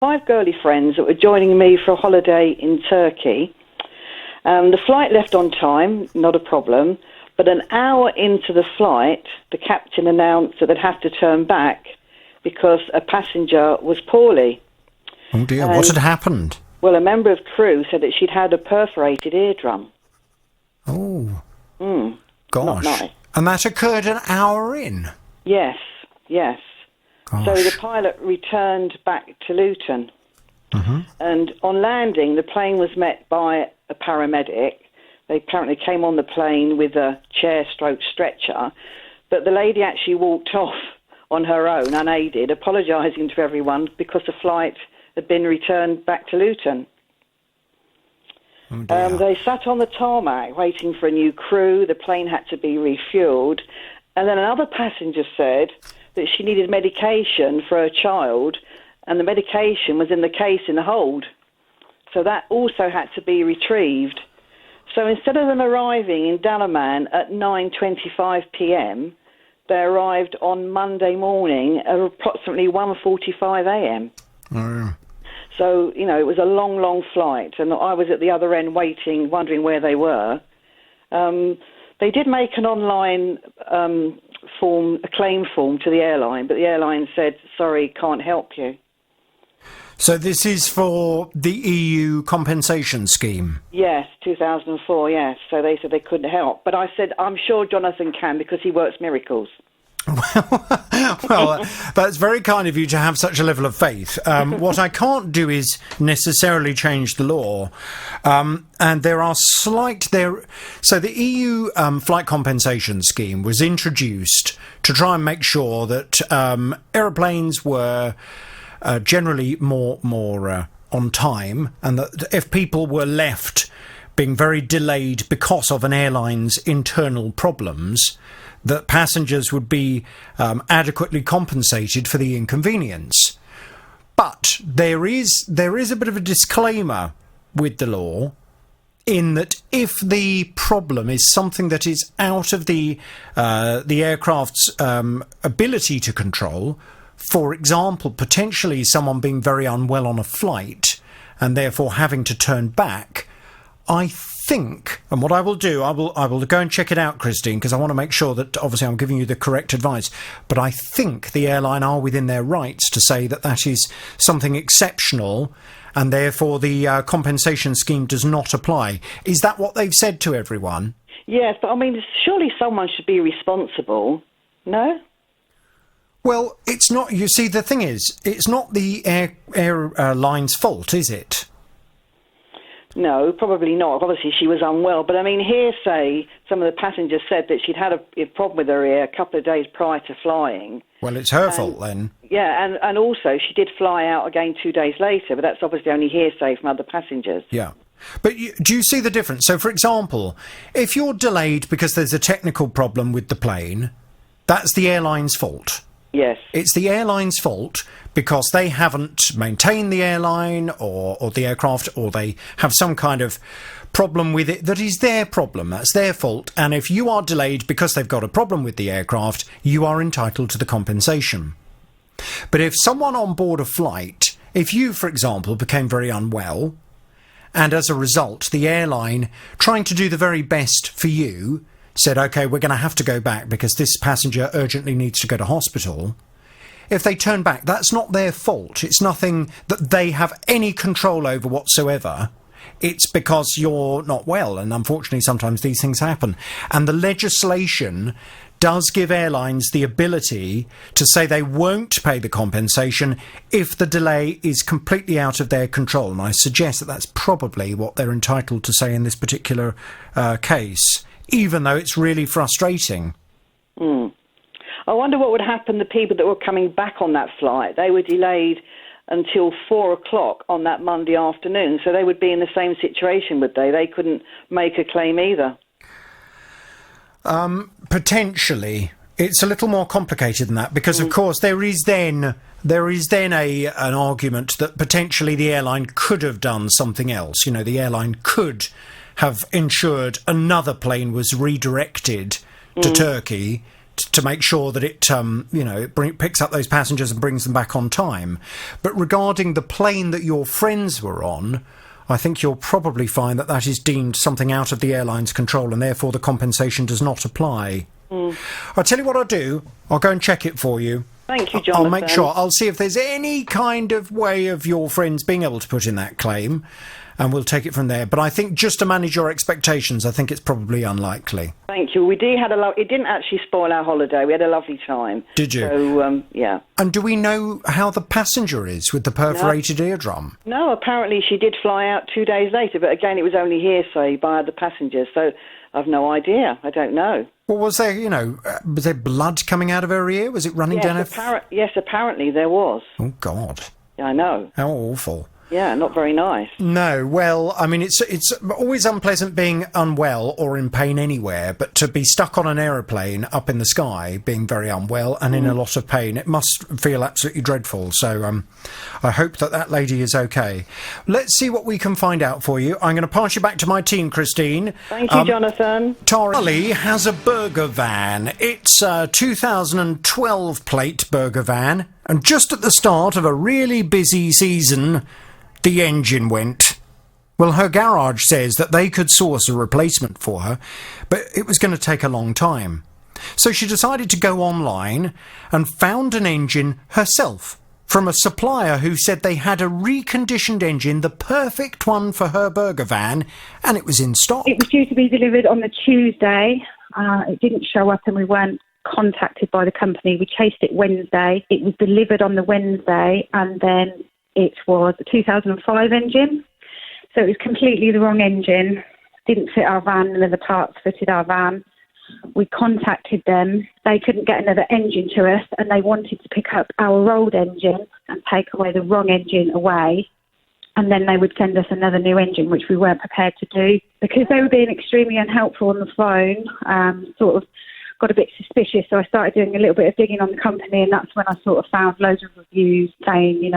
5 girly friends that were joining me for a holiday in Turkey. The flight left on time, not a problem, but an hour into the flight, the captain announced that they'd have to turn back because a passenger was poorly. Oh dear, what had happened? Well, a member of crew said that she'd had a perforated eardrum. Oh, Not gosh. nice. And that occurred an hour in? Yes. Gosh. So the pilot returned back to Luton. And on landing, the plane was met by a paramedic. They apparently came on the plane with a chair/stretcher, but the lady actually walked off on her own, unaided, apologising to everyone because the flight had been returned back to Luton. Oh dear. They sat on the tarmac waiting for a new crew. The plane had to be refuelled. And then another passenger said that she needed medication for her child, and the medication was in the case in the hold. So that also had to be retrieved. So instead of them arriving in Dalaman at 9:25 p.m, they arrived on Monday morning at approximately 1:45 a.m. Oh. So, it was a long, long flight, and I was at the other end waiting, wondering where they were. They did make an online a claim form to the airline, but the airline said, sorry, can't help you. So this is for the EU compensation scheme? Yes, 2004, yes. So they said they couldn't help. But I said, I'm sure Jonathan can because he works miracles. Well, that's very kind of you to have such a level of faith. What I can't do is necessarily change the law. And there are So the EU flight compensation scheme was introduced to try and make sure that aeroplanes were generally more on time, and that if people were left being very delayed because of an airline's internal problems, that passengers would be adequately compensated for the inconvenience. But there is a bit of a disclaimer with the law, in that if the problem is something that is out of the aircraft's ability to control, for example, potentially someone being very unwell on a flight and therefore having to turn back, I think, and what I will do, I will go and check it out, Christine, because I want to make sure that obviously I'm giving you the correct advice, but I think the airline are within their rights to say that that is something exceptional and therefore the compensation scheme does not apply. Is that what they've said to everyone? Yes, but I mean, surely someone should be responsible, no? Well, it's not. You see, the thing is, it's not the airline's fault, is it? No, probably not. Obviously, she was unwell. But, I mean, hearsay, some of the passengers said that she'd had a problem with her ear a couple of days prior to flying. Well, it's her fault then. Yeah, and also she did fly out again 2 days later, but that's obviously only hearsay from other passengers. Yeah. But do you see the difference? So, for example, if you're delayed because there's a technical problem with the plane, that's the airline's fault. Yes. It's the airline's fault because they haven't maintained the airline or the aircraft, or they have some kind of problem with it that is their problem. That's their fault. And if you are delayed because they've got a problem with the aircraft, you are entitled to the compensation. But if someone on board a flight, if you, for example, became very unwell, and as a result, the airline, trying to do the very best for you, said, OK, we're going to have to go back because this passenger urgently needs to go to hospital. If they turn back, that's not their fault. It's nothing that they have any control over whatsoever. It's because you're not well, and unfortunately sometimes these things happen. And the legislation does give airlines the ability to say they won't pay the compensation if the delay is completely out of their control. And I suggest that that's probably what they're entitled to say in this particular case, even though it's really frustrating. I wonder what would happen to people that were coming back on that flight. They were delayed until 4 o'clock on that Monday afternoon, so they would be in the same situation, would they? They couldn't make a claim either. Potentially. It's a little more complicated than that because, of course, there is then an argument that potentially the airline could have done something else. You know, the airline could have ensured another plane was redirected to Turkey to make sure that it, it picks up those passengers and brings them back on time. But regarding the plane that your friends were on, I think you'll probably find that is deemed something out of the airline's control, and therefore the compensation does not apply. I'll tell you what I'll do. I'll go and check it for you. Thank you, Jonathan. I'll make sure. I'll see if there's any kind of way of your friends being able to put in that claim, and we'll take it from there. But I think just to manage your expectations, I think it's probably unlikely. Thank you. We did it didn't actually spoil our holiday. We had a lovely time. Did you? So, yeah. And do we know how the passenger is with the perforated eardrum? No, apparently she did fly out 2 days later, but again, it was only hearsay by the passengers, so I've no idea. I don't know. Well, was there blood coming out of her ear? Was it running down her... Yes, apparently there was. Oh, God. Yeah, I know. How awful. Yeah, not very nice. No, well, I mean, it's always unpleasant being unwell or in pain anywhere, but to be stuck on an aeroplane up in the sky, being very unwell and in a lot of pain, it must feel absolutely dreadful. So I hope that lady is okay. Let's see what we can find out for you. I'm going to pass you back to my team, Christine. Thank you, Jonathan. Charlie has a burger van. It's a 2012 plate burger van, and just at the start of a really busy season, the engine went. Well, her garage says that they could source a replacement for her, but it was going to take a long time. So she decided to go online and found an engine herself from a supplier who said they had a reconditioned engine, the perfect one for her burger van, and it was in stock. It was due to be delivered on the Tuesday. It didn't show up and we weren't contacted by the company. We chased it Wednesday. It was delivered on the Wednesday, and then it was a 2005 engine, so it was completely the wrong engine. Didn't fit our van, none of the parts fitted our van. We contacted them. They couldn't get another engine to us, and they wanted to pick up our old engine and take away the wrong engine away, and then they would send us another new engine, which we weren't prepared to do. Because they were being extremely unhelpful on the phone, sort of got a bit suspicious, so I started doing a little bit of digging on the company, and that's when I sort of found loads of reviews saying,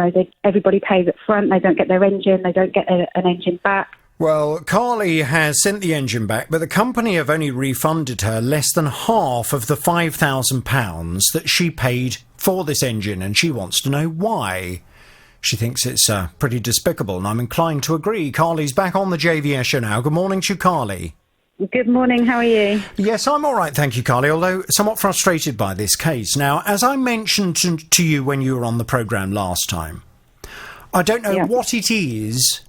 everybody pays up front, they don't get their engine, they don't get an engine back. Well, Carly has sent the engine back, but the company have only refunded her less than half of the £5,000 that she paid for this engine, and she wants to know why. She thinks it's pretty despicable, and I'm inclined to agree. Carly's back on the JVS show now. Good morning to you, Carly. Good morning, how are you? Yes, I'm all right, thank you, Carly, although somewhat frustrated by this case. Now, as I mentioned to you when you were on the programme last time, I don't know what it is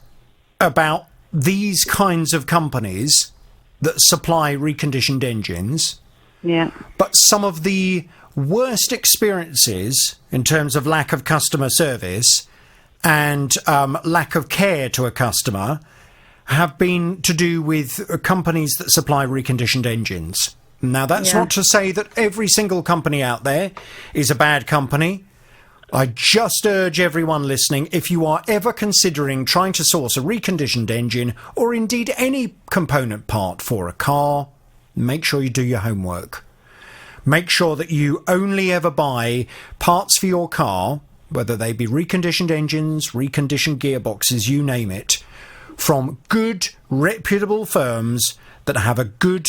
about these kinds of companies that supply reconditioned engines, but some of the worst experiences in terms of lack of customer service and lack of care to a customer have been to do with companies that supply reconditioned engines. Now, that's not to say that every single company out there is a bad company. I just urge everyone listening, if you are ever considering trying to source a reconditioned engine, or indeed any component part for a car, make sure you do your homework. Make sure that you only ever buy parts for your car, whether they be reconditioned engines, reconditioned gearboxes, you name it, from good, reputable firms that have a good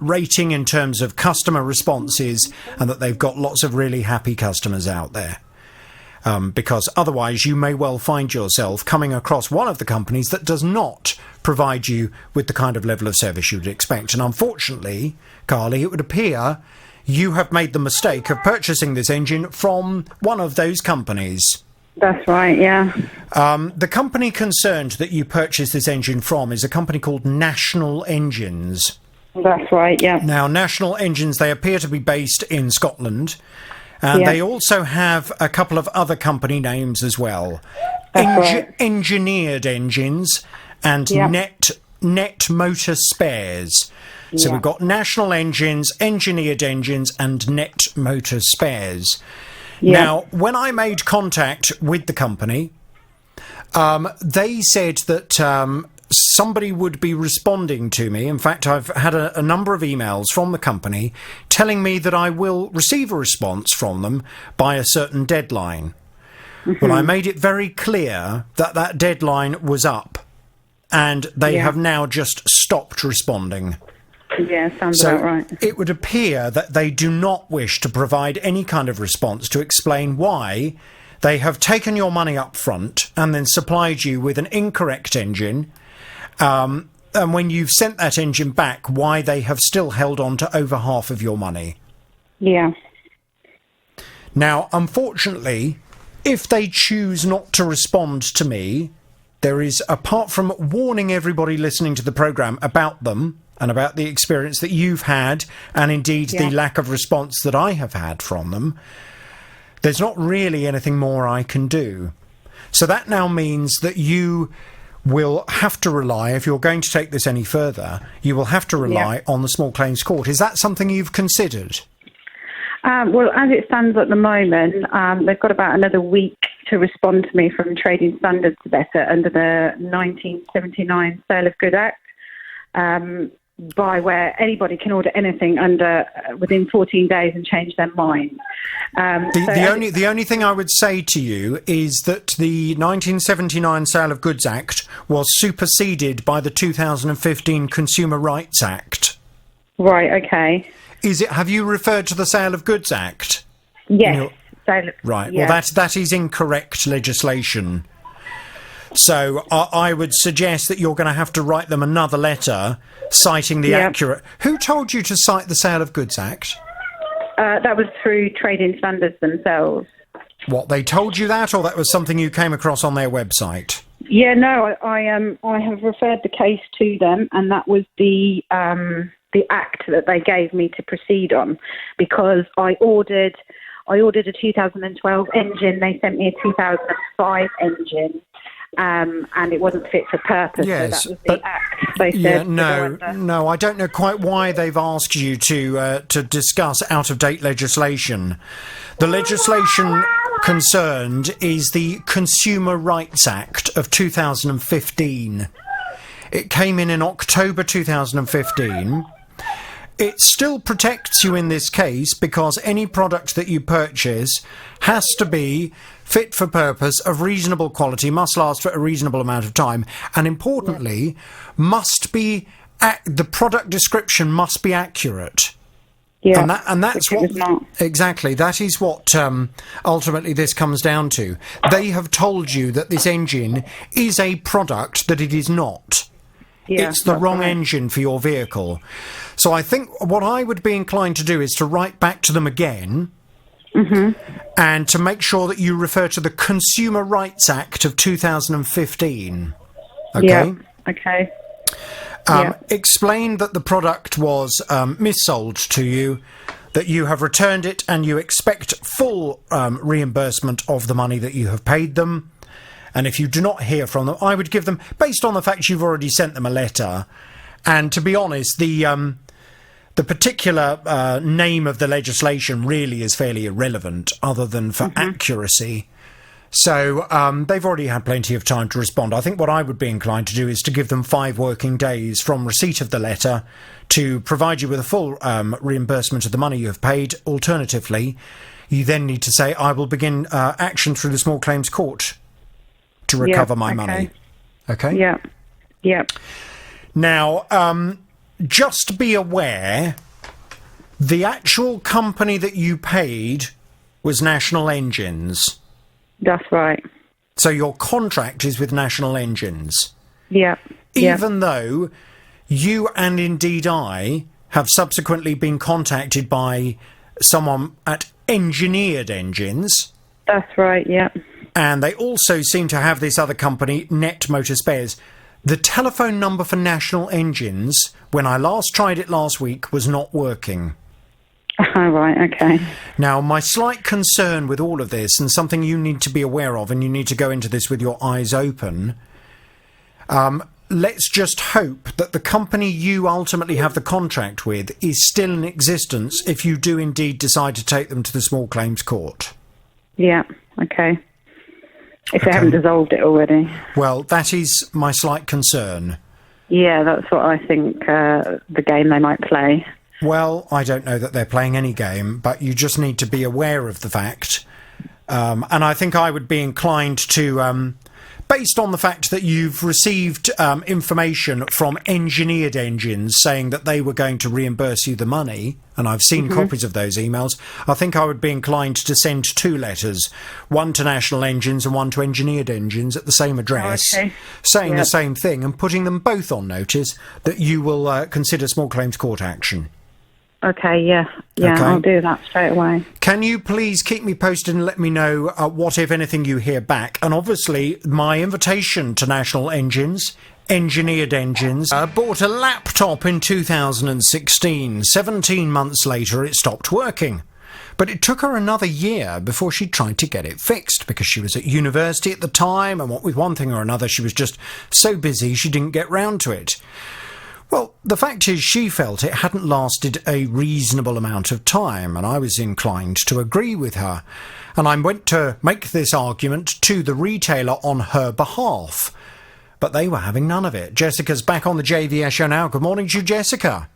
rating in terms of customer responses, and that they've got lots of really happy customers out there. Because otherwise you may well find yourself coming across one of the companies that does not provide you with the kind of level of service you'd expect. And unfortunately, Carly, it would appear you have made the mistake of purchasing this engine from one of those companies. That's right, yeah. The company concerned that you purchased this engine from is a company called National Engines. That's right, yeah. Now, National Engines, they appear to be based in Scotland, and they also have a couple of other company names as well. Engineered Engines and Net Motor Spares. So we've got National Engines, Engineered Engines and Net Motor Spares. Now, when I made contact with the company, they said that somebody would be responding to me. In fact, I've had a number of emails from the company telling me that I will receive a response from them by a certain deadline. Well, I made it very clear that that deadline was up, and they have now just stopped responding. Yeah, sounds So about right. it would appear that they do not wish to provide any kind of response to explain why they have taken your money up front and then supplied you with an incorrect engine. And when you've sent that engine back, why they have still held on to over half of your money. Yeah. Now, unfortunately, if they choose not to respond to me, there is, apart from warning everybody listening to the programme about them and about the experience that you've had, and indeed the lack of response that I have had from them, there's not really anything more I can do. So that now means that you will have to rely, if you're going to take this any further, you will have to rely on the Small Claims Court. Is that something you've considered? Well, as it stands at the moment, they've got about another week to respond to me from Trading Standards Letter under the 1979 Sale of Goods Act, by where anybody can order anything within 14 days and change their mind. The only thing I would say to you is that the 1979 Sale of Goods Act was superseded by the 2015 Consumer Rights Act. Right, okay. Have you referred to the Sale of Goods Act? Yes. Right. Yeah. Well, that is incorrect legislation. So I would suggest that you're going to have to write them another letter citing the accurate... Who told you to cite the Sale of Goods Act? That was through Trading Standards themselves. What, they told you that, or that was something you came across on their website? Yeah, no, I have referred the case to them, and that was the act that they gave me to proceed on, because I ordered a 2012 engine. They sent me a 2005 engine, and it wasn't fit for purpose. Yes, so that was the act. They said no, I don't know quite why they've asked you to discuss out-of-date legislation. The legislation concerned is the Consumer Rights Act of 2015. It came in October 2015. It still protects you in this case because any product that you purchase has to be fit for purpose, of reasonable quality, must last for a reasonable amount of time, and importantly, the product description must be accurate. Yeah, and that's what exactly. That is what ultimately this comes down to. They have told you that this engine is a product that it is not. Yeah, it's the wrong engine for your vehicle. So I think what I would be inclined to do is to write back to them again, and to make sure that you refer to the Consumer Rights Act of 2015. Okay. Yeah. Okay. Explain that the product was missold to you, that you have returned it, and you expect full reimbursement of the money that you have paid them. And if you do not hear from them, I would give them, based on the fact you've already sent them a letter, and to be honest, the particular name of the legislation really is fairly irrelevant, other than for accuracy. So they've already had plenty of time to respond. I think what I would be inclined to do is to give them 5 working days from receipt of the letter to provide you with a full reimbursement of the money you have paid. Alternatively, you then need to say, I will begin action through the Small Claims Court to recover my money. Okay? Yeah. Yeah. Now, just be aware, the actual company that you paid was National Engines. That's right. So your contract is with National Engines. Yeah. Even though you, and indeed I, have subsequently been contacted by someone at Engineered Engines. That's right, yeah. And they also seem to have this other company, Net Motor Spares. The telephone number for National Engines, when I last tried it last week, was not working. Oh, right, okay. Now, my slight concern with all of this, and something you need to be aware of, and you need to go into this with your eyes open, let's just hope that the company you ultimately have the contract with is still in existence if you do indeed decide to take them to the Small Claims Court. Yeah, okay. If they haven't dissolved it already. Well, that is my slight concern. Yeah, that's what I think the game they might play. Well, I don't know that they're playing any game, but you just need to be aware of the fact. And I think I would be inclined to based on the fact that you've received information from Engineered Engines saying that they were going to reimburse you the money, and I've seen copies of those emails, I think I would be inclined to send 2 letters, one to National Engines and one to Engineered Engines at the same address, saying the same thing and putting them both on notice that you will consider small claims court action. Okay, yeah, Okay. I'll do that straight away. Can you please keep me posted and let me know what, if anything, you hear back? And obviously, my invitation to National Engines, Engineered Engines, bought a laptop in 2016. 17 months later, it stopped working. But it took her another year before she tried to get it fixed, because she was at university at the time, and what with one thing or another, she was just so busy she didn't get round to it. Well, the fact is she felt it hadn't lasted a reasonable amount of time, and I was inclined to agree with her. And I went to make this argument to the retailer on her behalf. But they were having none of it. Jessica's back on the JVS show now. Good morning to you, Jessica.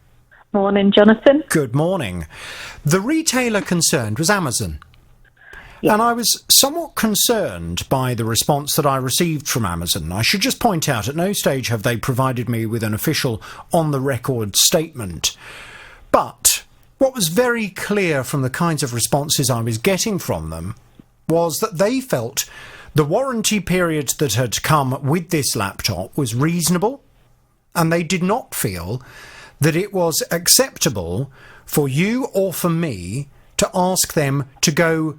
Morning, Jonathan. Good morning. The retailer concerned was Amazon. And I was somewhat concerned by the response that I received from Amazon. I should just point out, at no stage have they provided me with an official on-the-record statement. But what was very clear from the kinds of responses I was getting from them was that they felt the warranty period that had come with this laptop was reasonable, and they did not feel that it was acceptable for you or for me to ask them to go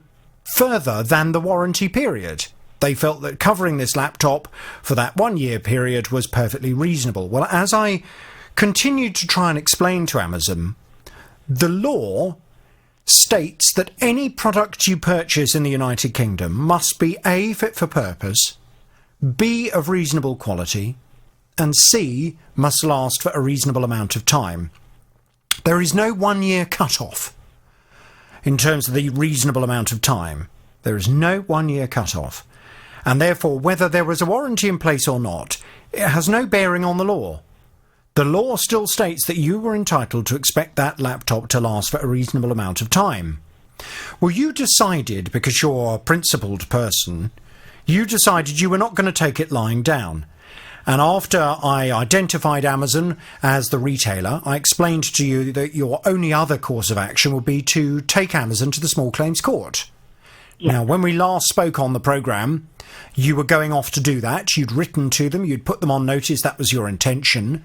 further than the warranty period. They felt that covering this laptop for that 1-year period was perfectly reasonable. Well, as I continued to try and explain to Amazon, the law states that any product you purchase in the United Kingdom must be A, fit for purpose, B, of reasonable quality, and C, must last for a reasonable amount of time. There is no 1-year cut-off in terms of the reasonable amount of time. There is no 1-year cut-off. And therefore, whether there was a warranty in place or not, it has no bearing on the law. The law still states that you were entitled to expect that laptop to last for a reasonable amount of time. Well, you decided, because you're a principled person, you decided you were not going to take it lying down. And after I identified Amazon as the retailer, I explained to you that your only other course of action would be to take Amazon to the small claims court. Yeah. Now, when we last spoke on the programme, you were going off to do that. You'd written to them. You'd put them on notice. That was your intention.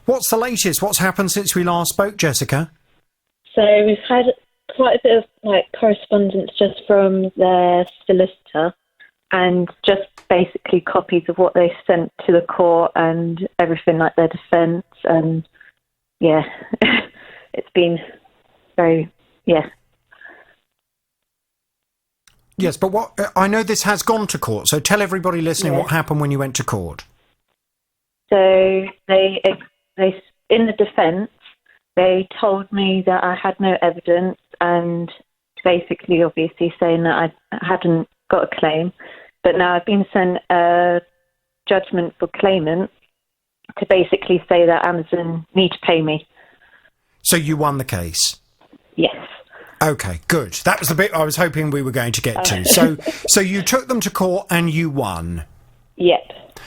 What's the latest? What's happened since we last spoke, Jessica? So we've had quite a bit of correspondence just from their solicitor, and just basically copies of what they sent to the court and everything, like their defence. And yeah, it's been very, yeah. Yes, but what I know, this has gone to court, so tell everybody listening what happened when you went to court. So they in the defence, they told me that I had no evidence, and basically, obviously, saying that I hadn't got a claim. But now I've been sent a judgment for claimant to basically say that Amazon need to pay me. So you won the case? Yes. Okay, good. That was the bit I was hoping we were going to get to. So you took them to court and you won? Yep.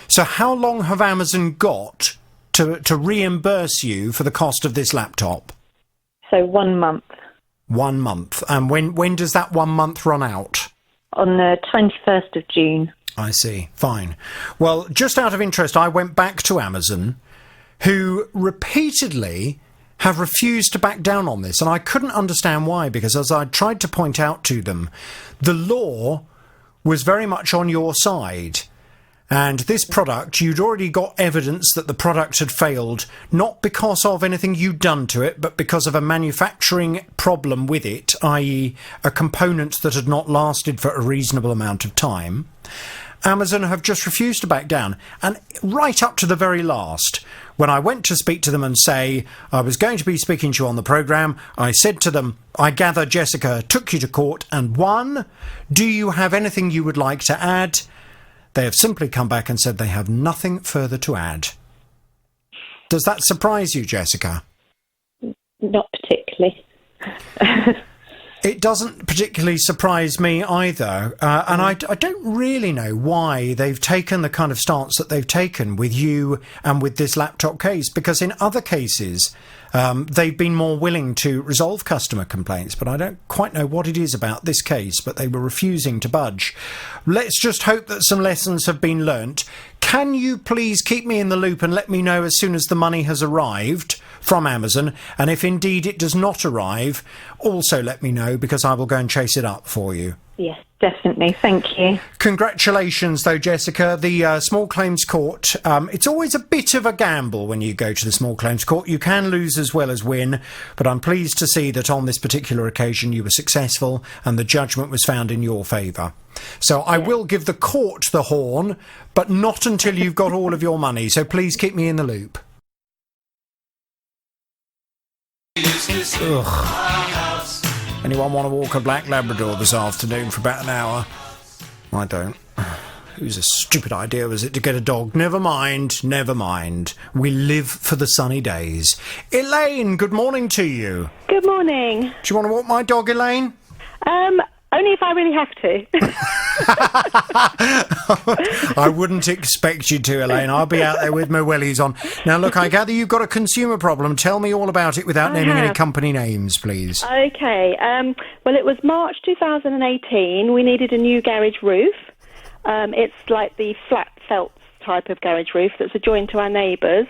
So how long have Amazon got to reimburse you for the cost of this laptop? So 1 month. 1 month. And when does that 1 month run out? On the 21st of June. I see. Fine. Well, just out of interest, I went back to Amazon, who repeatedly have refused to back down on this, and I couldn't understand why, because as I tried to point out to them, the law was very much on your side. And this product, you'd already got evidence that the product had failed, not because of anything you'd done to it, but because of a manufacturing problem with it, i.e. a component that had not lasted for a reasonable amount of time. Amazon have just refused to back down. And right up to the very last, when I went to speak to them and say I was going to be speaking to you on the programme, I said to them, I gather Jessica took you to court and won. Do you have anything you would like to add? They have simply come back and said they have nothing further to add. Does that surprise you, Jessica? Not particularly. It doesn't particularly surprise me either. And I don't really know why they've taken the kind of stance that they've taken with you and with this laptop case, because in other cases, they've been more willing to resolve customer complaints, but I don't quite know what it is about this case, but they were refusing to budge. Let's just hope that some lessons have been learnt. Can you please keep me in the loop and let me know as soon as the money has arrived from Amazon? And if indeed it does not arrive, also let me know, because I will go and chase it up for you. Yes, definitely. Thank you. Congratulations, though, Jessica. The Small Claims Court, it's always a bit of a gamble when you go to the Small Claims Court. You can lose as well as win, but I'm pleased to see that on this particular occasion you were successful and the judgment was found in your favour. So I will give the court the horn, but not until you've got all of your money, so please keep me in the loop. Ugh. Anyone want to walk a black Labrador this afternoon for about an hour? I don't. Whose a stupid idea was it to get a dog? Never mind, never mind. We live for the sunny days. Elaine, good morning to you. Good morning. Do you want to walk my dog, Elaine? Only if I really have to. I wouldn't expect you to, Elaine. I'll be out there with my wellies on. Now, look, I gather you've got a consumer problem. Tell me all about it without naming any company names, please. Okay. Well, it was March 2018. We needed a new garage roof. It's like the flat felt type of garage roof that's adjoined to our neighbours.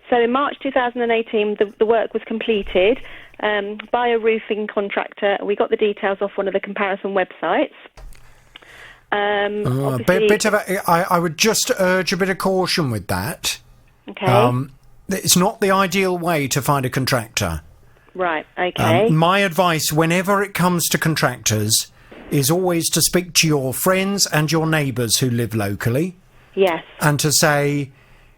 So in March 2018, the work was completed by a roofing contractor. We got the details off one of the comparison websites. I would just urge a bit of caution with that. Okay. It's not the ideal way to find a contractor. Right, okay. My advice, whenever it comes to contractors, is always to speak to your friends and your neighbours who live locally. Yes. And to say,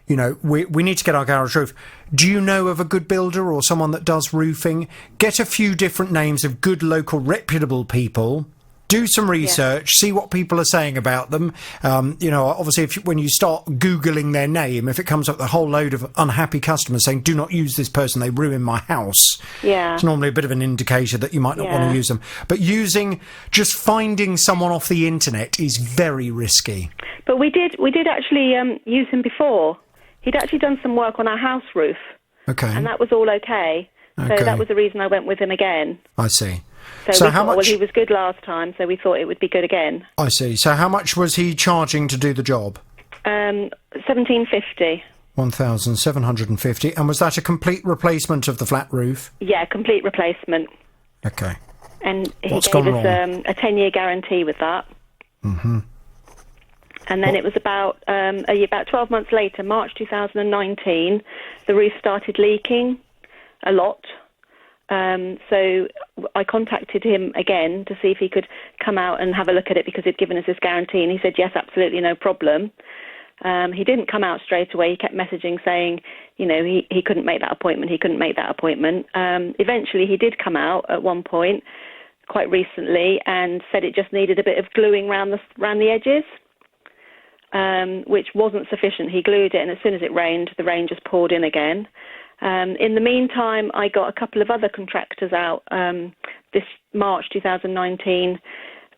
you know, we need to get our garage roof. Do you know of a good builder or someone that does roofing? Get a few different names of good local reputable people. Do some research, see what people are saying about them. You know, obviously, when you start Googling their name, if it comes up with a whole load of unhappy customers saying, do not use this person, they ruin my house. Yeah. It's normally a bit of an indicator that you might not want to use them. But just finding someone off the internet is very risky. But we did actually use him before. He'd actually done some work on our house roof. Okay. And that was all okay. So that was the reason I went with him again. I see. So we thought, well, he was good last time, so we thought it would be good again. I see. So how much was he charging to do the job? $1,750. 1,750. And was that a complete replacement of the flat roof? Yeah, complete replacement. Okay. And he What's gave gone us wrong? a 10-year guarantee with that. Mm-hmm. And then it was about 12 months later, March 2019, the roof started leaking a lot. So I contacted him again to see if he could come out and have a look at it because he'd given us this guarantee, and he said, yes, absolutely, no problem. He didn't come out straight away. He kept messaging saying, you know, he couldn't make that appointment, Eventually he did come out at one point, quite recently, and said it just needed a bit of gluing around the edges, which wasn't sufficient. He glued it, and as soon as it rained, the rain just poured in again. In the meantime, I got a couple of other contractors out this March 2019.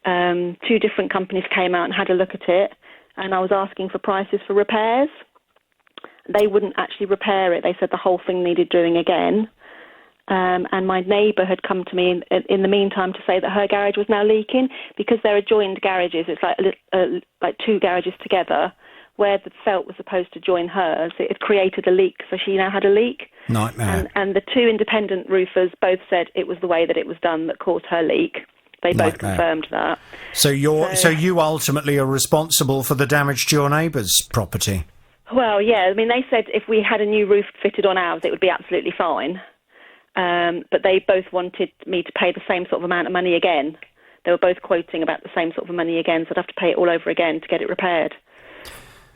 2 different companies came out and had a look at it, and I was asking for prices for repairs. They wouldn't actually repair it. They said the whole thing needed doing again. And my neighbour had come to me in the meantime to say that her garage was now leaking because they're adjoined garages. It's like 2 garages together. Where the felt was supposed to join hers, it had created a leak, so she now had a leak. Nightmare. And the 2 independent roofers both said it was the way that it was done that caused her leak. They both confirmed that. So you ultimately are responsible for the damage to your neighbour's property? Well, yeah. I mean, they said if we had a new roof fitted on ours, it would be absolutely fine. But they both wanted me to pay the same sort of amount of money again. They were both quoting about the same sort of money again, so I'd have to pay it all over again to get it repaired.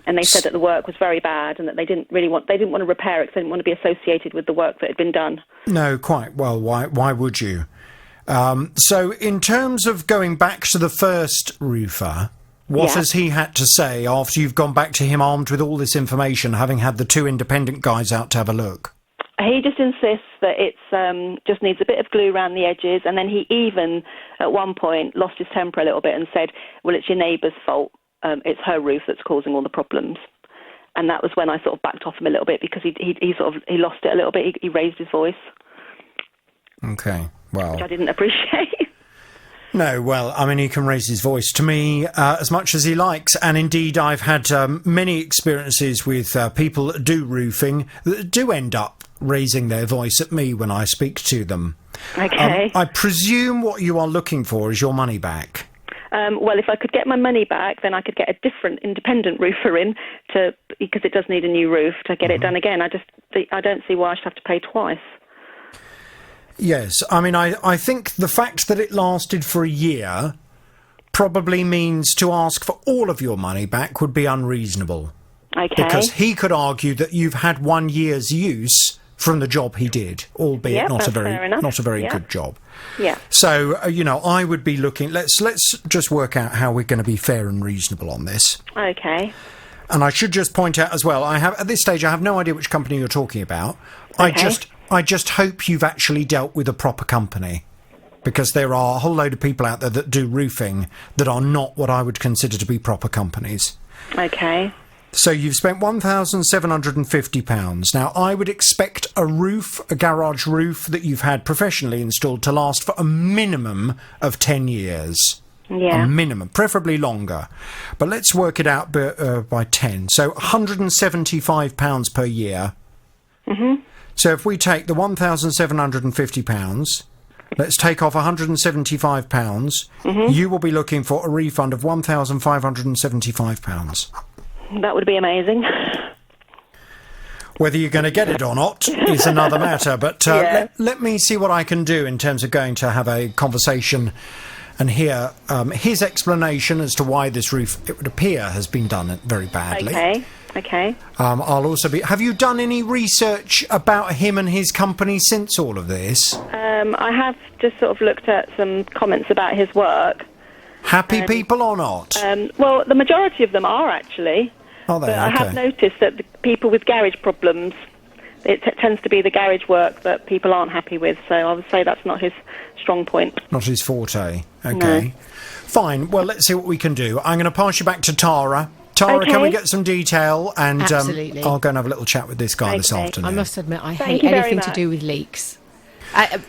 And they said that the work was very bad and that they didn't want to repair it because they didn't want to be associated with the work that had been done. No, quite. Well, why would you? So in terms of going back to the first roofer, what has he had to say after you've gone back to him armed with all this information, having had the 2 independent guys out to have a look? He just insists that it's just needs a bit of glue around the edges, and then he even, at one point, lost his temper a little bit and said, well, it's your neighbour's fault. It's her roof that's causing all the problems. And that was when I sort of backed off him a little bit, because he lost it a little bit. He raised his voice. Okay, well... Which I didn't appreciate. No, well, I mean, he can raise his voice to me as much as he likes, and indeed I've had many experiences with people that do roofing that do end up raising their voice at me when I speak to them. Okay. I presume what you are looking for is your money back. Well, if I could get my money back, then I could get a different independent roofer in, because it does need a new roof, to get it done again. I don't see why I should have to pay twice. Yes, I mean, I think the fact that it lasted for a year probably means to ask for all of your money back would be unreasonable. Okay. Because he could argue that you've had 1 year's use from the job he did, albeit not a very good job. Yeah. So, I would be looking... Let's just work out how we're going to be fair and reasonable on this. Okay. And I should just point out as well, at this stage, I have no idea which company you're talking about. Okay. I just hope you've actually dealt with a proper company, because there are a whole load of people out there that do roofing that are not what I would consider to be proper companies. Okay. So you've spent £1,750. Now, I would expect a garage roof that you've had professionally installed to last for a minimum of 10 years. Yeah. A minimum, preferably longer. But let's work it out by 10. So £175 per year. Mm-hmm. So if we take the £1,750, let's take off £175, you will be looking for a refund of £1,575. That would be amazing. Whether you're going to get it or not is another matter, but let me see what I can do in terms of going to have a conversation and hear his explanation as to why this roof, it would appear, has been done very badly. Okay. I'll also be... Have you done any research about him and his company since all of this? I have just sort of looked at some comments about his work. Happy people or not? Well, the majority of them are, actually. Are they? But Okay. I have noticed that the people with garage problems, it tends to be the garage work that people aren't happy with, so I would say that's not his strong point. Not his forte. Okay. No. Fine. Well, let's see what we can do. I'm going to pass you back to Tara. Tara, Okay. can we get some detail? And Absolutely. I'll go and have a little chat with this guy this Okay. afternoon. I must admit, I Thank hate you very anything to much. do with leaks.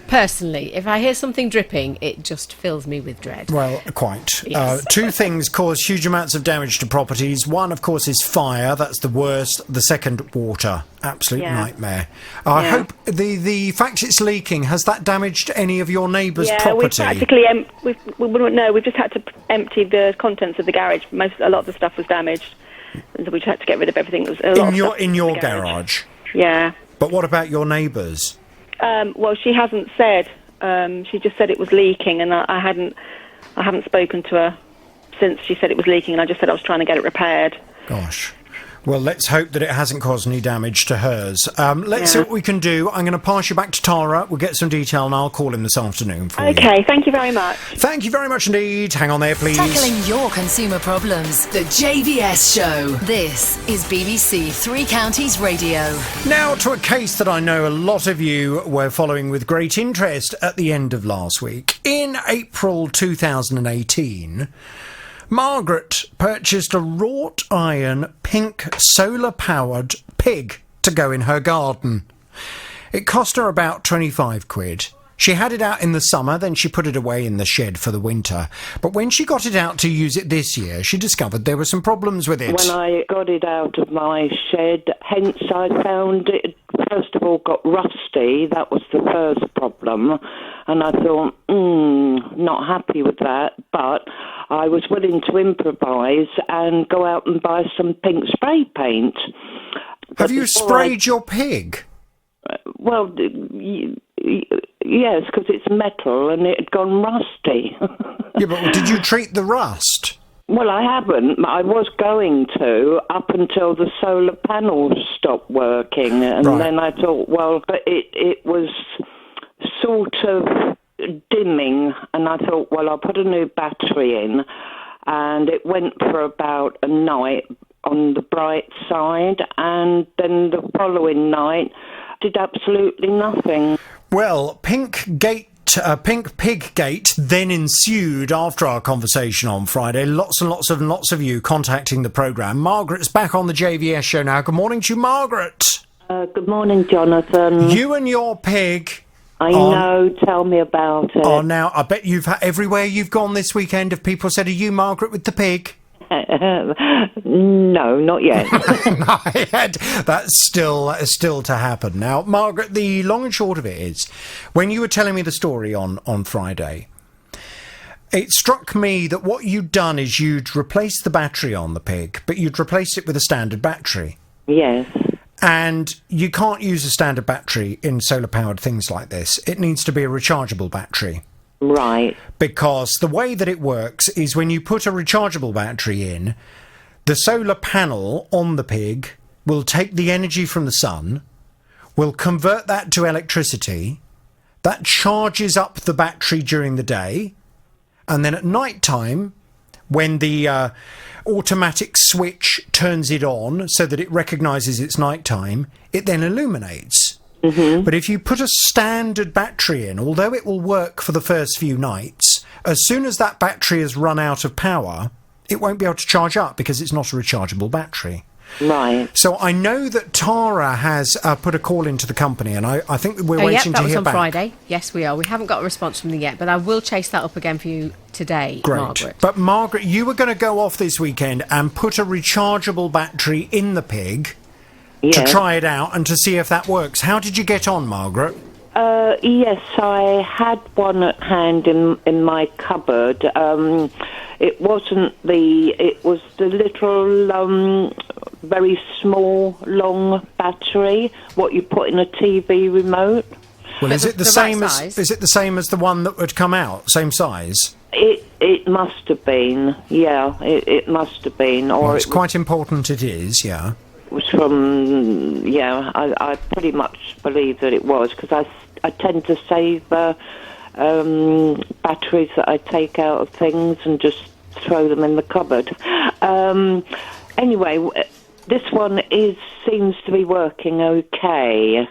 Personally, if I hear something dripping, it just fills me with dread. Well, quite. Yes. Two things cause huge amounts of damage to properties. One, of course, is fire. That's the worst. The second, water. Absolute nightmare. I hope the fact it's leaking, has that damaged any of your neighbours' property? We've practically we wouldn't know. We've just had to empty the contents of the garage. A lot of the stuff was damaged, and so we just had to get rid of everything. That was in your garage. Yeah. But what about your neighbours? Well, she hasn't said. She just said it was leaking, and I haven't spoken to her since she said it was leaking, and I just said I was trying to get it repaired. Gosh. Well, let's hope that it hasn't caused any damage to hers. Let's see what we can do. I'm going to pass you back to Tara. We'll get some detail, and I'll call him this afternoon for you. Okay, thank you very much. Thank you very much indeed. Hang on there, please. Tackling your consumer problems. The JVS Show. This is BBC Three Counties Radio. Now to a case that I know a lot of you were following with great interest at the end of last week. In April 2018... Margaret purchased a wrought iron pink solar-powered pig to go in her garden. It cost her about 25 quid. She had it out in the summer, then she put it away in the shed for the winter. But when she got it out to use it this year, she discovered there were some problems with it. When I got it out of my shed, hence I found it, first of all, got rusty. That was the first problem. And I thought, not happy with that. But I was willing to improvise and go out and buy some pink spray paint. Have you sprayed your pig? Well, yes, because it's metal and it had gone rusty. Yeah, but did you treat the rust? Well, I haven't. I was going to up until the solar panels stopped working. And then I thought, well, but it was sort of dimming. And I thought, well, I'll put a new battery in. And it went for about a night on the bright side. And then the following night, did absolutely nothing. Well, Pink Pig Gate then ensued after our conversation on Friday. Lots of you contacting the programme. Margaret's back on the JVS show now. Good morning to you, Margaret. Good morning, Jonathan. You and your pig. I know, tell me about it. Oh, now, I bet you've had everywhere you've gone this weekend, have people said, are you Margaret with the pig? No, not yet. That's still to happen. Now, Margaret, the long and short of it is, when you were telling me the story on Friday, it struck me that what you'd done is you'd replaced the battery on the pig, but you'd replaced it with a standard battery. Yes. And you can't use a standard battery in solar-powered things like this. It needs to be a rechargeable battery. Right. Because the way that it works is when you put a rechargeable battery in, the solar panel on the pig will take the energy from the sun, will convert that to electricity, that charges up the battery during the day, and then at night time, when the automatic switch turns it on so that it recognises it's night time, it then illuminates. Mm-hmm. But if you put a standard battery in, although it will work for the first few nights, as soon as that battery has run out of power, it won't be able to charge up because it's not a rechargeable battery. Right. So I know that Tara has put a call into the company, and I think we're waiting to hear back. that was on Friday. Yes, we are. We haven't got a response from them yet, but I will chase that up again for you today, Great. Margaret. But Margaret, you were going to go off this weekend and put a rechargeable battery in the pig to try it out and to see if that works. How did you get on, Margaret? Yes, I had one at hand in my cupboard. It was the little, very small, long battery, what you put in a TV remote. Well, is it the same as the one that would come out? Same size? It must have been, yeah. It must have been. Or it's quite important it is, yeah. It was from, I pretty much believe that it was, because I tend to save batteries that I take out of things and just throw them in the cupboard. Anyway, this one seems to be working okay.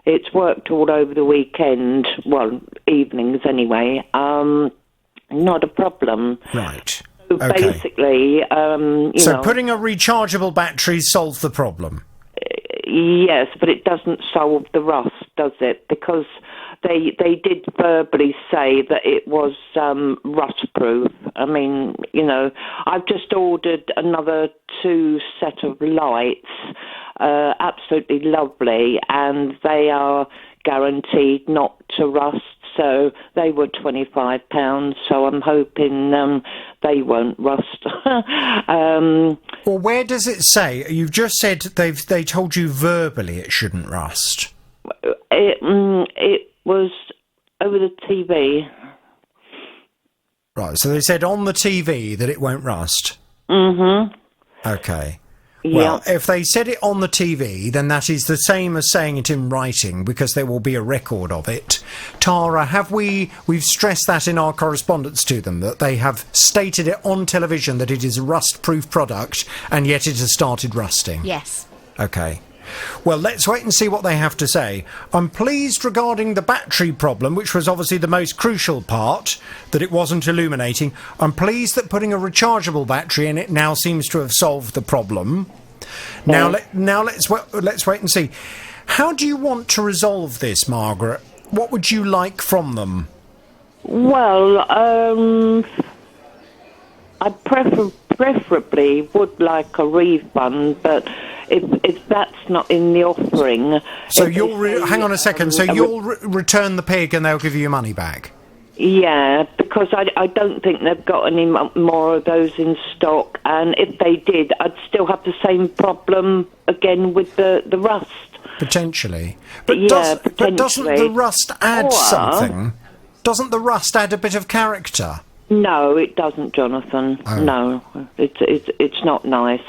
It's worked all over the weekend, well, evenings anyway. Not a problem. Right. So basically, So putting a rechargeable battery solves the problem? Yes, but it doesn't solve the rust, does it? Because they did verbally say that it was rust-proof. I mean, I've just ordered another 2 set of lights, absolutely lovely, and they are guaranteed not to rust. So they were £25, so I'm hoping they won't rust. Well, where does it say? You've just said they told you verbally it shouldn't rust. It was over the TV. Right, so they said on the TV that it won't rust? Mm-hmm. Okay. Well, if they said it on the TV, then that is the same as saying it in writing, because there will be a record of it. Tara, we've stressed that in our correspondence to them, that they have stated it on television that it is a rust-proof product, and yet it has started rusting? Yes. Okay. Well, let's wait and see what they have to say. I'm pleased regarding the battery problem, which was obviously the most crucial part, that it wasn't illuminating. I'm pleased that putting a rechargeable battery in it now seems to have solved the problem. Now let's wait and see. How do you want to resolve this, Margaret? What would you like from them? Well, I preferably would like a refund, but if that's not in the offering... So hang on a second, so you'll return the pig and they'll give you your money back? Yeah, because I don't think they've got any more of those in stock, and if they did, I'd still have the same problem again with the rust. Potentially. But potentially. Doesn't the rust add something? Doesn't the rust add a bit of character? No, it doesn't, Jonathan. Oh. No, it's not nice.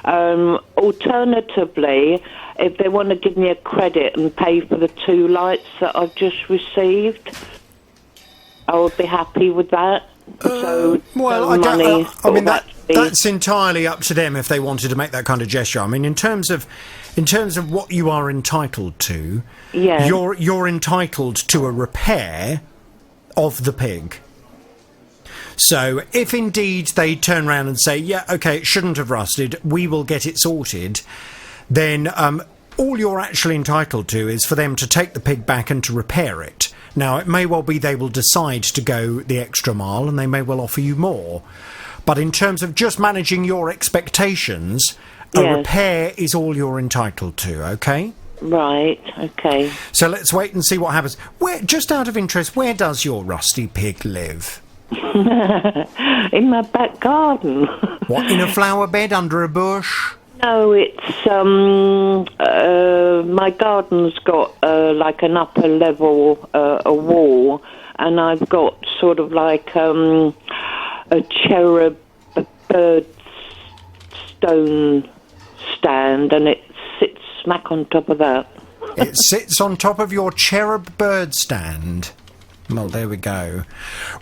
Alternatively, if they want to give me a credit and pay for the 2 lights that I've just received, I would be happy with that. Well, That's entirely up to them if they wanted to make that kind of gesture. I mean, in terms of what you are entitled to, you're entitled to a repair of the pig. So if indeed they turn around and say, yeah, OK, it shouldn't have rusted, we will get it sorted, then all you're actually entitled to is for them to take the pig back and to repair it. Now, it may well be they will decide to go the extra mile and they may well offer you more. But in terms of just managing your expectations, a repair is all you're entitled to, OK? Right, OK. So let's wait and see what happens. Just out of interest, where does your rusty pig live? In my back garden. What, in a flower bed under a bush? No, it's my garden's got like an upper level, a wall, and I've got sort of like a cherub bird stone stand, and it sits smack on top of that. It sits on top of your cherub bird stand. Well, there we go.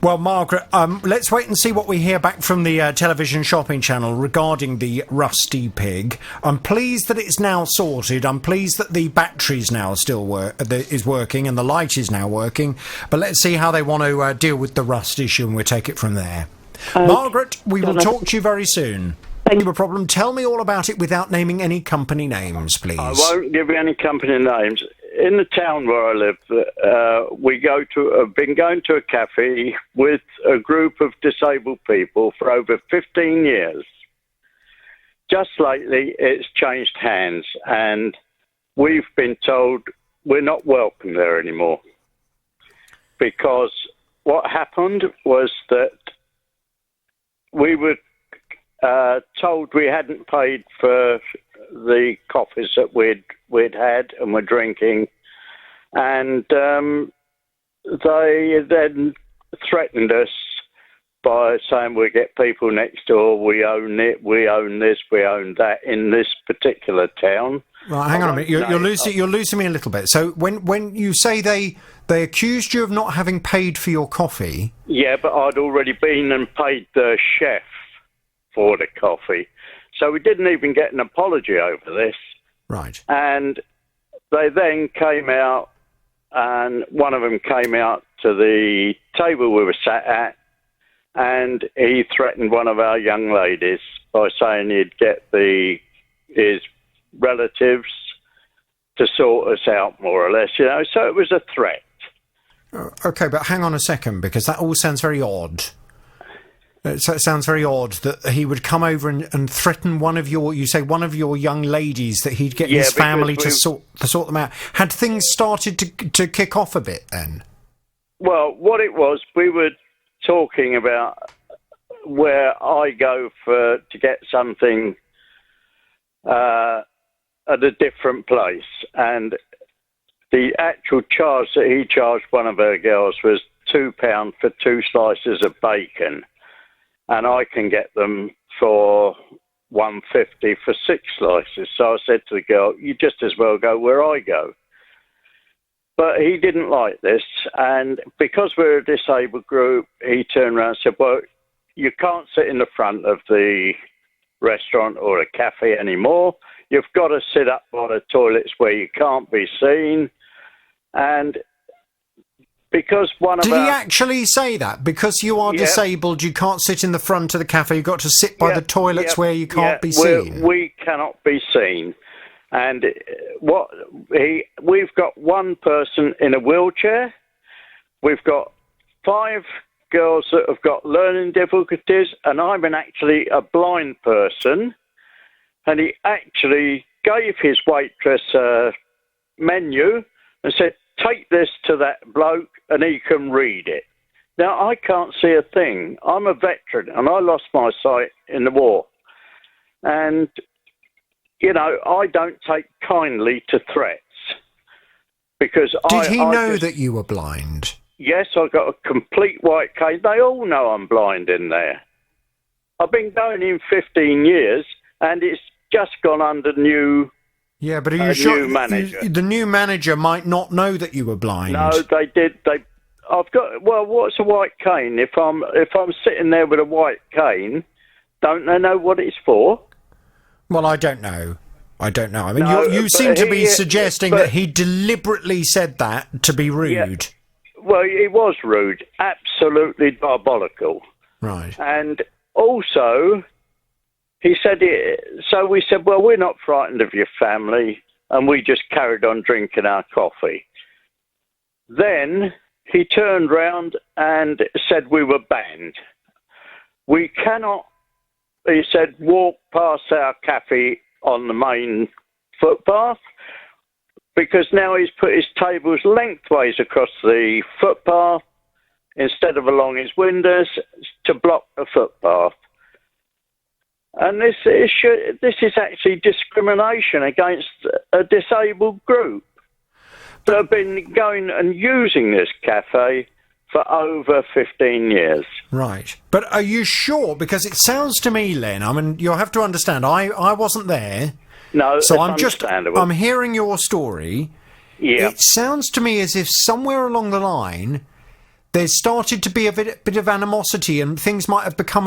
Well, Margaret, let's wait and see what we hear back from the television shopping channel regarding the rusty pig. I'm pleased that it's now sorted. I'm pleased that the battery's now is working and the light is now working. But let's see how they want to deal with the rust issue, and we'll take it from there. Margaret, we will talk to you very soon. No problem. Tell me all about it without naming any company names, please. I won't give you any company names. In the town where I live, I've been going to a cafe with a group of disabled people for over 15 years. Just lately, it's changed hands, and we've been told we're not welcome there anymore. Because what happened was that we were told we hadn't paid for the coffees that we'd had and were drinking, and they then threatened us by saying we'll get people next door, we own it, we own this, we own that in this particular town. Right, hang on a minute. You're losing me a little bit. So when you say they accused you of not having paid for your coffee... Yeah, but I'd already been and paid the chef for the coffee. So we didn't even get an apology over this. Right. And they then came out, and one of them came out to the table we were sat at, and he threatened one of our young ladies by saying he'd get his relatives to sort us out, more or less, So it was a threat. OK, but hang on a second, because that all sounds very odd. It sounds very odd that he would come over and threaten one of your young ladies, that he'd get his family to sort them out. Had things started to kick off a bit then? Well, what it was, we were talking about where I go to get something at a different place, and the actual charge that he charged one of our girls was £2 for 2 slices of bacon. And I can get them for $1.50 for 6 slices. So I said to the girl, you just as well go where I go. But he didn't like this. And because we're a disabled group, he turned around and said, well, you can't sit in the front of the restaurant or a cafe anymore. You've got to sit up by the toilets where you can't be seen. And... because Did he actually say that? Because you are disabled, you can't sit in the front of the cafe, you've got to sit by the toilets where you can't be seen? We cannot be seen. And we've got one person in a wheelchair, we've got 5 girls that have got learning difficulties, and I'm actually a blind person, and he actually gave his waitress a menu and said, take this to that bloke and he can read it. Now, I can't see a thing. I'm a veteran and I lost my sight in the war. And, I don't take kindly to threats. Because Did he know that you were blind? Yes, I got a complete white cane. They all know I'm blind in there. I've been going in 15 years and it's just gone under new... Yeah, but are you sure manager. The new manager might not know that you were blind? No, they did. I've got. Well, what's a white cane? If I'm sitting there with a white cane, Don't they know what it's for? Well, I don't know. I mean, No, you seem to be he- suggesting but- that he deliberately said that to be rude. Yeah. Well, he was rude, absolutely diabolical. Right. And also, he said it. So we said, well, we're not frightened of your family, and we just carried on drinking our coffee. Then he turned round and said we were banned. We cannot, he said, walk past our cafe on the main footpath, because now he's put his tables lengthways across the footpath instead of along his windows to block the footpath. And this is actually discrimination against a disabled group that have been going and using this cafe for over 15 years. Right. But are you sure? Because it sounds to me, Len, I mean, you'll have to understand, I wasn't there. No, So it's understandable. I'm hearing your story. Yeah. It sounds to me as if somewhere along the line there's started to be a bit of animosity, and things might have become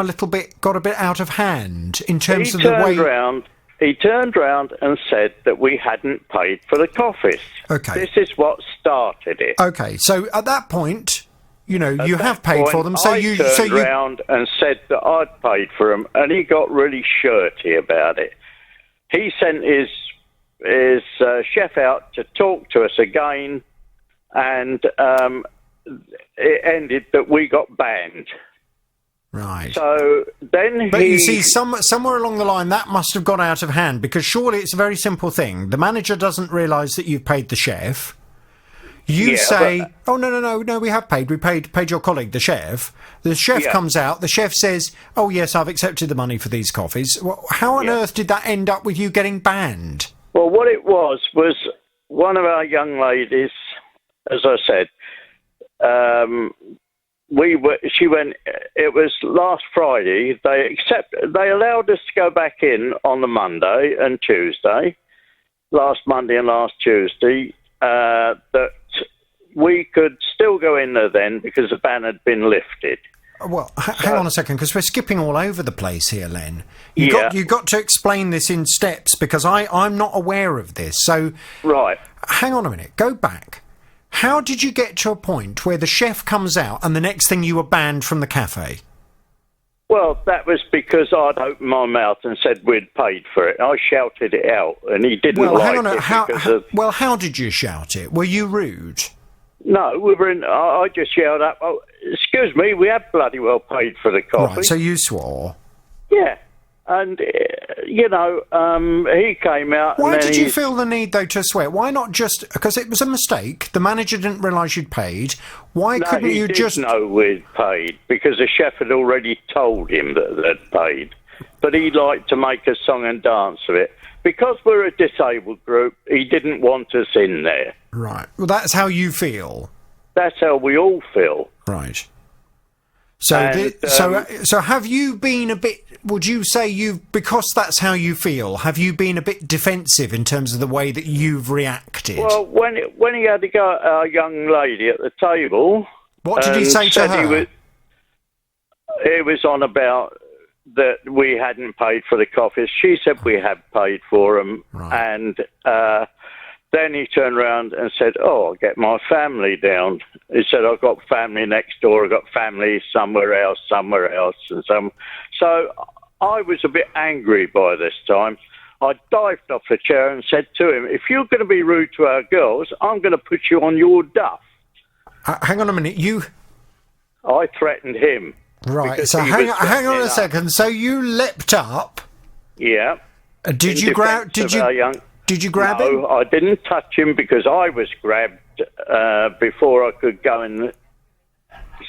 got a bit out of hand in terms of the way... He turned round and said that we hadn't paid for the coffees. Okay. This is what started it. Okay, so at that point, you know, At you that have paid point, for them, so I turned round and said that I'd paid for them, and he got really shirty about it. He sent his chef out to talk to us again, and it ended that we got banned. Right. So then But you see, somewhere along the line, that must have got out of hand, because surely it's a very simple thing. The manager doesn't realise that you've paid the chef. You say, oh, no, we have paid. We paid your colleague, the chef. The chef comes out. The chef says, oh, yes, I've accepted the money for these coffees. Well, how on earth did that end up with you getting banned? Well, what it was one of our young ladies, as I said, she went, it was last Friday, they allowed us to go back in on the Monday and Tuesday, last Monday and last Tuesday, that we could still go in there then because the ban had been lifted. Well, hang on a second, because we're skipping all over the place here, Len. You got to explain this in steps, because I'm not aware of this. So, right. Hang on a minute. Go back. How did you get to a point where the chef comes out and the next thing you were banned from the cafe? Well, that was because I'd opened my mouth and said we'd paid for it. I shouted it out, and he didn't how did you shout it? Were you rude? No, we were in. I just yelled up, oh, excuse me, we have bloody well paid for the coffee. Right, so you swore? Yeah. And, he came out. Why did you feel the need, though, to swear? Why not just... Because it was a mistake. The manager didn't realise you'd paid. Why couldn't you just... No, he did know we'd paid, because the chef had already told him that they'd paid. But he liked to make a song and dance of it. Because we're a disabled group, he didn't want us in there. Right. Well, that's how you feel. That's how we all feel. Right. So, so have you been a bit... Would you say because that's how you feel, have you been a bit defensive in terms of the way that you've reacted? Well, when he had to go at our young lady at the table... What did he say to her? It was on about that we hadn't paid for the coffees. She said we had paid for them. Right. And then he turned around and said, oh, I'll get my family down. He said, I've got family next door, I've got family somewhere else. And so I was a bit angry by this time. I dived off the chair and said to him, if you're going to be rude to our girls, I'm going to put you on your duff. Hang on a minute, I threatened him. Right, so hang on a second. So you leapt up? Yeah. Did you grab him? No, I didn't touch him because I was grabbed before I could go and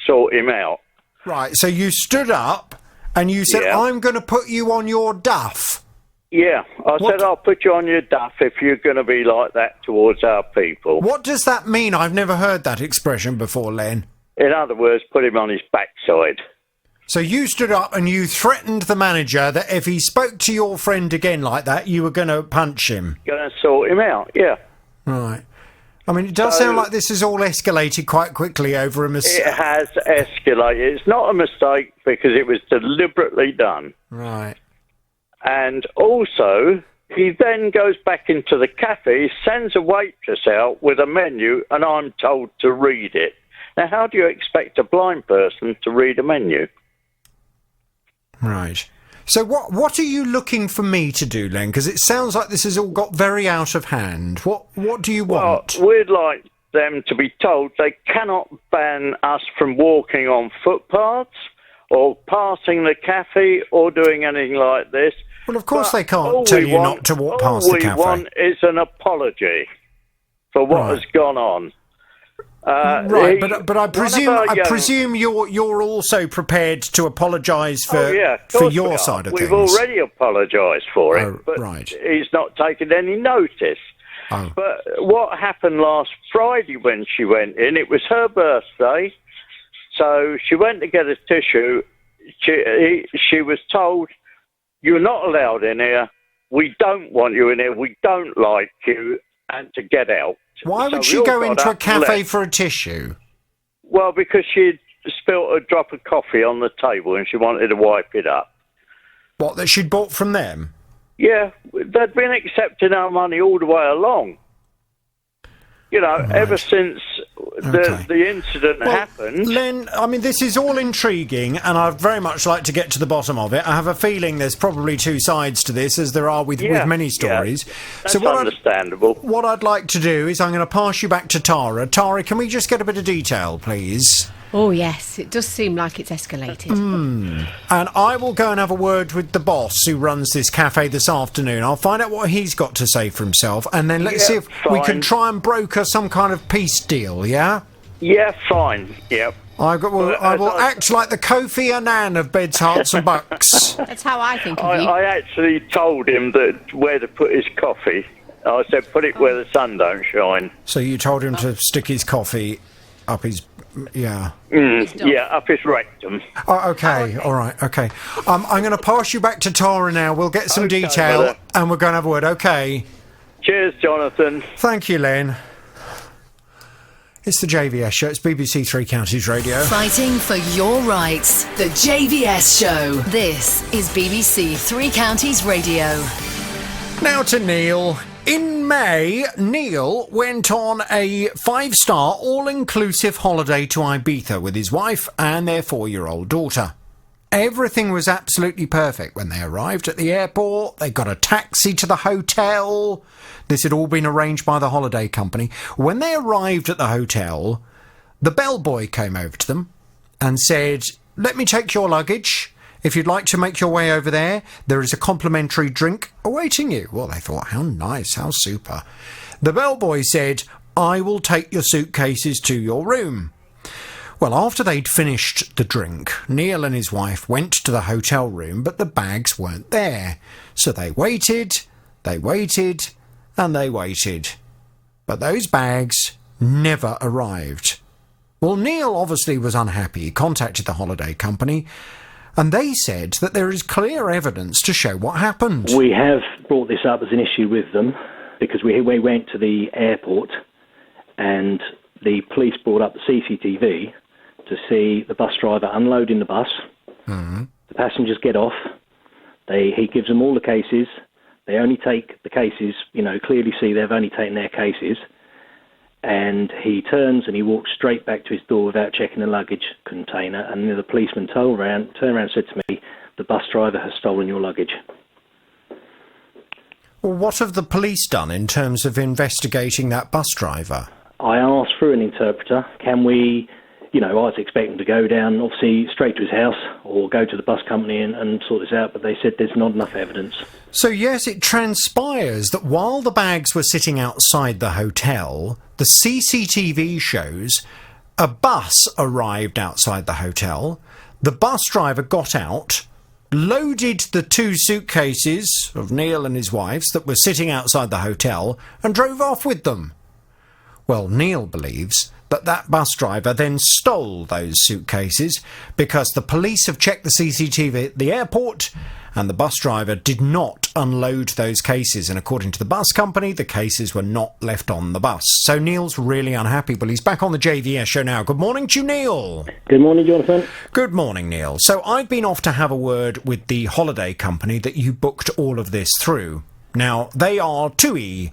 sort him out. Right, so you stood up and you said, I'm going to put you on your duff. Yeah, I said, I'll put you on your duff if you're going to be like that towards our people. What does that mean? I've never heard that expression before, Len. In other words, put him on his backside. So you stood up and you threatened the manager that if he spoke to your friend again like that, you were going to punch him. Going to sort him out, yeah. Right. I mean, it does sound like this has all escalated quite quickly over a mistake. It has escalated. It's not a mistake because it was deliberately done. Right. And also, he then goes back into the cafe, sends a waitress out with a menu, and I'm told to read it. Now, how do you expect a blind person to read a menu? Right. So what are you looking for me to do, Len? Because it sounds like this has all got very out of hand. What do you want? Well, we'd like them to be told they cannot ban us from walking on footpaths or passing the cafe or doing anything like this. Well, of course they can't tell you not to walk past the cafe. All we want is an apology for what has gone on. Right, but I presume you're also prepared to apologise for your side of things. We've already apologised for it, but he's not taken any notice. Oh. But what happened last Friday when she went in? It was her birthday, so she went to get a tissue. She was told, "You're not allowed in here. We don't want you in here. We don't like you, and to get out." Why would she go into a cafe for a tissue? Well, because she'd spilt a drop of coffee on the table and she wanted to wipe it up. What, that she'd bought from them? Yeah, they'd been accepting our money all the way along. You know, ever since the incident happened. Len, I mean, this is all intriguing, and I'd very much like to get to the bottom of it. I have a feeling there's probably two sides to this, as there are with many stories. Yeah. That's understandable. What I'd like to do is I'm going to pass you back to Tara. Tara, can we just get a bit of detail, please? Oh, yes. It does seem like it's escalated. And I will go and have a word with the boss who runs this cafe this afternoon. I'll find out what he's got to say for himself, and then let's see if we can try and broker some kind of peace deal, yeah? Yeah, fine. Yep. I will act like the Kofi Annan of Beds, Hearts and Bucks. That's how I think of you. I actually told him that where to put his coffee. I said, put it where the sun don't shine. So you told him to stick his coffee up his... Yeah. Up his rectum. Oh, okay, all right, okay. I'm going to pass you back to Tara now. We'll get some detail and we're going to have a word, okay? Cheers, Jonathan. Thank you, Len. It's the JVS Show. It's BBC Three Counties Radio. Fighting for your rights. The JVS Show. This is BBC Three Counties Radio. Now to Neil. In May, Neil went on a 5-star all-inclusive holiday to Ibiza with his wife and their 4-year-old daughter. Everything was absolutely perfect when they arrived at the airport. They got a taxi to the hotel. This had all been arranged by the holiday company. When they arrived at the hotel, the bellboy came over to them and said, "Let me take your luggage. If you'd like to make your way over there, there is a complimentary drink awaiting you." Well, they thought, how nice, how super. The bellboy said, "I will take your suitcases to your room." Well, after they'd finished the drink, Neil and his wife went to the hotel room, but the bags weren't there. So they waited, and they waited. But those bags never arrived. Well, Neil obviously was unhappy. He contacted the holiday company, and they said that there is clear evidence to show what happened. We have brought this up as an issue with them because we went to the airport and the police brought up the CCTV to see the bus driver unloading the bus. Mm-hmm. The passengers get off. He gives them all the cases. They only take the cases, clearly see they've only taken their cases. And he turns and he walks straight back to his door without checking the luggage container. And the policeman turned around and said to me, "The bus driver has stolen your luggage." Well, what have the police done in terms of investigating that bus driver? I asked for an interpreter. Can we, I was expecting to go down, obviously, straight to his house or go to the bus company and sort this out. But they said there's not enough evidence. So, yes, it transpires that while the bags were sitting outside the hotel, the CCTV shows a bus arrived outside the hotel, the bus driver got out, loaded the 2 suitcases of Neil and his wife's that were sitting outside the hotel, and drove off with them. Well, Neil believes that that bus driver then stole those suitcases because the police have checked the CCTV at the airport and the bus driver did not unload those cases. And according to the bus company, the cases were not left on the bus. So Neil's really unhappy. Well, he's back on the JVS show now. Good morning to you, Neil. Good morning, Jonathan. Good morning, Neil. So I've been off to have a word with the holiday company that you booked all of this through. Now, they are TUI,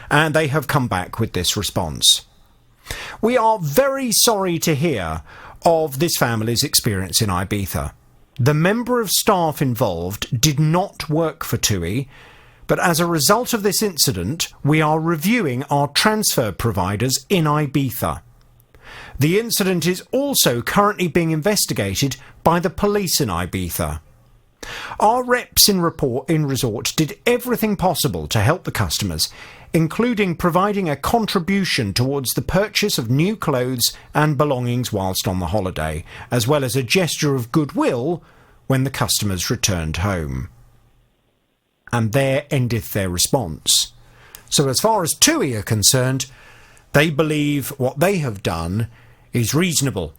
and they have come back with this response. We are very sorry to hear of this family's experience in Ibiza. The member of staff involved did not work for TUI, but as a result of this incident, we are reviewing our transfer providers in Ibiza. The incident is also currently being investigated by the police in Ibiza. Our reps in resort did everything possible to help the customers, including providing a contribution towards the purchase of new clothes and belongings whilst on the holiday, as well as a gesture of goodwill when the customers returned home. And there endeth their response. So as far as TUI are concerned, they believe what they have done is reasonable.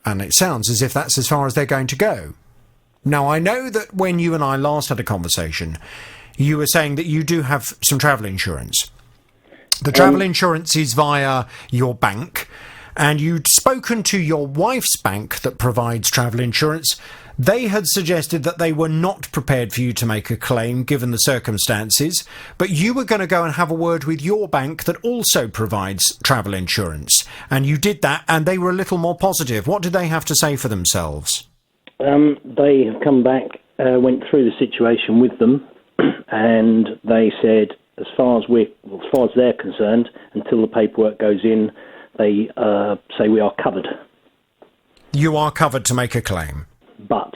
And it sounds as if that's as far as they're going to go. Now, I know that when you and I last had a conversation, you were saying that you do have some travel insurance. The travel insurance is via your bank, and you'd spoken to your wife's bank that provides travel insurance. They had suggested that they were not prepared for you to make a claim given the circumstances, but you were going to go and have a word with your bank that also provides travel insurance. And you did that, and they were a little more positive. What did they have to say for themselves? They have come back, went through the situation with them, and they said, as far as they're concerned, until the paperwork goes in, they say we are covered. You are covered to make a claim. But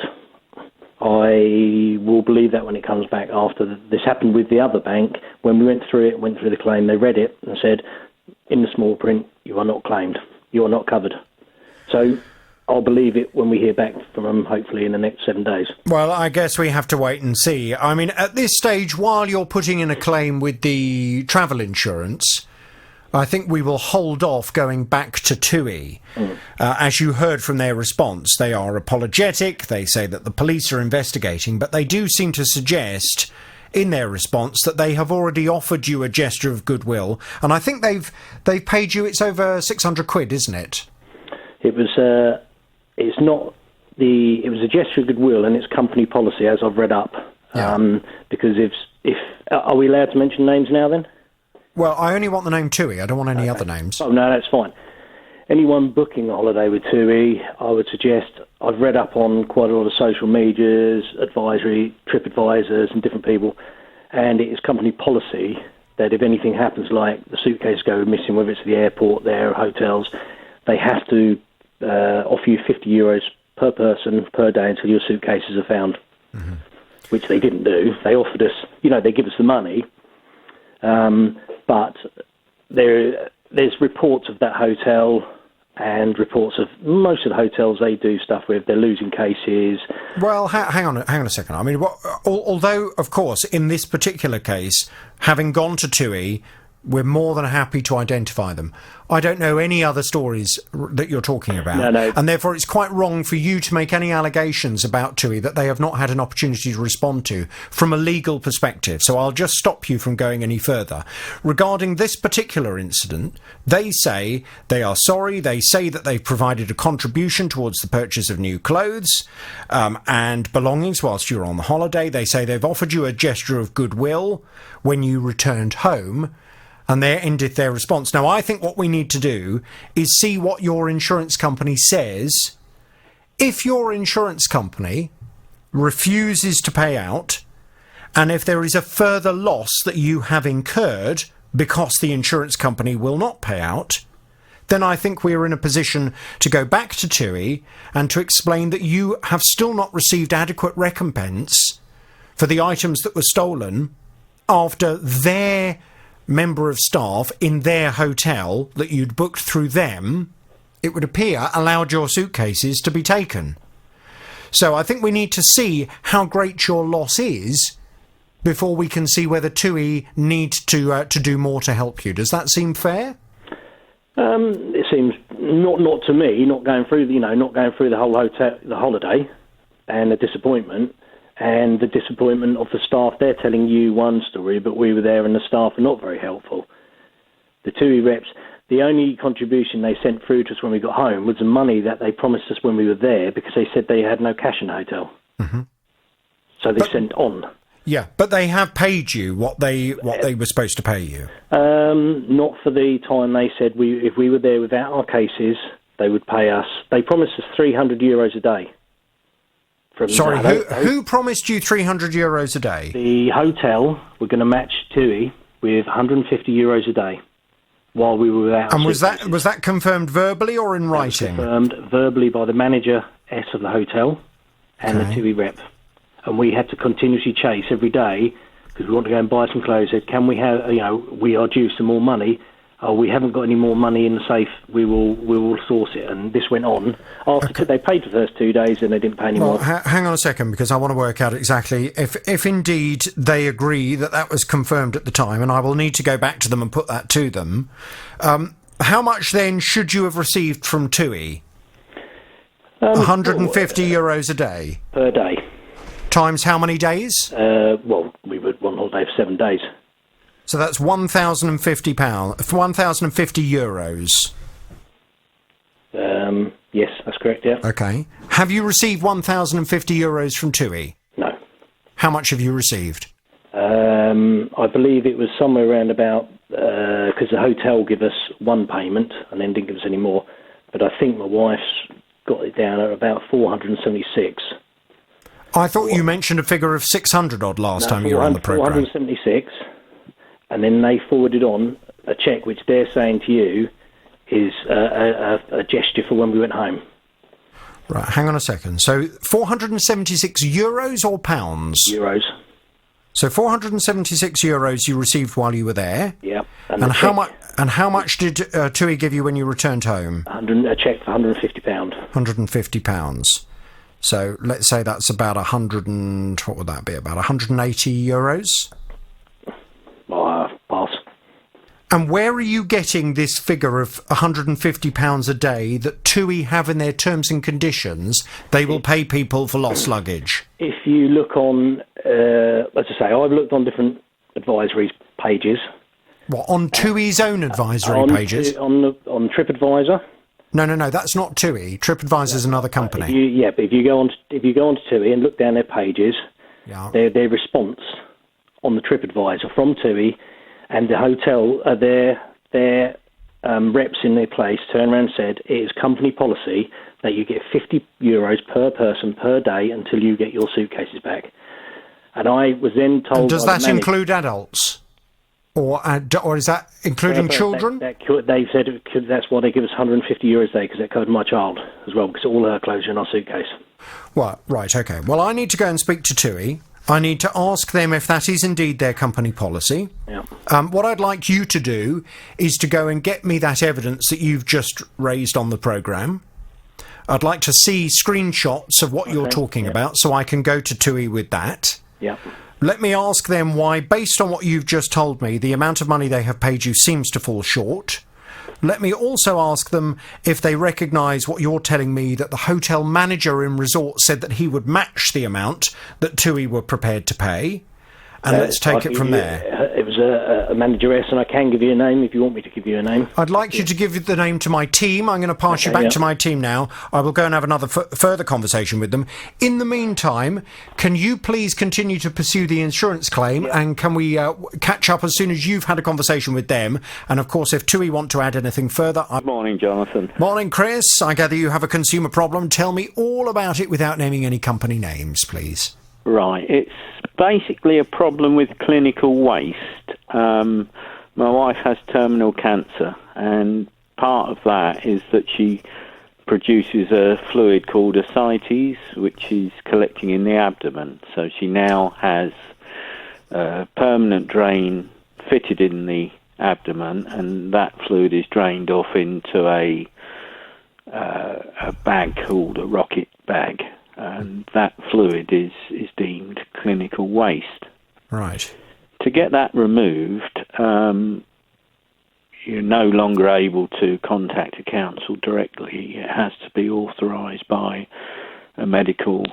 I will believe that when it comes back after this happened with the other bank. When we went through the claim, they read it and said, in the small print, you are not claimed. You are not covered. So I'll believe it when we hear back from them, hopefully in the next 7 days. Well, I guess we have to wait and see. I mean, at this stage, while you're putting in a claim with the travel insurance, I think we will hold off going back to TUI. As you heard from their response, they are apologetic. They say that the police are investigating, but they do seem to suggest in their response that they have already offered you a gesture of goodwill. And I think they've paid you, it's over 600 quid, isn't it? It was, it was a gesture of goodwill, and it's company policy, as I've read up. Yeah. Because if are we allowed to mention names now then? Well, I only want the name TUI. I don't want any other names. Oh, no, that's fine. Anyone booking a holiday with TUI, I would suggest, I've read up on quite a lot of social medias, advisory, trip advisors and different people, and it is company policy that if anything happens, like the suitcase go missing, whether it's at the airport, their hotels, they have to offer you €50 per person per day until your suitcases are found, which they didn't do. They offered us, they give us the money, but there's reports of that hotel and reports of most of the hotels they do stuff with. They're losing cases. Well, hang on a second. I mean, although, of course, in this particular case, having gone to TUI, we're more than happy to identify them. I don't know any other stories that you're talking about. No. And therefore it's quite wrong for you to make any allegations about TUI that they have not had an opportunity to respond to from a legal perspective. So I'll just stop you from going any further. Regarding this particular incident, they say they are sorry. They say that they've provided a contribution towards the purchase of new clothes and belongings whilst you're on the holiday. They say they've offered you a gesture of goodwill when you returned home. And there ended their response. Now, I think what we need to do is see what your insurance company says. If your insurance company refuses to pay out, and if there is a further loss that you have incurred because the insurance company will not pay out, then I think we are in a position to go back to TUI and to explain that you have still not received adequate recompense for the items that were stolen after their member of staff in their hotel that you'd booked through them, it would appear, allowed your suitcases to be taken. So I think we need to see how great your loss is before we can see whether TUI need to do more to help you. Does that seem fair? It seems not to me, not going through the whole hotel, the holiday, and the disappointment. And the disappointment of the staff. They're telling you one story, but we were there and the staff are not very helpful. The TUI reps, the only contribution they sent through to us when we got home was the money that they promised us when we were there, because they said they had no cash in the hotel. Mm-hmm. So they sent on. Yeah, but they have paid you what they were supposed to pay you. Not for the time they said if we were there without our cases, they would pay us. They promised us €300 a day. Sorry, who promised you €300 a day? The hotel were going to match TUI with €150 a day while we were without. And was that confirmed verbally or in writing? Confirmed verbally by the manager of the hotel and the TUI rep. And we had to continuously chase every day because we want to go and buy some clothes. Said, can we have? We are due some more money. Oh, we haven't got any more money in the safe. We will source it. And this went on. After they paid for the first 2 days, and they didn't pay any more. Hang on a second, because I want to work out exactly if indeed they agree that was confirmed at the time, and I will need to go back to them and put that to them. How much then should you have received from TUI? €150 a day per day. Times how many days? We would want holiday for 7 days. So that's £1,050. €1,050. Yes, that's correct. Yeah. Okay. Have you received €1,050 from TUI? No. How much have you received? I believe it was somewhere around about because the hotel gave us one payment and then didn't give us any more. But I think my wife's got it down at about 476. I thought you mentioned a figure of 600 odd last time you were on the programme. 476. And then they forwarded on a cheque which they're saying to you is a gesture for when we went home. Right, hang on a second. So €476 or pounds? Euros. So €476 you received while you were there? Yeah. And how much did TUI give you when you returned home? A cheque for £150. £150. So let's say that's about what would that be? About €180? Pass. And where are you getting this figure of £150 a day that TUI have in their terms and conditions? They will pay people for lost luggage. If you look on, as I say, I've looked on different advisory pages. What, on TUI's own advisory pages? On TripAdvisor. No, that's not TUI. TripAdvisor is another company. But if you go on to TUI and look down their pages, their response on the TripAdvisor from TUI and the hotel, their reps in their place turned around and said it is company policy that you get €50 per person per day until you get your suitcases back. And I was then told... And does that include adults? Or is that including children? They said that's why they give us €150 a day, because that covered my child as well, because all her clothes are in our suitcase. Well, right, OK. Well, I need to go and speak to TUI. I need to ask them if that is indeed their company policy. Yeah. What I'd like you to do is to go and get me that evidence that you've just raised on the programme. I'd like to see screenshots of what you're talking about so I can go to TUI with that. Yeah. Let me ask them why, based on what you've just told me, the amount of money they have paid you seems to fall short. Let me also ask them if they recognise what you're telling me, that the hotel manager in resort said that he would match the amount that TUI were prepared to pay. And let's take it from there. It was a manageress, and I can give you a name if you want me to give you a name. I'd like you to give the name to my team. I'm going to pass you back to my team now. I will go and have another further conversation with them. In the meantime, can you please continue to pursue the insurance claim, and can we catch up as soon as you've had a conversation with them? And, of course, if TUI want to add anything further... Good morning, Jonathan. Morning, Chris. I gather you have a consumer problem. Tell me all about it without naming any company names, please. Right. It's basically a problem with clinical waste. My wife has terminal cancer, and part of that is that she produces a fluid called ascites, which is collecting in the abdomen. So she now has a permanent drain fitted in the abdomen, and that fluid is drained off into a bag called a rocket bag. And that fluid is deemed clinical waste. Right. To get that removed, you're no longer able to contact a council directly. It has to be authorised by a medical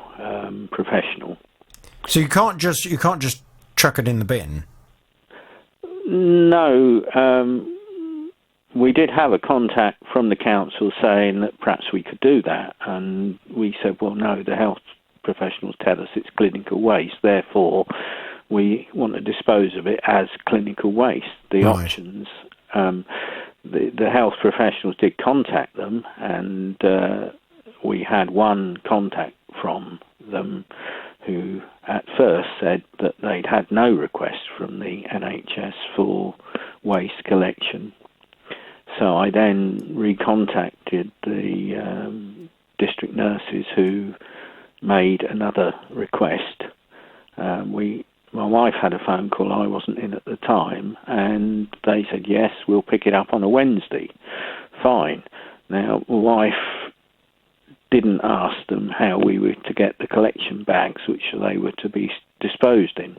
professional. So you can't just chuck it in the bin? No. We did have a contact from the council saying that perhaps we could do that, and we said, well, no, the health professionals tell us it's clinical waste, therefore we want to dispose of it as clinical waste. The options, the health professionals did contact them, and we had one contact from them who at first said that they'd had no request from the NHS for waste collection. So I then recontacted the district nurses who made another request. My wife had a phone call, I wasn't in at the time, and they said, yes, we'll pick it up on a Wednesday. Fine. Now, my wife didn't ask them how we were to get the collection bags, which they were to be disposed in.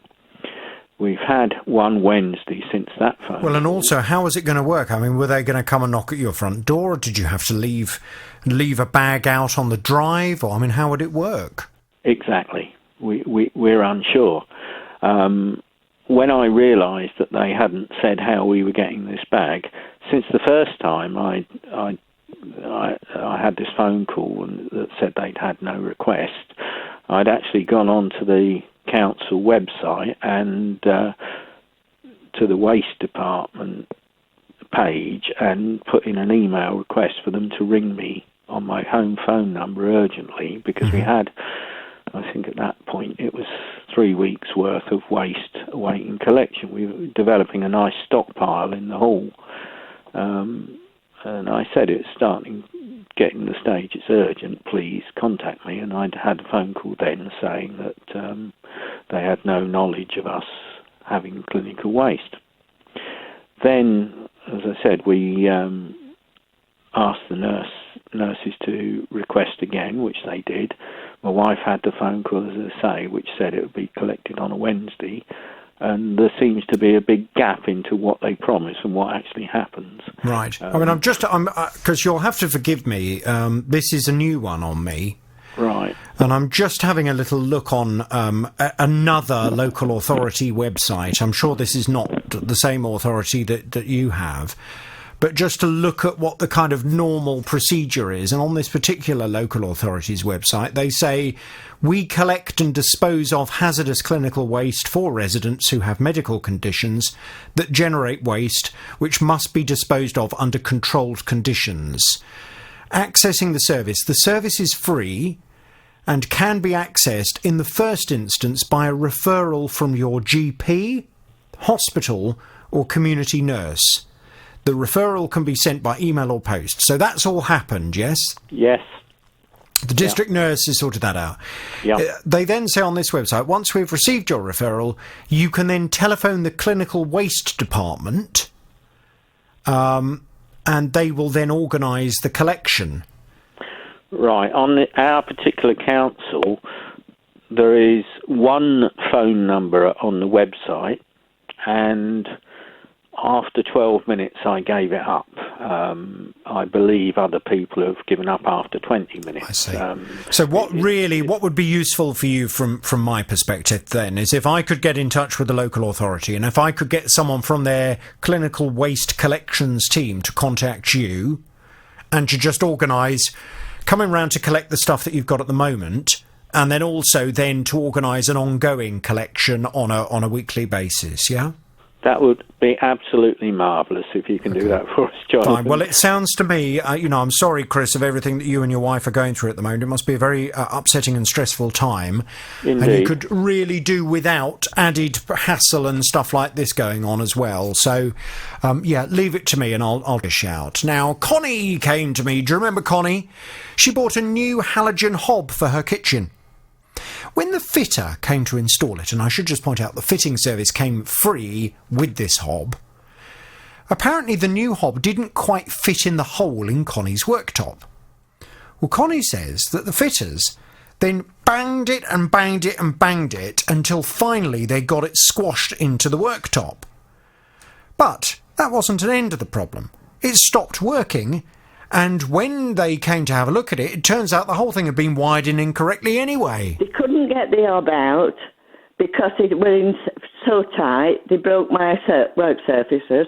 We've had one Wednesday since that phone. Well, and also, how was it going to work? I mean, were they going to come and knock at your front door, or did you have to leave a bag out on the drive? Or, I mean, how would it work? Exactly. We're unsure. When I realised that they hadn't said how we were getting this bag, since the first time I had this phone call that said they'd had no request, I'd actually gone on to the council website and to the waste department page and put in an email request for them to ring me on my home phone number urgently, because we had, I think at that point, it was 3 weeks' worth of waste awaiting collection. We were developing a nice stockpile in the hall. And I said it's getting the stage, it's urgent, please contact me. And I'd had a phone call then saying that they had no knowledge of us having clinical waste. Then, as I said, we asked the nurses to request again, which they did. My wife had the phone call, as I say, which said it would be collected on a Wednesday, and there seems to be a big gap into what they promise and what actually happens. Right. I mean, because you'll have to forgive me, this is a new one on me. Right. And I'm just having a little look on another local authority website. I'm sure this is not the same authority that you have, but just to look at what the kind of normal procedure is. And on this particular local authority's website, they say, we collect and dispose of hazardous clinical waste for residents who have medical conditions that generate waste, which must be disposed of under controlled conditions. Accessing the service is free and can be accessed in the first instance by a referral from your GP, hospital or community nurse. The referral can be sent by email or post. So that's all happened, yes? Yes. The district nurse has sorted that out. Yeah. They then say on this website, once we've received your referral, you can then telephone the clinical waste department, and they will then organise the collection. Right. On our particular council, there is one phone number on the website, and after 12 minutes I gave it up. I believe other people have given up after 20 minutes. I see. So what would be useful for you from my perspective then is if I could get in touch with the local authority, and if I could get someone from their clinical waste collections team to contact you and to just organise coming round to collect the stuff that you've got at the moment, and then also then to organise an ongoing collection on a weekly basis, yeah? That would be absolutely marvellous if you can do that for us, Jonathan. Fine. Well, it sounds to me, I'm sorry, Chris, of everything that you and your wife are going through at the moment. It must be a very upsetting and stressful time. Indeed. And you could really do without added hassle and stuff like this going on as well. So, leave it to me and I'll dish out. Now, Connie came to me. Do you remember Connie? She bought a new halogen hob for her kitchen. When the fitter came to install it, and I should just point out the fitting service came free with this hob, apparently the new hob didn't quite fit in the hole in Connie's worktop. Well, Connie says that the fitters then banged it and banged it and banged it until finally they got it squashed into the worktop. But That wasn't an end of the problem. It stopped working, and when they came to have a look at it, it turns out the whole thing had been wired in incorrectly anyway. They couldn't get the hob out because it was in so tight, they broke my work surfaces.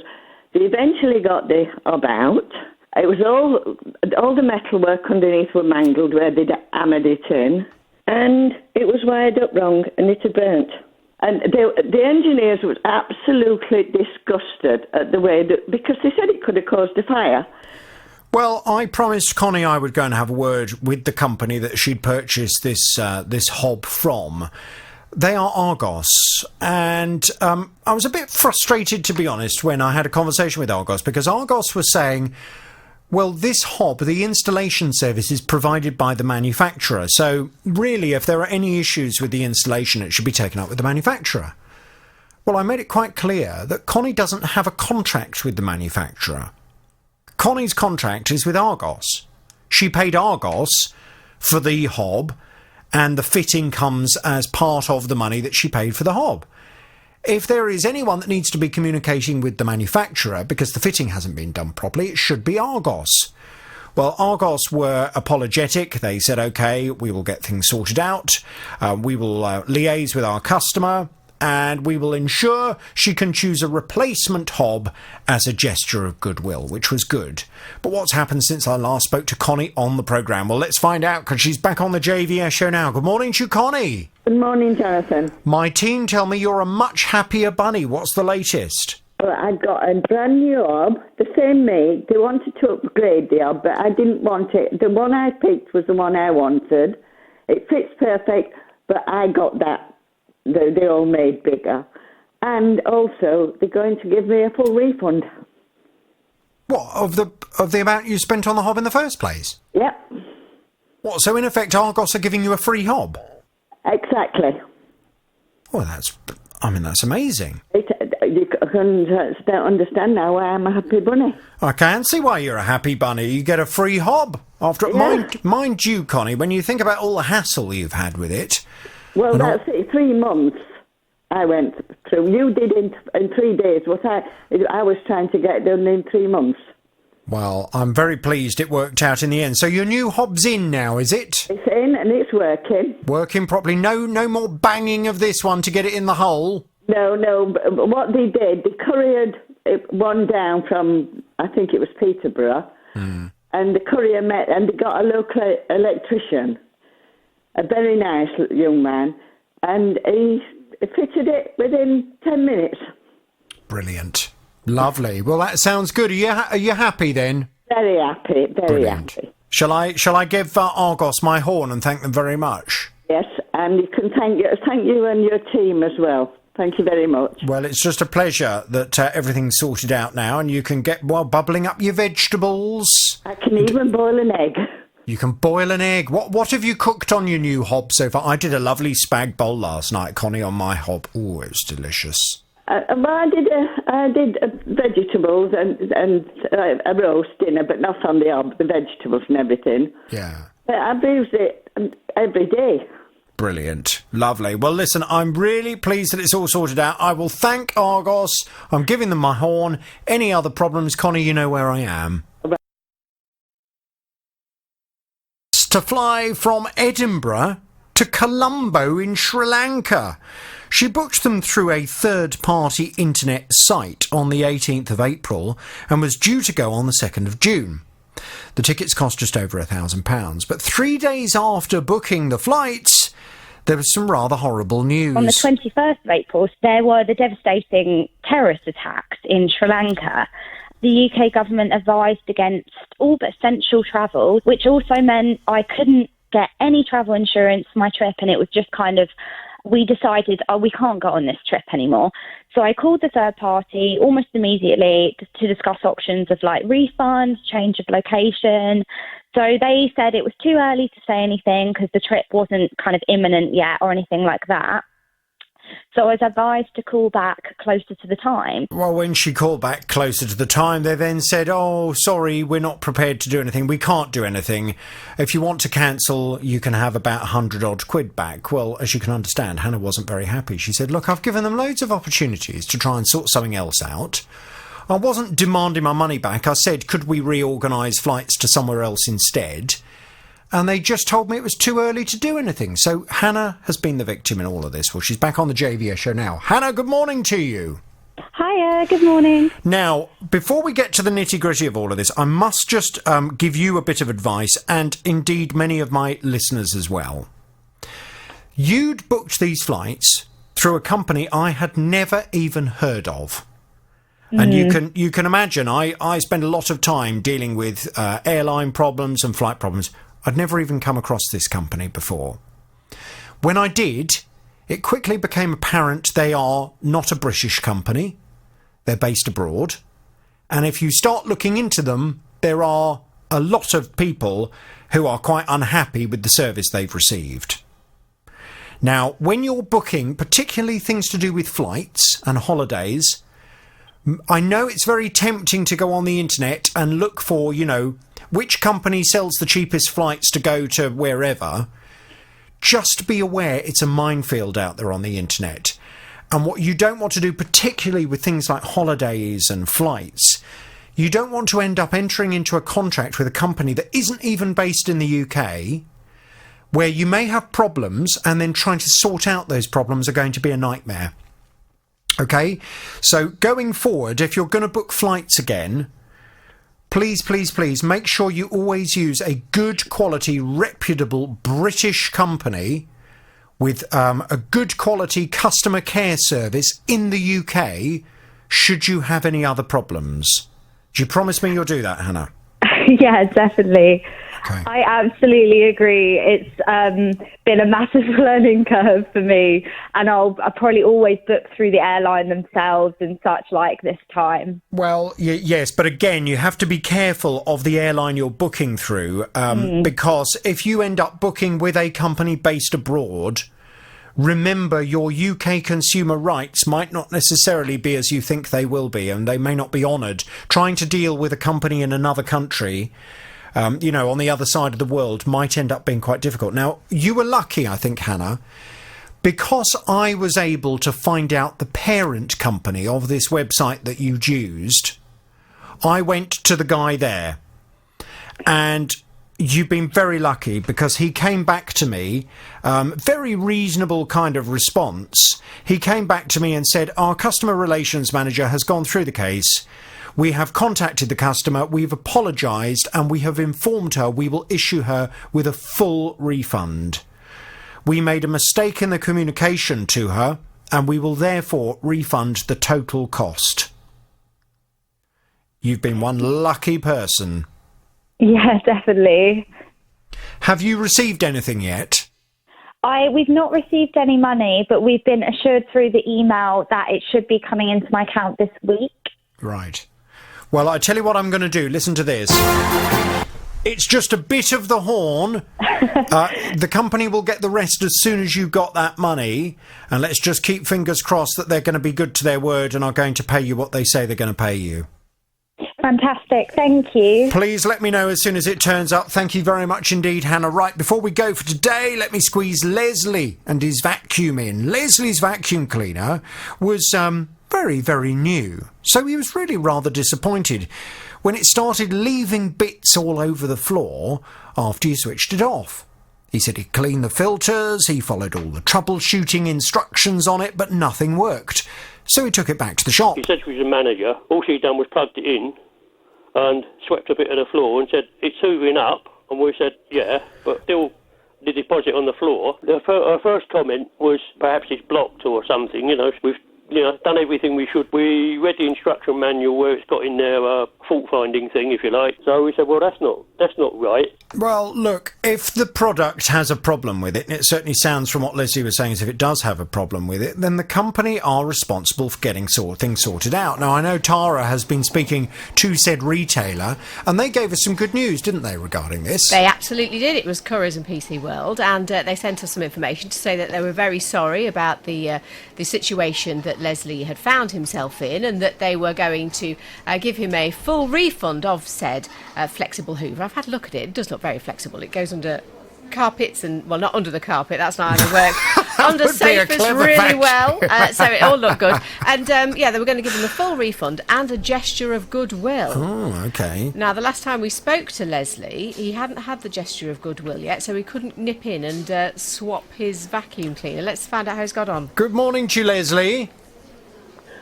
They eventually got the hob out. It was all the metalwork underneath were mangled where they'd hammered it in, and it was wired up wrong, and it had burnt. And the engineers were absolutely disgusted at the way that, because they said it could have caused a fire. Well, I promised Connie I would go and have a word with the company that she'd purchased this hob from. They are Argos, and I was a bit frustrated, to be honest, when I had a conversation with Argos, because Argos was saying, well, this hob, the installation service is provided by the manufacturer, so really, if there are any issues with the installation, it should be taken up with the manufacturer. Well, I made it quite clear that Connie doesn't have a contract with the manufacturer. Connie's contract is with Argos. She paid Argos for the hob, and the fitting comes as part of the money that she paid for the hob. If there is anyone that needs to be communicating with the manufacturer because the fitting hasn't been done properly, it should be Argos. Well, Argos were apologetic. They said, OK, we will get things sorted out. We will liaise with our customer, and we will ensure she can choose a replacement hob as a gesture of goodwill, which was good. But what's happened since I last spoke to Connie on the programme? Well, let's find out, because she's back on the JVS show now. Good morning to you, Connie. Good morning, Jonathan. My team tell me you're a much happier bunny. What's the latest? Well, I got a brand new hob, the same make. They wanted to upgrade the hob, but I didn't want it. The one I picked was the one I wanted. It fits perfect, but I got that. They're all made bigger. And also, they're going to give me a full refund. What, of the amount you spent on the hob in the first place? Yep. What, so in effect Argos are giving you a free hob? Exactly. Well, that's amazing. You don't understand now why I'm a happy bunny. I can see why you're a happy bunny. You get a free hob. After mind you, Connie, when you think about all the hassle you've had with it... Well, that's it. 3 months I went through. You did in 3 days what I was trying to get done in 3 months. Well, I'm very pleased it worked out in the end. So your new hob's in now, is it? It's in and it's working. Working properly. No more banging of this one to get it in the hole? No. What they did, they couriered one down from, I think it was Peterborough, and the courier met, and they got a local electrician, a very nice young man, and he fitted it within 10 minutes. Brilliant. Lovely. Well, that sounds good. Are you happy then? Very happy, very happy. Shall I give Argos my horn and thank them very much? Yes, and you can thank you and your team as well. Thank you very much. Well, it's just a pleasure that everything's sorted out now, and you can get bubbling up your vegetables. I can even boil an egg. You can boil an egg. What have you cooked on your new hob so far? I did a lovely spag bowl last night, Connie, on my hob. Oh, it was delicious. Well, I did vegetables and a roast dinner, but not on the hob, the vegetables and everything. Yeah. But I've used it every day. Brilliant. Lovely. Well, listen, I'm really pleased that it's all sorted out. I will thank Argos. I'm giving them my horn. Any other problems, Connie, you know where I am. To fly from Edinburgh to Colombo in Sri Lanka. She booked them through a third-party internet site on the 18th of April and was due to go on the 2nd of June. The tickets cost just over £1,000, but 3 days after booking the flights, there was some rather horrible news. On the 21st of April, there were the devastating terrorist attacks in Sri Lanka. The UK government advised against all but essential travel, which also meant I couldn't get any travel insurance for my trip, and it was just kind of, we decided, we can't go on this trip anymore. So I called the third party almost immediately to discuss options of like refunds, change of location. So they said it was too early to say anything because the trip wasn't kind of imminent yet or anything like that. So I was advised to call back closer to the time. Well, when she called back closer to the time, they then said, oh, sorry, we're not prepared to do anything. We can't do anything. If you want to cancel, you can have about 100 odd quid back. Well, as you can understand, Hannah wasn't very happy. She said, look, I've given them loads of opportunities to try and sort something else out. I wasn't demanding my money back. I said, could we reorganise flights to somewhere else instead? And they just told me it was too early to do anything. So Hannah has been the victim in all of this. Well, she's back on the JVS show now. Hannah, good morning to you. Hiya, good morning. Now, before we get to the nitty-gritty of all of this, I must just give you a bit of advice, and indeed many of my listeners as well. You'd booked these flights through a company I had never even heard of. And you can imagine, I spend a lot of time dealing with airline problems and flight problems. I'd never even come across this company before. When I did, it quickly became apparent they are not a British company. They're based abroad. And if you start looking into them, there are a lot of people who are quite unhappy with the service they've received. Now, when you're booking, particularly things to do with flights and holidays, I know it's very tempting to go on the internet and look for, which company sells the cheapest flights to go to wherever. Just be aware it's a minefield out there on the internet. And what you don't want to do, particularly with things like holidays and flights, you don't want to end up entering into a contract with a company that isn't even based in the UK, where you may have problems, and then trying to sort out those problems are going to be a nightmare. Okay, so going forward, if you're going to book flights again, please make sure you always use a good quality, reputable British company with a good quality customer care service in the UK should you have any other problems. Do you promise me you'll do that, Hannah? Yeah, definitely. Okay. I absolutely agree. It's been a massive learning curve for me, and I'll probably always book through the airline themselves and such like this time. Well, yes, but again, you have to be careful of the airline you're booking through, because if you end up booking with a company based abroad, remember your UK consumer rights might not necessarily be as you think they will be, and they may not be honoured. Trying to deal with a company in another country, on the other side of the world, might end up being quite difficult. Now, you were lucky, I think, Hannah, because I was able to find out the parent company of this website that you'd used. I went to the guy there, and you've been very lucky because he came back to me, very reasonable kind of response. He came back to me and said, our customer relations manager has gone through the case. We have contacted the customer, we've apologised, and we have informed her we will issue her with a full refund. We made a mistake in the communication to her, and we will therefore refund the total cost. You've been one lucky person. Yeah, definitely. Have you received anything yet? We've not received any money, but we've been assured through the email that it should be coming into my account this week. Right. Well, I tell you what I'm going to do. Listen to this. It's just a bit of the horn. The company will get the rest as soon as you got that money. And let's just keep fingers crossed that they're going to be good to their word and are going to pay you what they say they're going to pay you. Fantastic. Thank you. Please let me know as soon as it turns up. Thank you very much indeed, Hannah. Right, before we go for today, let me squeeze Leslie and his vacuum in. Leslie's vacuum cleaner was very, very new. So he was really rather disappointed when it started leaving bits all over the floor after you switched it off. He said he'd cleaned the filters, he followed all the troubleshooting instructions on it, but nothing worked. So he took it back to the shop. He said to his manager, all she'd done was plugged it in and swept a bit of the floor and said, it's hoovering up. And we said, yeah, but still the deposit on the floor. Our first comment was perhaps it's blocked or something, we've done everything we should. We read the instruction manual where it's got in there fault-finding thing, if you like. So we said, well, that's not right. Well, look, if the product has a problem with it, and it certainly sounds from what Leslie was saying as if it does have a problem with it, then the company are responsible for getting things sorted out. Now, I know Tara has been speaking to said retailer, and they gave us some good news, didn't they, regarding this? They absolutely did. It was Currys and PC World, and they sent us some information to say that they were very sorry about the situation that Leslie had found himself in, and that they were going to give him a full refund of said flexible hoover. I've had a look at it. It does look very flexible. It goes under carpets and, well, not under the carpet, that's not how it works, under would be a sofas clever really vacuum. well, so it all looked good. And yeah, they were going to give him a full refund and a gesture of goodwill. Oh, okay. Now, the last time we spoke to Leslie, he hadn't had the gesture of goodwill yet, so he couldn't nip in and swap his vacuum cleaner. Let's find out how he's got on. Good morning to you, Leslie.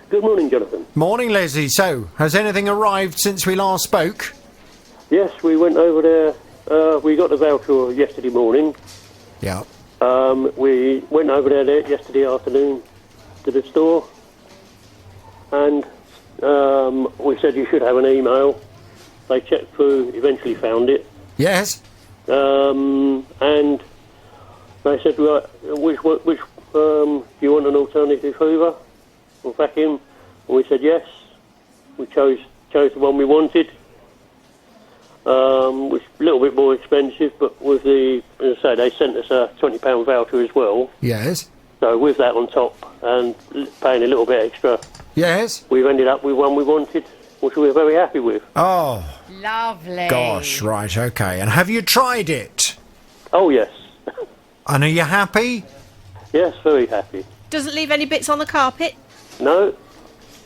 Good morning, Jonathan. Morning, Leslie. So, has anything arrived since we last spoke? Yes, we went over there. We got the voucher yesterday morning. Yeah. We went over there yesterday afternoon to the store, and we said you should have an email. They checked through, eventually found it. Yes. And they said, well, which do you want an alternative Hoover or vacuum? And we said yes. We chose the one we wanted. Which a little bit more expensive, but with the, as I say, they sent us a £20 voucher as well. Yes. So with that on top and paying a little bit extra, yes, we've ended up with one we wanted, which we were very happy with. Oh. Lovely. Gosh, right, okay. And have you tried it? Oh, yes. And are you happy? Yes, very happy. Doesn't leave any bits on the carpet? No.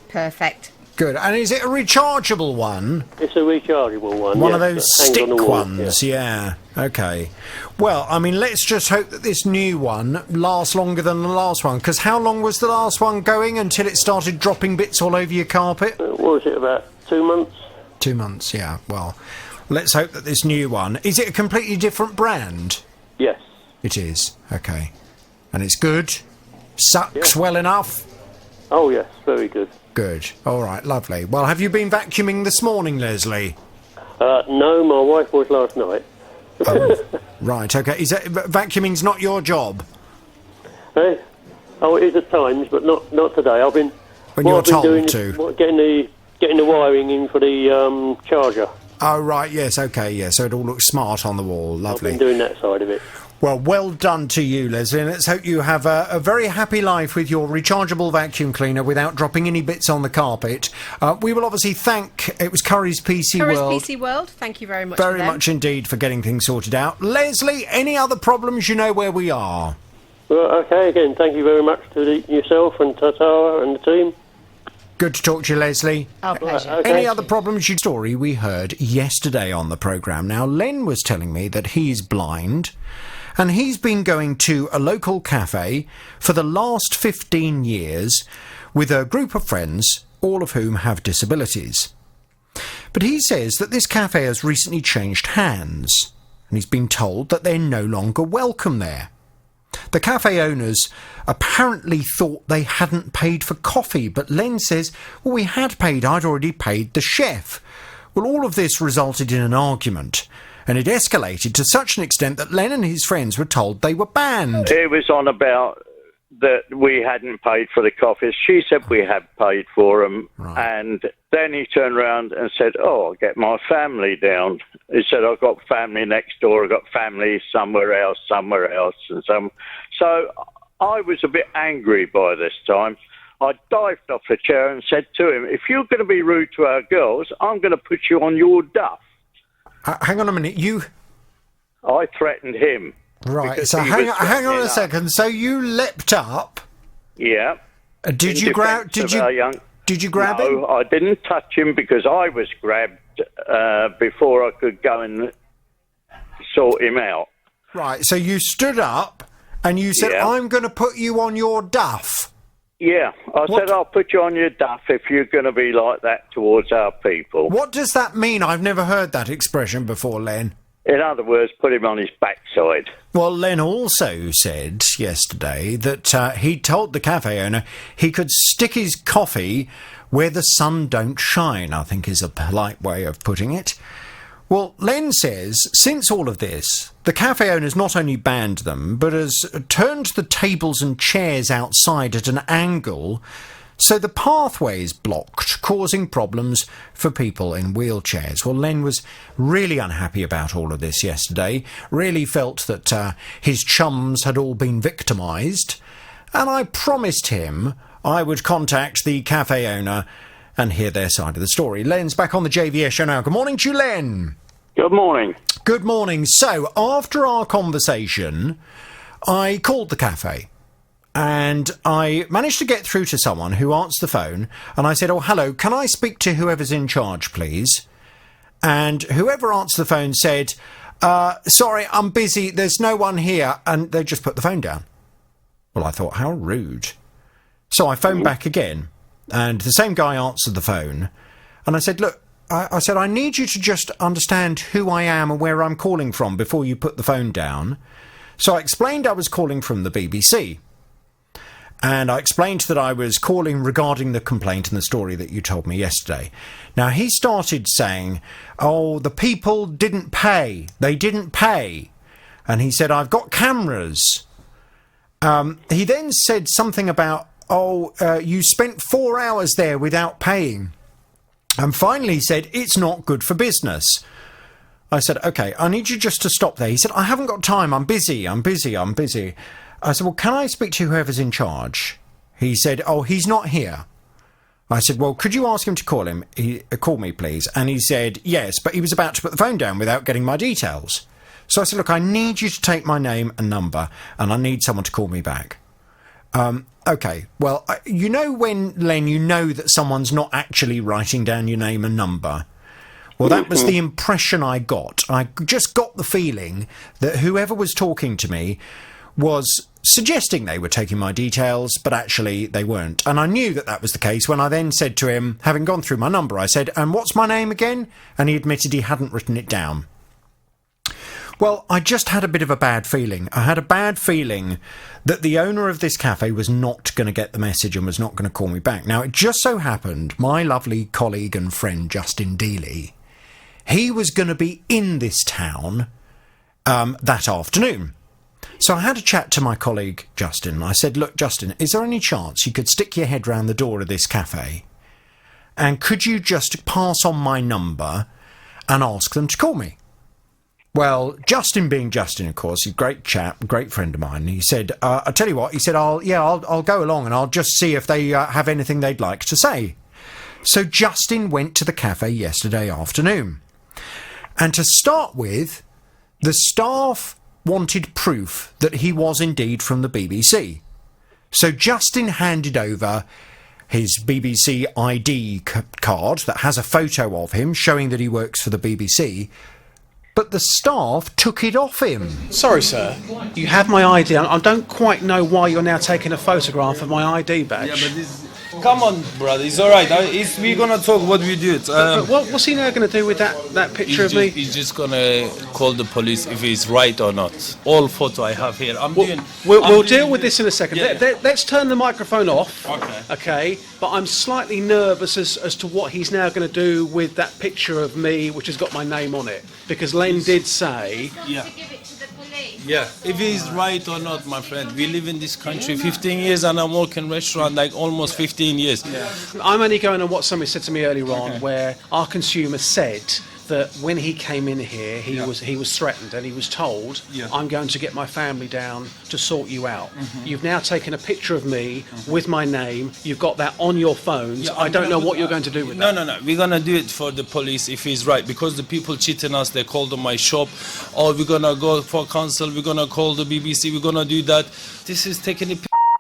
Perfect. Good. And is it a rechargeable one? It's a rechargeable one. One yes, of those that hangs stick on the wall, ones, yeah. Okay. Well, I mean, let's just hope that this new one lasts longer than the last one, because how long was the last one going until it started dropping bits all over your carpet? What was it, about 2 months? 2 months, yeah. Well, let's hope that this new one... Is it a completely different brand? Yes. It is, okay. And it's good? Sucks well enough? Oh, yes, very good. Good. All right, lovely. Well, have you been vacuuming this morning, Leslie? No, my wife was last night. Right, okay. Is that, vacuuming's not your job? Hey? Oh, it is at times, but not today. I've been... When you're told to. Getting the wiring in for the charger. Oh, right, yes, okay, yeah. So it all looks smart on the wall. Lovely. I've been doing that side of it. Well done to you, Leslie, and let's hope you have a very happy life with your rechargeable vacuum cleaner without dropping any bits on the carpet. We will obviously thank... It was Curry's PC World. Curry's PC World, thank you very much. Very much indeed for getting things sorted out. Leslie, any other problems, you know where we are. Well, okay, again, thank you very much to yourself and Tatara and the team. Good to talk to you, Leslie. Our pleasure. Okay. Any other problems? Story we heard yesterday on the programme. Now, Len was telling me that he's blind, and he's been going to a local cafe for the last 15 years with a group of friends, all of whom have disabilities. But he says that this cafe has recently changed hands, and he's been told that they're no longer welcome there. The cafe owners apparently thought they hadn't paid for coffee, but Len says, well, we had paid. I'd already paid the chef. Well, all of this resulted in an argument, and it escalated to such an extent that Len and his friends were told they were banned. It was on about that we hadn't paid for the coffees. She said we had paid for them, and then he turned around and said, oh, I'll get my family down. He said, I've got family next door, I've got family somewhere else, and some. So I was a bit angry by this time. I dived off the chair and said to him, if you're going to be rude to our girls, I'm going to put you on your duff. Hang on a minute, I threatened him. Right, so hang on a second. So you leapt up? Yeah. Did you grab him? No, I didn't touch him because I was grabbed before I could go and sort him out. Right, so you stood up and you said, I'm going to put you on your duff. Yeah, I said, I'll put you on your duff if you're going to be like that towards our people. What does that mean? I've never heard that expression before, Len. In other words, put him on his backside. Well, Len also said yesterday that he told the cafe owner he could stick his coffee where the sun don't shine, I think is a polite way of putting it. Well, Len says, since all of this, the cafe owner's not only banned them, but has turned the tables and chairs outside at an angle, so the pathway is blocked, causing problems for people in wheelchairs. Well, Len was really unhappy about all of this yesterday, really felt that his chums had all been victimised, and I promised him I would contact the cafe owner and hear their side of the story. Len's back on the JVS show now. Good morning to you, Len. Good morning. Good morning. So, after our conversation, I called the cafe And I managed to get through to someone who answered the phone, and I said, "Oh, hello, can I speak to whoever's in charge, please?" And whoever answered the phone said, "Sorry, I'm busy, there's no one here," and they just put the phone down. Well, I thought, how rude. So I phoned back again, and the same guy answered the phone, and I said, "Look," I said, "I need you to just understand who I am and where I'm calling from before you put the phone down." So I explained I was calling from the BBC. And I explained that I was calling regarding the complaint and the story that you told me yesterday. Now, he started saying, "Oh, the people didn't pay. They didn't pay." And he said, "I've got cameras." He then said something about, "Oh, you spent 4 hours there without paying." And finally he said, "It's not good for business." I said, "OK, I need you just to stop there." He said, "I haven't got time. I'm busy. I said, "Well, can I speak to whoever's in charge?" He said, "Oh, he's not here." I said, "Well, could you ask him to call me, please?" And he said, "Yes," but he was about to put the phone down without getting my details. So I said, "Look, I need you to take my name and number, and I need someone to call me back." OK, well, you know when, Len, you know that someone's not actually writing down your name and number? Well, that was the impression I got. I just got the feeling that whoever was talking to me was suggesting they were taking my details, but actually they weren't. And I knew that that was the case when I then said to him, having gone through my number, I said, "And what's my name again?" And he admitted he hadn't written it down. Well, I just had a bit of a bad feeling. I had a bad feeling that the owner of this cafe was not going to get the message and was not going to call me back. Now, it just so happened, my lovely colleague and friend, Justin Dealey, he was going to be in this town that afternoon. So I had a chat to my colleague, Justin. I said, "Look, Justin, is there any chance you could stick your head round the door of this cafe? And could you just pass on my number and ask them to call me?" Well, Justin being Justin, of course, he's a great chap, great friend of mine. He said, "I tell you what," he said, I'll go along and I'll just see if they have anything they'd like to say." So Justin went to the cafe yesterday afternoon. And to start with, the staff wanted proof that he was indeed from the BBC. So Justin handed over his BBC ID card that has a photo of him showing that he works for the BBC, but the staff took it off him. "Sorry, sir, you have my ID. I don't quite know why you're now taking a photograph of my ID badge." Yeah, but come on, brother, it's all right. We're going to talk what we do. But what's he now going to do with that picture of me? He's just going to call the police if he's right or not. All photo I have here. We'll deal with this in a second. Yeah. Let's turn the microphone off. Okay. But I'm slightly nervous as to what he's now going to do with that picture of me, which has got my name on it. Because Len did say... Yeah, if he's right or not, my friend. We live in this country 15 years and I'm working restaurant like almost 15 years. Yeah. I'm only going on what somebody said to me earlier on, where our consumer said that when he came in here, he was threatened and he was told, "I'm going to get my family down to sort you out." You've now taken a picture of me with my name. You've got that on your phones. I don't know what you're going to do with that. No. We're going to do it for the police if he's right. Because the people cheating us, they called on my shop. Oh, we're going to go for council. We're going to call the BBC. We're going to do that. This is taking a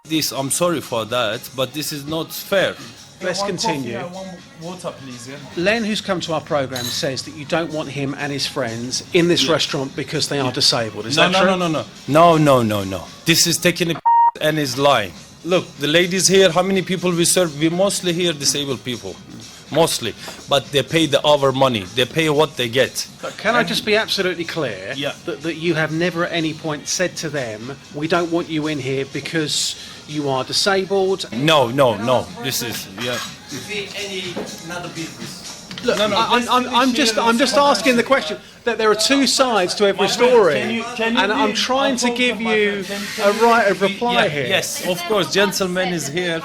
this. I'm sorry for that, but this is not fair. Let's continue. One water, please. Yeah? Len, who's come to our programme, says that you don't want him and his friends in this restaurant because they are disabled. Is that true? No. This is taking a and is lying. Look, the ladies here, how many people we serve? We mostly here disabled people. Mostly. But they pay our money. They pay what they get. But can I just be absolutely clear that you have never at any point said to them, "We don't want you in here because you are disabled"? No. This is, Is there another business? Look, I'm just asking the question. That there are two sides to every story, and I'm trying to give you a right of reply here. Yes, of course, gentleman is here.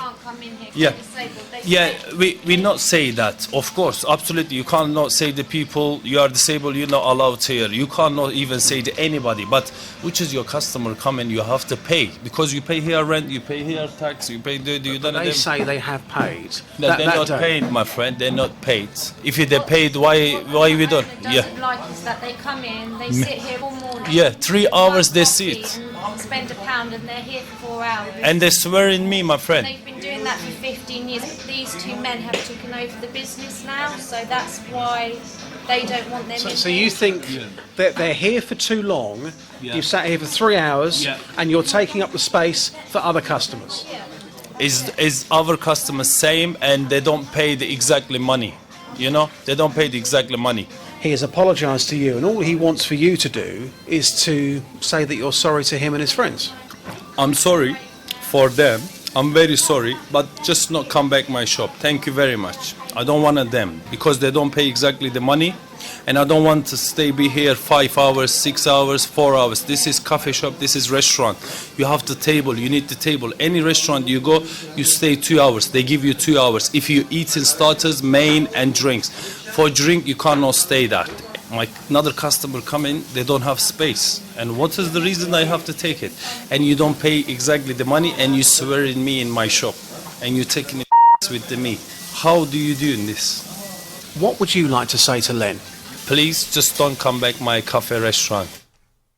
Yeah, we not say that. Of course, absolutely. You can't not say the people you are disabled. You're not allowed here. You can't not even say to anybody. But which is your customer coming? You have to pay because you pay here rent, you pay here tax, you pay. They say they have paid. No, they're not paid, my friend. They're not paid. If they paid, why we don't? Yeah. Like is that they come in, they sit here all morning. Yeah, 3 hours they sit. Spend £1 and they're here for 4 hours. And they swear in me, my friend. They've been doing that for 15 years, but these two men have taken over the business now, so that's why they don't want them in. So you think that they're here for too long, you've sat here for 3 hours, and you're taking up the space for other customers? Is our customers same and they don't pay the exactly money? You know, they don't pay the exactly money. He has apologised to you, and all he wants for you to do is to say that you're sorry to him and his friends. I'm sorry for them. I'm very sorry, but just not come back my shop. Thank you very much. I don't want them because they don't pay exactly the money, and I don't want to be here 5 hours, 6 hours, 4 hours. This is coffee shop. This is restaurant. You have the table. You need the table. Any restaurant you go, you stay 2 hours. They give you 2 hours. If you eat in starters, main, and drinks. For drink, you cannot stay that. Another customer come in, they don't have space. And what is the reason I have to take it? And you don't pay exactly the money, and you swear in me in my shop. And you're taking it with me. How do you do in this? What would you like to say to Len? Please, just don't come back my cafe restaurant.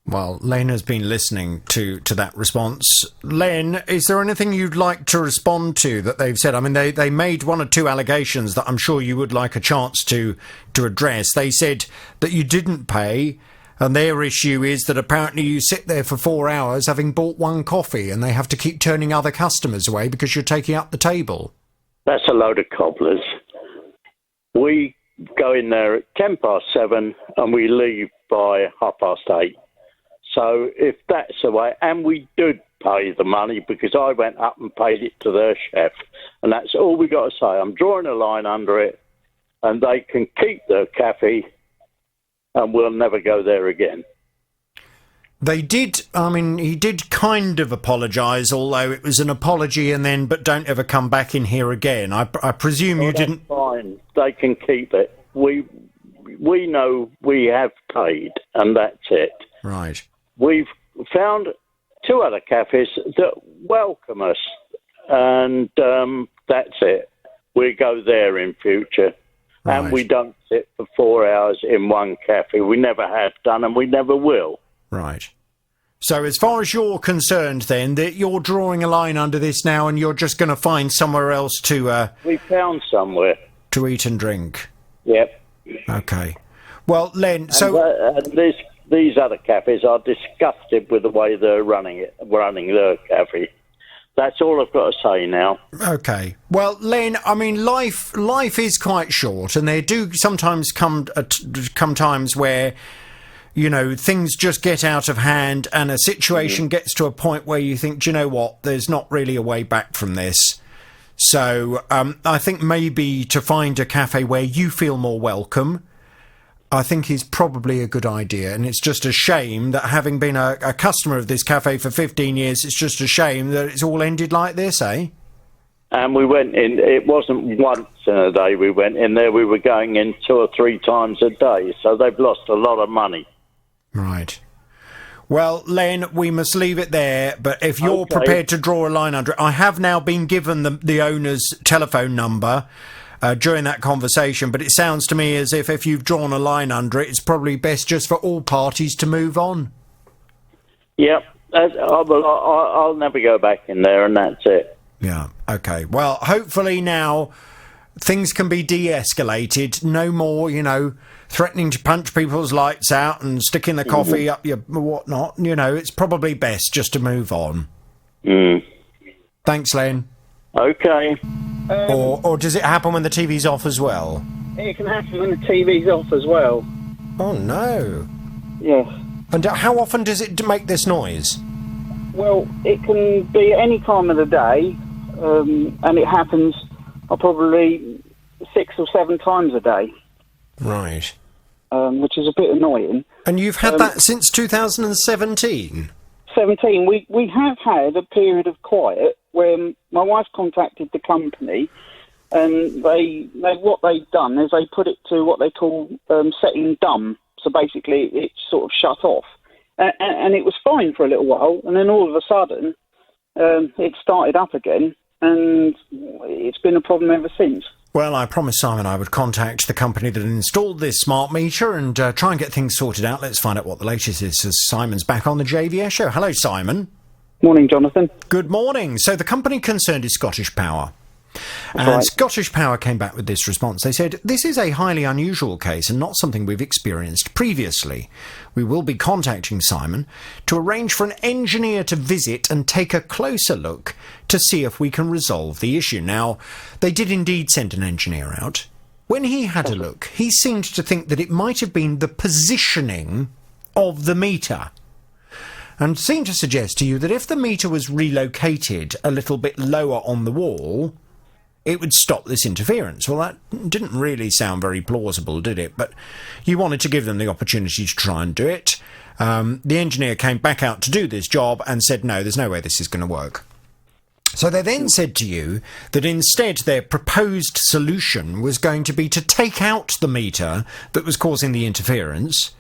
Well, Len has been listening to that response. Len, is there anything you'd like to respond to that they've said? I mean, they made 1 or 2 allegations that I'm sure you would like a chance to address. They said that you didn't pay, and their issue is that apparently you sit there for 4 hours having bought 1 coffee, and they have to keep turning other customers away because you're taking up the table. That's a load of cobblers. We go in there at 7:10 and we leave by 8:30. So if that's the way, and we did pay the money because I went up and paid it to their chef, and that's all we got to say. I'm drawing a line under it, and they can keep their cafe, and we'll never go there again. They did, I mean, he did kind of apologise, although it was an apology and then, but don't ever come back in here again. I presume you didn't... Fine, they can keep it. We know we have paid, and that's it. Right. We've found 2 other cafes that welcome us, and that's it. We go there in future, and we don't sit for 4 hours in one cafe. We never have done, and we never will. Right. So as far as you're concerned, then, that you're drawing a line under this now, and you're just going to find somewhere else to... we found somewhere. To eat and drink. Yep. Okay. Well, Len, these other cafes are disgusted with the way they're running their cafe. That's all I've got to say now. Okay. Well, Len, I mean, life is quite short, and there do sometimes come times where, you know, things just get out of hand, and a situation gets to a point where you think, do you know what, there's not really a way back from this. So I think maybe to find a cafe where you feel more welcome, I think is probably a good idea. And it's just a shame that, having been a customer of this cafe for 15 years, it's just a shame that it's all ended like this, eh? And we went in, it wasn't once in a day we went in there, we were going in 2 or 3 times a day, so they've lost a lot of money. Right. Well, Len, we must leave it there, but if you're prepared to draw a line under it, I have now been given the owner's telephone number during that conversation, but it sounds to me as if you've drawn a line under it, it's probably best just for all parties to move on. Yep, I'll never go back in there, and that's it. Yeah, okay. Well, hopefully now things can be de-escalated. No more, you know, threatening to punch people's lights out and sticking the coffee up your whatnot. You know, it's probably best just to move on. Thanks, Len. Okay. Or does it happen when the TV's off as well? It can happen when the TV's off as well. Oh, no. Yes. And how often does it make this noise? Well, it can be any time of the day, and it happens probably 6 or 7 times a day. Right. Which is a bit annoying. And you've had that since 2017? 17. We have had a period of quiet when my wife contacted the company and what they've done is they put it to what they call setting dumb. So basically, it's sort of shut off, and it was fine for a little while, and then all of a sudden, it started up again, and it's been a problem ever since. Well, I promised Simon I would contact the company that installed this smart meter and try and get things sorted out. Let's find out what the latest is, as Simon's back on the JVS show. Hello, Simon. Morning, Jonathan. Good morning. So the company concerned is Scottish Power. And right. Scottish Power came back with this response. They said, this is a highly unusual case and not something we've experienced previously. We will be contacting Simon to arrange for an engineer to visit and take a closer look to see if we can resolve the issue. Now, they did indeed send an engineer out. When he had a look, he seemed to think that it might have been the positioning of the meter, and seemed to suggest to you that if the meter was relocated a little bit lower on the wall, it would stop this interference. Well, that didn't really sound very plausible, did it? But you wanted to give them the opportunity to try and do it. The engineer came back out to do this job and said, no, there's no way this is going to work. So they then said to you that instead their proposed solution was going to be to take out the meter that was causing the interference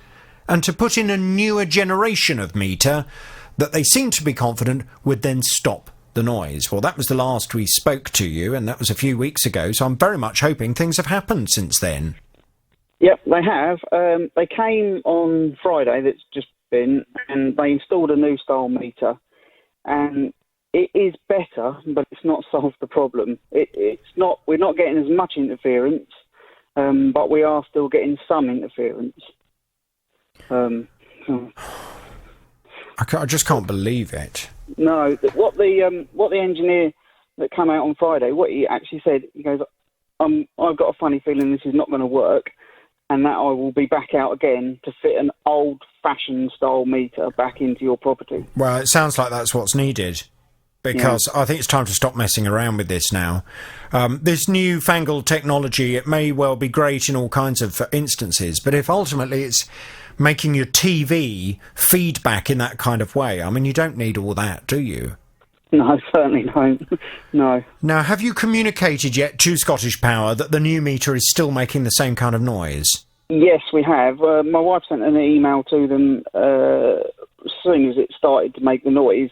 and to put in a newer generation of meter that they seemed to be confident would then stop the noise. Well, that was the last we spoke to you, and that was a few weeks ago, so I'm very much hoping things have happened since then. Yep, they have. They came on Friday, that's just been, and they installed a new style meter, and it is better, but it's not solved the problem. We're not getting as much interference, but we are still getting some interference. I just can't believe it. No, what the engineer that came out on Friday, what he actually said, he goes, I've got a funny feeling this is not going to work, and that I will be back out again to fit an old-fashioned style meter back into your property. Well, it sounds like that's what's needed, because I think it's time to stop messing around with this now. This newfangled technology, it may well be great in all kinds of instances, but if ultimately it's making your TV feedback in that kind of way, I mean, you don't need all that, do you? No, certainly don't. No. Now, have you communicated yet to Scottish Power that the new meter is still making the same kind of noise? Yes, we have. My wife sent an email to them as soon as it started to make the noise.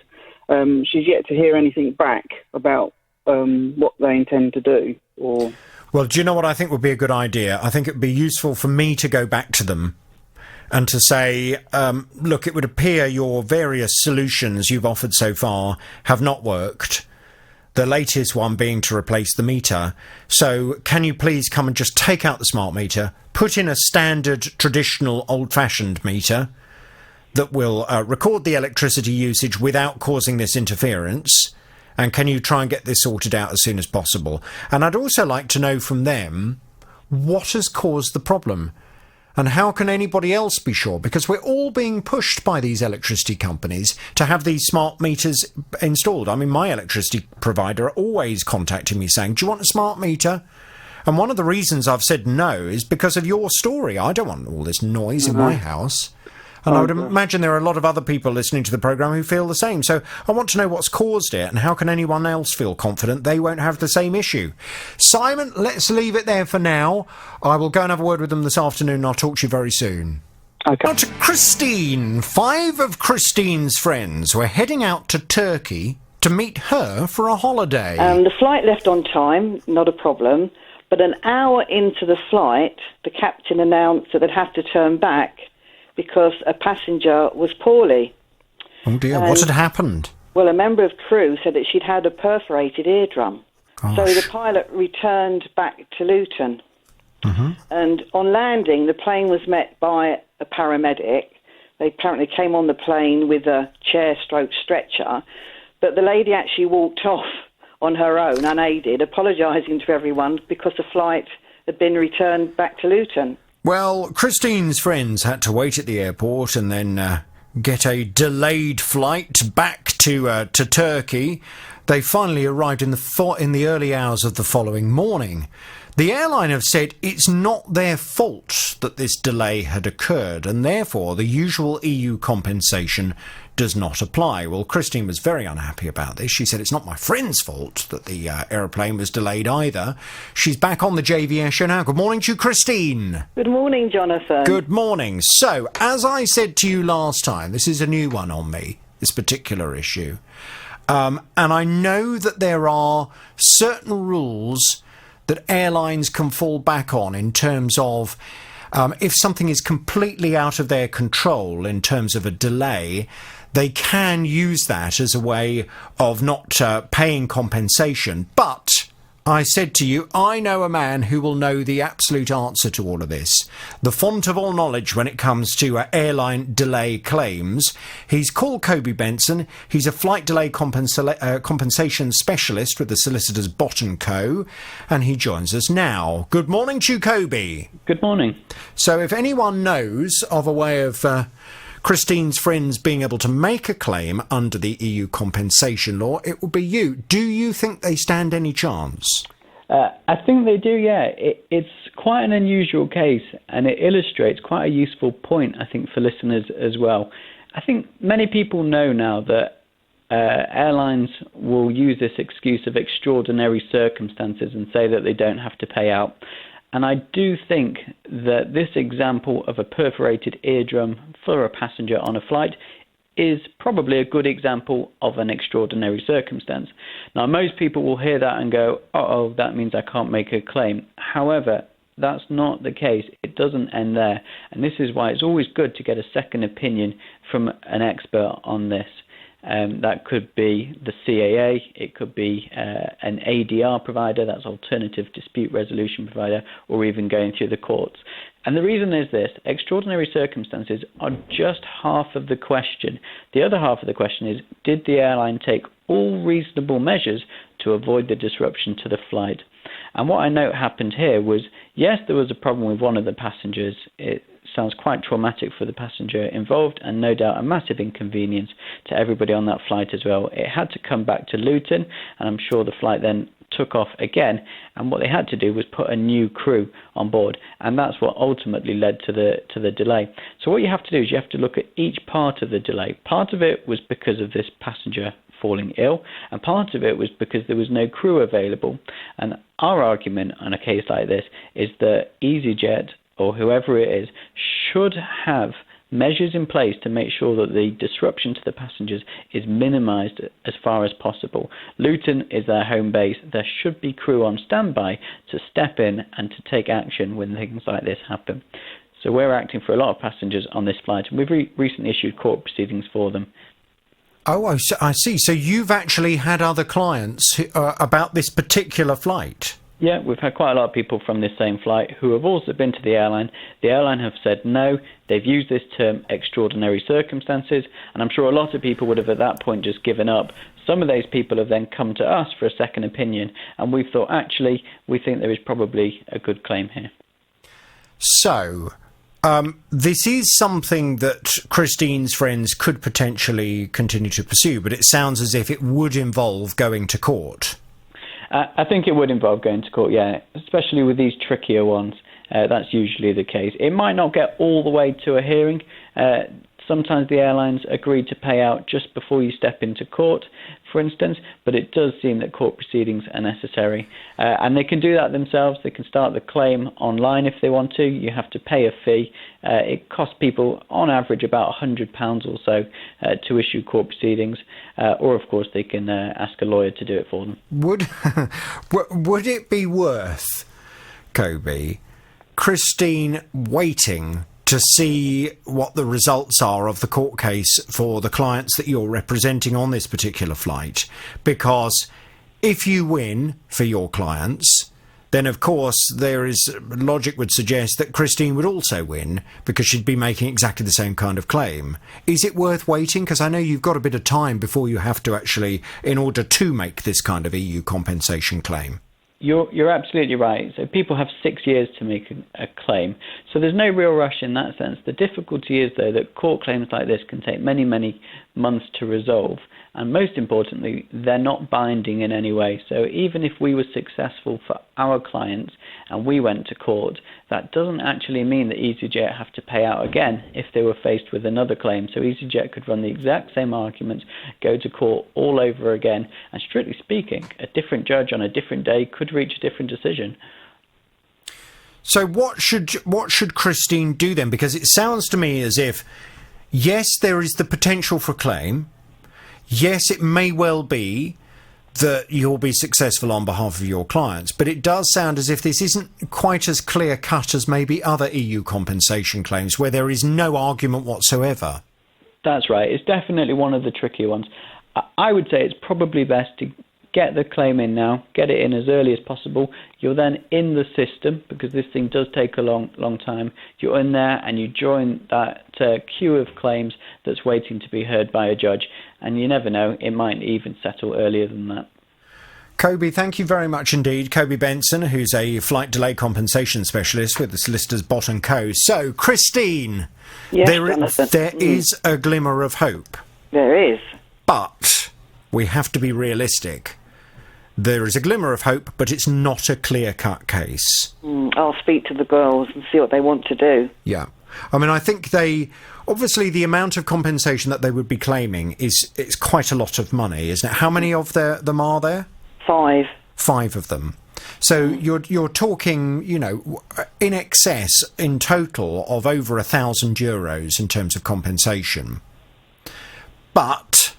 She's yet to hear anything back about what they intend to do. Well, do you know what I think would be a good idea? I think it would be useful for me to go back to them and to say, look, it would appear your various solutions you've offered so far have not worked, the latest one being to replace the meter. So can you please come and just take out the smart meter, put in a standard, traditional, old-fashioned meter that will record the electricity usage without causing this interference, and can you try and get this sorted out as soon as possible? And I'd also like to know from them what has caused the problem. And how can anybody else be sure? Because we're all being pushed by these electricity companies to have these smart meters installed. I mean, my electricity provider are always contacting me saying, do you want a smart meter? And one of the reasons I've said no is because of your story. I don't want all this noise in my house. And I would imagine there are a lot of other people listening to the programme who feel the same. So I want to know what's caused it, and how can anyone else feel confident they won't have the same issue? Simon, let's leave it there for now. I will go and have a word with them this afternoon, and I'll talk to you very soon. Okay. Now to Christine. 5 of Christine's friends were heading out to Turkey to meet her for a holiday. The flight left on time, not a problem. But an hour into the flight, the captain announced that they'd have to turn back because a passenger was poorly. Oh dear, what had happened? Well, a member of crew said that she'd had a perforated eardrum. Gosh. So the pilot returned back to Luton. Mm-hmm. And on landing, the plane was met by a paramedic. They apparently came on the plane with a chair/stretcher, but the lady actually walked off on her own, unaided, apologising to everyone because the flight had been returned back to Luton. Well, Christine's friends had to wait at the airport and then get a delayed flight back to Turkey. They finally arrived in the early hours of the following morning. The airline have said it's not their fault that this delay had occurred, and therefore the usual EU compensation does not apply. Well, Christine was very unhappy about this. She said it's not my friend's fault that the aeroplane was delayed either. She's back on the JVS show now. Good morning to you, Christine. Good morning, Jonathan. Good morning. So, as I said to you last time, this is a new one on me, this particular issue. And I know that there are certain rules that airlines can fall back on in terms of if something is completely out of their control in terms of a delay, they can use that as a way of not paying compensation. But I said to you, I know a man who will know the absolute answer to all of this. The font of all knowledge when it comes to airline delay claims. He's called Kobe Benson. He's a flight delay compensation specialist with the solicitors Bott & Co. And he joins us now. Good morning to you, Kobe. Good morning. So if anyone knows of a way of Christine's friends being able to make a claim under the EU compensation law, it would be you. Do you think they stand any chance? I think they do, yeah. It's quite an unusual case, and it illustrates quite a useful point, I think, for listeners as well. I think many people know now that airlines will use this excuse of extraordinary circumstances and say that they don't have to pay out. And I do think that this example of a perforated eardrum for a passenger on a flight is probably a good example of an extraordinary circumstance. Now, most people will hear that and go, uh-oh, that means I can't make a claim. However, that's not the case. It doesn't end there. And this is why it's always good to get a second opinion from an expert on this. That could be the CAA, it could be an ADR provider, that's Alternative Dispute Resolution Provider, or even going through the courts. And the reason is this: extraordinary circumstances are just half of the question. The other half of the question is, did the airline take all reasonable measures to avoid the disruption to the flight? And what I note happened here was, yes, there was a problem with one of the passengers. It sounds quite traumatic for the passenger involved, and no doubt a massive inconvenience to everybody on that flight as well. It had to come back to Luton, and I'm sure the flight then took off again, and what they had to do was put a new crew on board, and that's what ultimately led to the delay. So what you have to do is you have to look at each part of the delay. Part of it was because of this passenger falling ill, and part of it was because there was no crew available. And our argument on a case like this is that EasyJet, or whoever it is, should have measures in place to make sure that the disruption to the passengers is minimised as far as possible. Luton is their home base. There should be crew on standby to step in and to take action when things like this happen. So we're acting for a lot of passengers on this flight, and we've recently issued court proceedings for them. Oh, I see. So you've actually had other clients about this particular flight? Yeah, we've had quite a lot of people from this same flight who have also been to the airline. The airline have said no. They've used this term extraordinary circumstances, and I'm sure a lot of people would have at that point just given up. Some of those people have then come to us for a second opinion, and we've thought, actually, we think there is probably a good claim here. So, this is something that Christine's friends could potentially continue to pursue, but it sounds as if it would involve going to court. I think it would involve going to court, yeah, especially with these trickier ones. That's usually the case. It might not get all the way to a hearing. Sometimes the airlines agree to pay out just before you step into court, for instance, but it does seem that court proceedings are necessary. And they can do that themselves. They can start the claim online if they want to. You have to pay a fee. It costs people, on average, about £100 or so to issue court proceedings. Or, of course, they can ask a lawyer to do it for them. Would it be worth, Kobe, Christine waiting to see what the results are of the court case for the clients that you're representing on this particular flight? Because if you win for your clients, then of course logic would suggest that Christine would also win because she'd be making exactly the same kind of claim. Is it worth waiting? Because I know you've got a bit of time before you have to actually, in order to make this kind of EU compensation claim. You're absolutely right. So people have 6 years to make a claim. So there's no real rush in that sense. The difficulty is, though, that court claims like this can take many, many months to resolve. And most importantly, they're not binding in any way. So even if we were successful for our clients and we went to court, that doesn't actually mean that EasyJet have to pay out again if they were faced with another claim. So EasyJet could run the exact same arguments, go to court all over again, and strictly speaking, a different judge on a different day could reach a different decision. So what should Christine do then? Because it sounds to me as if, yes, there is the potential for claim. Yes, it may well be that you'll be successful on behalf of your clients, but it does sound as if this isn't quite as clear-cut as maybe other EU compensation claims, where there is no argument whatsoever. That's right. It's definitely one of the trickier ones. I would say it's probably best to get the claim in now, get it in as early as possible. You're then in the system, because this thing does take a long time. You're in there and you join that queue of claims that's waiting to be heard by a judge. And you never know, it might even settle earlier than that. Kobe, thank you very much indeed. Kobe Benson, who's a flight delay compensation specialist with the solicitors Bott & Co. So, Christine, yes, there is a glimmer of hope. There is. But we have to be realistic. There is a glimmer of hope, but it's not a clear-cut case. I'll speak to the girls and see what they want to do. Yeah. I mean, I think obviously the amount of compensation that they would be claiming it's quite a lot of money, isn't it? How many of them are there? 5. 5 of them. So you're talking, in excess in total of over €1,000 in terms of compensation. But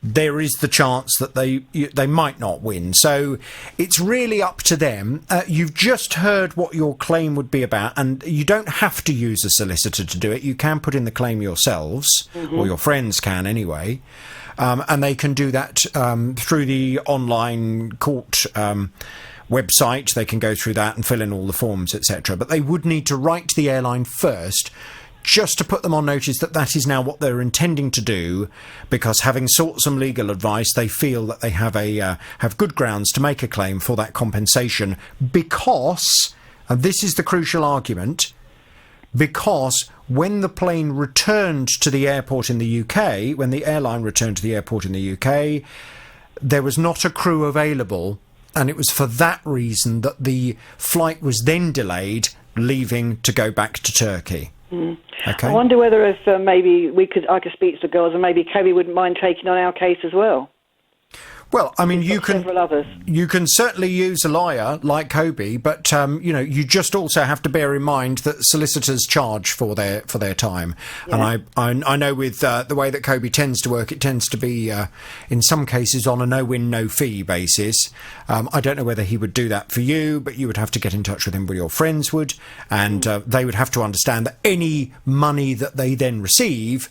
there is the chance that they might not win. So it's really up to them. You've just heard what your claim would be about, and you don't have to use a solicitor to do it. You can put in the claim yourselves, or your friends can anyway, and they can do that through the online court website. They can go through that and fill in all the forms, etc. But they would need to write to the airline first, just to put them on notice that is now what they're intending to do, because having sought some legal advice, they feel that they have good grounds to make a claim for that compensation, because, and this is the crucial argument, because when the plane returned to the airport in the UK, when the airline returned to the airport in the UK, there was not a crew available, and it was for that reason that the flight was then delayed, leaving to go back to Turkey. Okay. I wonder whether if maybe I could speak to the girls, and maybe Kobe wouldn't mind taking on our case as well. Well, I mean, you can certainly use a lawyer like Kobe, but you just also have to bear in mind that solicitors charge for their time. Yeah. And I know with the way that Kobe tends to work, it tends to be in some cases on a no-win, no-fee basis. I don't know whether he would do that for you, but you would have to get in touch with him, or your friends would, and they would have to understand that any money that they then receive,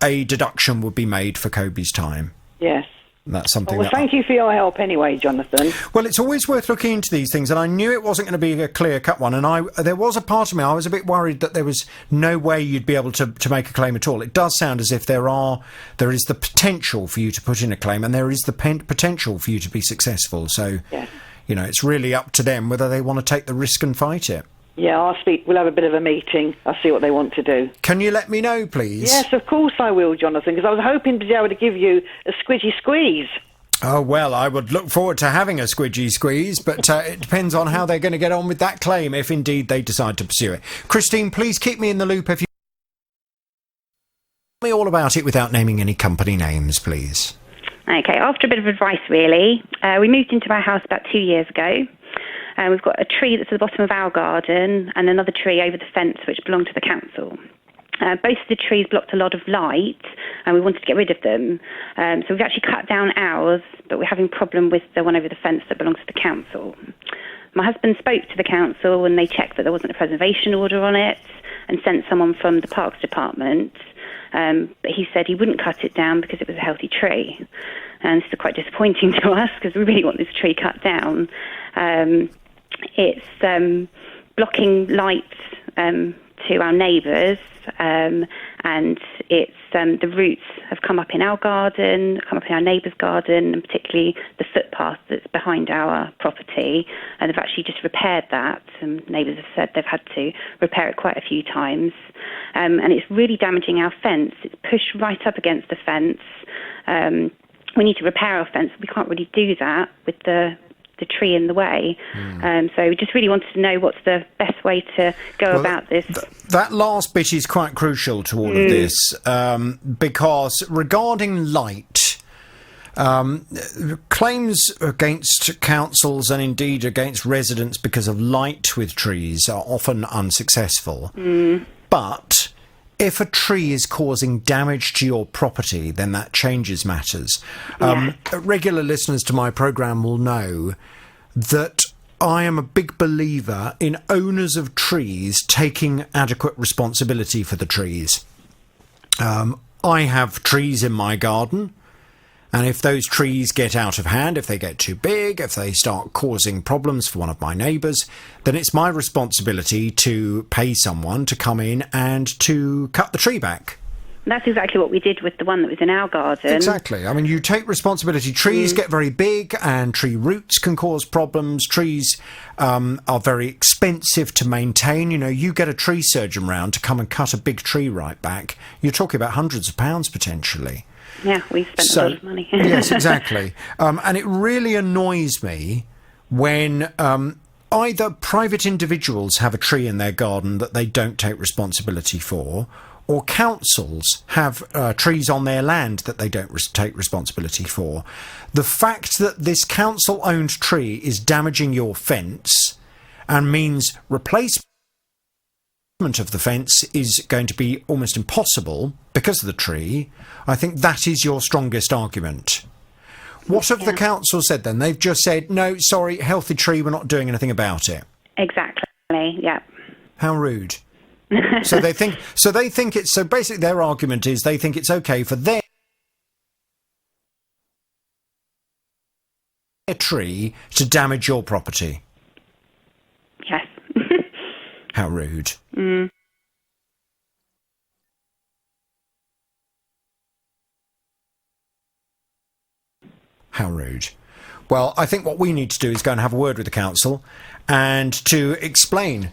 a deduction would be made for Kobe's time. Yes. That's something. Well, thank you for your help anyway, Jonathan. Well, it's always worth looking into these things, and I knew it wasn't going to be a clear-cut one, and there was a part of me, I was a bit worried that there was no way you'd be able to make a claim at all. It does sound as if there is the potential for you to put in a claim, and there is the potential for you to be successful. So, yes. It's really up to them whether they want to take the risk and fight it. Yeah, we'll have a bit of a meeting. I'll see what they want to do. Can you let me know, please? Yes, of course I will, Jonathan, because I was hoping to be able to give you a squidgy squeeze. Oh, well, I would look forward to having a squidgy squeeze, but it depends on how they're going to get on with that claim, if indeed they decide to pursue it. Christine, please keep me in the loop if you... Tell me all about it without naming any company names, please. Okay, after a bit of advice, really, we moved into our house about 2 years ago. We've got a tree that's at the bottom of our garden and another tree over the fence which belonged to the council. Both of the trees blocked a lot of light and we wanted to get rid of them. So we've actually cut down ours, but we're having a problem with the one over the fence that belongs to the council. My husband spoke to the council and they checked that there wasn't a preservation order on it and sent someone from the Parks Department. But he said he wouldn't cut it down because it was a healthy tree. And this is quite disappointing to us because we really want this tree cut down. It's blocking light to our neighbours, and and it's the roots have come up in our garden, come up in our neighbour's garden, and particularly the footpath that's behind our property, and they've actually just repaired that. Some neighbours have said they've had to repair it quite a few times, and it's really damaging our fence. It's pushed right up against the fence. We need to repair our fence. We can't really do that with the tree in the way. So we just really wanted to know what's the best way to go about this. That last bit is quite crucial to all of this, because regarding light, claims against councils and indeed against residents because of light with trees are often unsuccessful. But if a tree is causing damage to your property, then that changes matters. Regular listeners to my programme will know that I am a big believer in owners of trees taking adequate responsibility for the trees. I have trees in my garden, and if those trees get out of hand, if they get too big, if they start causing problems for one of my neighbours, then it's my responsibility to pay someone to come in and to cut the tree back. That's exactly what we did with the one that was in our garden. Exactly. I mean, you take responsibility. Trees get very big and tree roots can cause problems. Trees are very expensive to maintain. You know, you get a tree surgeon round to come and cut a big tree right back, you're talking about hundreds of pounds potentially. Yeah, we've spent a lot of money. Yes, exactly. And it really annoys me when either private individuals have a tree in their garden that they don't take responsibility for, or councils have trees on their land that they don't take responsibility for. The fact that this council-owned tree is damaging your fence and means replacement of the fence is going to be almost impossible because of the tree, I think that is your strongest argument. What have the council said then? They've just said, no, sorry, healthy tree, we're not doing anything about it. Exactly, yeah. How rude. So basically their argument is they think it's okay for their tree to damage your property. Yes. How rude. How rude. Well, I think what we need to do is go and have a word with the council and to explain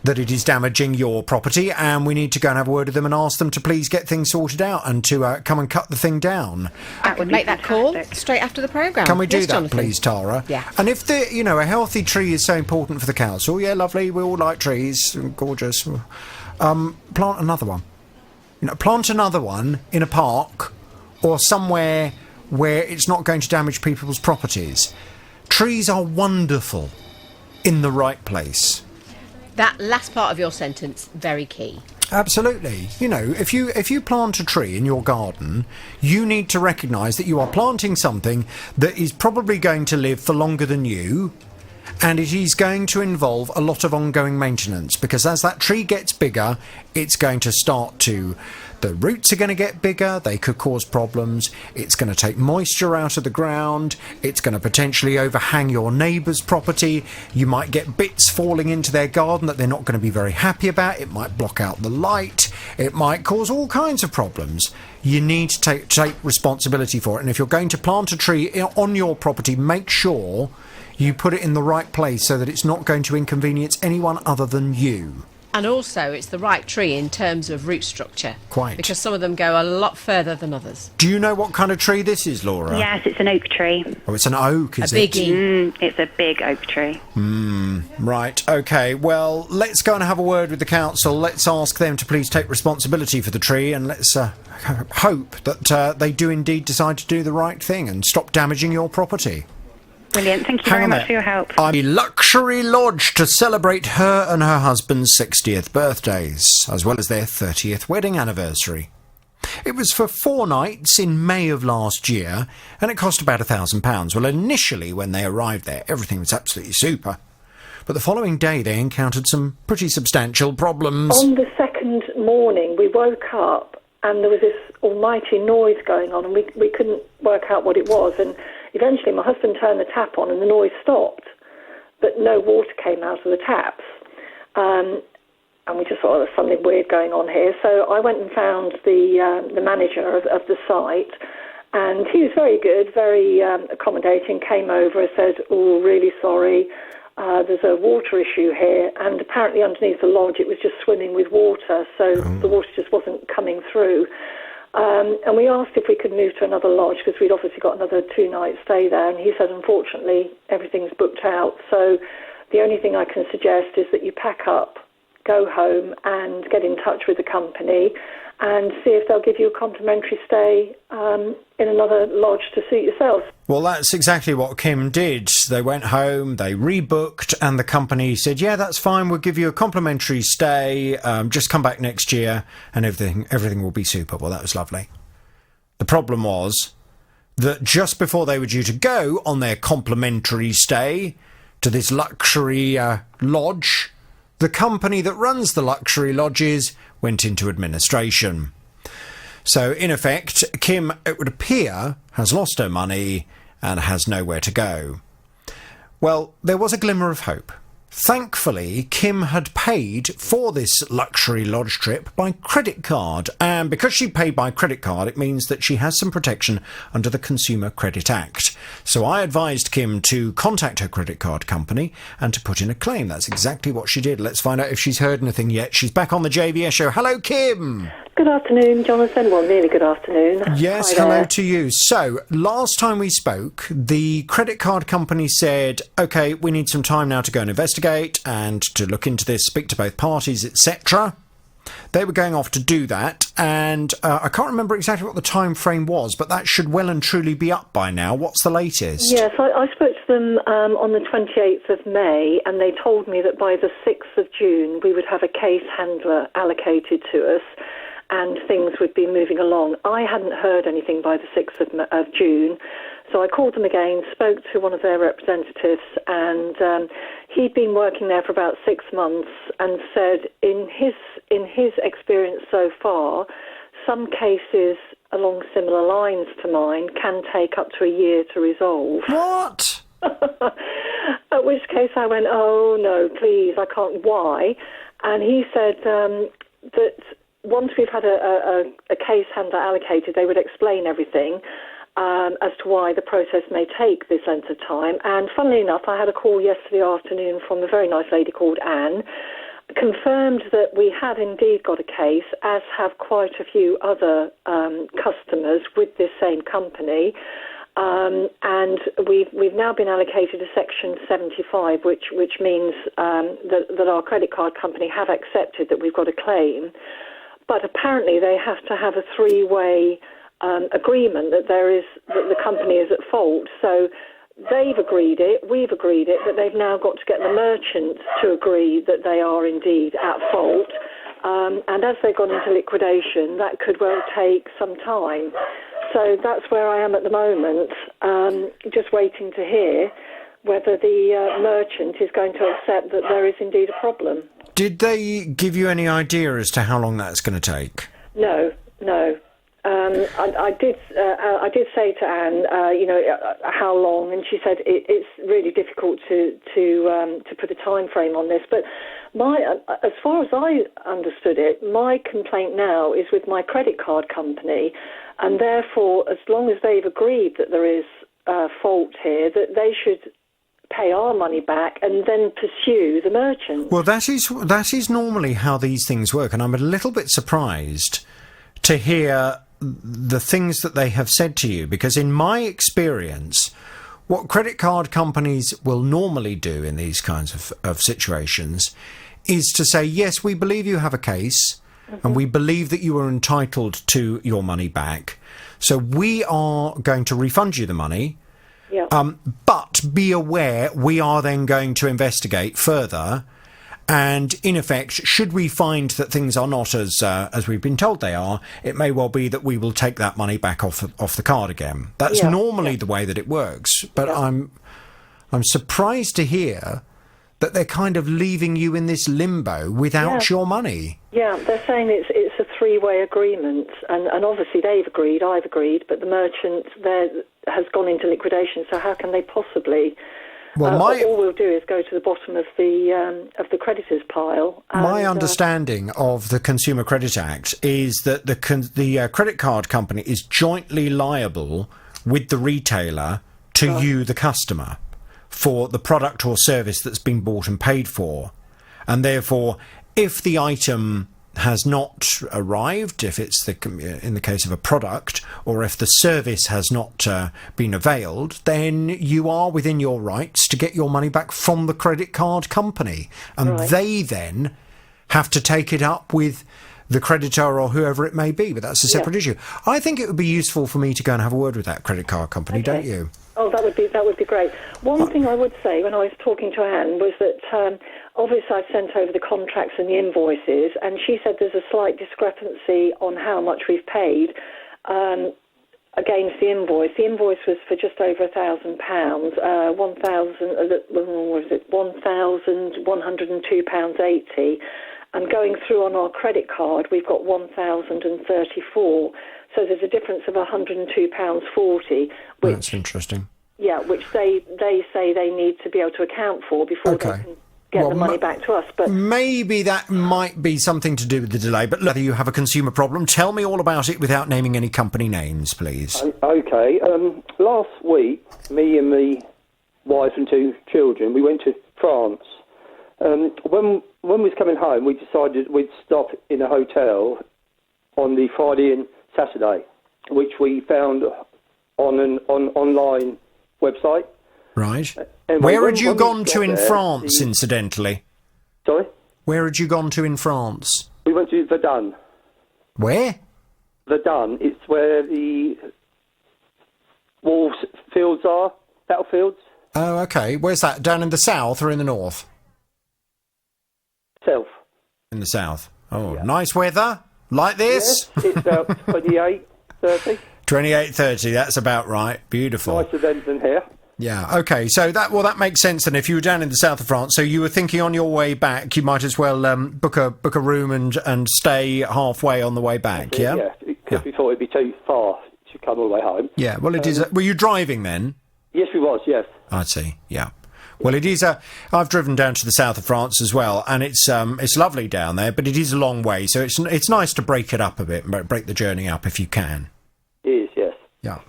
that it is damaging your property, and we need to go and have a word with them and ask them to please get things sorted out and to come and cut the thing down. I could make that call straight after the programme. Can we do that, Jonathan? please, Tara? Yeah. And if a healthy tree is so important for the council, yeah, lovely, we all like trees, gorgeous. Plant another one. Plant another one in a park or somewhere where it's not going to damage people's properties. Trees are wonderful in the right place. That last part of your sentence, very key. Absolutely. If you plant a tree in your garden, you need to recognise that you are planting something that is probably going to live for longer than you, and it is going to involve a lot of ongoing maintenance, because as that tree gets bigger, it's going to start to... The roots are going to get bigger, they could cause problems, it's going to take moisture out of the ground, it's going to potentially overhang your neighbour's property, you might get bits falling into their garden that they're not going to be very happy about, it might block out the light, it might cause all kinds of problems. You need to take responsibility for it, and if you're going to plant a tree on your property, make sure you put it in the right place so that it's not going to inconvenience anyone other than you. And also, it's the right tree in terms of root structure. Quite. Because some of them go a lot further than others. Do you know what kind of tree this is, Laura? Yes, it's an oak tree. Oh, it's an oak, is it? A biggie. It's a big oak tree. Right, OK. Well, let's go and have a word with the council. Let's ask them to please take responsibility for the tree, and let's hope that they do indeed decide to do the right thing and stop damaging your property. Brilliant. Thank you very much for your help. I'm in Luxury Lodge to celebrate her and her husband's 60th birthdays, as well as their 30th wedding anniversary. It was for 4 nights in May of last year, and it cost about £1,000. Well, initially, when they arrived there, everything was absolutely super. But the following day, they encountered some pretty substantial problems. On the second morning, we woke up, and there was this almighty noise going on, and we couldn't work out what it was, and eventually my husband turned the tap on and the noise stopped, but no water came out of the taps. and we just thought, there's something weird going on here. So I went and found the manager of the site, and he was very good, very accommodating, came over and said, oh, really sorry, there's a water issue here, and apparently underneath the lodge it was just swimming with water, so the water just wasn't coming through. And we asked if we could move to another lodge, because we'd obviously got another 2-night stay there, and he said, unfortunately, everything's booked out, so the only thing I can suggest is that you pack up, go home and get in touch with the company and see if they'll give you a complimentary stay in another lodge to suit yourself. Well, that's exactly what Kim did. They went home, they rebooked, and the company said, yeah, that's fine, we'll give you a complimentary stay, just come back next year and everything will be super. Well, that was lovely. The problem was that just before they were due to go on their complimentary stay to this luxury lodge, the company that runs the luxury lodges went into administration. So, in effect, Kim, it would appear, has lost her money and has nowhere to go. Well, there was a glimmer of hope. Thankfully, Kim had paid for this luxury lodge trip by credit card, and because she paid by credit card, it means that she has some protection under the Consumer Credit Act. So I advised Kim to contact her credit card company and to put in a claim. That's exactly what she did. Let's find out if she's heard anything yet. She's back on the JVS show. Hello, Kim. Good afternoon, Jonathan. Well, really good afternoon. Yes, hello to you. So, last time we spoke, the credit card company said, OK, we need some time now to go and investigate and to look into this, speak to both parties, etc. They were going off to do that, and I can't remember exactly what the time frame was, but that should well and truly be up by now. What's the latest? Yes, I spoke to them on the 28th of May, and they told me that by the 6th of June we would have a case handler allocated to us, and things would be moving along. I hadn't heard anything by the 6th of June, so I called them again, spoke to one of their representatives, and he'd been working there for about 6 months and said in his experience so far, some cases along similar lines to mine can take up to a year to resolve. What? At which case I went, oh no, please, I can't, why? And he said that once we've had a case handler allocated, they would explain everything as to why the process may take this length of time. And funnily enough, I had a call yesterday afternoon from a very nice lady called Anne, confirmed that we had indeed got a case, as have quite a few other customers with this same company. And we've now been allocated a Section 75, which means that our credit card company have accepted that we've got a claim. But apparently they have to have a three-way agreement that the company is at fault. So they've agreed it, we've agreed it, but they've now got to get the merchant to agree that they are indeed at fault. And as they've gone into liquidation, that could well take some time. So that's where I am at the moment, just waiting to hear whether the merchant is going to accept that there is indeed a problem. Did they give you any idea as to how long that's going to take? No. I did say to Anne, how long, and she said it's really difficult to put a time frame on this. But as far as I understood it, my complaint now is with my credit card company, and therefore, as long as they've agreed that there is fault here, that they should pay our money back and then pursue the merchant. Well, that is normally how these things work, and I'm a little bit surprised to hear the things that they have said to you, because in my experience, what credit card companies will normally do in these kinds of situations is to say, yes, we believe you have a case, and we believe that you are entitled to your money back, so we are going to refund you the money. Yeah. But be aware, we are then going to investigate further, and in effect, should we find that things are not as we've been told they are, it may well be that we will take that money back off the card again. That's normally the way that it works. But I'm surprised to hear that they're kind of leaving you in this limbo without your money. Yeah, they're saying it's a three-way agreement, and obviously they've agreed, I've agreed, but the merchant there has gone into liquidation, so how can they possibly Well, all we'll do is go to the bottom of the creditors pile. My understanding of the Consumer Credit Act is that the credit card company is jointly liable with the retailer to you, the customer, for the product or service that's been bought and paid for. And therefore, if the item has not arrived, if it's in the case of a product, or if the service has not been availed, then you are within your rights to get your money back from the credit card company. And they then have to take it up with the creditor or whoever it may be, but that's a separate issue. I think it would be useful for me to go and have a word with that credit card company, don't you? Oh, that would be great. One thing I would say when I was talking to Anne was that obviously I've sent over the contracts and the invoices, and she said there's a slight discrepancy on how much we've paid against the invoice. The invoice was for just over £1,000, £1,102.80, and going through on our credit card we've got £1,034. So there's a difference of £102.40. That's interesting. Yeah, which they say they need to be able to account for before they can get the money back to us. But maybe that might be something to do with the delay. But whether you have a consumer problem, tell me all about it without naming any company names, please. Okay. Last week, me and my wife and 2 children, we went to France. When we was coming home, we decided we'd stop in a hotel on the Friday and Saturday, which we found on an online website. Right. Where had you gone to in France, incidentally? Sorry? Where had you gone to in France? We went to Verdun. Where? Verdun. It's where the war fields are, battlefields. Oh, okay. Where's that? Down in the south or in the north? South. In the south. Oh, nice weather. Like this? Yes, it's about 28, 30. 28, 30, that's about right. Beautiful. Nicer than here. Yeah, okay. So that makes sense. And if you were down in the south of France, so you were thinking on your way back, you might as well book a room and stay halfway on the way back, yeah? Yeah, because we thought it'd be too far to come all the way home. Yeah, well, it is. Were you driving then? Yes, we was, yes. I see, yeah. Well, it is I've driven down to the south of France as well, and it's lovely down there, but it is a long way, so it's nice to break it up a bit, break the journey up if you can. It is, yes. Yeah.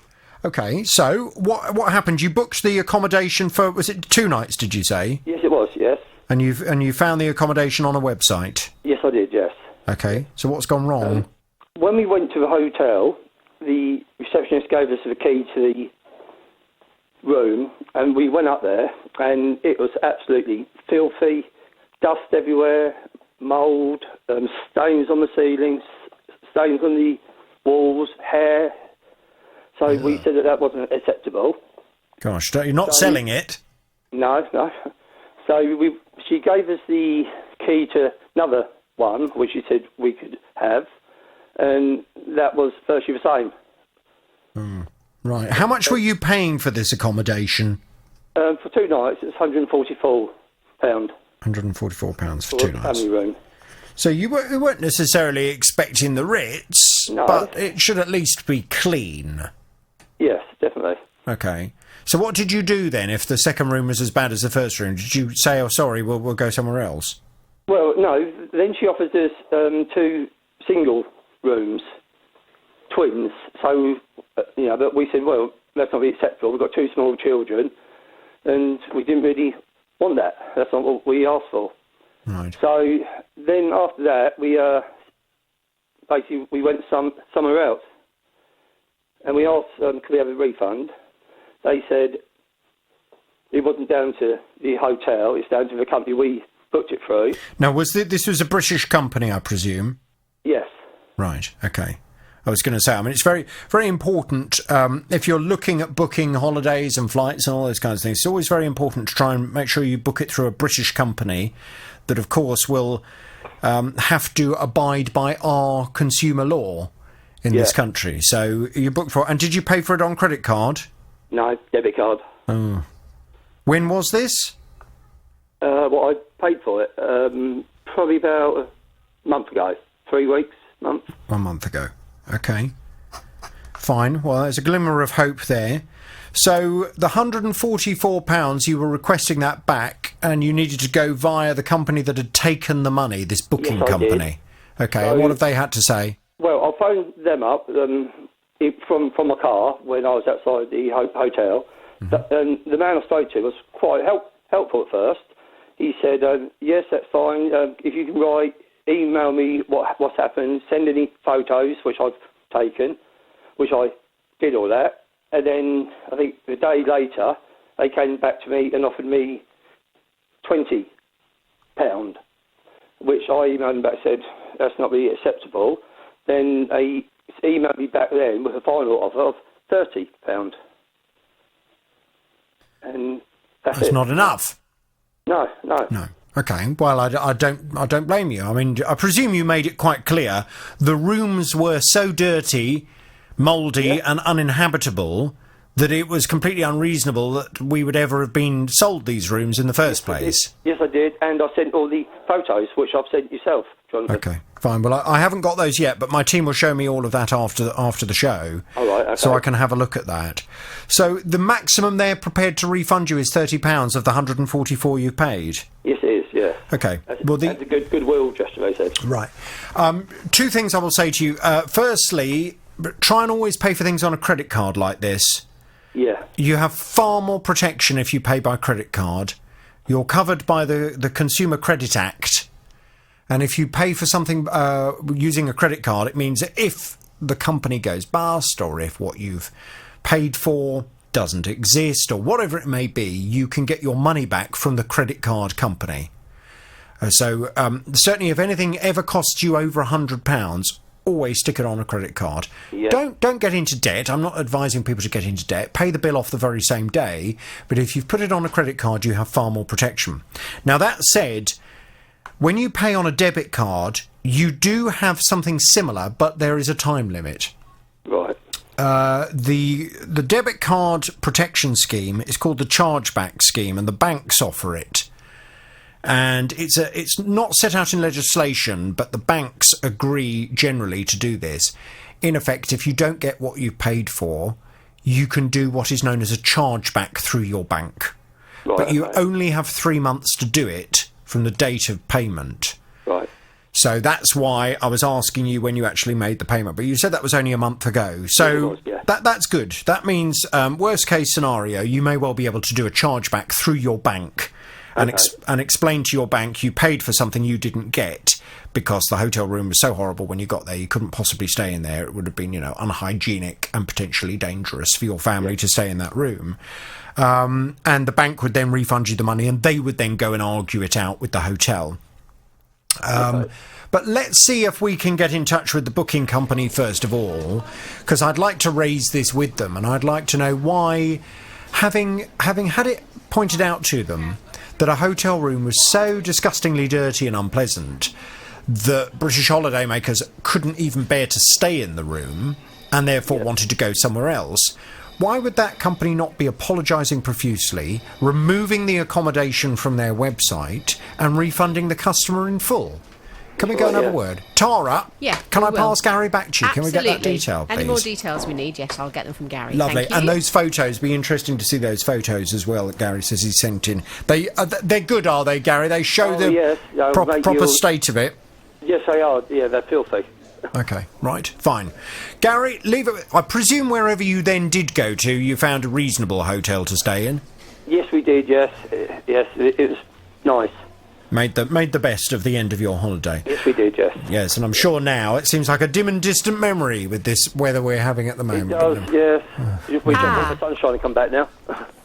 Okay, so what happened? You booked the accommodation for, was it 2 nights, did you say? Yes, it was, yes. And you found the accommodation on a website? Yes, I did, yes. Okay, so what's gone wrong? When we went to the hotel, the receptionist gave us the key to the room, and we went up there, and it was absolutely filthy, dust everywhere, mould, stains on the ceilings, stains on the walls, hair. So we said that wasn't acceptable. Gosh, you're not selling it? No. So she gave us the key to another one, which she said we could have, and that was virtually the same. Right. How much were you paying for this accommodation? For 2 nights, it's £144. £144 for 2 nights. Family room. So you weren't necessarily expecting the Ritz, but it should at least be clean. Yes, definitely. Okay. So what did you do then if the second room was as bad as the first room? Did you say, oh, sorry, we'll go somewhere else? Well, no. Then she offers us 2 single rooms, twins. So, but we said, well, that's not really acceptable. We've got 2 small children, and we didn't really want that. That's not what we asked for. Right. So then after that, we basically we went somewhere else, and we asked, could we have a refund? They said it wasn't down to the hotel; it's down to the company we booked it through. Now, this was a British company, I presume? Yes. Right. Okay. I was going to say, I mean, it's very, very important, if you're looking at booking holidays and flights and all those kinds of things, it's always very important to try and make sure you book it through a British company that, of course, will have to abide by our consumer law in this country. So you booked for it. And did you pay for it on credit card? No, debit card. Oh. When was this? Well, I paid for it probably about a month ago. 3 weeks, month. 1 month ago. Okay. Fine. Well, there's a glimmer of hope there. So the £144, you were requesting that back, and you needed to go via the company that had taken the money, this booking company. Okay, So- and what have they had to say? Well, I phoned them up from my car when I was outside the hotel, and the man I spoke to was quite helpful at first. He said, yes, that's fine. If you can email me what's happened, send any photos, which I've taken, which I did all that. And then I think a day later, they came back to me and offered me £20, which I emailed them back and said, that's not really acceptable. Then they emailed me back then with a final offer of £30. And that's not enough. No. Okay, well, I don't blame you. I mean, I presume you made it quite clear the rooms were so dirty, mouldy and uninhabitable that it was completely unreasonable that we would ever have been sold these rooms in the first place. Yes, I did, and I sent all the photos, which I've sent yourself, Jonathan. Okay, fine. Well, I haven't got those yet, but my team will show me all of that after the show. All right, okay. So I can have a look at that. So the maximum they're prepared to refund you is £30 of the £144 you've paid? Yes, it is, yeah. Okay. That's a goodwill gesture, they said. Right. Two things I will say to you. Firstly, try and always pay for things on a credit card like this. Yeah. You have far more protection if you pay by credit card. You're covered by the Consumer Credit Act. And if you pay for something using a credit card, it means that if the company goes bust or if what you've paid for doesn't exist or whatever it may be, you can get your money back from the credit card company. So certainly if anything ever costs you over £100, always stick it on a credit card. Yeah. Don't get into debt. I'm not advising people to get into debt. Pay the bill off the very same day. But if you've put it on a credit card, you have far more protection. Now, that said, when you pay on a debit card, you do have something similar, but there is a time limit. Right. The debit card protection scheme is called the chargeback scheme, and the banks offer it. And it's not set out in legislation, but the banks agree generally to do this. In effect, if you don't get what you've paid for, you can do what is known as a chargeback through your bank. Right, but you okay. only have 3 months to do it from the date of payment. Right. So that's why I was asking you when you actually made the payment. But you said that was only a month ago. So Yeah, it was, yeah. that's good. That means, worst case scenario, you may well be able to do a chargeback through your bank. And, and explain to your bank you paid for something you didn't get because the hotel room was so horrible when you got there you couldn't possibly stay in there. It would have been, unhygienic and potentially dangerous for your family to stay in that room. And the bank would then refund you the money and they would then go and argue it out with the hotel. But let's see if we can get in touch with the booking company first of all, because I'd like to raise this with them and I'd like to know why, having had it pointed out to them that a hotel room was so disgustingly dirty and unpleasant that British holidaymakers couldn't even bear to stay in the room and therefore wanted to go somewhere else. Why would that company not be apologising profusely, removing the accommodation from their website and refunding the customer in full? Can we go and have a word? Tara, Yeah, can we I will. pass Gary back to you? Can we get that Absolutely. detail, please? Any more details we need, yes, I'll get them from Gary. Lovely. Thank you. And those photos, be interesting to see those photos as well that Gary says he sent in. They're good, are they, Gary? They show the yes. proper state of it. Yes, they are. Yeah, they're filthy. Okay, right, fine. Gary, leave it. I presume wherever you then did go to, you found a reasonable hotel to stay in? Yes, we did, yes. Yes, it was nice. Made the best of the end of your holiday. Yes, we did, yes. Yes, and I'm sure now it seems like a dim and distant memory with this weather we're having at the moment. It does, yes. We don't want the sunshine to come back now.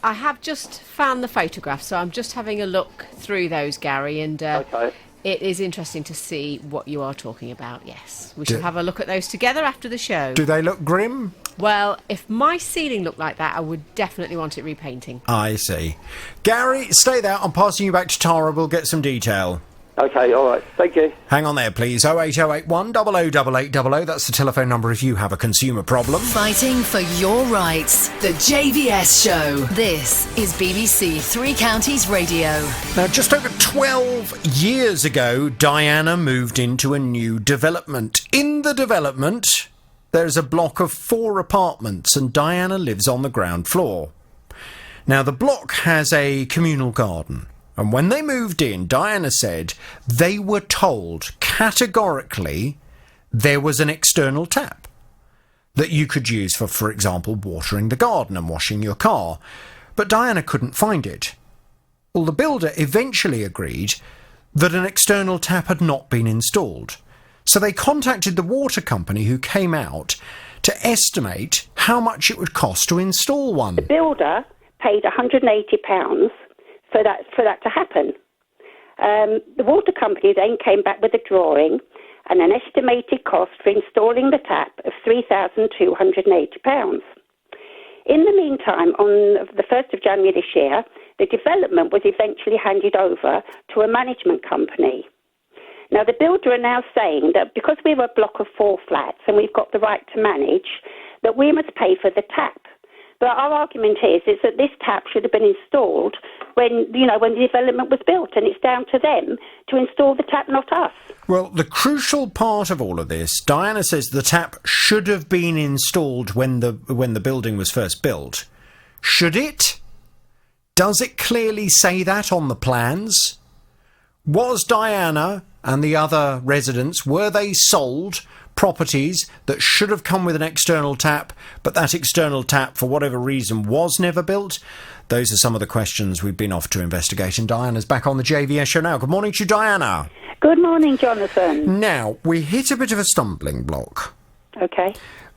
I have just found the photographs, so I'm just having a look through those, Gary, and Okay. it is interesting to see what you are talking about, yes. We Do- shall have a look at those together after the show. Do they look grim? Well, if my ceiling looked like that, I would definitely want it repainting. I see. Gary, stay there. I'm passing you back to Tara. We'll get some detail. Okay, all right. Thank you. Hang on there, please. 08081 008800. That's the telephone number if you have a consumer problem. Fighting for your rights. The JVS Show. This is BBC Three Counties Radio. Now, just over 12 years ago, Diana moved into a new development. In the development, there's a block of 4 apartments and Diana lives on the ground floor. Now, the block has a communal garden, and when they moved in, Diana said they were told categorically there was an external tap that you could use for example, watering the garden and washing your car. But Diana couldn't find it. Well, the builder eventually agreed that an external tap had not been installed. So they contacted the water company, who came out to estimate how much it would cost to install one. The builder paid £180 for that to happen. The water company then came back with a drawing and an estimated cost for installing the tap of £3,280. In the meantime, on the 1st of January this year, the development was eventually handed over to a management company. Now, the builder are now saying that because we were a block of 4 flats and we've got the right to manage, that we must pay for the tap. But our argument is that this tap should have been installed when the development was built, and it's down to them to install the tap, not us. Well, the crucial part of all of this, Diana says the tap should have been installed when the building was first built. Should it? Does it clearly say that on the plans? Was Diana and the other residents, were they sold properties that should have come with an external tap, but that external tap, for whatever reason, was never built? Those are some of the questions we've been off to investigate, and Diana's back on the JVS show now. Good morning to you, Diana. Good morning, Jonathan. Now, we hit a bit of a stumbling block. Okay.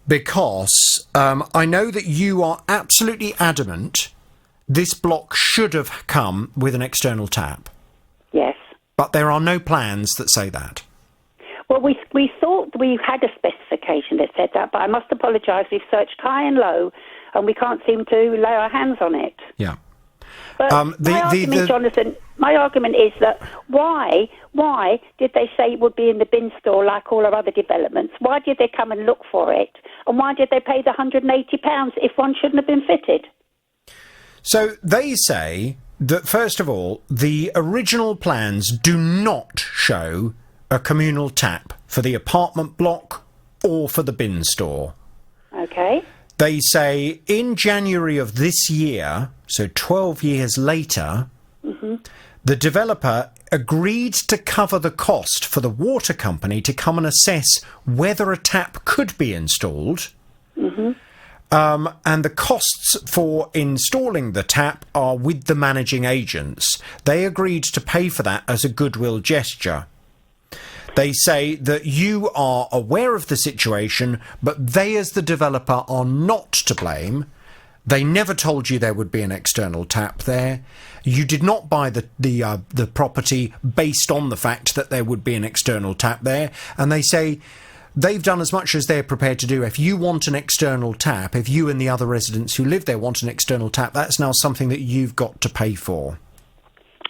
Because I know that you are absolutely adamant this block should have come with an external tap. Yes. But there are no plans that say that. Well, we thought we had a specification that said that, but I must apologise. We've searched high and low, and we can't seem to lay our hands on it. Yeah. But Jonathan, my argument is that why did they say it would be in the bin store like all our other developments? Why did they come and look for it? And why did they pay the £180 if one shouldn't have been fitted? So they say that, first of all, the original plans do not show a communal tap for the apartment block or for the bin store. Okay. They say in January of this year, so 12 years later, the developer agreed to cover the cost for the water company to come and assess whether a tap could be installed. And the costs for installing the tap are with the managing agents. They agreed to pay for that as a goodwill gesture. They say that you are aware of the situation, but they, as the developer, are not to blame. They never told you there would be an external tap there. You did not buy the property based on the fact that there would be an external tap there. And they say they've done as much as they're prepared to do. If you want an external tap, if you and the other residents who live there want an external tap, that's now something that you've got to pay for.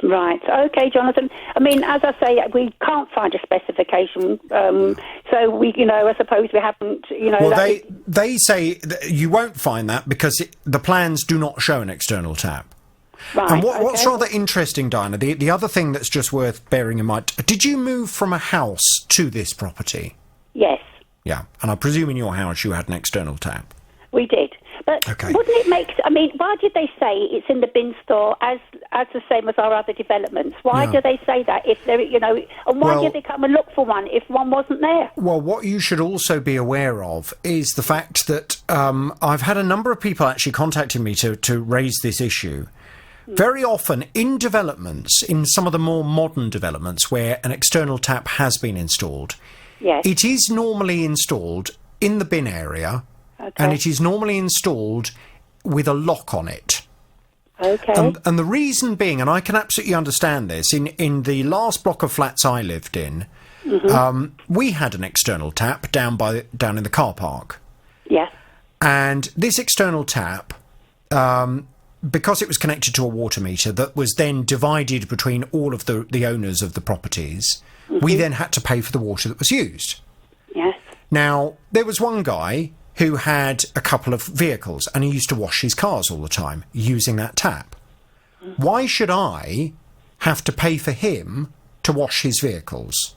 Right. Okay, Jonathan. I mean, as I say, we can't find a specification, so we, I suppose we haven't, Well, they say that you won't find that because the plans do not show an external tap. Right. And what's rather interesting, Diana, the other thing that's just worth bearing in mind, did you move from a house to this property? Yes. Yeah, and I presume in your house you had an external tap. We did. But wouldn't it make... I mean, why did they say it's in the bin store as the same as our other developments? Why do they say that if they're, and why did they come and look for one if one wasn't there? Well, what you should also be aware of is the fact that I've had a number of people actually contacting me to raise this issue. Very often in developments, in some of the more modern developments where an external tap has been installed, it is normally installed in the bin area. And it is normally installed with a lock on it. Okay. And the reason being, and I can absolutely understand this, in the last block of flats I lived in, we had an external tap down in the car park. Yes. And this external tap, because it was connected to a water meter that was then divided between all of the owners of the properties, we then had to pay for the water that was used. Yes. Now, there was one guy who had a couple of vehicles and he used to wash his cars all the time using that tap. Why should I have to pay for him to wash his vehicles?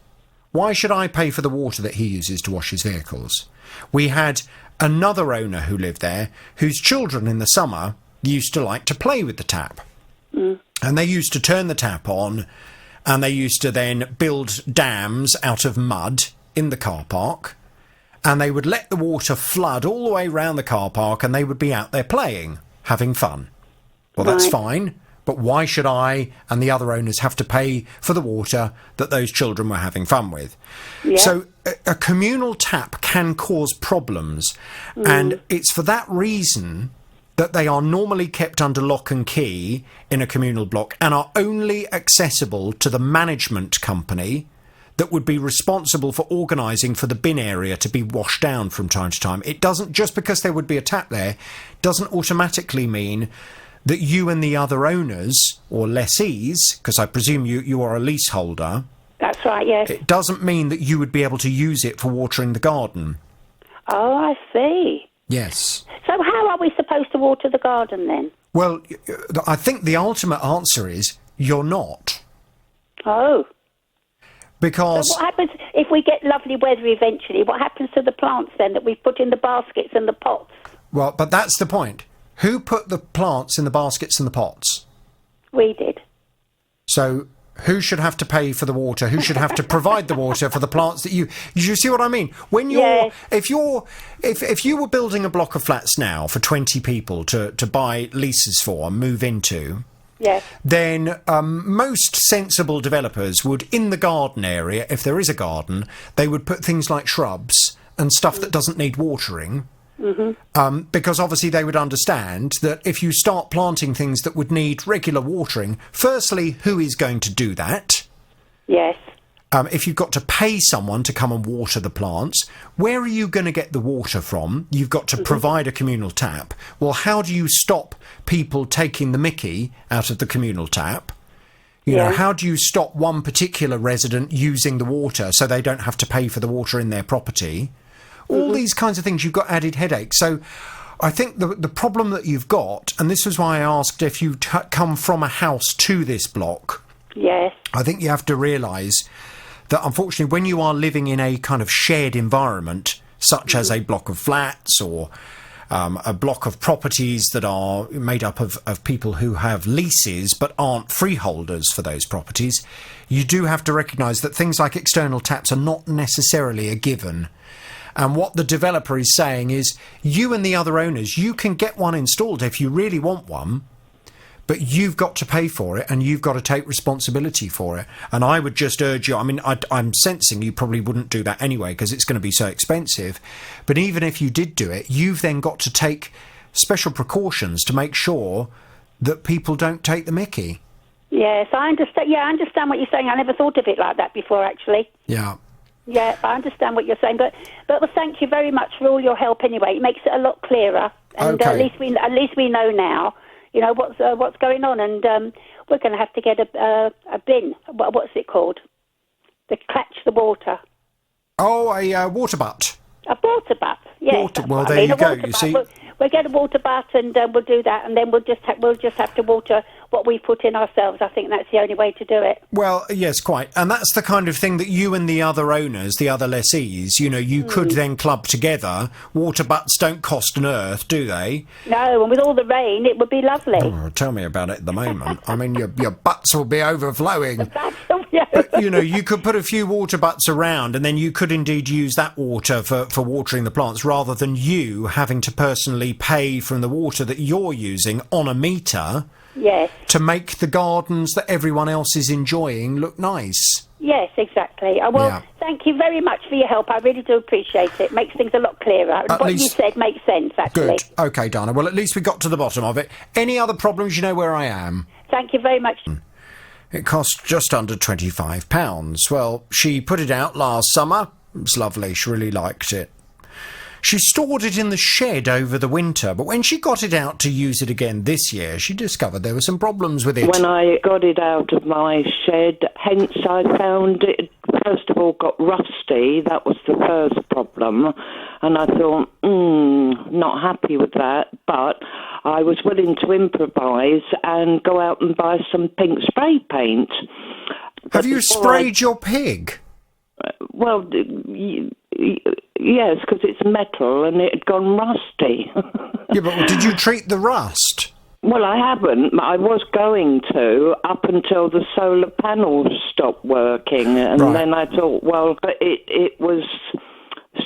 Why should I pay for the water that he uses to wash his vehicles? We had another owner who lived there whose children in the summer used to like to play with the tap. And they used to turn the tap on, and they used to then build dams out of mud in the car park, and they would let the water flood all the way round the car park, and they would be out there playing, having fun. Well, that's fine, but why should I and the other owners have to pay for the water that those children were having fun with? Yeah. So a communal tap can cause problems, and it's for that reason that they are normally kept under lock and key in a communal block and are only accessible to the management company that would be responsible for organising for the bin area to be washed down from time to time. It doesn't, just because there would be a tap there, doesn't automatically mean that you and the other owners, or lessees, because I presume you are a leaseholder. That's right, yes. It doesn't mean that you would be able to use it for watering the garden. Oh, I see. Yes. So how are we supposed to water the garden then? Well, I think the ultimate answer is you're not. Oh. Because... So what happens if we get lovely weather eventually? What happens to the plants then that we put in the baskets and the pots? Well, but that's the point. Who put the plants in the baskets and the pots? We did. So who should have to pay for the water? Who should have to provide the water for the plants that you see what I mean? When you're, if you were building a block of flats now for 20 people to buy leases for and move into, then most sensible developers would, in the garden area, if there is a garden, they would put things like shrubs and stuff that doesn't need watering. Because obviously they would understand that if you start planting things that would need regular watering, firstly, who is going to do that? Yes. If you've got to pay someone to come and water the plants, where are you going to get the water from? You've got to provide a communal tap. Well, how do you stop people taking the mickey out of the communal tap? You know, how do you stop one particular resident using the water so they don't have to pay for the water in their property? All these kinds of things, you've got added headaches. So I think the problem that you've got, and this is why I asked if you come from a house to this block. Yes. I think you have to realise that, unfortunately, when you are living in a kind of shared environment, such as a block of flats or a block of properties that are made up of people who have leases but aren't freeholders for those properties, you do have to recognise that things like external taps are not necessarily a given. And what the developer is saying is, you and the other owners, you can get one installed if you really want one, but you've got to pay for it and you've got to take responsibility for it. And I would just urge you, I mean, I'm sensing you probably wouldn't do that anyway because it's going to be so expensive. But even if you did do it, you've then got to take special precautions to make sure that people don't take the mickey. Yes, I understand. Yeah, I understand what you're saying. I never thought of it like that before, actually. Yeah. Yeah, I understand what you're saying, but well, thank you very much for all your help. Anyway, it makes it a lot clearer, and at least we know now, you know what's going on, and we're going to have to get a bin. What's it called? To catch the water. Oh, a water butt. A water butt. Yes. Well, there you go. You see. We'll get a water butt and we'll do that, and then we'll just have to water what we put in ourselves. I think that's the only way to do it. Well, yes, quite. And that's the kind of thing that you and the other owners, the other lessees, you know, you could then club together. Water butts don't cost an earth, do they? No, and with all the rain, it would be lovely. Oh, tell me about it at the moment. I mean, your butts will be overflowing. But, you know, you could put a few water butts around and then you could indeed use that water for watering the plants rather than you having to personally pay from the water that you're using on a meter to make the gardens that everyone else is enjoying look nice. Yes, exactly. Thank you very much for your help. I really do appreciate it. It makes things a lot clearer. What you said makes sense, actually. Good. OK, Dana. Well, at least we got to the bottom of it. Any other problems, you know where I am. Thank you very much. It cost just under £25. Well, she put it out last summer. It was lovely. She really liked it. She stored it in the shed over the winter, but when she got it out to use it again this year, she discovered there were some problems with it. When I got it out of my shed, hence I found it, first of all, got rusty. That was the first problem. And I thought, not happy with that. But I was willing to improvise and go out and buy some pink spray paint. Have you sprayed your pig? Well, yes, because it's metal and it had gone rusty. Yeah, but did you treat the rust? Well, I haven't. I was going to up until the solar panels stopped working, and then I thought, well, but it was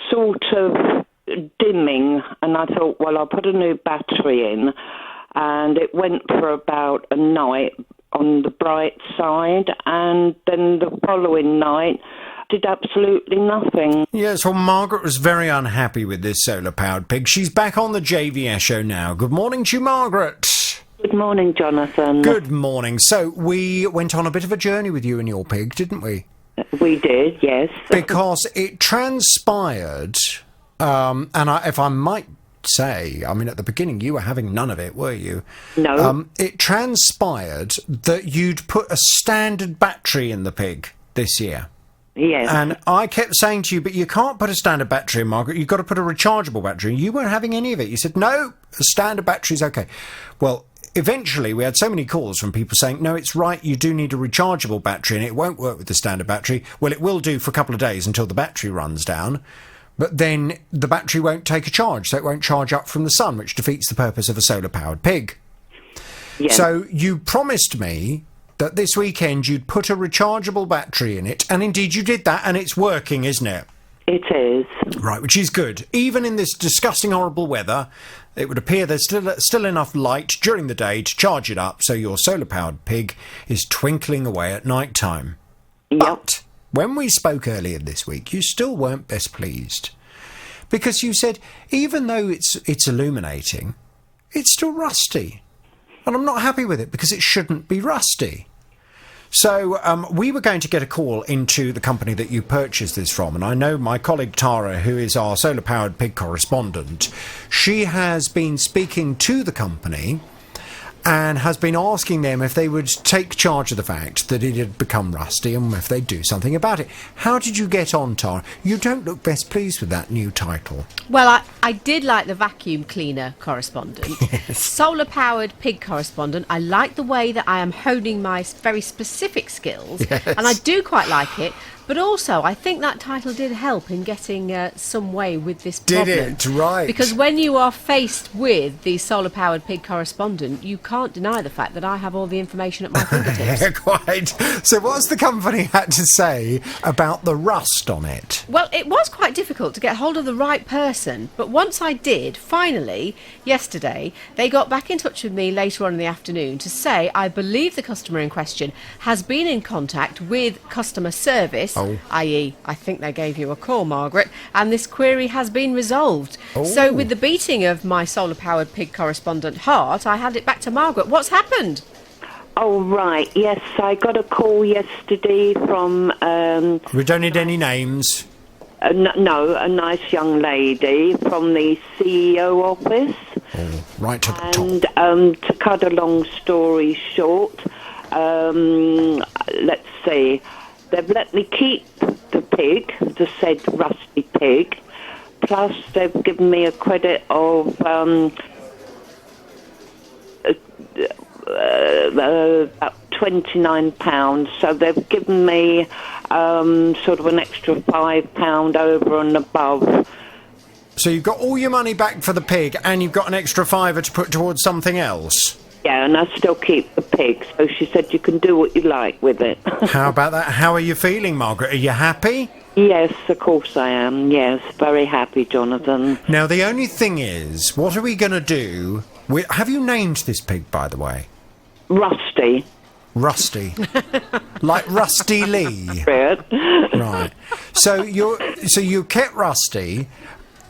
sort of dimming, and I thought, well, I'll put a new battery in, and it went for about a night on the bright side, and then the following night did absolutely nothing. Yes, well, Margaret was very unhappy with this solar-powered pig. She's back on the JVS show now. Good morning to you, Margaret. Good morning, Jonathan. Good morning. So, we went on a bit of a journey with you and your pig, didn't we? We did, yes. Because it transpired, if I might say, I mean, at the beginning you were having none of it, were you? No. It transpired that you'd put a standard battery in the pig this year. Yes. And I kept saying to you, but you can't put a standard battery in, Margaret. You've got to put a rechargeable battery. You weren't having any of it. You said, no, a standard battery's okay. Well, eventually we had so many calls from people saying, no, it's right, you do need a rechargeable battery and it won't work with the standard battery. Well, it will do for a couple of days until the battery runs down. But then the battery won't take a charge, so it won't charge up from the sun, which defeats the purpose of a solar-powered pig. Yes. So you promised me that this weekend you'd put a rechargeable battery in it, and indeed you did that, and it's working, isn't it? It is. Right, which is good. Even in this disgusting, horrible weather, it would appear there's still enough light during the day to charge it up, so your solar-powered pig is twinkling away at night time. Yep. But when we spoke earlier this week, you still weren't best pleased. Because you said, even though it's illuminating, it's still rusty. And I'm not happy with it, because it shouldn't be rusty. So we were going to get a call into the company that you purchased this from, and I know my colleague Tara, who is our solar-powered pig correspondent, she has been speaking to the company and has been asking them if they would take charge of the fact that it had become rusty and if they'd do something about it. How did you get on, Tara? You don't look best pleased with that new title. Well, I did like the vacuum cleaner correspondent. Yes. Solar-powered pig correspondent. I like the way that I am honing my very specific skills. Yes. And I do quite like it. But also, I think that title did help in getting some way with this problem. Did it? Right. Because when you are faced with the solar-powered pig correspondent, you can't deny the fact that I have all the information at my fingertips. Yeah, quite. So what's the company had to say about the rust on it? Well, it was quite difficult to get hold of the right person, but once I did, finally, yesterday, they got back in touch with me later on in the afternoon to say I believe the customer in question has been in contact with customer service, i.e. I think they gave you a call, Margaret, and this query has been resolved. So with the beating of my solar-powered pig correspondent heart, I had it back to Margaret. What's happened? Oh, right, yes, I got a call yesterday from... We don't need any names. No, a nice young lady from the CEO office. Oh, right to the top. And to cut a long story short, let's see, they've let me keep the pig, the said rusty pig, plus they've given me a credit of about £29, so they've given me sort of an extra £5 over and above. So you've got all your money back for the pig and you've got an extra £5 to put towards something else? Yeah, and I still keep the pig, so she said you can do what you like with it. How about that? How are you feeling, Margaret? Are you happy? Yes, of course I am. Yes, very happy, Jonathan. Now, the only thing is, what are we going to do? Have you named this pig, by the way? Rusty. Rusty. Like Rusty Lee. Right. So you kept Rusty.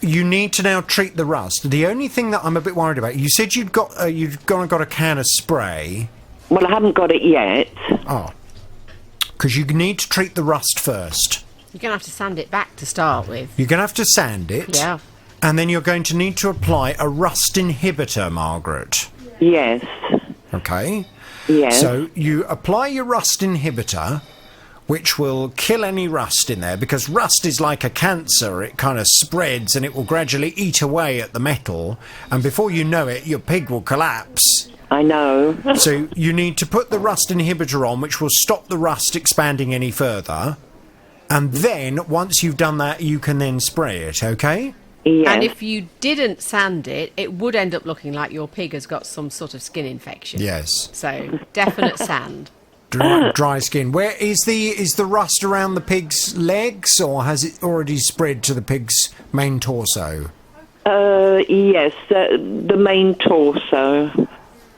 You need to now treat the rust. The only thing that I'm a bit worried about, you said you'd got a can of spray. Well, I haven't got it yet. Oh. Because you need to treat the rust first. You're going to have to sand it back to start with. You're going to have to sand it. Yeah. And then you're going to need to apply a rust inhibitor, Margaret. Yes. Okay. Yes. So you apply your rust inhibitor, which will kill any rust in there, because rust is like a cancer. It kind of spreads and it will gradually eat away at the metal, and before you know it, your pig will collapse. I know. So you need to put the rust inhibitor on, which will stop the rust expanding any further, And then, once you've done that, you can then spray it, okay? And if you didn't sand it, it would end up looking like your pig has got some sort of skin infection. Yes. So, definite sand. Dry skin. Where is the rust around the pig's legs, or has it already spread to the pig's main torso? Yes, the main torso.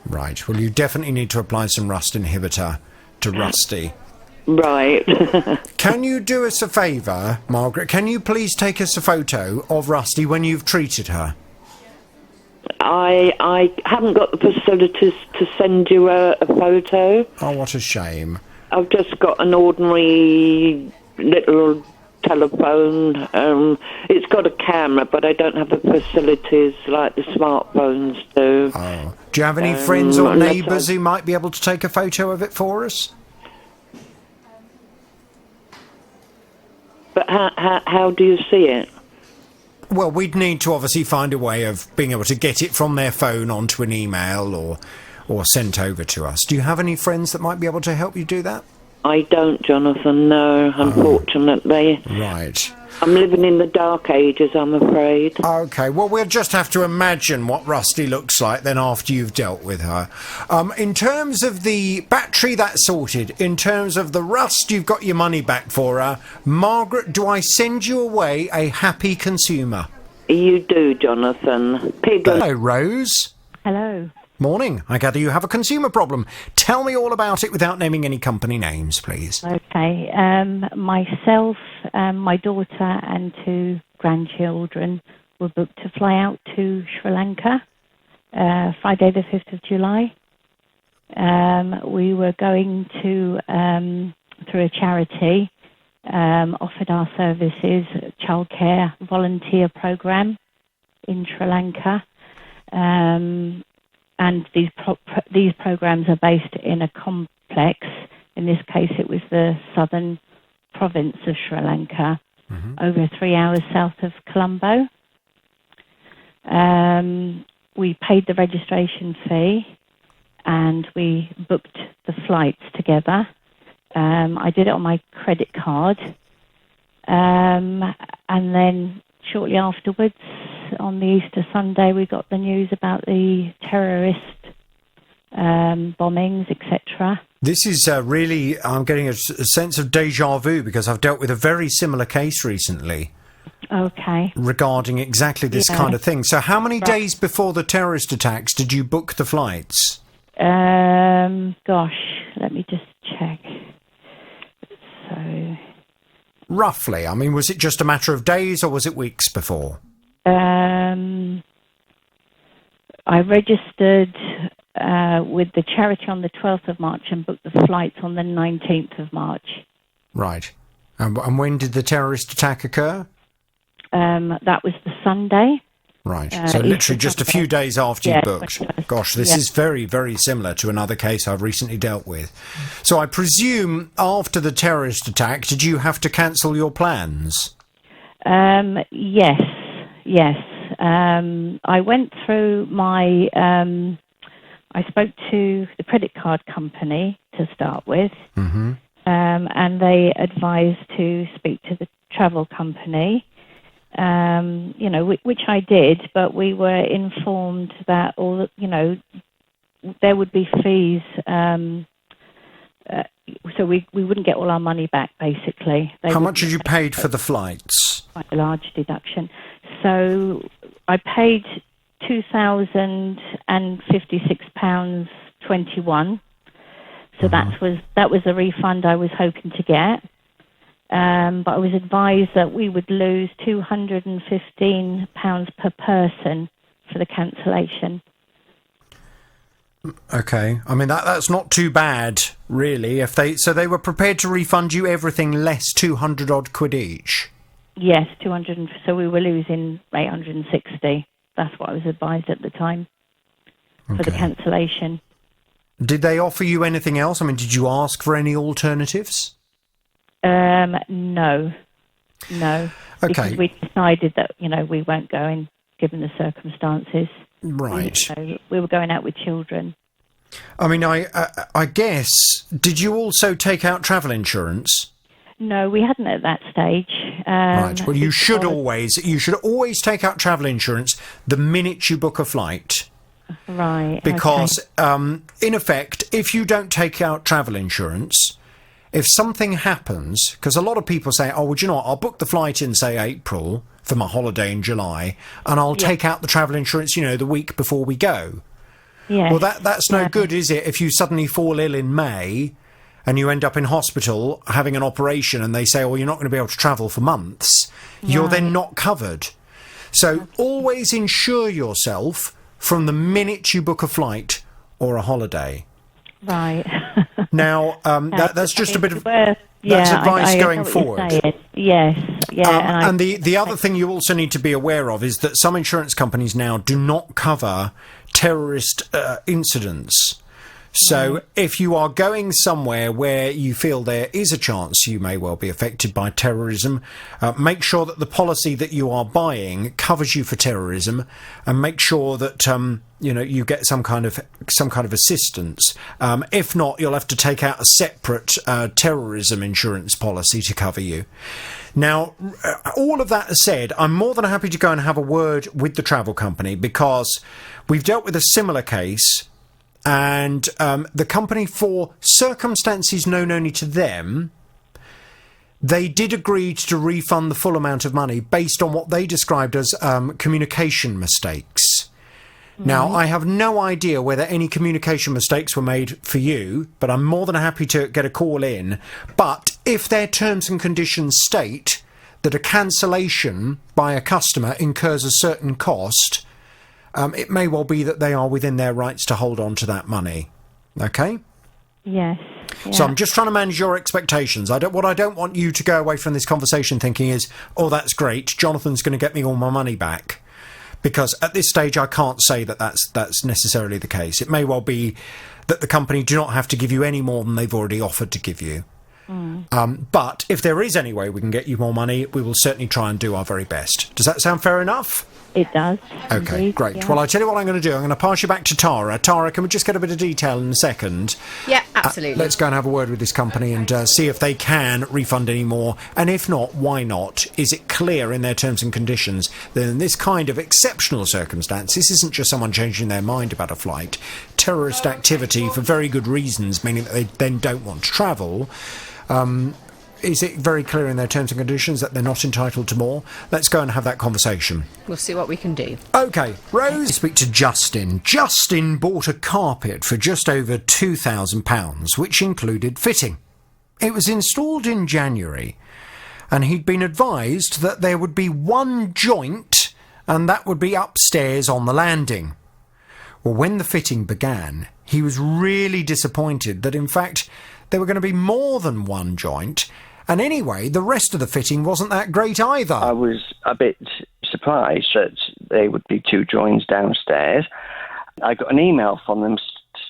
Right. Well, you definitely need to apply some rust inhibitor to Rusty. Right. Can you do us a favour, Margaret? Can you please take us a photo of Rusty when you've treated her? I haven't got the facilities to send you a photo. Oh, what a shame. I've just got an ordinary little telephone. It's got a camera, but I don't have the facilities like the smartphones do. Oh. Do you have any friends or neighbours who might be able to take a photo of it for us? But how do you see it? Well, we'd need to obviously find a way of being able to get it from their phone onto an email or sent over to us. Do you have any friends that might be able to help you do that? I don't, Jonathan, no, unfortunately. Right. I'm living in the dark ages, I'm afraid. OK, well, we'll just have to imagine what Rusty looks like then after you've dealt with her. In terms of the battery, that's sorted. In terms of the rust, you've got your money back for her. Margaret, do I send you away a happy consumer? You do, Jonathan. Hello, Rose. Hello. Morning. I gather you have a consumer problem. Tell me all about it without naming any company names, please. Okay. Myself, my daughter and 2 grandchildren were booked to fly out to Sri Lanka Friday the 5th of July. We were going to, through a charity, offered our services, childcare volunteer program in Sri Lanka. And these programs are based in a complex. In this case, it was the southern province of Sri Lanka, over 3 hours south of Colombo. We paid the registration fee and we booked the flights together. I did it on my credit card. And then shortly afterwards, on the Easter Sunday, we got the news about the terrorist bombings, etc. This is really, I'm getting a sense of déjà vu because I've dealt with a very similar case recently. Okay. Regarding exactly this kind of thing. So how many days before the terrorist attacks did you book the flights? Gosh, let me just check. So... Roughly. I mean, was it just a matter of days or was it weeks before? I registered with the charity on the 12th of March and booked the flights on the 19th of March. Right. And when did the terrorist attack occur? That was the Sunday. Right. So literally just a few days after you booked. Gosh, this is very, very similar to another case I've recently dealt with. So I presume after the terrorist attack, did you have to cancel your plans? Yes. I went through my... I spoke to the credit card company to start with, and they advised to speak to the travel company. Which I did, but we were informed that there would be fees, so we wouldn't get all our money back, basically. How much had you paid for the flights? Quite a large deduction. So I paid £2,056.21. So that was the refund I was hoping to get. But I was advised that we would lose £215 per person for the cancellation. Okay. I mean, that's not too bad, really. So they were prepared to refund you everything less 200 odd quid each? Yes, 200. So we were losing 860. That's what I was advised at the time for the cancellation. Did they offer you anything else? I mean, did you ask for any alternatives? No. Okay. Because we decided that, we weren't going, given the circumstances. Right. We were going out with children. I mean, I guess, did you also take out travel insurance? No, we hadn't at that stage. Right. Well, you should always take out travel insurance the minute you book a flight. Right. Because, in effect, if you don't take out travel insurance, if something happens, because a lot of people say, oh, well, do you know what, I'll book the flight in, say, April for my holiday in July, and I'll take out the travel insurance, the week before we go. Yeah. Well, that's no good, is it, if you suddenly fall ill in May and you end up in hospital having an operation and they say, well, you're not going to be able to travel for months, you're then not covered. So always insure yourself from the minute you book a flight or a holiday. Right. Now, that's just a bit of that's advice going forward. Yes, yeah. And the other thing you also need to be aware of is that some insurance companies now do not cover terrorist incidents. So if you are going somewhere where you feel there is a chance you may well be affected by terrorism, make sure that the policy that you are buying covers you for terrorism, and make sure that you get some kind of assistance. If not, you'll have to take out a separate terrorism insurance policy to cover you. Now, all of that said, I'm more than happy to go and have a word with the travel company, because we've dealt with a similar case. And the company, for circumstances known only to them, they did agree to refund the full amount of money based on what they described as communication mistakes. Now, I have no idea whether any communication mistakes were made for you, but I'm more than happy to get a call in. But if their terms and conditions state that a cancellation by a customer incurs a certain cost, it may well be that they are within their rights to hold on to that money. Okay? Yes. So I'm just trying to manage your expectations. What I don't want you to go away from this conversation thinking is, oh, that's great, Jonathan's going to get me all my money back. Because at this stage, I can't say that that's necessarily the case. It may well be that the company do not have to give you any more than they've already offered to give you. But if there is any way we can get you more money, we will certainly try and do our very best. Does that sound fair enough? It does. Okay, indeed, great. yeah. Well, I'll tell you what I'm going to do. I'm going to pass you back to Tara. Tara, can we just get a bit of detail in a second? Yeah, absolutely. Let's go and have a word with this company and see if they can refund any more. And if not, why not? Is it clear in their terms and conditions that in this kind of exceptional circumstance, this isn't just someone changing their mind about a flight, terrorist activity for very good reasons, meaning that they then don't want to travel, is it very clear in their terms and conditions that they're not entitled to more? Let's go and have that conversation. We'll see what we can do. OK, Rose, speak to Justin. Justin bought a carpet for just over £2,000, which included fitting. It was installed in January, and he'd been advised that there would be one joint, and that would be upstairs on the landing. Well, when the fitting began, he was really disappointed that, in fact, there were going to be more than one joint. And anyway, the rest of the fitting wasn't that great either. I was a bit surprised that there would be two joins downstairs. I got an email from them to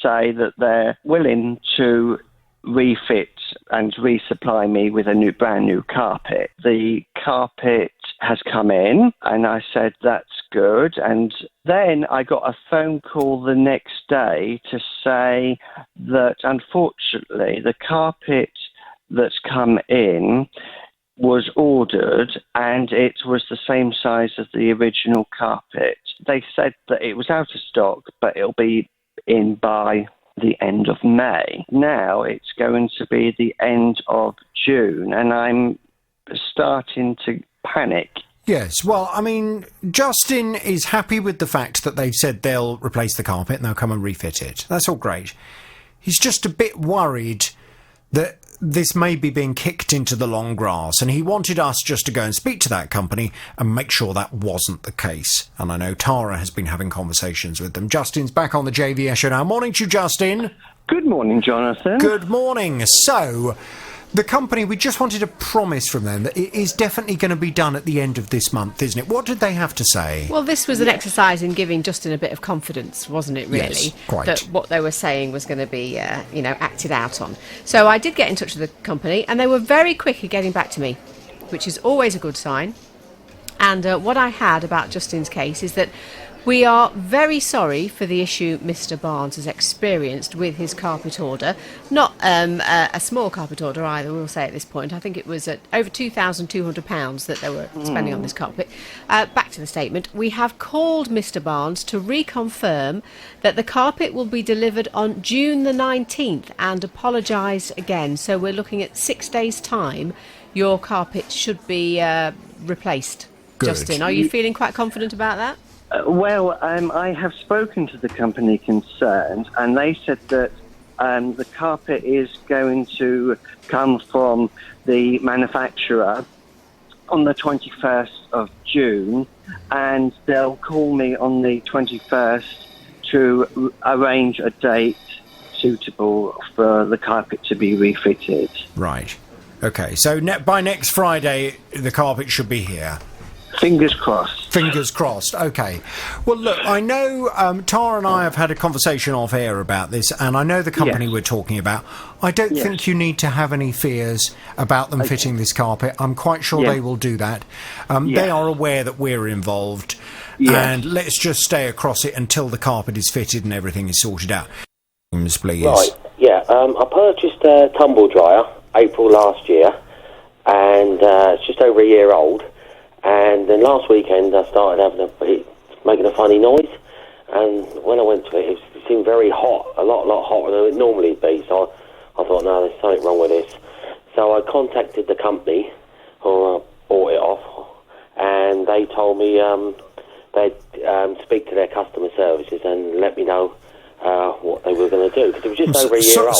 say that they're willing to refit and resupply me with a brand new carpet. The carpet has come in, and I said, that's good. And then I got a phone call the next day to say that, unfortunately, the carpet that's come in was ordered and it was the same size as the original carpet. They said that it was out of stock, but it'll be in by the end of May. Now it's going to be the end of June, and I'm starting to panic. Yes, well, I mean, Justin is happy with the fact that they've said they'll replace the carpet and they'll come and refit it. That's all great. He's just a bit worried that this may be being kicked into the long grass, and he wanted us just to go and speak to that company and make sure that wasn't the case. And I know Tara has been having conversations with them. Justin's back on the JVS show now. Morning to you, Justin. Good morning, Jonathan. Good morning. So, the company, we just wanted a promise from them that it is definitely going to be done at the end of this month, isn't it? What did they have to say? Well, this was an exercise in giving Justin a bit of confidence, wasn't it, really? Yes, quite. That what they were saying was going to be, acted out on. So I did get in touch with the company, and they were very quick at getting back to me, which is always a good sign. And what I had about Justin's case is that we are very sorry for the issue Mr. Barnes has experienced with his carpet order. Not a small carpet order either, we'll say at this point. I think it was at over £2,200 that they were spending on this carpet. Back to the statement. We have called Mr. Barnes to reconfirm that the carpet will be delivered on June the 19th and apologise again. So we're looking at 6 days' time. Your carpet should be replaced. Good. Justin, are you feeling quite confident about that? I have spoken to the company concerned, and they said that the carpet is going to come from the manufacturer on the 21st of June, and they'll call me on the 21st to arrange a date suitable for the carpet to be refitted. Right. Okay, so by next Friday, the carpet should be here. Fingers crossed. Fingers crossed. Okay. Well, look, I know Tara and I have had a conversation off air about this, and I know the company we're talking about. I don't think you need to have any fears about them fitting this carpet. I'm quite sure they will do that. They are aware that we're involved, and let's just stay across it until the carpet is fitted and everything is sorted out. Please. Right. Yeah. I purchased a tumble dryer April last year, and it's just over a year old. And then last weekend I started making a funny noise, and when I went to it seemed very hot, a lot hotter than it normally would be. So I thought, no, there's something wrong with this. So I contacted the company who bought it off, and they told me they'd speak to their customer services and let me know what they were going to do, because it was just over a year old.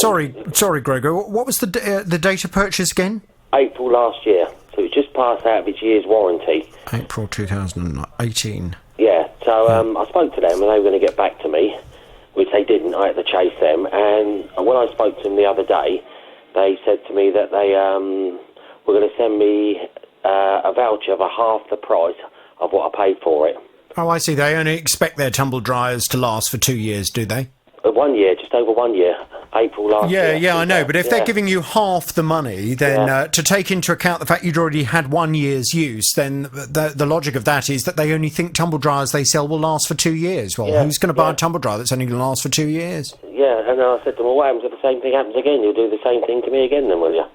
Sorry, Gregor. What was the date of purchase again? April last year. So it just passed out of its year's warranty. April 2018. Yeah, so I spoke to them and they were going to get back to me, which they didn't. I had to chase them. And when I spoke to them the other day, they said to me that they were going to send me a voucher for half the price of what I paid for it. Oh, I see. They only expect their tumble dryers to last for 2 years, do they? 1 year, just over 1 year. April last year. Yeah, I know. But if they're giving you half the money, then to take into account the fact you'd already had 1 year's use, then the logic of that is that they only think tumble dryers they sell will last for 2 years. Well, who's going to buy a tumble dryer that's only going to last for 2 years? Yeah, and then I said to them, well, what happens if the same thing happens again? You'll do the same thing to me again then, will you?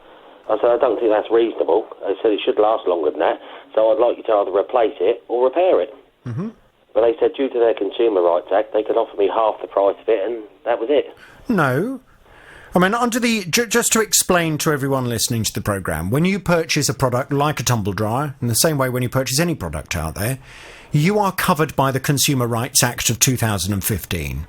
I said, I don't think that's reasonable. I said it should last longer than that, so I'd like you to either replace it or repair it. Mm-hmm. But they said due to their Consumer Rights Act, they could offer me half the price of it, and that was it. No. I mean, just to explain to everyone listening to the programme, when you purchase a product like a tumble dryer, in the same way when you purchase any product out there, you are covered by the Consumer Rights Act of 2015.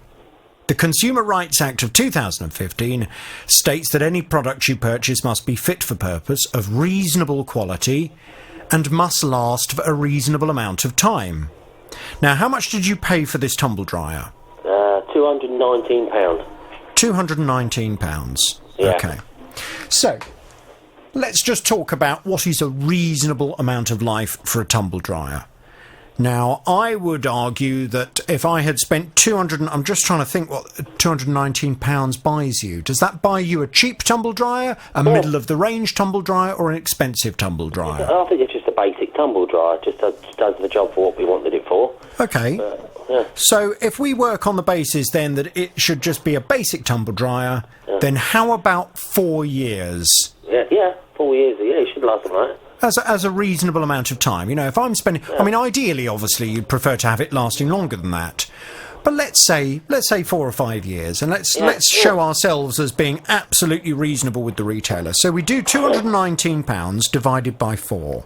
The Consumer Rights Act of 2015 states that any product you purchase must be fit for purpose, of reasonable quality, and must last for a reasonable amount of time. Now, how much did you pay for this tumble dryer? £219. £219. Yeah. Okay. So, let's just talk about what is a reasonable amount of life for a tumble dryer. Now, I would argue that if I had spent I'm just trying to think what £219 buys you. Does that buy you a cheap tumble dryer, a middle-of-the-range tumble dryer, or an expensive tumble dryer? I think it's just a basic tumble dryer. Just does the job for what we wanted it for. Okay. So if we work on the basis then that it should just be a basic tumble dryer, then how about 4 years? Yeah, 4 years. Yeah, it should last all right. As a reasonable amount of time. You know, if I'm spending... I mean, ideally, obviously, you'd prefer to have it lasting longer than that. But let's say 4 or 5 years, and let's show ourselves as being absolutely reasonable with the retailer. So we do £219 divided by 4,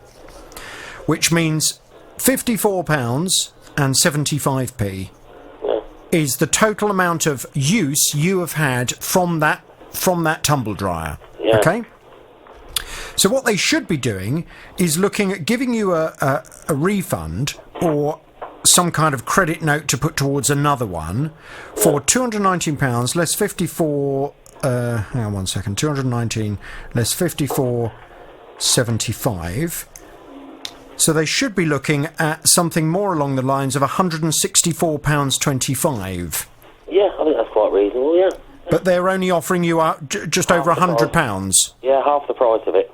which means £54 and 75p is the total amount of use you have had from that tumble dryer. Yeah. Okay? So what they should be doing is looking at giving you a refund or some kind of credit note to put towards another one for £219 less 54... hang on 1 second. 219 less 54.75. So they should be looking at something more along the lines of £164.25. Yeah, I think that's quite reasonable, yeah. But they're only offering you just over £100. Yeah, half the price of it.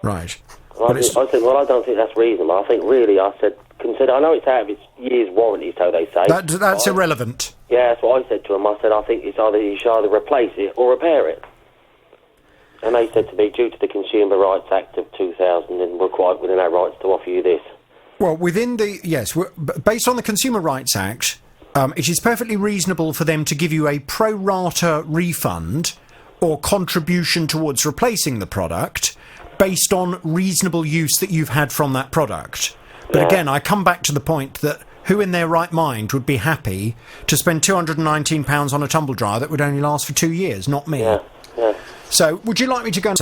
Right. I said, well, I don't think that's reasonable. I think really, I said, consider. I know it's out of its year's warranty, so they say. That's irrelevant. Yeah, that's what I said to them. I said, I think it's either you should either replace it or repair it. And they said to me, due to the Consumer Rights Act of 2000, and we're quite within our rights to offer you this. Well, based on the Consumer Rights Act, it is perfectly reasonable for them to give you a pro rata refund or contribution towards replacing the product based on reasonable use that you've had from that product. But again, I come back to the point that who in their right mind would be happy to spend £219 on a tumble dryer that would only last for 2 years? Not me. Yeah. So, would you like me to go?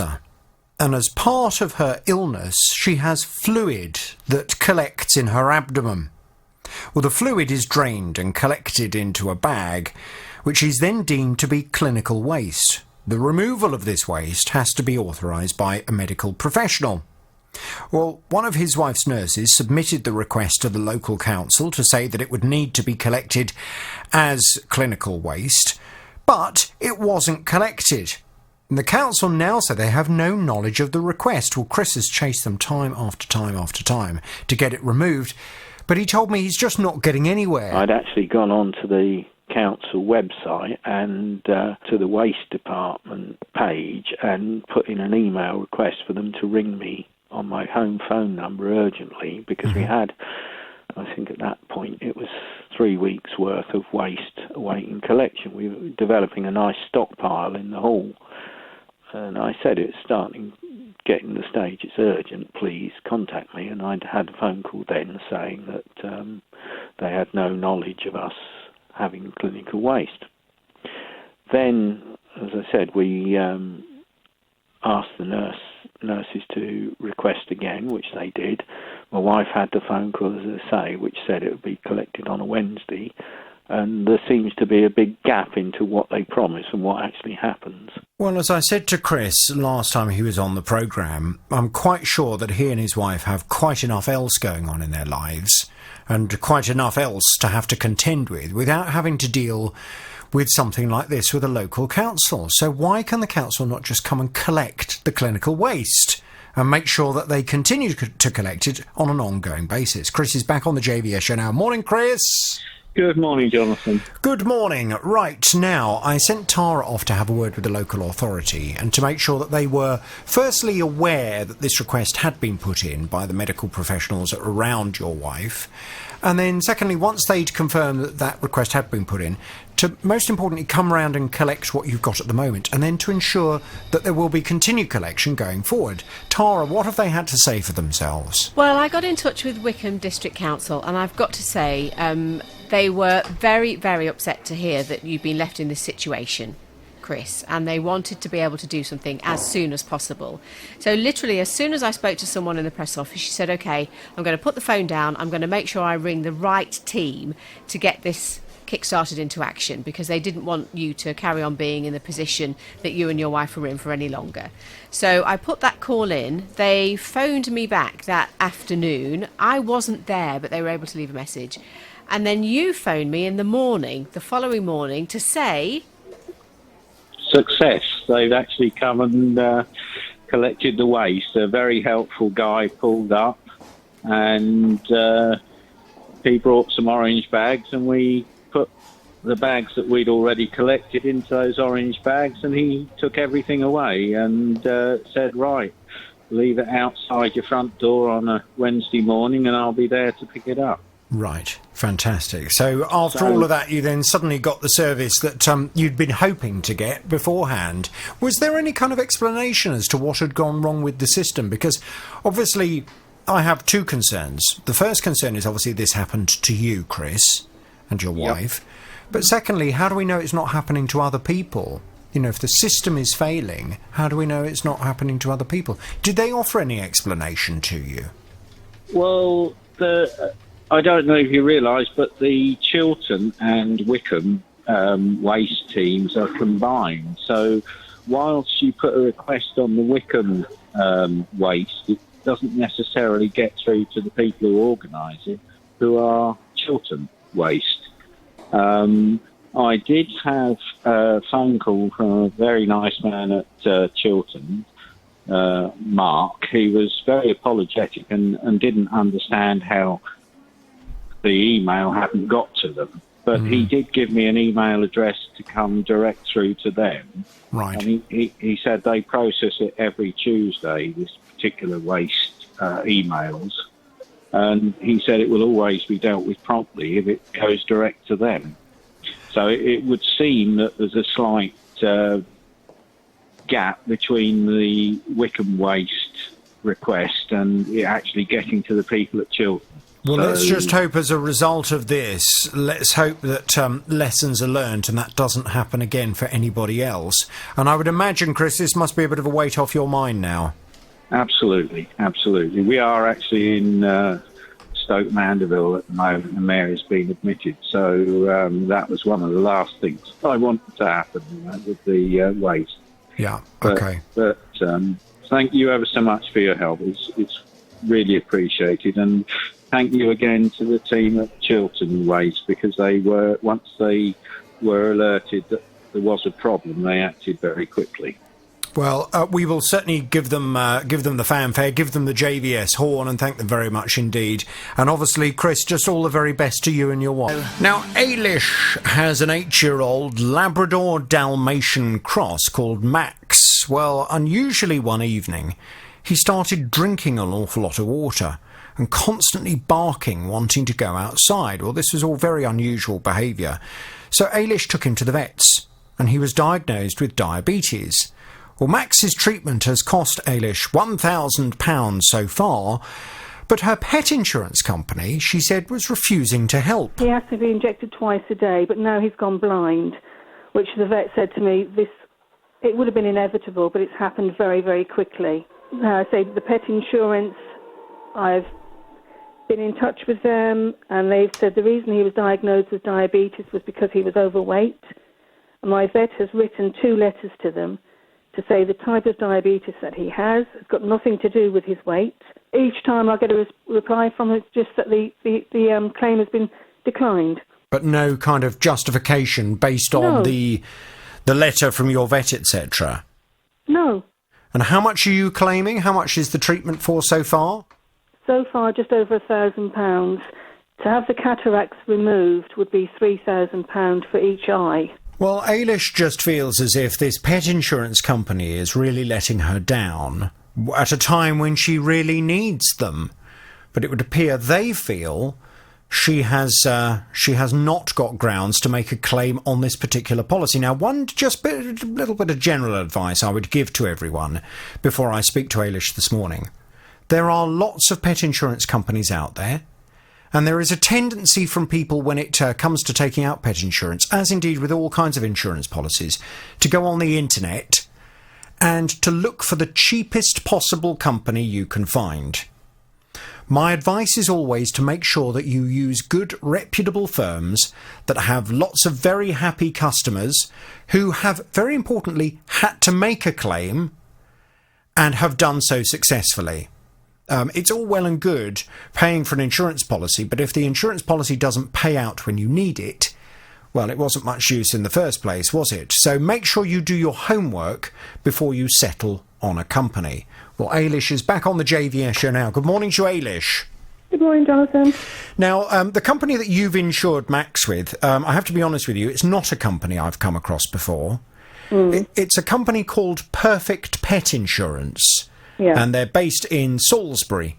And as part of her illness, she has fluid that collects in her abdomen. Well, the fluid is drained and collected into a bag, which is then deemed to be clinical waste. The removal of this waste has to be authorised by a medical professional. Well, one of his wife's nurses submitted the request to the local council to say that it would need to be collected as clinical waste, but it wasn't collected. And the council now say they have no knowledge of the request. Well, Chris has chased them time after time after time to get it removed, but he told me he's just not getting anywhere. I'd actually gone on to the council website and to the waste department page and put in an email request for them to ring me on my home phone number urgently, because we had, I think at that point, it was 3 weeks' worth of waste awaiting collection. We were developing a nice stockpile in the hall. And I said it's getting the stage, it's urgent, please contact me. And I'd had a phone call then saying that they had no knowledge of us having clinical waste. Then, as I said, we asked the nurses to request again, which they did. My wife had the phone call, as I say, which said it would be collected on a Wednesday. And there seems to be a big gap into what they promise and what actually happens. Well, as I said to Chris last time he was on the programme, I'm quite sure that he and his wife have quite enough else going on in their lives and quite enough else to have to contend with without having to deal with something like this with a local council. So why can the council not just come and collect the clinical waste and make sure that they continue to collect it on an ongoing basis? Chris is back on the JVS show now. Morning, Chris. Good morning, Jonathan. Good morning. Right, now, I sent Tara off to have a word with the local authority and to make sure that they were firstly aware that this request had been put in by the medical professionals around your wife, and then secondly, once they'd confirmed that that request had been put in, to most importantly come round and collect what you've got at the moment, and then to ensure that there will be continued collection going forward. Tara, what have they had to say for themselves? Well, I got in touch with Wickham District Council, and I've got to say they were very, very upset to hear that you've been left in this situation, Chris, and they wanted to be able to do something as soon as possible. So literally, as soon as I spoke to someone in the press office, she said, OK, I'm going to put the phone down, I'm going to make sure I ring the right team to get this kick-started into action, because they didn't want you to carry on being in the position that you and your wife were in for any longer. So I put that call in. They phoned me back that afternoon. I wasn't there, but they were able to leave a message. And then you phoned me in the morning, the following morning, to say... Success. They've actually come and collected the waste. A very helpful guy pulled up, and he brought some orange bags, and we put the bags that we'd already collected into those orange bags, and he took everything away and said, right, leave it outside your front door on a Wednesday morning and I'll be there to pick it up. Right, fantastic. So after all of that, you then suddenly got the service that you'd been hoping to get beforehand. Was there any kind of explanation as to what had gone wrong with the system? Because obviously I have two concerns. The first concern is obviously this happened to you, Chris, and your wife. But secondly, how do we know it's not happening to other people? You know, if the system is failing, how do we know it's not happening to other people? Did they offer any explanation to you? Well, I don't know if you realise, but the Chiltern and Wickham waste teams are combined. So whilst you put a request on the Wickham waste, it doesn't necessarily get through to the people who organise it, who are Chiltern waste. I did have a phone call from a very nice man at Chiltern Mark, he was very apologetic and didn't understand how the email hadn't got to them. But he did give me an email address to come direct through to them. Right. And he said they process it every Tuesday, this particular waste emails. And he said it will always be dealt with promptly if it goes direct to them. So it would seem that there's a slight gap between the Wickham waste request and it actually getting to the people at Chiltern. Well, let's just hope as a result of this, let's hope that lessons are learned and that doesn't happen again for anybody else. And I would imagine, Chris, this must be a bit of a weight off your mind now. Absolutely, absolutely. We are actually in Stoke Mandeville at the moment, and Mary's been admitted. So that was one of the last things I wanted to happen with the waste. Yeah, okay. But thank you ever so much for your help. It's really appreciated. And thank you again to the team at Chiltern Waste, because once they were alerted that there was a problem, they acted very quickly. Well, we will certainly give them the fanfare, give them the JVS horn, and thank them very much indeed. And obviously, Chris, just all the very best to you and your wife. Now, Ailish has an 8-year-old Labrador Dalmatian cross called Max. Well, unusually one evening, he started drinking an awful lot of water and constantly barking, wanting to go outside. Well, this was all very unusual behaviour. So Ailish took him to the vets, and he was diagnosed with diabetes. Well, Max's treatment has cost Ailish £1,000 so far, but her pet insurance company, she said, was refusing to help. He has to be injected twice a day, but now he's gone blind, which the vet said to me, it would have been inevitable, but it's happened very, very quickly. I say the pet insurance, I've been in touch with them, and they've said the reason he was diagnosed with diabetes was because he was overweight. And my vet has written 2 letters to them to say the type of diabetes that he has got nothing to do with his weight. Each time I get a reply from it, just that the claim has been declined. But no kind of justification based on the letter from your vet, etc.? No. And how much are you claiming? How much is the treatment for so far? So far, just over £1,000. To have the cataracts removed would be £3,000 for each eye. Well, Ailish just feels as if this pet insurance company is really letting her down at a time when she really needs them. But it would appear they feel she has not got grounds to make a claim on this particular policy. Now, a little bit of general advice I would give to everyone before I speak to Ailish this morning. There are lots of pet insurance companies out there, and there is a tendency from people when it comes to taking out pet insurance, as indeed with all kinds of insurance policies, to go on the internet and to look for the cheapest possible company you can find. My advice is always to make sure that you use good, reputable firms that have lots of very happy customers who have, very importantly, had to make a claim and have done so successfully. It's all well and good paying for an insurance policy, but if the insurance policy doesn't pay out when you need it, well, it wasn't much use in the first place, was it? So make sure you do your homework before you settle on a company. Well, Ailish is back on the JVS show now. Good morning to you, Ailish. Good morning, Jonathan. Now, the company that you've insured Max with, I have to be honest with you, it's not a company I've come across before. It's a company called Perfect Pet Insurance. Yeah. And they're based in Salisbury.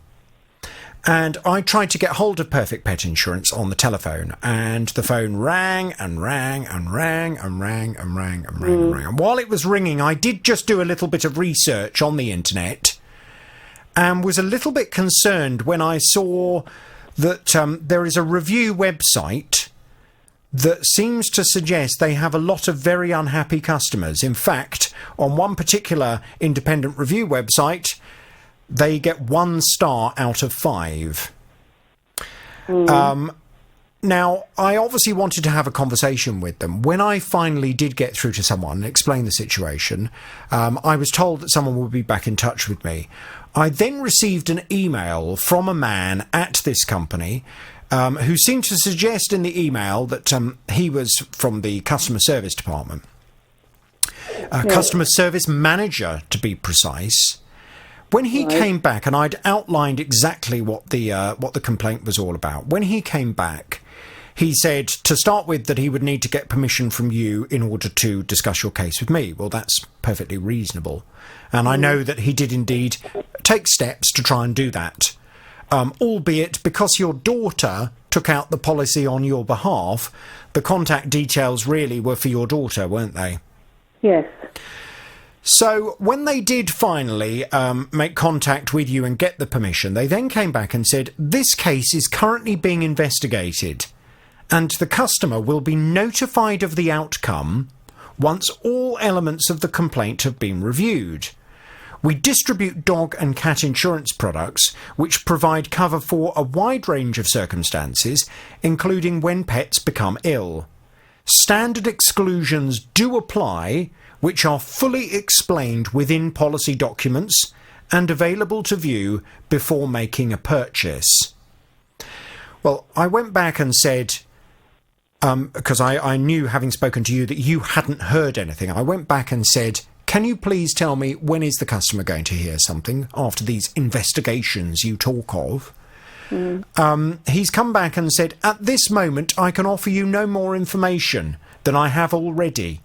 And I tried to get hold of Perfect Pet Insurance on the telephone, and the phone rang and rang and rang and rang and rang and rang and rang. And while it was ringing, I did just do a little bit of research on the internet and was a little bit concerned when I saw that there is a review website that seems to suggest they have a lot of very unhappy customers. In fact, on one particular independent review website, they get 1 star out of 5. Now, I obviously wanted to have a conversation with them. When I finally did get through to someone and explain the situation, I was told that someone would be back in touch with me. I then received an email from a man at this company who seemed to suggest in the email that he was from the customer service department. Customer service manager, to be precise. When he came back, and I'd outlined exactly what the complaint was all about, when he came back, he said, to start with, that he would need to get permission from you in order to discuss your case with me. Well, that's perfectly reasonable. And I know that he did indeed take steps to try and do that, albeit because your daughter took out the policy on your behalf, the contact details really were for your daughter, weren't they? Yes. So when they did finally make contact with you and get the permission, they then came back and said, this case is currently being investigated and the customer will be notified of the outcome once all elements of the complaint have been reviewed. We distribute dog and cat insurance products which provide cover for a wide range of circumstances, including when pets become ill. Standard exclusions do apply, which are fully explained within policy documents and available to view before making a purchase. Well, I went back and said, because I knew, having spoken to you, that you hadn't heard anything. I went back and said, can you please tell me when is the customer going to hear something after these investigations you talk of? He's come back and said, at this moment I can offer you no more information than I have already.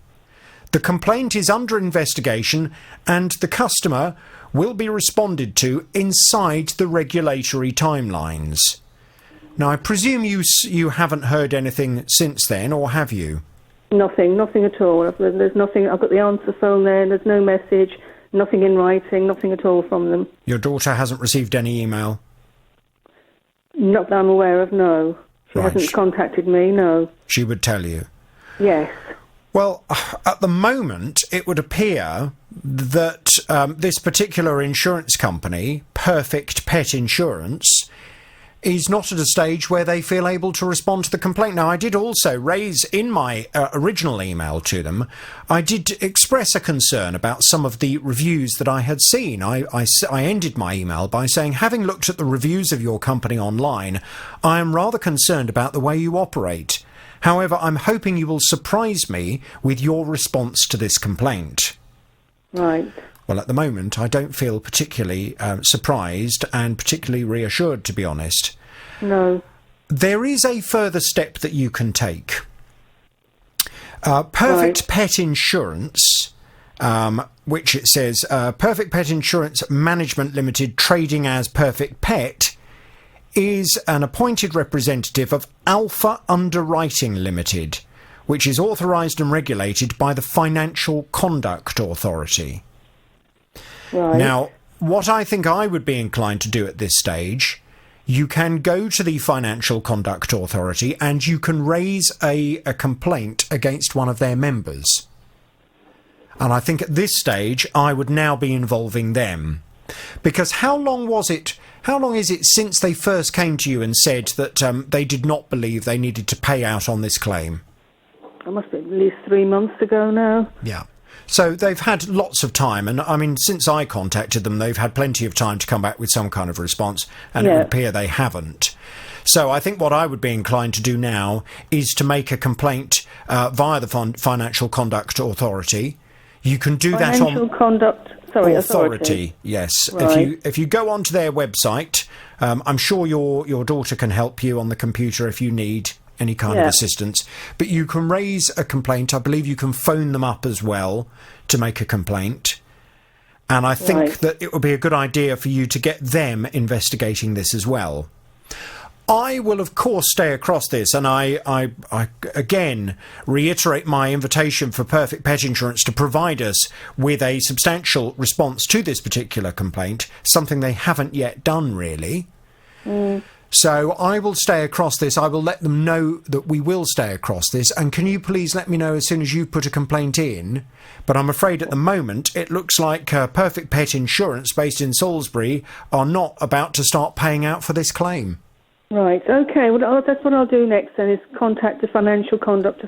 The complaint is under investigation and the customer will be responded to inside the regulatory timelines. Now, I presume you haven't heard anything since then, or have you? Nothing at all. There's nothing. I've got the answer phone there. There's no message, nothing in writing, nothing at all from them. Your daughter hasn't received any email? Not that I'm aware of, no. She hasn't contacted me, no. She would tell you? Yes. Well, at the moment, it would appear that this particular insurance company, Perfect Pet Insurance, is not at a stage where they feel able to respond to the complaint. Now, I did also raise in my original email to them, I did express a concern about some of the reviews that I had seen. I ended my email by saying, having looked at the reviews of your company online, I am rather concerned about the way you operate. However, I'm hoping you will surprise me with your response to this complaint. Right. Well, at the moment, I don't feel particularly surprised and particularly reassured, to be honest. No. There is a further step that you can take. Perfect Pet Insurance, which it says, Perfect Pet Insurance Management Limited, trading as Perfect Pet, is an appointed representative of Alpha Underwriting Limited, which is authorised and regulated by the Financial Conduct Authority. Right. Now, what I think I would be inclined to do at this stage, you can go to the Financial Conduct Authority and you can raise a complaint against one of their members. And I think at this stage, I would now be involving them. Because how long is it since they first came to you and said that they did not believe they needed to pay out on this claim? It must be at least 3 months ago now. Yeah. So they've had lots of time, and I mean, since I contacted them, they've had plenty of time to come back with some kind of response, and it would appear they haven't. So I think what I would be inclined to do now is to make a complaint via the Financial Conduct Authority. You can do that on... Financial Conduct... Authority. Yes. Right. If you go onto their website, I'm sure your daughter can help you on the computer if you need any kind of assistance. But you can raise a complaint. I believe you can phone them up as well to make a complaint. And I think that it would be a good idea for you to get them investigating this as well. I will, of course, stay across this, and I again reiterate my invitation for Perfect Pet Insurance to provide us with a substantial response to this particular complaint, something they haven't yet done, really. So I will stay across this. I will let them know that we will stay across this, and can you please let me know as soon as you put a complaint in? But I'm afraid at the moment it looks like Perfect Pet Insurance, based in Salisbury, are not about to start paying out for this claim. Right, okay. Well, that's what I'll do next then, is contact the Financial Conduct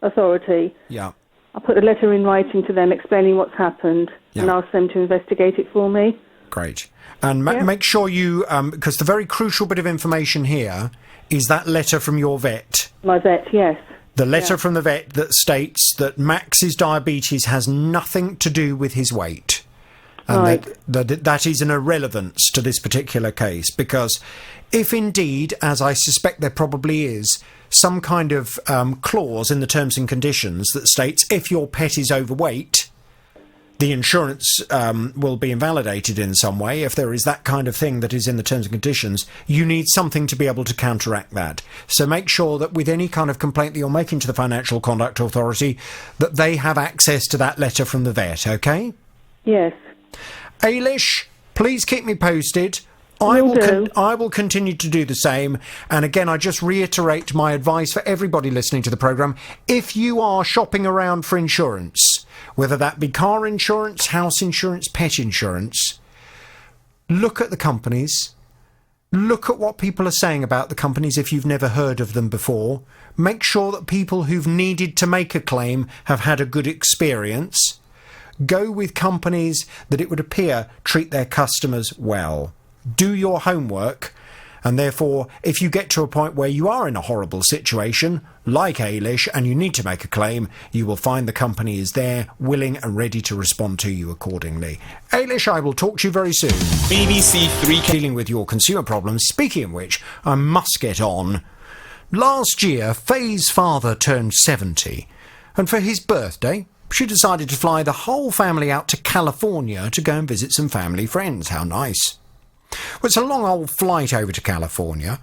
Authority. Yeah. I'll put a letter in writing to them explaining what's happened and ask them to investigate it for me. Great. And make sure you, because the very crucial bit of information here is that letter from your vet. My vet, yes. The letter from the vet that states that Max's diabetes has nothing to do with his weight. And Right. that is an irrelevance to this particular case, because if indeed, as I suspect there probably is, some kind of clause in the terms and conditions that states if your pet is overweight, the insurance will be invalidated in some way. If there is that kind of thing that is in the terms and conditions, you need something to be able to counteract that. So make sure that with any kind of complaint that you're making to the Financial Conduct Authority, that they have access to that letter from the vet, OK? Yes. Ailish, please keep me posted. I will continue to do the same. And again, I just reiterate my advice for everybody listening to the programme. If you are shopping around for insurance, whether that be car insurance, house insurance, pet insurance, look at the companies. Look at what people are saying about the companies if you've never heard of them before. Make sure that people who've needed to make a claim have had a good experience. Go with companies that it would appear treat their customers well. Do your homework, and therefore, if you get to a point where you are in a horrible situation, like Ailish, and you need to make a claim, you will find the company is there, willing and ready to respond to you accordingly. Ailish, I will talk to you very soon. BBC Three dealing with your consumer problems. Speaking of which, I must get on. Last year, Faye's father turned 70, and for his birthday, she decided to fly the whole family out to California to go and visit some family friends. How nice. Well, it's a long old flight over to California,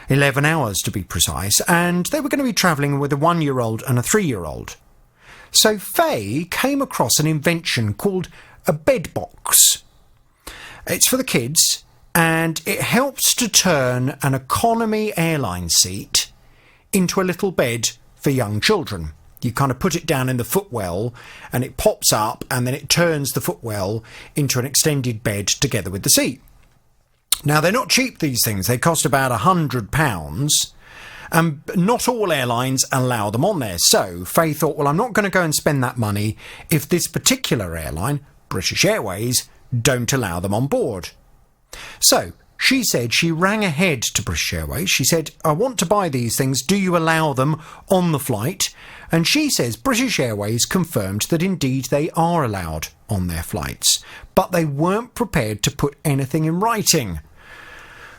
11 hours to be precise, and they were going to be travelling with a 1-year-old and a 3-year-old. So Faye came across an invention called a bed box. It's for the kids, and it helps to turn an economy airline seat into a little bed for young children. You kind of put it down in the footwell and it pops up, and then it turns the footwell into an extended bed together with the seat. Now, they're not cheap, these things. They cost about £100, and not all airlines allow them on there. So Faye thought, well, I'm not going to go and spend that money if this particular airline, British Airways, don't allow them on board. So she said she rang ahead to British Airways. She said, I want to buy these things. Do you allow them on the flight? And she says British Airways confirmed that indeed they are allowed on their flights, but they weren't prepared to put anything in writing.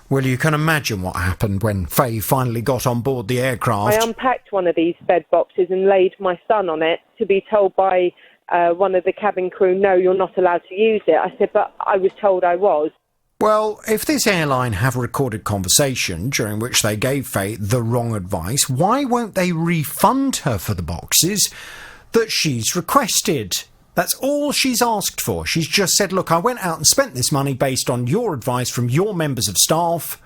Well, you can imagine what happened when Faye finally got on board the aircraft. I unpacked one of these bed boxes and laid my son on it to be told by one of the cabin crew, no, you're not allowed to use it. I said, but I was told I was. Well, if this airline have a recorded conversation during which they gave Faye the wrong advice, why won't they refund her for the boxes that she's requested? That's all she's asked for. She's just said, look, I went out and spent this money based on your advice from your members of staff,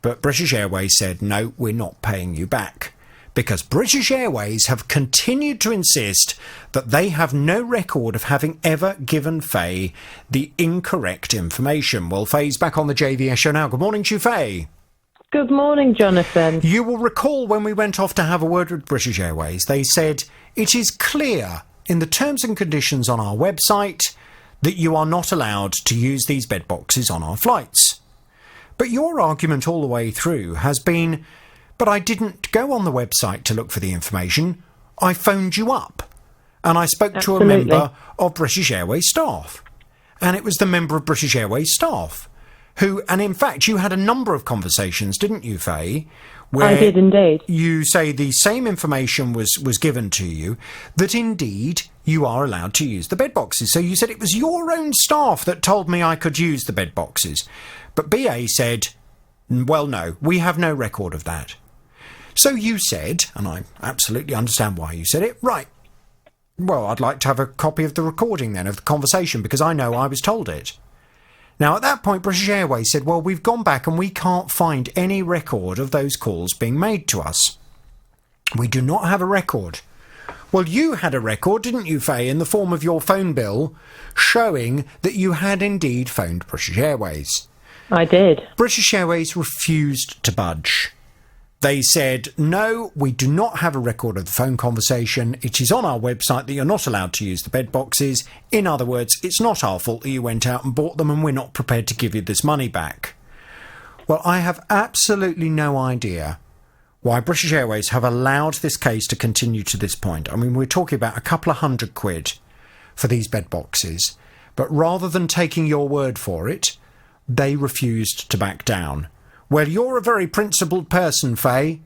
but British Airways said, no, we're not paying you back. Because British Airways have continued to insist that they have no record of having ever given Faye the incorrect information. Well, Faye's back on the JVS show now. Good morning to you, Faye. Good morning, Jonathan. You will recall when we went off to have a word with British Airways, they said it is clear in the terms and conditions on our website that you are not allowed to use these bed boxes on our flights. But your argument all the way through has been, but I didn't go on the website to look for the information. I phoned you up and I spoke to a member of British Airways staff. And it was the member of British Airways staff who, and in fact, you had a number of conversations, didn't you, Faye? Where I did indeed. You say the same information was given to you, that indeed you are allowed to use the bed boxes. So you said it was your own staff that told me I could use the bed boxes. But BA said, well, no, we have no record of that. So you said, and I absolutely understand why you said it, right, well, I'd like to have a copy of the recording then of the conversation because I know I was told it. Now, at that point, British Airways said, well, we've gone back and we can't find any record of those calls being made to us. We do not have a record. Well, you had a record, didn't you, Faye, in the form of your phone bill showing that you had indeed phoned British Airways. I did. British Airways refused to budge. They said, no, we do not have a record of the phone conversation. It is on our website that you're not allowed to use the bed boxes. In other words, it's not our fault that you went out and bought them and we're not prepared to give you this money back. Well, I have absolutely no idea why British Airways have allowed this case to continue to this point. I mean, we're talking about a couple of £100 for these bed boxes. But rather than taking your word for it, they refused to back down. Well, you're a very principled person, Faye.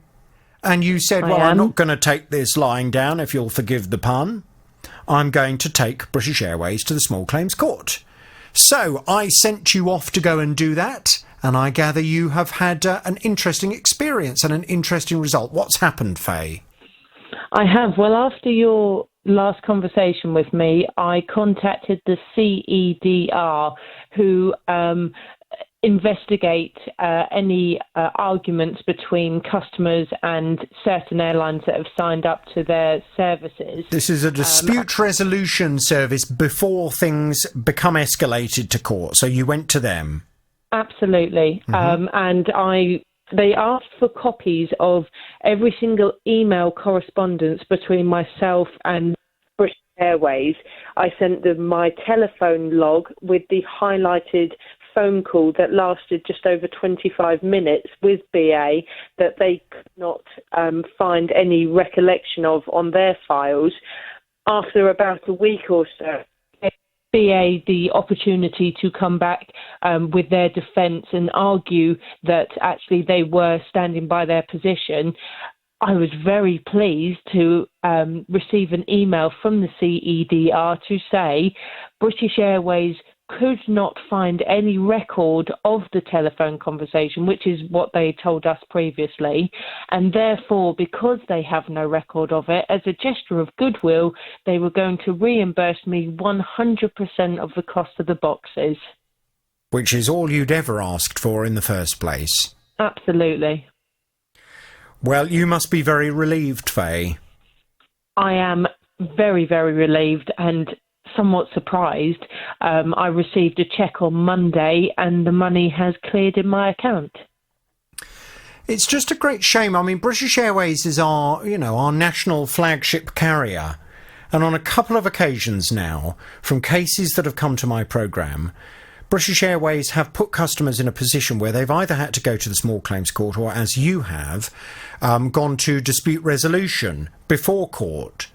And you said, I'm not going to take this lying down, if you'll forgive the pun. I'm going to take British Airways to the Small Claims Court. So I sent you off to go and do that, and I gather you have had an interesting experience and an interesting result. What's happened, Faye? I have. Well, after your last conversation with me, I contacted the CEDR, who investigate any arguments between customers and certain airlines that have signed up to their services. This is a dispute resolution service before things become escalated to court, so you went to them. Absolutely. And they asked for copies of every single email correspondence between myself and British Airways. I sent them my telephone log with the highlighted phone call that lasted just over 25 minutes with BA that they could not find any recollection of on their files. After about a week or so, BA the opportunity to come back with their defence and argue that actually they were standing by their position. I was very pleased to receive an email from the CEDR to say British Airways could not find any record of the telephone conversation, which is what they told us previously, and therefore, because they have no record of it, as a gesture of goodwill, they were going to reimburse me 100% of the cost of the boxes. Which is all you'd ever asked for in the first place. Absolutely. Well, you must be very relieved, Faye. I am very, very relieved and somewhat surprised. I received a cheque on Monday and the money has cleared in my account. It's just a great shame. I mean, British Airways is our national flagship carrier. And on a couple of occasions now, from cases that have come to my programme, British Airways have put customers in a position where they've either had to go to the Small Claims Court or, as you have, gone to dispute resolution before court.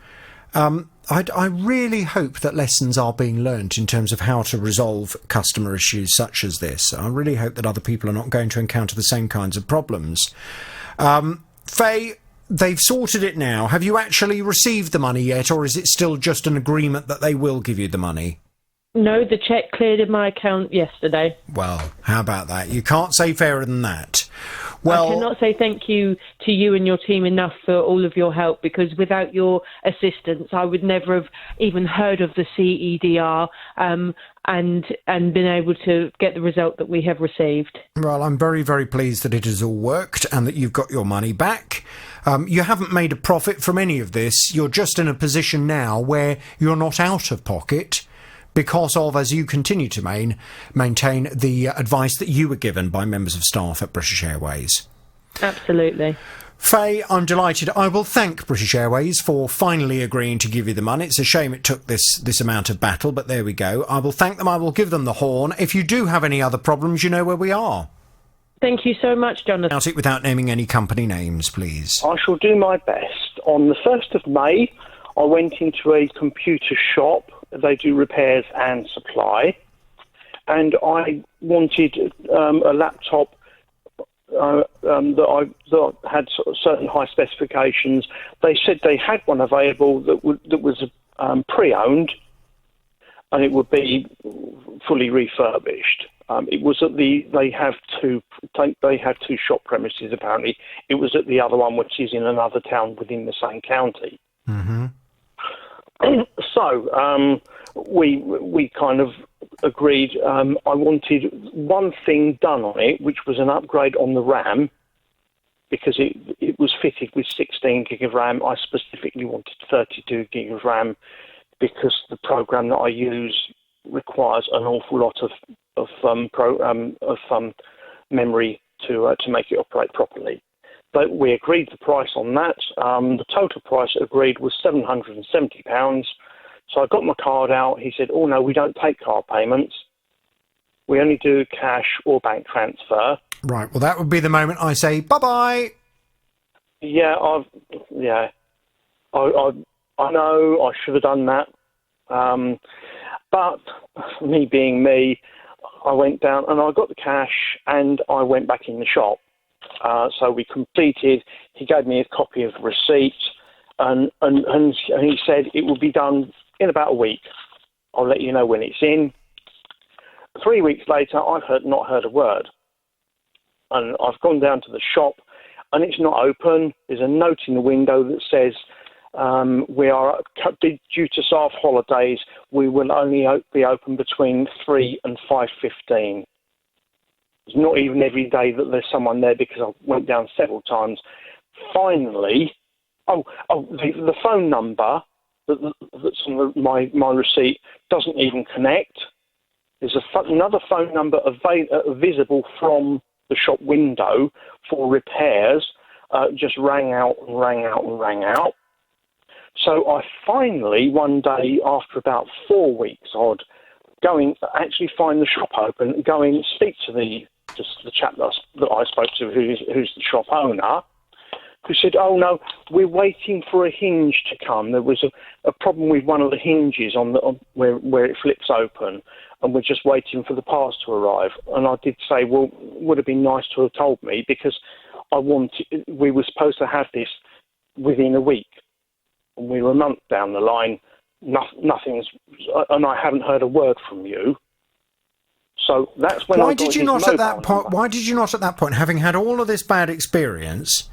I really hope that lessons are being learnt in terms of how to resolve customer issues such as this. I really hope that other people are not going to encounter the same kinds of problems. Faye, they've sorted it now. Have you actually received the money yet, or is it still just an agreement that they will give you the money? No, the cheque cleared in my account yesterday. Well, how about that? You can't say fairer than that. Well, I cannot say thank you to you and your team enough for all of your help, because without your assistance, I would never have even heard of the CEDR and been able to get the result that we have received. Well, I'm very, very pleased that it has all worked and that you've got your money back. You haven't made a profit from any of this. You're just in a position now where you're not out of pocket, because of, as you continue to maintain the advice that you were given by members of staff at British Airways. Absolutely. Faye, I'm delighted. I will thank British Airways for finally agreeing to give you the money. It's a shame it took this amount of battle, but there we go. I will thank them. I will give them the horn. If you do have any other problems, you know where we are. Thank you so much, Jonathan. Out it without naming any company names, please. I shall do my best. On the 1st of May, I went into a computer shop. They do repairs and supply, and I wanted a laptop that had certain high specifications. They said they had one available that was pre-owned, and it would be fully refurbished. It was at they have two shop premises apparently. It was at the other one, which is in another town within the same county. Mm-hmm. So we kind of agreed. I wanted one thing done on it, which was an upgrade on the RAM, because it was fitted with 16 gig of RAM. I specifically wanted 32 gig of RAM because the program that I use requires an awful lot of memory to make it operate properly. But we agreed the price on that. The total price agreed was £770. So I got my card out. He said, "Oh no, we don't take card payments. We only do cash or bank transfer." Right. Well, that would be the moment I say bye bye. Yeah, I know I should have done that. But me being me, I went down and I got the cash and I went back in the shop. So we completed. He gave me a copy of the receipt, and he said it will be done in about a week. I'll let you know when it's in. 3 weeks later, I've not heard a word. And I've gone down to the shop, and it's not open. There's a note in the window that says, we are, due to staff holidays, we will only be open between 3 and 5:15. It's not even every day that there's someone there, because I went down several times. Finally, the phone number that's on my receipt doesn't even connect. There's another phone number visible from the shop window for repairs. Just rang out and rang out and rang out. So I finally, one day after about 4 weeks odd, actually find the shop open, go in, speak to the chap that I spoke to, who's the shop owner, who said, "Oh no, we're waiting for a hinge to come. There was a problem with one of the hinges on where it flips open, and we're just waiting for the parts to arrive." And I did say, "Well, would have been nice to have told me, because we were supposed to have this within a week, and we were a month down the line. Nothing's, and I haven't heard a word from you." So that's when. Why did you not at that point, having had all of this bad experience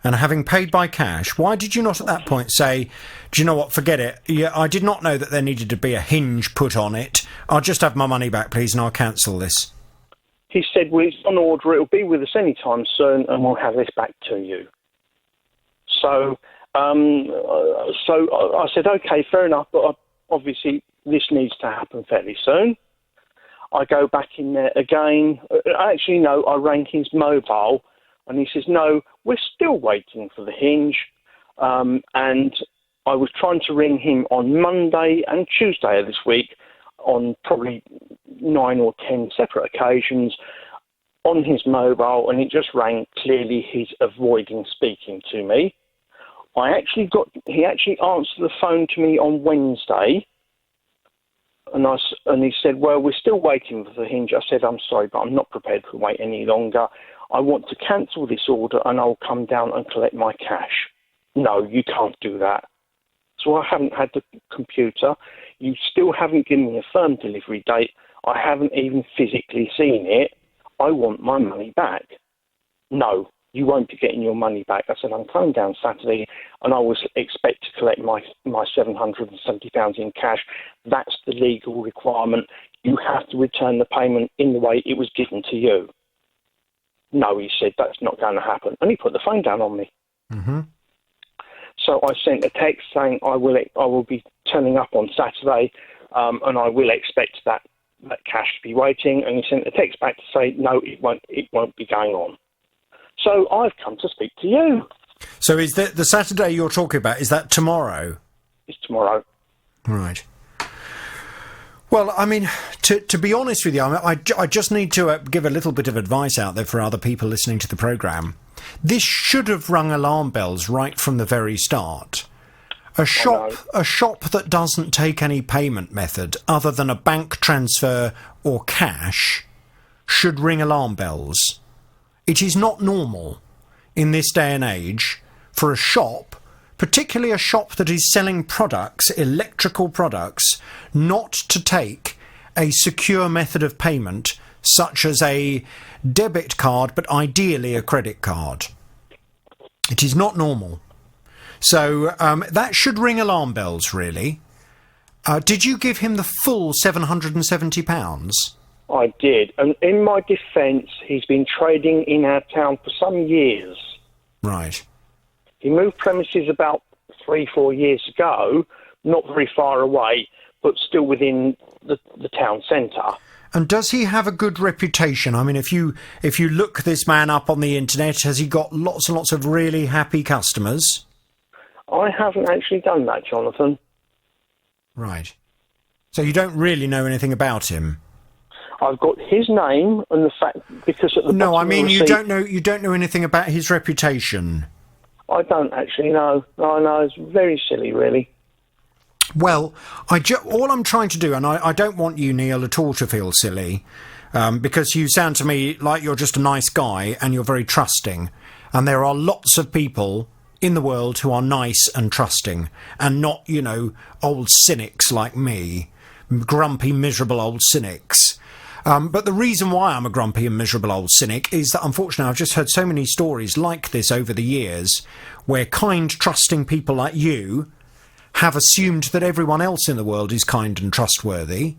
and having paid by cash, why did you not at that point say, "Do you know what, forget it. Yeah, I did not know that there needed to be a hinge put on it. I'll just have my money back, please, and I'll cancel this"? He said, "Well, it's on order. It'll be with us any time soon, and we'll have this back to you." So I said, "Okay, fair enough, but obviously this needs to happen fairly soon." I go back in there again. Actually, no, I rang his mobile, and he says, "No, we're still waiting for the hinge." And I was trying to ring him on Monday and Tuesday of this week on probably 9 or 10 separate occasions on his mobile, and it just rang. Clearly, he's avoiding speaking to me. He actually answered the phone to me on Wednesday. And he said, "Well, we're still waiting for the hinge." I said, "I'm sorry, but I'm not prepared to wait any longer. I want to cancel this order, and I'll come down and collect my cash." "No, you can't do that." So I haven't had the computer. You still haven't given me a firm delivery date. I haven't even physically seen it. I want my money back. "No, you won't be getting your money back." I said, "I'm coming down Saturday, and I will expect to collect my £770 in cash. That's the legal requirement. You have to return the payment in the way it was given to you." "No," he said, "that's not going to happen." And he put the phone down on me. Mm-hmm. So I sent a text saying I will be turning up on Saturday, and I will expect that cash to be waiting. And he sent a text back to say, "No, it won't be going on." So I've come to speak to you. So is the Saturday you're talking about, is that tomorrow? It's tomorrow. Right. Well, I mean, to be honest with you, I just need to give a little bit of advice out there for other people listening to the programme. This should have rung alarm bells right from the very start. A shop that doesn't take any payment method other than a bank transfer or cash should ring alarm bells. It is not normal in this day and age for a shop, particularly a shop that is selling products, electrical products, not to take a secure method of payment such as a debit card, but ideally a credit card. It is not normal. So that should ring alarm bells, really. Did you give him the full £770? I did, and in my defence, he's been trading in our town for some years. Right. He moved premises about 3-4 years ago, not very far away, but still within the town centre. And does he have a good reputation? I mean, if you look this man up on the internet, has he got lots and lots of really happy customers? I haven't actually done that, Jonathan. Right. So you don't really know anything about him? I've got his name and the fact, because at the no, I mean you don't know anything about his reputation. I don't actually know. No, it's very silly, really. Well, all I'm trying to do, and I don't want you, Neil, at all to feel silly, because you sound to me like you're just a nice guy and you're very trusting. And there are lots of people in the world who are nice and trusting and not, old cynics like me, grumpy, miserable old cynics. But the reason why I'm a grumpy and miserable old cynic is that, unfortunately, I've just heard so many stories like this over the years where kind, trusting people like you have assumed that everyone else in the world is kind and trustworthy.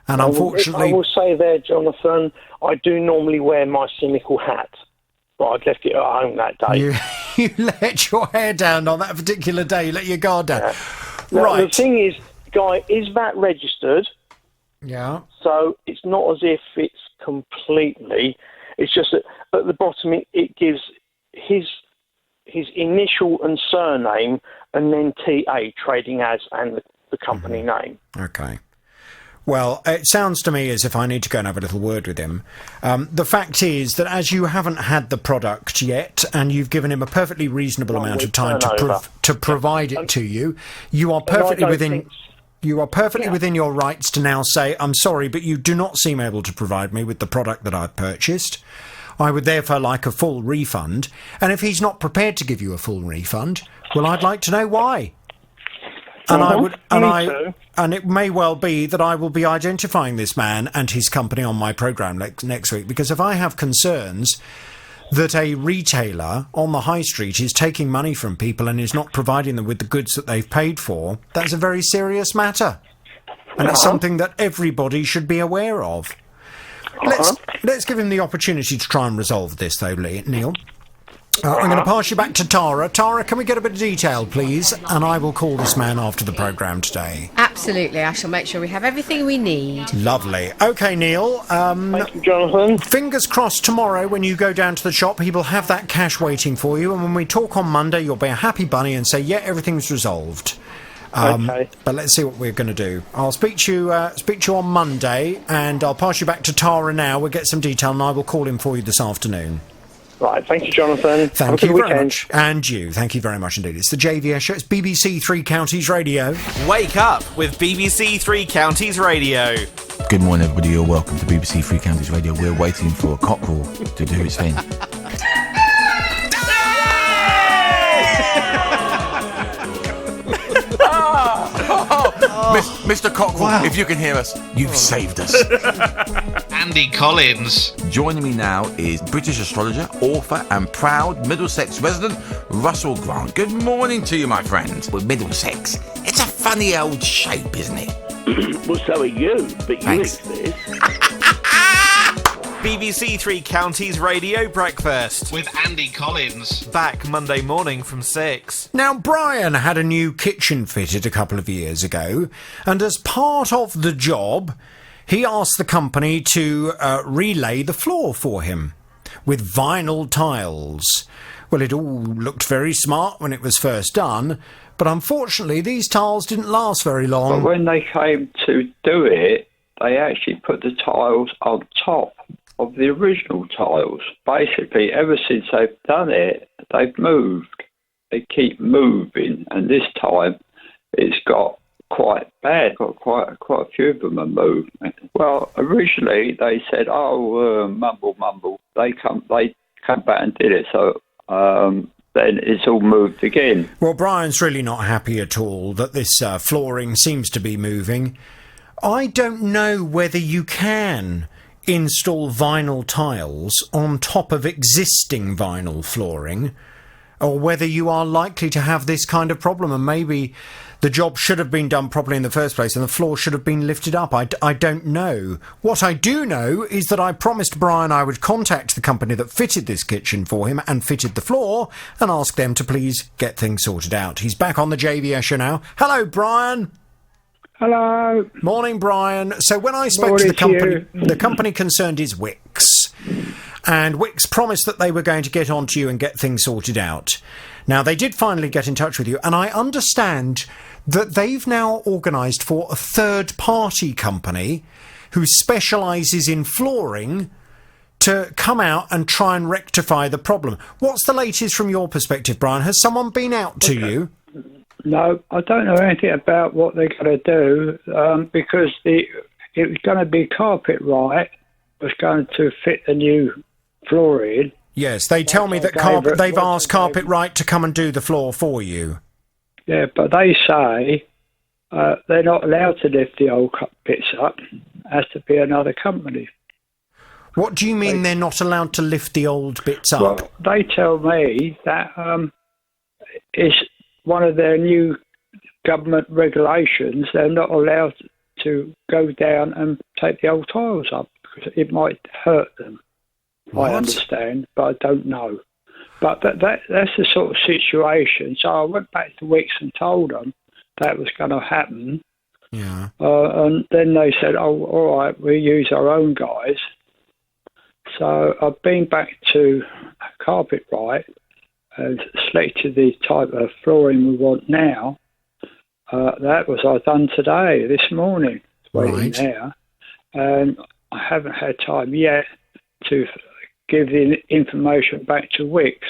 And unfortunately... I will say there, Jonathan, I do normally wear my cynical hat, but I'd left it at home that day. You let your hair down on that particular day, you let your guard down. Yeah. Now, Right. the thing is, Guy, is that registered? Yeah. So it's not as if it's completely... It's just that at the bottom it gives his initial and surname and then TA, trading as, and the company name. Okay. Well, it sounds to me as if I need to go and have a little word with him. The fact is that as you haven't had the product yet, and you've given him a perfectly reasonable amount of time to provide it to you, you are perfectly within... You are perfectly within your rights to now say, I'm sorry, but you do not seem able to provide me with the product that I've purchased. I would therefore like a full refund. And if he's not prepared to give you a full refund, well, I'd like to know why. And it may well be that I will be identifying this man and his company on my programme next week, because if I have concerns that a retailer on the high street is taking money from people and is not providing them with the goods that they've paid for, that's a very serious matter. And it's something that everybody should be aware of. Let's give him the opportunity to try and resolve this, though, Neil. I'm going to pass you back to Tara. Tara, can we get a bit of detail, please? And I will call this man after the programme today. Absolutely. I shall make sure we have everything we need. Lovely. OK, Neil. Thank you, Jonathan. Fingers crossed tomorrow when you go down to the shop, he will have that cash waiting for you. And when we talk on Monday, you'll be a happy bunny and say, yeah, everything's resolved. Okay. But let's see what we're going to do. I'll speak to you on Monday, and I'll pass you back to Tara now. We'll get some detail, and I will call him for you this afternoon. Right, thank you, Jonathan. Thank you very much. And you. Thank you very much indeed. It's the JVS show. It's BBC Three Counties Radio. Wake up with BBC Three Counties Radio. Good morning, everybody. You're welcome to BBC Three Counties Radio. We're waiting for a cockerel to do its thing. Mr. Cockerel, if you can hear us, you've saved us. Andy Collins. Joining me now is British astrologer, author and proud Middlesex resident, Russell Grant. Good morning to you, my friend. With Middlesex, it's a funny old shape, isn't it? Well, so are you, but you exist. BBC Three Counties Radio Breakfast with Andy Collins. Back Monday morning from 6. Now, Brian had a new kitchen fitted a couple of years ago, and as part of the job, he asked the company to relay the floor for him with vinyl tiles. Well, it all looked very smart when it was first done, but unfortunately these tiles didn't last very long. But when they came to do it, they actually put the tiles on top of the original tiles. Basically, ever since they've done it, they've moved. They keep moving, and this time it's got quite bad. Got quite a few of them are moved. Well, originally they said, mumble. They come back and did it, so then it's all moved again. Well, Brian's really not happy at all that this flooring seems to be moving. I don't know whether you can install vinyl tiles on top of existing vinyl flooring, or whether you are likely to have this kind of problem, and maybe the job should have been done properly in the first place and the floor should have been lifted up. I don't know. What I do know is that I promised Brian I would contact the company that fitted this kitchen for him and fitted the floor and ask them to please get things sorted out. He's back on the JVS show now. Hello, Brian. Hello. Morning, Brian. So when I spoke to the company, the company concerned is Wix. And Wix promised that they were going to get on to you and get things sorted out. Now, they did finally get in touch with you, and I understand that they've now organised for a third-party company who specialises in flooring to come out and try and rectify the problem. What's the latest from your perspective, Brian? Has someone been out to you? No, I don't know anything about what they're going to do because it was going to be Carpetright was going to fit the new floor in. Yes, they tell me that they've asked Carpetright to come and do the floor for you. Yeah, but they say they're not allowed to lift the old bits up. It has to be another company. What do you mean they're not allowed to lift the old bits up? Well, they tell me that it's one of their new government regulations. They're not allowed to go down and take the old tiles up because it might hurt them. What? I understand, but I don't know. But that's the sort of situation. So I went back to Wicks and told them that was going to happen. Yeah. And then they said, "Oh, all right, we use our own guys." So I've been back to Carpetright and selected the type of flooring we want now. That was I done today, this morning, waiting there. And I haven't had time yet to give the information back to Wicks.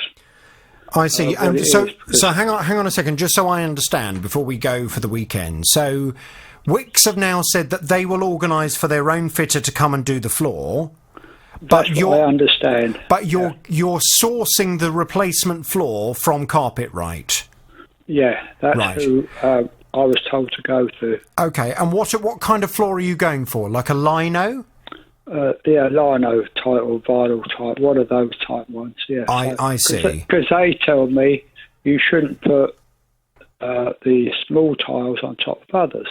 I see. So hang on a second, just so I understand before we go for the weekend. So Wicks have now said that they will organise for their own fitter to come and do the floor. That's what I understand. But you're sourcing the replacement floor from Carpetright. Yeah, that's right. Who I was told to go to. Okay, and what kind of floor are you going for? Like a lino? Yeah, lino type or vinyl type, one of those type ones. Yeah, I see. Because they tell me you shouldn't put the small tiles on top of others.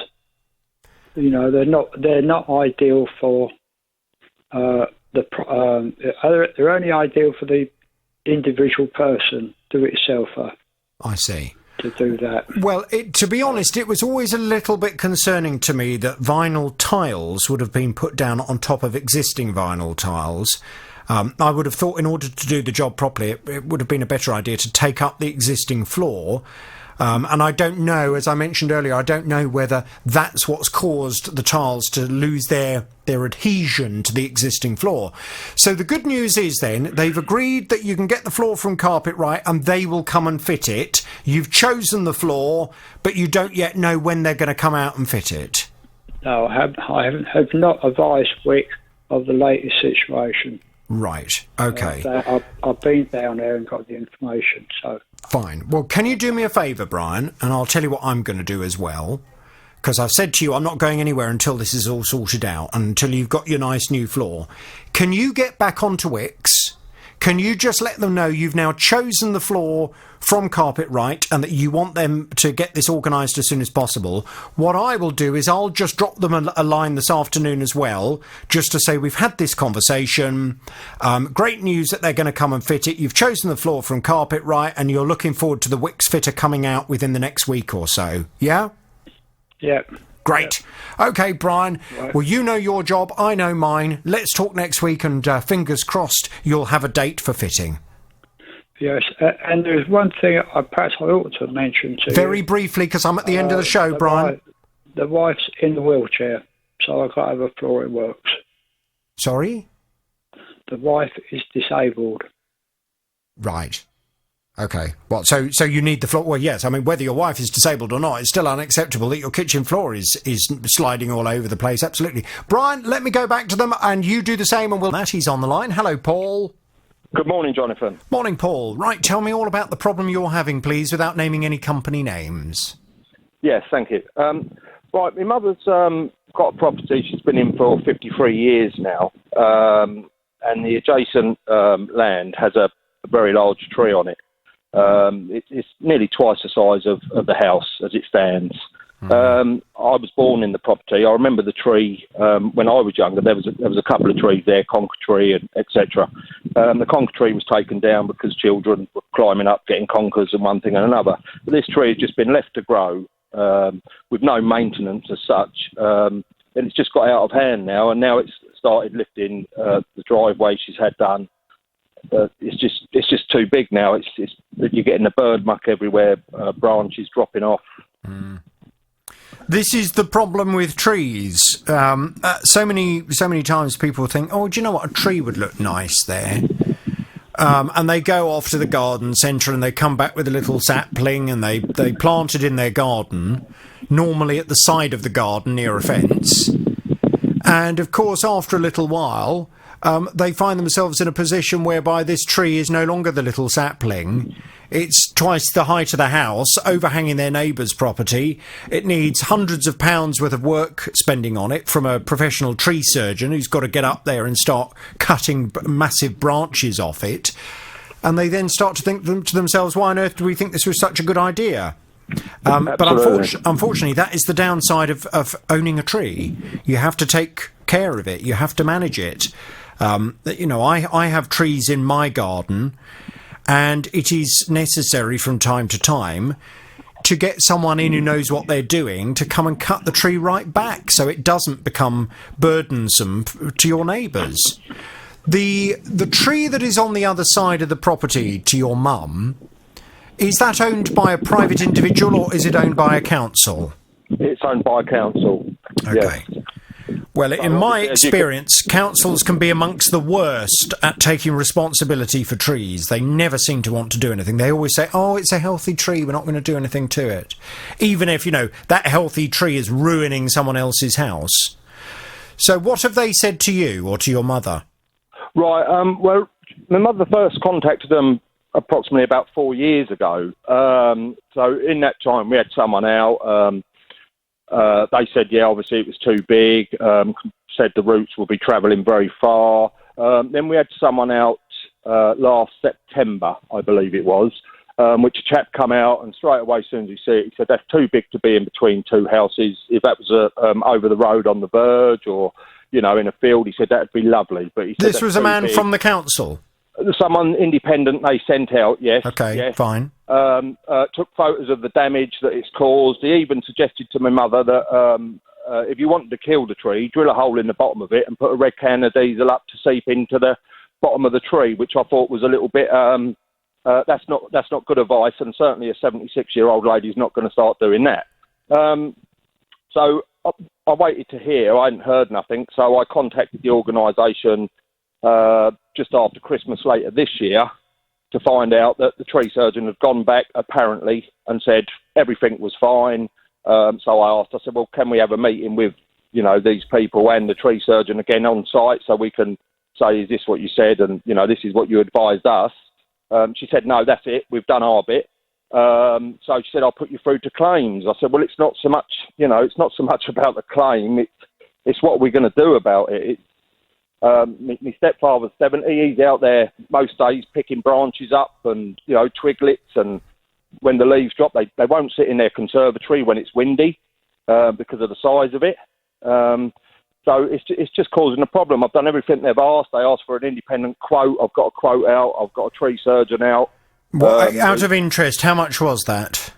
You know, they're not ideal for they're only ideal for the individual person, do-it-yourselfer. I see. To do that. Well, to be honest, it was always a little bit concerning to me that vinyl tiles would have been put down on top of existing vinyl tiles. I would have thought in order to do the job properly, it would have been a better idea to take up the existing floor. And I don't know, as I mentioned earlier, I don't know whether that's what's caused the tiles to lose their adhesion to the existing floor. So the good news is then, they've agreed that you can get the floor from Carpetright and they will come and fit it. You've chosen the floor, but you don't yet know when they're going to come out and fit it. No, I have not advised Wick of the latest situation. Right, okay. I've been down there and got the information, so... Fine. Well, can you do me a favour, Brian? And I'll tell you what I'm going to do as well. Because I've said to you, I'm not going anywhere until this is all sorted out, and until you've got your nice new floor. Can you get back onto Wicks? Can you just let them know you've now chosen the floor from Carpetright and that you want them to get this organised as soon as possible? What I will do is I'll just drop them a line this afternoon as well, just to say we've had this conversation. Great news that they're going to come and fit it. You've chosen the floor from Carpetright and you're looking forward to the Wicks fitter coming out within the next week or so. Yeah? Yeah. Great. OK, Brian. Right. Well, you know your job. I know mine. Let's talk next week and fingers crossed you'll have a date for fitting. Yes. And there's one thing perhaps I ought to mention to you. Very briefly, because I'm at the end of the show, Brian. The wife's in the wheelchair, so I've got to have a floor in works. Sorry? The wife is disabled. Right. OK. Well, so you need the floor. Well, yes. I mean, whether your wife is disabled or not, it's still unacceptable that your kitchen floor is sliding all over the place. Absolutely. Brian, let me go back to them and you do the same and Matty's on the line. Hello, Paul. Good morning, Jonathan. Morning, Paul. Right, tell me all about the problem you're having, please, without naming any company names. Yes, thank you. Right, my mother's got a property she's been in for 53 years now, and the adjacent land has a very large tree on it. It's nearly twice the size of the house as it stands. I was born in the property. I remember the tree when I was younger. There was a couple of trees there, conker tree, and etc. The conker tree was taken down because children were climbing up, getting conkers and one thing and another. But this tree has just been left to grow with no maintenance as such, and it's just got out of hand now. And now it's started lifting the driveway she's had done. It's just too big now. It's you're getting the bird muck everywhere, branches dropping off. This is the problem with trees. So many times people think, oh, do you know what? A tree would look nice there. And they go off to the garden centre and they come back with a little sapling and they plant it in their garden, normally at the side of the garden near a fence. And of course, after a little while, they find themselves in a position whereby this tree is no longer the little sapling. It's twice the height of the house, overhanging their neighbour's property. It needs hundreds of pounds worth of work spending on it from a professional tree surgeon who's got to get up there and start cutting massive branches off it. And they then start to think to themselves, why on earth do we think this was such a good idea? But unfortunately, that is the downside of owning a tree. You have to take care of it. You have to manage it. I have trees in my garden, and it is necessary from time to time to get someone in who knows what they're doing to come and cut the tree right back so it doesn't become burdensome to your neighbours. The tree that is on the other side of the property to your mum, is that owned by a private individual or is it owned by a council? It's owned by a council. Okay. Yes. Well, in my experience, councils can be amongst the worst at taking responsibility for trees. They never seem to want to do anything. They always say, oh, it's a healthy tree, we're not going to do anything to it. Even if, that healthy tree is ruining someone else's house. So what have they said to you or to your mother? Right, well, my mother first contacted them approximately about 4 years ago. So in that time, we had someone out. They said, yeah, obviously it was too big, said the roots will be travelling very far. Then we had someone out last September, I believe it was, which a chap come out and straight away as soon as he saw it, he said, that's too big to be in between two houses. If that was over the road on the verge or, in a field, he said that'd be lovely. But he said, this was a man from the council? Someone independent they sent out, yes. Okay, yes. Fine. Took photos of the damage that it's caused. He even suggested to my mother that if you wanted to kill the tree, drill a hole in the bottom of it and put a red can of diesel up to seep into the bottom of the tree, which I thought was a little bit... that's not good advice, and certainly a 76-year-old lady's not going to start doing that. So I waited to hear. I hadn't heard nothing, so I contacted the organisation just after Christmas later this year to find out that the tree surgeon had gone back, apparently, and said everything was fine. So I asked, I said, well, can we have a meeting with, these people and the tree surgeon again on site so we can say, is this what you said? And, this is what you advised us. She said, no, that's it. We've done our bit. So she said, I'll put you through to claims. I said, well, it's not so much, it's not so much about the claim. It's what we're going to do about it. My stepfather's 70. He's out there most days picking branches up and, twiglets. And when the leaves drop, they won't sit in their conservatory when it's windy because of the size of it. So it's just causing a problem. I've done everything they've asked. They asked for an independent quote. I've got a quote out. I've got a tree surgeon out. Well, out of interest, how much was that?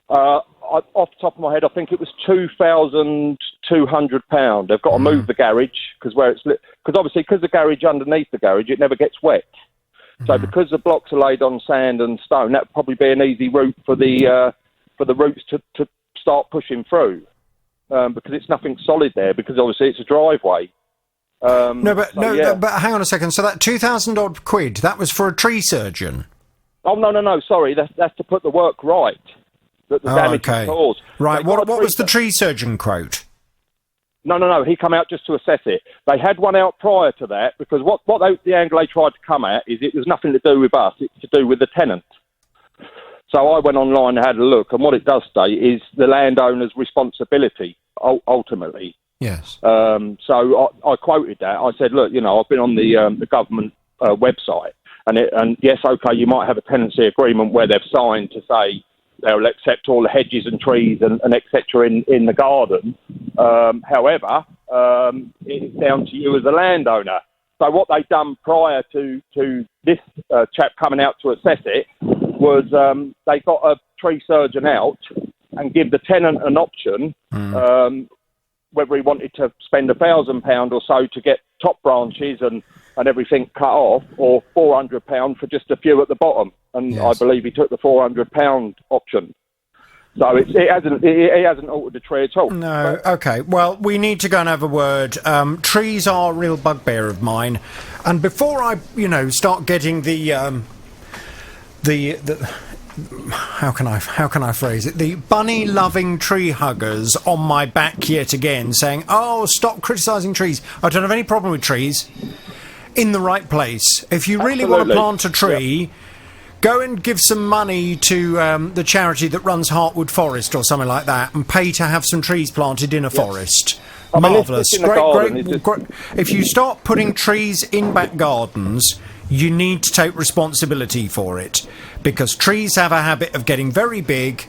Off the top of my head, I think it was £2,200. They've got to move the garage because the garage underneath the garage, it never gets wet. So because the blocks are laid on sand and stone, that would probably be an easy route for the roots to start pushing through because it's nothing solid there because obviously it's a driveway. But hang on a second. So that 2,000 odd quid, that was for a tree surgeon? Oh no! Sorry, that's to put the work right. That the damage is caused. Right. What was the tree surgeon quote? No. He come out just to assess it. They had one out prior to that because the angle they tried to come at is it was nothing to do with us. It's to do with the tenant. So I went online and had a look, and what it does state is the landowner's responsibility ultimately. Yes. So I quoted that. I said, look, I've been on the government website, and yes, okay, you might have a tenancy agreement where they've signed to say they'll accept all the hedges and trees and etc. in the garden. However, it's down to you as a landowner. So what they've done prior to this chap coming out to assess it was they got a tree surgeon out and give the tenant an option whether he wanted to spend £1,000 or so to get top branches and everything cut off, or £400 for just a few at the bottom. And yes. I believe he took the £400 option. So it hasn't altered the tree at all. No, okay. Well, we need to go and have a word. Trees are a real bugbear of mine, and before I, start getting the how can I phrase it? The bunny-loving tree huggers on my back yet again, saying, "Oh, stop criticising trees." I don't have any problem with trees in the right place. If you really want to plant a tree. Go and give some money to the charity that runs Heartwood Forest or something like that, and pay to have some trees planted in a forest. Marvellous. Great. If you start putting trees in back gardens, you need to take responsibility for it, because trees have a habit of getting very big.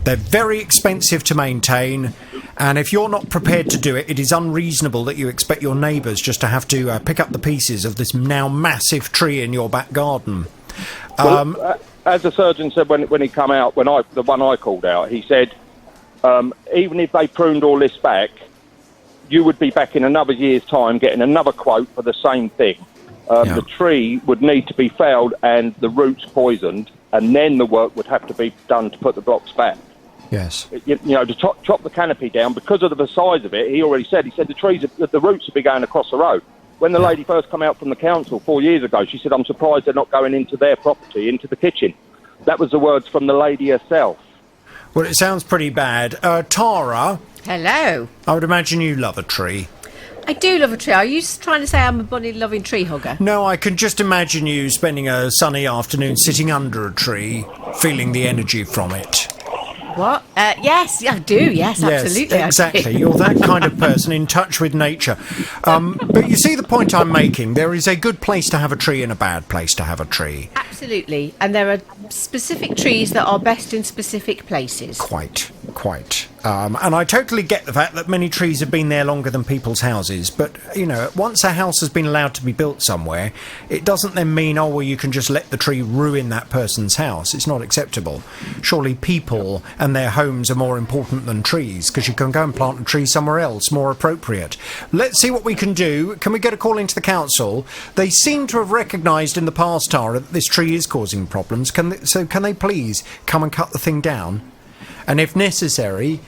They're very expensive to maintain, and if you're not prepared to do it, it is unreasonable that you expect your neighbours just to have to pick up the pieces of this now massive tree in your back garden. As the surgeon said when he come out, the one I called out, he said, even if they pruned all this back, you would be back in another year's time getting another quote for the same thing. The tree would need to be felled and the roots poisoned, and then the work would have to be done to put the blocks back. Yes. To chop the canopy down, because of the size of it, he said the roots would be going across the road. When the lady first come out from the council 4 years ago, she said, "I'm surprised they're not going into their property, into the kitchen." That was the words from the lady herself. Well, it sounds pretty bad. Tara? Hello. I would imagine you love a tree. I do love a tree. Are you trying to say I'm a bunny-loving tree hugger? No, I can just imagine you spending a sunny afternoon sitting under a tree, feeling the energy from it. What? Yes, I do. Yes, absolutely. Yes, exactly. You're that kind of person in touch with nature. But you see the point I'm making. There is a good place to have a tree and a bad place to have a tree. Absolutely. And there are specific trees that are best in specific places. Quite. And I totally get the fact that many trees have been there longer than people's houses. But, once a house has been allowed to be built somewhere, it doesn't then mean, you can just let the tree ruin that person's house. It's not acceptable. Surely people and their homes are more important than trees, because you can go and plant a tree somewhere else, more appropriate. Let's see what we can do. Can we get a call into the council? They seem to have recognised in the past, Tara, that this tree is causing problems. Can they please come and cut the thing down? And if necessary,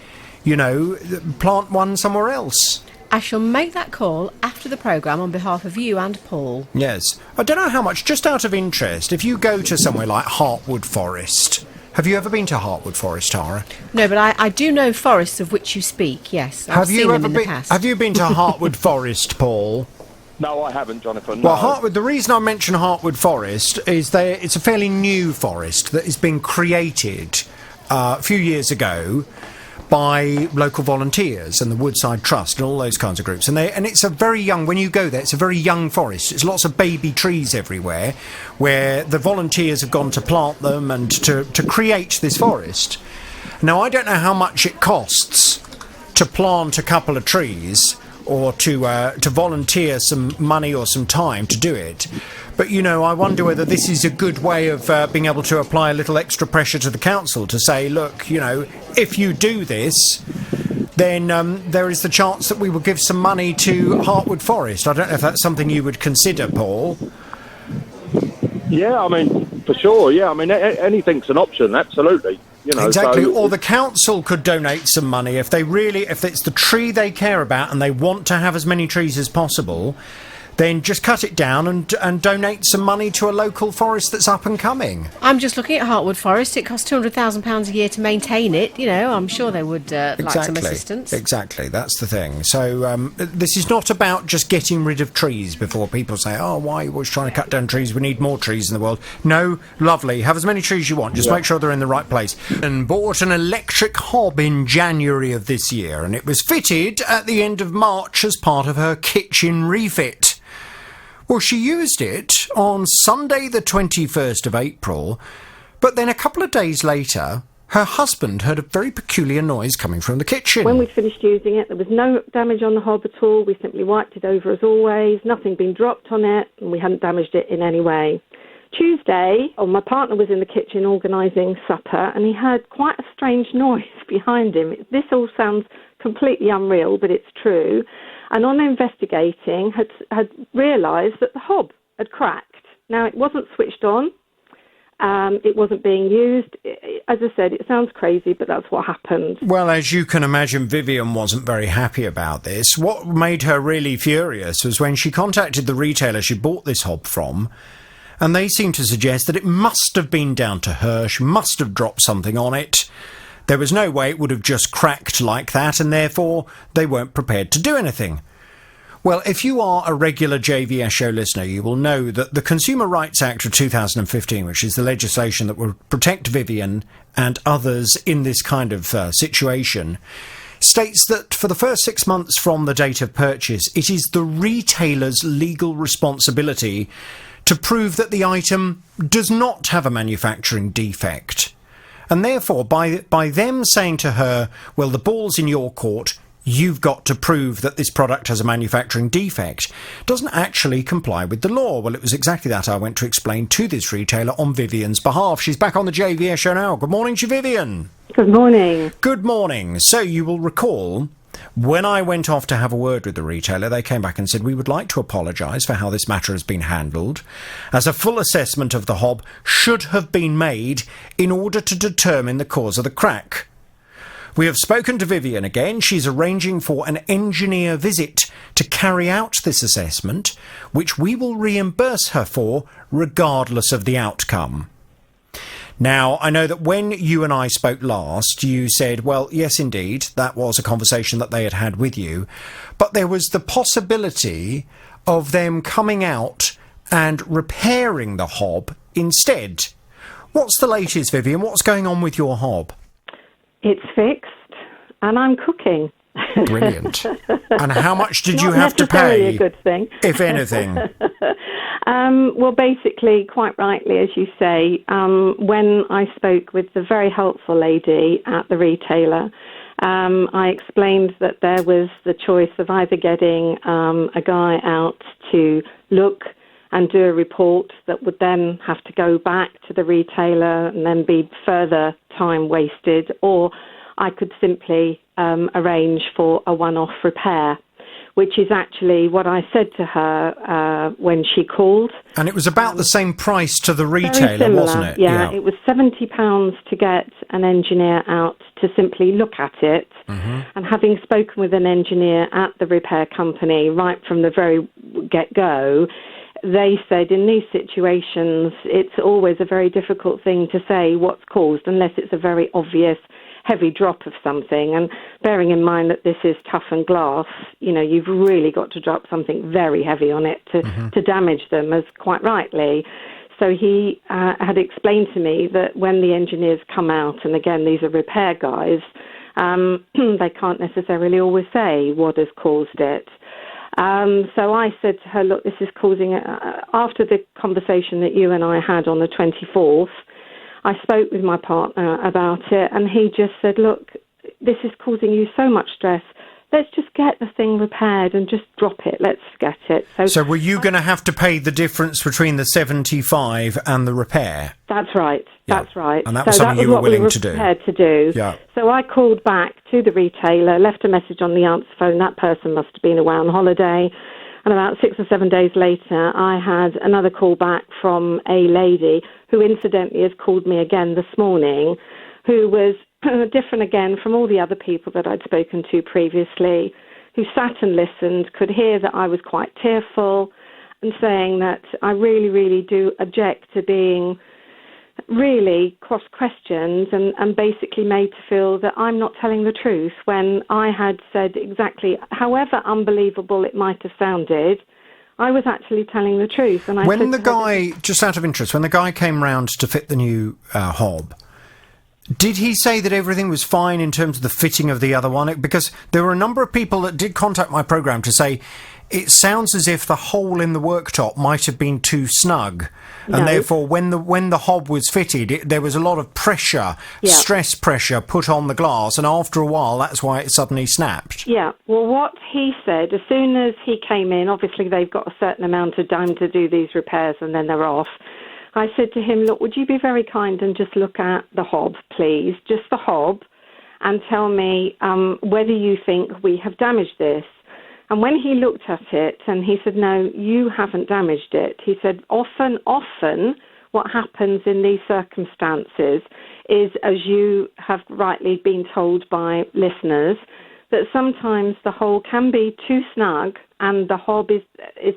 plant one somewhere else. I shall make that call after the programme on behalf of you and Paul. Yes. I don't know how much, just out of interest, if you go to somewhere like Heartwood Forest... Have you ever been to Heartwood Forest, Tara? No, but I do know forests of which you speak, yes. I've seen them in the past. Have you been to Heartwood Forest, Paul? No, I haven't, Jonathan. Well, the reason I mention Heartwood Forest is it's a fairly new forest that has been created a few years ago by local volunteers and the Woodside Trust and all those kinds of groups. And it's a very young, when you go there, it's a very young forest. It's lots of baby trees everywhere, where the volunteers have gone to plant them and to create this forest. Now, I don't know how much it costs to plant a couple of trees or to volunteer some money or some time to do it. But, I wonder whether this is a good way of being able to apply a little extra pressure to the council to say, look, if you do this, then there is the chance that we will give some money to Heartwood Forest. I don't know if that's something you would consider, Paul. Yeah, for sure, yeah. Anything's an option, absolutely. Exactly, or the council could donate some money if it's the tree they care about and they want to have as many trees as possible. Then just cut it down and donate some money to a local forest that's up and coming. I'm just looking at Heartwood Forest. It costs £200,000 a year to maintain it. I'm sure they would like some assistance. Exactly, that's the thing. So this is not about just getting rid of trees before people say, why are you always trying to cut down trees? We need more trees in the world. No, lovely. Have as many trees as you want. Just make sure they're in the right place. And bought an electric hob in January of this year, and it was fitted at the end of March as part of her kitchen refit. Well, she used it on Sunday the 21st of April, but then a couple of days later, her husband heard a very peculiar noise coming from the kitchen. When we'd finished using it, there was no damage on the hob at all. We simply wiped it over as always, nothing been dropped on it, and we hadn't damaged it in any way. Tuesday, my partner was in the kitchen organising supper, and he heard quite a strange noise behind him. This all sounds completely unreal, but it's true. And on investigating, had realised that the hob had cracked. Now, it wasn't switched on, It wasn't being used. As I said, it sounds crazy, but that's what happened. Well, as you can imagine, Vivian wasn't very happy about this. What made her really furious was when she contacted the retailer she bought this hob from, and they seemed to suggest that it must have been down to her. She must have dropped something on it. There was no way it would have just cracked like that, and therefore they weren't prepared to do anything. Well, if you are a regular JVS show listener, you will know that the Consumer Rights Act of 2015, which is the legislation that will protect Vivian and others in this kind of situation, states that for the first 6 months from the date of purchase, it is the retailer's legal responsibility to prove that the item does not have a manufacturing defect. And therefore, by them saying to her, well, the ball's in your court, you've got to prove that this product has a manufacturing defect, doesn't actually comply with the law. Well, it was exactly that I went to explain to this retailer on Vivian's behalf. She's back on the JVS show now. Good morning to you, Vivian. Good morning. Good morning. So you will recall, when I went off to have a word with the retailer, they came back and said, we would like to apologise for how this matter has been handled, as a full assessment of the hob should have been made in order to determine the cause of the crack. We have spoken to Vivian again. She's arranging for an engineer visit to carry out this assessment, which we will reimburse her for regardless of the outcome. Now, I know that when you and I spoke last, you said, well, yes, indeed, that was a conversation that they had had with you, but there was the possibility of them coming out and repairing the hob instead. What's the latest, Vivian? What's going on with your hob? It's fixed, and I'm cooking. Brilliant. And how much did you Not have to necessarily pay, a good thing. if anything? Well, basically, quite rightly, as you say, when I spoke with the very helpful lady at the retailer, I explained that there was the choice of either getting a guy out to look and do a report that would then have to go back to the retailer and then be further time wasted, or I could simply arrange for a one-off repair, which is actually what I said to her when she called. And it was about the same price to the Very retailer, similar, wasn't it? Yeah, it was £70 to get an engineer out to simply look at it. Mm-hmm. And having spoken with an engineer at the repair company right from the very get-go, they said in these situations it's always a very difficult thing to say what's caused unless it's a very obvious heavy drop of something. And bearing in mind that this is toughened glass, you know, you've really got to drop something very heavy on it to damage them, as quite rightly. So he had explained to me that when the engineers come out, and again, these are repair guys, they can't necessarily always say what has caused it. So I said to her, look, this is causing, after the conversation that you and I had on the 24th, I spoke with my partner about it, and he just said, look, this is causing you so much stress. Let's just get the thing repaired and just drop it. Let's get it. So were you going to have to pay the difference between the 75 and the repair? That's right. Yeah. That's right. And that was something you were willing to do? Prepared to do. Yeah. So I called back to the retailer, left a message on the answer phone. That person must have been away on holiday. And about 6 or 7 days later, I had another call back from a lady who incidentally has called me again this morning, who was different again from all the other people that I'd spoken to previously, who sat and listened, could hear that I was quite tearful, and saying that I really, really do object to being really cross-questioned and basically made to feel that I'm not telling the truth when I had said exactly, however unbelievable it might have sounded, I was actually telling the truth. And when the guy, just out of interest, when the guy came round to fit the new hob, did he say that everything was fine in terms of the fitting of the other one? Because there were a number of people that did contact my programme to say it sounds as if the hole in the worktop might have been too snug. No. And therefore, when the hob was fitted, there was a lot of pressure, stress pressure put on the glass. And after a while, that's why it suddenly snapped. Yeah. Well, what he said, as soon as he came in, obviously they've got a certain amount of time to do these repairs and then they're off. I said to him, look, would you be very kind and just look at the hob, please, just the hob, and tell me whether you think we have damaged this. And when he looked at it and he said, no, you haven't damaged it. He said, often what happens in these circumstances is, as you have rightly been told by listeners, that sometimes the hole can be too snug and the hob is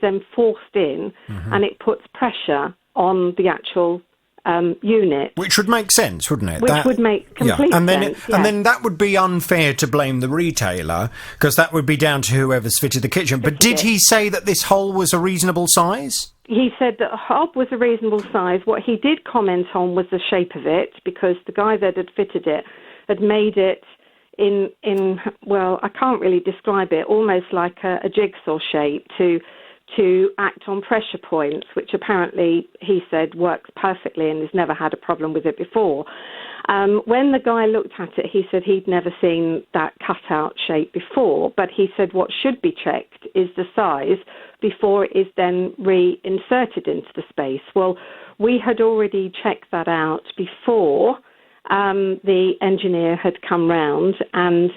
then forced in, and it puts pressure on the actual unit. Which would make sense, wouldn't it? Which would make complete and then sense. And then that would be unfair to blame the retailer, because that would be down to whoever's fitted the kitchen. But did he say that this hole was a reasonable size? He said that the hob was a reasonable size. What he did comment on was the shape of it, because the guy that had fitted it had made it in well, I can't really describe it, almost like a jigsaw shape to act on pressure points, which apparently he said works perfectly and has never had a problem with it before. When the guy looked at it, he said he'd never seen that cutout shape before, but he said what should be checked is the size before it is then reinserted into the space. Well, we had already checked that out before the engineer had come round, and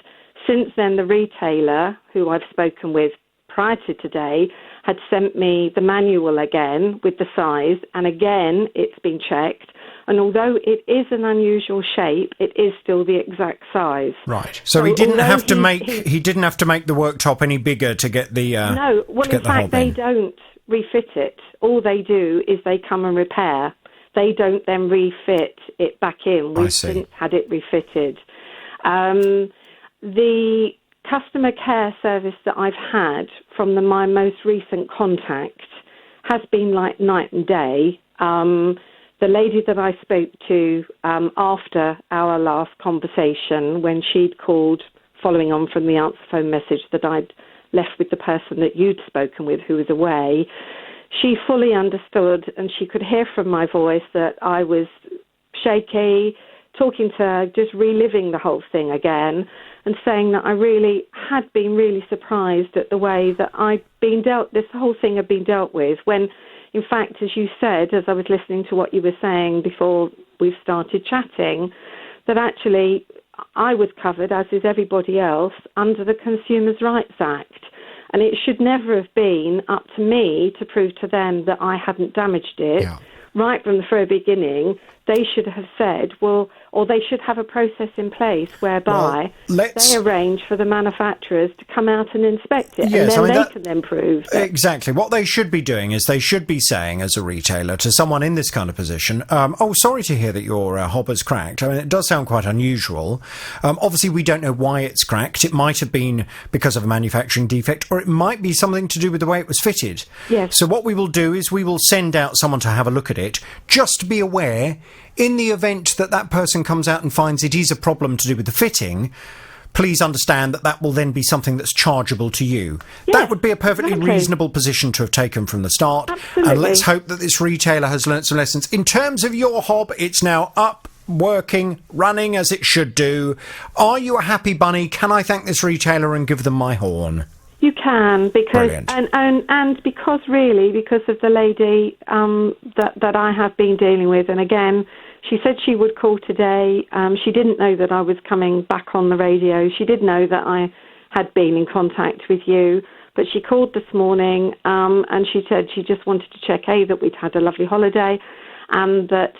since then the retailer, who I've spoken with prior to today, had sent me the manual again with the size, and again it's been checked, and although it is an unusual shape, it is still the exact size. Right. So he didn't have to make the worktop any bigger to get the no. Well, in fact, they don't refit it. All they do is they come and repair. They don't then refit it back in. We've since had it refitted. The customer care service that I've had from my most recent contact has been like night and day. The lady that I spoke to after our last conversation, when she'd called following on from the answer phone message that I'd left with the person that you'd spoken with who was away, she fully understood, and she could hear from my voice that I was shaky, talking to her, just reliving the whole thing again, and saying that I really had been really surprised at the way that this whole thing had been dealt with, when, in fact, as you said, as I was listening to what you were saying before we started chatting, that actually I was covered, as is everybody else, under the Consumers' Rights Act. And it should never have been up to me to prove to them that I hadn't damaged it. Yeah. Right from the very beginning, they should have said, or they should have a process in place whereby they arrange for the manufacturers to come out and inspect it, and then they can then prove that. Exactly. What they should be doing is they should be saying, as a retailer, to someone in this kind of position, sorry to hear that your hob has cracked. I mean, it does sound quite unusual. Obviously, we don't know why it's cracked. It might have been because of a manufacturing defect, or it might be something to do with the way it was fitted. Yes. So what we will do is we will send out someone to have a look at it, just to be aware, in the event that person comes out and finds it is a problem to do with the fitting, please understand that will then be something that's chargeable to you. Yes, that would be a perfectly reasonable position to have taken from the start. Absolutely. And let's hope that this retailer has learnt some lessons. In terms of your hob, it's now up, working, running as it should do. Are you a happy bunny? Can I thank this retailer and give them my horn? You can, because and because of the lady that I have been dealing with, and again, she said she would call today. She didn't know that I was coming back on the radio. She did know that I had been in contact with you, but she called this morning and she said she just wanted to check that we'd had a lovely holiday, and that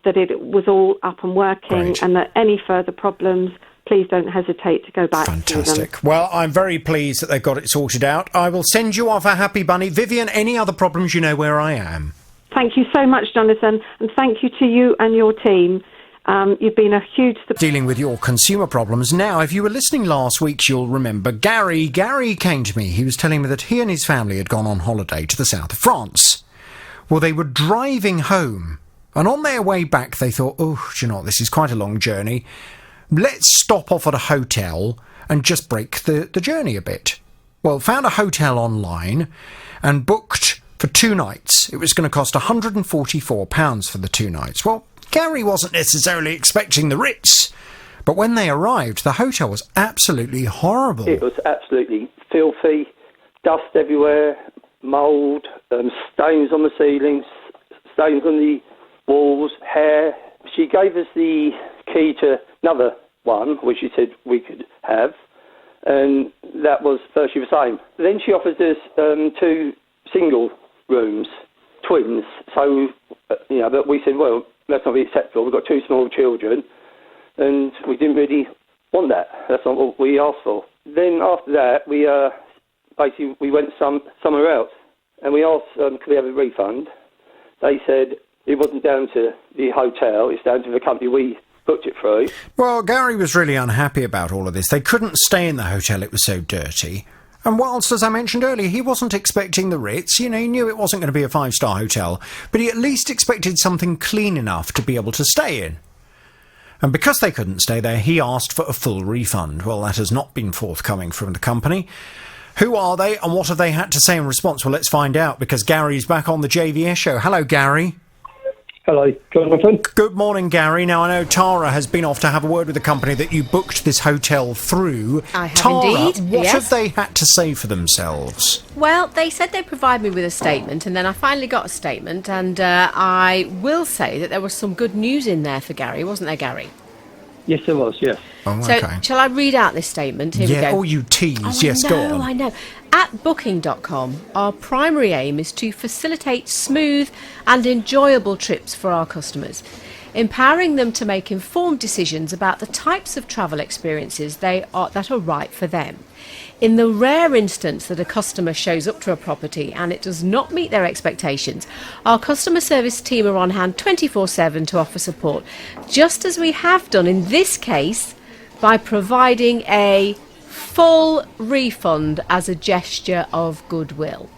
it was all up and working, and that any further problems, please don't hesitate to go back to them. Fantastic. Well, I'm very pleased that they've got it sorted out. I will send you off a happy bunny. Vivian, any other problems, you know where I am. Thank you so much, Jonathan, and thank you to you and your team. You've been a huge support. Dealing with your consumer problems. Now, if you were listening last week, you'll remember Gary. Gary came to me. He was telling me that he and his family had gone on holiday to the south of France. Well, they were driving home, and on their way back, they thought, do you know what, this is quite a long journey. Let's stop off at a hotel and just break the journey a bit. Well, found a hotel online and booked for 2 nights. It was going to cost £144 for the 2 nights. Well, Gary wasn't necessarily expecting the Ritz, but when they arrived, the hotel was absolutely horrible. It was absolutely filthy, dust everywhere, mould, stains on the ceilings, stains on the walls, hair. She gave us the key to another one, which she said we could have, and that was virtually the same. Then she offers us 2 single rooms, twins. So, but we said, well, that's not be acceptable. We've got 2 small children, and we didn't really want that. That's not what we asked for. Then after that, we basically we went somewhere else, and we asked, could we have a refund? They said it wasn't down to the hotel, it's down to the company we booked it through. Well, Gary was really unhappy about all of this. They couldn't stay in the hotel, it was so dirty. And whilst, as I mentioned earlier, he wasn't expecting the Ritz, he knew it wasn't going to be a 5-star hotel, but he at least expected something clean enough to be able to stay in. And because they couldn't stay there, he asked for a full refund. Well, that has not been forthcoming from the company. Who are they, and what have they had to say in response? Well, let's find out, because Gary's back on the JVS show. Hello, Gary. Hello, Jonathan. Good morning, Gary. Now, I know Tara has been off to have a word with the company that you booked this hotel through. I have Tara, indeed, what yes. have they had to say for themselves? Well, they said they'd provide me with a statement, and then I finally got a statement, and I will say that there was some good news in there for Gary, wasn't there, Gary? Yes, there was, yes. Oh, So, okay. shall I read out this statement? Here we go. Oh, you tease. Yes, go on. I know. At Booking.com, our primary aim is to facilitate smooth and enjoyable trips for our customers, empowering them to make informed decisions about the types of travel experiences that are right for them. In the rare instance that a customer shows up to a property and it does not meet their expectations, our customer service team are on hand 24/7 to offer support, just as we have done in this case by providing a full refund as a gesture of goodwill.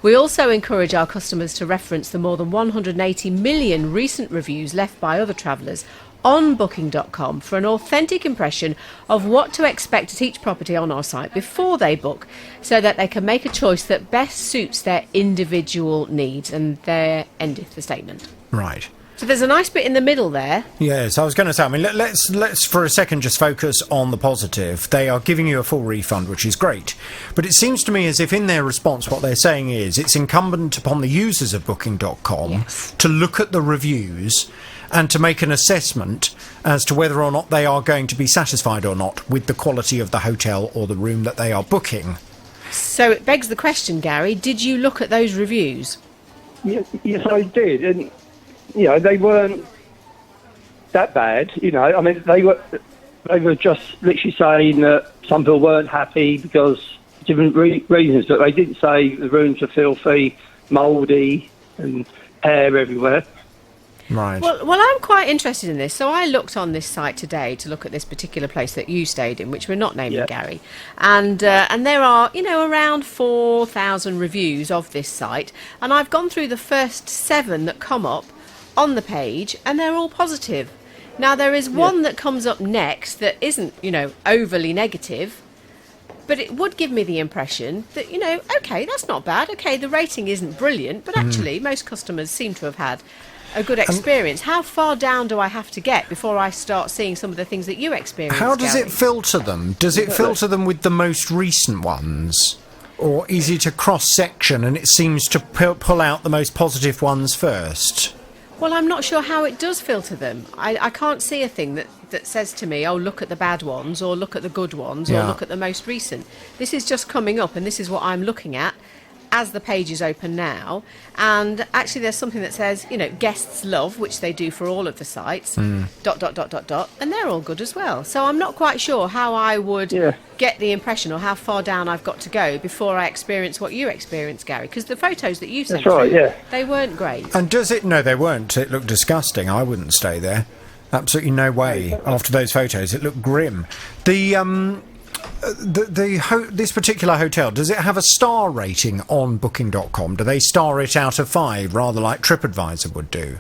We also encourage our customers to reference the more than 180 million recent reviews left by other travellers on Booking.com for an authentic impression of what to expect at each property on our site before they book, so that they can make a choice that best suits their individual needs. And there endeth the statement. Right. So there's a nice bit in the middle there. Yes, I was going to say, let's for a second just focus on the positive. They are giving you a full refund, which is great. But it seems to me as if in their response what they're saying is it's incumbent upon the users of Booking.com to look at the reviews and to make an assessment as to whether or not they are going to be satisfied or not with the quality of the hotel or the room that they are booking. So it begs the question, Gary, did you look at those reviews? Yes, I did. And, they weren't that bad. I mean, they were just literally saying that some people weren't happy because of different reasons, but they didn't say the rooms were filthy, mouldy, and hair everywhere. Right. Well, I'm quite interested in this. So I looked on this site today to look at this particular place that you stayed in, which we're not naming, Gary. And there are, around 4,000 reviews of this site. And I've gone through the first 7 that come up on the page, and they're all positive. Now, there is one that comes up next that isn't, overly negative. But it would give me the impression that, OK, that's not bad. OK, the rating isn't brilliant. But actually, most customers seem to have had a good experience. How far down do I have to get before I start seeing some of the things that you experience? How does Gary? it filter them? Does it filter them with the most recent ones? Or is it a cross-section and it seems to pull out the most positive ones first? Well, I'm not sure how it does filter them. I can't see a thing that says to me, oh, look at the bad ones, or look at the good ones, or look at the most recent. This is just coming up, and this is what I'm looking at as the page is open now. And actually there's something that says, guests love, which they do for all of the sites, ... and they're all good as well. So I'm not quite sure how I would get the impression or how far down I've got to go before I experience what you experienced, Gary, because the photos that you sent they weren't great. And does it? No, they weren't. It looked disgusting. I wouldn't stay there. Absolutely no way. After those photos, it looked grim. This particular hotel, does it have a star rating on Booking.com? Do they star it out of 5, rather like TripAdvisor would do?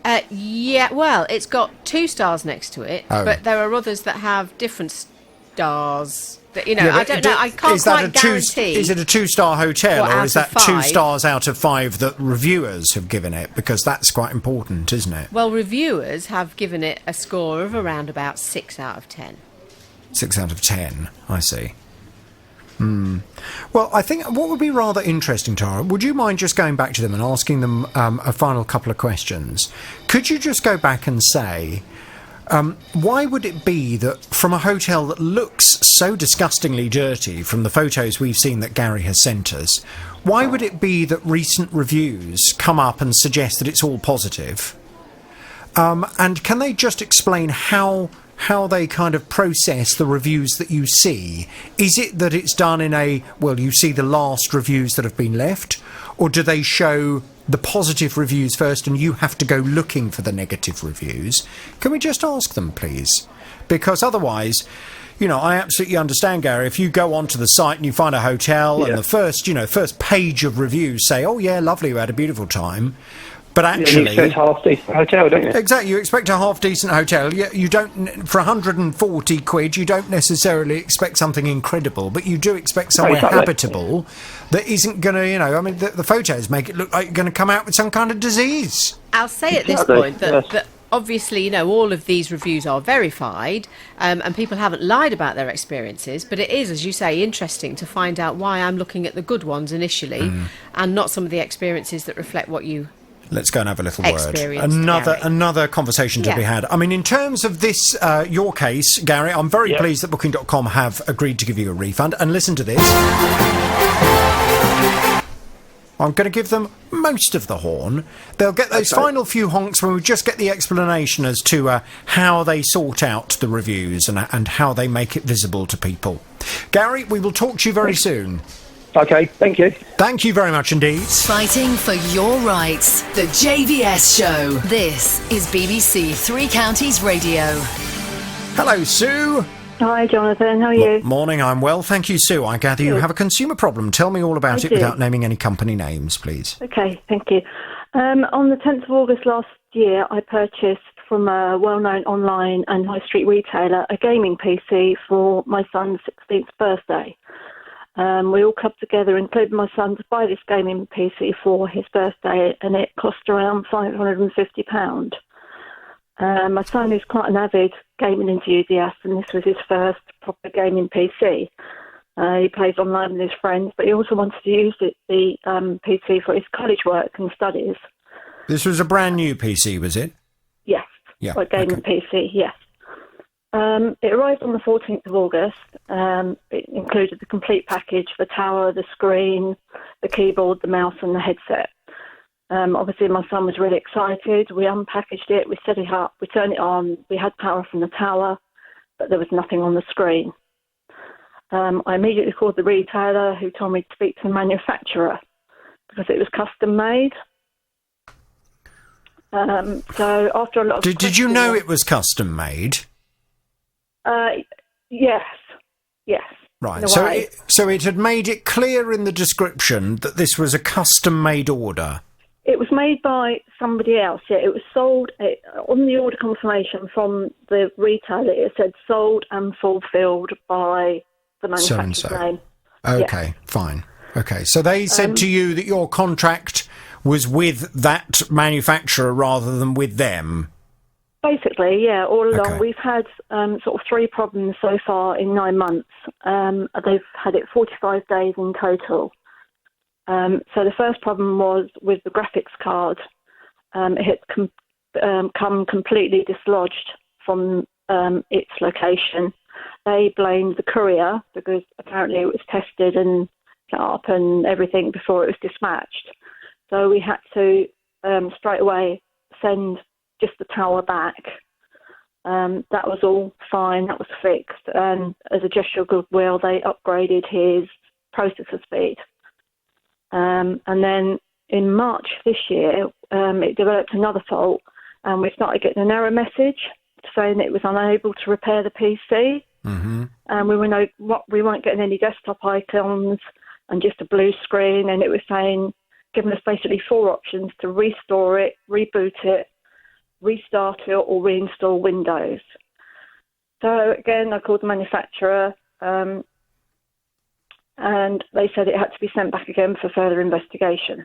Well, it's got 2 stars next to it, but there are others that have different stars. That, I don't know. I can't quite guarantee. Is it a 2-star hotel, or is that 5? 2 stars out of 5 that reviewers have given it? Because that's quite important, isn't it? Well, reviewers have given it a score of around about 6 out of 10. 6 out of 10, I see. Well, I think what would be rather interesting, Tara, would you mind just going back to them and asking them a final couple of questions? Could you just go back and say, Why would it be that from a hotel that looks so disgustingly dirty from the photos we've seen that Gary has sent us, why would it be that recent reviews come up and suggest that it's all positive? And can they just explain how they kind of process the reviews that you see? Is it that it's done in you see the last reviews that have been left, or do they show the positive reviews first and you have to go looking for the negative reviews? Can we just ask them, please? Because otherwise, I absolutely understand, Gary, if you go onto the site and you find a hotel and the first page of reviews say, oh yeah, lovely, we had a beautiful time. But actually, you expect a half-decent hotel, don't you? Exactly, you expect a half-decent hotel. You don't, for 140 quid, you don't necessarily expect something incredible, but you do expect somewhere habitable that isn't going to, the photos make it look like you're going to come out with some kind of disease. I'll say at this point that obviously, all of these reviews are verified, and people haven't lied about their experiences, but it is, as you say, interesting to find out why I'm looking at the good ones initially and not some of the experiences that reflect what you... Let's go and have a little word. Another conversation to be had. I mean, in terms of this, your case, Gary, I'm very pleased that Booking.com have agreed to give you a refund. And listen to this. I'm going to give them most of the horn. They'll get those final few honks when we just get the explanation as to how they sort out the reviews and how they make it visible to people. Gary, we will talk to you very soon. Okay, thank you. Thank you very much indeed. Fighting for your rights. The JVS Show. This is BBC Three Counties Radio. Hello, Sue. Hi, Jonathan. How are you? Morning, I'm well. Thank you, Sue. I gather you have a consumer problem. Tell me all about it without naming any company names, please. Okay, thank you. On the 10th of August last year, I purchased from a well-known online and high street retailer a gaming PC for my son's 16th birthday. We all clubbed together, including my son, to buy this gaming PC for his birthday, and it cost around £550. My son is quite an avid gaming enthusiast, and this was his first proper gaming PC. He plays online with his friends, but he also wanted to use the PC for his college work and studies. This was a brand new PC, was it? Yes. Yeah. A gaming PC, yes. It arrived on the 14th of August. It included the complete package, the tower, the screen, the keyboard, the mouse and the headset. Obviously, my son was really excited. We unpackaged it, we set it up, we turned it on, we had power from the tower, but there was nothing on the screen. I immediately called the retailer, who told me to speak to the manufacturer because it was custom made. So after a lot of Did you know it was custom made? Yes. Right. So it had made it clear in the description that this was a custom-made order. It was made by somebody else. Yeah, it was sold on the order confirmation from the retailer. It said sold and fulfilled by the manufacturer's name. Okay, fine. Okay, so they said to you that your contract was with that manufacturer rather than with them. Basically, yeah, all along. Okay. We've had sort of 3 problems so far in 9 months. They've had it 45 days in total. So the first problem was with the graphics card. It had come completely dislodged from its location. They blamed the courier because apparently it was tested and set up and everything before it was dispatched. So we had to straight away send just the tower back. That was all fine, that was fixed, and as a gesture of goodwill they upgraded his processor speed. And then in March this year it developed another fault, and we started getting an error message saying it was unable to repair the PC. Mm-hmm. And we weren't getting any desktop icons and just a blue screen, and it was saying, giving us basically 4 options to restore it, reboot it, restart it or reinstall Windows. So again, I called the manufacturer and they said it had to be sent back again for further investigation.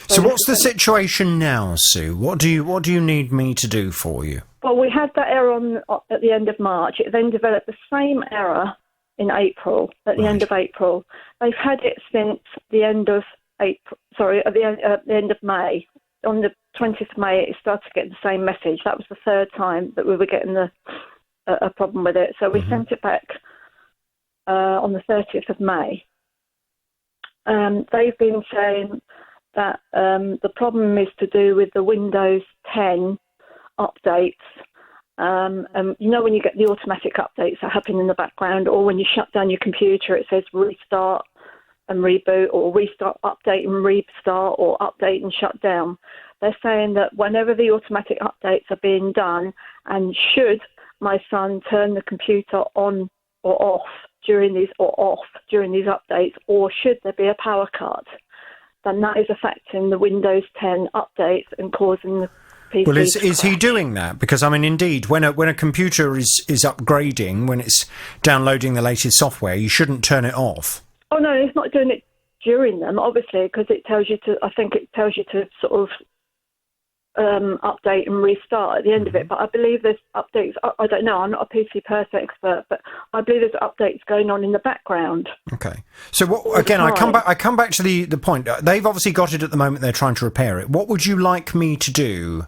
So what's the situation now, Sue? What do you need me to do for you? Well, we had that error at the end of March. It then developed the same error in April, at the end of April. They've had it since the end of April, at the end of May. On the 20th of May, it started to get the same message. That was the third time that we were getting a problem with it. So we sent it back on the 30th of May. They've been saying that the problem is to do with the Windows 10 updates. You know, when you get the automatic updates that happen in the background, or when you shut down your computer, it says restart and reboot, or restart, update and restart, or update and shut down. They're saying that whenever the automatic updates are being done, and should my son turn the computer on or off during these updates, or should there be a power cut, then that is affecting the Windows 10 updates and causing the PC. Well, is he doing that? Because, I mean, indeed, when a computer is upgrading, when it's downloading the latest software, you shouldn't turn it off. Oh, no, he's not doing it during them, obviously, because it tells you to sort of update and restart at the end of it. But I believe there's updates. I don't know. I'm not a PC person expert, but I believe there's updates going on in the background. Okay. So what, again, I come back to the point. They've obviously got it at the moment. They're trying to repair it. What would you like me to do?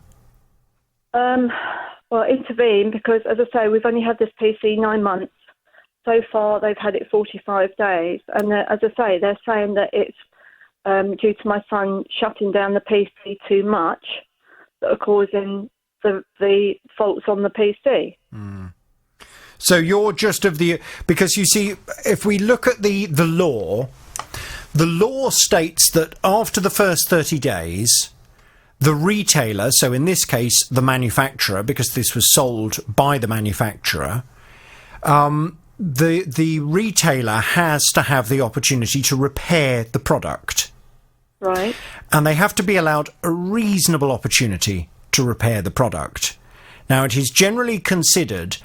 Well, intervene, because, as I say, we've only had this PC 9 months. So far, they've had it 45 days. And as I say, they're saying that it's due to my son shutting down the PC too much that are causing the faults on the PC. So you're just of the... Because, you see, if we look at the law states that after the first 30 days... the retailer, so in this case, the manufacturer, because this was sold by the manufacturer, the retailer has to have the opportunity to repair the product. Right. And they have to be allowed a reasonable opportunity to repair the product. Now, it is generally considered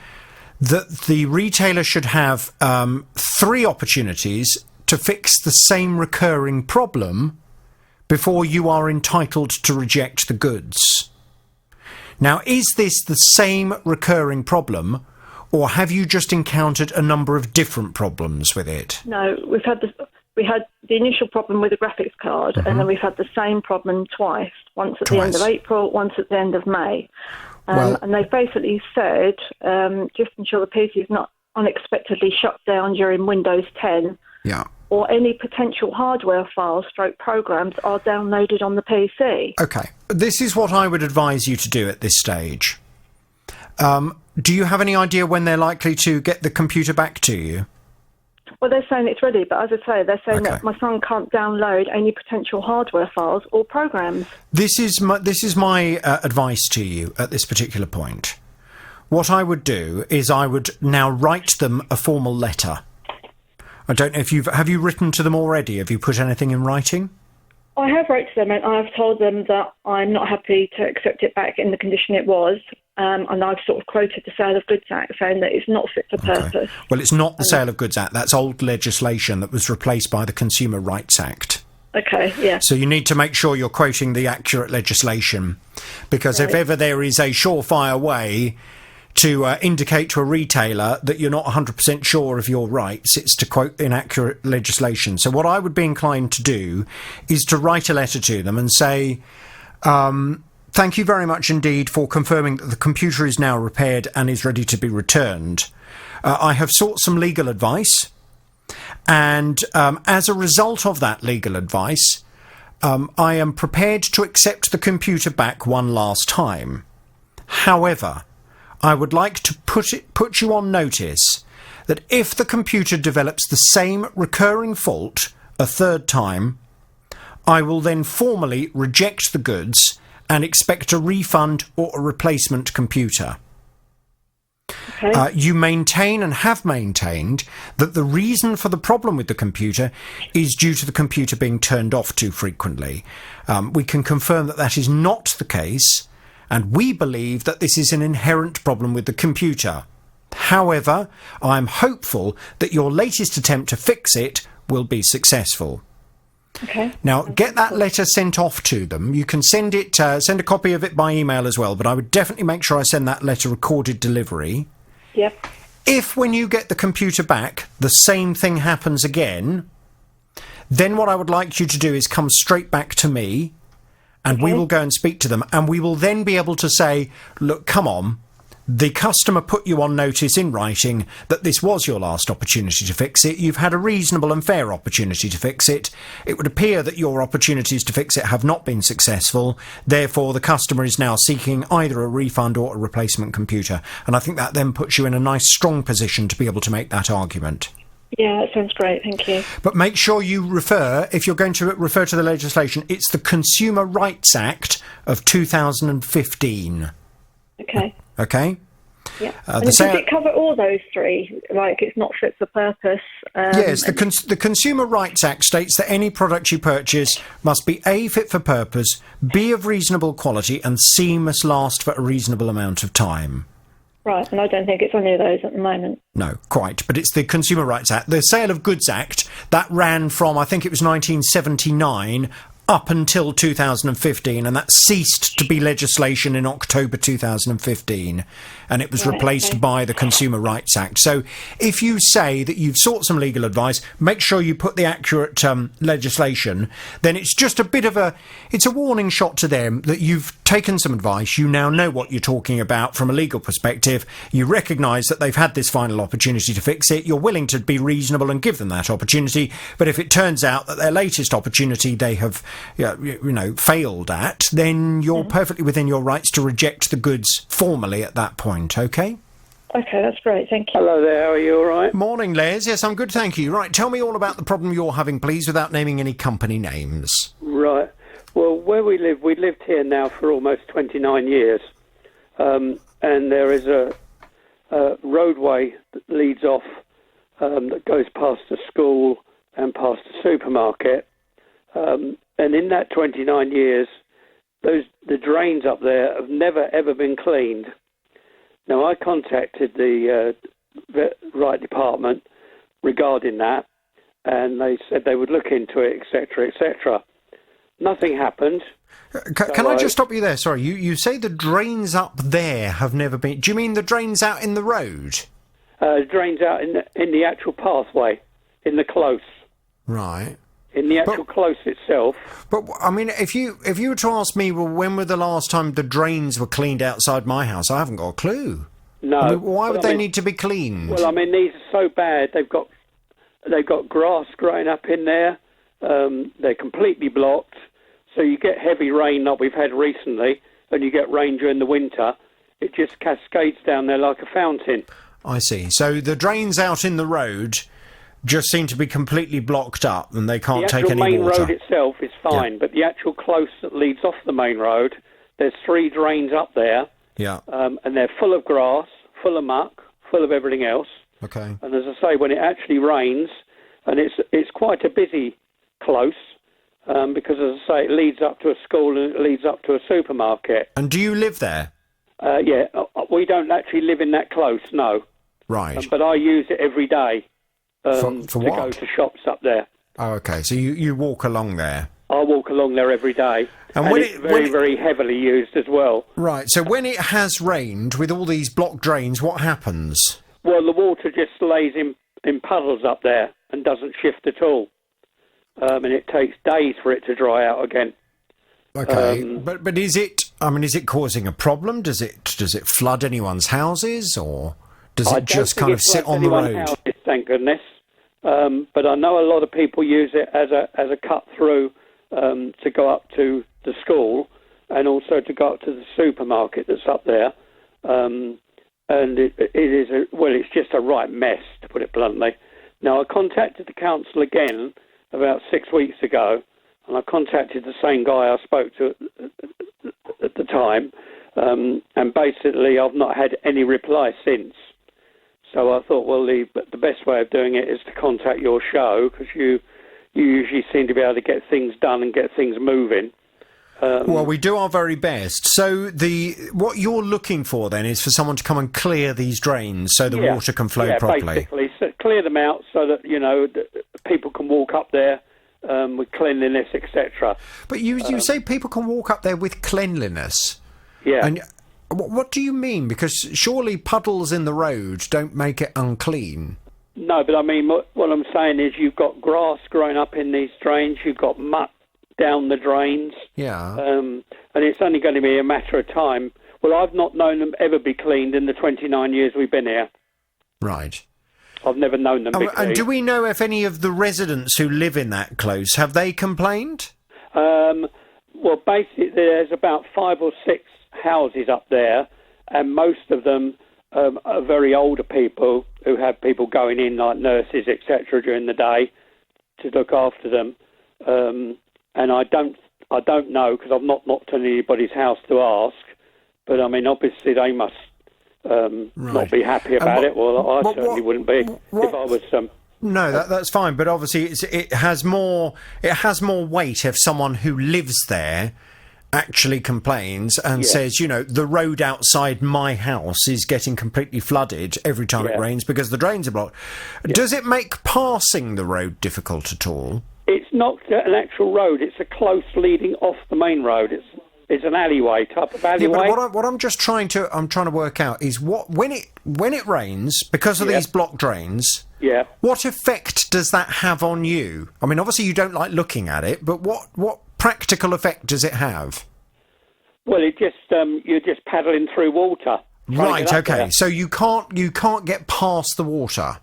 that the retailer should have 3 opportunities to fix the same recurring problem before you are entitled to reject the goods. Now, is this the same recurring problem, or have you just encountered a number of different problems with it? No, we had the initial problem with the graphics card, and then we've had the same problem twice. Once at the end of April, once at the end of May. And they've basically said, just ensure the PC is not unexpectedly shut down during Windows 10. Yeah. Or any potential hardware files / programs are downloaded on the PC. Okay. This is what I would advise you to do at this stage. Do you have any idea when they're likely to get the computer back to you? Well, they're saying it's ready, but as I say, they're saying that my son can't download any potential hardware files or programs. This is my advice to you at this particular point. What I would do is I would now write them a formal letter. I don't know if have you written to them already? Have you put anything in writing? I have wrote to them, and I've told them that I'm not happy to accept it back in the condition it was. And I've sort of quoted the Sale of Goods Act, saying that it's not fit for purpose. Well, it's not the Sale of Goods Act. That's old legislation that was replaced by the Consumer Rights Act. Okay, yeah. So you need to make sure you're quoting the accurate legislation, because if ever there is a surefire way to indicate to a retailer that you're not 100% sure of your rights, it's to quote inaccurate legislation. So what I would be inclined to do is to write a letter to them and say, thank you very much indeed for confirming that the computer is now repaired and is ready to be returned. I have sought some legal advice, and as a result of that legal advice, I am prepared to accept the computer back one last time. However, I would like to put you on notice that if the computer develops the same recurring fault a third time, I will then formally reject the goods and expect a refund or a replacement computer. Okay. You maintain and have maintained that the reason for the problem with the computer is due to the computer being turned off too frequently. We can confirm that that is not the case, and we believe that this is an inherent problem with the computer. However, I am hopeful that your latest attempt to fix it will be successful. Okay. Now, get that letter sent off to them. You can send a copy of it by email as well, but I would definitely make sure I send that letter recorded delivery. Yep. If, when you get the computer back, the same thing happens again, then what I would like you to do is come straight back to me and we will go and speak to them, and we will then be able to say, look, come on, the customer put you on notice in writing that this was your last opportunity to fix it. You've had a reasonable and fair opportunity to fix it. It would appear that your opportunities to fix it have not been successful. Therefore, the customer is now seeking either a refund or a replacement computer. And I think that then puts you in a nice, strong position to be able to make that argument. Yeah, that sounds great. Thank you. But make sure you refer, if you're going to refer to the legislation, it's the Consumer Rights Act of 2015. Okay. Okay? Yeah. Does it cover all those three? Like, it's not fit for purpose? Yes, the Consumer Rights Act states that any product you purchase must be A, fit for purpose, B, of reasonable quality, and C, must last for a reasonable amount of time. Right, and I don't think it's any of those at the moment. No, quite. But it's the Consumer Rights Act. The Sale of Goods Act, that ran from, I think it was 1979, up until 2015, and that ceased to be legislation in October 2015, and it was replaced by the Consumer Rights Act. So if you say that you've sought some legal advice, make sure you put the accurate legislation, then it's just a bit of it's a warning shot to them that you've taken some advice, you now know what you're talking about from a legal perspective, you recognise that they've had this final opportunity to fix it, you're willing to be reasonable and give them that opportunity, but if it turns out that their latest opportunity they have failed at, then you're perfectly within your rights to reject the goods formally at that point, OK? OK, that's great, thank you. Hello there, how are you, all right? Morning, Les. Yes, I'm good, thank you. Right, tell me all about the problem you're having, please, without naming any company names. Right. Well, where we lived here now for almost 29 years, and there is a roadway that leads off that goes past the school and past the supermarket. And in that 29 years, the drains up there have never, ever been cleaned. Now, I contacted the right department regarding that, and they said they would look into it, etc., etc. Nothing happened. Can I just stop you there? Sorry, you say the drains up there have never been... Do you mean the drains out in the road? Drains out in the actual pathway, in the close. Right. In the actual close itself. But, I mean, if you were to ask me, well, when were the last time the drains were cleaned outside my house, I haven't got a clue. No. I mean, why would they need to be cleaned? Well, I mean, these are so bad. They've got grass growing up in there. They're completely blocked. So you get heavy rain like we've had recently, and you get rain during the winter. It just cascades down there like a fountain. I see. So the drains out in the road just seem to be completely blocked up and they can't take any water. The main road itself is fine, but the actual close that leads off the main road, there's 3 drains up there, and they're full of grass, full of muck, full of everything else. Okay. And as I say, when it actually rains, and it's quite a busy close, because as I say, it leads up to a school and it leads up to a supermarket. And do you live there? Yeah, we don't actually live in that close, no. Right. But I use it every day. For to what? go to shops up there. Oh, okay. So you walk along there? I walk along there every day. And when it's very heavily used as well. Right. So when it has rained with all these blocked drains, what happens? Well, the water just lays in puddles up there and doesn't shift at all. And it takes days for it to dry out again. Okay. But is it causing a problem? Does it flood anyone's houses, or does it just kind of sit on the road? Houses, thank goodness. But I know a lot of people use it as a cut through to go up to the school and also to go up to the supermarket that's up there. And it's just a right mess, to put it bluntly. Now, I contacted the council again about 6 weeks ago, and I contacted the same guy I spoke to at the time, and basically I've not had any reply since. So I thought, well, the best way of doing it is to contact your show, because you usually seem to be able to get things done and get things moving. Well, we do our very best. So what you're looking for then is for someone to come and clear these drains so the water can flow properly. Basically, so clear them out so that people can walk up there with cleanliness, etc. But you say people can walk up there with cleanliness. Yeah. And what do you mean? Because surely puddles in the road don't make it unclean. No, but I mean, what I'm saying is you've got grass growing up in these drains, you've got muck down the drains. Yeah. And it's only going to be a matter of time. Well, I've not known them ever be cleaned in the 29 years we've been here. Right. I've never known them be cleaned. And do we know if any of the residents who live in that close, have they complained? Well, basically, there's about 5 or 6 houses up there, and most of them are very older people who have people going in, like nurses, etc., during the day to look after them. And I don't know, because I've not knocked on anybody's house to ask. But I mean, obviously they must not be happy about it. Well, I certainly wouldn't be if I was. No, that's fine. But obviously, it has more weight if someone who lives there actually complains and says, you know, the road outside my house is getting completely flooded every time it rains because the drains are blocked. Does it make passing the road difficult at all? It's not an actual road. It's a close leading off the main road. It's an alleyway, type of alleyway. Yeah, but what I'm just trying to work out is when it rains because of these block drains. Yeah. What effect does that have on you? I mean, obviously you don't like looking at it, but what practical effect does it have? Well, it just you're just paddling through water. Right. Okay. There. So you can't get past the water.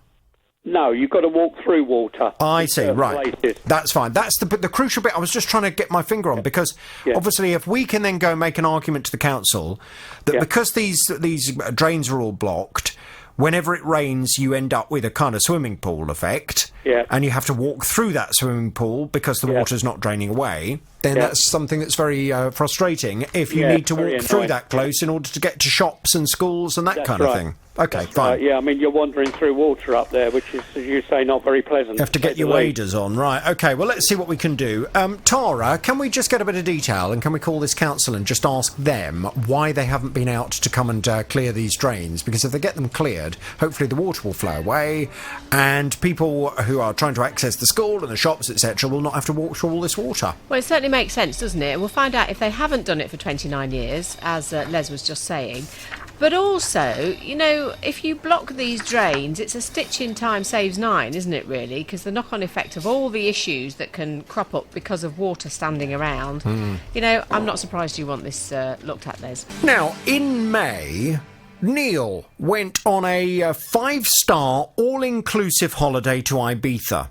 No, you've got to walk through water. I see, right. Places. That's fine. That's the crucial bit I was just trying to get my finger on, because obviously if we can then go and make an argument to the council that because these drains are all blocked, whenever it rains you end up with a kind of swimming pool effect, and you have to walk through that swimming pool because the water's not draining away, then that's something that's very frustrating if you need to walk through that close in order to get to shops and schools and that kind of thing. Okay, fine. Yeah, I mean, you're wandering through water up there, which is, as you say, not very pleasant. You have to get your waders on, right. Okay, well, let's see what we can do. Tara, can we just get a bit of detail, and can we call this council and just ask them why they haven't been out to come and clear these drains? Because if they get them cleared, hopefully the water will flow away, and people who are trying to access the school and the shops, etc., will not have to walk through all this water. Well, it certainly makes sense, doesn't it? We'll find out if they haven't done it for 29 years, as Les was just saying. But also, you know, if you block these drains, it's a stitch in time saves 9, isn't it, really? Because the knock-on effect of all the issues that can crop up because of water standing around, you know, I'm not surprised you want this looked at, Les. Now, in May, Neil went on a 5-star all-inclusive holiday to Ibiza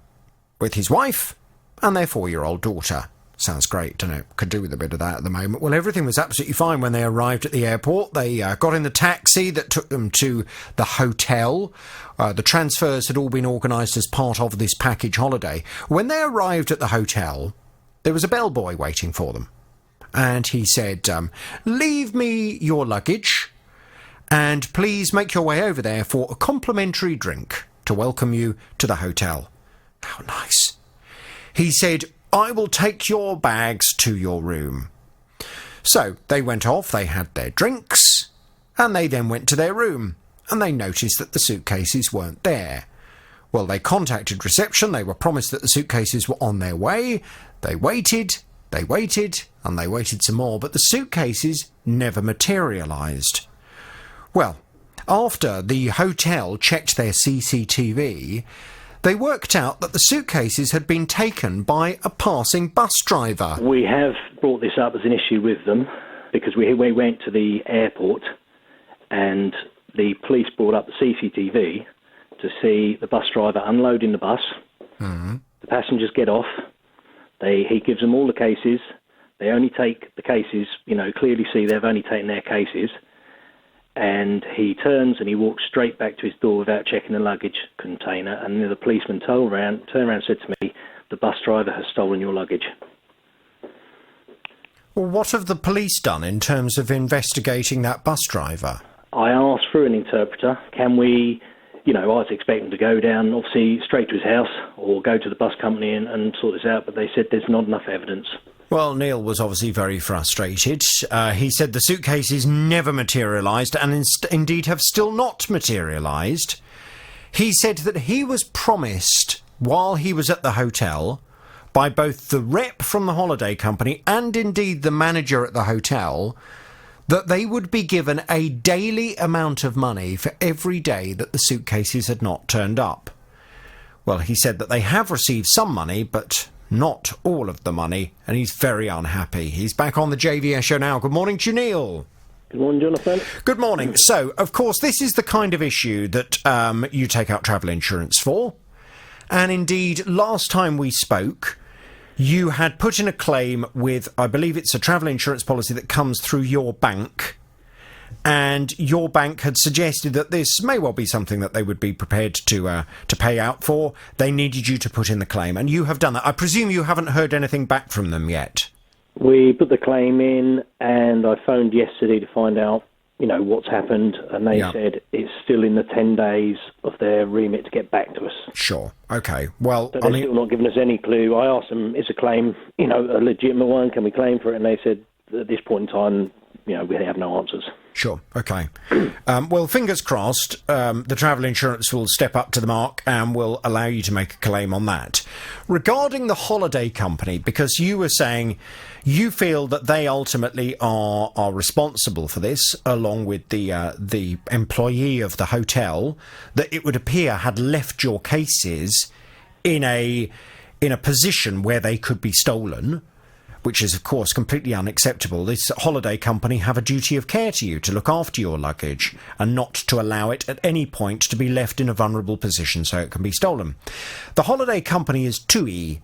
with his wife and their 4-year-old daughter. Sounds great, doesn't it? Could do with a bit of that at the moment. Well, everything was absolutely fine when they arrived at the airport. They got in the taxi that took them to the hotel. The transfers had all been organised as part of this package holiday. When they arrived at the hotel, there was a bellboy waiting for them. And he said, leave me your luggage and please make your way over there for a complimentary drink to welcome you to the hotel. How nice. He said, I will take your bags to your room. So they went off, they had their drinks, and they then went to their room, and they noticed that the suitcases weren't there. Well, they contacted reception, they were promised that the suitcases were on their way, they waited, and they waited some more, but the suitcases never materialised. Well, after the hotel checked their CCTV, they worked out that the suitcases had been taken by a passing bus driver. We have brought this up as an issue with them because we went to the airport and the police brought up the CCTV to see the bus driver unloading the bus. Mm-hmm. The passengers get off. He gives them all the cases. They only take the cases, you know, clearly see they've only taken their cases. And he turns and he walks straight back to his door without checking the luggage container. And then the policeman turned around and said to me, the bus driver has stolen your luggage. Well, what have the police done in terms of investigating that bus driver? I asked for an interpreter. Can we, you know, I was expecting to go down, obviously, straight to his house or go to the bus company and sort this out. But they said there's not enough evidence. Well, Neil was obviously very frustrated. He said the suitcases never materialised and indeed have still not materialised. He said that he was promised, while he was at the hotel, by both the rep from the holiday company and indeed the manager at the hotel, that they would be given a daily amount of money for every day that the suitcases had not turned up. Well, he said that they have received some money, but not all of the money, and he's very unhappy. He's back on the JVS show now. Good morning to you, Neil. Good morning, Jonathan. Good morning. So, of course, this is the kind of issue that you take out travel insurance for. And indeed, last time we spoke, you had put in a claim with, I believe it's a travel insurance policy that comes through your bank. And your bank had suggested that this may well be something that they would be prepared to pay out for. They needed you to put in the claim, and you have done that. I presume you haven't heard anything back from them yet. We put the claim in, and I phoned yesterday to find out, what's happened, and they said it's still in the 10 days of their remit to get back to us. Sure. Okay. Well, so they're still not giving us any clue. I asked them, is a claim, a legitimate one? Can we claim for it? And they said, at this point in time, we have no answers. Sure, OK. Well, fingers crossed, the travel insurance will step up to the mark and will allow you to make a claim on that. Regarding the holiday company, because you were saying you feel that they ultimately are responsible for this, along with the employee of the hotel, that it would appear had left your cases in a position where they could be stolen, which is, of course, completely unacceptable. This holiday company have a duty of care to you, to look after your luggage, and not to allow it at any point to be left in a vulnerable position so it can be stolen. The holiday company is TUI,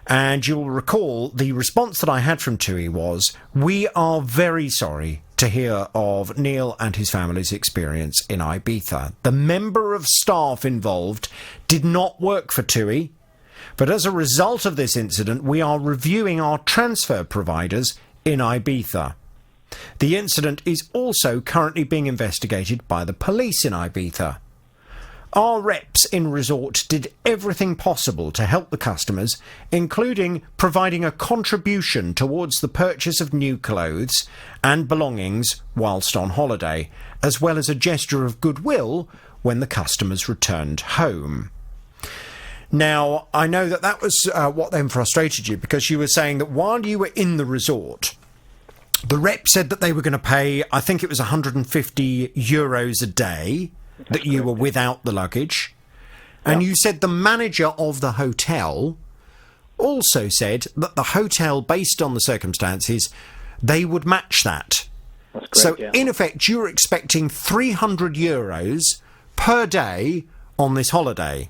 and you'll recall the response that I had from TUI was, we are very sorry to hear of Neil and his family's experience in Ibiza. The member of staff involved did not work for TUI, but as a result of this incident, we are reviewing our transfer providers in Ibiza. The incident is also currently being investigated by the police in Ibiza. Our reps in resort did everything possible to help the customers, including providing a contribution towards the purchase of new clothes and belongings whilst on holiday, as well as a gesture of goodwill when the customers returned home. Now, I know that was what then frustrated you, because you were saying that while you were in the resort, the rep said that they were going to pay, I think it was €150 a day that you were without the luggage. And you said the manager of the hotel also said that the hotel, based on the circumstances, they would match that. That's correct, so, in effect, you're expecting €300 per day on this holiday.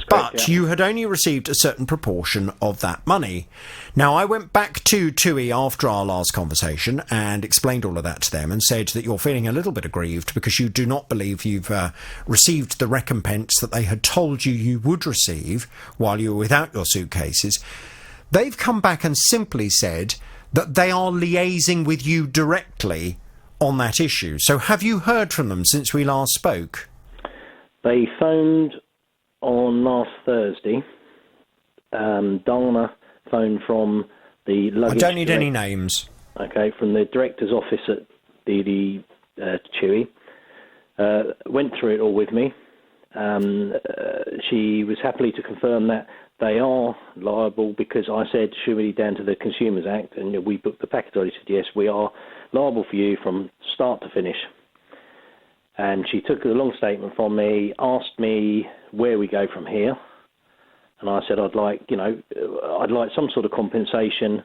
But you had only received a certain proportion of that money. Now, I went back to TUI after our last conversation and explained all of that to them and said that you're feeling a little bit aggrieved because you do not believe you've received the recompense that they had told you would receive while you were without your suitcases. They've come back and simply said that they are liaising with you directly on that issue. So have you heard from them since we last spoke? They phoned on last Thursday. Dana phoned from the luggage... I don't need any names. Okay, from the director's office at the TUI. Went through it all with me. She was happily to confirm that they are liable because I said, surely down to the Consumers Act, and we booked the package. She said, yes, we are liable for you from start to finish. And she took a long statement from me, asked me where we go from here. And I said, I'd like some sort of compensation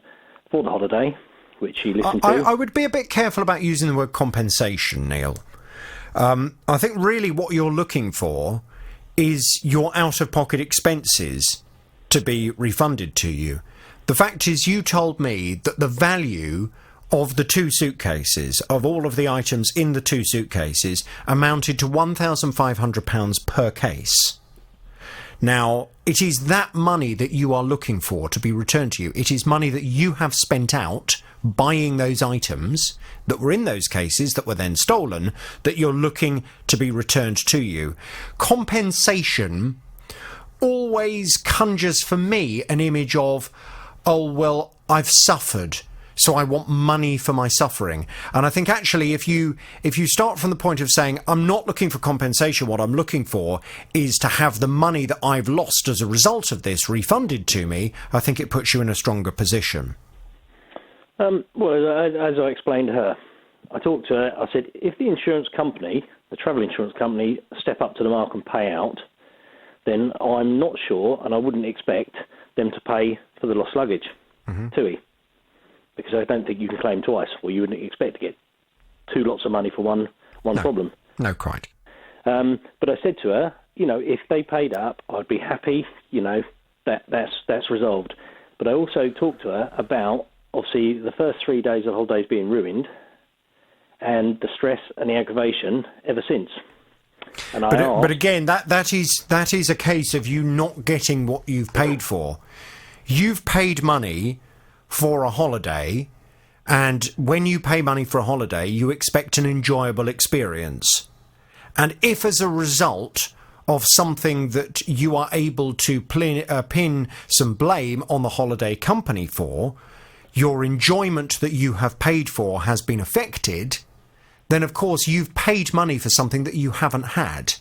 for the holiday, which she listened to. I would be a bit careful about using the word compensation, Neil. I think really what you're looking for is your out-of-pocket expenses to be refunded to you. The fact is, you told me that the value of the two suitcases, of all of the items in the two suitcases, amounted to £1,500 per case. Now, it is that money that you are looking for to be returned to you. It is money that you have spent out buying those items that were in those cases that were then stolen, that you're looking to be returned to you. Compensation always conjures for me an image of, oh, well, I've suffered, so I want money for my suffering. And I think actually if you start from the point of saying, I'm not looking for compensation, what I'm looking for is to have the money that I've lost as a result of this refunded to me, I think it puts you in a stronger position. Well, as I explained to her, I talked to her, I said, if the insurance company, the travel insurance company, step up to the mark and pay out, then I'm not sure, and I wouldn't expect them to pay for the lost luggage, TUI, because I don't think you can claim twice. Well, you wouldn't expect to get two lots of money for one problem. No, quite. But I said to her, if they paid up, I'd be happy. That's resolved. But I also talked to her about, obviously, the first 3 days of holidays being ruined, and the stress and the aggravation ever since. And but again, that is a case of you not getting what you've paid for. You've paid money for a holiday, and when you pay money for a holiday, you expect an enjoyable experience. And if, as a result of something that you are able to pin some blame on the holiday company for, your enjoyment that you have paid for has been affected, then of course you've paid money for something that you haven't had.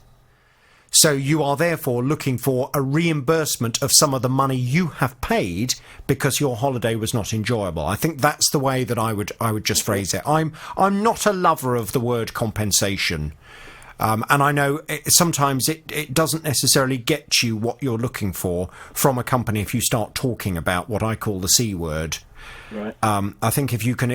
So you are therefore looking for a reimbursement of some of the money you have paid because your holiday was not enjoyable. I think that's the way that I would just phrase it. I'm not a lover of the word compensation. And I know sometimes it doesn't necessarily get you what you're looking for from a company if you start talking about what I call the C word. Right. I think if you can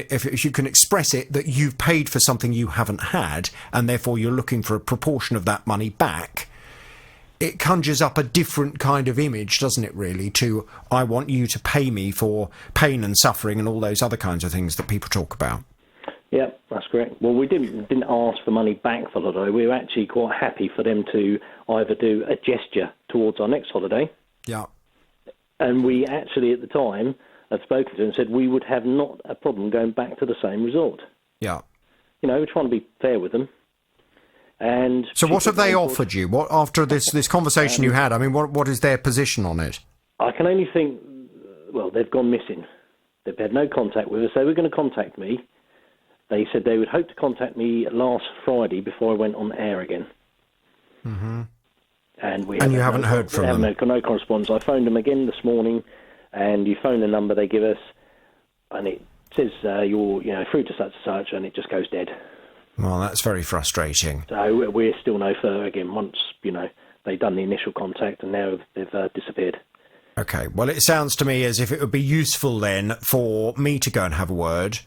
express it that you've paid for something you haven't had, and therefore you're looking for a proportion of that money back, it conjures up a different kind of image, doesn't it, really, to I want you to pay me for pain and suffering and all those other kinds of things that people talk about. Yeah, that's correct. Well, we didn't ask for money back for the holiday. We were actually quite happy for them to either do a gesture towards our next holiday. Yeah. And we actually, at the time, had spoken to them and said we would have not a problem going back to the same resort. Yeah. We're trying to be fair with them. And so what have they offered you? What after this conversation you had? I mean, what is their position on it? I can only think, well, they've gone missing. They've had no contact with us. They were going to contact me. They said they would hope to contact me last Friday before I went on air again. Mm-hmm. And you haven't heard from them? No correspondence. I phoned them again this morning, and you phone the number they give us, and it says you're through to such and such, and it just goes dead. Well, that's very frustrating. So we're still no further again once, they've done the initial contact, and now they've disappeared. Okay, well, it sounds to me as if it would be useful then for me to go and have a word.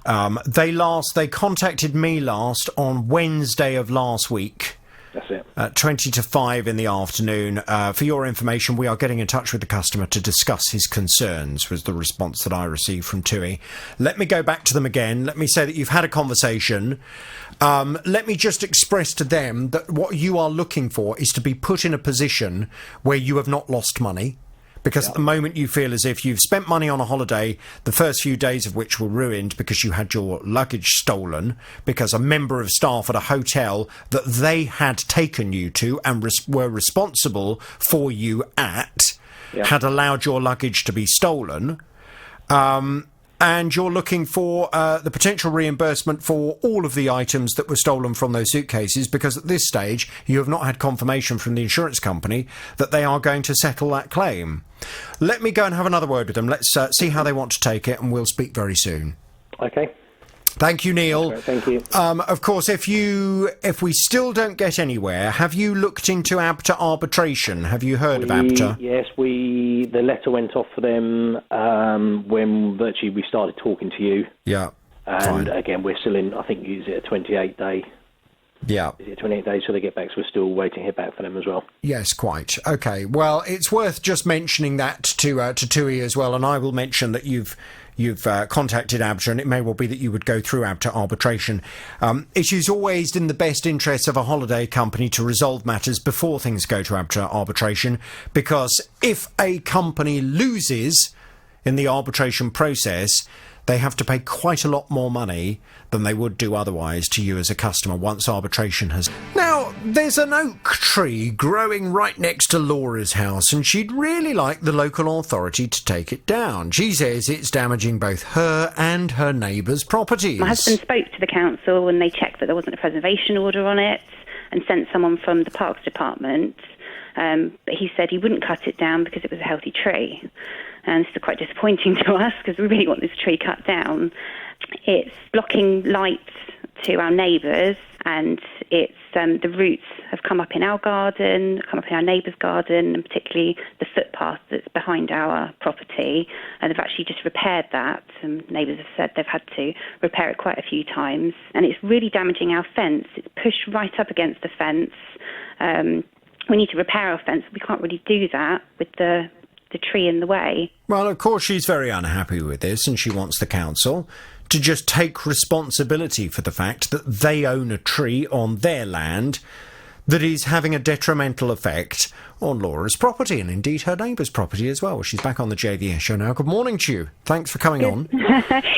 They contacted me last on Wednesday of last week. That's it. At 20 to 5 in the afternoon. For your information, we are getting in touch with the customer to discuss his concerns, was the response that I received from TUI. Let me go back to them again. Let me say that you've had a conversation. Let me just express to them that what you are looking for is to be put in a position where you have not lost money. Because at the moment you feel as if you've spent money on a holiday, the first few days of which were ruined because you had your luggage stolen, because a member of staff at a hotel that they had taken you to and were responsible for you at had allowed your luggage to be stolen. And you're looking for the potential reimbursement for all of the items that were stolen from those suitcases, because at this stage you have not had confirmation from the insurance company that they are going to settle that claim. Let me go and have another word with them. Let's see how they want to take it, and we'll speak very soon. Okay. Thank you, Neil. Okay, thank you. Of course, if we still don't get anywhere, have you looked into ABTA arbitration? Have you heard of ABTA? Yes, the letter went off for them when virtually we started talking to you. Yeah. And again, we're still in, I think, is it a 28-day? Yeah. Is it 28 days till they get back? So we're still waiting to hear back from them as well. Yes, quite. Okay. Well, it's worth just mentioning that to TUI as well, and I will mention that you've contacted ABTA, and it may well be that you would go through ABTA arbitration. It is always in the best interest of a holiday company to resolve matters before things go to ABTA arbitration, because if a company loses in the arbitration process, they have to pay quite a lot more money than they would do otherwise to you as a customer once arbitration has... Now, there's an oak tree growing right next to Laura's house, and she'd really like the local authority to take it down. She says it's damaging both her and her neighbours' properties. My husband spoke to the council and they checked that there wasn't a preservation order on it and sent someone from the Parks Department, but he said he wouldn't cut it down because it was a healthy tree. And this is quite disappointing to us because we really want this tree cut down. It's blocking light to our neighbours, and it's the roots have come up in our garden, come up in our neighbour's garden, and particularly the footpath footpath that's behind our property, and they've actually just repaired that. Neighbours have said they've had to repair it quite a few times, and it's really damaging our fence. It's pushed right up against the fence. We need to repair our fence. We can't really do that with the tree in the way. Well, of course, she's very unhappy with this, and she wants the council to just take responsibility for the fact that they own a tree on their land that is having a detrimental effect on Laura's property, and indeed her neighbour's property as well. She's back on the JVS show now. Good morning to you. Thanks for coming on.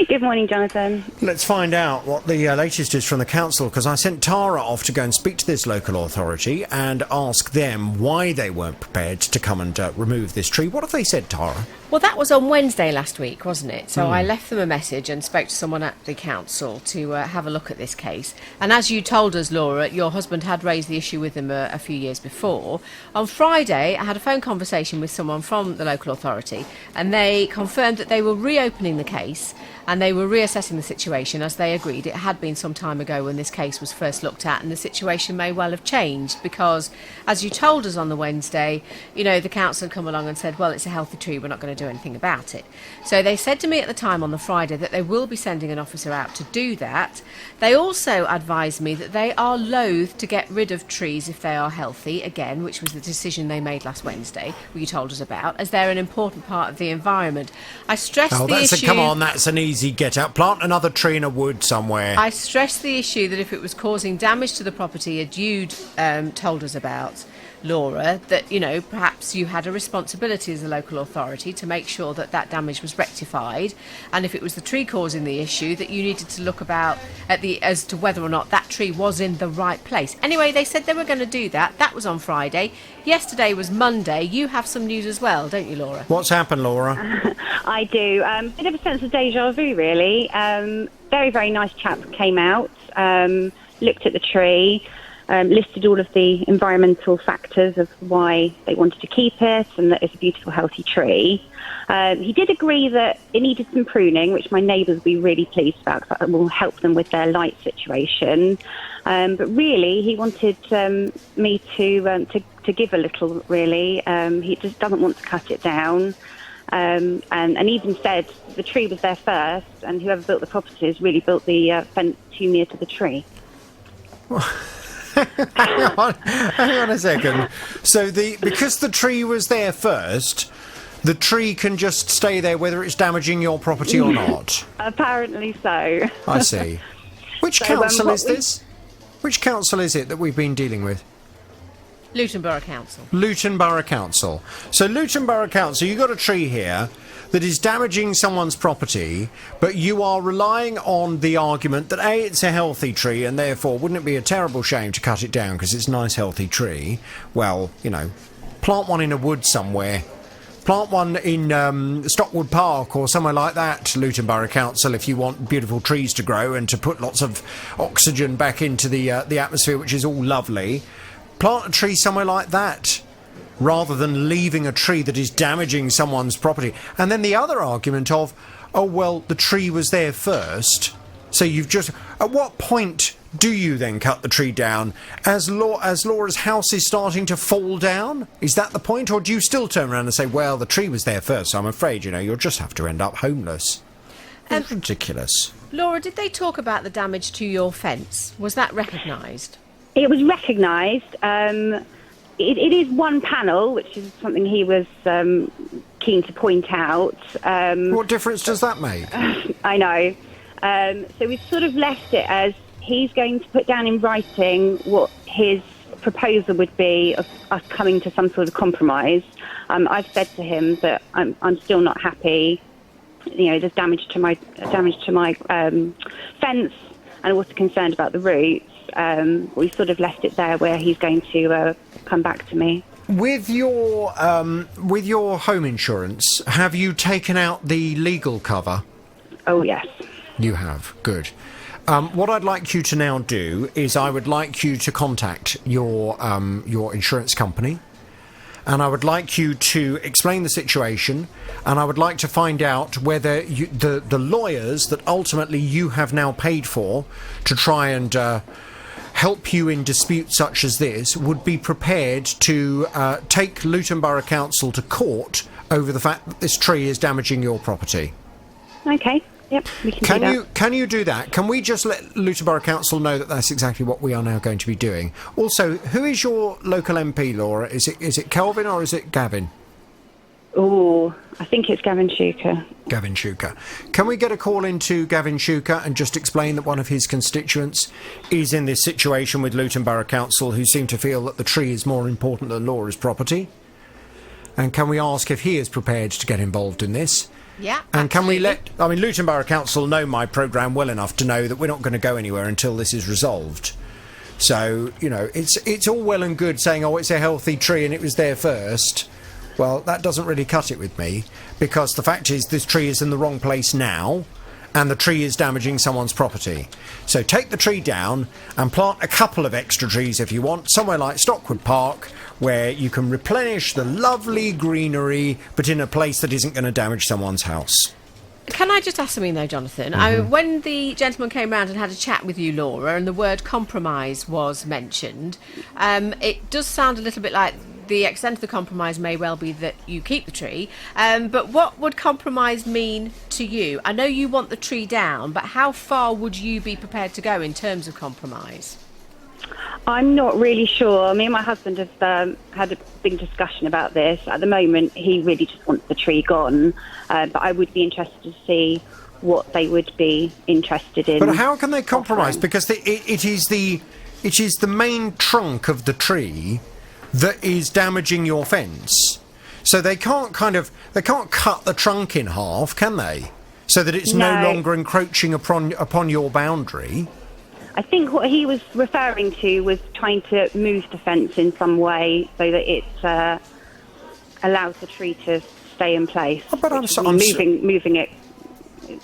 Good morning, Jonathan. Let's find out what the latest is from the council, because I sent Tara off to go and speak to this local authority and ask them why they weren't prepared to come and remove this tree. What have they said, Tara? Well, that was on Wednesday last week, wasn't it? So I left them a message and spoke to someone at the council to have a look at this case. And as you told us, Laura, your husband had raised the issue with them a few years before. On Friday, I had a phone conversation with someone from the local authority, and they confirmed that they were reopening the case and they were reassessing the situation, as they agreed. It had been some time ago when this case was first looked at, and the situation may well have changed because, as you told us on the Wednesday, you know, the council had come along and said, well, it's a healthy tree, we're not going to do anything about it. So they said to me at the time on the Friday that they will be sending an officer out to do that. They also advised me that they are loath to get rid of trees if they are healthy, again, which was the decision they made last Wednesday, you told us about, as they're an important part of the environment. I stressed the issue... Come on, that's an easy get out. Plant another tree in a wood somewhere. I stressed the issue that if it was causing damage to the property, as you'd told us about, Laura, that, you know, perhaps you had a responsibility as a local authority to make sure that that damage was rectified, and if it was the tree causing the issue, that you needed to look about as to whether or not that tree was in the right place. Anyway, they said they were going to do that. That was on Friday. Yesterday was Monday. You have some news as well, don't you, Laura? What's happened, Laura? I do. Bit of a sense of deja vu, really. Very, very nice chap came out, looked at the tree, listed all of the environmental factors of why they wanted to keep it and that it's a beautiful, healthy tree. He did agree that it needed some pruning, which my neighbours will be really pleased about because that will help them with their light situation. But really, he wanted me to give a little, really. He just doesn't want to cut it down. And even said the tree was there first, and whoever built the property has really built the fence too near to the tree. Hang on a second. So because the tree was there first, the tree can just stay there whether it's damaging your property or not? Apparently so. I see. Which council is this? Which council is it that we've been dealing with? Luton Borough Council. Luton Borough Council. So Luton Borough Council, you've got a tree here that is damaging someone's property, but you are relying on the argument that A, it's a healthy tree, and therefore wouldn't it be a terrible shame to cut it down because it's a nice healthy tree? Well, you know, plant one in a wood somewhere. Plant one in Stockwood Park or somewhere like that, Luton Borough Council, if you want beautiful trees to grow and to put lots of oxygen back into the atmosphere, which is all lovely. Plant a tree somewhere like that, rather than leaving a tree that is damaging someone's property. And then the other argument of, oh, well, the tree was there first, so you've just... At what point do you then cut the tree down? As Laura's house is starting to fall down? Is that the point? Or do you still turn around and say, well, the tree was there first, so I'm afraid, you know, you'll just have to end up homeless? It's ridiculous. Laura, did they talk about the damage to your fence? Was that recognised? It was recognised. It is one panel, which is something he was keen to point out. What difference does that make? I know. So we've sort of left it as he's going to put down in writing what his proposal would be of us coming to some sort of compromise. I've said to him that I'm still not happy. You know, there's damage to my fence, and I'm also concerned about the roots. We sort of left it there where he's going to come back to me. With your home insurance, have you taken out the legal cover? Oh, yes. You have. Good. What I'd like you to now do is I would like you to contact your insurance company, and I would like you to explain the situation, and I would like to find out whether the lawyers that ultimately you have now paid for to try and help you in disputes such as this would be prepared to take Luton Borough Council to court over the fact that this tree is damaging your property. Okay. Yep, we can do that. Can you do that? Can we just let Luton Borough Council know that that's exactly what we are now going to be doing? Also, who is your local MP, Laura? Is it Kelvin or is it Gavin? Oh, I think it's Gavin Shuker. Gavin Shuker. Can we get a call into Gavin Shuker and just explain that one of his constituents is in this situation with Luton Borough Council, who seem to feel that the tree is more important than Laura's property? And can we ask if he is prepared to get involved in this? Yeah, and can we Luton Borough Council know my programme well enough to know that we're not going to go anywhere until this is resolved. So, it's all well and good saying, oh, it's a healthy tree and it was there first. Well, that doesn't really cut it with me, because the fact is this tree is in the wrong place now, and the tree is damaging someone's property. So take the tree down and plant a couple of extra trees if you want, somewhere like Stockwood Park, where you can replenish the lovely greenery, but in a place that isn't going to damage someone's house. Can I just ask something though, Jonathan? When the gentleman came round and had a chat with you, Laura, and the word compromise was mentioned, it does sound a little bit like the extent of the compromise may well be that you keep the tree, but what would compromise mean to you? I know you want the tree down, but how far would you be prepared to go in terms of compromise? I'm not really sure. Me and my husband have had a big discussion about this. At the moment, he really just wants the tree gone, but I would be interested to see what they would be interested in. But how can they compromise? Because it is the main trunk of the tree that is damaging your fence. So they can't cut the trunk in half, can they? So that it's no longer encroaching upon your boundary. I think what he was referring to was trying to move the fence in some way so that it allows the tree to stay in place. But moving it.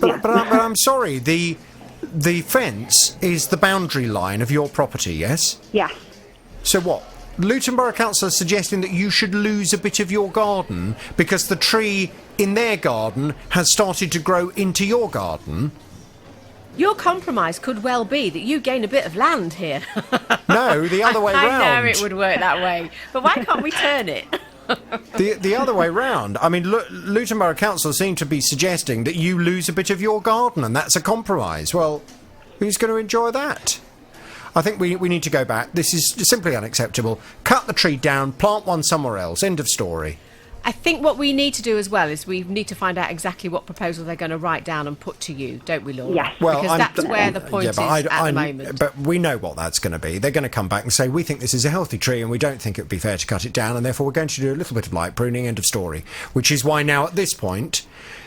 But I'm sorry. The fence is the boundary line of your property, yes? Yes. So what? Luton Borough Council is suggesting that you should lose a bit of your garden because the tree in their garden has started to grow into your garden. Your compromise could well be that you gain a bit of land here. No, the other way round. I know it would work that way, but why can't we turn it? The other way round. I mean, Luton Borough Council seem to be suggesting that you lose a bit of your garden, and that's a compromise. Well, who's going to enjoy that? I think we need to go back. This is simply unacceptable. Cut the tree down, plant one somewhere else. End of story. I think what we need to do as well is we need to find out exactly what proposal they're going to write down and put to you, don't we, Laura? Yes. Well, because that's where the point is at the moment. But we know what that's going to be. They're going to come back and say, we think this is a healthy tree and we don't think it would be fair to cut it down, and therefore we're going to do a little bit of light pruning, end of story. Which is why now, at this point,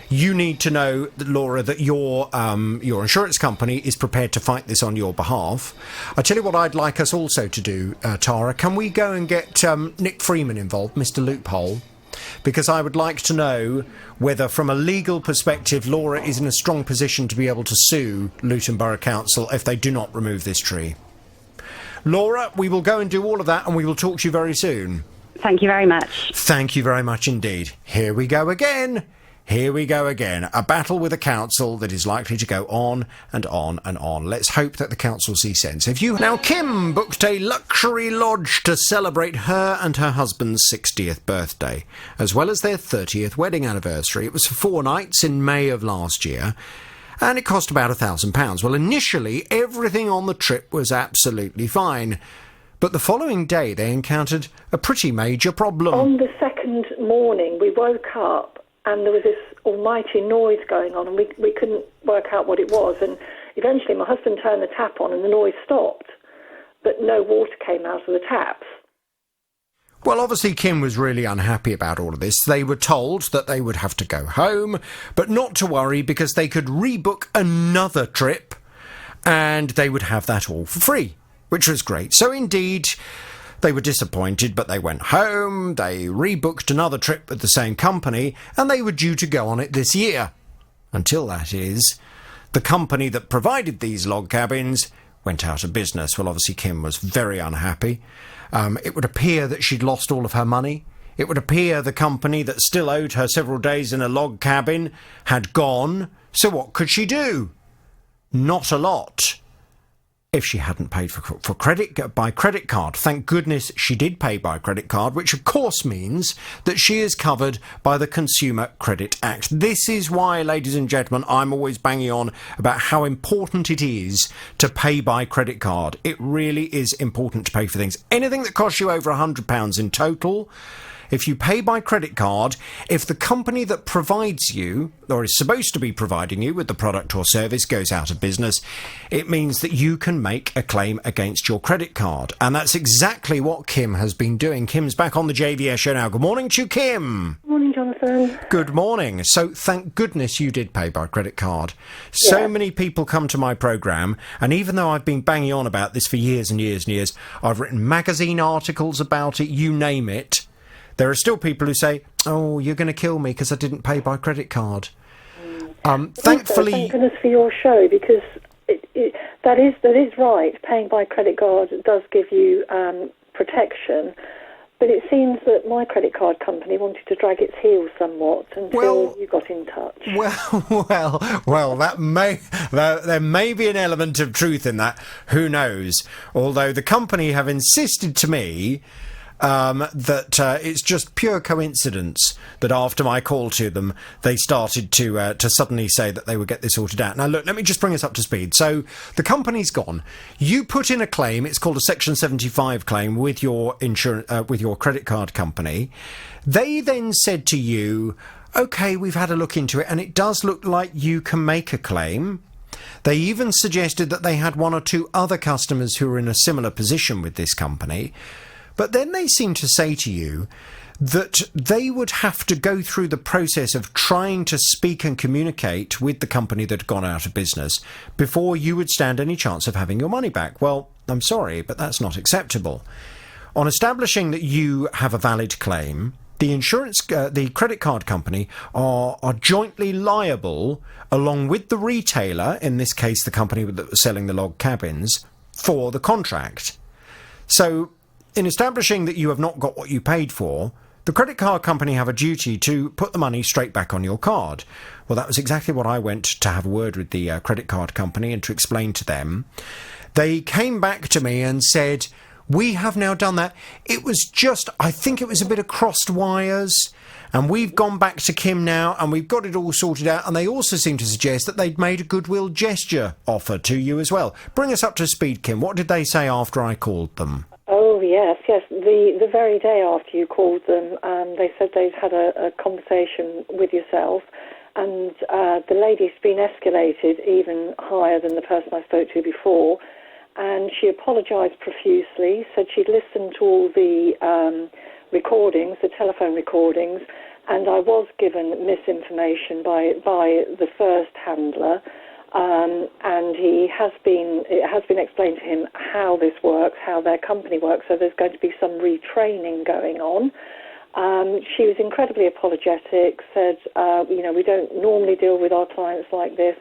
you need to know, Laura, that your insurance company is prepared to fight this on your behalf. I tell you what I'd like us also to do, Tara. Can we go and get Nick Freeman involved, Mr. Loophole? Because I would like to know whether, from a legal perspective, Laura is in a strong position to be able to sue Luton Borough Council if they do not remove this tree. Laura, we will go and do all of that, and we will talk to you very soon. Thank you very much. Thank you very much indeed. Here we go again. Here we go again. A battle with a council that is likely to go on and on and on. Let's hope that the council see sense. Now, Kim booked a luxury lodge to celebrate her and her husband's 60th birthday, as well as their 30th wedding anniversary. It was for 4 nights in May of last year, and it cost about £1,000. Well, initially, everything on the trip was absolutely fine. But the following day, they encountered a pretty major problem. On the second morning, we woke up and there was this almighty noise going on, and we couldn't work out what it was. And eventually my husband turned the tap on and the noise stopped, but no water came out of the taps. Well, obviously Kim was really unhappy about all of this. They were told that they would have to go home, but not to worry because they could rebook another trip and they would have that all for free, which was great. So indeed, they were disappointed, but they went home, they rebooked another trip with the same company, and they were due to go on it this year. Until, that is, the company that provided these log cabins went out of business. Well, obviously Kim was very unhappy. It would appear that she'd lost all of her money. It would appear the company that still owed her several days in a log cabin had gone. So what could she do? Not a lot. if she hadn't paid by credit card. Thank goodness she did pay by credit card, which of course means that she is covered by the Consumer Credit Act. This is why, ladies and gentlemen, I'm always banging on about how important it is to pay by credit card. It really is important to pay for things. Anything that costs you over £100 in total, if you pay by credit card, if the company that provides you, or is supposed to be providing you with the product or service, goes out of business, it means that you can make a claim against your credit card. And that's exactly what Kim has been doing. Kim's back on the JVS show now. Good morning to you, Kim. Morning, Jonathan. Good morning. So thank goodness you did pay by credit card. So many people come to my programme, and even though I've been banging on about this for years and years and years, I've written magazine articles about it, you name it, there are still people who say, oh, you're going to kill me because I didn't pay by credit card. Thankfully... Thank goodness for your show, because that is right. Paying by credit card does give you protection, but it seems that my credit card company wanted to drag its heels somewhat until you got in touch. Well, there may be an element of truth in that. Who knows? Although the company have insisted to me that it's just pure coincidence that after my call to them, they started to suddenly say that they would get this sorted out. Now, look, let me just bring us up to speed. So the company's gone. You put in a claim. It's called a Section 75 claim with your with your credit card company. They then said to you, OK, we've had a look into it, and it does look like you can make a claim. They even suggested that they had one or two other customers who were in a similar position with this company. But then they seem to say to you that they would have to go through the process of trying to speak and communicate with the company that had gone out of business before you would stand any chance of having your money back. Well, I'm sorry, but that's not acceptable. On establishing that you have a valid claim, the credit card company are jointly liable, along with the retailer, in this case the company that was selling the log cabins, for the contract. So, in establishing that you have not got what you paid for, the credit card company have a duty to put the money straight back on your card. Well, that was exactly what I went to have a word with the credit card company and to explain to them. They came back to me and said, we have now done that. It was just, I think it was a bit of crossed wires, and we've gone back to Kim now and we've got it all sorted out. And they also seem to suggest that they'd made a goodwill gesture offer to you as well. Bring us up to speed, Kim. What did they say after I called them? Oh, yes. The very day after you called them, they said they'd had a conversation with yourself, and the lady's been escalated even higher than the person I spoke to before, and she apologised profusely, said she'd listened to all the recordings, the telephone recordings, and I was given misinformation by the first handler. And it has been explained to him how this works, how their company works, so there's going to be some retraining going on. She was incredibly apologetic, said, we don't normally deal with our clients like this.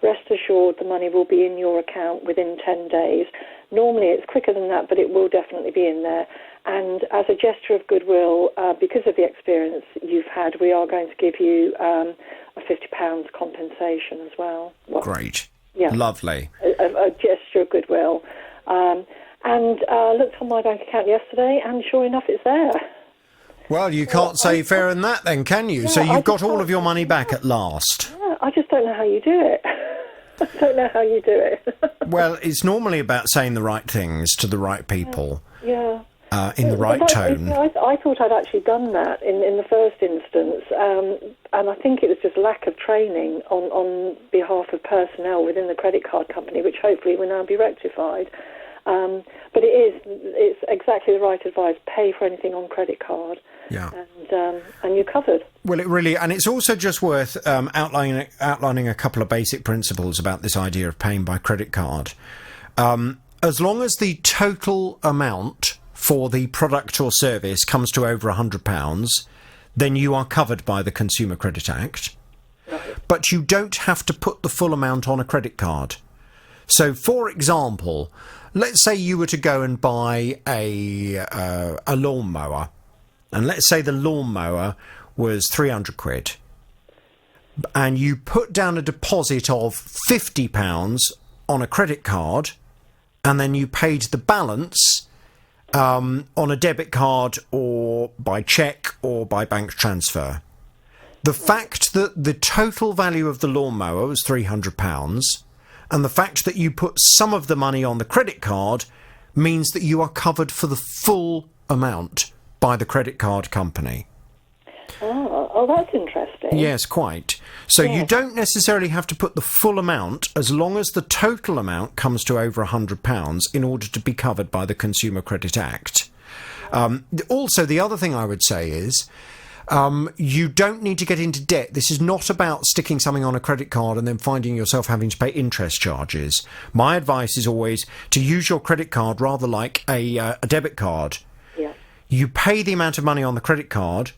Rest assured the money will be in your account within 10 days. Normally it's quicker than that, but it will definitely be in there. And as a gesture of goodwill, because of the experience you've had, we are going to give you a £50 compensation as well. Great. Yeah. Lovely. A gesture of goodwill. And looked on my bank account yesterday, and sure enough, it's there. Well, you can't say fairer than that then, can you? Yeah, so you've got all of your money back at last. Yeah, I just don't know how you do it. I don't know how you do it. Well, it's normally about saying the right things to the right people. Yeah. In the right tone. I thought I'd actually done that in the first instance, and I think it was just lack of training on behalf of personnel within the credit card company, which hopefully will now be rectified. But it's exactly the right advice. Pay for anything on credit card. Yeah. And you're covered. Well, and it's also just worth outlining a couple of basic principles about this idea of paying by credit card. As long as the total amount for the product or service comes to over £100, then you are covered by the Consumer Credit Act. But you don't have to put the full amount on a credit card. So, for example, let's say you were to go and buy a lawnmower, and let's say the lawnmower was £300, and you put down a deposit of £50 on a credit card, and then you paid the balance on a debit card or by cheque or by bank transfer. The fact that the total value of the lawnmower was £300 and the fact that you put some of the money on the credit card means that you are covered for the full amount by the credit card company. Oh, that's interesting. Yes, quite. So you don't necessarily have to put the full amount as long as the total amount comes to over £100 in order to be covered by the Consumer Credit Act. Also, the other thing I would say is you don't need to get into debt. This is not about sticking something on a credit card and then finding yourself having to pay interest charges. My advice is always to use your credit card rather like a debit card. Yeah. You pay the amount of money on the credit card,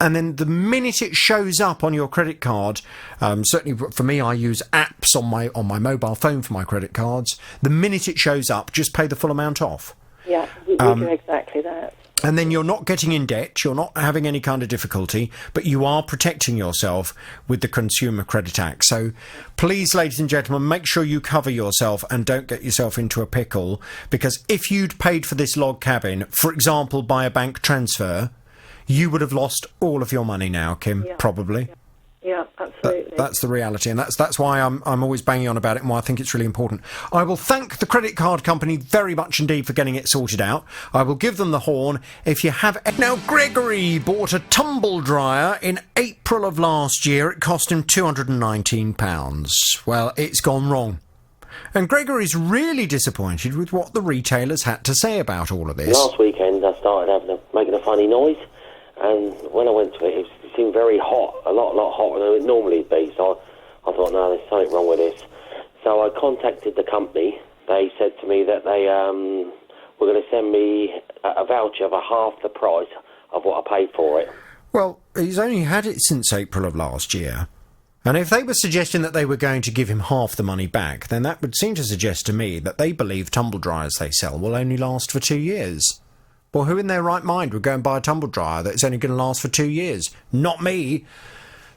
and then the minute it shows up on your credit card, certainly for me, I use apps on my mobile phone for my credit cards. The minute it shows up, just pay the full amount off. Yeah, we do exactly that. And then you're not getting in debt, you're not having any kind of difficulty, but you are protecting yourself with the Consumer Credit Act. So please, ladies and gentlemen, make sure you cover yourself and don't get yourself into a pickle, because if you'd paid for this log cabin, for example, by a bank transfer, you would have lost all of your money now, Kim, probably. Yeah, absolutely. That's the reality, and that's why I'm always banging on about it and why I think it's really important. I will thank the credit card company very much indeed for getting it sorted out. I will give them the horn if you have... Now, Gregory bought a tumble dryer in April of last year. It cost him £219. Well, it's gone wrong. And Gregory's really disappointed with what the retailers had to say about all of this. Last weekend I started making a funny noise, and when I went to it, it seemed very hot, a lot hotter than it normally would be. So I thought, no, there's something wrong with this. So I contacted the company. They said to me that they were going to send me a voucher of half the price of what I paid for it. Well, he's only had it since April of last year. And if they were suggesting that they were going to give him half the money back, then that would seem to suggest to me that they believe tumble dryers they sell will only last for 2 years. Well, who in their right mind would go and buy a tumble dryer that's only going to last for 2 years? Not me.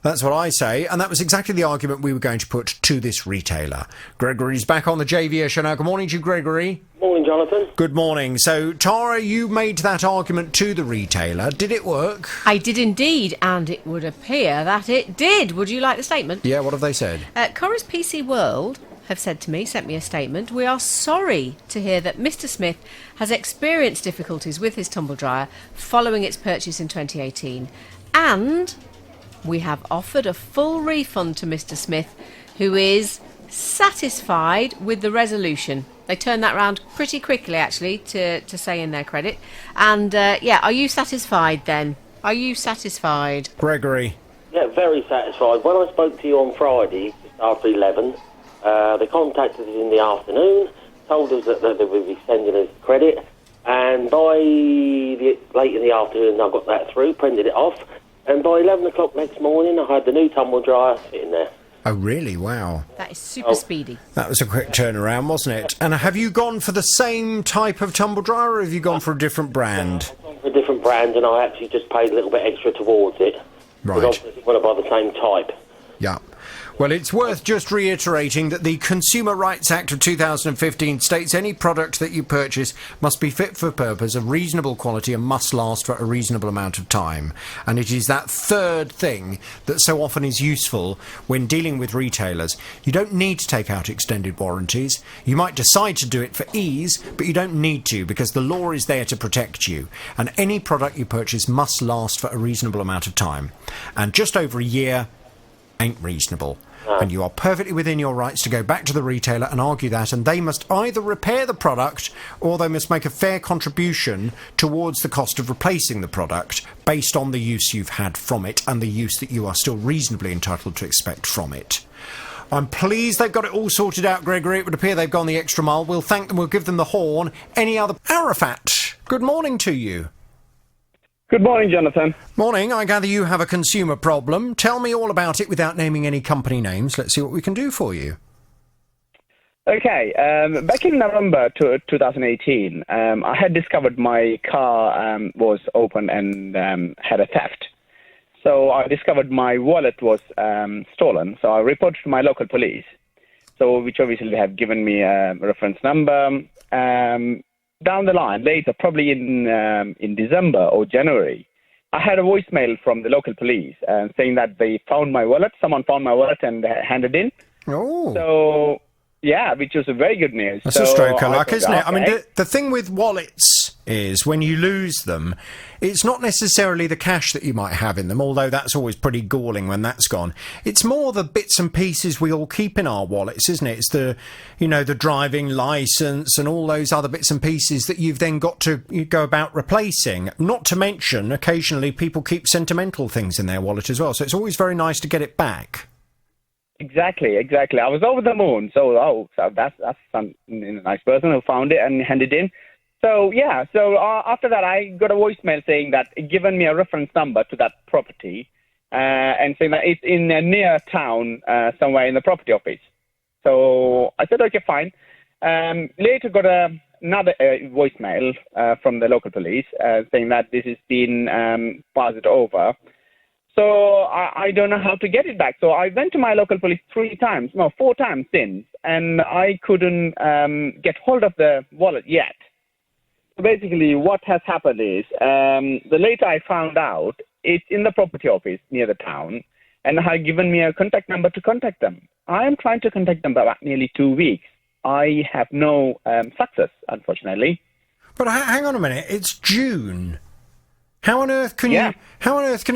That's what I say, and that was exactly the argument we were going to put to this retailer. Gregory's back on the JVS show now. Good morning to you, Gregory. Morning, Jonathan. Good morning. So, Tara, you made that argument to the retailer. Did it work? I did indeed, and it would appear that it did. Would you like the statement? Yeah, what have they said? Corus PC World have said to me, sent me a statement, we are sorry to hear that Mr. Smith has experienced difficulties with his tumble dryer following its purchase in 2018, and we have offered a full refund to Mr. Smith, who is satisfied with the resolution. They turned that round pretty quickly, actually, to say in their credit. And, are you satisfied then? Are you satisfied? Gregory. Yeah, very satisfied. When I spoke to you on Friday, just after 11, they contacted us in the afternoon, told us that they would be sending us credit, and by late in the afternoon I got that through, printed it off, and by 11 o'clock next morning I had the new tumble dryer sitting there. Oh, really? Wow. That is super speedy. That was a quick turnaround, wasn't it? And have you gone for the same type of tumble dryer, or have you gone for a different brand? I've gone for a different brand, and I actually just paid a little bit extra towards it. Right. Because I didn't want to buy the same type. Yeah. Well, it's worth just reiterating that the Consumer Rights Act of 2015 states any product that you purchase must be fit for purpose, of reasonable quality, and must last for a reasonable amount of time. And it is that third thing that so often is useful when dealing with retailers. You don't need to take out extended warranties. You might decide to do it for ease, but you don't need to, because the law is there to protect you. And any product you purchase must last for a reasonable amount of time. And just over a year ain't reasonable. And you are perfectly within your rights to go back to the retailer and argue that, and they must either repair the product or they must make a fair contribution towards the cost of replacing the product based on the use you've had from it and the use that you are still reasonably entitled to expect from it. I'm pleased they've got it all sorted out, Gregory. It would appear they've gone the extra mile. We'll thank them, we'll give them the horn. Any other... Arafat, good morning to you. Good morning, Jonathan. Morning. I gather you have a consumer problem. Tell me all about it without naming any company names. Let's see what we can do for you. Okay. Back in November 2018, I had discovered my car was open and had a theft. So I discovered my wallet was stolen. So I reported to my local police, which obviously have given me a reference number down the line, later, probably in December or January, I had a voicemail from the local police saying that they found my wallet. Someone found my wallet and handed in. Oh. So, yeah, which was a very good news. That's a stroke of luck, isn't it? I mean, the thing with wallets is when you lose them, it's not necessarily the cash that you might have in them, although that's always pretty galling when that's gone. It's more the bits and pieces we all keep in our wallets, isn't it? It's the driving licence and all those other bits and pieces that you've then got to go about replacing. Not to mention, occasionally people keep sentimental things in their wallet as well, so it's always very nice to get it back. Exactly. I was over the moon. So that's some nice person who found it and handed it in. So, yeah. So after that, I got a voicemail saying that, given me a reference number to that property and saying that it's in a near town somewhere in the property office. So I said, okay, fine. Later got another voicemail from the local police saying that this has been passed over. So I don't know how to get it back. So I went to my local police 4 times since, and I couldn't get hold of the wallet yet. So basically what has happened is, the later I found out, it's in the property office near the town, and have given me a contact number to contact them. I am trying to contact them for about nearly 2 weeks. I have no success, unfortunately. But hang on a minute, it's June. How on earth can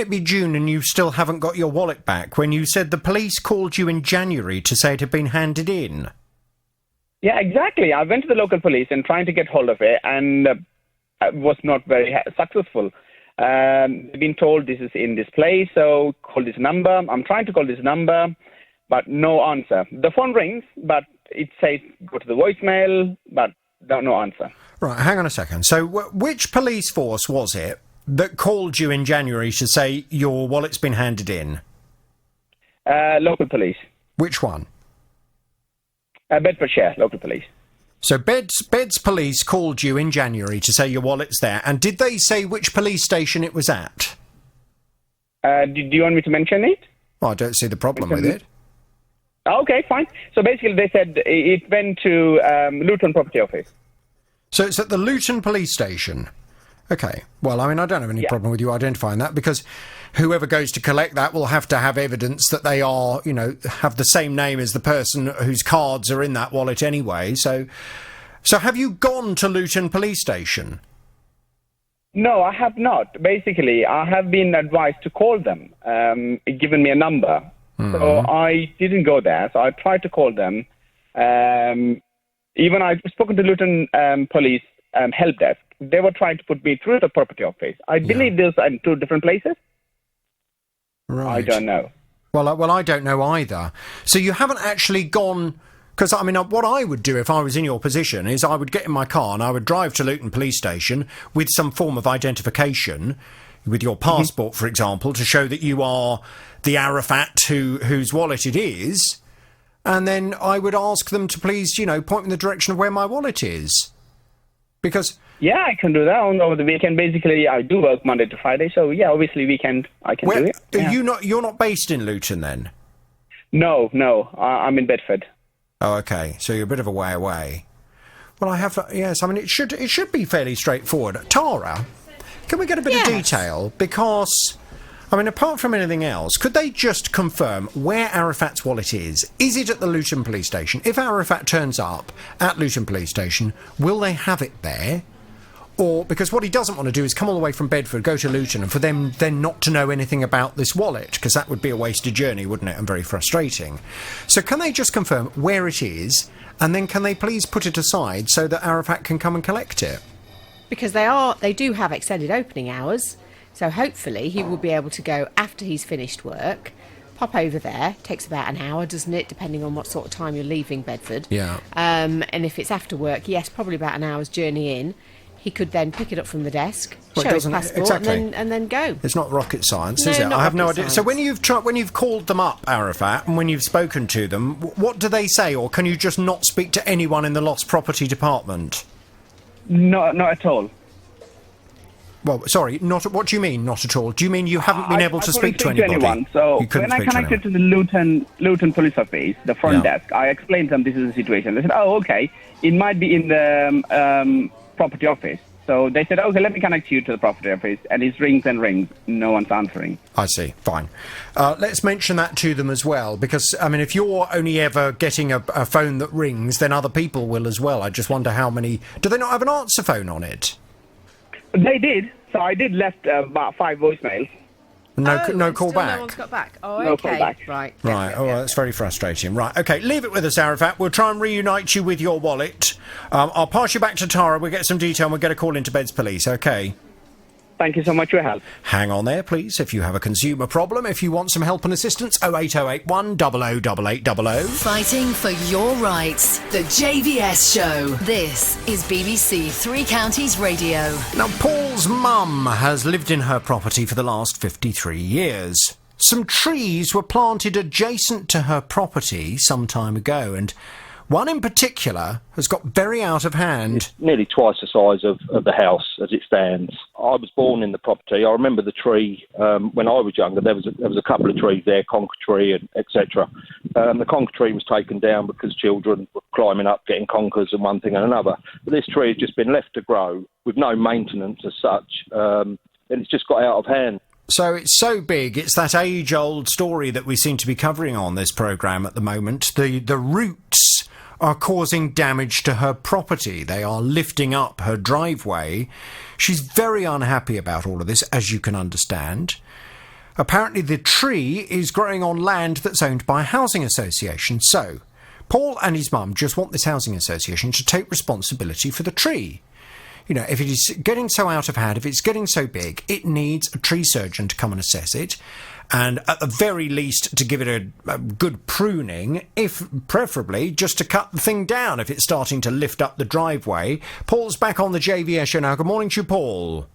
it be June and you still haven't got your wallet back when you said the police called you in January to say it had been handed in? Yeah, exactly. I went to the local police and trying to get hold of it and was not very successful. They've been told this is in this place, so call this number. I'm trying to call this number, but no answer. The phone rings, but it says go to the voicemail, but no answer. Right, hang on a second. So which police force was it that called you in January to say your wallet's been handed in? Local police. Which one? Bedfordshire, local police. So Bed's police called you in January to say your wallet's there, and did they say which police station it was at? Do you want me to mention it? Well, I don't see the problem with it. Okay, fine. So basically they said it went to Luton Property Office. So it's at the Luton Police Station? Okay. Well, I mean, I don't have any problem with you identifying that, because whoever goes to collect that will have to have evidence that they are, have the same name as the person whose cards are in that wallet anyway. So have you gone to Luton Police Station? No, I have not. Basically, I have been advised to call them, given me a number. Mm-hmm. So I didn't go there. So I tried to call them. Even I've spoken to Luton Police help desk. They were trying to put me through the property office. I believe there's 2 different places. Right. I don't know. Well, I don't know either. So you haven't actually gone... Because, I mean, what I would do if I was in your position is I would get in my car and I would drive to Luton Police Station with some form of identification, with your passport, for example, to show that you are the Arafat whose wallet it is, and then I would ask them to please, point in the direction of where my wallet is. Because... Yeah, I can do that over the weekend. Basically, I do work Monday to Friday, so yeah, obviously weekend I can do it. Yeah. You're not based in Luton then? No, I'm in Bedford. Oh, okay. So you're a bit of a way away. Well, I have. Yes, I mean it should be fairly straightforward. Tara, can we get a bit of detail? Because, I mean, apart from anything else, could they just confirm where Arafat's wallet is? Is it at the Luton Police Station? If Arafat turns up at Luton Police Station, will they have it there? Or, because what he doesn't want to do is come all the way from Bedford, go to Luton, and for them then not to know anything about this wallet, because that would be a wasted journey, wouldn't it, and very frustrating. So can they just confirm where it is, and then can they please put it aside so that Arafat can come and collect it? Because they do have extended opening hours, so hopefully he will be able to go after he's finished work, pop over there. Takes about an hour, doesn't it, depending on what sort of time you're leaving Bedford. Yeah. And if it's after work, yes, probably about an hour's journey in. He could then pick it up from the desk, show his passport, and then go. It's not rocket science, No, is it? not I have no rocket idea. science. So when you've called them up, Arafat, and when you've spoken to them, what do they say, or can you just not speak to anyone in the lost property department? No, not at all. Well, sorry, not. What do you mean, not at all? Do you mean you haven't been able to speak to anybody? Anyone. So you couldn't when I speak to connected anyone. to the Luton police office, the front desk, I explained to them this is the situation. They said, "Oh, okay, it might be in the property office." So they said, "Okay, let me connect you to the property office," and it rings and rings. No one's answering. I see. Fine. Let's mention that to them as well, because, I mean, if you're only ever getting a phone that rings, then other people will as well. I just wonder how many... Do they not have an answer phone on it? They did. So I did left about 5 voicemails. No call back? No one's got back. Oh, No okay. call back. Right. Right. Oh, well, that's very frustrating. Right. Okay, leave it with us, Arafat. We'll try and reunite you with your wallet. I'll pass you back to Tara. We'll get some detail and we'll get a call into Beds Police. Okay. Thank you so much for your help. Hang on there, please, if you have a consumer problem. If you want some help and assistance, 08081 008800. Fighting for your rights. The JVS Show. This is BBC Three Counties Radio. Now, Paul's mum has lived in her property for the last 53 years. Some trees were planted adjacent to her property some time ago, and one in particular has got very out of hand. It's nearly twice the size of the house as it stands. I was born in the property. I remember the tree when I was younger. There was a couple of trees there, conker tree and etc. The conker tree was taken down because children were climbing up, getting conkers and one thing and another. But this tree has just been left to grow with no maintenance as such, and it's just got out of hand. So it's so big, it's that age-old story that we seem to be covering on this programme at the moment. The roots are causing damage to her property. They are lifting up her driveway. She's very unhappy about all of this, as you can understand. Apparently the tree is growing on land that's owned by a housing association. So Paul and his mum just want this housing association to take responsibility for the tree. You know, if it is getting so out of hand, if it's getting so big, it needs a tree surgeon to come and assess it. And at the very least, to give it a good pruning, if preferably just to cut the thing down if it's starting to lift up the driveway. Paul's back on the JVS show now. Good morning to you, Paul.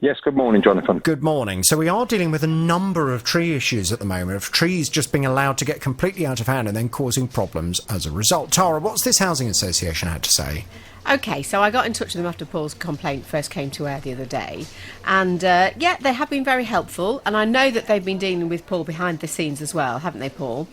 Yes, good morning, Jonathan. Good morning. So we are dealing with a number of tree issues at the moment, of trees just being allowed to get completely out of hand and then causing problems as a result. Tara, what's this housing association had to say? OK, so I got in touch with them after Paul's complaint first came to air the other day. And, yeah, they have been very helpful. And I know that they've been dealing with Paul behind the scenes as well, haven't they, Paul?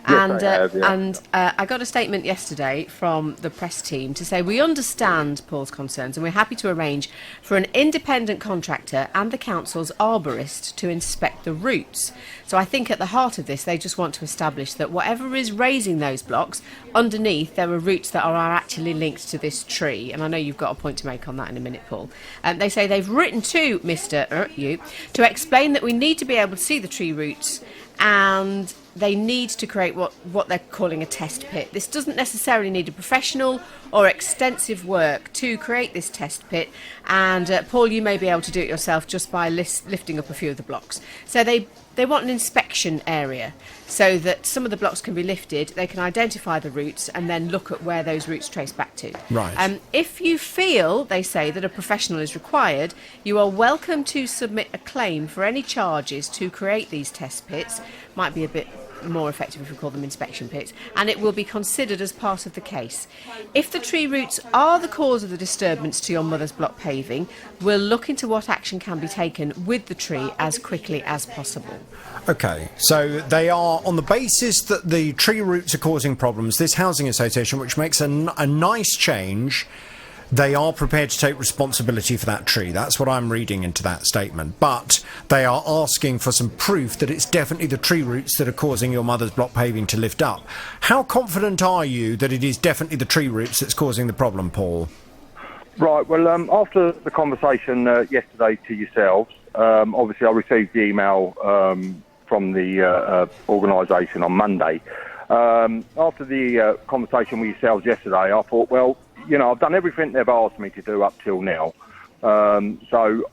Yes, I have, yeah. And I got a statement yesterday from the press team to say, we understand Paul's concerns and we're happy to arrange for an independent contractor and the council's arborist to inspect the roots. So I think at the heart of this, they just want to establish that whatever is raising those blocks, underneath there are roots that are actually linked to this tree. And I know you've got a point to make on that in a minute, Paul. They say they've written to Mr. You to explain that we need to be able to see the tree roots and they need to create what they're calling a test pit. This doesn't necessarily need a professional or extensive work to create this test pit. And Paul, you may be able to do it yourself just by lifting up a few of the blocks. So they want an inspection area so that some of the blocks can be lifted, they can identify the roots and then look at where those roots trace back to. Right. If you feel, they say, that a professional is required, you are welcome to submit a claim for any charges to create these test pits. Might be a bit more effective if we call them inspection pits, and it will be considered as part of the case. If the tree roots are the cause of the disturbance to your mother's block paving, we'll look into what action can be taken with the tree as quickly as possible. OK, so they are, on the basis that the tree roots are causing problems, this housing association, which makes a nice change, they are prepared to take responsibility for that tree. That's what I'm reading into that statement. But they are asking for some proof that it's definitely the tree roots that are causing your mother's block paving to lift up. How confident are you that it is definitely the tree roots that's causing the problem, Paul? Right, well, after the conversation yesterday to yourselves, obviously I received the email from the organisation on Monday. After the conversation with yourselves yesterday, I thought, well, you know, I've done everything they've asked me to do up till now. So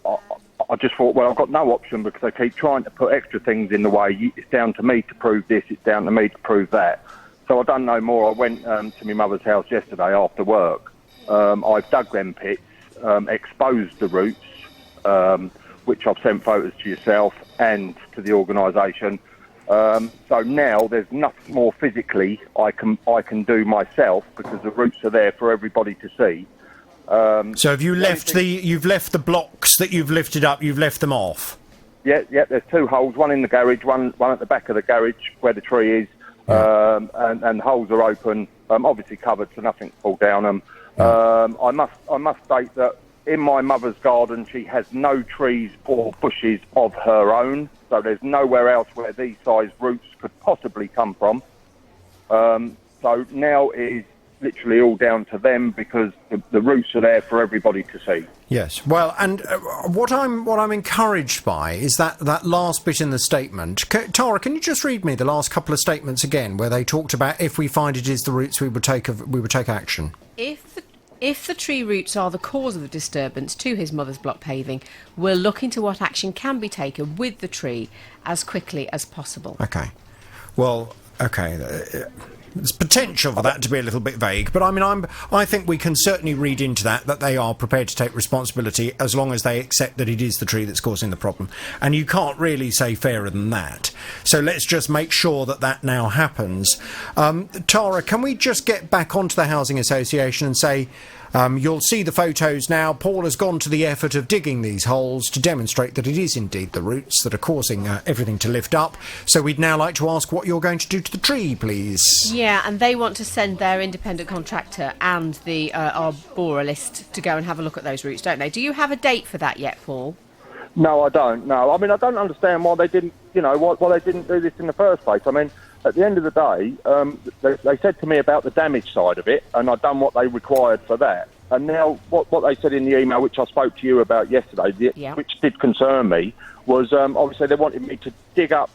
I just thought, well, I've got no option because they keep trying to put extra things in the way. It's down to me to prove this, it's down to me to prove that. So I've done no more. I went to my mother's house yesterday after work. I've dug them pits, exposed the roots, which I've sent photos to yourself and to the organisation. So now there's nothing more physically I can do myself because the roots are there for everybody to see. So have you left you've left the blocks that you've lifted up, you've left them off? Yeah, there's 2 holes, one in the garage, one at the back of the garage where the tree is, and the holes are open, obviously covered so nothing fall down them. I must state that in my mother's garden she has no trees or bushes of her own, so there's nowhere else where these size roots could possibly come from. So now it is literally all down to them because the roots are there for everybody to see. Yes, well, and what I'm encouraged by is that last bit in the statement. Tara, can you just read me the last couple of statements again, where they talked about if we find it is the roots, we would take action. If the tree roots are the cause of the disturbance to his mother's block paving, we'll look into what action can be taken with the tree as quickly as possible. Okay. Well, okay. There's potential for that to be a little bit vague, but I mean, I think we can certainly read into that they are prepared to take responsibility as long as they accept that it is the tree that's causing the problem. And you can't really say fairer than that. So let's just make sure that now happens. Tara, can we just get back onto the Housing Association and say, you'll see the photos now. Paul has gone to the effort of digging these holes to demonstrate that it is indeed the roots that are causing everything to lift up. So we'd now like to ask what you're going to do to the tree, please. Yeah, and they want to send their independent contractor and the arborist to go and have a look at those roots, don't they? Do you have a date for that yet, Paul? No, I don't. No, I mean, I don't understand why they didn't, why they didn't do this in the first place. I mean, at the end of the day, they said to me about the damage side of it, and I'd done what they required for that. And now what they said in the email, which I spoke to you about yesterday, which did concern me, was obviously they wanted me to dig up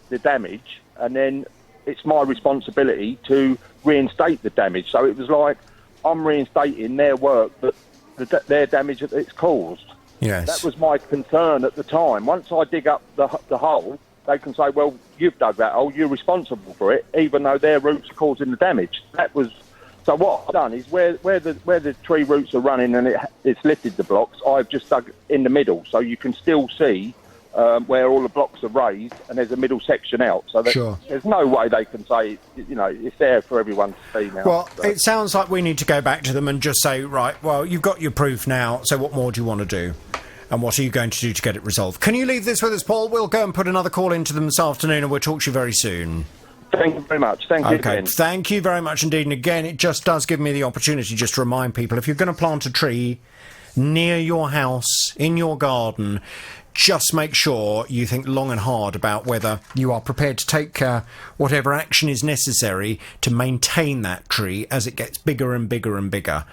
the damage, and then it's my responsibility to reinstate the damage. So it was like I'm reinstating their work, but their damage that it's caused. Yes. That was my concern at the time. Once I dig up the hole, they can say, well, you've dug that hole, you're responsible for it, even though their roots are causing the damage. So what I've done is where the tree roots are running and it's lifted the blocks, I've just dug in the middle, so you can still see where all the blocks are raised and there's a middle section out. So there's no way they can say, it's there for everyone to see now. Well, it sounds like we need to go back to them and just say, right, well, you've got your proof now, so what more do you want to do? And what are you going to do to get it resolved? Can you leave this with us, Paul? We'll go and put another call into them this afternoon and we'll talk to you very soon. Thank you very much. Thank you again. Thank you very much indeed. And again, it just does give me the opportunity just to remind people, if you're going to plant a tree near your house, in your garden, just make sure you think long and hard about whether you are prepared to take whatever action is necessary to maintain that tree as it gets bigger and bigger and bigger.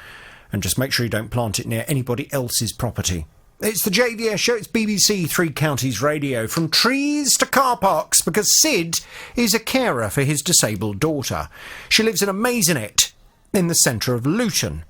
And just make sure you don't plant it near anybody else's property. It's the JVS show. It's BBC Three Counties Radio. From trees to car parks, because Sid is a carer for his disabled daughter. She lives in a maisonette in the centre of Luton.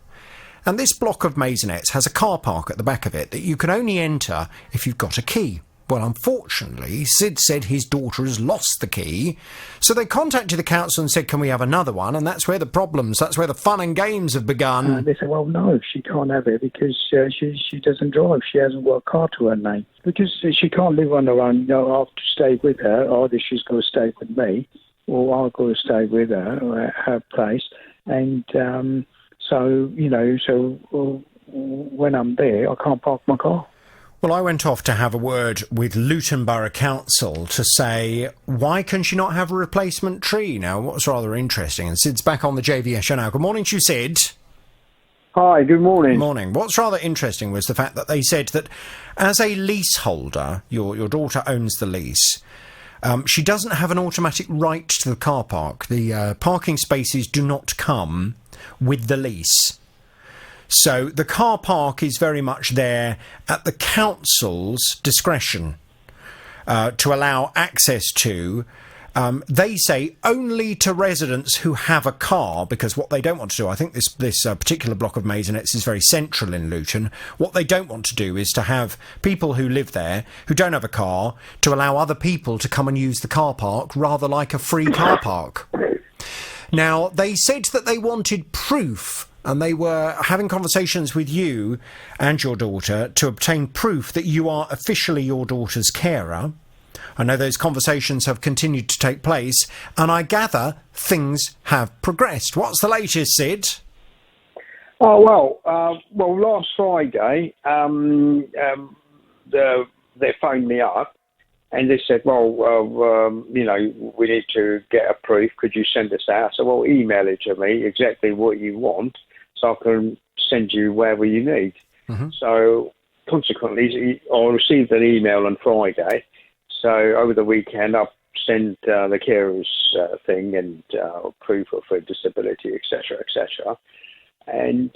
And this block of maisonettes has a car park at the back of it that you can only enter if you've got a key. Well, unfortunately, Sid said his daughter has lost the key, so they contacted the council and said, can we have another one? And that's where the fun and games have begun. They said, well, no, she can't have it because she doesn't drive. She hasn't got a car to her name. Because she can't live on her own. I have to stay with her. Either she's got to stay with me or I've got to stay with her at her place. And so when I'm there, I can't park my car. Well, I went off to have a word with Luton Borough Council to say, why can she not have a replacement tree? Now, what's rather interesting, and Sid's back on the JVS show now. Good morning to you, Sid. Hi, good morning. Morning. What's rather interesting was the fact that they said that as a leaseholder, your daughter owns the lease, she doesn't have an automatic right to the car park. The parking spaces do not come with the lease. So the car park is very much there at the council's discretion to allow access to. They say only to residents who have a car, because what they don't want to do, I think this particular block of maisonettes is very central in Luton. What they don't want to do is to have people who live there who don't have a car to allow other people to come and use the car park, rather like a free car park. Now, they said that they wanted proof, and they were having conversations with you and your daughter to obtain proof that you are officially your daughter's carer. I know those conversations have continued to take place, and I gather things have progressed. What's the latest, Sid? Oh, well, last Friday, they phoned me up and they said, we need to get a proof. Could you send us that? I said, well, email it to me, exactly what you want, so I can send you wherever you need. Mm-hmm. So, consequently, I received an email on Friday. So, over the weekend, I sent the carers thing and proof of a disability, etc., etc. And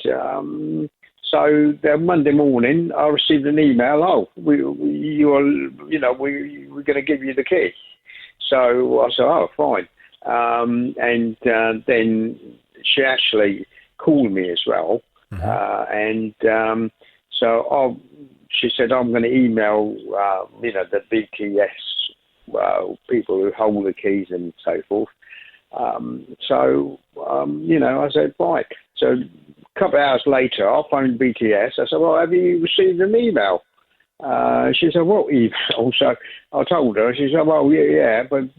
so Monday morning, I received an email. Oh, we're going to give you the key. So I said, oh, fine. And then she actually called me as well. Mm-hmm. She said, I'm going to email, the BTS people who hold the keys and so forth. I said, right. So a couple of hours later, I phoned BTS. I said, well, have you received an email? She said, what email? So I told her. She said, well, yeah, but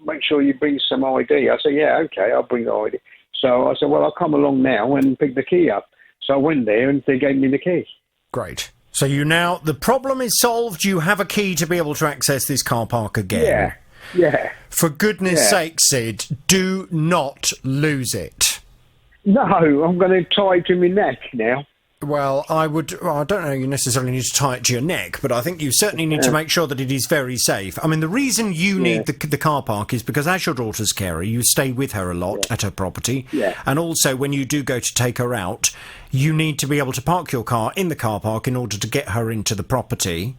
make sure you bring some ID. I said, yeah, okay, I'll bring the ID. So I said, well, I'll come along now and pick the key up. So I went there and they gave me the key. Great. So the problem is solved. You have a key to be able to access this car park again. Yeah. For goodness sake, Sid, do not lose it. No, I'm going to tie it to my neck now. Well, I don't know you necessarily need to tie it to your neck, but I think you certainly need to make sure that it is very safe. I mean, the reason you need the car park is because as your daughter's carer, you stay with her a lot at her property. Yeah. And also, when you do go to take her out, you need to be able to park your car in the car park in order to get her into the property.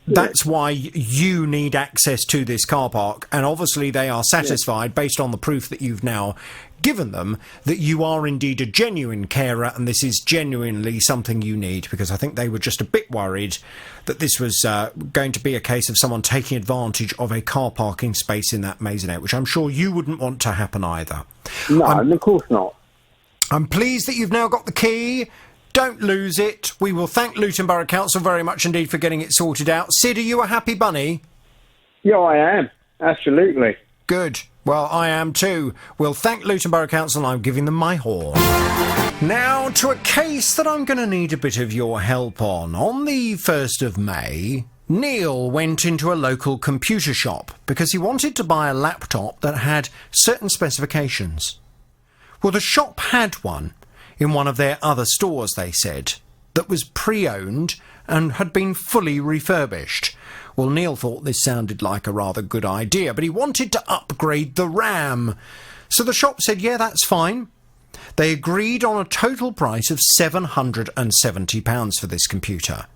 That's why you need access to this car park. And obviously they are satisfied, based on the proof that you've now given them, that you are indeed a genuine carer and this is genuinely something you need, because I think they were just a bit worried that this was going to be a case of someone taking advantage of a car parking space in that maisonette, which I'm sure you wouldn't want to happen either. No, of course not. I'm pleased that you've now got the key. Don't lose it. We will thank Luton Borough Council very much indeed for getting it sorted out. Sid, are you a happy bunny? Yeah, I am. Absolutely. Good. Well, I am too. We'll thank Luton Borough Council and I'm giving them my horn. Now to a case that I'm going to need a bit of your help on. On the 1st of May, Neil went into a local computer shop because he wanted to buy a laptop that had certain specifications. Well, the shop had one in one of their other stores, they said, that was pre-owned and had been fully refurbished. Well, Neil thought this sounded like a rather good idea, but he wanted to upgrade the RAM. So the shop said, yeah, that's fine. They agreed on a total price of £770 for this computer.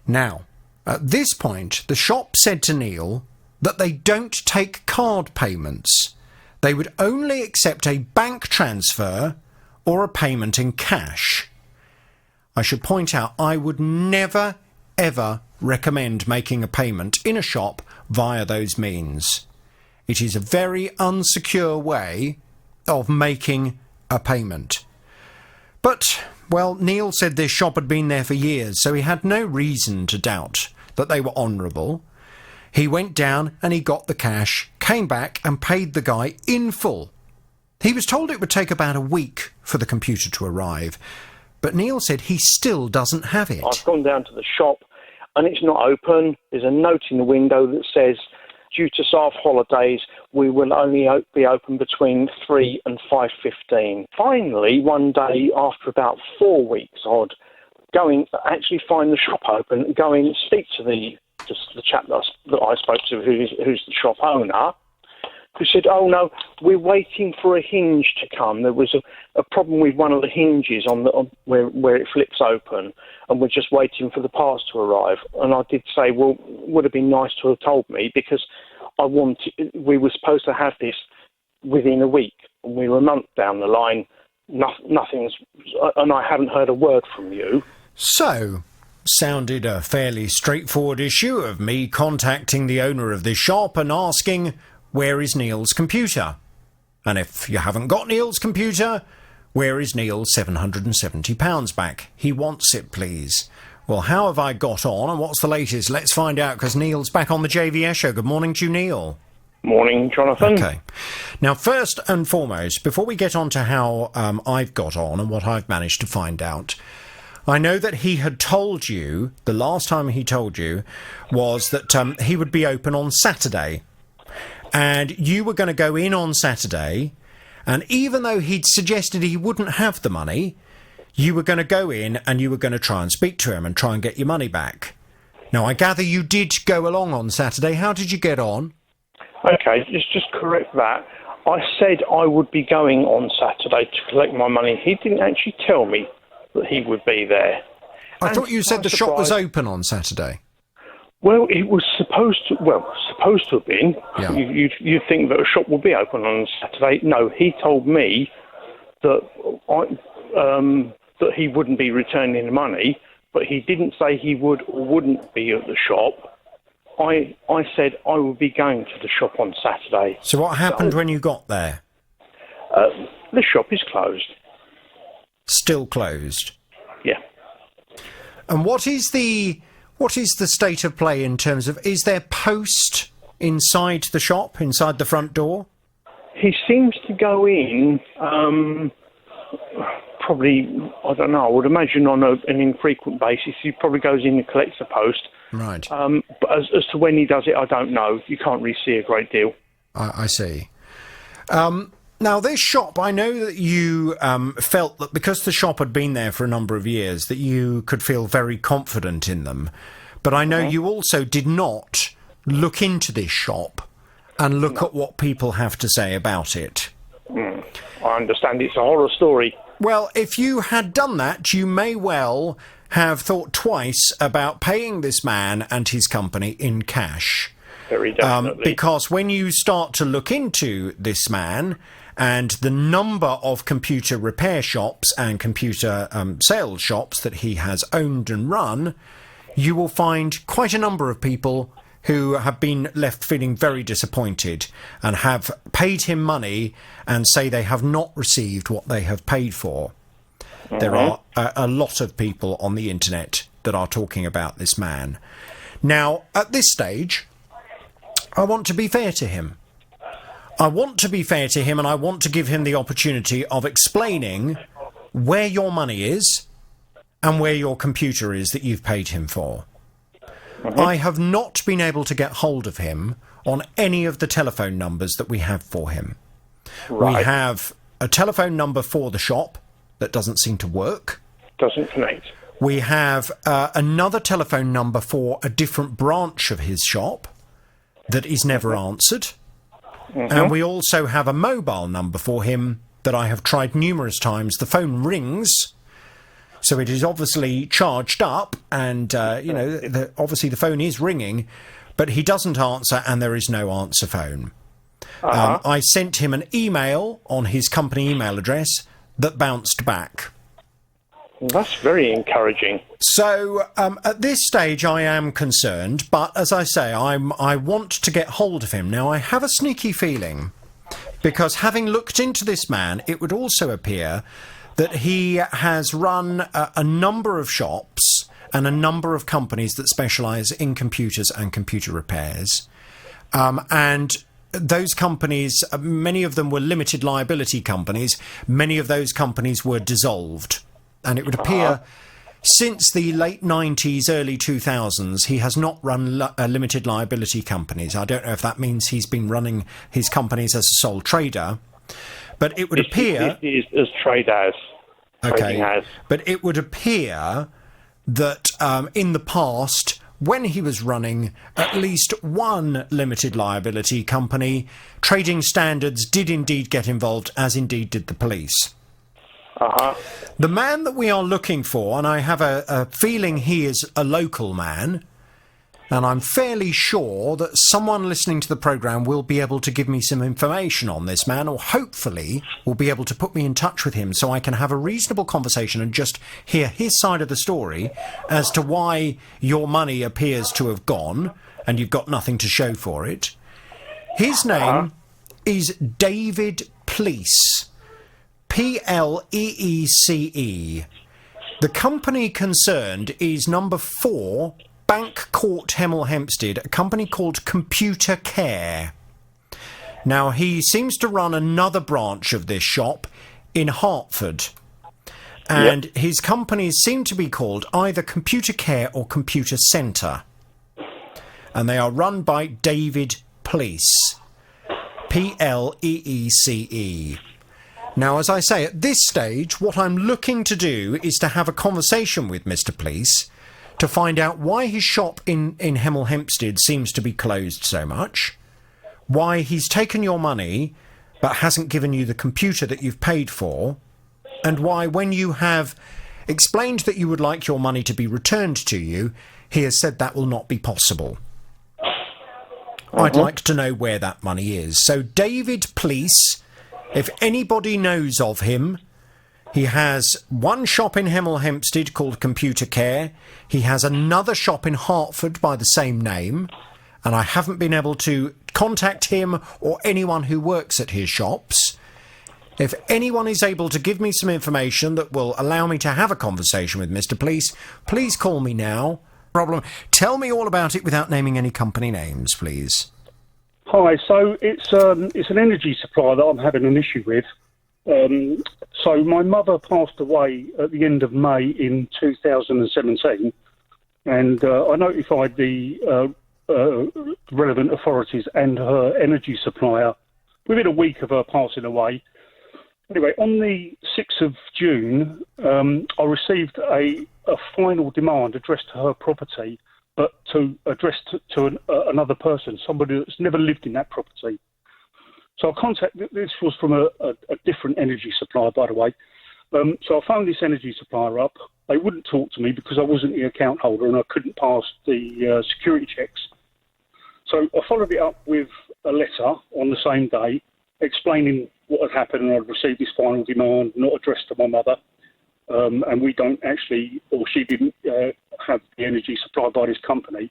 Now, at this point, the shop said to Neil that they don't take card payments. They would only accept a bank transfer or a payment in cash. I should point out, I would never, ever recommend making a payment in a shop via those means. It is a very unsecure way of making a payment. But, well, Neil said this shop had been there for years, so he had no reason to doubt that they were honourable. He went down and he got the cash, came back and paid the guy in full. He was told it would take about a week for the computer to arrive, but Neil said he still doesn't have it. I've gone down to the shop and it's not open. There's a note in the window that says, due to staff holidays, we will only be open between 3 and 5:15. Finally, one day after about 4 weeks, I'd go in, actually find the shop open, go in, speak to the chap that I spoke to, who's the shop owner, who said, oh no, we're waiting for a hinge to come. There was a problem with one of the hinges on where it flips open, and we're just waiting for the parts to arrive. And I did say, well, would have been nice to have told me, because we were supposed to have this within a week, and we were a month down the line. Nothing's, and I haven't heard a word from you. So, sounded a fairly straightforward issue of me contacting the owner of this shop and asking, where is Neil's computer? And if you haven't got Neil's computer, where is Neil's £770 back? He wants it, please. Well, how have I got on and what's the latest? Let's find out, because Neil's back on the JVS show. Good morning to you, Neil. Morning, Jonathan. Okay. Now, first and foremost, before we get on to how I've got on and what I've managed to find out, I know that he had told you, the last time he told you, was that he would be open on Saturday. And you were going to go in on Saturday, and even though he'd suggested he wouldn't have the money, you were going to go in and you were going to try and speak to him and try and get your money back. Now, I gather you did go along on Saturday. How did you get on? Okay, just correct that. I said I would be going on Saturday to collect my money. He didn't actually tell me that he would be there. I thought you said the shop was open on Saturday. Well, it was supposed to have been. Yeah. You'd think that a shop would be open on Saturday. No, he told me that that he wouldn't be returning the money, but he didn't say he would or wouldn't be at the shop. I said I would be going to the shop on Saturday. So what happened when you got there? The shop is closed. Still closed? Yeah. And what is the state of play in terms of, is there post inside the shop, inside the front door? He seems to go in, probably, I don't know, I would imagine on an infrequent basis. He probably goes in and collects the post. Right. But as to when he does it, I don't know. You can't really see a great deal. I see. Now, this shop, I know that you felt that because the shop had been there for a number of years, that you could feel very confident in them. But I know you also did not look into this shop and look at what people have to say about it. I understand it's a horror story. Well, if you had done that, you may well have thought twice about paying this man and his company in cash. Very definitely. Because when you start to look into this man and the number of computer repair shops and computer sales shops that he has owned and run, you will find quite a number of people who have been left feeling very disappointed and have paid him money and say they have not received what they have paid for. There are a lot of people on the internet that are talking about this man. Now, at this stage, I want to be fair to him. I want to be fair to him, and I want to give him the opportunity of explaining where your money is and where your computer is that you've paid him for. I have not been able to get hold of him on any of the telephone numbers that we have for him. Right. We have a telephone number for the shop that doesn't seem to work. Doesn't connect. We have another telephone number for a different branch of his shop that is never answered. And we also have a mobile number for him that I have tried numerous times. The phone rings, so it is obviously charged up, and, obviously the phone is ringing, but he doesn't answer, and there is no answer phone. I sent him an email on his company email address that bounced back. Well, that's very encouraging. So, at this stage, I am concerned, but as I say, I want to get hold of him. Now, I have a sneaky feeling, because having looked into this man, it would also appear that he has run a number of shops and a number of companies that specialise in computers and computer repairs. And those companies, many of them were limited liability companies. Many of those companies were dissolved. And it would appear since the late 90s, early 2000s, he has not run limited liability companies. I don't know if that means he's been running his companies as a sole trader, but it would appear... It is as trade as. Okay, but it would appear that in the past, when he was running at least one limited liability company, Trading Standards did indeed get involved, as indeed did the police. The man that we are looking for, and I have a feeling he is a local man, and I'm fairly sure that someone listening to the programme will be able to give me some information on this man, or hopefully will be able to put me in touch with him so I can have a reasonable conversation and just hear his side of the story as to why your money appears to have gone and you've got nothing to show for it. His name is David Pleece. Pleece. The company concerned is number 4, Bank Court, Hemel Hempstead, a company called Computer Care. Now, he seems to run another branch of this shop in Hertford. And his companies seem to be called either Computer Care or Computer Centre. And they are run by David Pleece. Pleece. Now, as I say, at this stage, what I'm looking to do is to have a conversation with Mr. Pleece to find out why his shop in Hemel Hempstead seems to be closed so much, why he's taken your money but hasn't given you the computer that you've paid for, and why, when you have explained that you would like your money to be returned to you, he has said that will not be possible. I'd like to know where that money is. So David Pleece, if anybody knows of him, he has one shop in Hemel Hempstead called Computer Care. He has another shop in Hertford by the same name, and I haven't been able to contact him or anyone who works at his shops. If anyone is able to give me some information that will allow me to have a conversation with Mr. Pleece, please call me now. Tell me all about it without naming any company names, please. Hi, so it's an energy supplier that I'm having an issue with. So my mother passed away at the end of May in 2017, and I notified the relevant authorities and her energy supplier within a week of her passing away. Anyway, on the 6th of June, I received a final demand addressed to her property, but addressed to another person, somebody that's never lived in that property. So I contacted, this was from a different energy supplier, by the way. So I phoned this energy supplier up. They wouldn't talk to me because I wasn't the account holder and I couldn't pass the security checks. So I followed it up with a letter on the same day explaining what had happened, and I'd received this final demand not addressed to my mother. And we don't actually, or she didn't have the energy supplied by this company.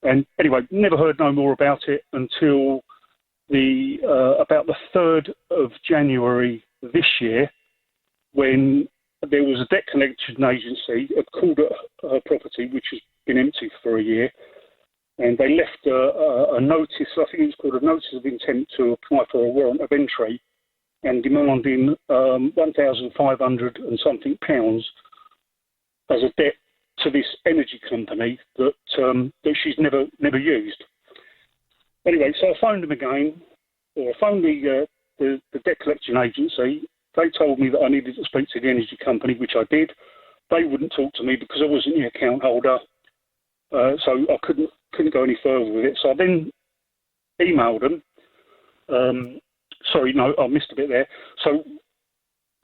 And anyway, never heard no more about it until about the 3rd of January this year, when there was a debt collection agency had called at her property, which has been empty for a year, and they left a notice, I think it's called a notice of intent to apply for a warrant of entry, and demanding £1,500 and something as a debt to this energy company that she's never used. Anyway, so I phoned them again, or I phoned the debt collection agency. They told me that I needed to speak to the energy company, which I did. They wouldn't talk to me because I wasn't the account holder, so I couldn't go any further with it. So I then emailed them. Sorry, no, I missed a bit there. So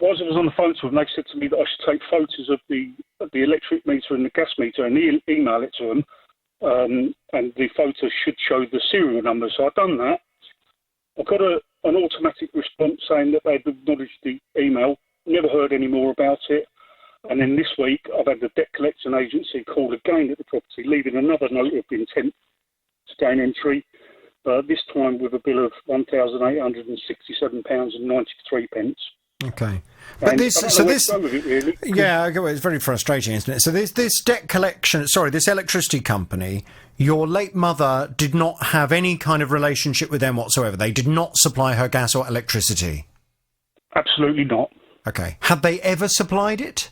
whilst I was on the phone to them, they said to me that I should take photos of the electric meter and the gas meter and email it to them, and the photos should show the serial number. So I've done that. I got an automatic response saying that they'd acknowledged the email, never heard any more about it. And then this week, I've had the debt collection agency call again at the property, leaving another note of intent to gain entry, this time with a bill of £1,867.93. Okay. But it's very frustrating, isn't it? So this electricity company, your late mother did not have any kind of relationship with them whatsoever. They did not supply her gas or electricity. Absolutely not. Okay. Had they ever supplied it?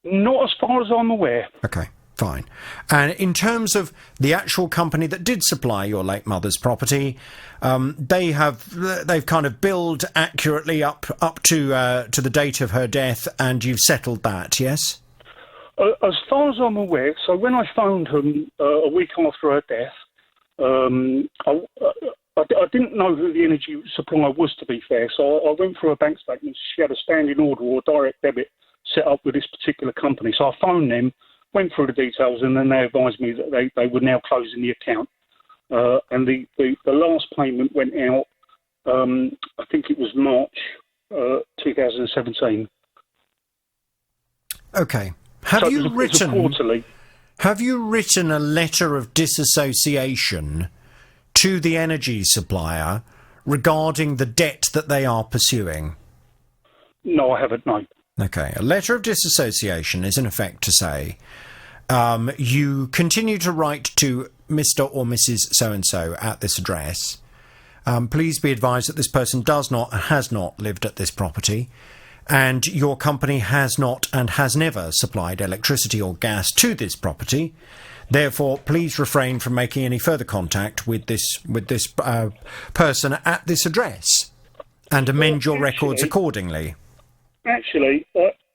Not as far as I'm aware. Okay. Fine. And in terms of the actual company that did supply your late mother's property, they've kind of billed accurately up to the date of her death, and you've settled that, yes? As far as I'm aware, so when I phoned them a week after her death, I didn't know who the energy supplier was, to be fair, so I went through her bank statement. She had a standing order or direct debit set up with this particular company, so I phoned them, went through the details, and then they advised me that they were now closing the account. And the last payment went out, I think it was March 2017. Okay. Have you written a letter of disassociation to the energy supplier regarding the debt that they are pursuing? No, I haven't, no. Okay. A letter of disassociation is in effect to say you continue to write to Mr. or Mrs. So-and-so at this address, Please be advised that this person does not and has not lived at this property, and your company has not and has never supplied electricity or gas to this property. Therefore, please refrain from making any further contact with this person at this address, and amend your records accordingly. Actually,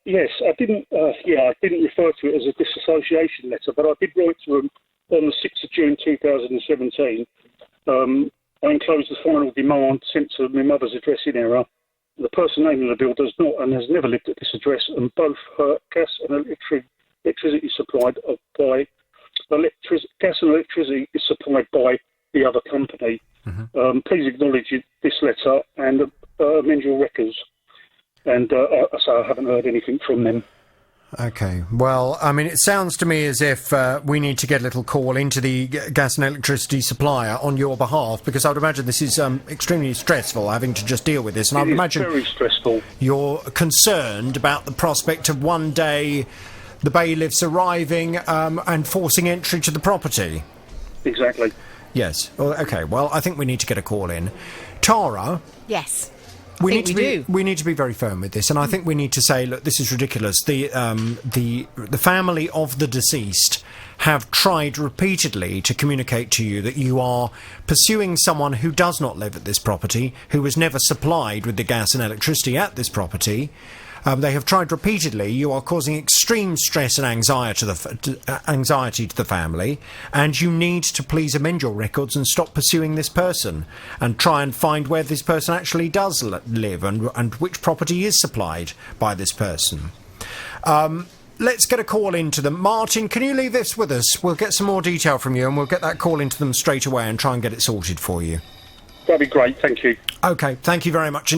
yes, I didn't. I didn't refer to it as a disassociation letter, but I did write to them on the 6th of June 2017. I enclosed the final demand sent to my mother's address in error. The person named in the bill does not and has never lived at this address, and both her gas and electricity supplied by gas and electricity is supplied by the other company. Mm-hmm. Please acknowledge this letter and amend your records. And so I haven't heard anything from them. OK. Well, I mean, it sounds to me as if we need to get a little call into the gas and electricity supplier on your behalf, because I would imagine this is extremely stressful, having to just deal with this. And I would imagine very stressful. You're concerned about the prospect of one day the bailiffs arriving and forcing entry to the property. Exactly. Yes. Well, OK. Well, I think we need to get a call in. Tara? Yes. We need to be very firm with this, and I think we need to say, look, this is ridiculous. The family of the deceased have tried repeatedly to communicate to you that you are pursuing someone who does not live at this property, who was never supplied with the gas and electricity at this property. They have tried repeatedly. You are causing extreme stress and anxiety to the family, and you need to please amend your records and stop pursuing this person and try and find where this person actually does live and which property is supplied by this person. Let's get a call into them. Martin, can you leave this with us? We'll get some more detail from you, and we'll get that call into them straight away and try and get it sorted for you. That'd be great, thank you. OK, thank you very much.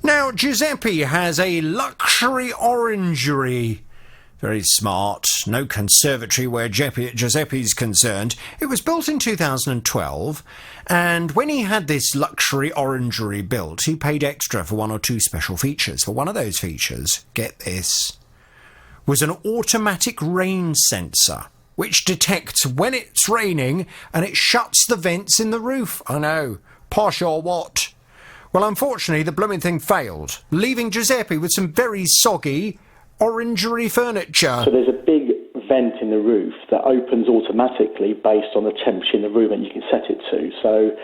Now, Giuseppe has a luxury orangery. Very smart. No conservatory where Giuseppe's concerned. It was built in 2012, and when he had this luxury orangery built, he paid extra for one or two special features. For one of those features, get this, was an automatic rain sensor, which detects when it's raining and it shuts the vents in the roof. I know. Posh or what? Well, unfortunately, the blooming thing failed, leaving Giuseppe with some very soggy orangery furniture. So there's a big vent in the roof that opens automatically based on the temperature in the room that you can set it to. So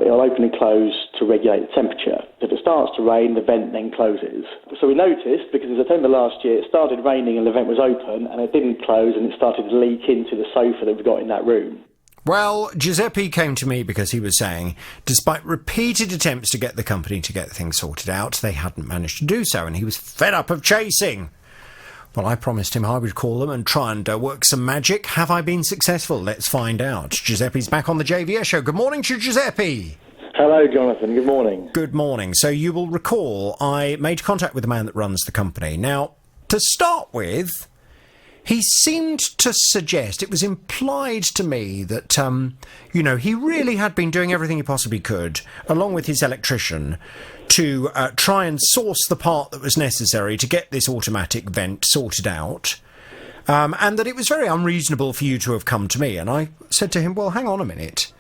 it'll open and close to regulate the temperature. If it starts to rain, the vent then closes. So we noticed, because in September last year, it started raining and the vent was open, and it didn't close, and it started to leak into the sofa that we've got in that room. Well, Giuseppe came to me because he was saying, despite repeated attempts to get the company to get things sorted out, they hadn't managed to do so, and he was fed up of chasing. Well, I promised him I would call them and try and work some magic. Have I been successful? Let's find out. Giuseppe's back on the JVS show. Good morning to Giuseppe. Hello, Jonathan. Good morning. Good morning. So you will recall I made contact with the man that runs the company. Now, to start with, he seemed to suggest, it was implied to me that, he really had been doing everything he possibly could, along with his electrician, to try and source the part that was necessary to get this automatic vent sorted out, and that it was very unreasonable for you to have come to me. And I said to him, well, hang on a minute.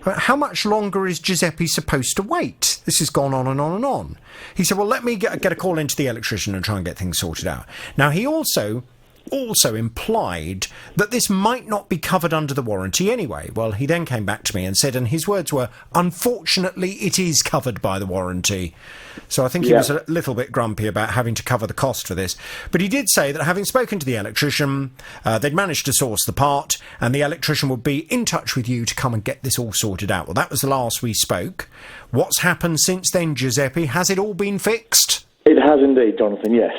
How much longer is Giuseppe supposed to wait? This has gone on and on and on. He said, well, let me get a call into the electrician and try and get things sorted out. Now, he also implied that this might not be covered under the warranty anyway. Well, he then came back to me and said, and his words were, unfortunately, it is covered by the warranty. So I think he was a little bit grumpy about having to cover the cost for this. But he did say that having spoken to the electrician, they'd managed to source the part, and the electrician would be in touch with you to come and get this all sorted out. Well, that was the last we spoke. What's happened since then, Giuseppe? Has it all been fixed? It has indeed, Jonathan, yes.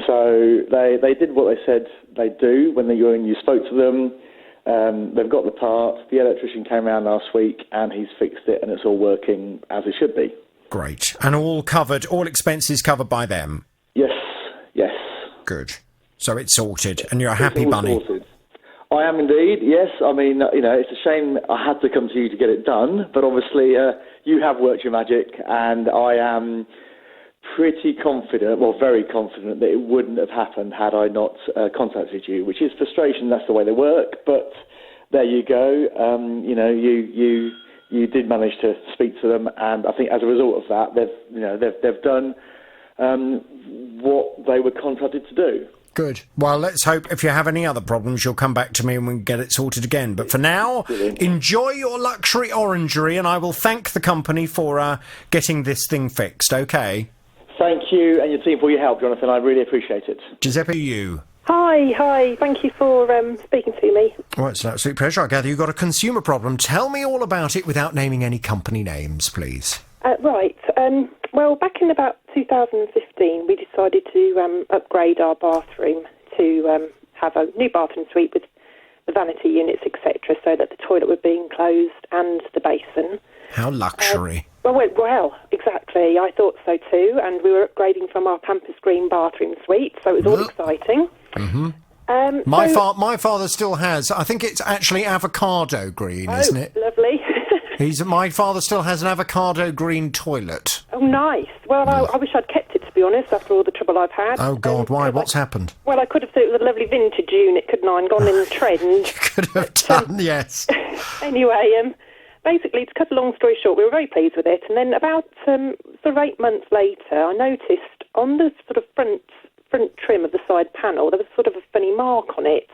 So they did what they said they'd do when you spoke to them. They've got the part. The electrician came around last week and he's fixed it, and it's all working as it should be. Great. And all covered, all expenses covered by them? Yes. Good. So it's sorted, and you're a happy bunny. Sorted. I am indeed, yes. I mean, it's a shame I had to come to you to get it done, but obviously you have worked your magic, and I am pretty confident, well, very confident, that it wouldn't have happened had I not contacted you, which is frustration. That's the way they work, but there you go. you did manage to speak to them, and I think as a result of that, they've done what they were contracted to do. Good. Well, let's hope if you have any other problems, you'll come back to me and we can get it sorted again. But for now, enjoy your luxury orangery, and I will thank the company for getting this thing fixed, OK? Thank you and your team for your help, Jonathan. I really appreciate it. Giuseppe, you. Hi. Thank you for speaking to me. Well, it's an absolute pleasure. I gather you've got a consumer problem. Tell me all about it without naming any company names, please. Right. Well, back in about 2015, we decided to upgrade our bathroom to have a new bathroom suite with the vanity units, etc., so that the toilet would be enclosed and the basin. How luxury. Well, exactly. I thought so too, and we were upgrading from our Pampas Green bathroom suite, so it was all exciting. Mm-hmm. My father still has, I think it's actually avocado green, isn't it? Lovely. My father still has an avocado green toilet. Oh, nice. Well, I wish I'd kept it, to be honest, after all the trouble I've had. Oh, God, why? What's happened? Well, I could have thought it was a lovely vintage unit, couldn't I, and gone in trend. Could have done, yes. Anyway, basically, to cut a long story short, we were very pleased with it, and then about sort of 8 months later, I noticed on the sort of front trim of the side panel, there was sort of a funny mark on it,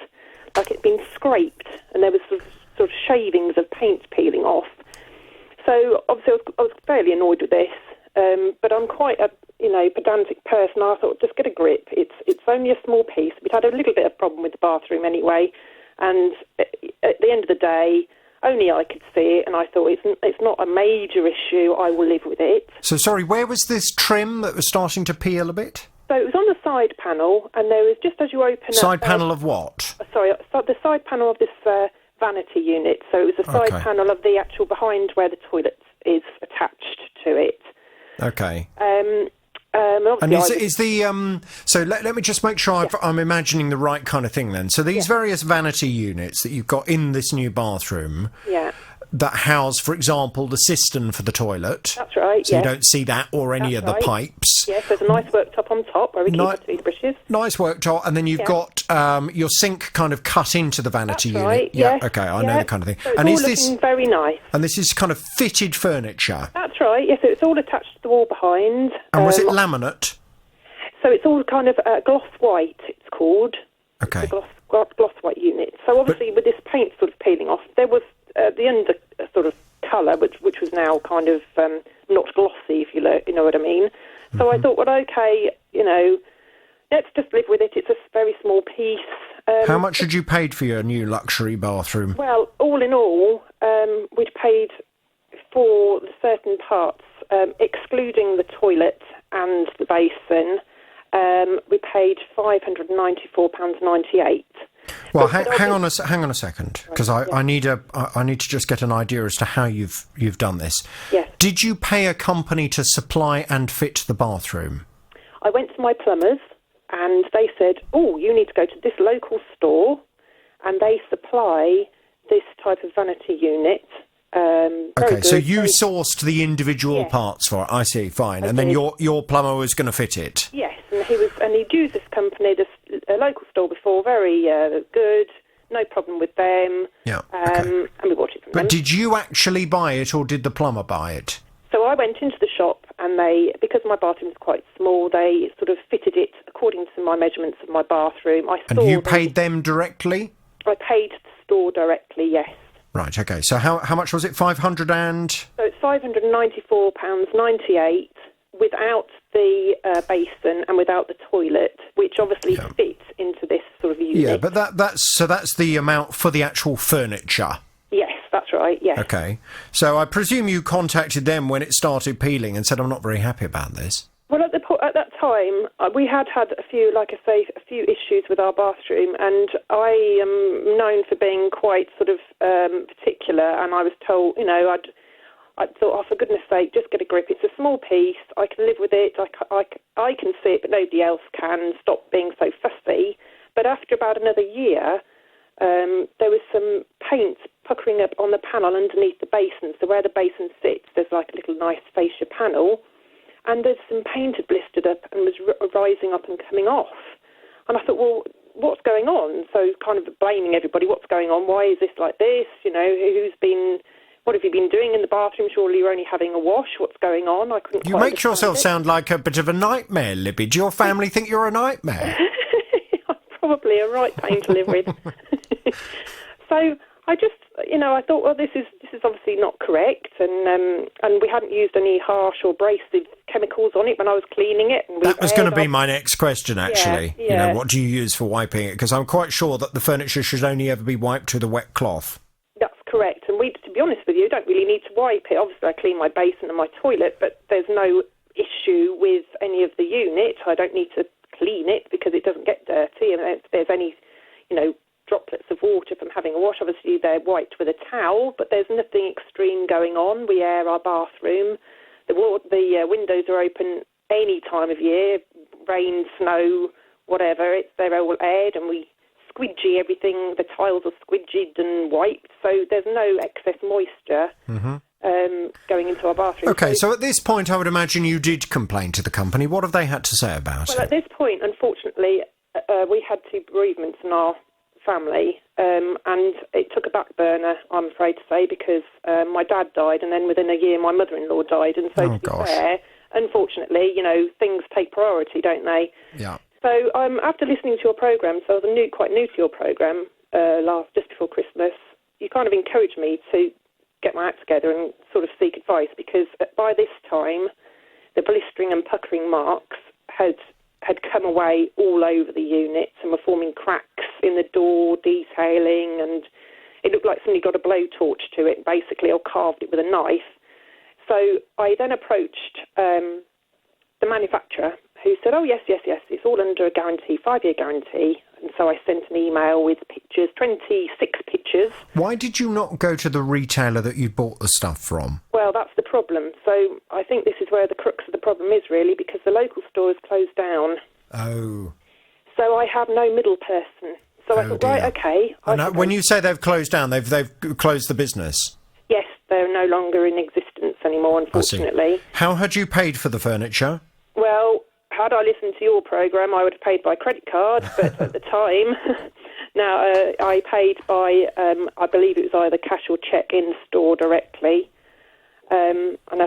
like it'd been scraped, and there was sort of shavings of paint peeling off. So obviously I was fairly annoyed with this, but I'm quite a pedantic person. I thought, just get a grip. It's only a small piece. We'd had a little bit of problem with the bathroom anyway, and at the end of the day, only I could see it, and I thought it's not a major issue. I will live with it. So sorry, where was this trim that was starting to peel a bit? So it was on the side panel, and there was, just as you open Side panel of what? Sorry, the side panel of this vanity unit. So it was the side panel of the actual behind where the toilet is attached to it. Okay. And is the so let me just make sure I'm imagining the right kind of thing then. So these various vanity units that you've got in this new bathroom, that house, for example, the cistern for the toilet. That's right. So you don't see that or any of the pipes. Yes, there's a nice worktop on top where we keep our toothbrushes. Nice worktop, and then you've got your sink kind of cut into the vanity unit. Right, yes. Okay, I know the kind of thing. So it's looking very nice. And this is kind of fitted furniture. That's right. Yes, it's all attached to the wall behind. And was it laminate? So it's all kind of gloss white. It's called. Okay. The gloss white unit. So obviously, with this paint sort of peeling off, there was the under sort of colour, which was now kind of not glossy, if you know what I mean. So I thought, well, okay, let's just live with it. It's a very small piece. How much had you paid for your new luxury bathroom? Well, all in all, we'd paid for the certain parts, excluding the toilet and the basin. We paid £594.98. Well, hang on a second, because I need to just get an idea as to how you've done this. Yes. Did you pay a company to supply and fit the bathroom? I went to my plumbers, and they said, "Oh, you need to go to this local store, and they supply this type of vanity unit." Okay, so you sourced the individual parts for it. I see, fine. And then your plumber was going to fit it. Yes, and he'd used this company, a local store before, very good, no problem with them. Yeah. And we bought it from them. But did you actually buy it, or did the plumber buy it? So I went into the shop, and because my bathroom is quite small, they sort of fitted it according to my measurements of my bathroom. And you paid them directly? I paid the store directly, yes. Right, okay. So how much was it? 500 and... So it's £594.98 without the basin and without the toilet, which obviously fits into this sort of unit. Yeah, but that's the amount for the actual furniture. Yes, that's right, yes. Okay. So I presume you contacted them when it started peeling and said, I'm not very happy about this. Well, at that time, we had a few, like I say, a few issues with our bathroom, and I am known for being quite sort of particular, and I was told, I thought, oh, for goodness sake, just get a grip. It's a small piece. I can live with it. I can see it, but nobody else can. Stop being so fussy. But after about another year, there was some paint puckering up on the panel underneath the basin. So where the basin sits, there's like a little nice fascia panel. And there's some paint had blistered up and was rising up and coming off. And I thought, well, what's going on? So kind of blaming everybody, what's going on? Why is this like this? what have you been doing in the bathroom? Surely you're only having a wash. What's going on? I couldn't You quite make yourself understand sound like a bit of a nightmare, Libby. Do your family think you're a nightmare? it. Probably a right pain to live with. So I just, I thought, well, this is obviously not correct, and we hadn't used any harsh or abrasive chemicals on it when I was cleaning it. And That was going to be my next question, actually. Yeah. What do you use for wiping it? Because I'm quite sure that the furniture should only ever be wiped with a wet cloth. That's correct. And we, to be honest with you, don't really need to wipe it. Obviously, I clean my basin and my toilet, but there's no issue with any of the unit. I don't need to clean it because it doesn't get dirty. And if there's any, droplets of water from having a wash, obviously they're wiped with a towel, but there's nothing extreme going on. We air our bathroom. The windows are open any time of year, rain, snow, whatever. They're all aired, and we squidgy everything. The tiles are squidgied and wiped, so there's no excess moisture going into our bathroom. Okay, so at this point, I would imagine you did complain to the company. What have they had to say about Well, it? at this point, unfortunately, we had 2 bereavements in our family, and it took a back burner, I'm afraid to say, because my dad died, and then within a year my mother-in-law died, and so to be fair, unfortunately, things take priority, don't they? Yeah. So after listening to your programme, so I was quite new to your programme just before Christmas, you kind of encouraged me to get my act together and sort of seek advice, because by this time the blistering and puckering marks had come away all over the units and were forming cracks in the door, detailing, and it looked like somebody got a blowtorch to it, basically, or carved it with a knife. So I then approached the manufacturer, who said, oh, yes, it's all under a guarantee, 5-year guarantee. And so I sent an email with pictures, 26 pictures. Why did you not go to the retailer that you bought the stuff from? Well, that's the problem. So I think this is where the crux of the problem is, really, because the local store has closed down. Oh. So I have no middle person. So I thought, right, okay. When you say they've closed down, they've closed the business? Yes, they're no longer in existence anymore, unfortunately. I see. How had you paid for the furniture? Well, had I listened to your programme, I would have paid by credit card, but at the time, now I paid by, I believe it was either cash or cheque in store directly, and I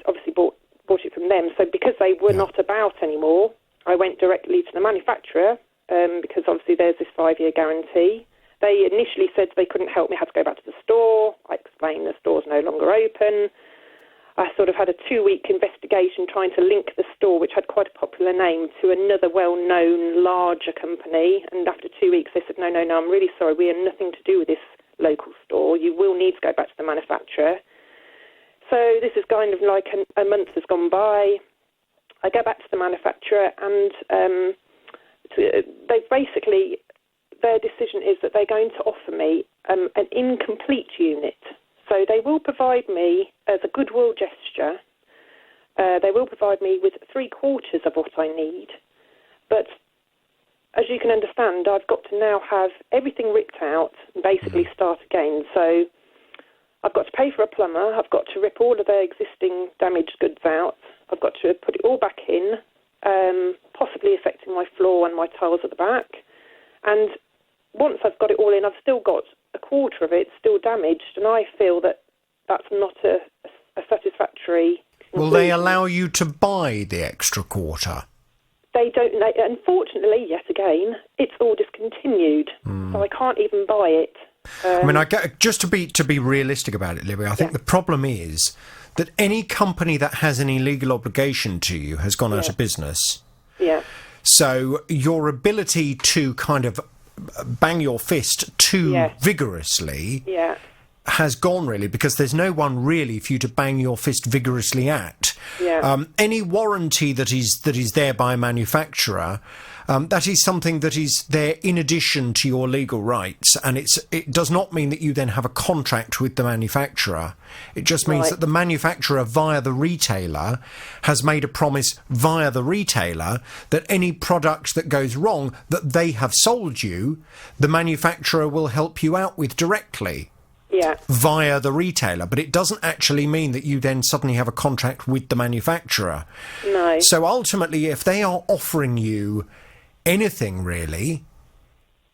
obviously bought it from them. So because they were not about anymore, I went directly to the manufacturer, because obviously there's this 5-year guarantee. They initially said they couldn't help me, I had to go back to the store. I explained the store's no longer open. I sort of had a 2-week investigation trying to link the store, which had quite a popular name, to another well-known, larger company. And after 2 weeks, they said, no, I'm really sorry. We have nothing to do with this local store. You will need to go back to the manufacturer. So this is kind of like a month has gone by. I go back to the manufacturer, and they basically, their decision is that they're going to offer me an incomplete unit. So they will provide me, as a goodwill gesture, they will provide me with 3/4 of what I need. But as you can understand, I've got to now have everything ripped out and basically start again. So I've got to pay for a plumber, I've got to rip all of their existing damaged goods out, I've got to put it all back in, possibly affecting my floor and my tiles at the back. And once I've got it all in, I've still got 1/4 of it still damaged, and I feel that that's not a satisfactory. Will they allow you to buy the extra 1/4? They don't. Unfortunately, yet again, it's all discontinued, so I can't even buy it. Just to be realistic about it, Libby, I think the problem is that any company that has any legal obligation to you has gone out of business. Yeah. So your ability to kind of bang your fist too vigorously has gone, really, because there's no one really for you to bang your fist vigorously at. Any warranty that is there by a manufacturer, that is something that is there in addition to your legal rights, and it does not mean that you then have a contract with the manufacturer. It just means that the manufacturer via the retailer has made a promise via the retailer that any product that goes wrong that they have sold you, the manufacturer will help you out with directly. Via the retailer, but it doesn't actually mean that you then suddenly have a contract with the manufacturer. No. So ultimately, if they are offering you anything really,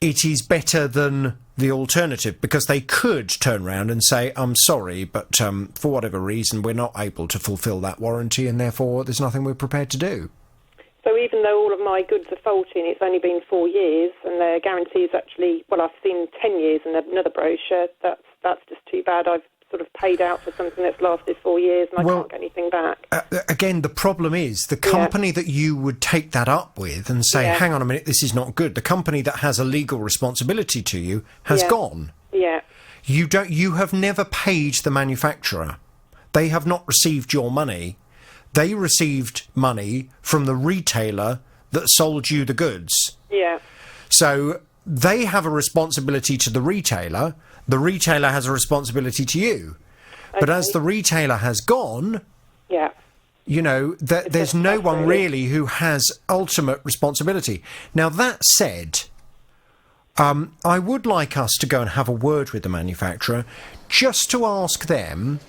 it is better than the alternative, because they could turn around and say, I'm sorry, but for whatever reason, we're not able to fulfil that warranty, and therefore there's nothing we're prepared to do. So even though all of my goods are faulty and it's only been 4 years, and their guarantee is actually, well, I've seen 10 years in another brochure, that's just too bad. I've sort of paid out for something that's lasted 4 years and I can't get anything back. Again, the problem is the company that you would take that up with and say, hang on a minute, this is not good. The company that has a legal responsibility to you has gone. Yeah. You have never paid the manufacturer. They have not received your money. They received money from the retailer that sold you the goods. Yeah. So they have a responsibility to the retailer. The retailer has a responsibility to you. Okay. But as the retailer has gone, you know, there's no one really who has ultimate responsibility. Now, that said, I would like us to go and have a word with the manufacturer just to ask them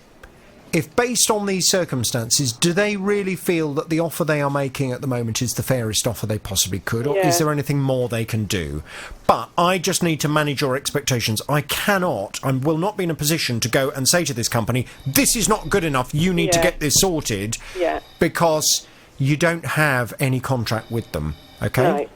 if, based on these circumstances, do they really feel that the offer they are making at the moment is the fairest offer they possibly could, or is there anything more they can do? But I just need to manage your expectations. I will not be in a position to go and say to this company, this is not good enough, you need to get this sorted, because you don't have any contract with them, okay? Right.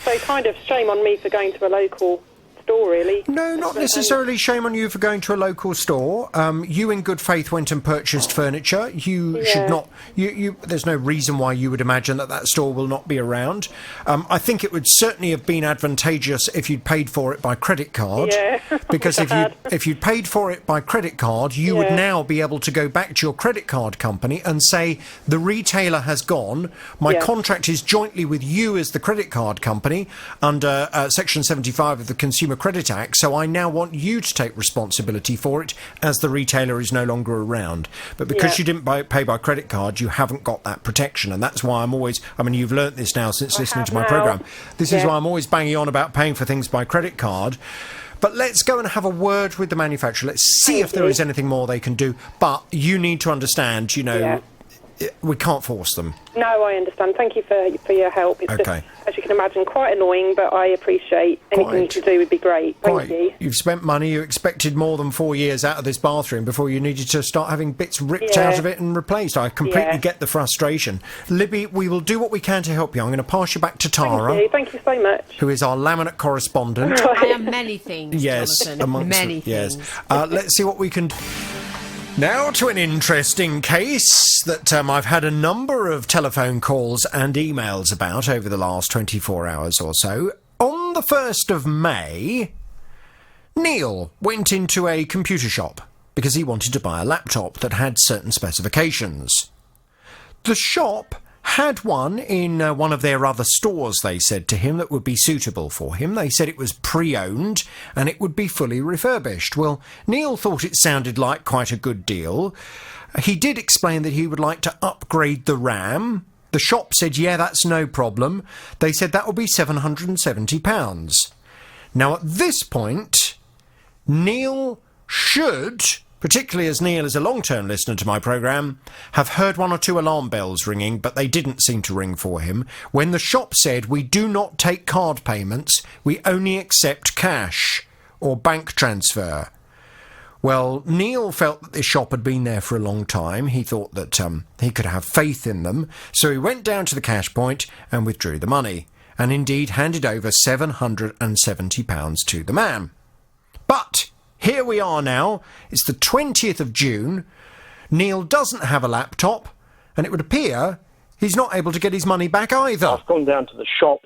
So kind of shame on me for going to a local store, really. No, not necessarily shame on you for going to a local store. You in good faith went and purchased furniture. You should not... there's no reason why you would imagine that store will not be around. I think it would certainly have been advantageous if you'd paid for it by credit card. Because if you'd paid for it by credit card, you would now be able to go back to your credit card company and say, the retailer has gone, my contract is jointly with you as the credit card company under Section 75 of the Consumer Credit Act, so I now want you to take responsibility for it as the retailer is no longer around. But because you didn't pay by credit card, you haven't got that protection, and that's why I'm always... I mean, you've learnt this now since listening to my programme. This is why I'm always banging on about paying for things by credit card. But let's go and have a word with the manufacturer. Let's see if there is anything more they can do. But you need to understand, you know... We can't force them. No, I understand. Thank you for your help. It's just, as you can imagine, quite annoying, but I appreciate anything you can do would be great. Thank you. You've spent money. You expected more than 4 years out of this bathroom before you needed to start having bits ripped out of it and replaced. I completely get the frustration. Libby, we will do what we can to help you. I'm going to pass you back to Tara. Thank you so much. Who is our laminate correspondent. I am many things, Jonathan. Many things. Let's see what we can... Now to an interesting case that I've had a number of telephone calls and emails about over the last 24 hours or so. On the 1st of May, Neil went into a computer shop because he wanted to buy a laptop that had certain specifications. The shop had one in one of their other stores, they said to him, that would be suitable for him. They said it was pre-owned and it would be fully refurbished. Well, Neil thought it sounded like quite a good deal. He did explain that he would like to upgrade the RAM. The shop said, yeah, that's no problem. They said that would be £770. Now, at this point, Neil should... particularly as Neil is a long-term listener to my programme, have heard one or two alarm bells ringing, but they didn't seem to ring for him, when the shop said, we do not take card payments, we only accept cash or bank transfer. Well, Neil felt that this shop had been there for a long time. He thought that he could have faith in them, so he went down to the cash point and withdrew the money, and indeed handed over £770 to the man. But... here we are now, it's the 20th of June, Neil doesn't have a laptop, and it would appear he's not able to get his money back either. I've gone down to the shop,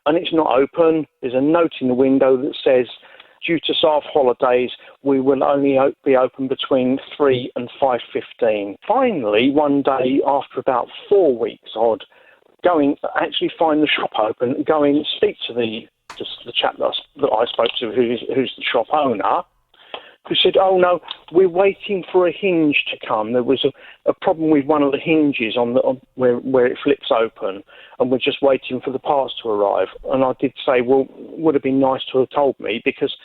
and it's not open. There's a note in the window that says, due to staff holidays, we will only be open between 3 and 5:15. Finally, one day, after about 4 weeks, I'd actually find the shop open, and go in and speak to the chap that I spoke to, who's the shop owner, who said, oh no, we're waiting for a hinge to come. There was a problem with one of the hinges on where it flips open, and we're just waiting for the parts to arrive. And I did say, well, would have been nice to have told me, because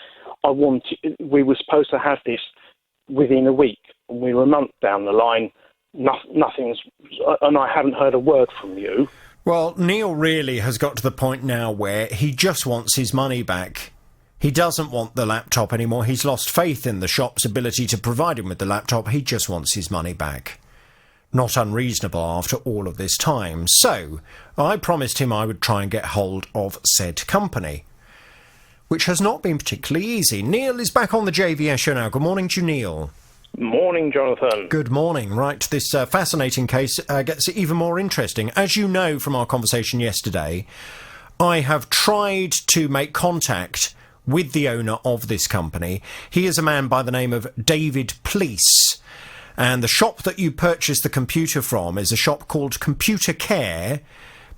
we were supposed to have this within a week, and we were a month down the line. Nothing's, and I haven't heard a word from you. Well, Neil really has got to the point now where he just wants his money back. He doesn't want the laptop anymore. He's lost faith in the shop's ability to provide him with the laptop. He just wants his money back. Not unreasonable after all of this time. So, I promised him I would try and get hold of said company, which has not been particularly easy. Neil is back on the JVS show now. Good morning to you, Neil. Morning, Jonathan. Good morning. Right, this fascinating case gets even more interesting. As you know from our conversation yesterday, I have tried to make contact with the owner of this company. He is a man by the name of David Pleece, and the shop that you purchased the computer from is a shop called Computer Care,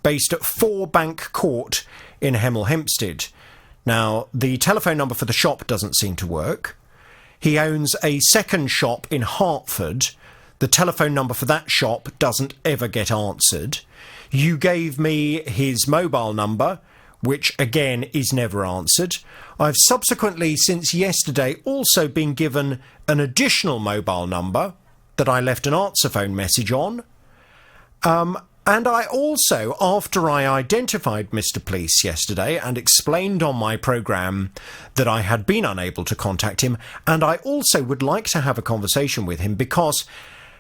based at 4 Bank Court in Hemel Hempstead. Now, the telephone number for the shop doesn't seem to work. He owns a second shop in Hertford. The telephone number for that shop doesn't ever get answered. You gave me his mobile number, which again is never answered. I've subsequently, since yesterday, also been given an additional mobile number that I left an answer phone message on. And I also, after I identified Mr. Pleece yesterday and explained on my programme that I had been unable to contact him, and I also would like to have a conversation with him because,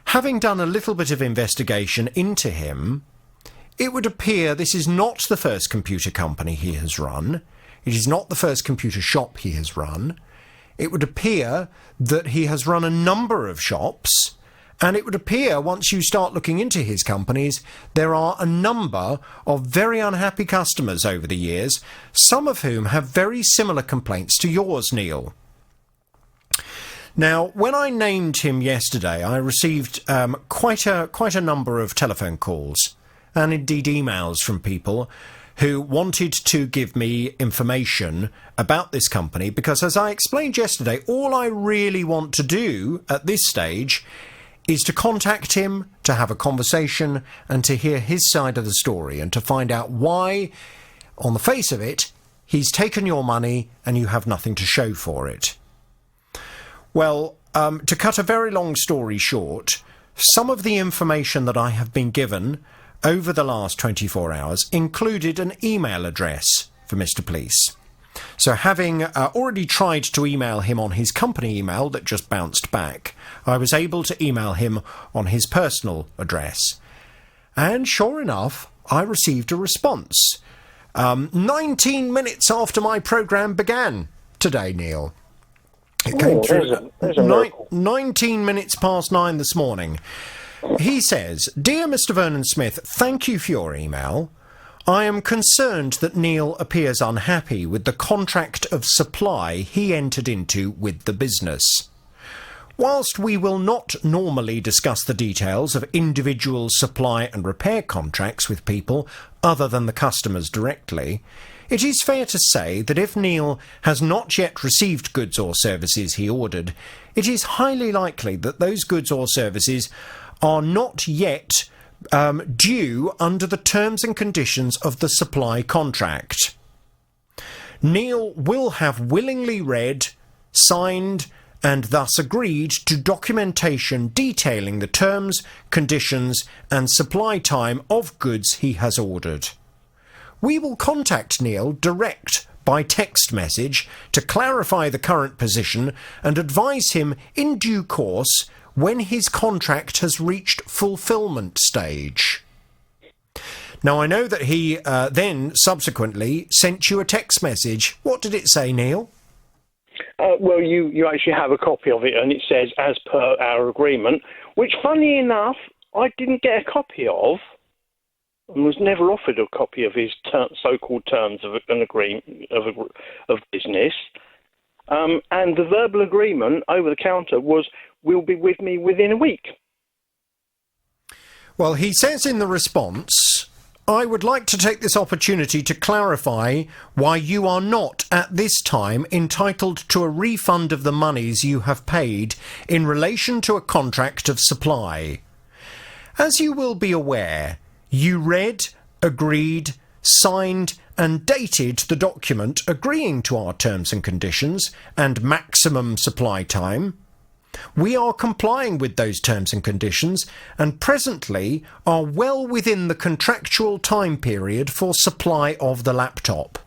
having done a little bit of investigation into him, it would appear this is not the first computer company he has run. It is not the first computer shop he has run. It would appear that he has run a number of shops. And it would appear, once you start looking into his companies, there are a number of very unhappy customers over the years, some of whom have very similar complaints to yours, Neil. Now, when I named him yesterday, I received quite a number of telephone calls and indeed emails from people who wanted to give me information about this company because, as I explained yesterday, all I really want to do at this stage is to contact him, to have a conversation, and to hear his side of the story, and to find out why, on the face of it, he's taken your money and you have nothing to show for it. Well, to cut a very long story short, some of the information that I have been given over the last 24 hours included an email address for Mr. Pleece. So having already tried to email him on his company email that just bounced back, I was able to email him on his personal address. And sure enough, I received a response. 19 minutes after my programme began today, Neil. It came through there's a miracle. 19 minutes past 9 this morning. He says, "Dear Mr. Vernon Smith, thank you for your email. I am concerned that Neil appears unhappy with the contract of supply he entered into with the business. Whilst we will not normally discuss the details of individual supply and repair contracts with people other than the customers directly, it is fair to say that if Neil has not yet received goods or services he ordered, it is highly likely that those goods or services are not yet due under the terms and conditions of the supply contract. Neil will have willingly read, signed, and thus agreed to documentation detailing the terms, conditions, and supply time of goods he has ordered. We will contact Neil direct by text message to clarify the current position and advise him in due course when his contract has reached fulfilment stage." Now, I know that he then subsequently sent you a text message. What did it say, Neil? Well, you actually have a copy of it, and it says, "As per our agreement," which, funny enough, I didn't get a copy of, and was never offered a copy of his so-called terms of an agreement of business. And the verbal agreement over the counter was, "Will be with me within a week." Well, he says in the response, "I would like to take this opportunity to clarify why you are not at this time entitled to a refund of the monies you have paid in relation to a contract of supply. As you will be aware, you read, agreed, signed and dated the document agreeing to our terms and conditions and maximum supply time. We are complying with those terms and conditions and presently are well within the contractual time period for supply of the laptop.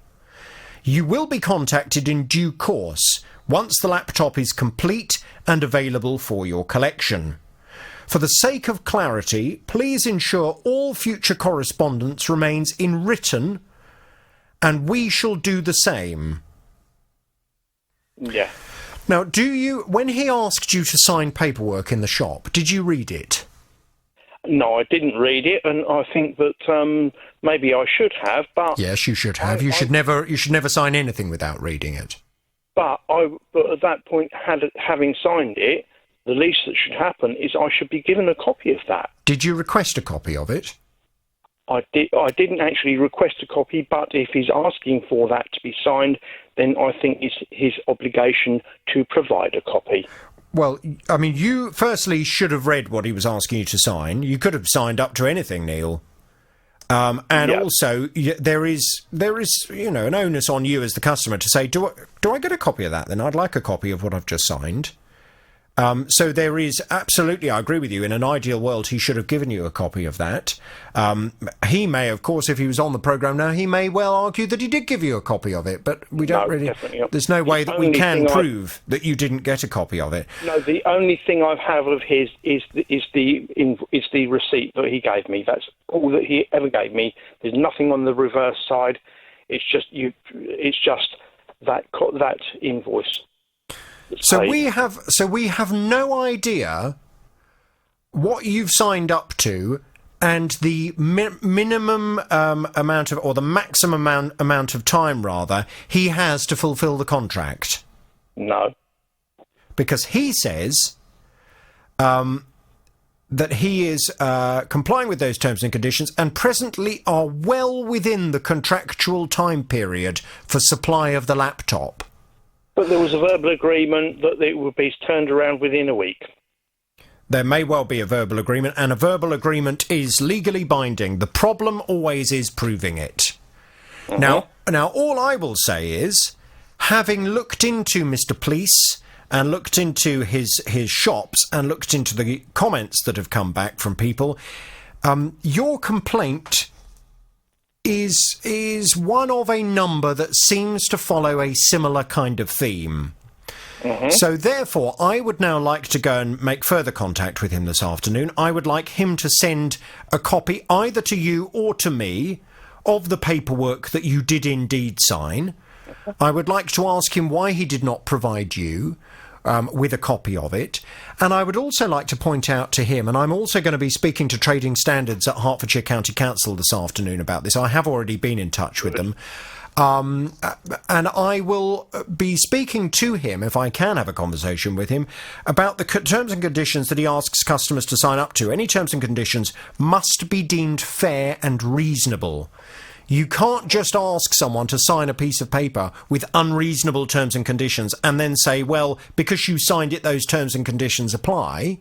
You will be contacted in due course once the laptop is complete and available for your collection. For the sake of clarity, please ensure all future correspondence remains in written, and we shall do the same. Yeah. Now, when he asked you to sign paperwork in the shop, did you read it? No, I didn't read it, and I think that maybe I should have. But yes, you should have. You should never sign anything without reading it. But at that point, having signed it, the least that should happen is I should be given a copy of that. Did you request a copy of it? I didn't actually request a copy, but if he's asking for that to be signed, then I think it's his obligation to provide a copy. Well, I mean, you firstly should have read what he was asking you to sign. You could have signed up to anything, Neil. Also, there is an onus on you as the customer to say, do I get a copy of that? Then I'd like a copy of what I've just signed. So there is absolutely, I agree with you, in an ideal world he should have given you a copy of that. He may, of course, if he was on the programme now, he may well argue that he did give you a copy of it, but we don't there's no way that we can prove that you didn't get a copy of it. No, the only thing I have of his is the receipt that he gave me. That's all that he ever gave me. There's nothing on the reverse side. It's just that invoice. So we have no idea what you've signed up to and the minimum amount of, or the maximum amount of time, rather, he has to fulfil the contract. No. Because he says that he is complying with those terms and conditions and presently are well within the contractual time period for supply of the laptop. But there was a verbal agreement that it would be turned around within a week. There may well be a verbal agreement, and a verbal agreement is legally binding. The problem always is proving it. Now, all I will say is, having looked into Mr. Police and looked into his shops and looked into the comments that have come back from people, your complaint is one of a number that seems to follow a similar kind of theme. So therefore, I would now like to go and make further contact with him this afternoon. I would like him to send a copy either to you or to me of the paperwork that you did indeed sign. I would like to ask him why he did not provide you with a copy of it. And I would also like to point out to him, and I'm also going to be speaking to Trading Standards at Hertfordshire County Council this afternoon about this. I have already been in touch with them. And I will be speaking to him, if I can have a conversation with him, about the terms and conditions that he asks customers to sign up to. Any terms and conditions must be deemed fair and reasonable. You can't just ask someone to sign a piece of paper with unreasonable terms and conditions and then say, well, because you signed it, those terms and conditions apply.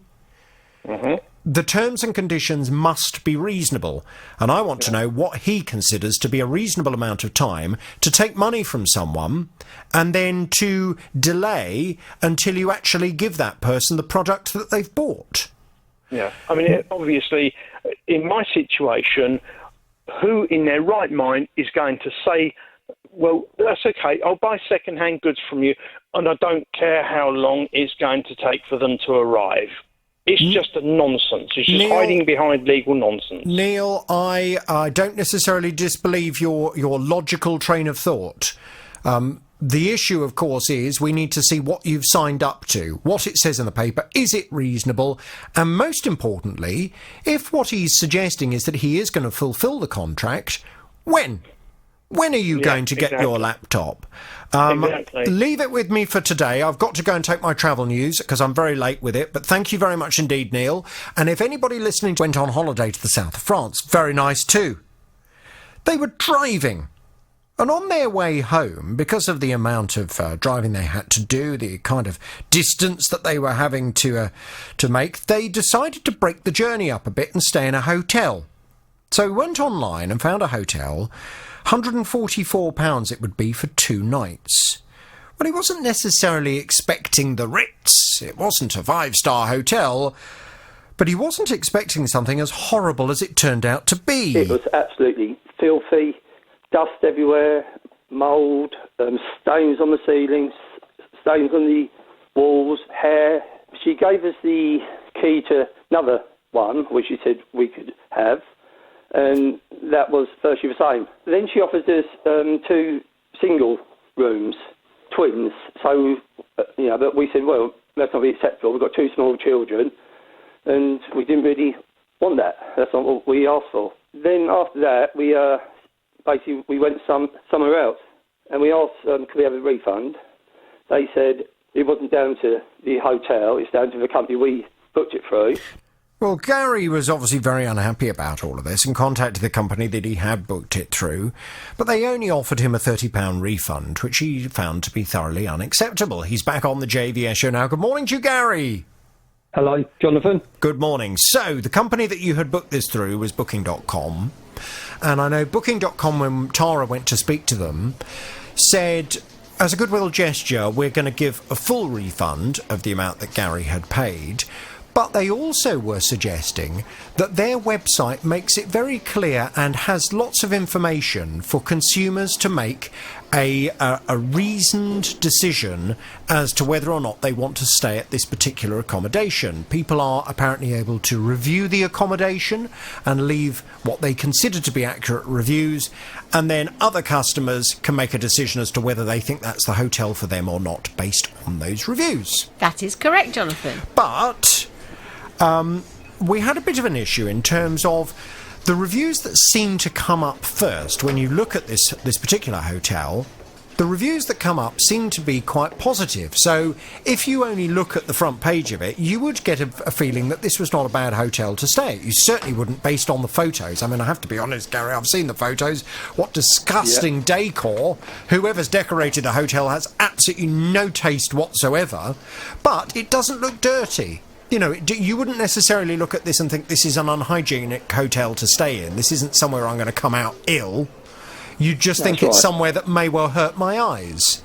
The terms and conditions must be reasonable. And I want to know what he considers to be a reasonable amount of time to take money from someone and then to delay until you actually give that person the product that they've bought. Yeah. I mean, obviously, in my situation, who in their right mind is going to say, well, that's okay, I'll buy second-hand goods from you and I don't care how long it's going to take for them to arrive? It's just a nonsense. It's just hiding behind legal nonsense. Neil, I don't necessarily disbelieve your logical train of thought. The issue, of course, is we need to see what you've signed up to, what it says in the paper, is it reasonable, and most importantly, if what he's suggesting is that he is going to fulfil the contract, when? When are you going to get your laptop? Leave it with me for today. I've got to go and take my travel news because I'm very late with it. But thank you very much indeed, Neil. And if anybody listening went on holiday to the south of France, very nice too. They were driving. And on their way home, because of the amount of driving they had to do, the kind of distance that they were having to make, they decided to break the journey up a bit and stay in a hotel. So we went online and found a hotel. £144 it would be for 2 nights. Well, he wasn't necessarily expecting the Ritz. It wasn't a 5-star hotel, but he wasn't expecting something as horrible as it turned out to be. It was absolutely filthy, dust everywhere, mould, stains on the ceilings, stains on the walls, hair. She gave us the key to another one, which she said we could have, and that was virtually the same. Then she offers us 2 single rooms, twins. So, but we said, well, that's not really acceptable. We've got 2 small children, and we didn't really want that. That's not what we asked for. Then after that, we went somewhere else, and we asked, could we have a refund? They said it wasn't down to the hotel, it's down to the company we booked it through. Well, Gary was obviously very unhappy about all of this and contacted the company that he had booked it through, but they only offered him a £30 refund, which he found to be thoroughly unacceptable. He's back on the JVS show now. Good morning to you, Gary. Hello, Jonathan. Good morning. So, the company that you had booked this through was Booking.com, and I know Booking.com, when Tara went to speak to them, said, as a goodwill gesture, we're going to give a full refund of the amount that Gary had paid. But they also were suggesting that their website makes it very clear and has lots of information for consumers to make a reasoned decision as to whether or not they want to stay at this particular accommodation. People are apparently able to review the accommodation and leave what they consider to be accurate reviews, and then other customers can make a decision as to whether they think that's the hotel for them or not based on those reviews. That is correct, Jonathan. But we had a bit of an issue in terms of the reviews that seem to come up first when you look at this particular hotel. The reviews that come up seem to be quite positive. So if you only look at the front page of it, you would get a feeling that this was not a bad hotel to stay at. You certainly wouldn't based on the photos. I mean, I have to be honest, Gary, I've seen the photos. What disgusting decor. Whoever's decorated the hotel has absolutely no taste whatsoever. But it doesn't look dirty. You know, you wouldn't necessarily look at this and think this is an unhygienic hotel to stay in. This isn't somewhere I'm going to come out ill. You just think it's somewhere that may well hurt my eyes.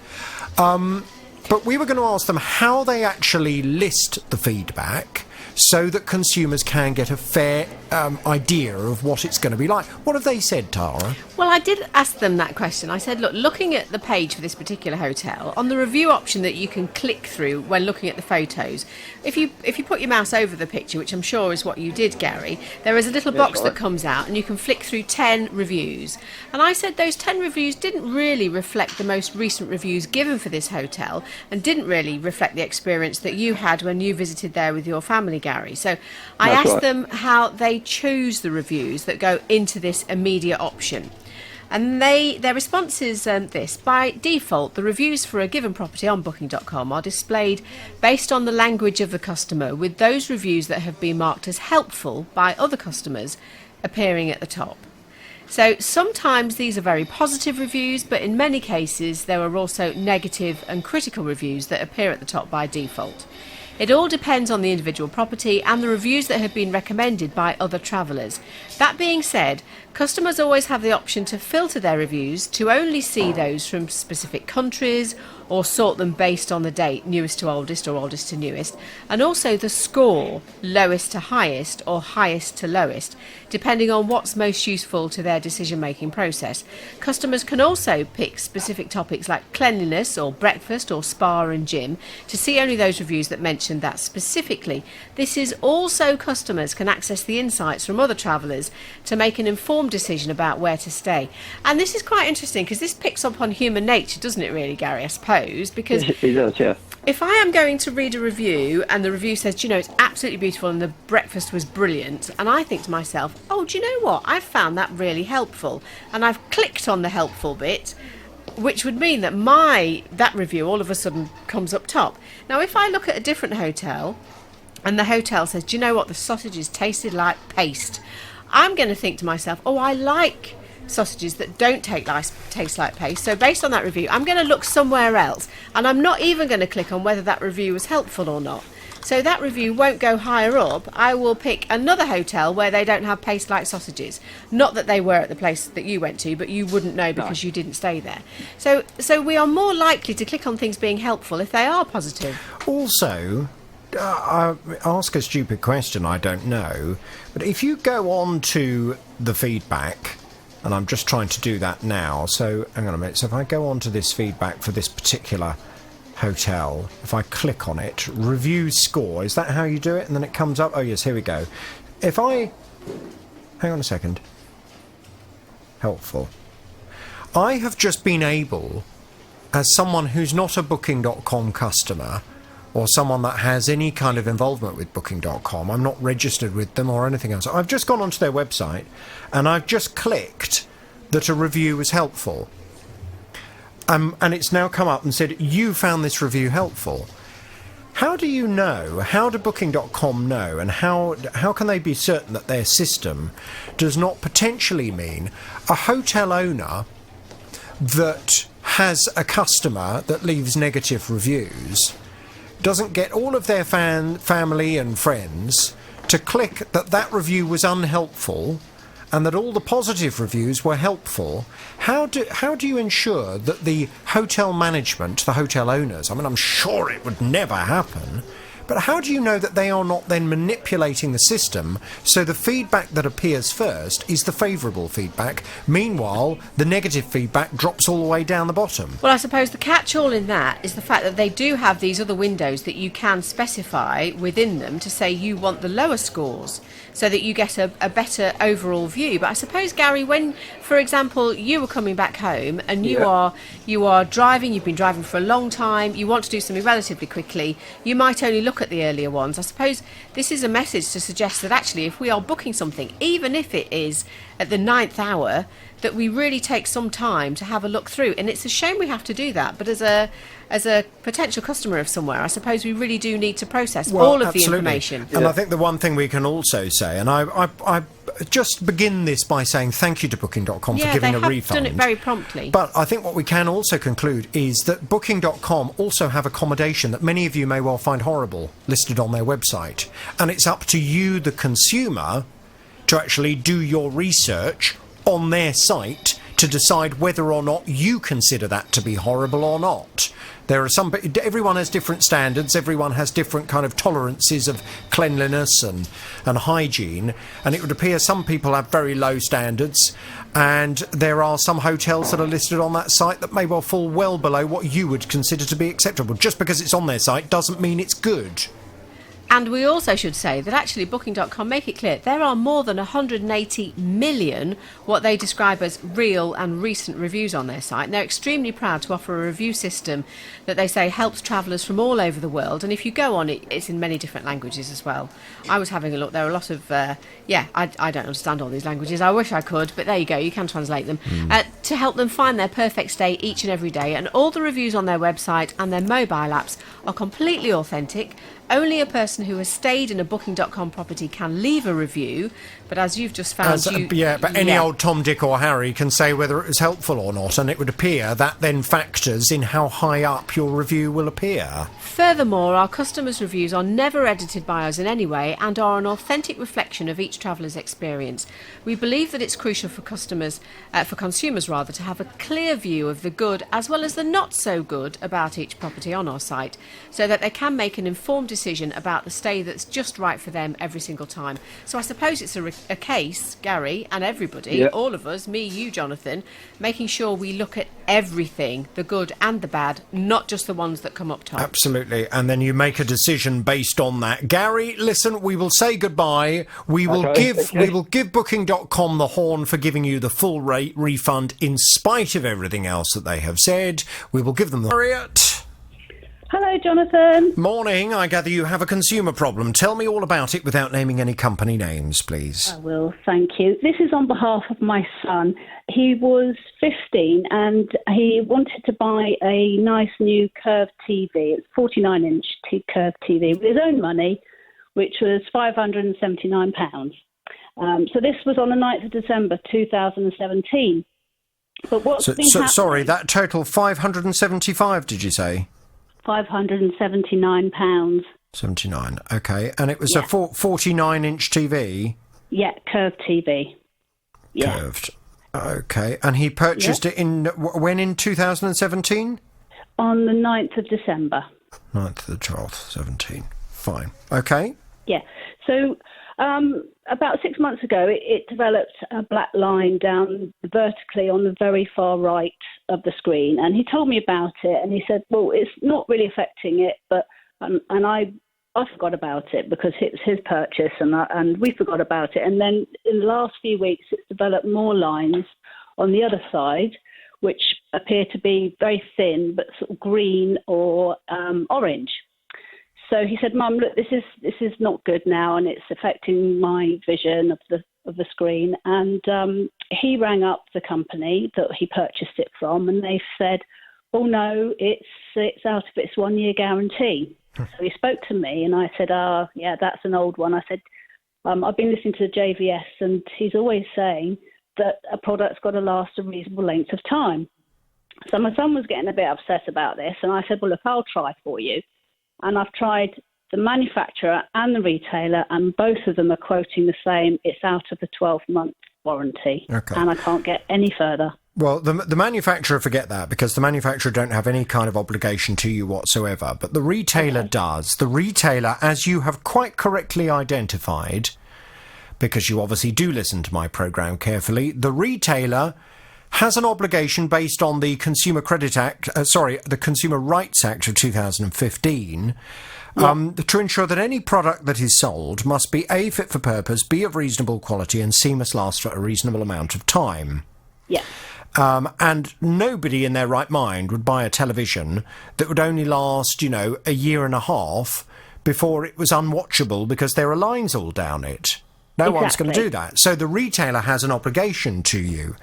But we were going to ask them how they actually list the feedback so that consumers can get a fair idea of what it's going to be like. What have they said, Tara? Well, I did ask them that question. I said, look, looking at the page for this particular hotel, on the review option that you can click through when looking at the photos, if you put your mouse over the picture, which I'm sure is what you did, Gary, there is a little box that comes out and you can flick through 10 reviews. And I said those 10 reviews didn't really reflect the most recent reviews given for this hotel and didn't really reflect the experience that you had when you visited there with your family, Gary. So I asked them how they choose the reviews that go into this immediate option. And their response is this. By default, the reviews for a given property on Booking.com are displayed based on the language of the customer, with those reviews that have been marked as helpful by other customers appearing at the top. So sometimes these are very positive reviews, but in many cases there are also negative and critical reviews that appear at the top by default. It all depends on the individual property and the reviews that have been recommended by other travellers. That being said, customers always have the option to filter their reviews to only see those from specific countries or sort them based on the date, newest to oldest or oldest to newest, and also the score, lowest to highest or highest to lowest, depending on what's most useful to their decision-making process. Customers can also pick specific topics like cleanliness or breakfast or spa and gym to see only those reviews that mention that specifically. This is also customers can access the insights from other travellers to make an informed decision about where to stay. And this is quite interesting because this picks up on human nature, doesn't it really, Gary, I suppose? Because it does, yeah. If I am going to read a review and the review says, do you know, it's absolutely beautiful and the breakfast was brilliant, and I think to myself, oh, do you know what? I've found that really helpful. And I've clicked on the helpful bit, which would mean that that review all of a sudden comes up top. Now, if I look at a different hotel and the hotel says, do you know what? The sausages tasted like paste. I'm going to think to myself, oh, I like sausages that don't taste like paste. So based on that review, I'm going to look somewhere else, and I'm not even going to click on whether that review was helpful or not. So that review won't go higher up. I will pick another hotel where they don't have paste-like sausages. Not that they were at the place that you went to, but you wouldn't know because you didn't stay there. So we are more likely to click on things being helpful if they are positive. Also, I ask a stupid question, I don't know, but if you go on to the feedback, and I'm just trying to do that now, so hang on a minute, so if I go on to this feedback for this particular hotel, if I click on it, review score, is that how you do it? And then it comes up, oh yes, here we go. If I, hang on a second, helpful. I have just been able, as someone who's not a Booking.com customer, or someone that has any kind of involvement with Booking.com, I'm not registered with them or anything else. I've just gone onto their website and I've just clicked that a review was helpful. And it's now come up and said, you found this review helpful. How do you know, how do Booking.com know, and how can they be certain that their system does not potentially mean a hotel owner that has a customer that leaves negative reviews doesn't get all of their family and friends to click that review was unhelpful and that all the positive reviews were helpful? How do you ensure that the hotel management, the hotel owners, I mean, I'm sure it would never happen, but how do you know that they are not then manipulating the system so the feedback that appears first is the favourable feedback, meanwhile the negative feedback drops all the way down the bottom? Well, I suppose the catch-all in that is the fact that they do have these other windows that you can specify within them to say you want the lower scores so that you get a better overall view. But I suppose, Gary, when, for example, you were coming back home and you are driving, you've been driving for a long time, you want to do something relatively quickly, you might only look at the earlier ones. I suppose this is a message to suggest that actually if we are booking something, even if it is at the 9th hour, that we really take some time to have a look through. And it's a shame we have to do that, but as a potential customer of somewhere, I suppose we really do need to process all of the information. And I think the one thing we can also say, and I just begin this by saying thank you to Booking.com for giving a refund. Yeah, they have done it very promptly. But I think what we can also conclude is that Booking.com also have accommodation that many of you may well find horrible listed on their website. And it's up to you, the consumer, to actually do your research on their site to decide whether or not you consider that to be horrible or not. There are everyone has different standards, everyone has different kind of tolerances of cleanliness and hygiene, and it would appear some people have very low standards, and there are some hotels that are listed on that site that may well fall well below what you would consider to be acceptable. Just because it's on their site doesn't mean it's good. And we also should say that actually Booking.com make it clear there are more than 180 million what they describe as real and recent reviews on their site. And they're extremely proud to offer a review system that they say helps travellers from all over the world. And if you go on it, it's in many different languages as well. I was having a look. There are a lot of, I don't understand all these languages. I wish I could, but there you go. You can translate them. To help them find their perfect stay each and every day. And all the reviews on their website and their mobile apps are completely authentic. Only a person who has stayed in a Booking.com property can leave a review, but as you've just found... any old Tom, Dick or Harry can say whether it was helpful or not, and it would appear that then factors in how high up your review will appear. Furthermore, our customers' reviews are never edited by us in any way and are an authentic reflection of each traveller's experience. We believe that it's crucial for consumers to have a clear view of the good as well as the not so good about each property on our site, so that they can make an informed decision about the stay that's just right for them every single time. So I suppose it's a case, Gary, and everybody, all of us, me, you, Jonathan, making sure we look at everything, the good and the bad, not just the ones that come up top. Absolutely, and then you make a decision based on that. Gary, listen, we will say goodbye. We will give Booking.com the horn for giving you the full rate refund in spite of everything else that they have said. We will give them the... Harriet. Hello, Jonathan. Morning. I gather you have a consumer problem. Tell me all about it without naming any company names, please. I will, thank you. This is on behalf of my son. He was 15 and he wanted to buy a nice new curved TV. It's 49-inch curved TV with his own money, which was £579. So this was on the 9th of December 2017. But what's been happening... Sorry, that total 575, did you say? £579. 79. Okay, and it was a 49-inch TV. Yeah, curved TV. Yeah. Curved. Okay, and he purchased it in 2017? On the 9th of December. 9th to the 12th, 17. Fine. Okay. Yeah. So about 6 months ago, it developed a black line down vertically on the very far right of the screen. And he told me about it, and he said, well, it's not really affecting it, but and I forgot about it because it's his purchase, and we forgot about it. And then in the last few weeks, it's developed more lines on the other side, which appear to be very thin, but sort of green or orange. So he said, "Mum, look, this is not good now, and it's affecting my vision of the screen." And he rang up the company that he purchased it from, and they said, "Oh no, it's out of its 1 year guarantee." So he spoke to me, and I said, yeah, that's an old one. I said, I've been listening to the JVS, and he's always saying that a product's got to last a reasonable length of time. So my son was getting a bit upset about this, and I said, well, look, I'll try for you. And I've tried the manufacturer and the retailer, and both of them are quoting the same. It's out of the 12-month warranty, and I can't get any further. Well, the manufacturer, forget that, because the manufacturer don't have any kind of obligation to you whatsoever, but the retailer does. The retailer, as you have quite correctly identified, because you obviously do listen to my programme carefully, the retailer has an obligation based on the Consumer Credit Act, the Consumer Rights Act of 2015, to ensure that any product that is sold must be A, fit for purpose, B, of reasonable quality, and C, must last for a reasonable amount of time. Yeah. And nobody in their right mind would buy a television that would only last, a year and a half before it was unwatchable because there are lines all down it. No one's going to do that. So the retailer has an obligation to you.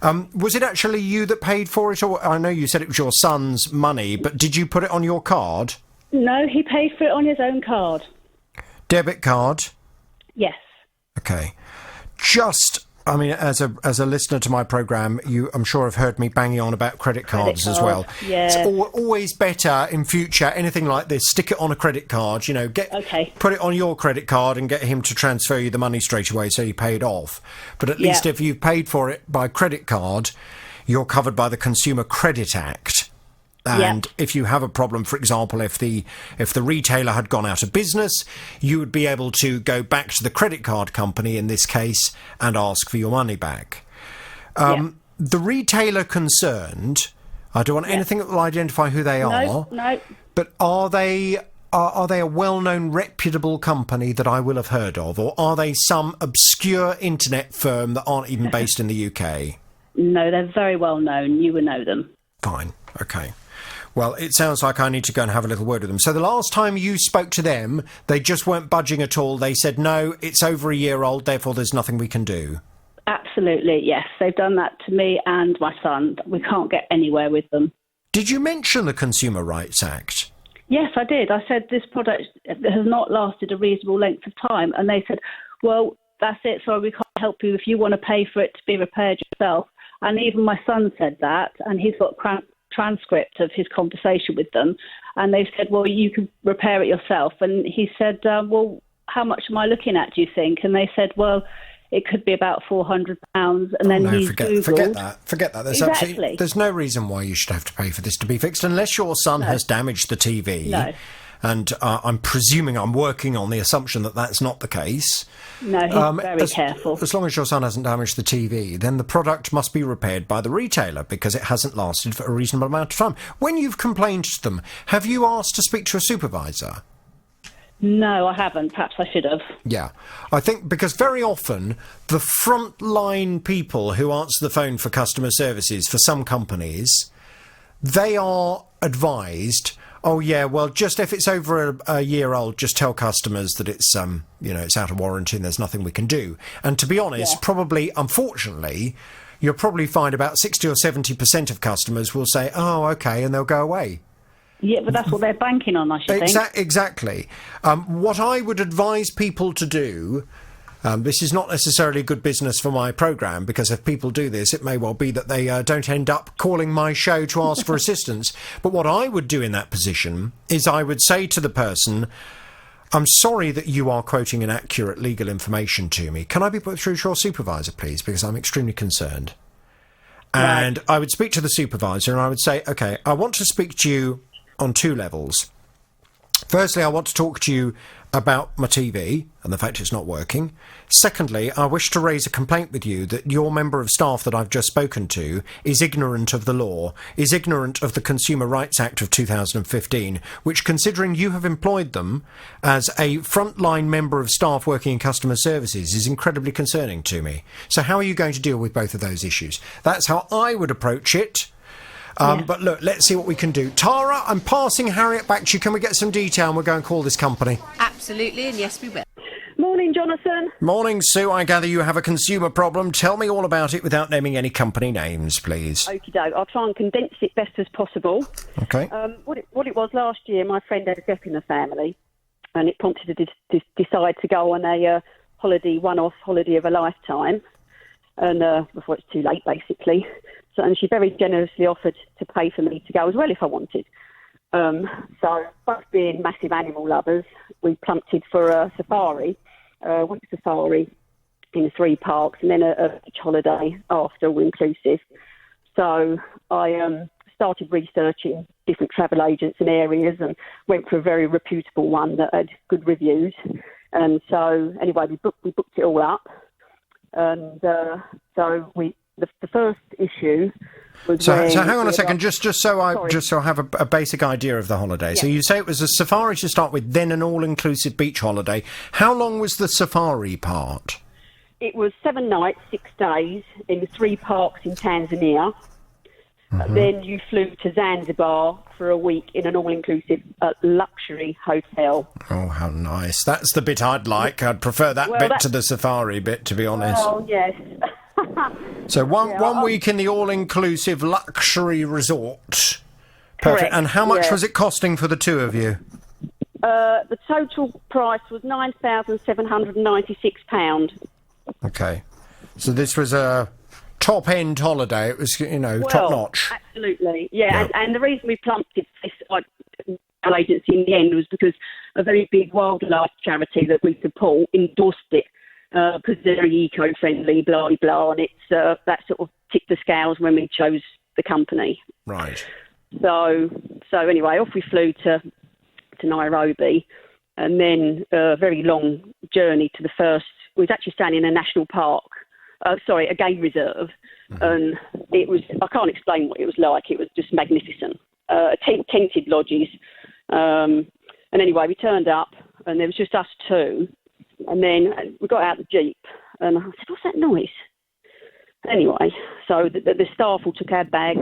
Was it actually you that paid for it? Or I know you said it was your son's money, but did you put it on your card? No, he paid for it on his own card. Debit card? Yes. Okay. As a listener to my programme, you, I'm sure, have heard me banging on about credit cards as well. Yeah. It's always better in future, anything like this, stick it on a credit card, put it on your credit card and get him to transfer you the money straight away so you pay it off. But at least if you've paid for it by credit card, you're covered by the Consumer Credit Act. And if you have a problem, for example, if the retailer had gone out of business, you would be able to go back to the credit card company in this case and ask for your money back. The retailer concerned, I don't want anything that will identify who they are. No. But are they a well-known, reputable company that I will have heard of, or are they some obscure internet firm that aren't even based in the UK? No, they're very well known. You would know them. Fine. Okay. Well, it sounds like I need to go and have a little word with them. So the last time you spoke to them, they just weren't budging at all. They said, no, it's over a year old, therefore there's nothing we can do. Absolutely, yes. They've done that to me and my son. We can't get anywhere with them. Did you mention the Consumer Rights Act? Yes, I did. I said this product has not lasted a reasonable length of time. And they said, well, that's it. Sorry, we can't help you if you want to pay for it to be repaired yourself. And even my son said that, and he's got transcript of his conversation with them, and they said, well, you can repair it yourself. And he said, well, how much am I looking at, do you think? And they said, well, it could be about £400. And then forget that. There's no reason why you should have to pay for this to be fixed unless your son has damaged the TV. No. And I'm presuming, I'm working on the assumption that that's not the case. No, he's very careful. As long as your son hasn't damaged the TV, then the product must be repaired by the retailer because it hasn't lasted for a reasonable amount of time. When you've complained to them, have you asked to speak to a supervisor? No, I haven't. Perhaps I should have. Yeah. I think because very often the frontline people who answer the phone for customer services for some companies, they are advised, oh yeah, well, just if it's over a year old, just tell customers that it's it's out of warranty and there's nothing we can do. And to be honest, probably, unfortunately, you'll probably find about 60 or 70% of customers will say, oh, okay, and they'll go away. Yeah, but that's what they're banking on, I should think. Exactly. What I would advise people to do, this is not necessarily good business for my programme, because if people do this, it may well be that they don't end up calling my show to ask for assistance. But what I would do in that position is I would say to the person, I'm sorry that you are quoting inaccurate legal information to me. Can I be put through to your supervisor, please? Because I'm extremely concerned. Right. And I would speak to the supervisor and I would say, OK, I want to speak to you on two levels. Firstly, I want to talk to you about my TV and the fact it's not working. Secondly, I wish to raise a complaint with you that your member of staff that I've just spoken to is ignorant of the law, is ignorant of the Consumer Rights Act of 2015, which, considering you have employed them as a frontline member of staff working in customer services, is incredibly concerning to me. So how are you going to deal with both of those issues? That's how I would approach it. But look, let's see what we can do. Tara, I'm passing Harriet back to you. Can we get some detail and we'll go and call this company? Absolutely, and yes, we will. Morning, Jonathan. Morning, Sue. I gather you have a consumer problem. Tell me all about it without naming any company names, please. Okie doke. I'll try and condense it best as possible. Okay. What it was last year, my friend had a death in the family, and it prompted her to decide to go on a one-off holiday of a lifetime, and before it's too late, basically. So, and she very generously offered to pay for me to go as well if I wanted. So, both being massive animal lovers, we plumped for a safari, went to safari in 3 parks, and then a beach holiday after, all inclusive. So I started researching different travel agents and areas, and went for a very reputable one that had good reviews. And so anyway, we booked it all up, and so the first issue was so hang on a second, just so I have a basic idea of the holiday. Yeah. So you say it was a safari to start with, then an all-inclusive beach holiday. How long was the safari part? It was 7 nights, 6 days in 3 parks in Tanzania. Mm-hmm. Then you flew to Zanzibar for a week in an all-inclusive luxury hotel. Oh, how nice. That's the bit I'd like. I'd prefer that to the safari bit, to be honest. Oh, yes. So one week in the all-inclusive luxury resort. Perfect. Correct, And how much yeah. was it costing for the two of you? The total price was £9,796. Okay. So this was a top-end holiday. It was, top-notch. Absolutely, yeah. And the reason we plumped this agency in the end was because a very big wildlife charity that we support endorsed it. Because they're very eco-friendly, blah, blah, and it's that sort of tipped the scales when we chose the company. Right. So anyway, off we flew to Nairobi, and then a very long journey to the first. We was actually staying in a national park, a game reserve, and it was. I can't explain what it was like. It was just magnificent. Tented lodges, and anyway, we turned up, and there was just us two. And then we got out the Jeep, and I said, "What's that noise?" Anyway, so the staff all took our bags,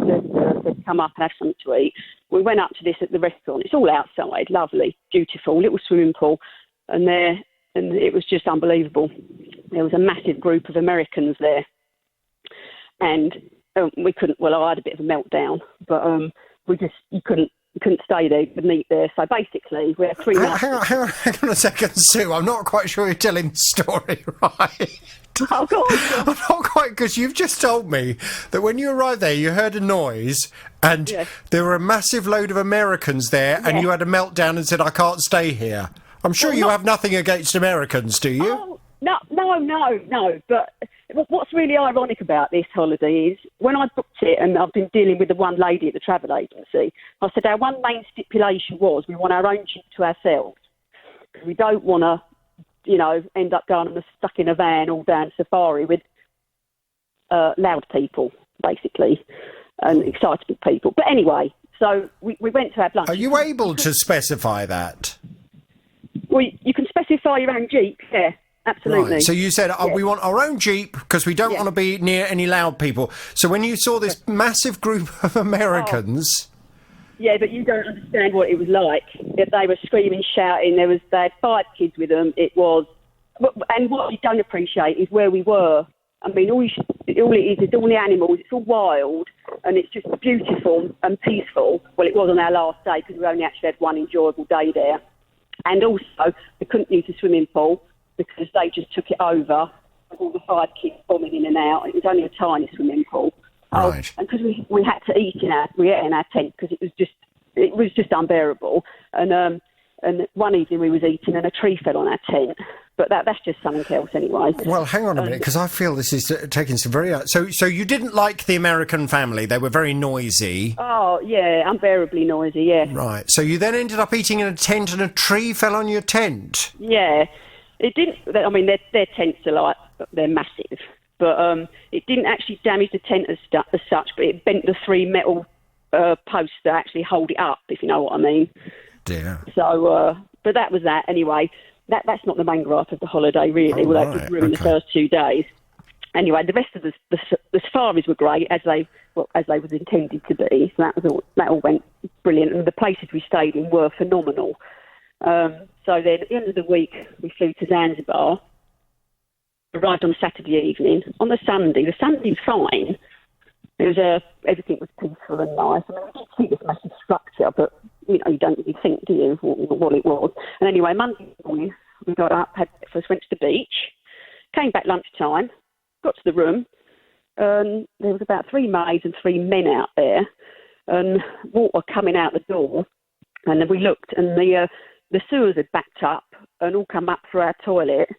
they'd come up and have something to eat. We went up to this at the restaurant. It's all outside, lovely, beautiful, little swimming pool, and it was just unbelievable. There was a massive group of Americans there, and we couldn't. Well, I had a bit of a meltdown, but you couldn't stay there, you couldn't eat there. So basically, we had 3 nights. Hang on a second, Sue. I'm not quite sure you're telling the story right. Oh, God. I'm not quite, because you've just told me that when you arrived there, you heard a noise, and there were a massive load of Americans there, and you had a meltdown and said, "I can't stay here." I'm sure you have nothing against Americans, do you? Oh, no. But what's really ironic about this holiday is when I booked it, and I've been dealing with the one lady at the travel agency, I said our one main stipulation was we want our own Jeep to ourselves. We don't want to, end up going stuck in a van all down safari with loud people, basically, and excitable people. But anyway, so we went to have lunch. Are you able to specify that? Well, you can specify your own Jeep, yeah. Absolutely. Right. So you said, we want our own Jeep because we don't want to be near any loud people. So when you saw this massive group of Americans... Yeah, but you don't understand what it was like. They were screaming, shouting. They had 5 kids with them. It was... And what you don't appreciate is where we were. I mean, all it is all the animals. It's all wild, and it's just beautiful and peaceful. Well, it was on our last day because we only actually had one enjoyable day there. And also, we couldn't use the swimming pool because they just took it over with all the 5 kids bombing in and out. It was only a tiny swimming pool. Right. And because we had to eat in our tent because it was just unbearable. And And one evening we was eating and a tree fell on our tent. But that's just something else anyway. Well, hang on a minute, because I feel this is taking some very... So you didn't like the American family? They were very noisy? Oh, yeah, unbearably noisy, yeah. Right. So you then ended up eating in a tent and a tree fell on your tent? Yeah. It didn't... I mean, their tents are like... They're massive. But it didn't actually damage the tent as such, but it bent the 3 metal posts that actually hold it up, if you know what I mean. Dear. So, but that was that anyway. That's not the main gripe of the holiday, really. Oh, That was ruined the first 2 days. Anyway, the rest of the safaris were great as they was intended to be. So that all went brilliant, and the places we stayed in were phenomenal. So then, at the end of the week, we flew to Zanzibar. Arrived on Saturday evening. On the Sunday was fine. It was everything was peaceful and nice. I mean, we did see this massive structure, but you don't really think, do you, what it was? And anyway, Monday morning we got up, had breakfast, went to the beach, came back lunchtime, got to the room, and there was about 3 maids and 3 men out there, and water coming out the door. And then we looked, and the sewers had backed up and all come up through our toilet,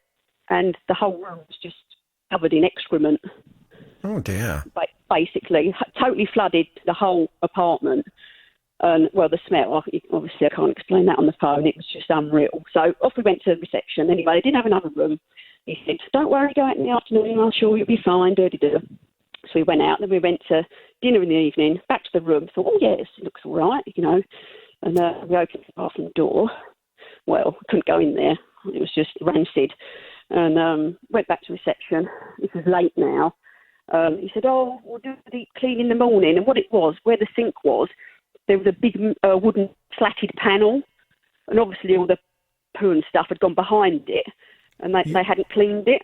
and the whole room was just covered in excrement. Oh dear! Basically, totally flooded the whole apartment. And well, the smell, obviously I can't explain that on the phone. It was just unreal. So off we went to the reception. Anyway, they didn't have another room. He said, "Don't worry, go out in the afternoon. I'm sure you'll be fine." So we went out. Then we went to dinner in the evening. Back to the room. Thought, "Oh yes, it looks all right," And we opened the bathroom door. Well, we couldn't go in there. It was just rancid. And went back to reception. This was late now. He said, "Oh, we'll do the deep clean in the morning." And what it was, where the sink was, there was a big wooden slatted panel, and obviously all the poo and stuff had gone behind it, and they hadn't cleaned it.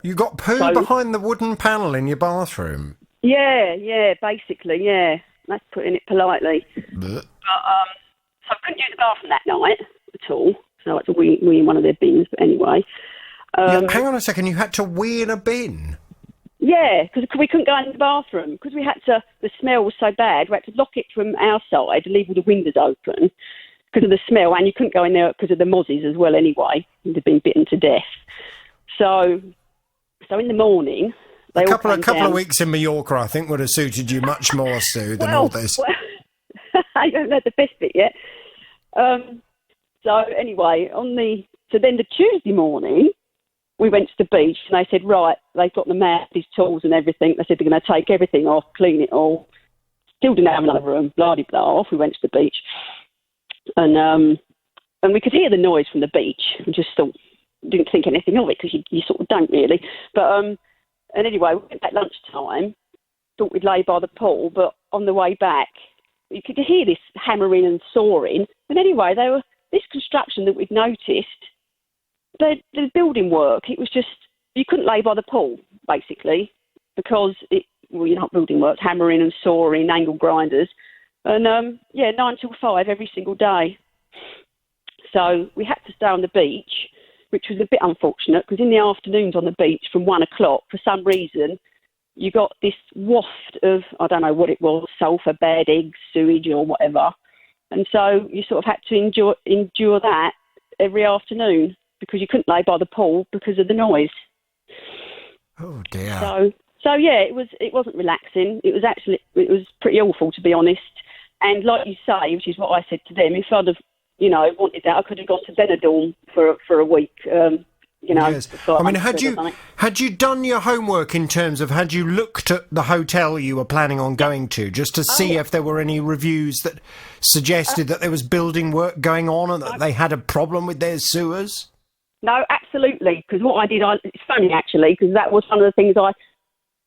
You got poo behind the wooden panel in your bathroom? Yeah, basically, yeah. That's putting it politely. But, so I couldn't use the bathroom that night at all, so I had to wee in one of their bins, but anyway. Hang on a second, you had to wee in a bin? Yeah, because we couldn't go in the bathroom because the smell was so bad. We had to lock it from our side, leave all the windows open because of the smell, and you couldn't go in there because of the mozzies as well anyway. You'd have been bitten to death. So in the morning, they a couple of weeks in Mallorca, I think, would have suited you much more, Sue, than all this. Well, I haven't had the best bit yet. So anyway, so then the Tuesday morning, we went to the beach and they said, right, they've got the mat, these tools and everything. They said they're going to take everything off, clean it all. Still didn't have another room, blah-de-blah. Off we went to the beach. And we could hear the noise from the beach. We just didn't think anything of it because you sort of don't really. But, and anyway, we went back lunchtime, thought we'd lay by the pool, but on the way back, you could hear this hammering and sawing. And anyway, this construction that we'd noticed, the building work, it was just, you couldn't lay by the pool, basically, because you're not building work, hammering and sawing, angle grinders, and 9 till 5 every single day. So we had to stay on the beach, which was a bit unfortunate, because in the afternoons on the beach from 1 o'clock, for some reason, you got this waft of, I don't know what it was, sulphur, bad eggs, sewage or whatever. And so you sort of had to endure that every afternoon, because you couldn't lay by the pool because of the noise. Oh dear. So yeah, it wasn't relaxing. It was pretty awful, to be honest. And like you say, which is what I said to them, if I'd have, wanted that, I could have gone to Benidorm for a week. Yes. I mean, had you done your homework in terms of, had you looked at the hotel you were planning on going to, just to see if there were any reviews that suggested that there was building work going on and that they had a problem with their sewers? No, absolutely. Because what I did, it's funny actually, because that was one of the things I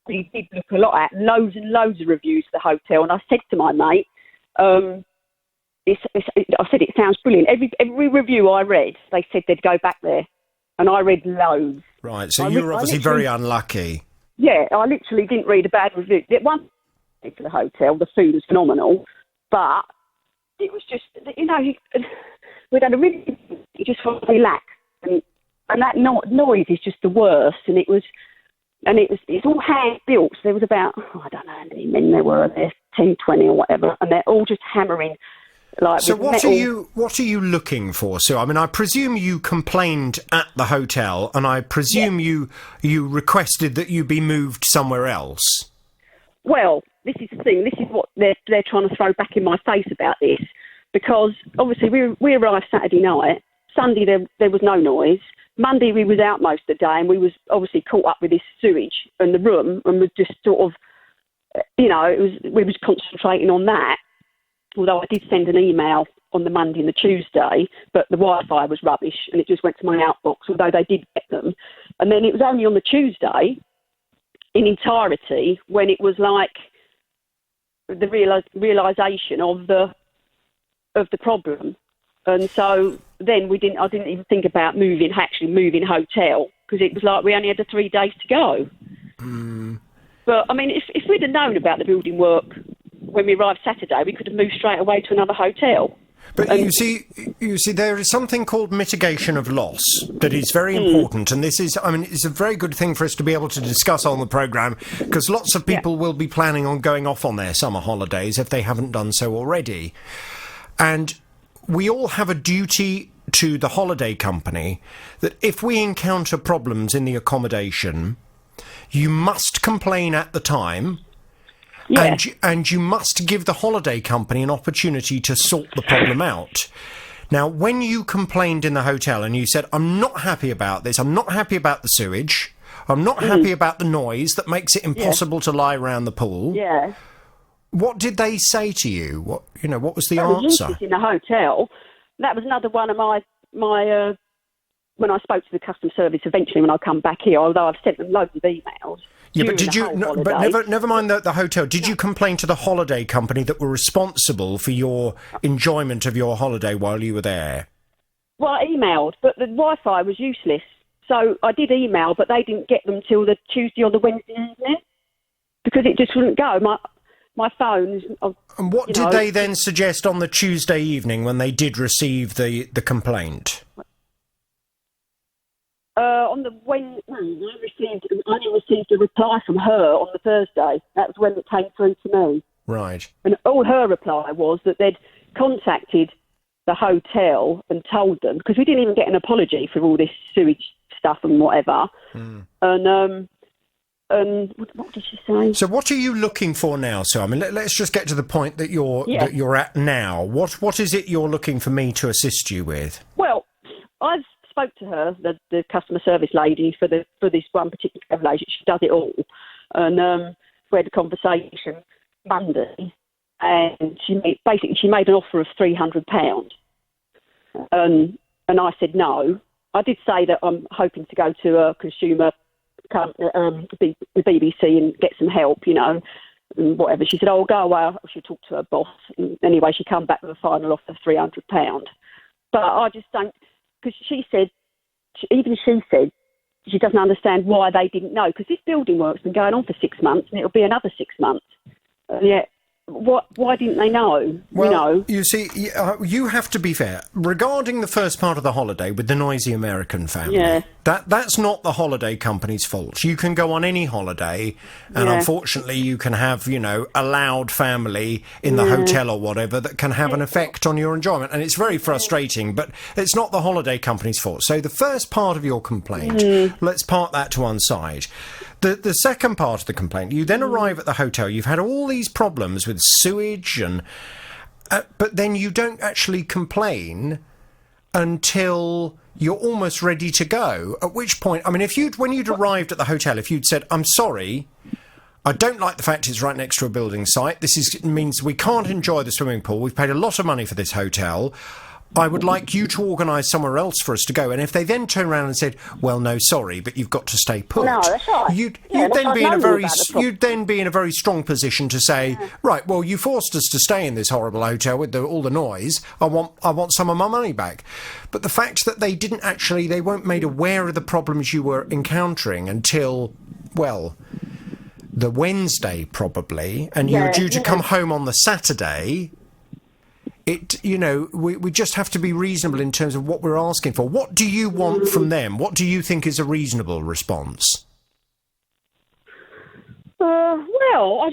really did look a lot at. Loads and loads of reviews for the hotel, and I said to my mate, I said it sounds brilliant. Every review I read, they said they'd go back there, and I read loads. Right, so you were obviously very unlucky. Yeah, I literally didn't read a bad review. One for the hotel, the food was phenomenal, but it was just, we'd had a really, you just want to relax. And that noise is just the worst. And it's all hand built. So there was about, I don't know how many men there were there, 10, 20 or whatever. And they're all just hammering Like, so with metal. what are you looking for, Sue? I mean, I presume you complained at the hotel, and I presume you requested that you be moved somewhere else. Well, this is the thing. This is what they're trying to throw back in my face about this, because obviously we arrived Saturday night. Sunday there was no noise. Monday we was out most of the day, and we was obviously caught up with this sewage in the room, and was just sort of, we was concentrating on that. Although I did send an email on the Monday and the Tuesday, but the Wi-Fi was rubbish and it just went to my outbox, although they did get them. And then it was only on the Tuesday, in entirety, when it was like the realisation of the problem. And so then I didn't even think about moving hotel, because it was like we only had 3 days to go. But, I mean, if we'd have known about the building work when we arrived Saturday, we could have moved straight away to another hotel. But you see, there is something called mitigation of loss that is very important, and this is, I mean, it's a very good thing for us to be able to discuss on the programme, because lots of people will be planning on going off on their summer holidays if they haven't done so already. And we all have a duty to the holiday company that if we encounter problems in the accommodation, you must complain at the time. Yeah. And you must give the holiday company an opportunity to sort the problem out. Now, when you complained in the hotel and you said, I'm not happy about this, I'm not happy about the sewage, I'm not happy about the noise that makes it impossible to lie around the pool. Yeah. What did they say to you? What was the answer? answer? In the hotel. That was another one of my when I spoke to the customer service eventually when I come back here, although I've sent them loads of emails. Yeah, but did you? No, but never mind the hotel. Did you complain to the holiday company that were responsible for your enjoyment of your holiday while you were there? Well, I emailed, but the Wi-Fi was useless. So I did email, but they didn't get them till the Tuesday or the Wednesday evening because it just wouldn't go. My phone. And what did they then suggest on the Tuesday evening when they did receive the complaint? On the Wednesday, I only received a reply from her on the Thursday. That was when it came through to me. Right. And all her reply was that they'd contacted the hotel and told them, because we didn't even get an apology for all this sewage stuff and whatever. And what did she say? So what are you looking for now, sir? I mean, let's just get to the point that you're at now. What is it you're looking for me to assist you with? Well, I've spoke to her, the customer service lady for this one particular travel agent. She does it all, and we had a conversation Monday, and she made an offer of £300, and I said no. I did say that I'm hoping to go to a consumer, the BBC, and get some help, and whatever. She said, "Oh, go away. She'll talk to her boss." And anyway, she come back with a final offer of £300, but I just don't. Because she said she doesn't understand why they didn't know, because this building work's been going on for 6 months and it'll be another 6 months. And yet, why didn't they know? Well, you see, you have to be fair. Regarding the first part of the holiday with the noisy American family, that's not the holiday company's fault. You can go on any holiday, and unfortunately you can have, a loud family in the hotel or whatever that can have an effect on your enjoyment, and it's very frustrating, but it's not the holiday company's fault. So the first part of your complaint, let's park that to one side. The second part of the complaint, you then arrive at the hotel, you've had all these problems with sewage, but then you don't actually complain until you're almost ready to go, at which point, I mean, when you'd arrived at the hotel, if you'd said, "I'm sorry, I don't like the fact it's right next to a building site, means we can't enjoy the swimming pool, we've paid a lot of money for this hotel, I would like you to organise somewhere else for us to go." And if they then turn around and said, "Well, no, sorry, but you've got to stay put," no, that's right. you'd then be in a very strong position to say, "Right, well, you forced us to stay in this horrible hotel with all the noise. I want some of my money back." But the fact that they weren't made aware of the problems you were encountering until, well, the Wednesday probably, and you were due to come home on the Saturday. We just have to be reasonable in terms of what we're asking for. What do you want from them? What do you think is a reasonable response? Well,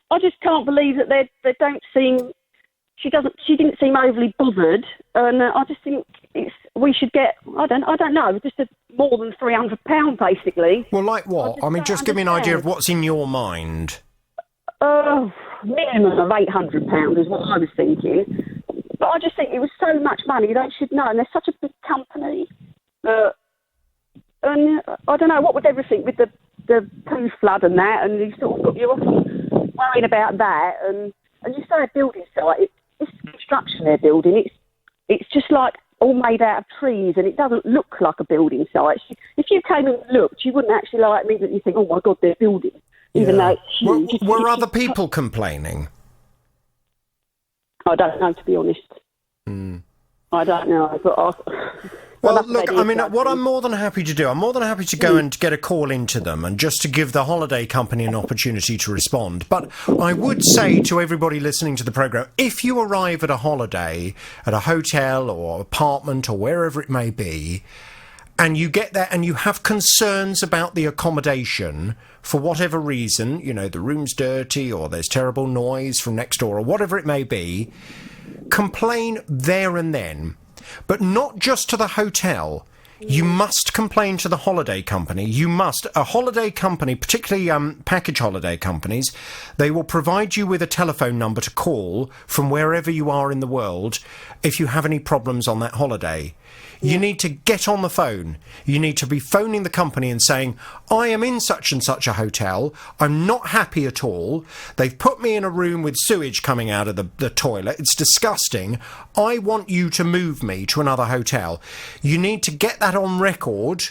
I just can't believe that they don't seem She didn't seem overly bothered, and I just think we should get. I don't know, just more than £300 basically. Well, like what? I mean, just give me an idea of what's in your mind. Minimum of £800 is what I was thinking. But I just think it was so much money. They should know, and they're such a big company. And I don't know, what would everything with the poo flood and that, and you sort of got you often worrying about that, and you say a building site, it's construction they're building. It's just like all made out of trees, and it doesn't look like a building site. If you came and looked, you wouldn't actually like immediately think, oh my God, they're building, even though it's huge. Were other people complaining? I don't know, to be honest. I don't know, but Well, look, I mean, what I'm more than happy to do, I'm more than happy to go and get a call into them and just to give the holiday company an opportunity to respond. But I would say to everybody listening to the programme, if you arrive at a holiday, at a hotel or apartment or wherever it may be, and you get there and you have concerns about the accommodation for whatever reason, you know, the room's dirty or there's terrible noise from next door or whatever it may be, complain there and then. But not just to the hotel. You must complain to the holiday company. A holiday company, particularly package holiday companies, they will provide you with a telephone number to call from wherever you are in the world if you have any problems on that holiday. You need to get on the phone. You need to be phoning the company and saying, I am in such and such a hotel. I'm not happy at all. They've put me in a room with sewage coming out of the toilet. It's disgusting. I want you to move me to another hotel. You need to get that on record,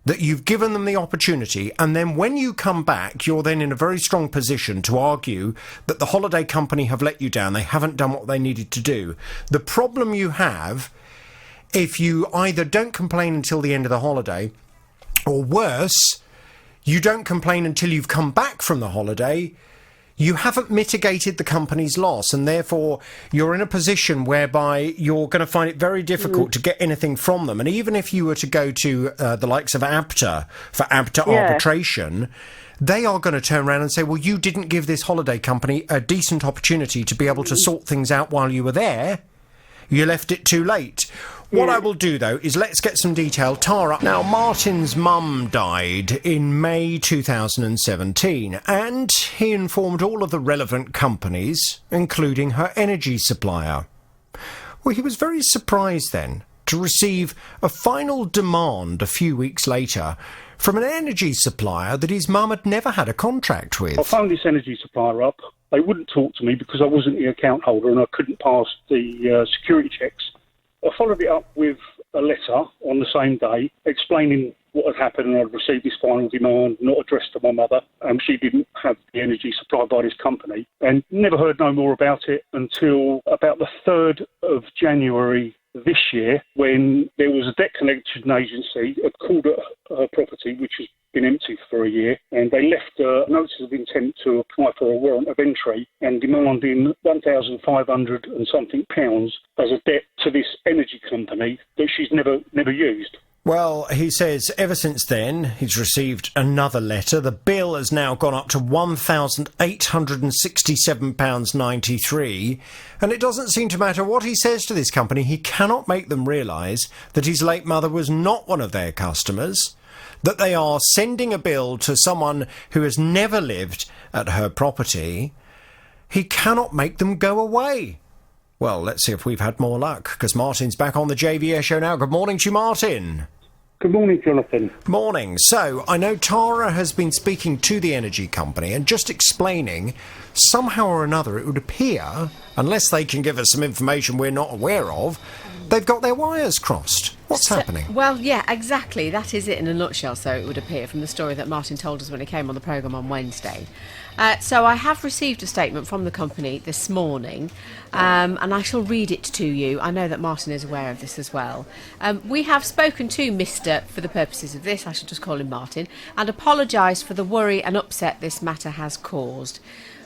that you've given them the opportunity, and then when you come back, you're then in a very strong position to argue that the holiday company have let you down. They haven't done what they needed to do. The problem you have, if you either don't complain until the end of the holiday, or worse, you don't complain until you've come back from the holiday, you haven't mitigated the company's loss, and therefore you're in a position whereby you're going to find it very difficult to get anything from them. And even if you were to go to the likes of ABTA for ABTA arbitration, they are going to turn around and say, well, you didn't give this holiday company a decent opportunity to be able to sort things out while you were there. You left it too late. What I will do, though, is let's get some detail. Tara, now, Martin's mum died in May 2017, and he informed all of the relevant companies, including her energy supplier. Well, he was very surprised then to receive a final demand a few weeks later from an energy supplier that his mum had never had a contract with. I phoned this energy supplier up. They wouldn't talk to me because I wasn't the account holder and I couldn't pass the security checks. I followed it up with a letter on the same day explaining what had happened, and I'd received this final demand not addressed to my mother. She didn't have the energy supplied by this company, and never heard no more about it until about the 3rd of January this year, when there was a debt collection agency had called at her property, which has been empty for a year, and they left a notice of intent to apply for a warrant of entry and demanding £1,500 and something as a debt to this energy company that she's never used. Well, he says ever since then he's received another letter. The bill has now gone up to £1,867.93, and it doesn't seem to matter what he says to this company. He cannot make them realise that his late mother was not one of their customers, that they are sending a bill to someone who has never lived at her property. He cannot make them go away. Well, let's see if we've had more luck, because Martin's back on the JVS show now. Good morning to you, Martin. Good morning, Jonathan. Morning. So, I know Tara has been speaking to the energy company and just explaining, somehow or another, it would appear, unless they can give us some information we're not aware of, they've got their wires crossed. What's happening? Well, yeah, exactly. That is it in a nutshell, so it would appear, from the story that Martin told us when he came on the programme on Wednesday. So I have received a statement from the company this morning, and I shall read it to you. I know that Martin is aware of this as well. We have spoken to Mr. for the purposes of this, I shall just call him Martin, and apologised for the worry and upset this matter has caused.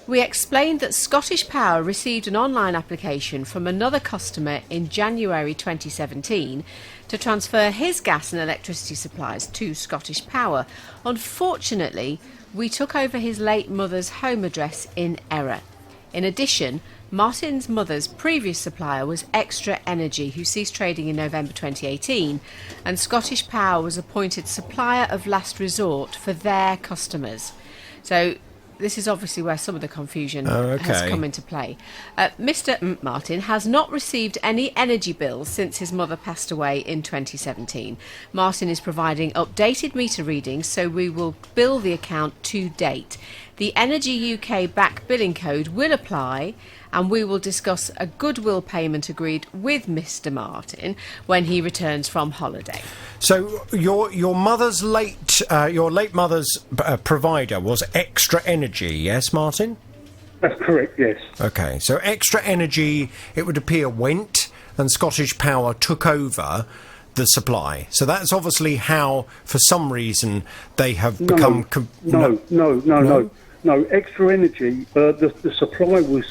We explained that Scottish Power received an online application from another customer in January 2017 to transfer his gas and electricity supplies to Scottish Power. Unfortunately, we took over his late mother's home address in error. In addition, Martin's mother's previous supplier was Extra Energy, who ceased trading in November 2018, and Scottish Power was appointed supplier of last resort for their customers. So this is obviously where some of the confusion has come into play. Mr. Martin has not received any energy bills since his mother passed away in 2017. Martin is providing updated meter readings, so we will bill the account to date. The Energy UK back billing code will apply, and we will discuss a goodwill payment agreed with Mr. Martin when he returns from holiday. So your late mother's provider was Extra Energy, yes, Martin? That's correct, yes. Okay, so Extra Energy, it would appear, went, and Scottish Power took over the supply. So that's obviously how, for some reason, they have become... No. Extra Energy, the supply was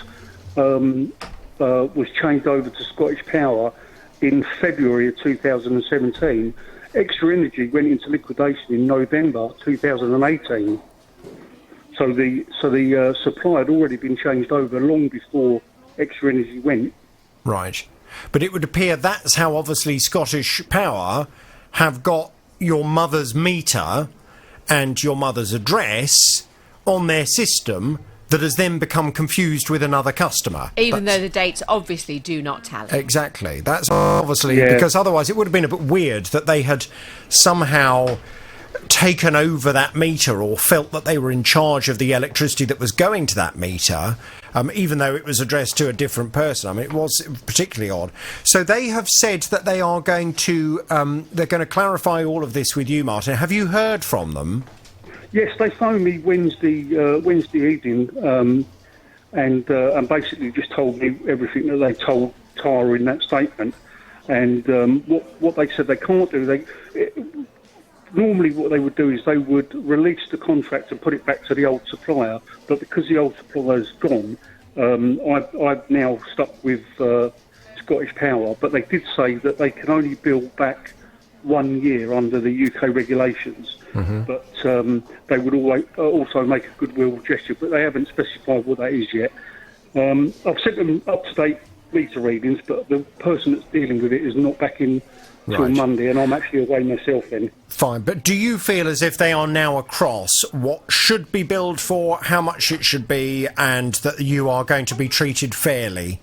changed over to Scottish Power in February of 2017. Extra Energy went into liquidation in November 2018. So the supply had already been changed over long before Extra Energy went. Right. But it would appear that's how obviously Scottish Power have got your mother's meter and your mother's address on their system that has then become confused with another customer. Even though the dates obviously do not tally. Exactly. That's obviously... Because otherwise it would have been a bit weird that they had somehow taken over that meter or felt that they were in charge of the electricity that was going to that meter, even though it was addressed to a different person. I mean, it was particularly odd. So they have said that they are going to... they're going to clarify all of this with you, Martin. Have you heard from them? Yes, they phoned me Wednesday evening and basically just told me everything that they told Tara in that statement. And what they said they can't do, normally what they would do is they would release the contract and put it back to the old supplier. But because the old supplier's gone, I've now stuck with Scottish Power. But they did say that they can only bill back 1 year under the UK regulations. Mm-hmm. But they would also make a goodwill gesture, but they haven't specified what that is yet. I've sent them up-to-date meter readings, but the person that's dealing with it is not back in till Monday, and I'm actually away myself then. Fine, but do you feel as if they are now across what should be billed for, how much it should be, and that you are going to be treated fairly?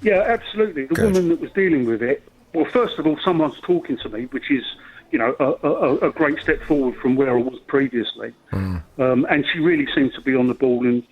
Yeah, absolutely. The woman that was dealing with it, well, first of all, someone's talking to me, which is... a great step forward from where I was previously. And she really seemed to be on the ball and,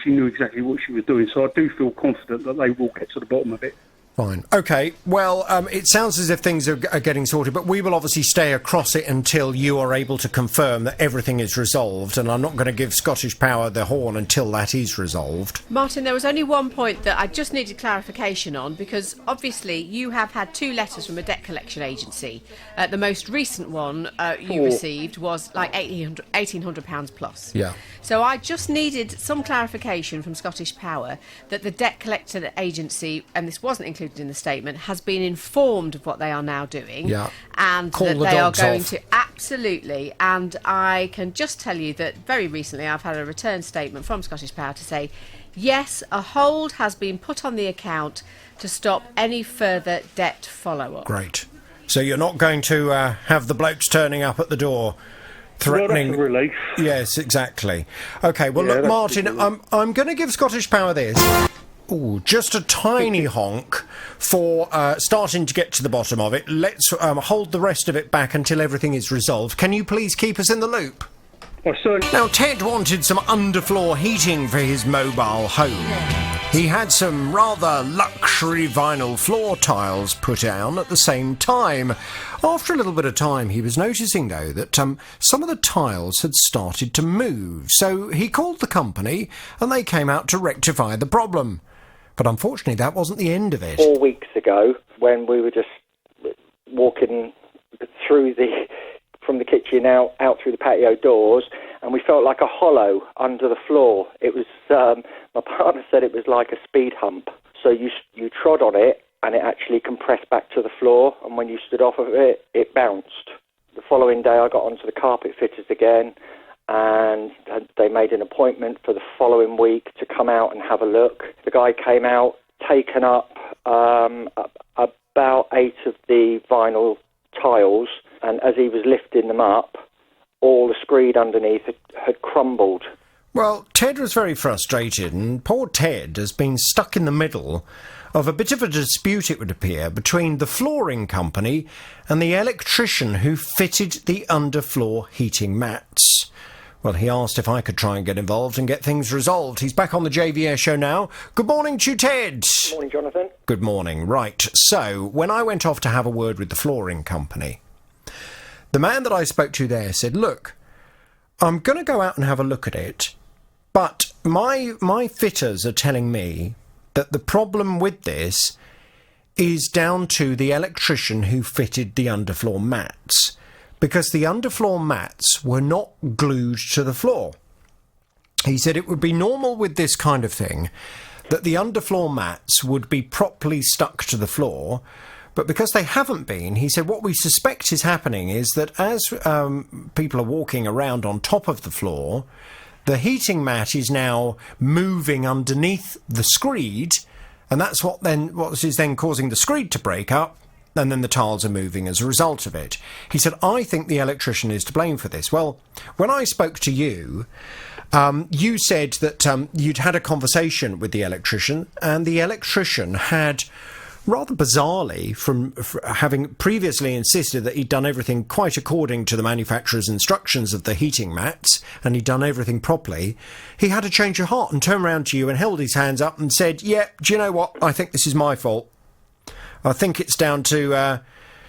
she knew exactly what she was doing. So I do feel confident that they will get to the bottom of it. Fine. OK, well, it sounds as if things are getting sorted, but we will obviously stay across it until you are able to confirm that everything is resolved, and I'm not going to give Scottish Power the horn until that is resolved. Martin, there was only one point that I just needed clarification on, because obviously you have had 2 letters from a debt collection agency. The most recent one you received was like £1,800 plus. Yeah. So I just needed some clarification from Scottish Power that the debt collector agency, and this wasn't included in the statement, has been informed of what they are now doing, and that they are going to absolutely. And I can just tell you that very recently I've had a return statement from Scottish Power to say, yes, a hold has been put on the account to stop any further debt follow-up. Great. So you're not going to have the blokes turning up at the door threatening... Well, that's a relief. Yes, exactly. OK, well, look, Martin, I'm going to give Scottish Power this. Ooh, just a tiny honk for starting to get to the bottom of it. Let's hold the rest of it back until everything is resolved. Can you please keep us in the loop? Now, Ted wanted some underfloor heating for his mobile home. He had some rather luxury vinyl floor tiles put down at the same time. After a little bit of time, he was noticing, though, that some of the tiles had started to move. So he called the company, and they came out to rectify the problem. But unfortunately, that wasn't the end of it. 4 weeks ago, when we were just walking through from the kitchen out through the patio doors, and we felt like a hollow under the floor. It was, my partner said it was like a speed hump. So you trod on it, and it actually compressed back to the floor, and when you stood off of it, it bounced. The following day, I got onto the carpet fitters again, and they made an appointment for the following week to come out and have a look. The guy came out, taken up about 8 of the vinyl tiles, and as he was lifting them up, all the screed underneath had crumbled. Well, Ted was very frustrated, and poor Ted has been stuck in the middle of a bit of a dispute, it would appear, between the flooring company and the electrician who fitted the underfloor heating mats. Well, he asked if I could try and get involved and get things resolved. He's back on the JVS show now. Good morning to you, Ted. Good morning, Jonathan. Good morning. Right, so when I went off to have a word with the flooring company, the man that I spoke to there said, look, I'm going to go out and have a look at it, but my fitters are telling me that the problem with this is down to the electrician who fitted the underfloor mats, because the underfloor mats were not glued to the floor. He said it would be normal with this kind of thing that the underfloor mats would be properly stuck to the floor, but because they haven't been, he said what we suspect is happening is that as people are walking around on top of the floor, the heating mat is now moving underneath the screed, and that's what is then causing the screed to break up, and then the tiles are moving as a result of it. He said, I think the electrician is to blame for this. Well, when I spoke to you, you said that you'd had a conversation with the electrician, and the electrician had, rather bizarrely, from having previously insisted that he'd done everything quite according to the manufacturer's instructions of the heating mats, and he'd done everything properly, he had a change of heart and turned round to you and held his hands up and said, yeah, do you know what, I think this is my fault. I think it's down to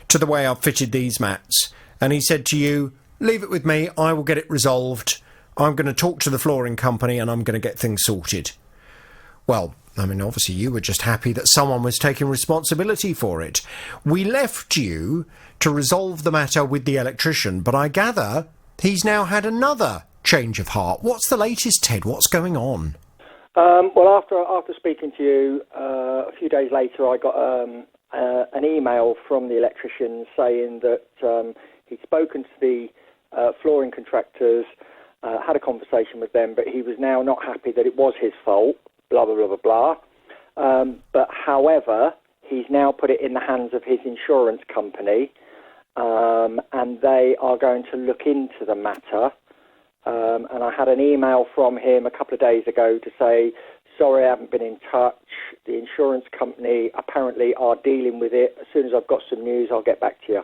the way I've fitted these mats. And he said to you, leave it with me, I will get it resolved. I'm going to talk to the flooring company and I'm going to get things sorted. Well, I mean, obviously you were just happy that someone was taking responsibility for it. We left you to resolve the matter with the electrician, but I gather he's now had another change of heart. What's the latest, Ted? What's going on? Well, after speaking to you, a few days later, I got an email from the electrician saying that he'd spoken to the flooring contractors, had a conversation with them, but he was now not happy that it was his fault, blah, blah, blah, blah, blah. But however, he's now put it in the hands of his insurance company, and they are going to look into the matter. And I had an email from him a couple of days ago to say, sorry, I haven't been in touch. The insurance company apparently are dealing with it. As soon as I've got some news, I'll get back to you.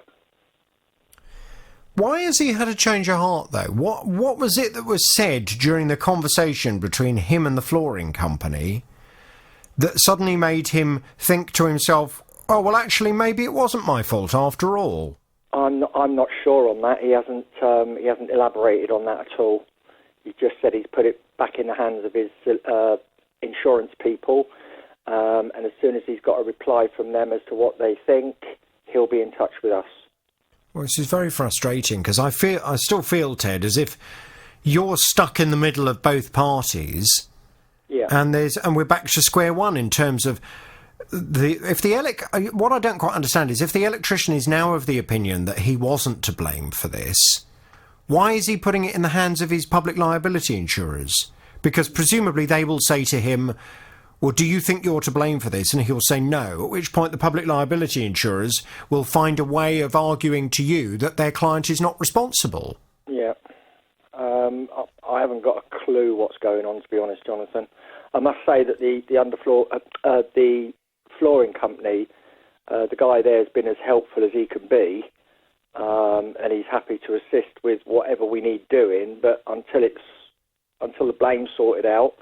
Why has he had a change of heart, though? What was it that was said during the conversation between him and the flooring company that suddenly made him think to himself, oh, well, actually, maybe it wasn't my fault after all? I'm not sure on that. He hasn't elaborated on that at all. He just said he's put it back in the hands of his insurance people, and as soon as he's got a reply from them as to what they think, he'll be in touch with us. Well, this is very frustrating because I still feel, Ted, as if you're stuck in the middle of both parties. Yeah. And we're back to square one in terms of what I don't quite understand is if the electrician is now of the opinion that he wasn't to blame for this, why is he putting it in the hands of his public liability insurers? Because presumably they will say to him, well, do you think you're to blame for this? And he'll say no, at which point the public liability insurers will find a way of arguing to you that their client is not responsible. Yeah. I haven't got a clue what's going on, to be honest, Jonathan. I must say that the flooring company, the guy there has been as helpful as he can be, and he's happy to assist with whatever we need doing, but until the blame's sorted out,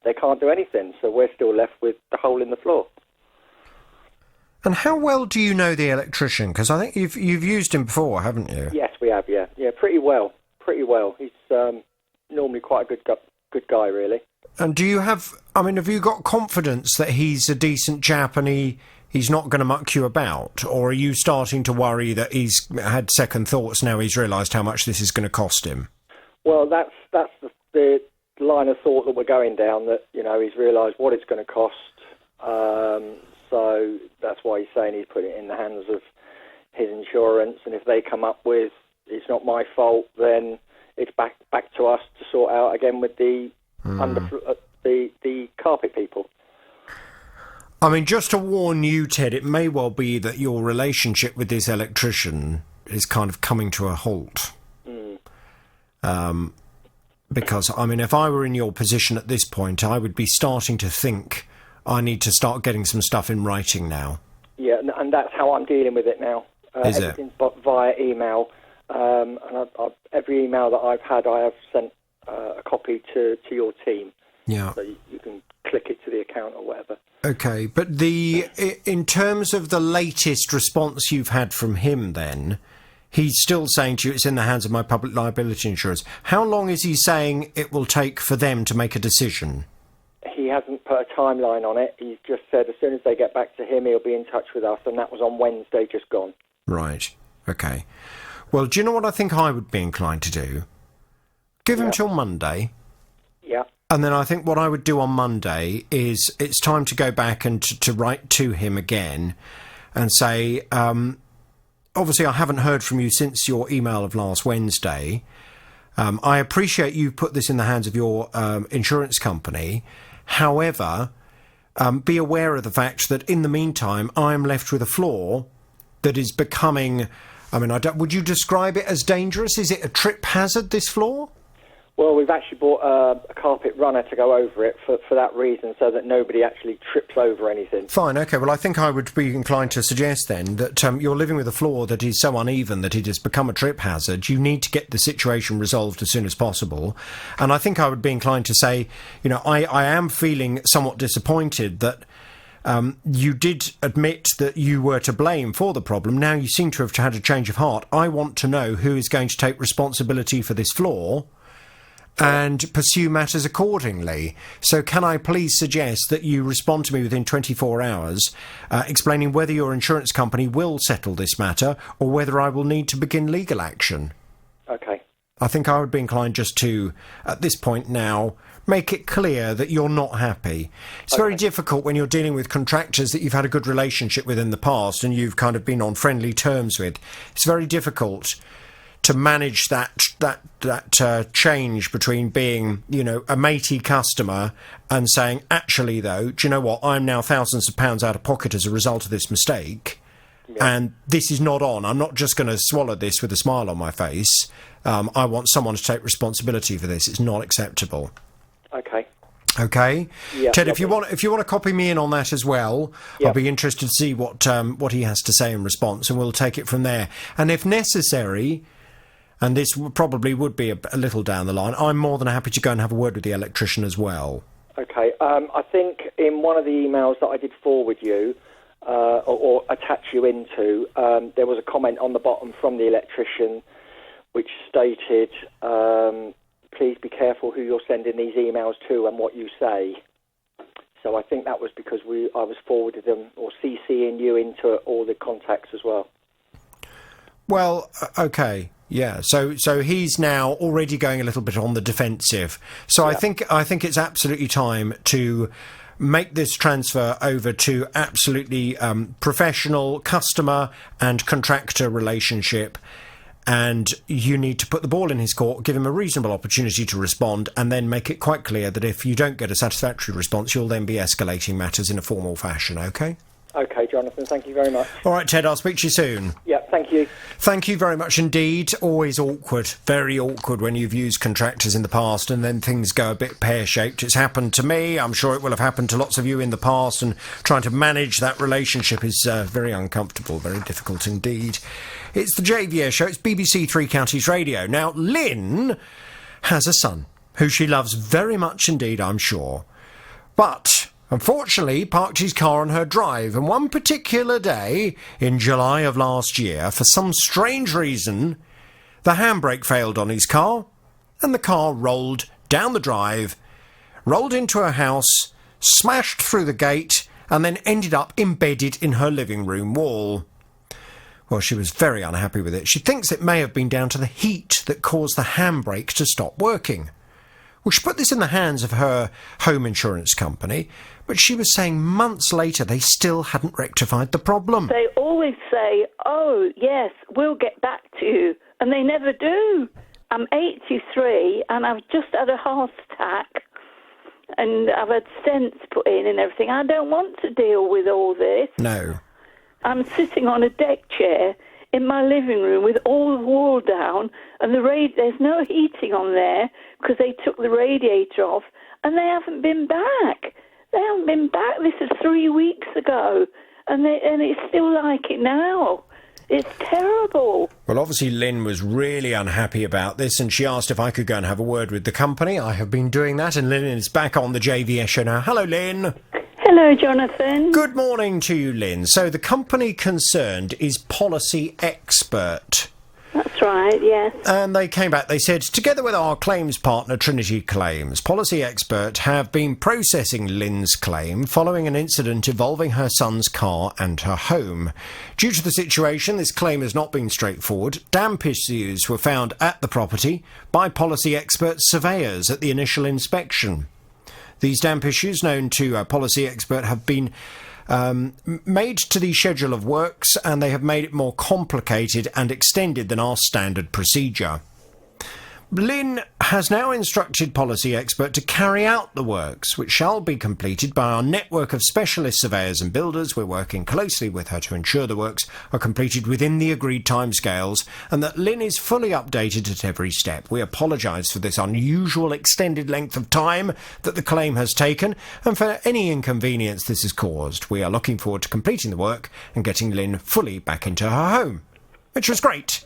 they can't do anything, so we're still left with the hole in the floor. And how well do you know the electrician? Because I think you've used him before, haven't you? Yes, we have, yeah. Yeah, pretty well. He's normally quite a good guy, really. And have you got confidence that he's a decent chap and he's not going to muck you about? Or are you starting to worry that he's had second thoughts now he's realised how much this is going to cost him? Well, that's the line of thought that we're going down, that, he's realised what it's going to cost. So that's why he's saying he's put it in the hands of his insurance. And if they come up with, it's not my fault, then it's back to us to sort out again with the the carpet people. I mean, just to warn you, Ted, it may well be that your relationship with this electrician is kind of coming to a halt. Because, I mean, if I were in your position at this point, I would be starting to think I need to start getting some stuff in writing now. Yeah, and that's how I'm dealing with it now. Is it? Everything's via email. And every email that I've had, I have sent a copy to your team. Yeah. So you can click it to the account or whatever. Okay, but in terms of the latest response you've had from him then, he's still saying to you it's in the hands of my public liability insurance. How long is he saying it will take for them to make a decision? He hasn't put a timeline on it. He's just said as soon as they get back to him, he'll be in touch with us, and that was on Wednesday, just gone. Right, okay. Well, do you know what I think I would be inclined to do? Give him till Monday. Yeah. And then I think what I would do on Monday is it's time to go back and to write to him again and say, obviously I haven't heard from you since your email of last Wednesday. I appreciate you put this in the hands of your insurance company. However, be aware of the fact that in the meantime, I'm left with a floor that is becoming... I mean, would you describe it as dangerous? Is it a trip hazard, this floor? Well, we've actually bought a carpet runner to go over it for that reason, so that nobody actually trips over anything. Fine, OK. Well, I think I would be inclined to suggest then that you're living with a floor that is so uneven that it has become a trip hazard. You need to get the situation resolved as soon as possible. And I think I would be inclined to say, you know, I am feeling somewhat disappointed that you did admit that you were to blame for the problem. Now you seem to have had a change of heart. I want to know who is going to take responsibility for this floor and pursue matters accordingly. So can I please suggest that you respond to me within 24 hours explaining whether your insurance company will settle this matter or whether I will need to begin legal action? Okay. I think I would be inclined just to, at this point now, make it clear that you're not happy. It's very difficult when you're dealing with contractors that you've had a good relationship with in the past and you've kind of been on friendly terms with. It's very difficult to manage that change between being, you know, a matey customer and saying, actually, though, do you know what? I'm now thousands of pounds out of pocket as a result of this mistake. Yeah. And this is not on. I'm not just going to swallow this with a smile on my face. I want someone to take responsibility for this. It's not acceptable. Okay. Okay. Yeah, Ted, if you want to copy me in on that as well, I'll be interested to see what he has to say in response, and we'll take it from there. And if necessary, and this probably would be a little down the line, I'm more than happy to go and have a word with the electrician as well. Okay. I think in one of the emails that I did forward you, or attach you into, there was a comment on the bottom from the electrician which stated, please be careful who you're sending these emails to and what you say. So I think that was because I was forwarding them or CCing you into all the contacts as well. Well, okay. Yeah, so he's now already going a little bit on the defensive. So I think it's absolutely time to make this transfer over to absolutely professional customer and contractor relationship. And you need to put the ball in his court, give him a reasonable opportunity to respond, and then make it quite clear that if you don't get a satisfactory response, you'll then be escalating matters in a formal fashion, OK? OK, Jonathan, thank you very much. All right, Ted, I'll speak to you soon. Yeah, thank you. Thank you very much indeed. Always awkward, very awkward when you've used contractors in the past and then things go a bit pear-shaped. It's happened to me. I'm sure it will have happened to lots of you in the past, and trying to manage that relationship is very uncomfortable, very difficult indeed. It's the JVS Show. It's BBC Three Counties Radio. Now, Lynn has a son who she loves very much indeed, I'm sure. But unfortunately, parked his car on her drive, and one particular day in July of last year, for some strange reason, the handbrake failed on his car, and the car rolled down the drive, rolled into her house, smashed through the gate, and then ended up embedded in her living room wall. Well, she was very unhappy with it. She thinks it may have been down to the heat that caused the handbrake to stop working. Well, she put this in the hands of her home insurance company, but she was saying months later they still hadn't rectified the problem. They always say, oh, yes, we'll get back to you, and they never do. I'm 83 and I've just had a heart attack and I've had stents put in and everything. I don't want to deal with all this. No. I'm sitting on a deck chair in my living room with all the wall down and there's no heating on there because they took the radiator off and they haven't been back. They haven't been back. This is 3 weeks ago and it's still like it now. It's terrible. Well, obviously Lynn was really unhappy about this and she asked if I could go and have a word with the company. I have been doing that and Lynn is back on the JVS show now. Hello, Lynn. Hello, Jonathan. Good morning to you, Lynn. So the company concerned is Policy Expert. That's right, yes. And they came back, they said, together with our claims partner Trinity Claims, Policy Expert have been processing Lynn's claim following an incident involving her son's car and her home. Due to the situation, this claim has not been straightforward. Damp issues were found at the property by Policy Expert surveyors at the initial inspection. These damp issues, known to Policy Expert, have been made to the schedule of works and they have made it more complicated and extended than our standard procedure. Lynn has now instructed Policy Expert to carry out the works, which shall be completed by our network of specialist surveyors and builders. We're working closely with her to ensure the works are completed within the agreed timescales and that Lynn is fully updated at every step. We apologise for this unusual extended length of time that the claim has taken and for any inconvenience this has caused. We are looking forward to completing the work and getting Lynn fully back into her home, which was great.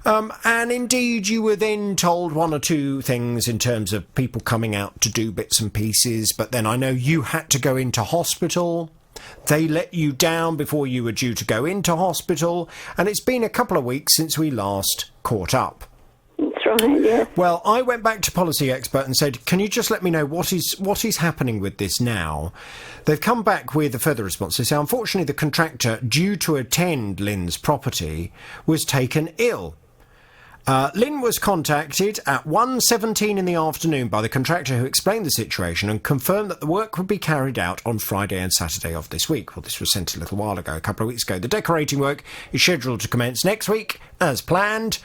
And indeed, you were then told one or two things in terms of people coming out to do bits and pieces, but then I know you had to go into hospital. They let you down before you were due to go into hospital, and it's been a couple of weeks since we last caught up. That's right, yeah. Well, I went back to Policy Expert and said, can you just let me know what is happening with this now? They've come back with a further response. They say, unfortunately, the contractor due to attend Lynn's property was taken ill. Lynn was contacted at 1:17 in the afternoon by the contractor who explained the situation and confirmed that the work would be carried out on Friday and Saturday of this week. Well, this was sent a little while ago, a couple of weeks ago. The decorating work is scheduled to commence next week, as planned.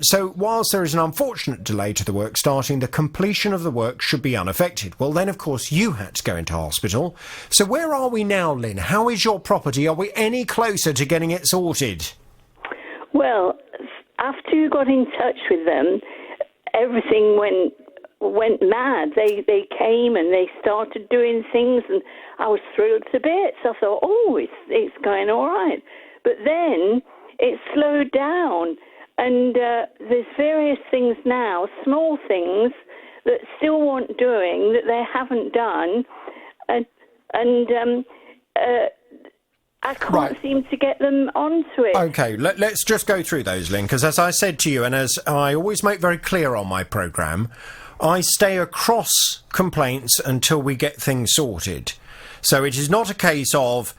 So whilst there is an unfortunate delay to the work starting, the completion of the work should be unaffected. Well, then, of course, you had to go into hospital. So where are we now, Lynn? How is your property? Are we any closer to getting it sorted? Well, after you got in touch with them, everything went mad. They came and they started doing things, and I was thrilled to bits. I thought, oh, it's going all right. But then it slowed down, and there's various things now, small things that still want doing that they haven't done, and I can't seem to get them onto it. OK, let's just go through those, Lynn, because as I said to you, and as I always make very clear on my programme, I stay across complaints until we get things sorted. So it is not a case of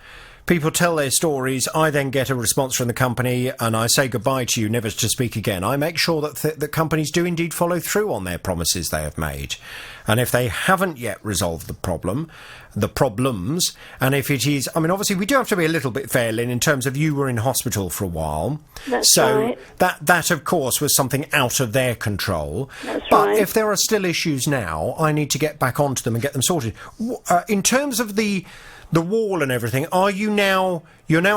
people tell their stories, I then get a response from the company, and I say goodbye to you, never to speak again. I make sure that the companies do indeed follow through on their promises they have made. And if they haven't yet resolved the problems, and if it is, I mean, obviously we do have to be a little bit fair, Lynn, in terms of you were in hospital for a while. That's so right. that of course was something out of their control. That's but right. if there are still issues now, I need to get back onto them and get them sorted. In terms of the wall and everything, you're now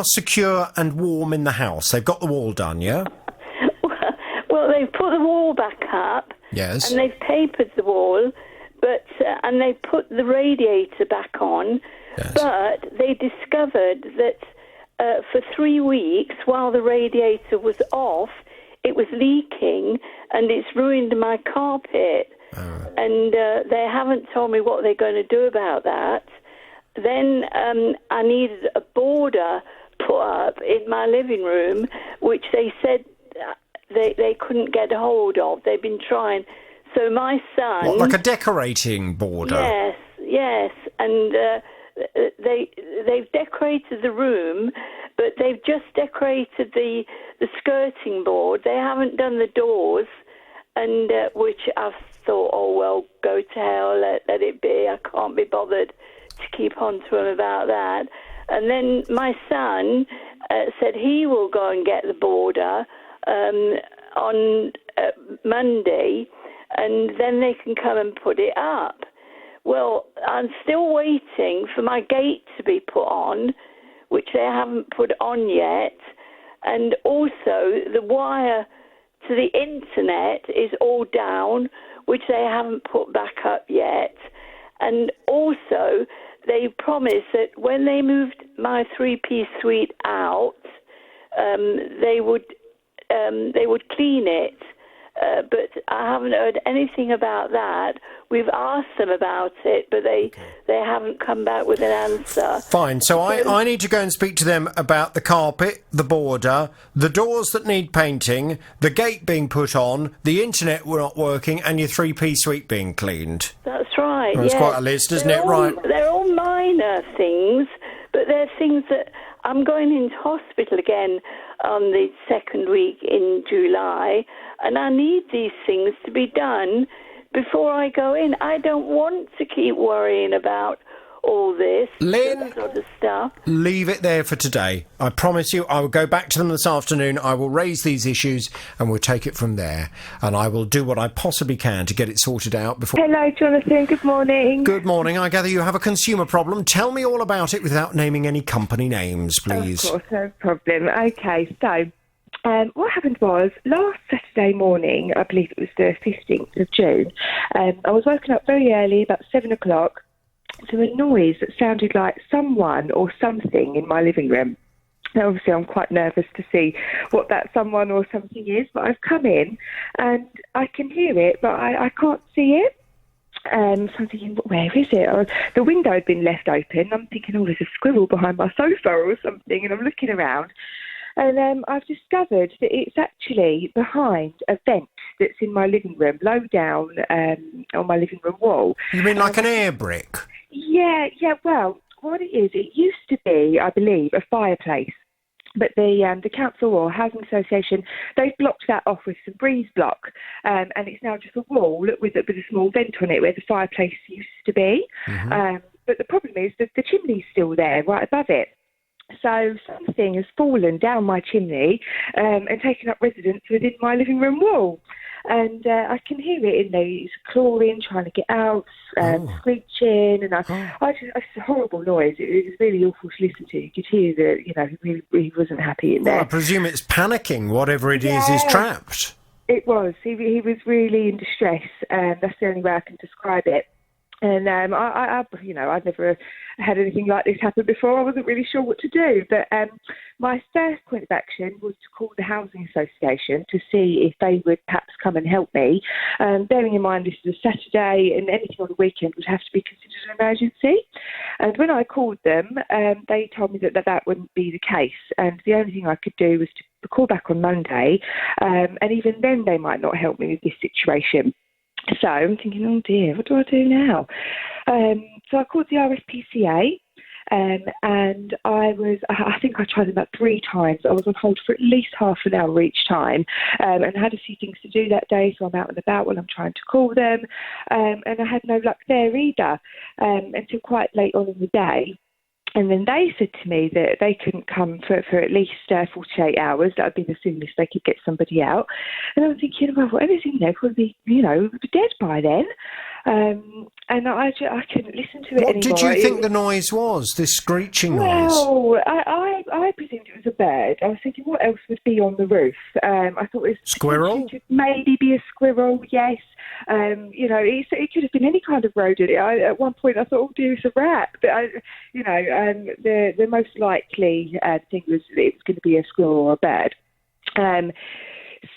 secure and warm in the house? They've got the wall done, yeah? Well, they've put the wall back up. Yes. And they've papered the wall, and they put the radiator back on. Yes. But they discovered that for 3 weeks, while the radiator was off, it was leaking, and it's ruined my carpet. And they haven't told me what they're going to do about that. Then I needed a border put up in my living room, which they said they couldn't get a hold of. They've been trying. So my son... What, like a decorating border? Yes. And they've decorated the room, but they've just decorated the skirting board. They haven't done the doors, and which I've thought, oh, well, go to hell, let it be. I can't be bothered to keep on to him about that. And then my son said he will go and get the border on Monday, and then they can come and put it up. Well, I'm still waiting for my gate to be put on, which they haven't put on yet. And also the wire to the internet is all down, which they haven't put back up yet. And also they promised that when they moved my three-piece suite out, they would clean it. But I haven't heard anything about that. We've asked them about it, but they haven't come back with an answer. Fine. So I need to go and speak to them about the carpet, the border, the doors that need painting, the gate being put on, the internet not working, and your three-piece suite being cleaned. That's right. Well, it's quite a list, isn't it? Right. They're all minor things, but they're things that I'm going into hospital again on the second week in July, and I need these things to be done before I go in. I don't want to keep worrying about all this sort of stuff. Leave it there for today. I promise you, I will go back to them this afternoon. I will raise these issues and we'll take it from there. And I will do what I possibly can to get it sorted out before... Hello, Jonathan. Good morning. Good morning. I gather you have a consumer problem. Tell me all about it without naming any company names, please. Of course, no problem. OK, so... what happened was, last Saturday morning, I believe it was the 15th of June, I was woken up very early, about 7 o'clock, to a noise that sounded like someone or something in my living room. Now, obviously, I'm quite nervous to see what that someone or something is, but I've come in and I can hear it, but I can't see it. So I'm thinking, where is it? The window had been left open. I'm thinking, oh, there's a squirrel behind my sofa or something, and I'm looking around. And I've discovered that it's actually behind a vent that's in my living room, low down on my living room wall. You mean like an air brick? Yeah, well, what it is, it used to be, I believe, a fireplace. But the council or housing association, they've blocked that off with some breeze block, and it's now just a wall with a small vent on it where the fireplace used to be. Mm-hmm. But the problem is that the chimney's still there, right above it. So something has fallen down my chimney and taken up residence within my living room wall. And I can hear it in there. It's clawing, trying to get out, screeching. And it's a horrible noise. It was really awful to listen to. You could hear that, he really wasn't happy in there. Well, I presume it's panicking. Whatever it is trapped. It was. He was really in distress. That's the only way I can describe it. And I'd never had anything like this happen before. I wasn't really sure what to do. But my first point of action was to call the Housing Association to see if they would perhaps come and help me. Bearing in mind this is a Saturday and anything on the weekend would have to be considered an emergency. And when I called them, they told me that wouldn't be the case. And the only thing I could do was to call back on Monday. And even then they might not help me with this situation. So I'm thinking, oh dear, what do I do now? So I called the RSPCA, and I think I tried them about 3 times. I was on hold for at least half an hour each time, and I had a few things to do that day, so I'm out and about while I'm trying to call them, and I had no luck there either until quite late on in the day. And then they said to me that they couldn't come for at least 48 hours. That would be the soonest they could get somebody out. And I was thinking, well, whatever's in there would be, dead by then. And I couldn't listen to it anymore. What did you think the noise was, this screeching noise? Well, I presumed it was a bird. I was thinking, what else would be on the roof? I thought it was... Squirrel? Maybe be a squirrel, yes. It could have been any kind of rodent. At one point I thought, oh dear, it's a rat. But, the most likely thing was it was going to be a squirrel or a bird.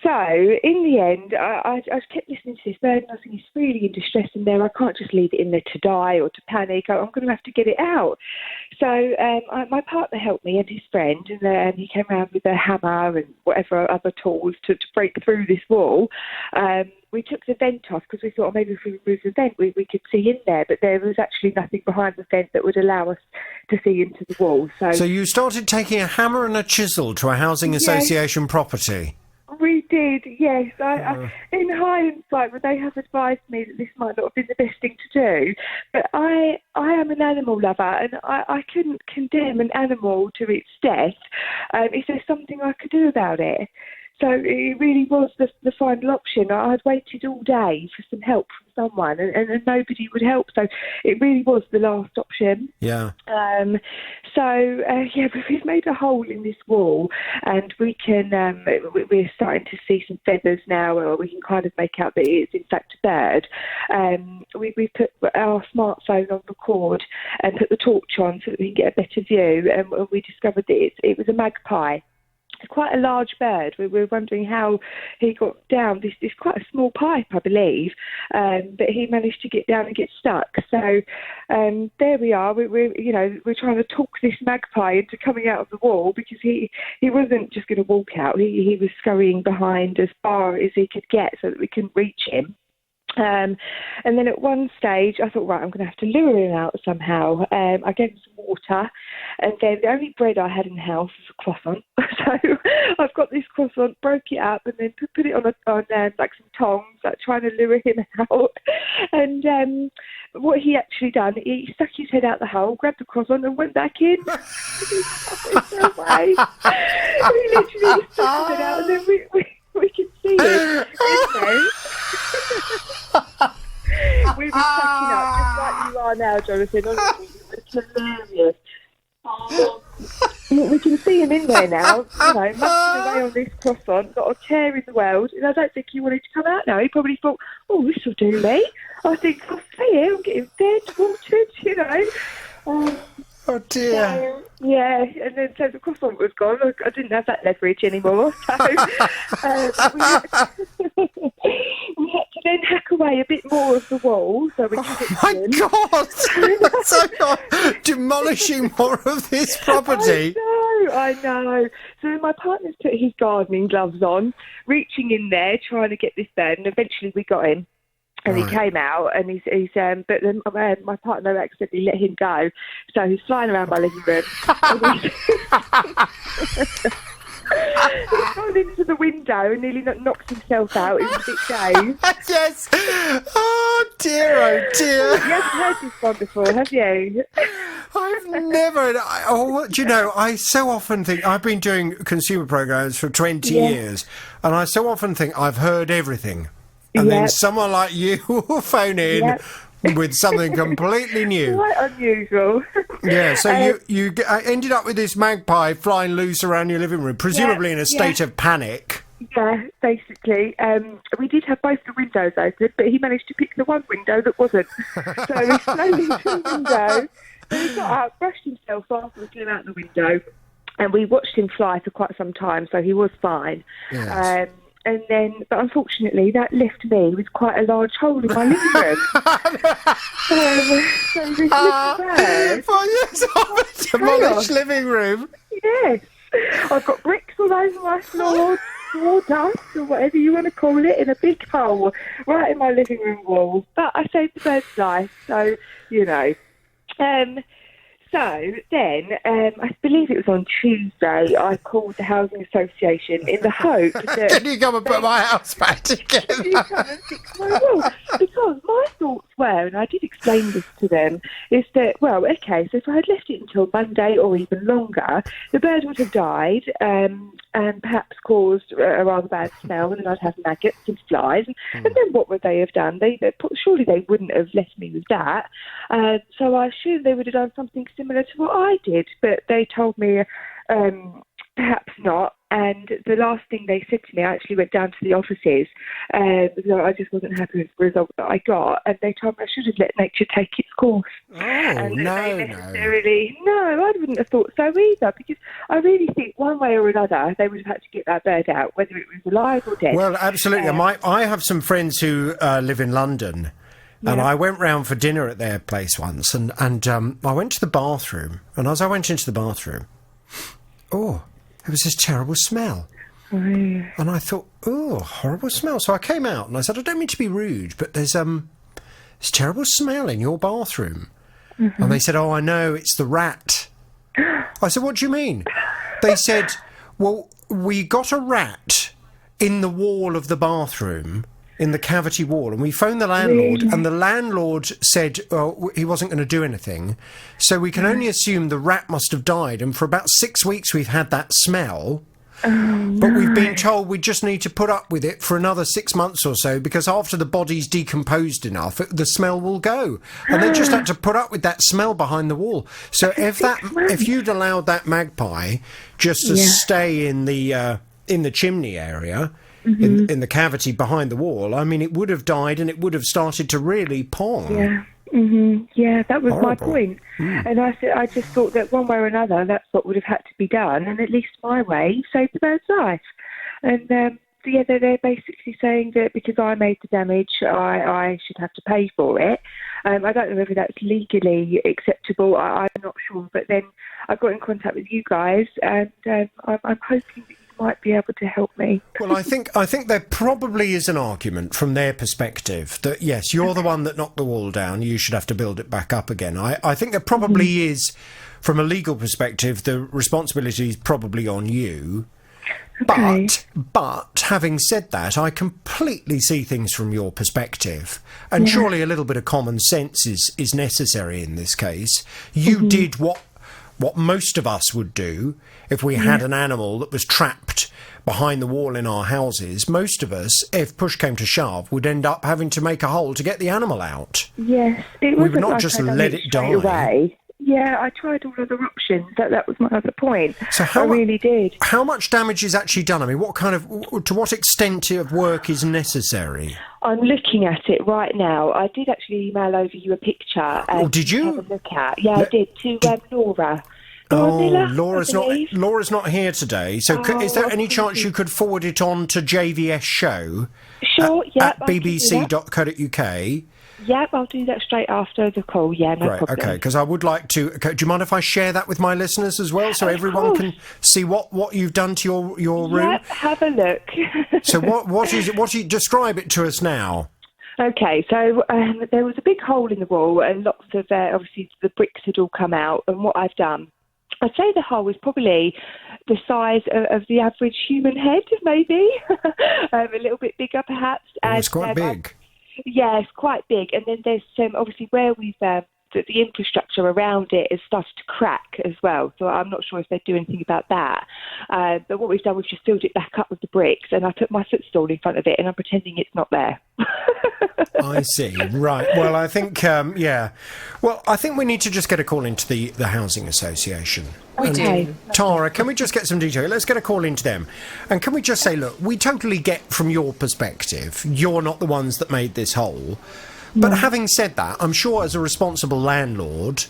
So, in the end, I kept listening to this bird and I was thinking, it's really in distress in there. I can't just leave it in there to die or to panic. I'm going to have to get it out. So, my partner helped me and his friend, and he came around with a hammer and whatever other tools to break through this wall. We took the vent off because we thought, maybe if we removed the vent, we could see in there. But there was actually nothing behind the vent that would allow us to see into the wall. So you started taking a hammer and a chisel to a housing association property? We did, yes. In hindsight, would they have advised me that this might not have been the best thing to do? But I am an animal lover, and I couldn't condemn an animal to its death if there's something I could do about it. So it really was the final option. I'd waited all day for some help from someone, and nobody would help. So it really was the last option. Yeah. We've made a hole in this wall, and we can. We're starting to see some feathers now, or we can kind of make out that it's in fact a bird. We put our smartphone on record and put the torch on so that we can get a better view, and we discovered that it was a magpie. It's quite a large bird. We were wondering how he got down. This is quite a small pipe, I believe, but he managed to get down and get stuck. So there we are. We're trying to talk this magpie into coming out of the wall, because he wasn't just going to walk out. He was scurrying behind as far as he could get so that we couldn't reach him. And then at one stage, I thought, right, I'm going to have to lure him out somehow. I gave him some water, and then the only bread I had in the house was a croissant. So I've got this croissant, broke it up, and then put it on like some tongs, like trying to lure him out. And what he actually done, he stuck his head out the hole, grabbed the croissant, and went back in. Away. He literally stuck his head out, and then we can see him. We were cracking up just like you are now, Jonathan. Honestly, it's hilarious. We can see him in there now, munching away on this croissant, not a care in the world. And I don't think he wanted to come out now. He probably thought, "Oh, this will do me." I think I'll stay here and get him dead, watered, Oh dear. And then so the croissant was gone. I didn't have that leverage anymore. So we had to then hack away a bit more of the wall so we could get God! So you're demolishing more of this property. I know. So my partner's put his gardening gloves on, reaching in there, trying to get this bird, and eventually we got him. And he came out, and he's but then my partner accidentally let him go, so he's flying around my living room. He's gone into the window and nearly knocked himself out. He was a bit dazed. Yes. Oh dear, oh dear. You haven't heard this one before, have you? I've never. I so often think I've been doing consumer programs for 20 years, and I so often think I've heard everything. And then someone like you will phone in with something completely new. Quite unusual. Yeah, so you ended up with this magpie flying loose around your living room, presumably in a state of panic. Yeah, basically. We did have both the windows open, but he managed to pick the one window that wasn't. So he slowly to the window. Then he got out, brushed himself off and came out the window. And we watched him fly for quite some time, so he was fine. Yes. But unfortunately, that left me with quite a large hole in my living room. So this little bird... demolished living room? Yes. I've got bricks all over my floor, sawdust, or whatever you want to call it, in a big hole right in my living room wall. But I saved the bird's life, so, So then, I believe it was on Tuesday, I called the Housing Association in the hope that... Can you come and put my house back together? Can you come and fix my wall? Because my thoughts were, and I did explain this to them, is that, so if I had left it until Monday or even longer, the bird would have died and perhaps caused a rather bad smell, and I'd have maggots and flies. And then what would they have done? Surely they wouldn't have left me with that. So I assumed they would have done something similar to what I did, but they told me perhaps not. And the last thing they said to me, I actually went down to the offices because I just wasn't happy with the result that I got, and they told me I should have let nature take its course. No, I wouldn't have thought so either, because I really think one way or another they would have had to get that bird out, whether it was alive or dead. Well, absolutely. I have some friends who live in London. And I went round for dinner at their place once, and I went to the bathroom, and as I went into the bathroom, there was this terrible smell. Oh, yeah. And I thought, horrible smell. So I came out, and I said, I don't mean to be rude, but there's this terrible smell in your bathroom. Mm-hmm. And they said, I know, it's the rat. I said, what do you mean? They said, well, we got a rat in the wall of the bathroom, in the cavity wall, and we phoned the landlord, and the landlord said he wasn't going to do anything, so we can only assume the rat must have died, and for about 6 weeks we've had that smell, But we've been told we just need to put up with it for another 6 months or so, because after the body's decomposed enough, the smell will go. And they just had to put up with that smell behind the wall. So if you'd allowed that magpie just to stay in the chimney area, in the cavity behind the wall, I mean, it would have died and it would have started to really pong. Yeah. Yeah, that was my point. And I just thought that one way or another, that's what would have had to be done, and at least my way saved the bird's life. And they're basically saying that because I made the damage, I should have to pay for it. I don't know whether that's legally acceptable. I'm not sure. But then I got in contact with you guys, and I'm hoping that you might be able to help me. Well, I think there probably is an argument from their perspective that, yes, you're the one that knocked the wall down, you should have to build it back up again. I think there probably is, from a legal perspective, the responsibility is probably on you. Okay. But having said that, I completely see things from your perspective. And surely a little bit of common sense is necessary in this case. You did what most of us would do if we had an animal that was trapped behind the wall in our houses. Most of us, if push came to shove, would end up having to make a hole to get the animal out. Yes, we would not just let it die. Away. Yeah, I tried all other options. That was my other point. So I really did. How much damage is actually done? I mean, to what extent of work is necessary? I'm looking at it right now. I did actually email over you a picture. Did you? Have a look at. Yeah, I did, to Laura. Laura's not here today. So is there any chance you could forward it on to JVS Show? Sure, at bbc.co.uk? Yep, I'll do that straight after the call. Yeah, no problem. Okay, because I would like to... do you mind if I share that with my listeners as well, so everyone can see what you've done to your room? Yep, have a look. So what is it? What do you describe it to us now? Okay, so there was a big hole in the wall, and lots of obviously the bricks had all come out. And what I've done, I'd say the hole is probably the size of the average human head, maybe a little bit bigger, perhaps. And it's quite big. Yeah, it's quite big. And then there's obviously where we've the infrastructure around it has started to crack as well. So I'm not sure if they do anything about that. But what we've done, we've just filled it back up with the bricks, and I put my footstool in front of it, and I'm pretending it's not there. I see. Right. Well, I think, Well, I think we need to just get a call into the Housing Association. We do. Tara, can we just get some detail? Let's get a call into them. And can we just say, look, we totally get from your perspective, you're not the ones that made this hole. But having said that, I'm sure as a responsible landlord,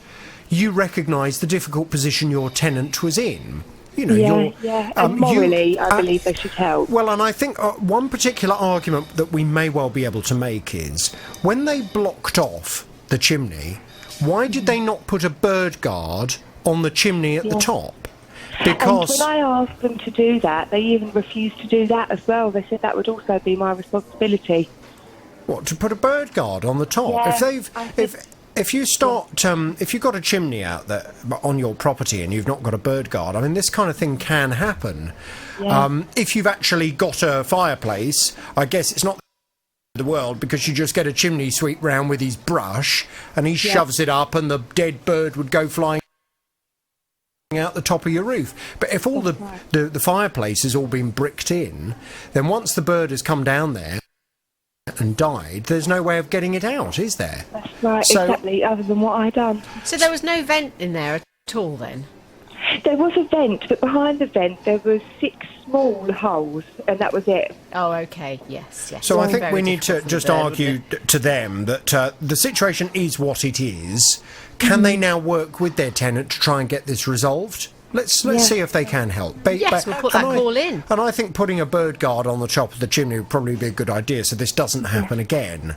you recognise the difficult position your tenant was in. You know, and morally, I believe they should help. Well, and I think one particular argument that we may well be able to make is, when they blocked off the chimney, why did they not put a bird guard on the chimney at the top? Because... And when I asked them to do that, they even refused to do that as well. They said that would also be my responsibility. What, to put a bird guard on the top? Yeah, if you start, if you've got a chimney out there on your property and you've not got a bird guard, I mean, this kind of thing can happen. Yeah. If you've actually got a fireplace, I guess it's not the world, because you just get a chimney sweep round with his brush and he shoves it up and the dead bird would go flying out the top of your roof. But if all the fireplace has all been bricked in, then once the bird has come down there and died, there's no way of getting it out, is there? That's right, exactly, other than what I done. So there was no vent in there at all then? There was a vent, but behind the vent there was 6 small holes, and that was it. Oh, okay, yes. So I think we need to just argue to them that the situation is what it is. Can they now work with their tenant to try and get this resolved? Let's see if they can help. Yes, we'll put that call in. And I think putting a bird guard on the top of the chimney would probably be a good idea, so this doesn't happen again.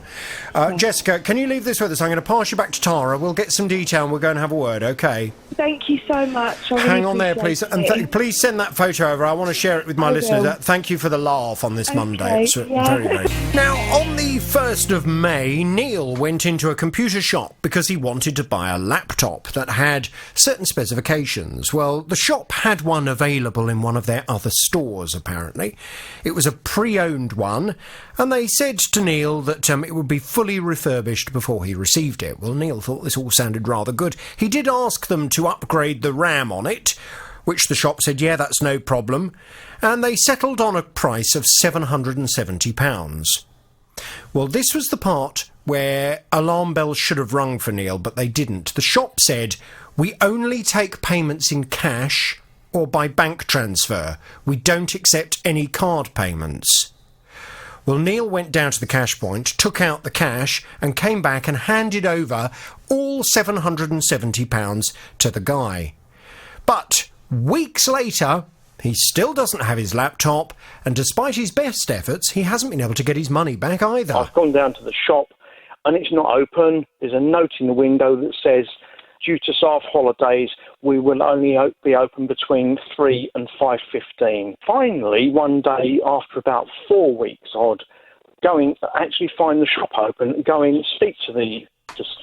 Jessica, can you leave this with us? I'm going to pass you back to Tara. We'll get some detail and we'll go and have a word, OK? Thank you so much. Hang on there, please. And please send that photo over. I want to share it with my listeners. Thank you for the laugh on this Monday. It's very, very... Now, on the 1st of May, Neil went into a computer shop because he wanted to buy a laptop that had certain specifications. Well, the shop had one available in one of their other stores, apparently. It was a pre-owned one, and they said to Neil that it would be fully refurbished before he received it. Well, Neil thought this all sounded rather good. He did ask them to upgrade the RAM on it, which the shop said, yeah, that's no problem, and they settled on a price of £770. Well, this was the part where alarm bells should have rung for Neil, but they didn't. The shop said, we only take payments in cash or by bank transfer. We don't accept any card payments. Well, Neil went down to the cash point, took out the cash, and came back and handed over all £770 to the guy. But weeks later, he still doesn't have his laptop, and despite his best efforts, he hasn't been able to get his money back either. I've gone down to the shop, and it's not open. There's a note in the window that says, due to staff holidays, we will only be open between 3 and 5:15. Finally, one day, after about 4 weeks, I'd actually find the shop open, go in, speak to the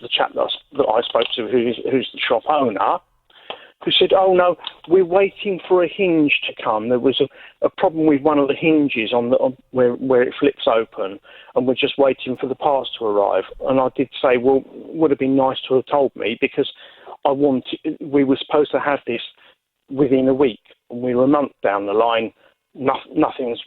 chap that I spoke to, who's the shop owner, who said, oh no, we're waiting for a hinge to come. There was a problem with one of the hinges on where it flips open, and we're just waiting for the parts to arrive. And I did say, well, would have been nice to have told me, because we were supposed to have this within a week, and we were a month down the line. Nothing's,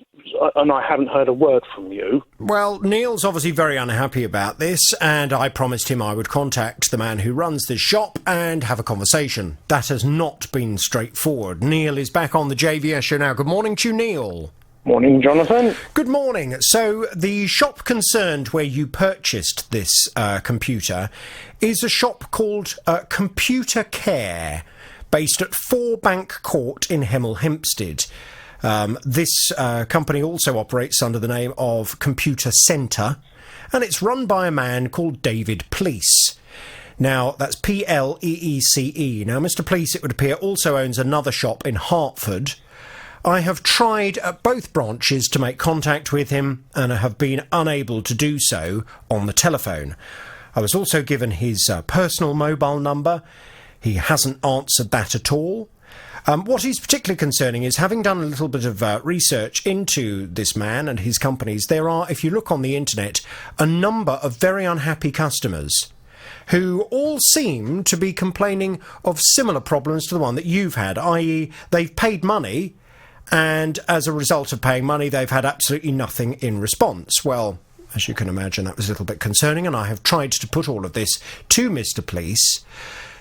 and I haven't heard a word from you. Well, Neil's obviously very unhappy about this, and I promised him I would contact the man who runs this shop and have a conversation. That has not been straightforward. Neil is back on the JVS show now. Good morning to you, Neil. Morning, Jonathan. Good morning. So, the shop concerned where you purchased this computer is a shop called Computer Care, based at 4 Bank Court in Hemel Hempstead. This company also operates under the name of Computer Centre, and it's run by a man called David Pleece. Now, that's Pleece. Now, Mr. Pleece, it would appear, also owns another shop in Hertford. I have tried at both branches to make contact with him, and I have been unable to do so on the telephone. I was also given his personal mobile number. He hasn't answered that at all. What is particularly concerning is, having done a little bit of research into this man and his companies, there are, if you look on the internet, a number of very unhappy customers who all seem to be complaining of similar problems to the one that you've had, i.e. they've paid money, and as a result of paying money, they've had absolutely nothing in response. Well, as you can imagine, that was a little bit concerning, and I have tried to put all of this to Mr. Pleece.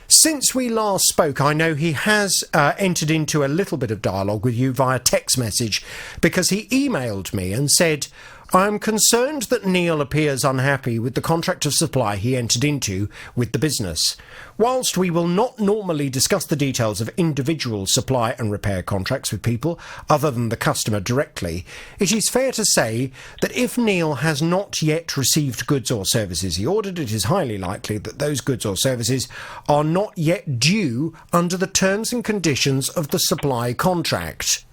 Since we last spoke, I know he has entered into a little bit of dialogue with you via text message, because he emailed me and said, I'm concerned that Neil appears unhappy with the contract of supply he entered into with the business. Whilst we will not normally discuss the details of individual supply and repair contracts with people other than the customer directly, it is fair to say that if Neil has not yet received goods or services he ordered, it is highly likely that those goods or services are not yet due under the terms and conditions of the supply contract.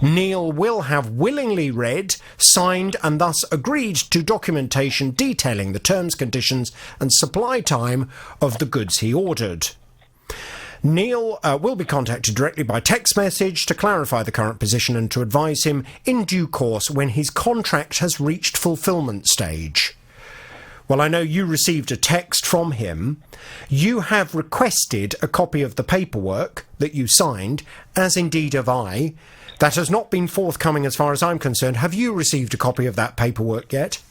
Neil will have willingly read, signed and thus agreed to documentation detailing the terms, conditions and supply time of the goods he ordered. Neil will be contacted directly by text message to clarify the current position and to advise him in due course when his contract has reached fulfilment stage. Well, I know you received a text from him. You have requested a copy of the paperwork that you signed, as indeed have I. That has not been forthcoming as far as I'm concerned. Have you received a copy of that paperwork yet?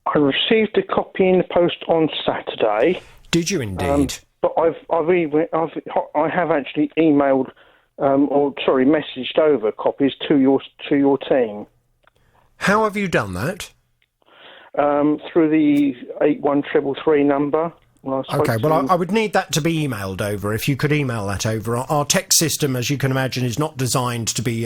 I received a copy in the post on Saturday. Did you indeed? But I have actually emailed, messaged over copies to your team. How have you done that? Through the 81333 number. Okay, well, I would need that to be emailed over, if you could email that over. Our text system, as you can imagine, is not designed to be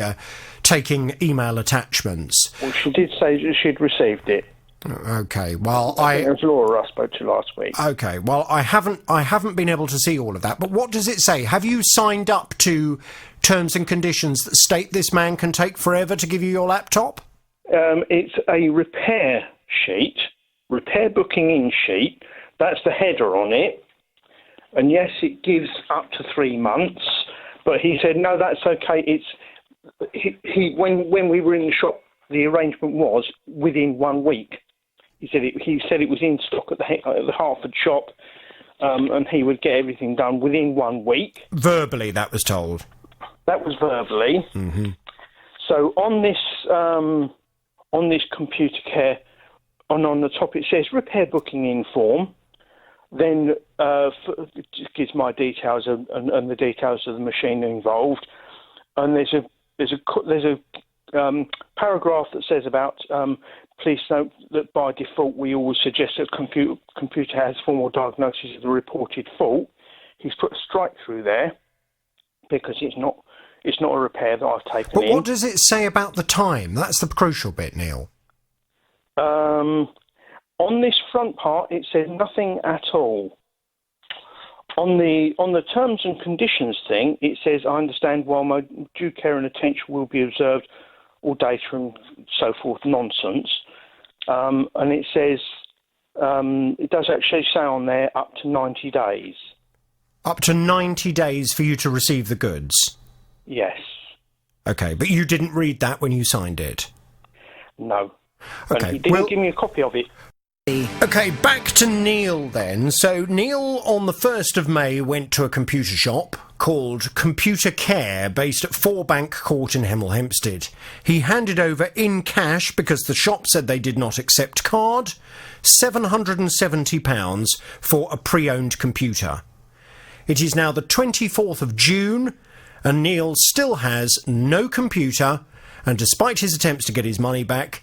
taking email attachments. Well, she did say that she'd received it. Okay, well, I think it was Laura I spoke to last week. Okay, well, I haven't been able to see all of that, but what does it say? Have you signed up to terms and conditions that state this man can take forever to give you your laptop? It's a repair sheet, repair booking in sheet. That's the header on it. And yes, it gives up to 3 months. But he said, no, that's okay. When we were in the shop, the arrangement was within 1 week. He said it was in stock at the Hertford shop, and he would get everything done within 1 week. Verbally, that was told. That was verbally. Mm-hmm. So on this computer care, and on the top it says repair booking in form. Then it just gives my details and the details of the machine involved. And there's a paragraph that says about please note that by default we always suggest that computer has formal diagnosis of the reported fault. He's put a strike through there because it's not a repair that I've taken in. But what does it say about the time? That's the crucial bit, Neil. On this front part, it says nothing at all. On the terms and conditions thing, it says, I understand while my due care and attention will be observed, all data and so forth, nonsense. And it says, it does actually say on there up to 90 days. Up to 90 days for you to receive the goods? Yes. OK, but you didn't read that when you signed it? No. OK, and he didn't give me a copy of it. OK, back to Neil then. So Neil, on the 1st of May, went to a computer shop called Computer Care, based at Fourbank Court in Hemel Hempstead. He handed over in cash, because the shop said they did not accept card, £770 for a pre-owned computer. It is now the 24th of June, and Neil still has no computer, and despite his attempts to get his money back,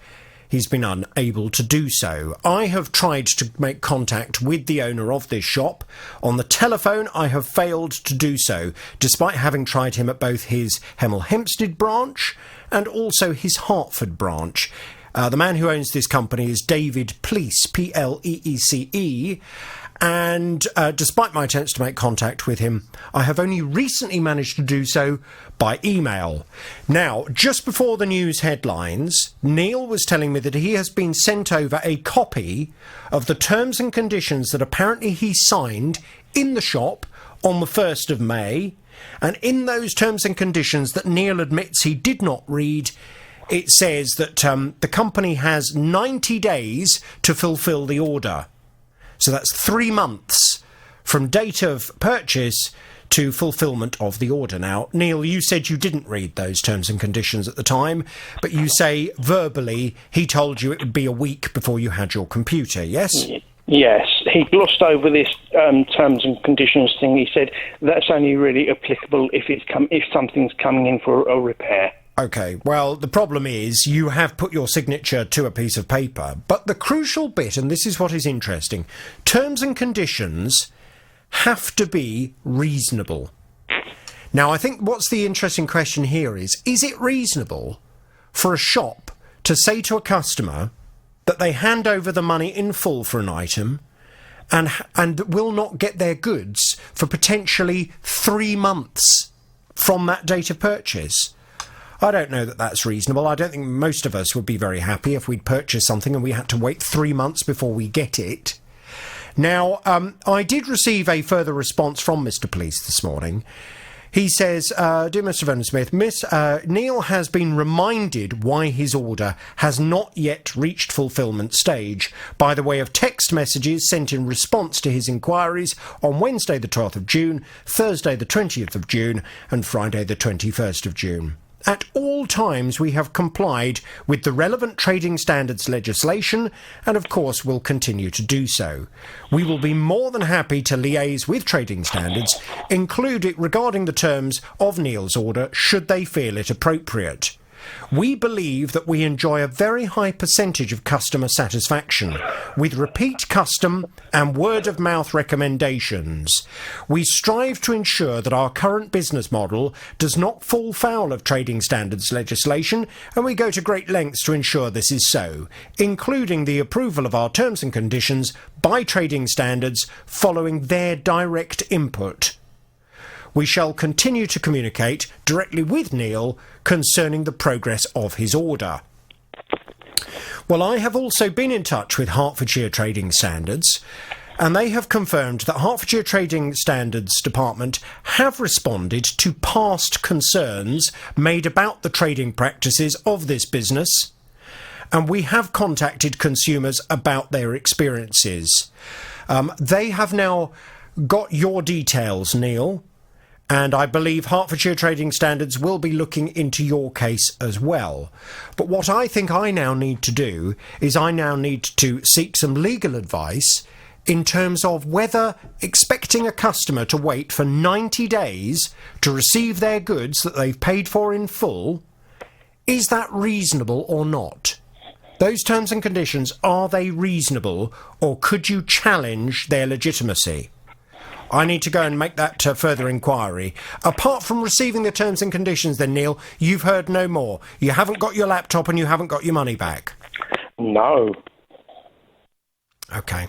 he's been unable to do so. I have tried to make contact with the owner of this shop. On the telephone, I have failed to do so, despite having tried him at both his Hemel Hempstead branch and also his Hertford branch. The man who owns this company is David Pleece, P-L-E-E-C-E, and despite my attempts to make contact with him, I have only recently managed to do so by email. Now, just before the news headlines, Neil was telling me that he has been sent over a copy of the terms and conditions that apparently he signed in the shop on the 1st of May, and in those terms and conditions that Neil admits he did not read, it says that the company has 90 days to fulfil the order. So that's 3 months from date of purchase to fulfilment of the order. Now, Neil, you said you didn't read those terms and conditions at the time, but you say verbally he told you it would be a week before you had your computer, yes? Yes, he glossed over this terms and conditions thing. He said that's only really applicable if something's coming in for a repair. OK, well, the problem is you have put your signature to a piece of paper, but the crucial bit, and this is what is interesting, terms and conditions have to be reasonable. Now, I think what's the interesting question here is it reasonable for a shop to say to a customer that they hand over the money in full for an item and will not get their goods for potentially 3 months from that date of purchase? I don't know that that's reasonable. I don't think most of us would be very happy if we'd purchased something and we had to wait 3 months before we get it. Now, I did receive a further response from Mr. Pleece this morning. He says, Dear Mr. Vernon Smith, Neil has been reminded why his order has not yet reached fulfilment stage by the way of text messages sent in response to his inquiries on Wednesday the 12th of June, Thursday the 20th of June and Friday the 21st of June. At all times we have complied with the relevant trading standards legislation and of course will continue to do so. We will be more than happy to liaise with trading standards, including regarding the terms of Neil's order should they feel it appropriate. We believe that we enjoy a very high percentage of customer satisfaction, with repeat custom and word-of-mouth recommendations. We strive to ensure that our current business model does not fall foul of trading standards legislation, and we go to great lengths to ensure this is so, including the approval of our terms and conditions by trading standards following their direct input. We shall continue to communicate directly with Neil concerning the progress of his order. Well, I have also been in touch with Hertfordshire Trading Standards, and they have confirmed that Hertfordshire Trading Standards Department have responded to past concerns made about the trading practices of this business, and we have contacted consumers about their experiences. They have now got your details, Neil, And I believe Hertfordshire Trading Standards will be looking into your case as well. But what I think I now need to do is I now need to seek some legal advice in terms of whether expecting a customer to wait for 90 days to receive their goods that they've paid for in full, is that reasonable or not? Those terms and conditions, are they reasonable, or could you challenge their legitimacy? I need to go and make that further inquiry. Apart from receiving the terms and conditions then, Neil, you've heard no more. You haven't got your laptop and you haven't got your money back. No. OK.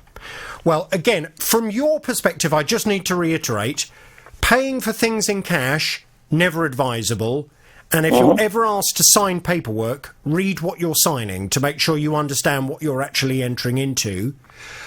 Well, again, from your perspective, I just need to reiterate, paying for things in cash, never advisable. And if you're ever asked to sign paperwork, read what you're signing to make sure you understand what you're actually entering into.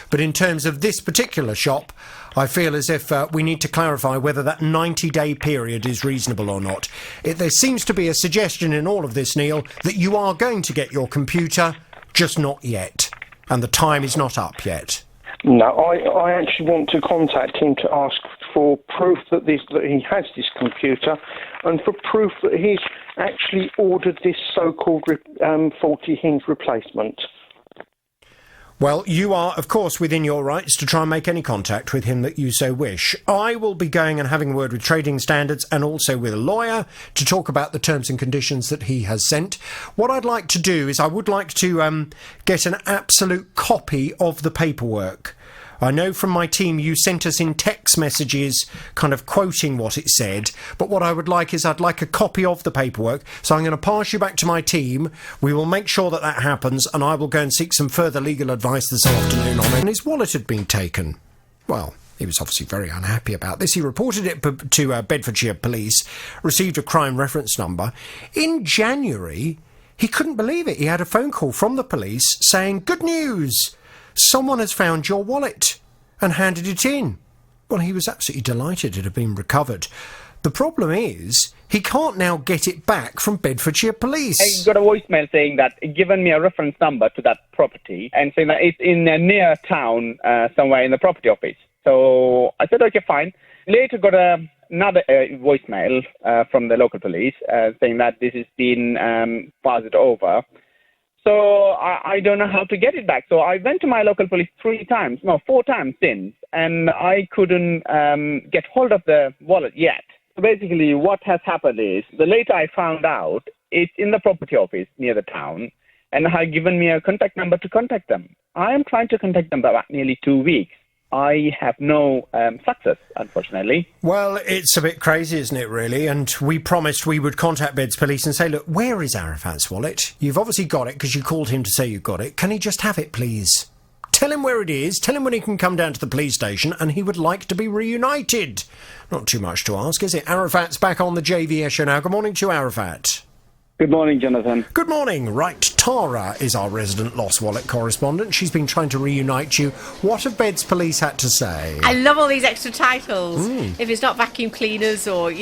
But in terms of this particular shop, I feel as if we need to clarify whether that 90-day period is reasonable or not. There seems to be a suggestion in all of this, Neil, that you are going to get your computer, just not yet. And the time is not up yet. No, I actually want to contact him to ask for proof that he has this computer, and for proof that he's actually ordered this so-called faulty hinge replacement. Well, you are, of course, within your rights to try and make any contact with him that you so wish. I will be going and having a word with Trading Standards and also with a lawyer to talk about the terms and conditions that he has sent. What I'd like to do is I would like to get an absolute copy of the paperwork. I know from my team you sent us in text messages kind of quoting what it said, but what I would like is I'd like a copy of the paperwork, so I'm going to pass you back to my team. We will make sure that happens, and I will go and seek some further legal advice this afternoon on it. And his wallet had been taken. Well, he was obviously very unhappy about this. He reported it to Bedfordshire Police, received a crime reference number. In January, he couldn't believe it. He had a phone call from the police saying, "Good news! Someone has found your wallet," and handed it in. Well, he was absolutely delighted it had been recovered. The problem is, he can't now get it back from Bedfordshire Police. I got a voicemail saying that, given me a reference number to that property, and saying that it's in a near town, somewhere in the property office. So I said, okay, fine. Later got another voicemail from the local police saying that this has been passed over. So I don't know how to get it back. So I went to my local police 4 times since, and I couldn't get hold of the wallet yet. So basically what has happened is, the later I found out, it's in the property office near the town, and have given me a contact number to contact them. I am trying to contact them for about nearly 2 weeks. I have no success, unfortunately. Well, it's a bit crazy, isn't it, really? And we promised we would contact Beds Police and say, look, where is Arafat's wallet? You've obviously got it because you called him to say you've got it. Can he just have it, please? Tell him where it is. Tell him when he can come down to the police station, and he would like to be reunited. Not too much to ask, is it? Arafat's back on the JVS show now. Good morning to you, Arafat. Good morning, Jonathan. Good morning. Right, Tara is our resident lost wallet correspondent. She's been trying to reunite you. What have Beds Police had to say? I love all these extra titles. If it's not vacuum cleaners or,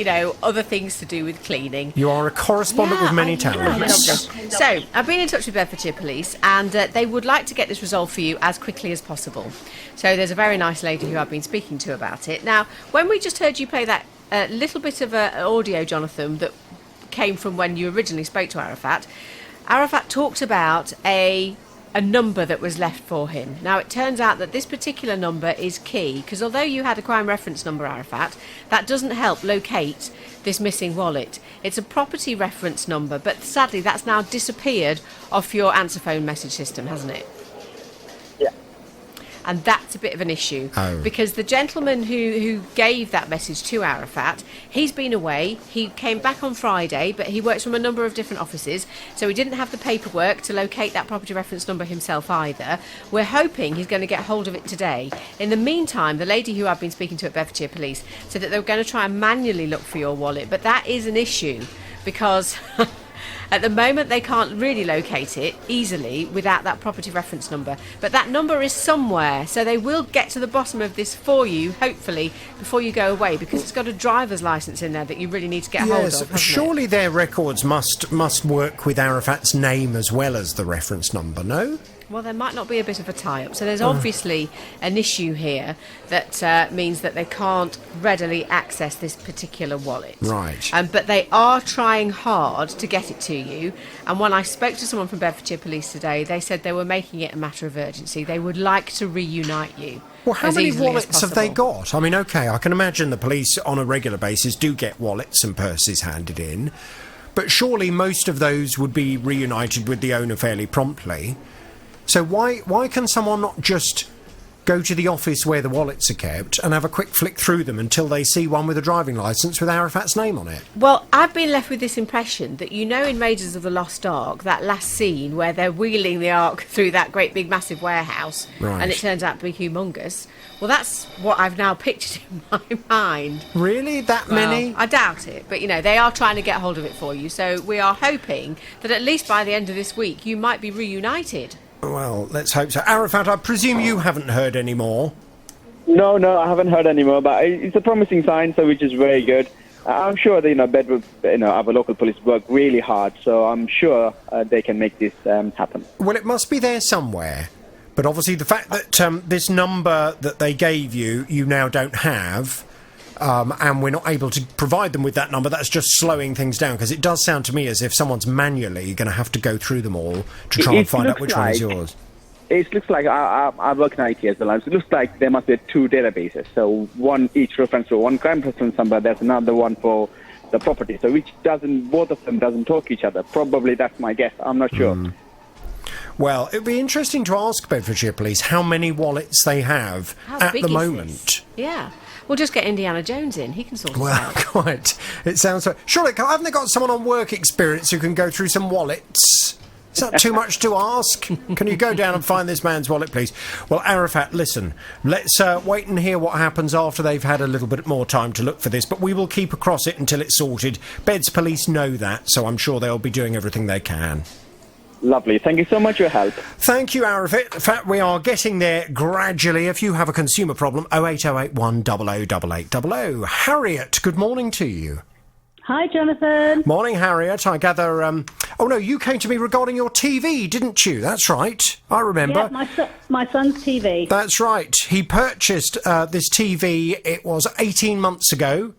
other things to do with cleaning. You are a correspondent with many talents. So, I've been in touch with Bedfordshire Police, and they would like to get this resolved for you as quickly as possible. So there's a very nice lady who I've been speaking to about it. Now, when we just heard you play that little bit of audio, Jonathan, that came from when you originally spoke to Arafat talked about a number that was left for him. Now, it turns out that this particular number is key, because although you had a crime reference number, Arafat, that doesn't help locate this missing wallet. It's a property reference number, but sadly that's now disappeared off your answer phone message system, hasn't it? And that's a bit of an issue, because the gentleman who gave that message to Arafat, he's been away. He came back on Friday, but he works from a number of different offices, so he didn't have the paperwork to locate that property reference number himself either. We're hoping he's going to get hold of it today. In the meantime, the lady who I've been speaking to at Bedfordshire Police said that they were going to try and manually look for your wallet, but that is an issue, because at the moment they can't really locate it easily without that property reference number. But that number is somewhere, so they will get to the bottom of this for you, hopefully, before you go away, because it's got a driver's licence in there that you really need to get hold of, hasn't surely their records must work with Arafat's name as well as the reference number, no? Well, there might not be a bit of a tie-up. So there's obviously an issue here that means that they can't readily access this particular wallet. Right. But they are trying hard to get it to you. And when I spoke to someone from Bedfordshire Police today, they said they were making it a matter of urgency. They would like to reunite you. Well, how as many easily as wallets have they possible. got? I mean, OK, I can imagine the police on a regular basis do get wallets and purses handed in, but surely most of those would be reunited with the owner fairly promptly. So why can someone not just go to the office where the wallets are kept and have a quick flick through them until they see one with a driving licence with Arafat's name on it? Well, I've been left with this impression that, you know, in Raiders of the Lost Ark, that last scene where they're wheeling the Ark through that great big massive warehouse, Right. and it turns out to be humongous. Well, that's what I've now pictured in my mind. Really? That many? I doubt it, but, you know, they are trying to get hold of it for you, so we are hoping that at least by the end of this week you might be reunited. Well, let's hope so. Arafat, I presume you haven't heard any more? No, I haven't heard any more, but it's a promising sign, so which is very good. I'm sure that, Bedford, our local police work really hard, so I'm sure they can make this happen. Well, it must be there somewhere. But obviously the fact that this number that they gave you, you now don't have, and we're not able to provide them with that number, that's just slowing things down, because it does sound to me as if someone's manually going to have to go through them all to try and find out which one is yours. It looks like I work in IT as well. So it looks like there must be two databases. So one each reference to one crime reference number. There's another one for the property. So both of them doesn't talk to each other. Probably that's my guess. I'm not sure. Well, it'd be interesting to ask Bedfordshire Police how many wallets they have at the moment. Yeah. We'll just get Indiana Jones in. He can sort it Well, out. quite. It sounds like... Surely, haven't they got someone on work experience who can go through some wallets? Is that too much to ask? Can you go down and find this man's wallet, please? Well, Arafat, listen, let's wait and hear what happens after they've had a little bit more time to look for this, but we will keep across it until it's sorted. Beds Police know that, so I'm sure they'll be doing everything they can. Lovely. Thank you so much for your help. Thank you, Arafat. In fact, we are getting there gradually. If you have a consumer problem, 08081 008800. Harriet, good morning to you. Hi, Jonathan. Morning, Harriet. I gather... Oh, no, you came to me regarding your TV, didn't you? That's right. I remember. Yeah, my son's TV. That's right. He purchased this TV, it was 18 months ago.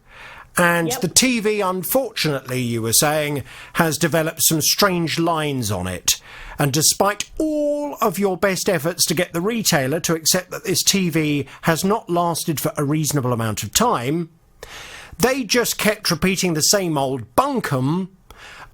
And the TV, unfortunately, you were saying, has developed some strange lines on it. And despite all of your best efforts to get the retailer to accept that this TV has not lasted for a reasonable amount of time, they just kept repeating the same old bunkum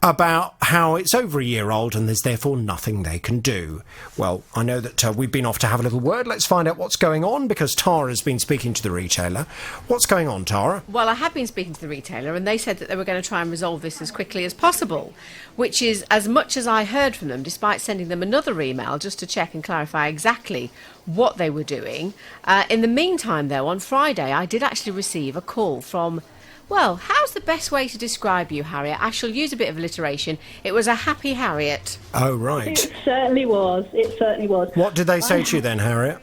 about how it's over a year old and there's therefore nothing they can do. Well, I know that we've been off to have a little word. Let's find out what's going on, because Tara's been speaking to the retailer. What's going on, Tara? Well, I have been speaking to the retailer, and they said that they were going to try and resolve this as quickly as possible, which is as much as I heard from them, despite sending them another email just to check and clarify exactly what they were doing. In the meantime, though, on Friday, I did actually receive a call from... Well, how's the best way to describe you, Harriet? I shall use a bit of alliteration. It was a happy Harriet. Oh, right. It certainly was. It certainly was. What did they say to you then, Harriet?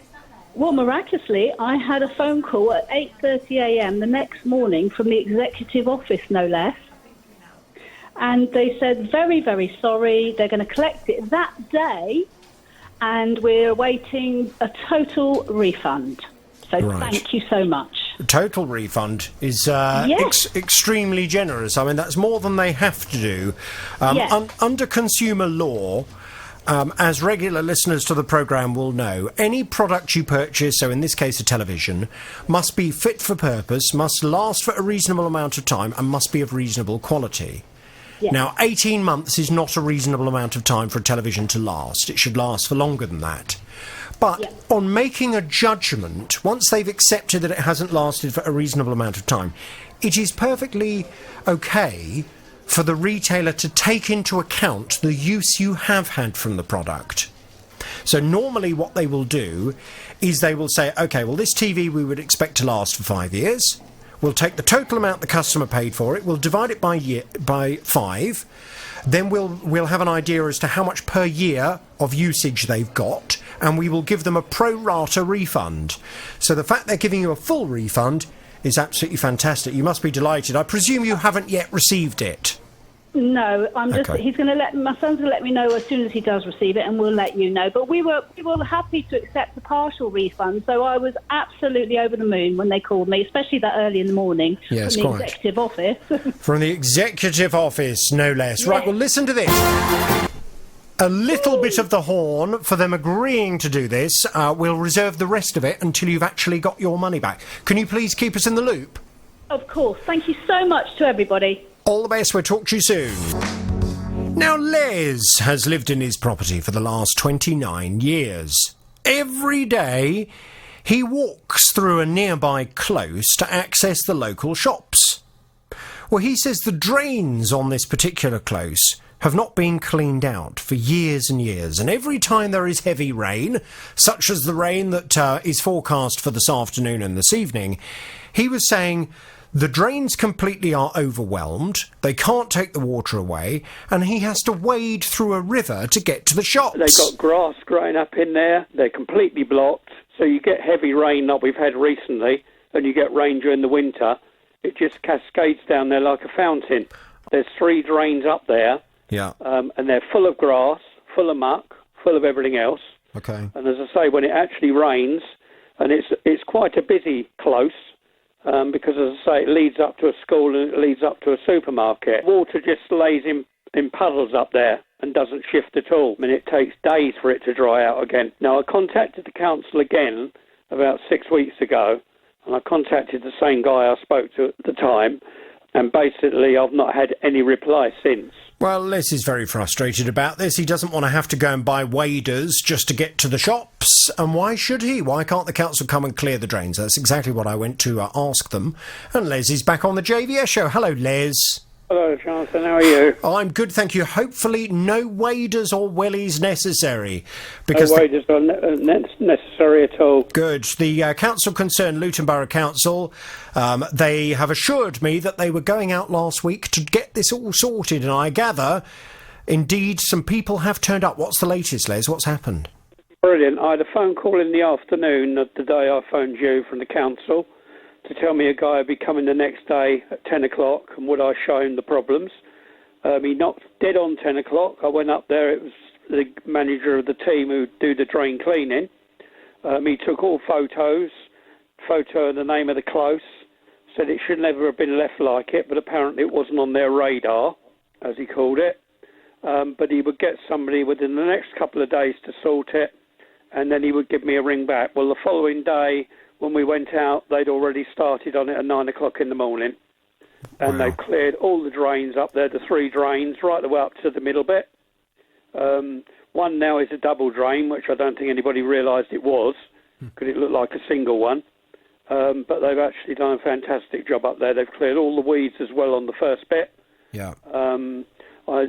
Well, miraculously, I had a phone call at 8:30 a.m. the next morning from the executive office, no less. And they said, very, very sorry, they're going to collect it that day, and we're awaiting a total refund. So thank you so much. Total refund is extremely generous. I mean, that's more than they have to do. Under consumer law, as regular listeners to the programme will know, any product you purchase, so in this case a television, must be fit for purpose, must last for a reasonable amount of time, and must be of reasonable quality. Yes. Now, 18 months is not a reasonable amount of time for a television to last. It should last for longer than that. But on making a judgment, once they've accepted that it hasn't lasted for a reasonable amount of time, it is perfectly okay for the retailer to take into account the use you have had from the product. So normally what they will do is they will say, OK, well, this TV we would expect to last for 5 years. We'll take the total amount the customer paid for it. We'll divide it by 5. Then we'll have an idea as to how much per year of usage they've got, and we will give them a pro rata refund. So the fact they're giving you a full refund is absolutely fantastic. You must be delighted. I presume you haven't yet received it. No, I'm just. Okay. He's going to my son's going to let me know as soon as he does receive it, and we'll let you know. But we were happy to accept the partial refund, so I was absolutely over the moon when they called me, especially that early in the morning Yes, from the quite. executive office. From the executive office, no less. Right, well, listen to this. A little bit of the horn for them agreeing to do this. We'll reserve the rest of it until you've actually got your money back. Can you please keep us in the loop? Of course. Thank you so much to everybody. All the best. We'll talk to you soon. Now, Les has lived in his property for the last 29 years. Every day, he walks through a nearby close to access the local shops. Well, he says the drains on this particular close have not been cleaned out for years and years, and every time there is heavy rain, such as the rain that is forecast for this afternoon and this evening, he was saying the drains completely are overwhelmed, they can't take the water away, and he has to wade through a river to get to the shops. They've got grass growing up in there, they're completely blocked, so you get heavy rain like we've had recently, and you get rain during the winter, it just cascades down there like a fountain. There's 3 drains up there, and they're full of grass, full of muck, full of everything else. Okay. And as I say, when it actually rains, and it's quite a busy close, because as I say, it leads up to a school and it leads up to a supermarket. Water just lays in puddles up there and doesn't shift at all. I mean, it takes days for it to dry out again. Now, I contacted the council again about 6 weeks ago, and I contacted the same guy I spoke to at the time, and basically I've not had any reply since. Well, Les is very frustrated about this. He doesn't want to have to go and buy waders just to get to the shops. And why should he? Why can't the council come and clear the drains? That's exactly what I went to ask them. And Les is back on the JVS show. Hello, Les. Hello, Jonathan. How are you? I'm good, thank you. Hopefully no waders or wellies necessary. No waders are necessary at all. Good. The council concerned, Luton Borough Council, they have assured me that they were going out last week to get this all sorted, and I gather, indeed, some people have turned up. What's the latest, Les? What's happened? Brilliant. I had a phone call in the afternoon of the day I phoned you from the council to tell me a guy would be coming the next day at 10 o'clock and would I show him the problems. He knocked dead on 10 o'clock. I went up there. It was the manager of the team who do the drain cleaning. He took all photo of the name of the close, said it should never have been left like it, but apparently it wasn't on their radar, as he called it. But he would get somebody within the next couple of days to sort it, and then he would give me a ring back. Well, the following day, when we went out, they'd already started on it at 9 o'clock in the morning. And they cleared all the drains up there, the 3 drains, right the way up to the middle bit. One now is a double drain, which I don't think anybody realised it was, because it looked like a single one. But they've actually done a fantastic job up there. They've cleared all the weeds as well on the first bit. Yeah.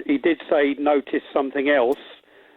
He did say he'd noticed something else,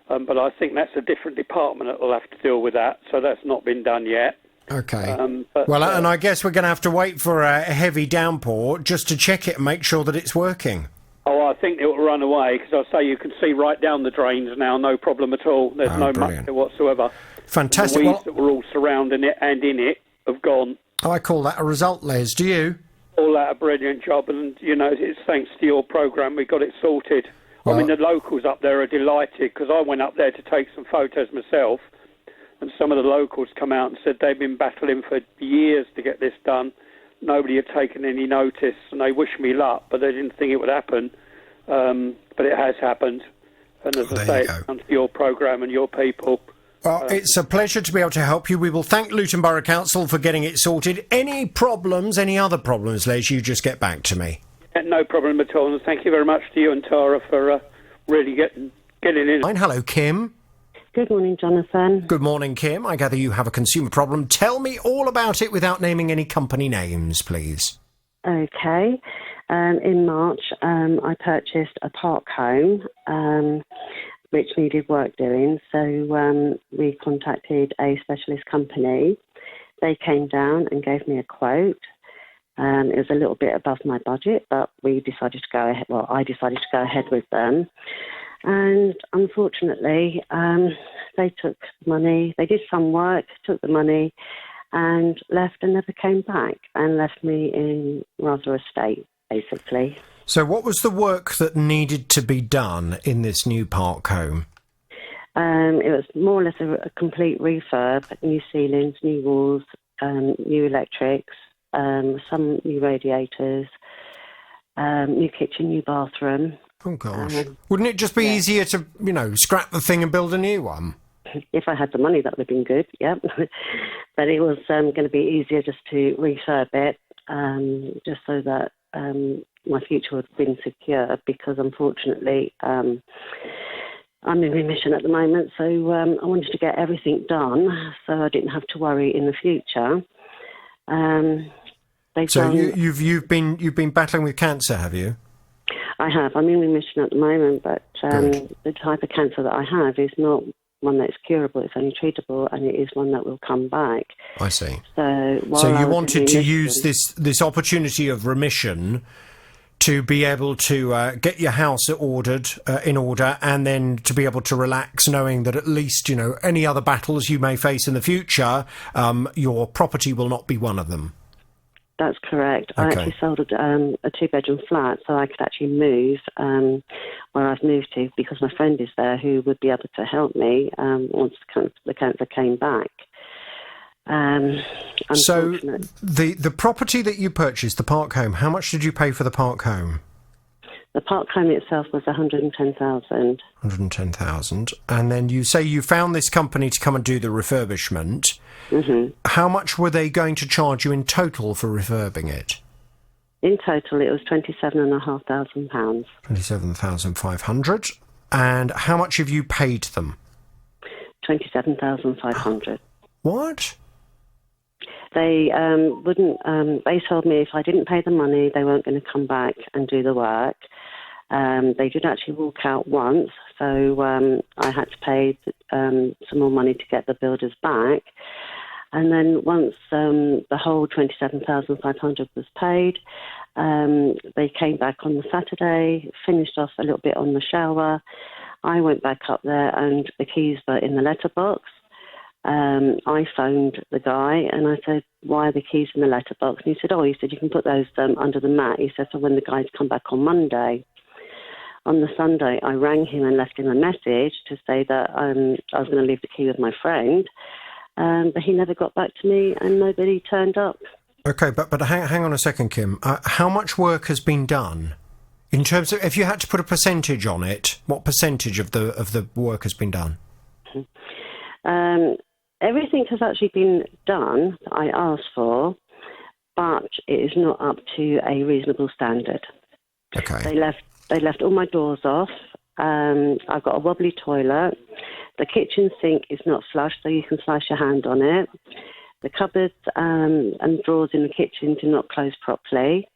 but I think that's a different department that will have to deal with that, so that's not been done yet. Okay. And I guess we're going to have to wait for a heavy downpour just to check it and make sure that it's working. Oh, I think it will run away, because I say you can see right down the drains now, no problem at all. There's no muck there whatsoever. Fantastic. The weeds that were all surrounding it and in it have gone. I call that a result, Les. Do you? All that a brilliant job, and, you know, it's thanks to your programme we got it sorted. I mean, the locals up there are delighted, because I went up there to take some photos myself, and some of the locals come out and said they've been battling for years to get this done. Nobody had taken any notice, and they wished me luck, but they didn't think it would happen. But it has happened. And as I say, it's down to your programme and your people. Well, it's a pleasure to be able to help you. We will thank Luton Borough Council for getting it sorted. Any problems, any other problems, Les, you just get back to me. No problem at all. And thank you very much to you and Tara for really getting in. Hello, Kim. Good morning, Jonathan. Good morning, Kim. I gather you have a consumer problem. Tell me all about it without naming any company names, please. Okay. In March, I purchased a park home, which needed work doing. So we contacted a specialist company. They came down and gave me a quote. It was a little bit above my budget, but we decided to go ahead. Well, I decided to go ahead with them. And unfortunately, they took money. They did some work, took the money, and left and never came back, and left me in rather a state, basically. So what was the work that needed to be done in this new park home? It was more or less a complete refurb, new ceilings, new walls, new electrics, some new radiators, new kitchen, new bathroom. Oh, gosh. Wouldn't it just be easier to, scrap the thing and build a new one? If I had the money, that would have been good, yeah. But it was going to be easier just to refurb it, just so that my future would have been secure, because unfortunately I'm in remission at the moment, so I wanted to get everything done so I didn't have to worry in the future. You've been battling with cancer, have you? I have. I'm in remission at the moment, but the type of cancer that I have is not one that's curable. It's only treatable, and it is one that will come back. I see. So you wanted to use this opportunity of remission to be able to get your house in order, and then to be able to relax, knowing that at least, any other battles you may face in the future, your property will not be one of them. That's correct. Okay. I actually sold a 2-bedroom flat so I could actually move where I've moved to, because my friend is there who would be able to help me once the cancer came back. So the property that you purchased, the park home, how much did you pay for the park home? The park home itself was $110,000. $110,000. And then you say you found this company to come and do the refurbishment. Mm-hmm. How much were they going to charge you in total for refurbing it? In total, it was £27,500. $27,500. And how much have you paid them? £27,500. What? They wouldn't. They told me if I didn't pay the money, they weren't going to come back and do the work. They did actually walk out once, so I had to pay some more money to get the builders back. And then once the whole $27,500 was paid, they came back on the Saturday, finished off a little bit on the shower. I went back up there, and the keys were in the letterbox. I phoned the guy and I said, why are the keys in the letterbox? And he said, you can put those under the mat. He said, so when the guys come back on Monday. On the Sunday, I rang him and left him a message to say that I was going to leave the key with my friend. But he never got back to me and nobody turned up. Okay, but hang on a second, Kim. How much work has been done? In terms of, if you had to put a percentage on it, what percentage of the work has been done? Everything has actually been done that I asked for, but it is not up to a reasonable standard. Okay. They left all my doors off. I've got a wobbly toilet. The kitchen sink is not flush, so you can slice your hand on it. The cupboards and drawers in the kitchen do not close properly.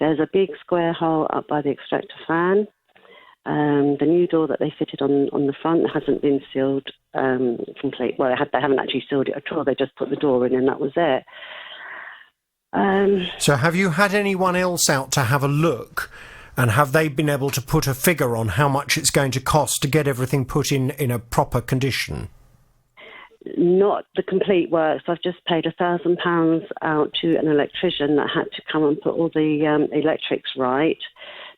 There's a big square hole up by the extractor fan. The new door that they fitted on the front hasn't been sealed complete. Well, they haven't actually sealed it at all. They just put the door in and that was it. So have you had anyone else out to have a look, and have they been able to put a figure on how much it's going to cost to get everything put in a proper condition? Not the complete works. I've just paid £1,000 out to an electrician that had to come and put all the electrics right.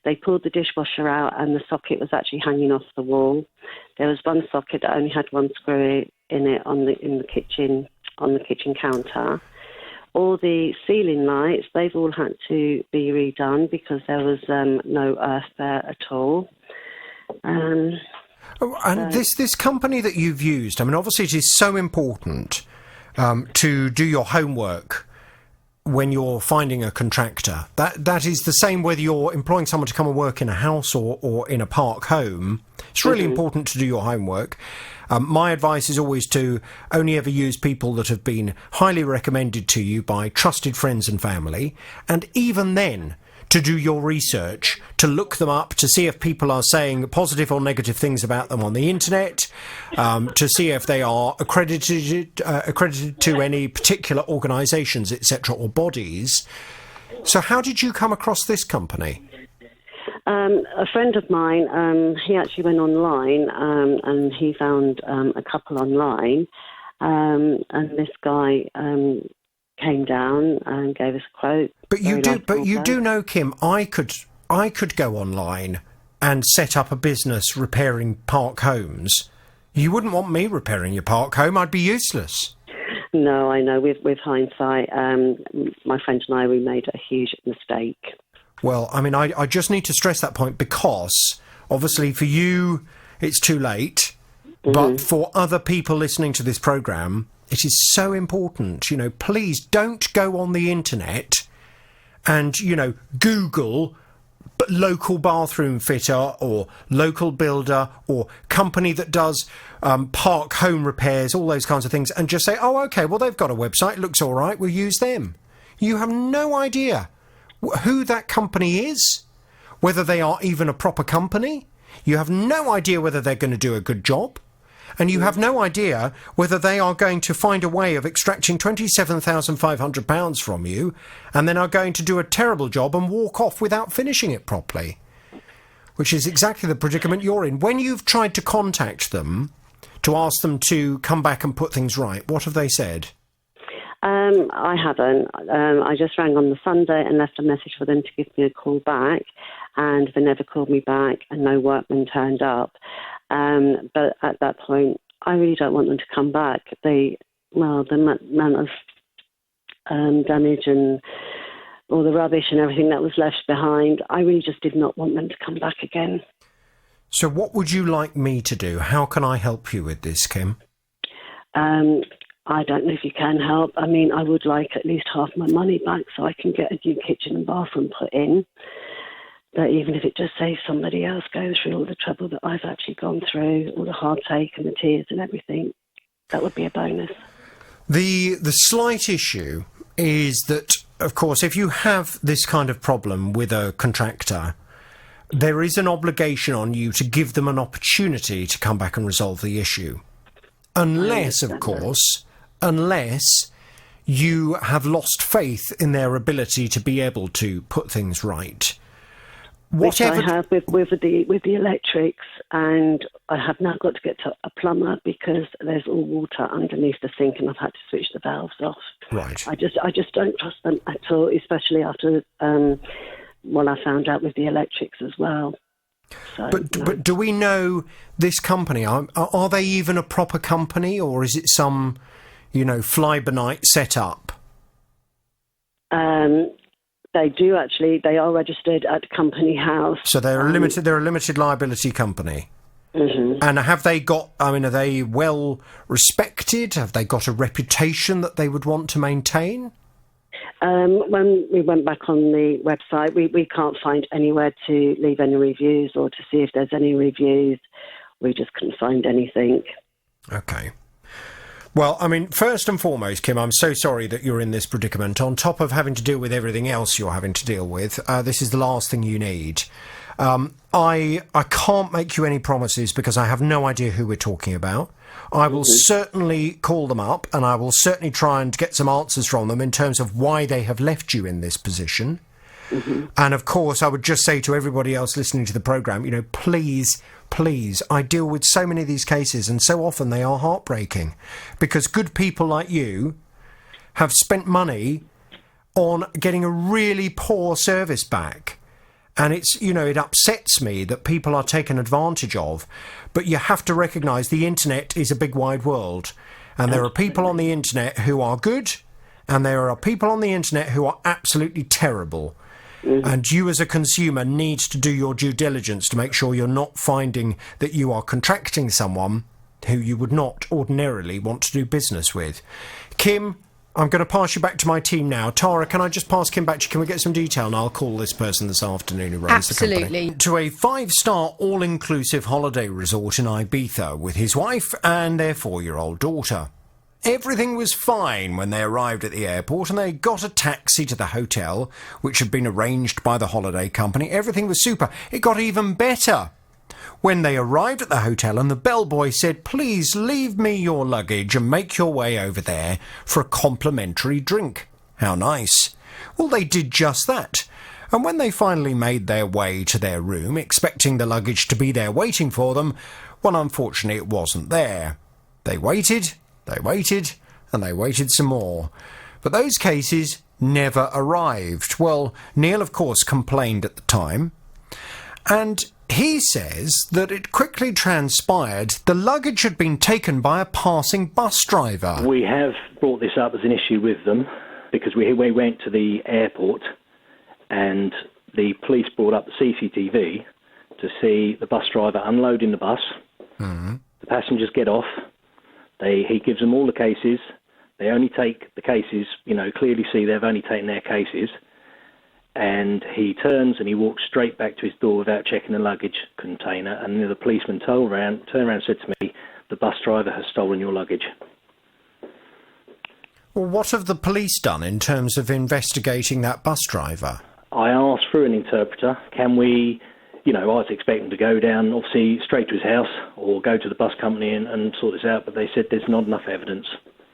They pulled the dishwasher out and the socket was actually hanging off the wall. There was one socket that only had one screw in it on the kitchen counter. All the ceiling lights, they've all had to be redone because there was no earth there at all. This company that you've used, I mean, obviously it is so important to do your homework when you're finding a contractor. That is the same whether you're employing someone to come and work in a house or in a park home. It's really important to do your homework. My advice is always to only ever use people that have been highly recommended to you by trusted friends and family, and even then to do your research, to look them up, to see if people are saying positive or negative things about them on the internet, to see if they are accredited to any particular organisations, etc., or bodies. So how did you come across this company? A friend of mine, he actually went online and he found a couple online, and this guy came down and gave us a quote. But you do know, Kim, I could I could go online and set up a business repairing park homes, you wouldn't want me repairing your park home. I'd be useless. No, I know. With hindsight, my friend and I, we made a huge mistake. Well, I mean, I just need to stress that point because, obviously, for you, it's too late. But for other people listening to this programme, it is so important. You know, please don't go on the internet and, you know, Google local bathroom fitter or local builder or company that does park home repairs, all those kinds of things, and just say, oh, OK, well, they've got a website, looks all right, we'll use them. You have no idea who that company is, whether they are even a proper company. You have no idea whether they're going to do a good job. And you have no idea whether they are going to find a way of extracting £27,500 from you and then are going to do a terrible job and walk off without finishing it properly, which is exactly the predicament you're in. When you've tried to contact them to ask them to come back and put things right, what have they said? I haven't. I just rang on the Sunday and left a message for them to give me a call back, and they never called me back and no workman turned up. But at that point, I really don't want them to come back. The amount of damage and all the rubbish and everything that was left behind, I really just did not want them to come back again. So what would you like me to do? How can I help you with this, Kim? I don't know if you can help. I mean, I would like at least half my money back so I can get a new kitchen and bathroom put in. But even if it just saves somebody else going through all the trouble that I've actually gone through, all the heartache and the tears and everything, that would be a bonus. The slight issue is that, of course, if you have this kind of problem with a contractor, there is an obligation on you to give them an opportunity to come back and resolve the issue. Unless, of course, you have lost faith in their ability to be able to put things right. Which I have with the electrics, and I have now got to get to a plumber because there's all water underneath the sink and I've had to switch the valves off. Right. I just don't trust them at all, especially after what I found out with the electrics as well. So, but do we know this company? Are they even a proper company, or is it some, fly-by-night set-up? They do actually. They are registered at Company House. So they're a limited liability company. Mm-hmm. And have they got? Are they well respected? Have they got a reputation that they would want to maintain? When we went back on the website, we can't find anywhere to leave any reviews or to see if there's any reviews. We just couldn't find anything. Okay. Well, first and foremost, Kim, I'm so sorry that you're in this predicament. On top of having to deal with everything else you're having to deal with, this is the last thing you need. I can't make you any promises because I have no idea who we're talking about. I will certainly call them up and I will certainly try and get some answers from them in terms of why they have left you in this position. Mm-hmm. And, of course, I would just say to everybody else listening to the programme, please, I deal with so many of these cases and so often they are heartbreaking because good people like you have spent money on getting a really poor service back. And it's, it upsets me that people are taken advantage of. But you have to recognise the internet is a big wide world. And there are people on the internet who are good and there are people on the internet who are absolutely terrible. Mm-hmm. And you as a consumer need to do your due diligence to make sure you're not finding that you are contracting someone who you would not ordinarily want to do business with. Kim, I'm going to pass you back to my team now. Tara, can I just pass Kim back to you? Can we get some detail? And I'll call this person this afternoon who runs the company. Absolutely. To a 5-star all-inclusive holiday resort in Ibiza with his wife and their 4-year-old daughter. Everything was fine when they arrived at the airport and they got a taxi to the hotel, which had been arranged by the holiday company. Everything was super. It got even better when they arrived at the hotel and the bellboy said, "Please leave me your luggage and make your way over there for a complimentary drink." How nice. Well, they did just that. And when they finally made their way to their room, expecting the luggage to be there waiting for them, well, unfortunately, it wasn't there. They waited, and they waited some more. But those cases never arrived. Well, Neil, of course, complained at the time, And he says that it quickly transpired the luggage had been taken by a passing bus driver. We have brought this up as an issue with them because we went to the airport and the police brought up the CCTV to see the bus driver unloading the bus. Mm-hmm. The passengers get off. He gives them all the cases. They only take the cases, clearly see they've only taken their cases. And he turns and he walks straight back to his door without checking the luggage container. And the policeman turned around and said to me, "The bus driver has stolen your luggage." Well, what have the police done in terms of investigating that bus driver? I asked for an interpreter. Can we, I was expecting to go down, obviously, straight to his house or go to the bus company and sort this out. But they said there's not enough evidence.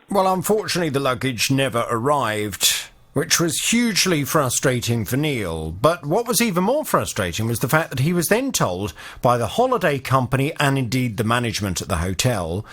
Well, unfortunately, the luggage never arrived, which was hugely frustrating for Neil. But what was even more frustrating was the fact that he was then told by the holiday company and indeed the management at the hotel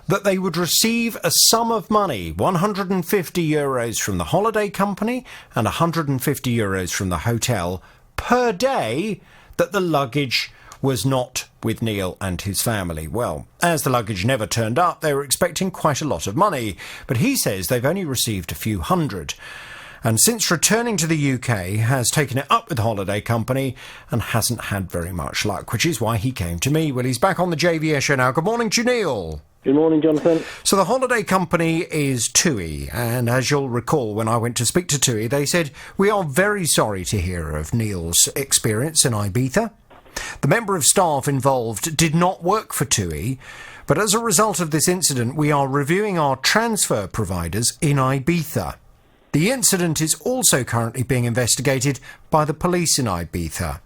that they would receive a sum of money, €150 from the holiday company and €150 from the hotel per day that the luggage was not with Neil and his family. Well, as the luggage never turned up, they were expecting quite a lot of money, but he says they've only received a few hundred. And since returning to the UK, has taken it up with the holiday company and hasn't had very much luck, which is why he came to me. Well, he's back on the JVS show now. Good morning to you, Neil. Good morning, Jonathan. So the holiday company is TUI, and as you'll recall, when I went to speak to TUI, they said, "We are very sorry to hear of Neil's experience in Ibiza. The member of staff involved did not work for TUI, but as a result of this incident, we are reviewing our transfer providers in Ibiza. The incident is also currently being investigated by the police in Ibiza.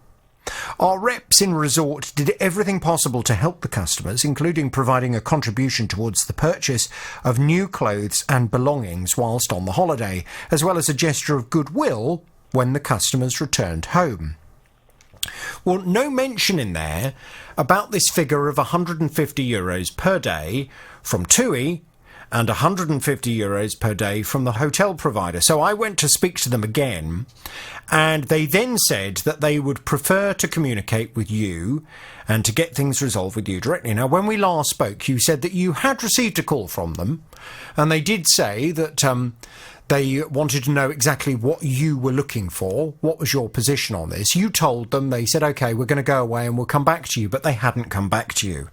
Our reps in resort did everything possible to help the customers, including providing a contribution towards the purchase of new clothes and belongings whilst on the holiday, as well as a gesture of goodwill when the customers returned home." Well, no mention in there about this figure of €150 per day from TUI and €150 per day from the hotel provider. So I went to speak to them again, and they then said that they would prefer to communicate with you and to get things resolved with you directly. Now, when we last spoke, you said that you had received a call from them, and they did say that they wanted to know exactly what you were looking for. What was your position on this? You told them, they said, OK, we're going to go away and we'll come back to you, but they hadn't come back to you.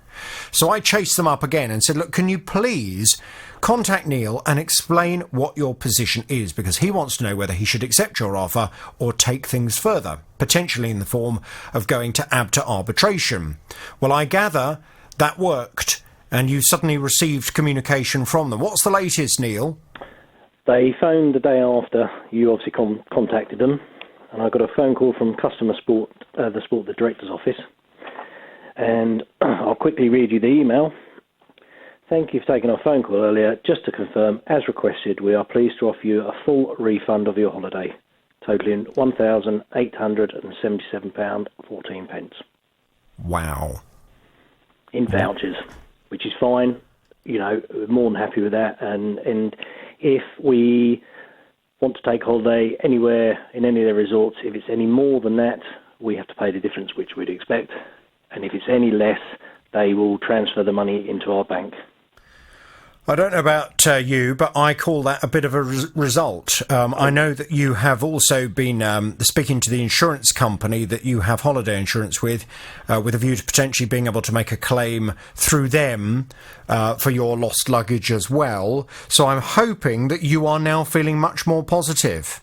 So I chased them up again and said, look, can you please contact Neil and explain what your position is, because he wants to know whether he should accept your offer or take things further, potentially in the form of going to ABTA arbitration. Well, I gather that worked and you suddenly received communication from them. What's the latest, Neil? They phoned the day after you obviously contacted them, and I got a phone call from Customer Support, the Director's Office, and I'll quickly read you the email. "Thank you for taking our phone call earlier. Just to confirm, as requested, we are pleased to offer you a full refund of your holiday, totalling £1,877.14. Wow. In vouchers, which is fine. We're more than happy with that. And if we want to take holiday anywhere in any of their resorts, if it's any more than that, we have to pay the difference, which we'd expect. And if it's any less, they will transfer the money into our bank." I don't know about you, but I call that a bit of a result. I know that you have also been speaking to the insurance company that you have holiday insurance with a view to potentially being able to make a claim through them for your lost luggage as well. So I'm hoping that you are now feeling much more positive.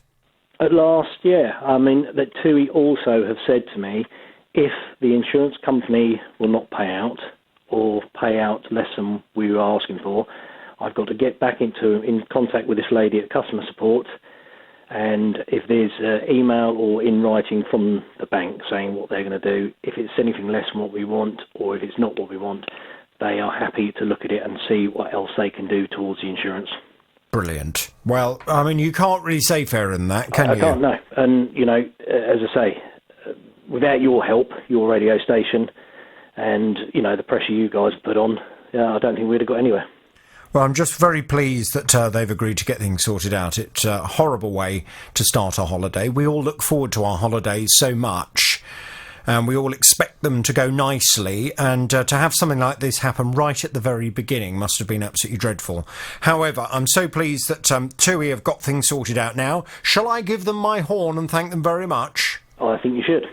At last, yeah. I mean, that TUI also have said to me, if the insurance company will not pay out or pay out less than we were asking for, I've got to get back in contact with this lady at customer support, and if there's email or in writing from the bank saying what they're going to do, if it's anything less than what we want or if it's not what we want, they are happy to look at it and see what else they can do towards the insurance. Brilliant. Well, I mean, you can't really say fairer than that, can you? I can't, no. And, as I say, without your help, your radio station, and, the pressure you guys put on, I don't think we'd have got anywhere. Well, I'm just very pleased that they've agreed to get things sorted out. It's a horrible way to start a holiday. We all look forward to our holidays so much. and we all expect them to go nicely, and to have something like this happen right at the very beginning must have been absolutely dreadful. However, I'm so pleased that TUI have got things sorted out now. Shall I give them my horn and thank them very much? Oh, I think you should.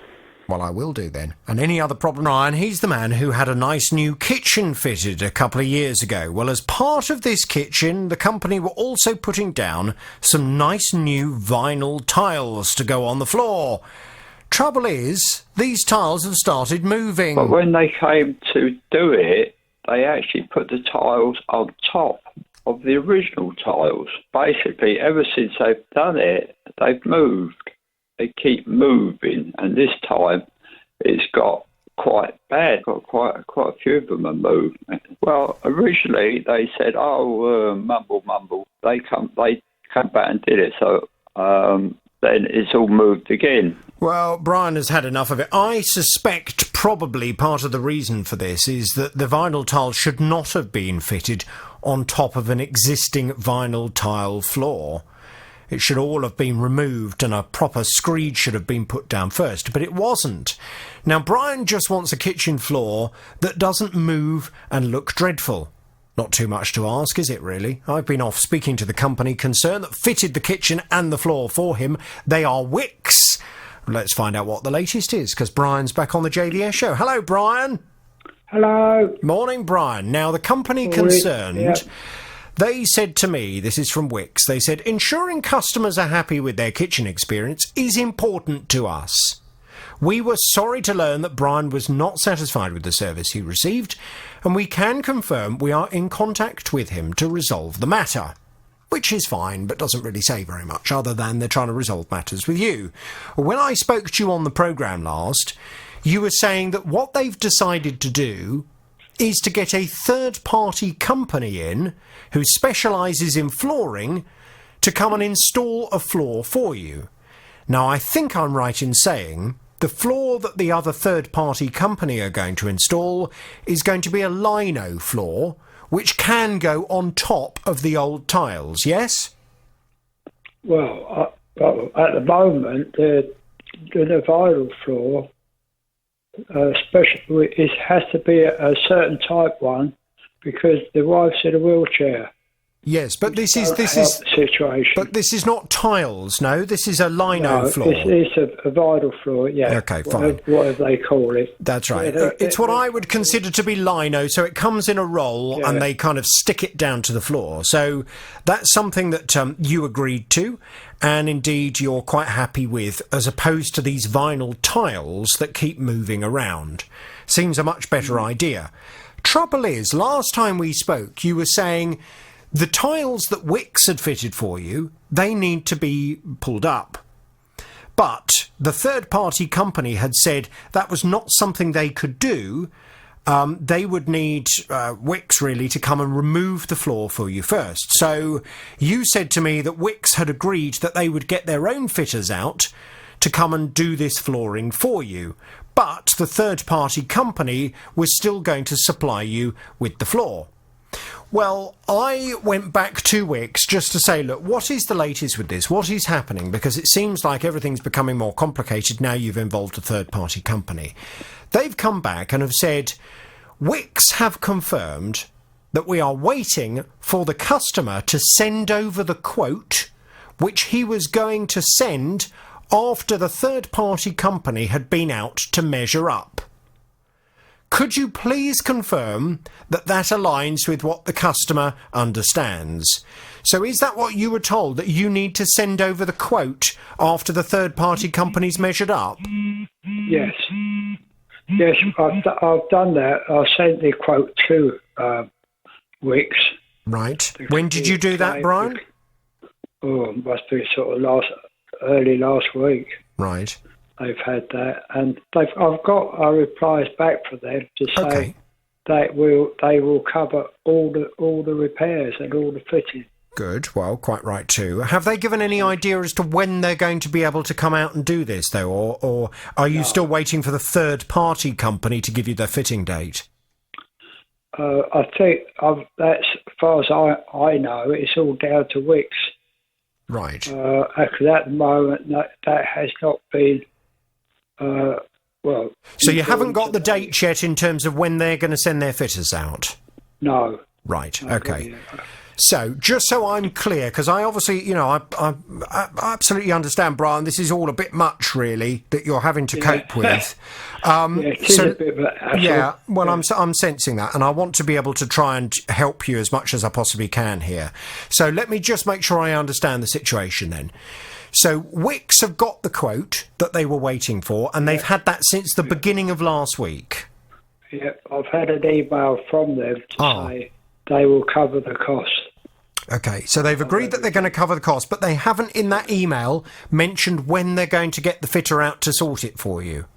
Well, I will do then. And any other problem, Ryan, he's the man who had a nice new kitchen fitted a couple of years ago. Well, as part of this kitchen, the company were also putting down some nice new vinyl tiles to go on the floor. Trouble is, these tiles have started moving. But when they came to do it, they actually put the tiles on top of the original tiles. Basically, ever since they've done it, they've moved. They keep moving, and this time it's got quite bad. Got quite a few of them are moved. Well, originally they said, mumble. They come back and did it, so then it's all moved again. Well, Brian has had enough of it. I suspect probably part of the reason for this is that the vinyl tile should not have been fitted on top of an existing vinyl tile floor. It should all have been removed and a proper screed should have been put down first, but it wasn't. Now, Brian just wants a kitchen floor that doesn't move and look dreadful. Not too much to ask, is it, really? I've been off speaking to the company concerned that fitted the kitchen and the floor for him. They are Wickes. Let's find out what the latest is, because Brian's back on the JVS show. Hello, Brian. Hello. Morning, Brian. Now, the company concerned... Yeah. They said to me, this is from Wickes, they said, ensuring customers are happy with their kitchen experience is important to us. We were sorry to learn that Brian was not satisfied with the service he received, and we can confirm we are in contact with him to resolve the matter. Which is fine, but doesn't really say very much, other than they're trying to resolve matters with you. When I spoke to you on the programme last, you were saying that what they've decided to do is to get a third-party company in who specialises in flooring to come and install a floor for you. Now, I think I'm right in saying the floor that the other third-party company are going to install is going to be a lino floor, which can go on top of the old tiles, yes? Well, at the moment, the vinyl floor... especially, it has to be a certain type one because the wife's in a wheelchair. Yes, but this is situation. But this is not tiles. No, this is a lino floor. It's a vinyl floor. Yeah. Okay, fine. Whatever they call it. That's right. It's what I would consider to be lino. So it comes in a roll, and they kind of stick it down to the floor. So that's something that you agreed to, and indeed you're quite happy with, as opposed to these vinyl tiles that keep moving around. Seems a much better idea. Trouble is, last time we spoke, you were saying the tiles that Wickes had fitted for you, they need to be pulled up. But the third-party company had said that was not something they could do. They would need Wickes, really, to come and remove the floor for you first. So you said to me that Wickes had agreed that they would get their own fitters out to come and do this flooring for you. But the third-party company was still going to supply you with the floor. Well, I went back 2 weeks just to say, look, what is the latest with this? What is happening? Because it seems like everything's becoming more complicated now you've involved a third-party company. They've come back and have said, Wickes have confirmed that we are waiting for the customer to send over the quote, which he was going to send after the third-party company had been out to measure up. Could you please confirm that that aligns with what the customer understands? So is that what you were told, that you need to send over the quote after the third-party company's measured up? Yes. Yes, I've done that. I sent the quote to Wickes. Right. When did you do that, Brian? Oh, it must be sort of early last week. Right. They've had that, and I've got replies back for them to say that they will cover all the repairs and all the fitting. Good. Well, quite right too. Have they given any idea as to when they're going to be able to come out and do this, though, or are you still waiting for the third-party company to give you their fitting date? I think that's, as far as I know, it's all down to Wickes. Right. Because at the moment that has not been Well, so you haven't got the date yet in terms of when they're going to send their fitters out? No. Right, okay. So, just so I'm clear, because I obviously, I absolutely understand, Brian, this is all a bit much, really, that you're having to cope with. It is a bit of a hassle. I'm sensing that, and I want to be able to try and help you as much as I possibly can here. So let me just make sure I understand the situation then. So Wickes have got the quote that they were waiting for, and they've had that since the beginning of last week. Yeah, I've had an email from them to say they will cover the cost. Okay, so they've agreed that they're going to cover the cost, but they haven't in that email mentioned when they're going to get the fitter out to sort it for you.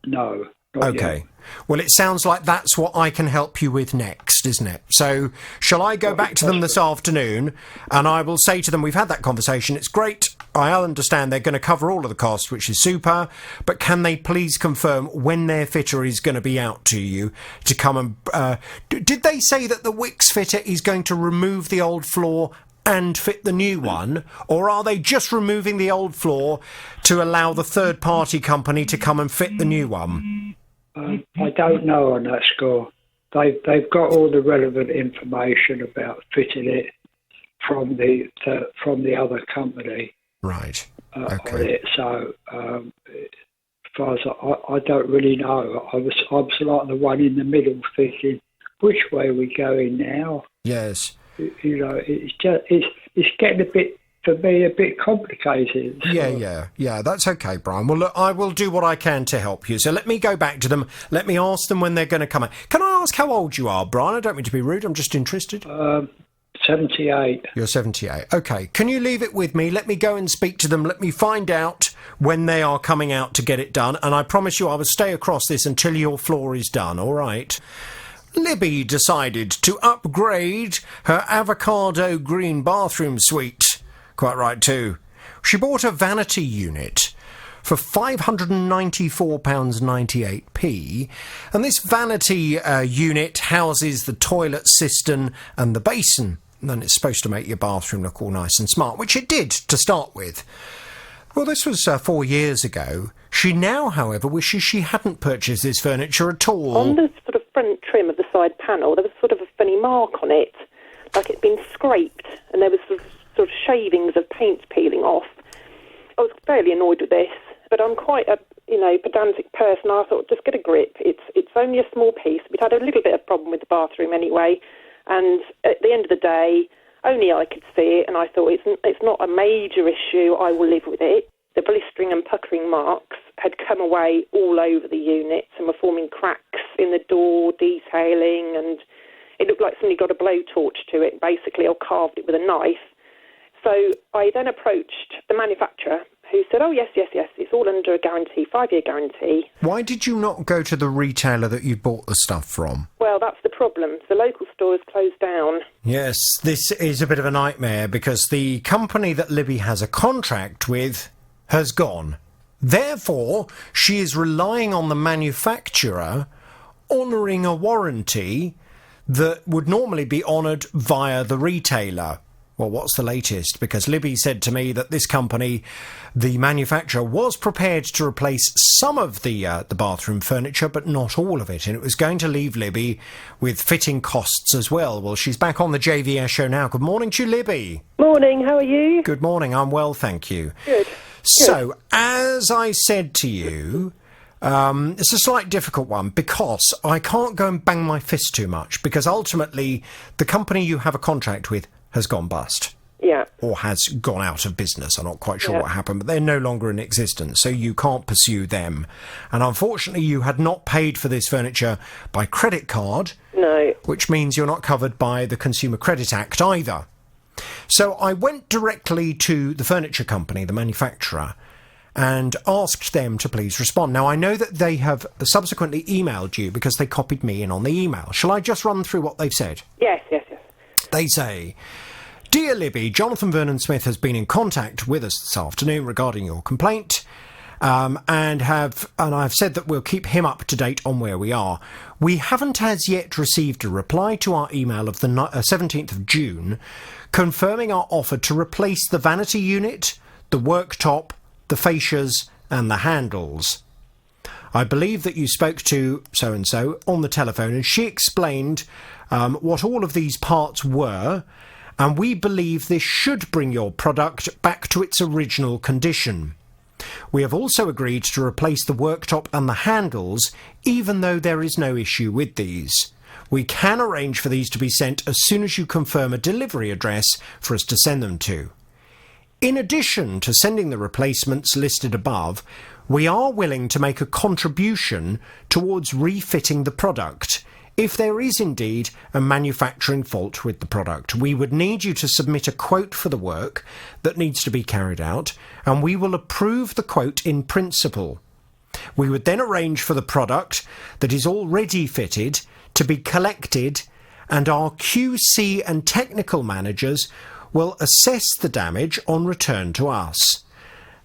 No. Okay. Well, it sounds like that's what I can help you with next, isn't it? So, shall I go back to them this afternoon, and I will say to them, we've had that conversation, it's great, I understand they're going to cover all of the costs, which is super, but can they please confirm when their fitter is going to be out to you to come and... did they say that the Wickes fitter is going to remove the old floor and fit the new one, or are they just removing the old floor to allow the third-party company to come and fit the new one? I don't know on that score. They've got all the relevant information about fitting it from the other company. Right. Okay. On it. So, as far as I don't really know. I was like the one in the middle, thinking, which way are we going now? Yes. It's getting for me a bit complicated. Yeah, that's okay, Brian. Well, look, I will do what I can to help you. So let me go back to them. Let me ask them when they're going to come out. Can I ask how old you are, Brian? I don't mean to be rude. I'm just interested. 78. You're 78. Okay. Can you leave it with me? Let me go and speak to them. Let me find out when they are coming out to get it done. And I promise you I will stay across this until your floor is done, all right? Libby decided to upgrade her avocado green bathroom suite. Quite right, too. She bought a vanity unit for £594.98p, and this vanity unit houses the toilet cistern and the basin. And then it's supposed to make your bathroom look all nice and smart, which it did to start with. Well, this was 4 years ago. She now, however, wishes she hadn't purchased this furniture at all. On the sort of front trim of the side panel, there was sort of a funny mark on it, like it'd been scraped, and there was sort of shavings of paint peeling off. I was fairly annoyed with this, but I'm quite a pedantic person. I thought, just get a grip. It's only a small piece. We'd had a little bit of problem with the bathroom anyway, and at the end of the day, only I could see it, and I thought it's not a major issue. I will live with it. The blistering and puckering marks had come away all over the units and were forming cracks in the door detailing, and it looked like somebody got a blowtorch to it, basically, or carved it with a knife. So I then approached the manufacturer, who said, oh, yes, it's all under a guarantee, 5-year guarantee. Why did you not go to the retailer that you bought the stuff from? Well, that's the problem. The local store has closed down. Yes, this is a bit of a nightmare because the company that Libby has a contract with has gone. Therefore, she is relying on the manufacturer honouring a warranty that would normally be honoured via the retailer. Well, what's the latest? Because Libby said to me that this company, the manufacturer, was prepared to replace some of the bathroom furniture, but not all of it. And it was going to leave Libby with fitting costs as well. Well, she's back on the JVS show now. Good morning to you, Libby. Morning, how are you? Good morning, I'm well, thank you. Good. So, as I said to you, it's a slight difficult one because I can't go and bang my fist too much because ultimately the company you have a contract with has gone bust. Yeah. Or has gone out of business. I'm not quite sure what happened, but they're no longer in existence, so you can't pursue them. And unfortunately, you had not paid for this furniture by credit card. No. Which means you're not covered by the Consumer Credit Act either. So I went directly to the furniture company, the manufacturer, and asked them to please respond. Now, I know that they have subsequently emailed you because they copied me in on the email. Shall I just run through what they've said? Yes. They say, Dear Libby, Jonathan Vernon Smith has been in contact with us this afternoon regarding your complaint, and I've said that we'll keep him up to date on where we are. We haven't as yet received a reply to our email of the 17th of June confirming our offer to replace the vanity unit, the worktop, the fascias and the handles. I believe that you spoke to so-and-so on the telephone, and she explained what all of these parts were, and we believe this should bring your product back to its original condition. We have also agreed to replace the worktop and the handles, even though there is no issue with these. We can arrange for these to be sent as soon as you confirm a delivery address for us to send them to. In addition to sending the replacements listed above, we are willing to make a contribution towards refitting the product. If there is indeed a manufacturing fault with the product, we would need you to submit a quote for the work that needs to be carried out, and we will approve the quote in principle. We would then arrange for the product that is already fitted to be collected, and our QC and technical managers will assess the damage on return to us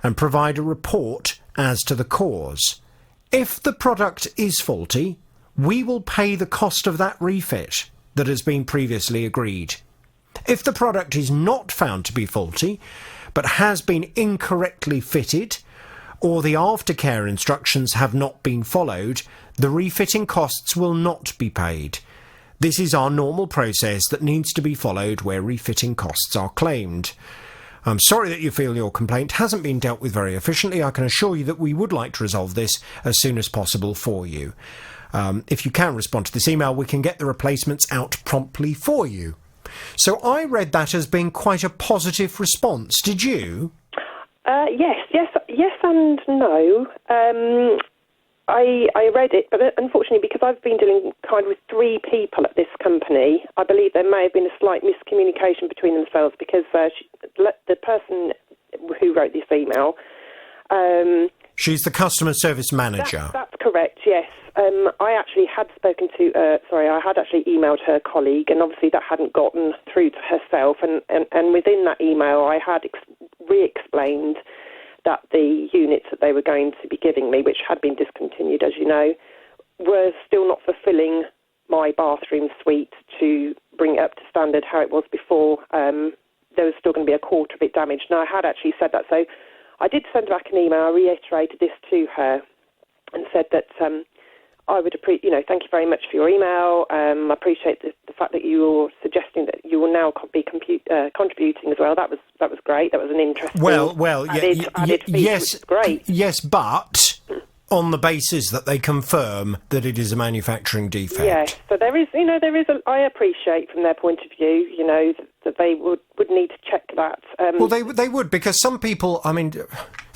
and provide a report as to the cause. If the product is faulty, we will pay the cost of that refit that has been previously agreed. If the product is not found to be faulty, but has been incorrectly fitted, or the aftercare instructions have not been followed, the refitting costs will not be paid. This is our normal process that needs to be followed where refitting costs are claimed. I'm sorry that you feel your complaint hasn't been dealt with very efficiently. I can assure you that we would like to resolve this as soon as possible for you. If you can respond to this email, we can get the replacements out promptly for you. So I read that as being quite a positive response. Did you? Yes and no. I read it, but unfortunately, because I've been dealing kind of with three people at this company, I believe there may have been a slight miscommunication between themselves, because the person who wrote this email... She's the customer service manager. That's correct, yes. I actually had spoken to... I had actually emailed her colleague, and obviously that hadn't gotten through to herself, and within that email I had re-explained that the units that they were going to be giving me, which had been discontinued, as you know, were still not fulfilling my bathroom suite to bring it up to standard how it was before. There was still going to be a quarter of it damaged. Now, I had actually said that, so I did send back an email. I reiterated this to her and said that I would appreciate, thank you very much for your email. I appreciate the fact that you're suggesting that you will now be contributing as well. That was great. That was an interesting. Added feature, yes, which is great. Yes, but on the basis that they confirm that it is a manufacturing defect. Yes, so there is. I appreciate from their point of view, that they would need to check that. Well, they would, because some people. I mean,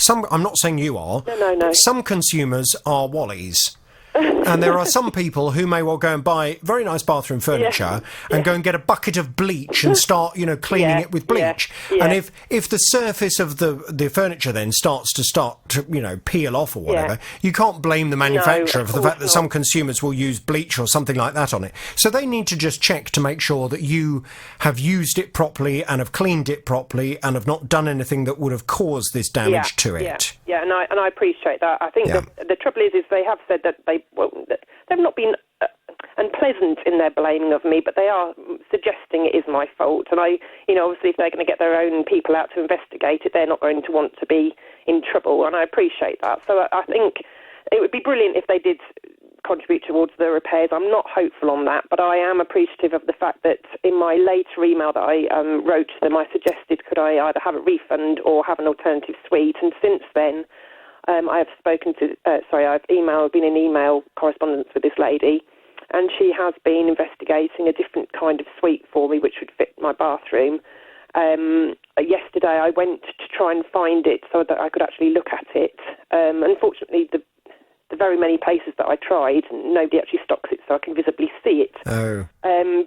I'm not saying you are. No. Some consumers are Wallies. And there are some people who may well go and buy very nice bathroom furniture and go and get a bucket of bleach and start, cleaning it with bleach. Yeah. And if the surface of the furniture then starts to peel off or whatever, you can't blame the manufacturer for the fact that some consumers will use bleach or something like that on it. So they need to just check to make sure that you have used it properly and have cleaned it properly and have not done anything that would have caused this damage to it. Yeah, and I appreciate that. I think the trouble is they have said that they've not been unpleasant in their blaming of me, but they are suggesting it is my fault. And obviously, if they're going to get their own people out to investigate it, they're not going to want to be in trouble, and I appreciate that. So I think it would be brilliant if they did contribute towards the repairs. I'm not hopeful on that, but I am appreciative of the fact that in my later email that I wrote to them, I suggested could I either have a refund or have an alternative suite, and since then I have been in email correspondence with this lady, and she has been investigating a different kind of suite for me which would fit my bathroom. Yesterday I went to try and find it so that I could actually look at it. Unfortunately, the very many places that I tried, nobody actually stocks it so I can visibly see it. Oh.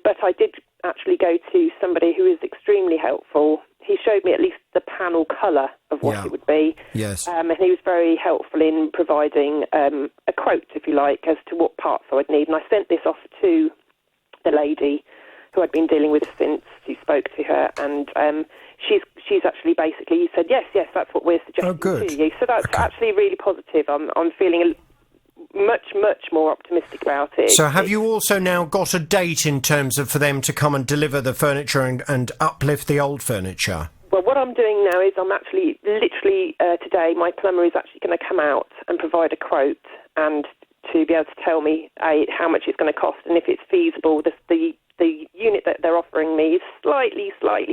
But I did actually go to somebody who is extremely helpful. He showed me at least the panel colour of what it would be. Yes. And he was very helpful in providing a quote, if you like, as to what parts I would need. And I sent this off to the lady who I'd been dealing with since you spoke to her. And she's actually basically said, yes, that's what we're suggesting to you. So that's actually really positive. I'm feeling much more optimistic about it. So have you also now got a date in terms of for them to come and deliver the furniture and uplift the old furniture? Well, what I'm doing now is I'm actually literally today my plumber is actually going to come out and provide a quote, and to be able to tell me how much it's going to cost and if it's feasible. The unit that they're offering me is slightly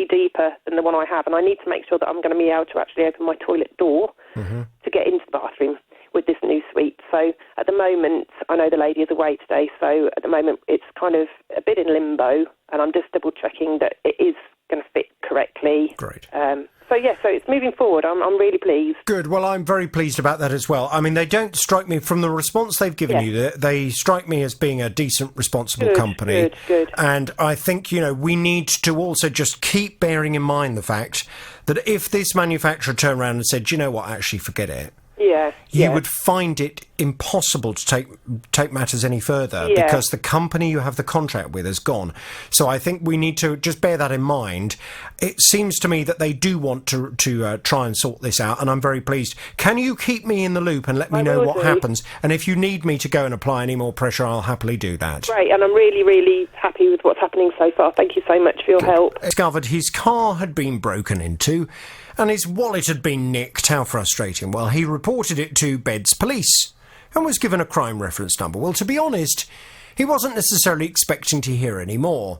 deeper than the one I have, and I need to make sure that I'm going to be able to actually open my toilet door to get into the bathroom with this new suite. So at the moment, I know the lady is away today, so at the moment it's kind of a bit in limbo, and I'm just double checking that it is going to fit correctly. Great. So it's moving forward. I'm really pleased. Good. Well, I'm very pleased about that as well. I mean, they don't strike me, from the response they've given you, they strike me as being a decent, responsible company. Good. And I think, we need to also just keep bearing in mind the fact that if this manufacturer turned around and said, you know what, actually forget it, you would find it impossible to take matters any further because the company you have the contract with has gone. So I think we need to just bear that in mind. It seems to me that they do want to try and sort this out, and I'm very pleased. Can you keep me in the loop and let me know what happens? And if you need me to go and apply any more pressure, I'll happily do that. Great, and I'm really, really happy with what's happening so far. Thank you so much for your help. Discovered his car had been broken into and his wallet had been nicked. How frustrating. Well, he reported it to Beds Police and was given a crime reference number. Well, to be honest, he wasn't necessarily expecting to hear any more.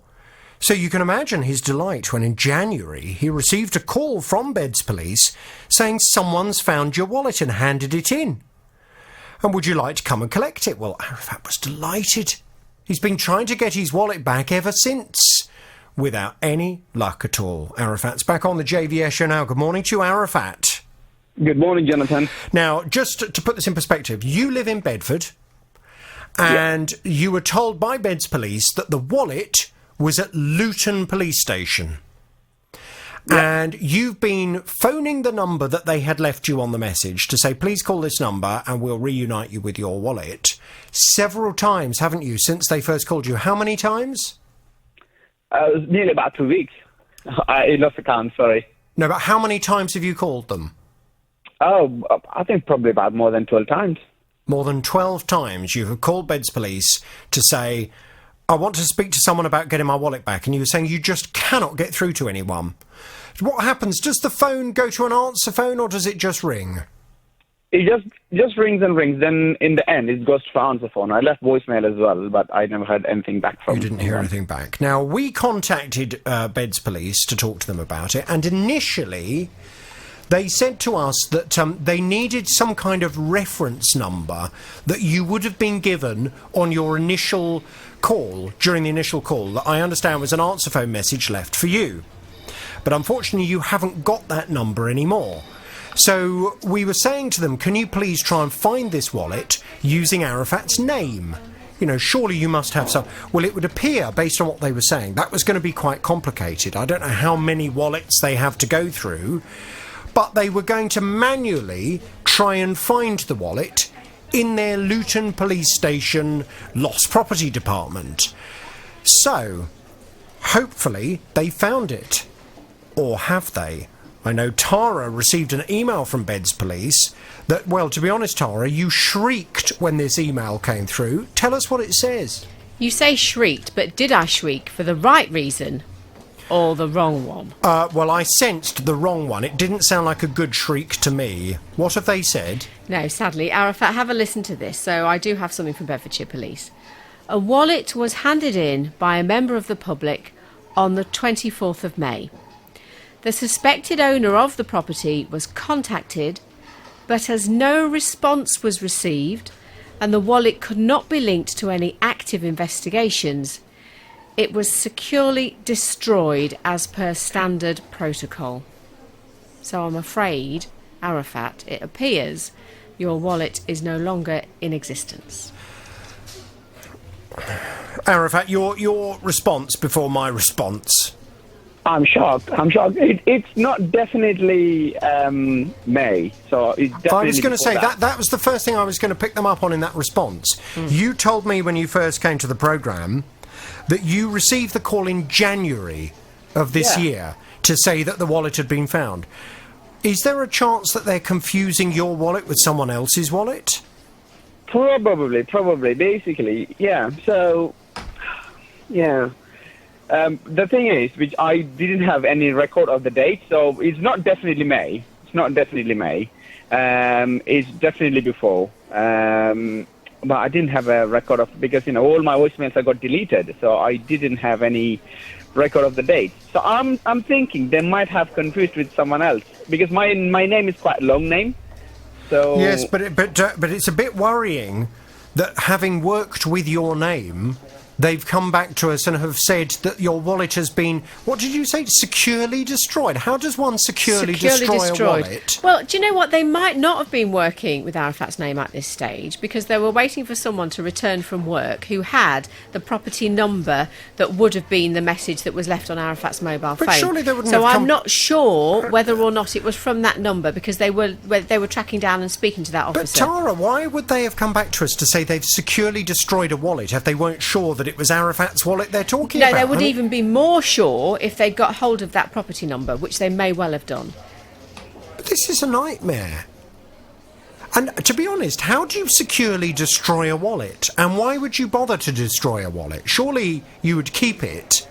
So you can imagine his delight when in January he received a call from Beds Police saying someone's found your wallet and handed it in. And would you like to come and collect it? Well, Arafat was delighted. He's been trying to get his wallet back ever since, without any luck at all. Arafat's back on the JVS show now. Good morning to you, Arafat. Good morning, Jonathan. Now, just to put this in perspective, you live in Bedford, and you were told by Beds Police that the wallet was at Luton Police Station. And you've been phoning the number that they had left you on the message to say, please call this number and we'll reunite you with your wallet, several times, haven't you, since they first called you? How many times? Nearly about 2 weeks. I lost the count, sorry. No, but how many times have you called them? Oh, I think probably about more than 12 times. More than 12 times you have called Beds Police to say, I want to speak to someone about getting my wallet back, and you were saying you just cannot get through to anyone. What happens? Does the phone go to an answer phone, or does it just ring? It just rings and rings. Then in the end, it goes to answer phone. I left voicemail as well, but I never heard anything back from them. You didn't hear anything back. Now, we contacted Beds Police to talk to them about it, and initially they said to us that they needed some kind of reference number that you would have been given on your initial call, during the initial call, that I understand was an answer phone message left for you. But unfortunately, you haven't got that number anymore. So we were saying to them, can you please try and find this wallet using Arafat's name? Surely you must have some. Well, it would appear, based on what they were saying, that was going to be quite complicated. I don't know how many wallets they have to go through, but they were going to manually try and find the wallet in their Luton Police Station Lost Property Department. So, hopefully, they found it. Or have they? I know Tara received an email from Beds Police that, well, to be honest, Tara, you shrieked when this email came through. Tell us what it says. You say shrieked, but did I shriek for the right reason or the wrong one? Well, I sensed the wrong one. It didn't sound like a good shriek to me. What have they said? No, sadly, Arafat, have a listen to this. So I do have something from Bedfordshire Police. A wallet was handed in by a member of the public on the 24th of May. The suspected owner of the property was contacted, but as no response was received and the wallet could not be linked to any active investigations, it was securely destroyed as per standard protocol. So I'm afraid, Arafat, it appears your wallet is no longer in existence. Arafat, your response before my response. I'm shocked. It's not definitely May, so it's definitely. I was going to say that was the first thing I was going to pick them up on in that response. You told me when you first came to the programme that you received the call in January of this year to say that the wallet had been found. Is there a chance that they're confusing your wallet with someone else's wallet? Probably, basically, yeah. So, yeah. The thing is, which I didn't have any record of the date, so it's not definitely May. It's not definitely May. It's definitely before. But I didn't have a record of, because all my voicemails I got deleted, so I didn't have any record of the date. So I'm thinking they might have confused with someone else, because my name is quite a long name. So yes, but it's a bit worrying that having worked with your name, they've come back to us and have said that your wallet has been, what did you say, securely destroyed? How does one securely destroy a wallet? Well, do you know what? They might not have been working with Arafat's name at this stage, because they were waiting for someone to return from work who had the property number that would have been the message that was left on Arafat's mobile phone. Surely they wouldn't so have I'm not sure whether or not it was from that number, because they were tracking down and speaking to that officer. But Tara, why would they have come back to us to say they've securely destroyed a wallet if they weren't sure that it was Arafat's wallet they're talking about? No, they would even be more sure if they got hold of that property number, which they may well have done. But this is a nightmare. And to be honest, how do you securely destroy a wallet? And why would you bother to destroy a wallet? Surely you would keep it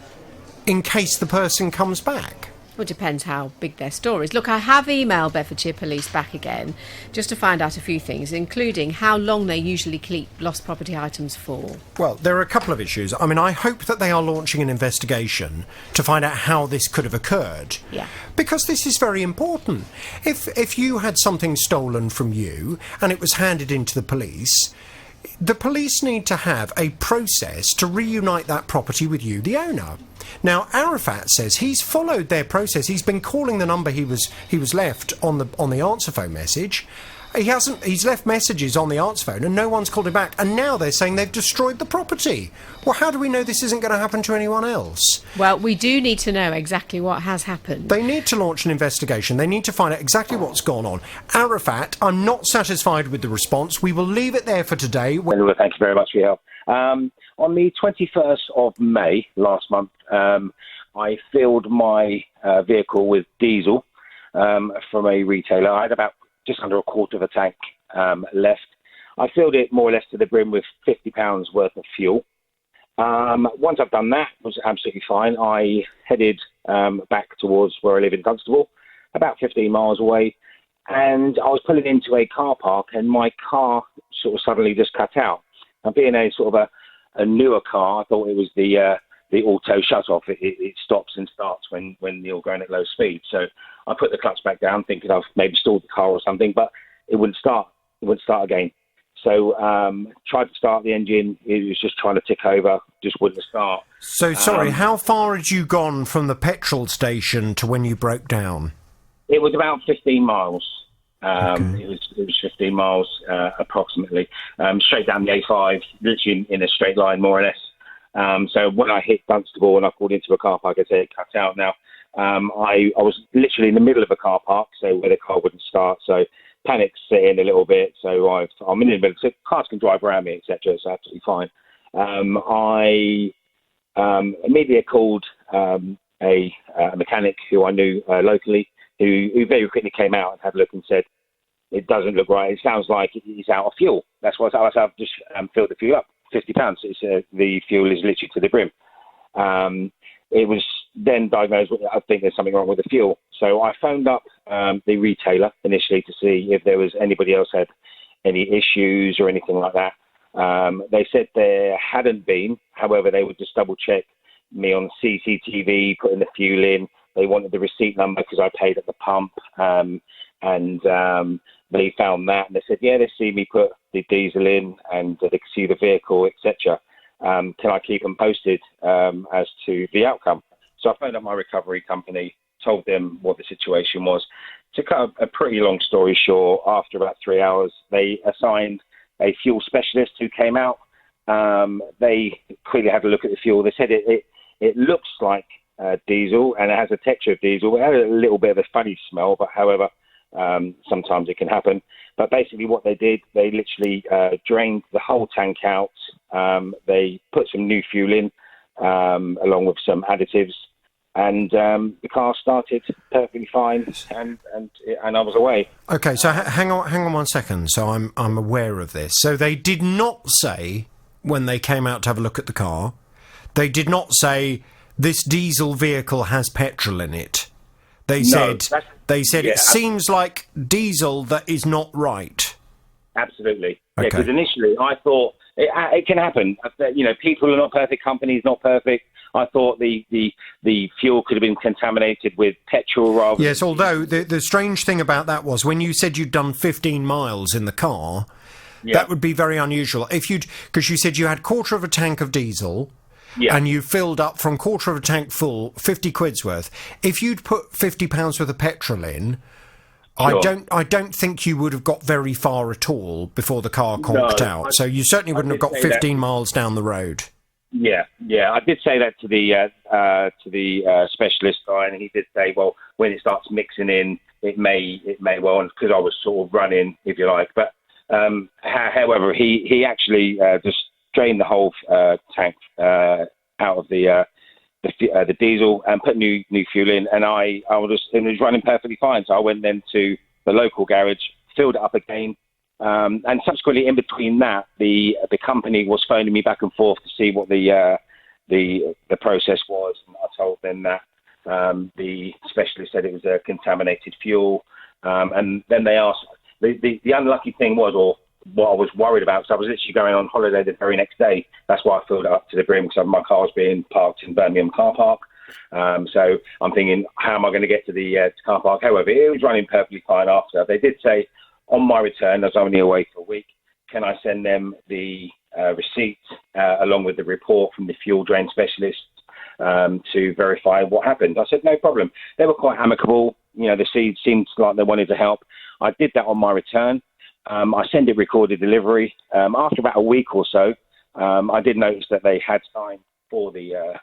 in case the person comes back. Well, it depends how big their story is. Look, I have emailed Bedfordshire Police back again just to find out a few things, including how long they usually keep lost property items for. Well, there are a couple of issues. I mean, I hope that they are launching an investigation to find out how this could have occurred. Yeah. Because this is very important. If you had something stolen from you and it was handed into the police need to have a process to reunite that property with you, the owner. Now, Arafat says he's followed their process. He's been calling the number he was left on the answer phone message. He's left messages on the answer phone and no one's called him back. And now they're saying they've destroyed the property. Well, how do we know this isn't going to happen to anyone else? Well, we do need to know exactly what has happened. They need to launch an investigation. They need to find out exactly what's gone on. Arafat, I'm not satisfied with the response. We will leave it there for today. Well, thank you very much for your help. On the 21st of May last month, I filled my vehicle with diesel from a retailer. I had about just under a quarter of a tank left. I filled it more or less to the brim with £50 worth of fuel. Once I've done that, it was absolutely fine. I headed back towards where I live in Dunstable, about 15 miles away, and I was pulling into a car park, and my car sort of suddenly just cut out. And being a sort of a newer car, I thought it was the auto shut-off. It stops and starts when you're going at low speed. So I put the clutch back down, thinking I've maybe stalled the car or something, but it wouldn't start. It wouldn't start again. So tried to start the engine. It was just trying to tick over, just wouldn't start. So, sorry, how far had you gone from the petrol station to when you broke down? It was about 15 miles. It was 15 miles approximately, straight down the A5, literally in a straight line, more or less. So when I hit Dunstable and I pulled into a car park, I said it cut out. Now, I was literally in the middle of a car park, so where the car wouldn't start. So panic set in a little bit. So I'm in the middle. So cars can drive around me, etc. So absolutely fine. I immediately called a mechanic who I knew locally, who very quickly came out and had a look and said, it doesn't look right. It sounds like it's out of fuel. That's why I've just filled the fuel up. £50. The fuel is literally to the brim. It was then diagnosed with, I think there's something wrong with the fuel. So I phoned up the retailer initially to see if there was anybody else had any issues or anything like that. They said there hadn't been. However, they would just double check me on CCTV, putting the fuel in. They wanted the receipt number because I paid at the pump, and they found that. And they said, yeah, they see me put the diesel in and they can see the vehicle, etc. Can I keep them posted as to the outcome? So I phoned up my recovery company, told them what the situation was. To cut a pretty long story short, after about 3 hours, they assigned a fuel specialist who came out. They quickly had a look at the fuel. They said it looks like diesel and it has a texture of diesel. It had a little bit of a funny smell, but however, sometimes it can happen. But basically what they did, they literally drained the whole tank out. They put some new fuel in along with some additives, and the car started perfectly fine, and I was away. Okay, so hang on 1 second. So I'm aware of this. So they did not say, when they came out to have a look at the car, they did not say, this diesel vehicle has petrol in it. They said They said Yeah, it seems like diesel that is not right. Absolutely. Yeah, Okay. because initially I thought it can happen. You know, people are not perfect, companies not perfect. I thought the fuel could have been contaminated with petrol rather. Yes, although the strange thing about that was when you said you'd done 15 miles in the car, that would be very unusual. Because you said you had quarter of a tank of diesel, and you filled up from quarter of a tank full, 50 quid's worth. If you'd put £50 worth of petrol in, Sure. I don't think you would have got very far at all before the car conked out. So you certainly wouldn't have got 15 miles down the road. Yeah. I did say that to the specialist guy, and he did say, well, when it starts mixing in, it may well, because I was sort of running, if you like. But however, he actually just drained the whole tank out of the diesel and put new fuel in, and it was running perfectly fine. So I went then to the local garage, filled it up again. And subsequently, in between that, the company was phoning me back and forth to see what the process was. And I told them that the specialist said it was a contaminated fuel. And then they asked. The unlucky thing was, or what I was worried about, because I was literally going on holiday the very next day. That's why I filled it up to the brim, because my car was being parked in Birmingham car park. So I'm thinking, how am I going to get to the car park? However, it was running perfectly fine after. They did say, on my return, I was only away for a week, can I send them the receipt along with the report from the fuel drain specialist to verify what happened? I said, no problem. They were quite amicable. You know, the seed seemed like they wanted to help. I did that on my return. I sent it recorded delivery. After about a week or so, I did notice that they had signed for the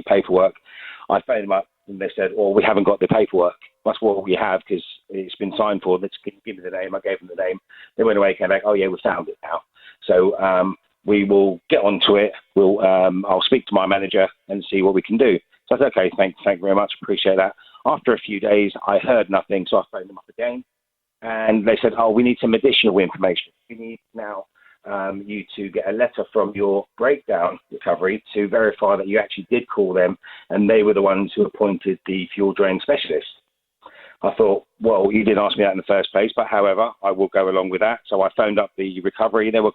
paperwork. I phoned them up and they said, well, we haven't got the paperwork. That's what we have because it's been signed for. Let's give me the name. I gave them the name. They went away, came back, oh, yeah, we found it now. So we will get onto it. I'll speak to my manager and see what we can do. So I said, okay, thank you very much. Appreciate that. After a few days, I heard nothing, so I phoned them up again. And they said, oh, we need some additional information. We need now you to get a letter from your breakdown recovery to verify that you actually did call them and they were the ones who appointed the fuel drain specialist. I thought, well, you didn't ask me that in the first place, but however, I will go along with that. So I phoned up the recovery. They were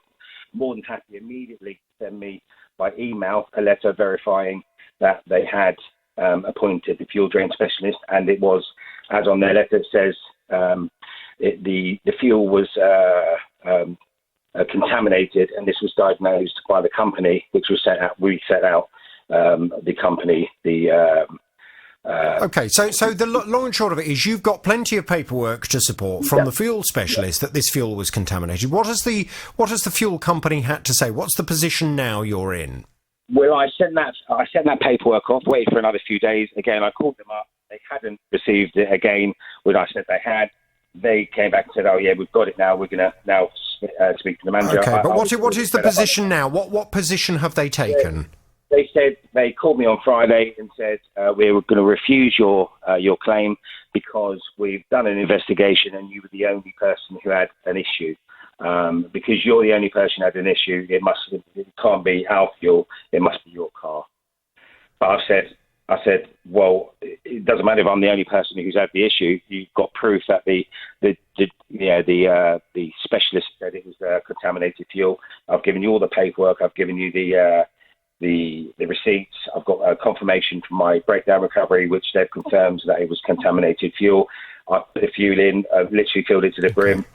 more than happy immediately to send me by email a letter verifying that they had appointed the fuel drain specialist, and it was, as on their letter it says, the fuel was contaminated, and this was diagnosed by the company, which was set out. We set out the company. Okay, so the long and short of it is you've got plenty of paperwork to support from the fuel specialist that this fuel was contaminated. What has the fuel company had to say? What's the position now you're in? Well, I sent that paperwork off, waited for another few days. Again, I called them up. They hadn't received it again, when I said they had. They came back and said, oh, yeah, we've got it now. We're going to now speak to the manager. Okay, but what is the position now? What position have they taken? They said, they called me on Friday and said, we were going to refuse your claim because we've done an investigation and you were the only person who had an issue. Because you're the only person who had an issue, it can't be our fuel, it must be your car. But I said, well, it doesn't matter if I'm the only person who's had the issue. You've got proof that the specialist said it was contaminated fuel. I've given you all the paperwork. I've given you the receipts. I've got a confirmation from my breakdown recovery, which they've confirmed that it was contaminated fuel. I put the fuel in, literally filled it to the brim.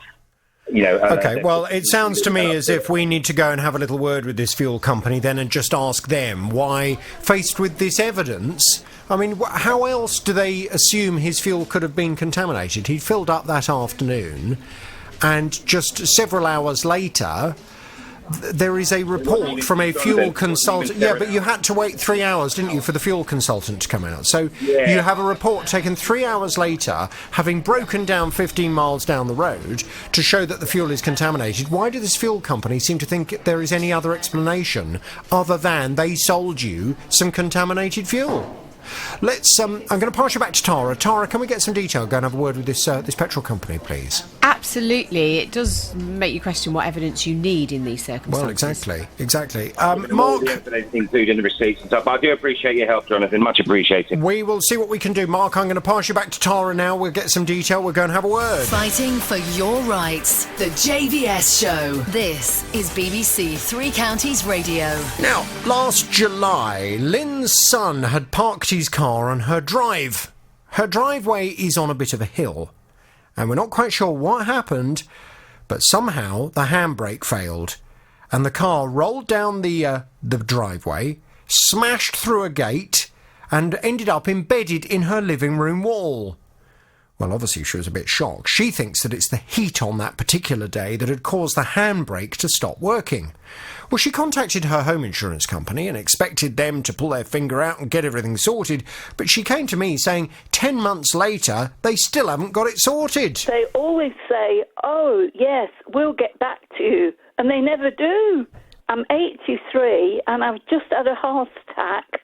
You know, okay, well, it sounds to me as if we need to go and have a little word with this fuel company then and just ask them why, faced with this evidence, I mean, how else do they assume his fuel could have been contaminated? He filled up that afternoon, and just several hours later, there is a report from a fuel consultant. Yeah, but you had to wait 3 hours, didn't you, for the fuel consultant to come out? So you have a report taken 3 hours later, having broken down 15 miles down the road to show that the fuel is contaminated. Why do this fuel company seem to think there is any other explanation other than they sold you some contaminated fuel? I'm going to pass you back to Tara. Tara, can we get some detail? Go and have a word with this petrol company, please. absolutely. It does make you question what evidence you need in these circumstances. Well, exactly. Mark, including the receipts and stuff. I do appreciate your help, Jonathan. Much appreciated. We will see what we can do. Mark, I'm going to pass you back to Tara now. We'll get some detail. We'll go and have a word. Fighting for your rights. The JVS Show. This is BBC Three Counties Radio. Now, last July, Lynn's son had parked his car on her drive. Her driveway is on a bit of a hill, and we're not quite sure what happened, but somehow the handbrake failed, and the car rolled down the driveway, smashed through a gate, and ended up embedded in her living room wall. Well, obviously she was a bit shocked. She thinks that it's the heat on that particular day that had caused the handbrake to stop working. Well, she contacted her home insurance company and expected them to pull their finger out and get everything sorted, but she came to me saying 10 months later they still haven't got it sorted. They always say, oh, yes, we'll get back to you, and they never do. I'm 83 and I've just had a heart attack.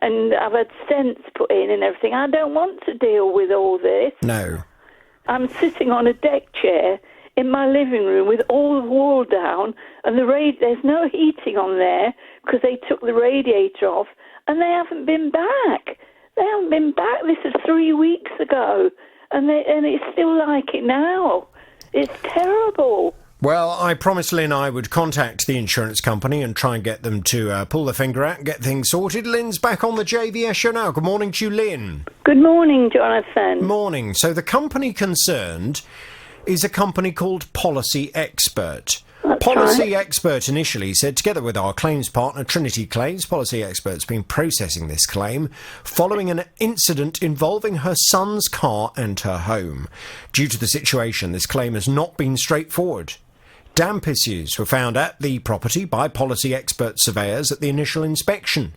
And I've had stents put in and everything. I don't want to deal with all this. No. I'm sitting on a deck chair in my living room with all the wall down, and there's no heating on there because they took the radiator off, and they haven't been back. They haven't been back. This is 3 weeks ago, and it's still like it now. It's terrible. Well, I promised Lynn I would contact the insurance company and try and get them to pull the finger out and get things sorted. Lynn's back on the JVS show now. Good morning to you, Lynn. Good morning, Jonathan. Morning. So the company concerned is a company called Policy Expert. Policy Expert initially said, together with our claims partner Trinity Claims, Policy Expert's been processing this claim following an incident involving her son's car and her home. Due to the situation, this claim has not been straightforward. Damp issues were found at the property by Policy Expert surveyors at the initial inspection.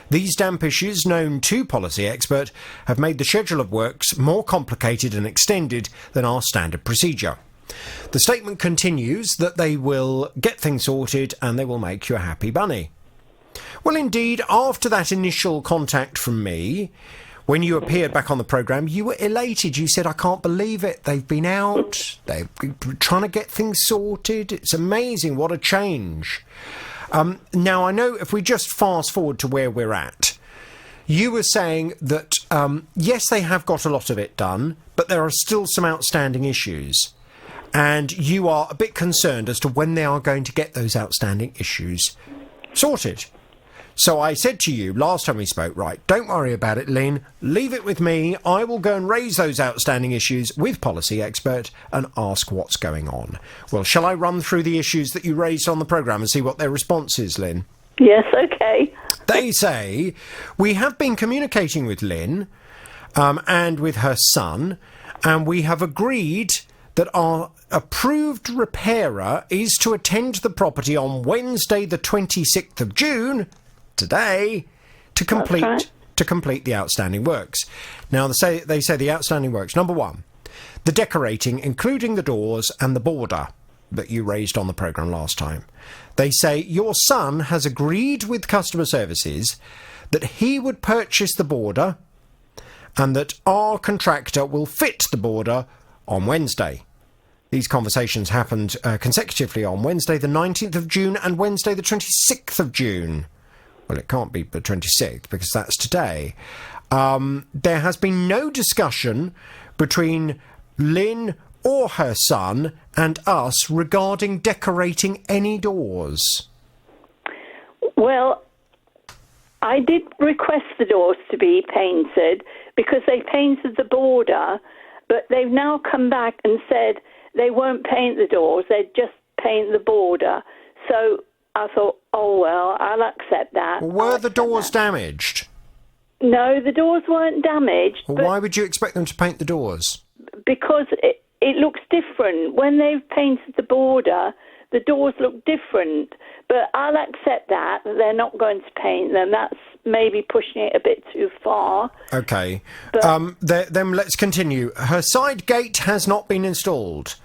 These damp issues, known to Policy Expert, have made the schedule of works more complicated and extended than our standard procedure. The statement continues that they will get things sorted and they will make you a happy bunny. Well, indeed, after that initial contact from me, when you appeared back on the programme, you were elated. You said, I can't believe it. They've been out. They're trying to get things sorted. It's amazing. What a change. Now, I know if we just fast forward to where we're at, you were saying that, yes, they have got a lot of it done, but there are still some outstanding issues. And you are a bit concerned as to when they are going to get those outstanding issues sorted. So I said to you last time we spoke, right, don't worry about it, Lynn. Leave it with me. I will go and raise those outstanding issues with Policy Expert and ask what's going on. Well, shall I run through the issues that you raised on the programme and see what their response is, Lynn? Yes, OK. They say, we have been communicating with Lynn and with her son, and we have agreed that our approved repairer is to attend the property on Wednesday the 26th of June, today, to complete the outstanding works. Now, they say the outstanding works. Number one, the decorating, including the doors and the border that you raised on the programme last time. They say your son has agreed with customer services that he would purchase the border and that our contractor will fit the border on Wednesday. These conversations happened consecutively on Wednesday the 19th of June and Wednesday the 26th of June. Well, it can't be the 26th because that's today. There has been no discussion between Lynn or her son and us regarding decorating any doors. Well, I did request the doors to be painted because they painted the border, but they've now come back and said they won't paint the doors, they'd just paint the border. So I thought, oh, well, I'll accept that. Were the doors damaged? No, the doors weren't damaged. Well, why would you expect them to paint the doors? Because it looks different. When they've painted the border, the doors look different. But I'll accept that they're not going to paint them. That's maybe pushing it a bit too far. OK. Then let's continue. Her side gate has not been installed.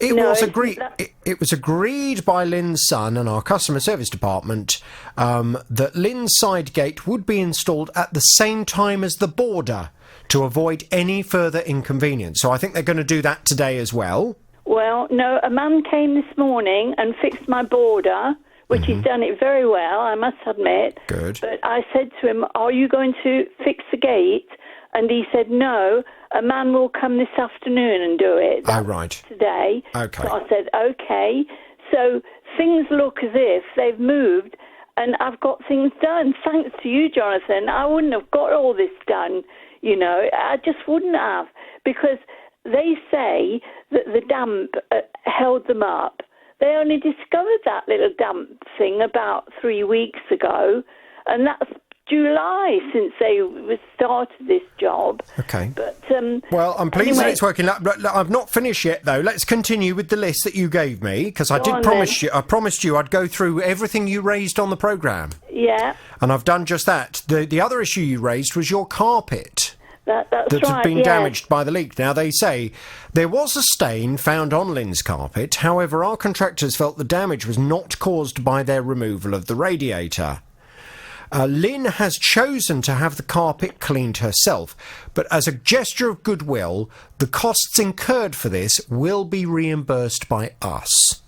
It was agreed by Lynn's son and our customer service department that Lynn's side gate would be installed at the same time as the border. to avoid any further inconvenience. So I think they're going to do that today as well. Well, no, a man came this morning and fixed my border, which he's done it very well, I must admit. Good. But I said to him, are you going to fix the gate? And he said, no, a man will come this afternoon and do it. Oh, right. Today. Okay. So I said, okay. So things look as if they've moved and I've got things done. Thanks to you, Jonathan. I wouldn't have got all this done, you know. I just wouldn't have, because they say that the damp held them up. They only discovered that little damp thing about 3 weeks ago, and that's July since they started this job. Okay. But well, I'm pleased that anyway, it's working. I've not finished yet, though. Let's continue with the list that you gave me, because I did promise you. I promised you I'd go through everything you raised on the programme. Yeah. And I've done just that. The other issue you raised was your carpet. That's that right, had been yes. damaged by the leak. Now, they say there was a stain found on Lynn's carpet. However, our contractors felt the damage was not caused by their removal of the radiator. Lynn has chosen to have the carpet cleaned herself, but as a gesture of goodwill, the costs incurred for this will be reimbursed by us.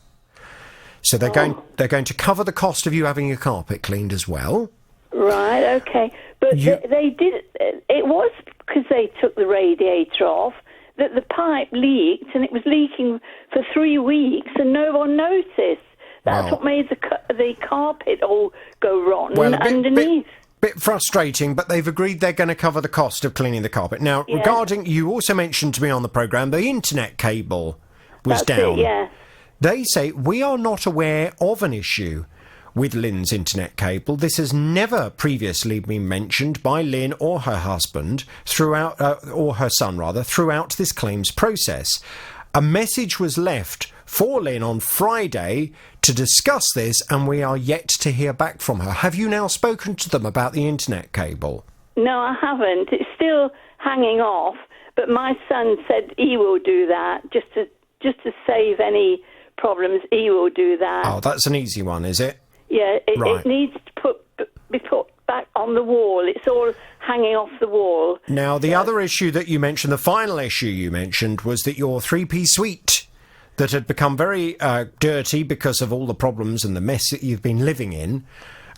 So they're going to cover the cost of you having your carpet cleaned as well. Right, okay. But they did, it was because they took the radiator off that the pipe leaked, and it was leaking for 3 weeks and no one noticed. That's what made the carpet all go rotten underneath. Bit frustrating, but they've agreed they're going to cover the cost of cleaning the carpet. Now, regarding, you also mentioned to me on the programme, the internet cable was down. They say, we are not aware of an issue with Lynn's internet cable. This has never previously been mentioned by Lynn or her husband throughout, or her son rather, throughout this claims process. A message was left for Lynn on Friday to discuss this, and we are yet to hear back from her. Have you now spoken to them about the internet cable? No, I haven't. It's still hanging off, but my son said he will do that just to save any problems. He will do that. Oh, that's an easy one, is it? Yeah, Right. it needs to be put back on the wall. It's all hanging off the wall. Now, the other issue that you mentioned, the final issue you mentioned, was that your three-piece suite that had become very dirty because of all the problems and the mess that you've been living in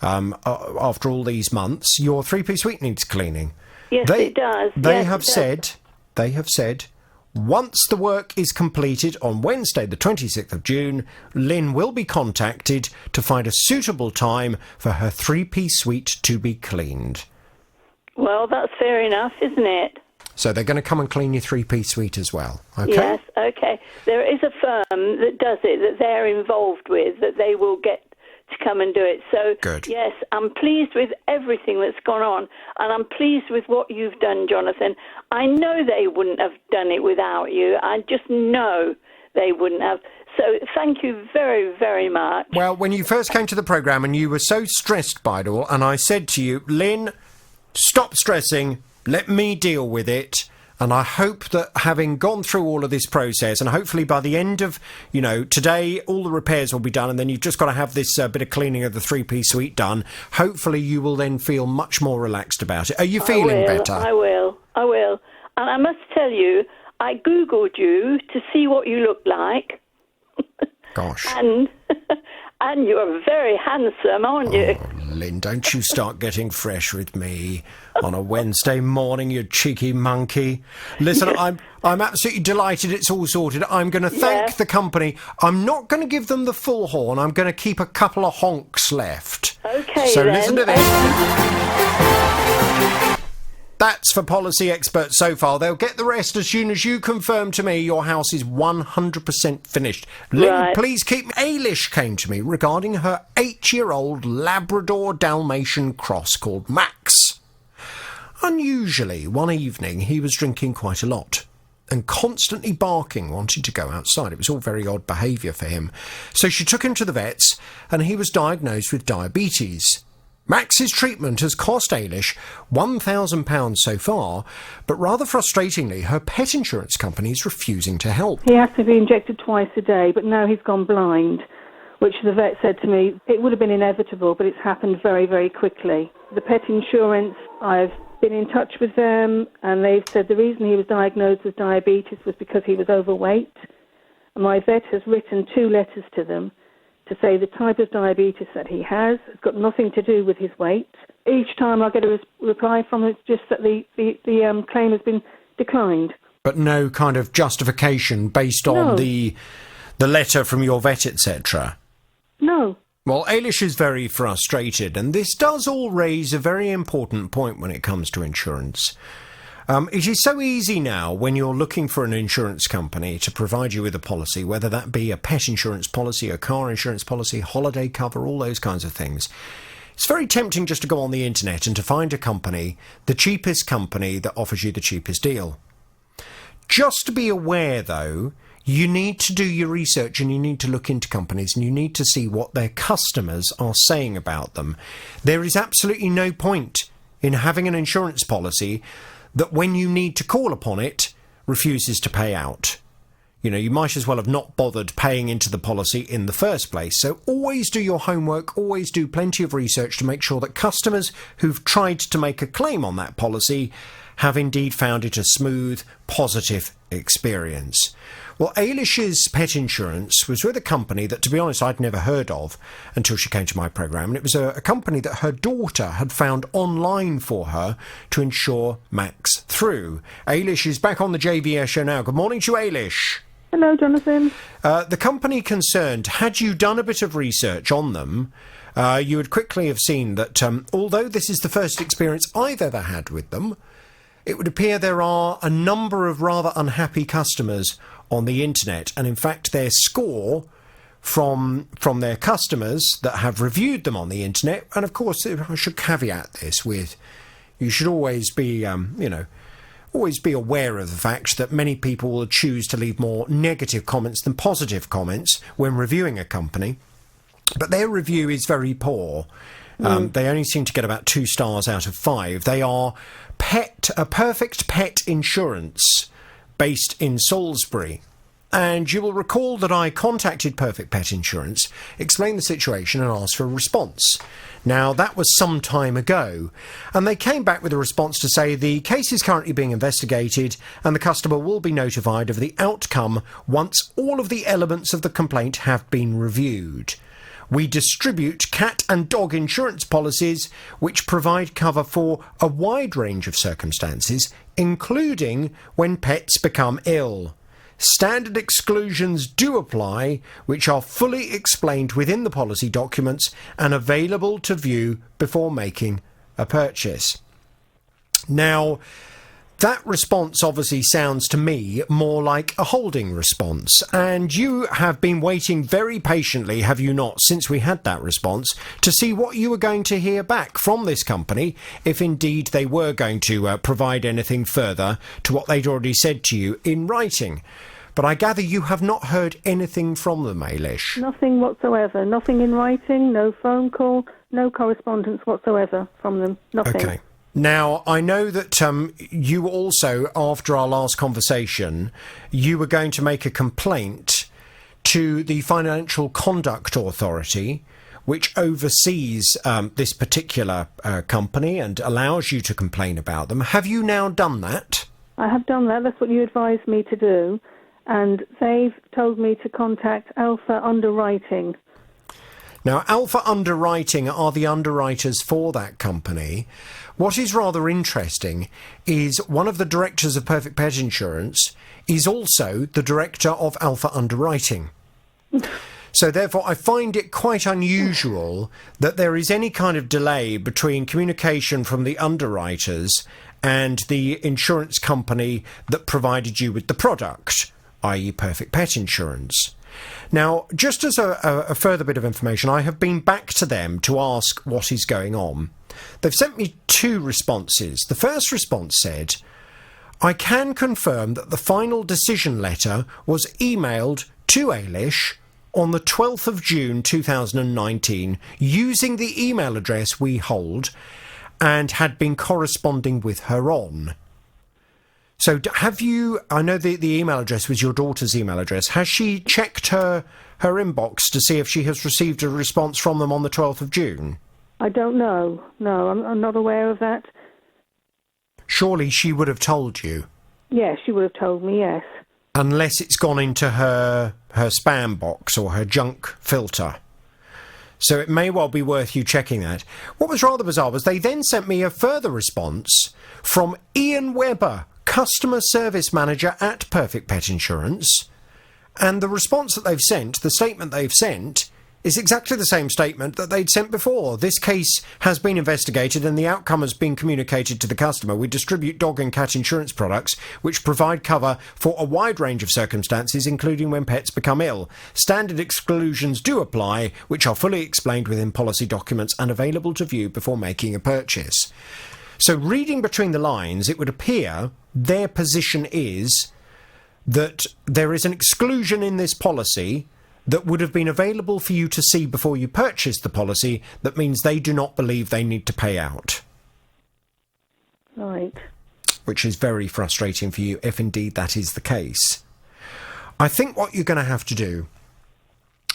after all these months, your three-piece suite needs cleaning. Yes, it does. They have said, once the work is completed on Wednesday, the 26th of June, Lynn will be contacted to find a suitable time for her three-piece suite to be cleaned. Well, that's fair enough, isn't it? So they're going to come and clean your three-piece suite as well, okay? Yes, okay. There is a firm that does it, that they're involved with, that they will get to come and do it. So, good. Yes, I'm pleased with everything that's gone on, and I'm pleased with what you've done, Jonathan. I know they wouldn't have done it without you. I just know they wouldn't have. So thank you very, very much. Well, when you first came to the programme and you were so stressed by it all, and I said to you, Lynn, stop stressing, let me deal with it. And I hope that having gone through all of this process, and hopefully by the end of, today, all the repairs will be done, and then you've just got to have this bit of cleaning of the three-piece suite done. Hopefully you will then feel much more relaxed about it. Are you feeling better? I will. And I must tell you, I Googled you to see what you look like. Gosh. And you're very handsome, aren't you? Oh, Lynn, don't you start getting fresh with me on a Wednesday morning, you cheeky monkey. Listen, I'm absolutely delighted it's all sorted. I'm going to thank the company. I'm not going to give them the full horn. I'm going to keep a couple of honks left. Okay, so then. Listen to this. That's for policy experts so far. They'll get the rest as soon as you confirm to me your house is 100% finished. Lynn, please keep... Ailish came to me regarding her 8-year-old Labrador Dalmatian cross called Max. Unusually, one evening he was drinking quite a lot and constantly barking, wanting to go outside. It was all very odd behaviour for him. So she took him to the vets and he was diagnosed with diabetes. Max's treatment has cost Ailish £1,000 so far, but rather frustratingly, her pet insurance company is refusing to help. He has to be injected twice a day, but now he's gone blind, which the vet said to me, it would have been inevitable, but it's happened very, very quickly. The pet insurance, I've been in touch with them, and they've said the reason he was diagnosed with diabetes was because he was overweight. And my vet has written 2 letters to them to say the type of diabetes that he has got nothing to do with his weight. Each time I get a reply from them, it's just that the claim has been declined. But no kind of justification based on the letter from your vet, etc.? No. Well, Ailish is very frustrated, and this does all raise a very important point when it comes to insurance. It is so easy now when you're looking for an insurance company to provide you with a policy, whether that be a pet insurance policy, a car insurance policy, holiday cover, all those kinds of things. It's very tempting just to go on the internet and to find a company, the cheapest company that offers you the cheapest deal. Just to be aware, though, you need to do your research and you need to look into companies and you need to see what their customers are saying about them. There is absolutely no point in having an insurance policy that when you need to call upon it, refuses to pay out. You know, you might as well have not bothered paying into the policy in the first place. So always do your homework, always do plenty of research to make sure that customers who've tried to make a claim on that policy have indeed found it a smooth, positive experience. Well, Ailish's pet insurance was with a company that, to be honest, I'd never heard of until she came to my programme. And it was a company that her daughter had found online for her to insure Max through. Ailish is back on the JVS show now. Good morning to you, Ailish. Hello, Jonathan. The company concerned, had you done a bit of research on them, you would quickly have seen that although this is the first experience I've ever had with them, it would appear there are a number of rather unhappy customers on the internet, and in fact their score from their customers that have reviewed them on the internet, and of course I should caveat this with, you should always be always be aware of the fact that many people will choose to leave more negative comments than positive comments when reviewing a company, but their review is very poor. They only seem to get about 2 stars out of 5. They are a Perfect Pet Insurance based in Salisbury. And you will recall that I contacted Perfect Pet Insurance, explained the situation and asked for a response. Now, that was some time ago, and they came back with a response to say the case is currently being investigated and the customer will be notified of the outcome once all of the elements of the complaint have been reviewed. We distribute cat and dog insurance policies which provide cover for a wide range of circumstances, including when pets become ill. Standard exclusions do apply, which are fully explained within the policy documents and available to view before making a purchase. Now, that response obviously sounds to me more like a holding response, and you have been waiting very patiently, have you not, since we had that response, to see what you were going to hear back from this company, if indeed they were going to provide anything further to what they'd already said to you in writing. But I gather you have not heard anything from them, Ailish. Nothing whatsoever. Nothing in writing, no phone call, no correspondence whatsoever from them. Nothing. Okay. Now, I know that you also, after our last conversation, you were going to make a complaint to the Financial Conduct Authority, which oversees this particular company and allows you to complain about them. Have you now done that? I have done that. That's what you advised me to do. And they've told me to contact Alpha Underwriting. Now, Alpha Underwriting are the underwriters for that company. What is rather interesting is one of the directors of Perfect Pet Insurance is also the director of Alpha Underwriting. So therefore, I find it quite unusual that there is any kind of delay between communication from the underwriters and the insurance company that provided you with the product, i.e. Perfect Pet Insurance. Now, just as a further bit of information, I have been back to them to ask what is going on. They've sent me 2 responses. The first response said, I can confirm that the final decision letter was emailed to Ailish on the 12th of June 2019 using the email address we hold and had been corresponding with her on. So have you, I know the email address was your daughter's email address, has she checked her inbox to see if she has received a response from them on the 12th of June? I don't know. No, I'm not aware of that. surely she would have told you. Yes, she would have told me, yes. Unless it's gone into her spam box or her junk filter. So it may well be worth you checking that. What was rather bizarre was they then sent me a further response from Ian Webber, Customer Service Manager at Perfect Pet Insurance. And the response that they've sent, the statement they've sent, is exactly the same statement that they'd sent before. This case has been investigated and the outcome has been communicated to the customer. We distribute dog and cat insurance products which provide cover for a wide range of circumstances, including when pets become ill. Standard exclusions do apply, which are fully explained within policy documents and available to view before making a purchase. So reading between the lines, it would appear their position is that there is an exclusion in this policy that would have been available for you to see before you purchased the policy. That means they do not believe they need to pay out. Right. Which is very frustrating for you, if indeed that is the case. I think what you're going to have to do,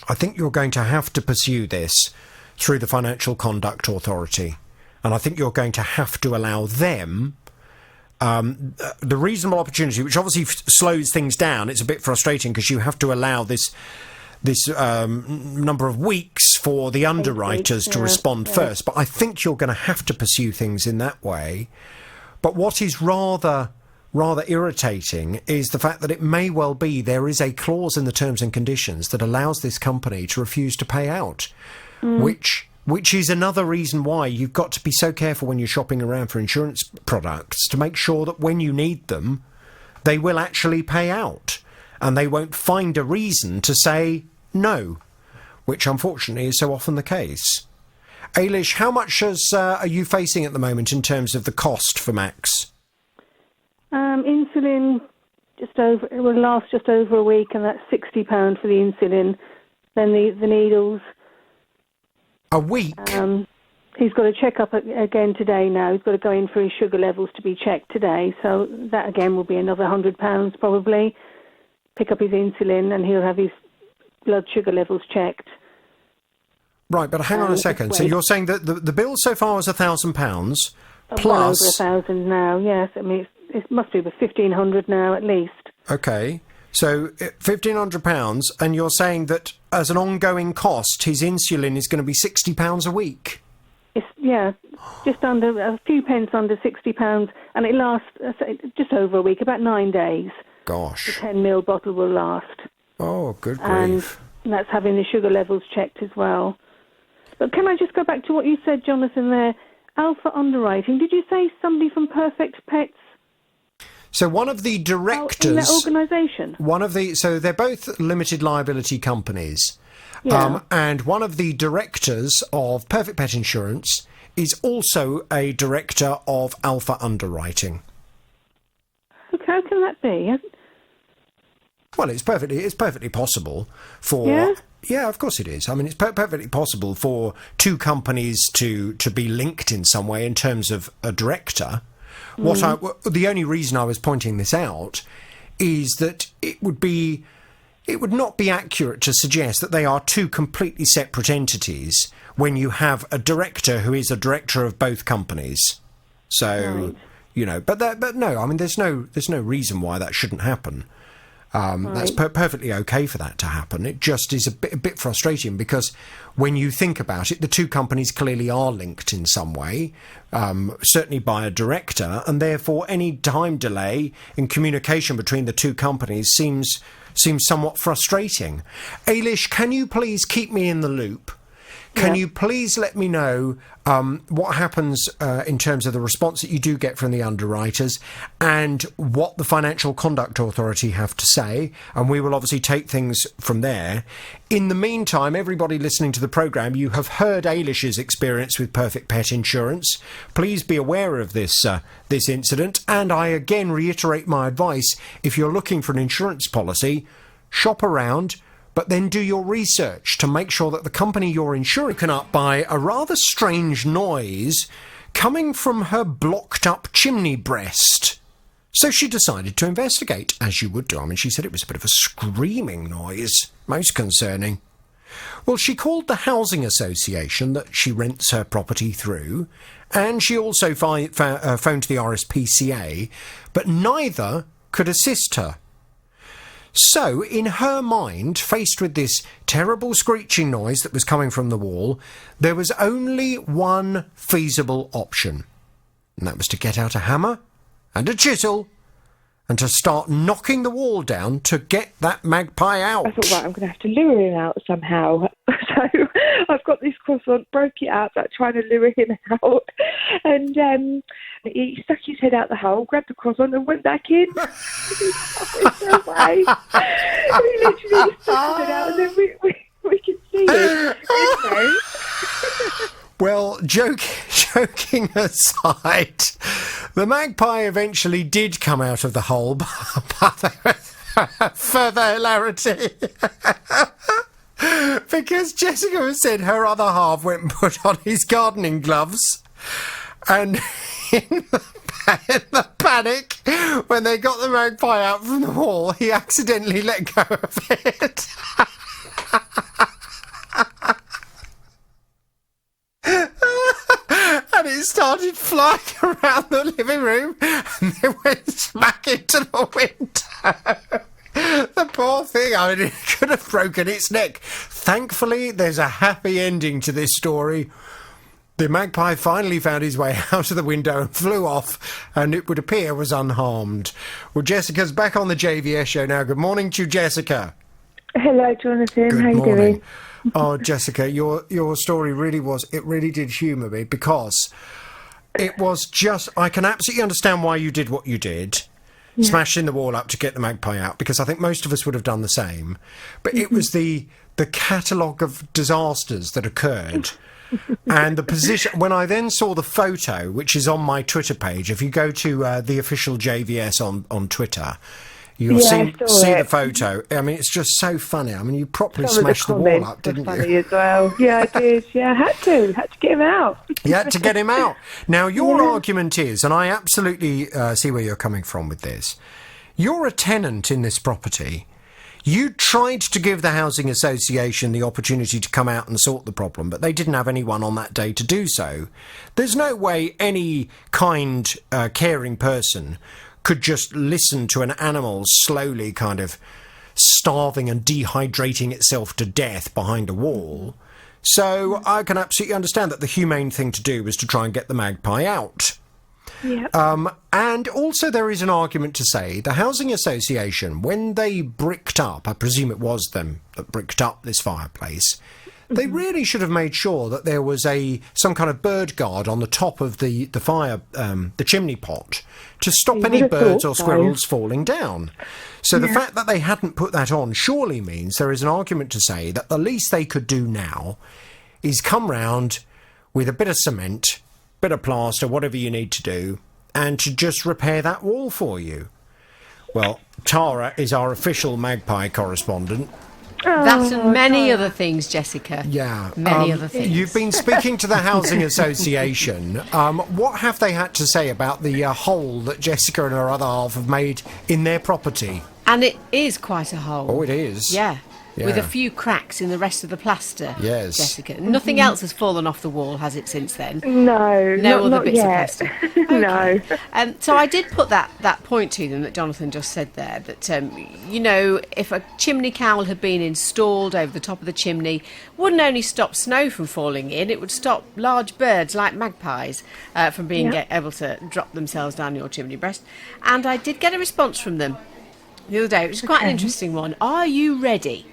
I think you're going to have to pursue this through the Financial Conduct Authority. And I think you're going to have to allow them the reasonable opportunity, which obviously slows things down. It's a bit frustrating because you have to allow this number of weeks for the underwriters to respond first. But I think you're going to have to pursue things in that way. But what is rather irritating is the fact that it may well be there is a clause in the terms and conditions that allows this company to refuse to pay out, which is another reason why you've got to be so careful when you're shopping around for insurance products to make sure that when you need them, they will actually pay out and they won't find a reason to say no, which unfortunately is so often the case. Ailish, how much are you facing at the moment in terms of the cost for Max? Insulin it will last just over a week, and that's £60 for the insulin. Then the needles. A week? He's got to check up again today now. He's got to go in for his sugar levels to be checked today. So that again will be another £100 probably. Pick up his insulin and he'll have his blood sugar levels checked. Right, but hang on a second. So you're saying that the bill so far is £1,000 plus... Well over 1,000 now, yes. I mean, it must be over 1,500 now at least. OK. So £1,500, and you're saying that as an ongoing cost, his insulin is going to be £60 a week? Just under a few pence under £60, and it lasts just over a week, about 9 days. Gosh. The 10ml bottle will last. Oh, good grief. And that's having the sugar levels checked as well. But can I just go back to what you said, Jonathan, there? Alpha Underwriting, did you say somebody from Perfect Pets? So one of the directors... in that organisation? So they're both limited liability companies. Yeah. And one of the directors of Perfect Pet Insurance is also a director of Alpha Underwriting. Okay, how can that be? Well, it's perfectly possible for... Yeah, of course it is. I mean, it's perfectly possible for two companies to be linked in some way in terms of a director. The only reason I was pointing this out is that it would not be accurate to suggest that they are two completely separate entities when you have a director who is a director of both companies. So, but no, I mean, there's no reason why that shouldn't happen. That's perfectly okay for that to happen. It just is a bit frustrating because when you think about it, the two companies clearly are linked in some way, certainly by a director, and therefore any time delay in communication between the two companies seems somewhat frustrating. Ailish, can you please keep me in the loop? Can you please let me know what happens in terms of the response that you do get from the underwriters and what the Financial Conduct Authority have to say? And we will obviously take things from there. In the meantime, everybody listening to the programme, you have heard Ailish's experience with Perfect Pet Insurance. Please be aware of this incident. And I again reiterate my advice. If you're looking for an insurance policy, shop around, but then do your research to make sure that the company you're insuring can up by a rather strange noise coming from her blocked-up chimney breast. So she decided to investigate, as you would do. I mean, she said it was a bit of a screaming noise. Most concerning. Well, she called the housing association that she rents her property through, and she also phoned the RSPCA, but neither could assist her. So, in her mind, faced with this terrible screeching noise that was coming from the wall, there was only one feasible option, and that was to get out a hammer and a chisel and to start knocking the wall down to get that magpie out. I thought, right, I'm going to have to lure him out somehow. So I've got this croissant, broke it up, like trying to lure him out. And he stuck his head out the hole, grabbed the croissant and went back in. Away. He literally stuck his head out and then we could see him. Well, joking aside, the magpie eventually did come out of the hole, but further hilarity. Because Jessica has said her other half went and put on his gardening gloves, and in the panic, when they got the magpie out from the wall, he accidentally let go of it. And it started flying around the living room and then went smack into the window. The poor thing, I mean, it could have broken its neck. Thankfully, there's a happy ending to this story. The magpie finally found his way out of the window and flew off, and it would appear was unharmed. Well, Jessica's back on the JVS show now. Good morning to you, Jessica. Hello, Jonathan. Good How you morning. doing? Oh, Jessica, your story really did humour me, because it was just, I can absolutely understand why you did what you did, smashing the wall up to get the magpie out, because I think most of us would have done the same. But it was the catalogue of disasters that occurred. And the position, when I then saw the photo, which is on my Twitter page, if you go to the official JVS on Twitter, you'll see the photo. I mean, it's just so funny. I mean, you properly smashed the wall up, didn't you? Funny as well. Yeah, I did. Yeah, I had to get him out. You had to get him out. Now, your argument is, and I absolutely see where you're coming from with this, you're a tenant in this property. You tried to give the housing association the opportunity to come out and sort the problem, but they didn't have anyone on that day to do so. There's no way any kind, caring person could just listen to an animal slowly kind of starving and dehydrating itself to death behind a wall. So I can absolutely understand that the humane thing to do was to try and get the magpie out. Yep. And also there is an argument to say the housing association, when they bricked up, I presume it was them that bricked up this fireplace, they really should have made sure that there was some kind of bird guard on the top of the fire, the chimney pot, to stop any birds or squirrels falling down. So the fact that they hadn't put that on surely means there is an argument to say that the least they could do now is come round with a bit of cement, bit of plaster, whatever you need to do, and to just repair that wall for you. Well, Tara is our official magpie correspondent. That and many other things, Jessica. Yeah. Many other things. You've been speaking to the Housing Association. What have they had to say about the hole that Jessica and her other half have made in their property? And it is quite a hole. Oh, it is. Yeah. With a few cracks in the rest of the plaster, yes. Jessica. Nothing else has fallen off the wall, has it, since then? No, no other not bits yet. of plaster. Okay. No. So I did put that point to them that Jonathan just said there, that, if a chimney cowl had been installed over the top of the chimney, wouldn't only stop snow from falling in, it would stop large birds like magpies from being able to drop themselves down your chimney breast. And I did get a response from them the other day, which is quite an interesting one. Are you ready?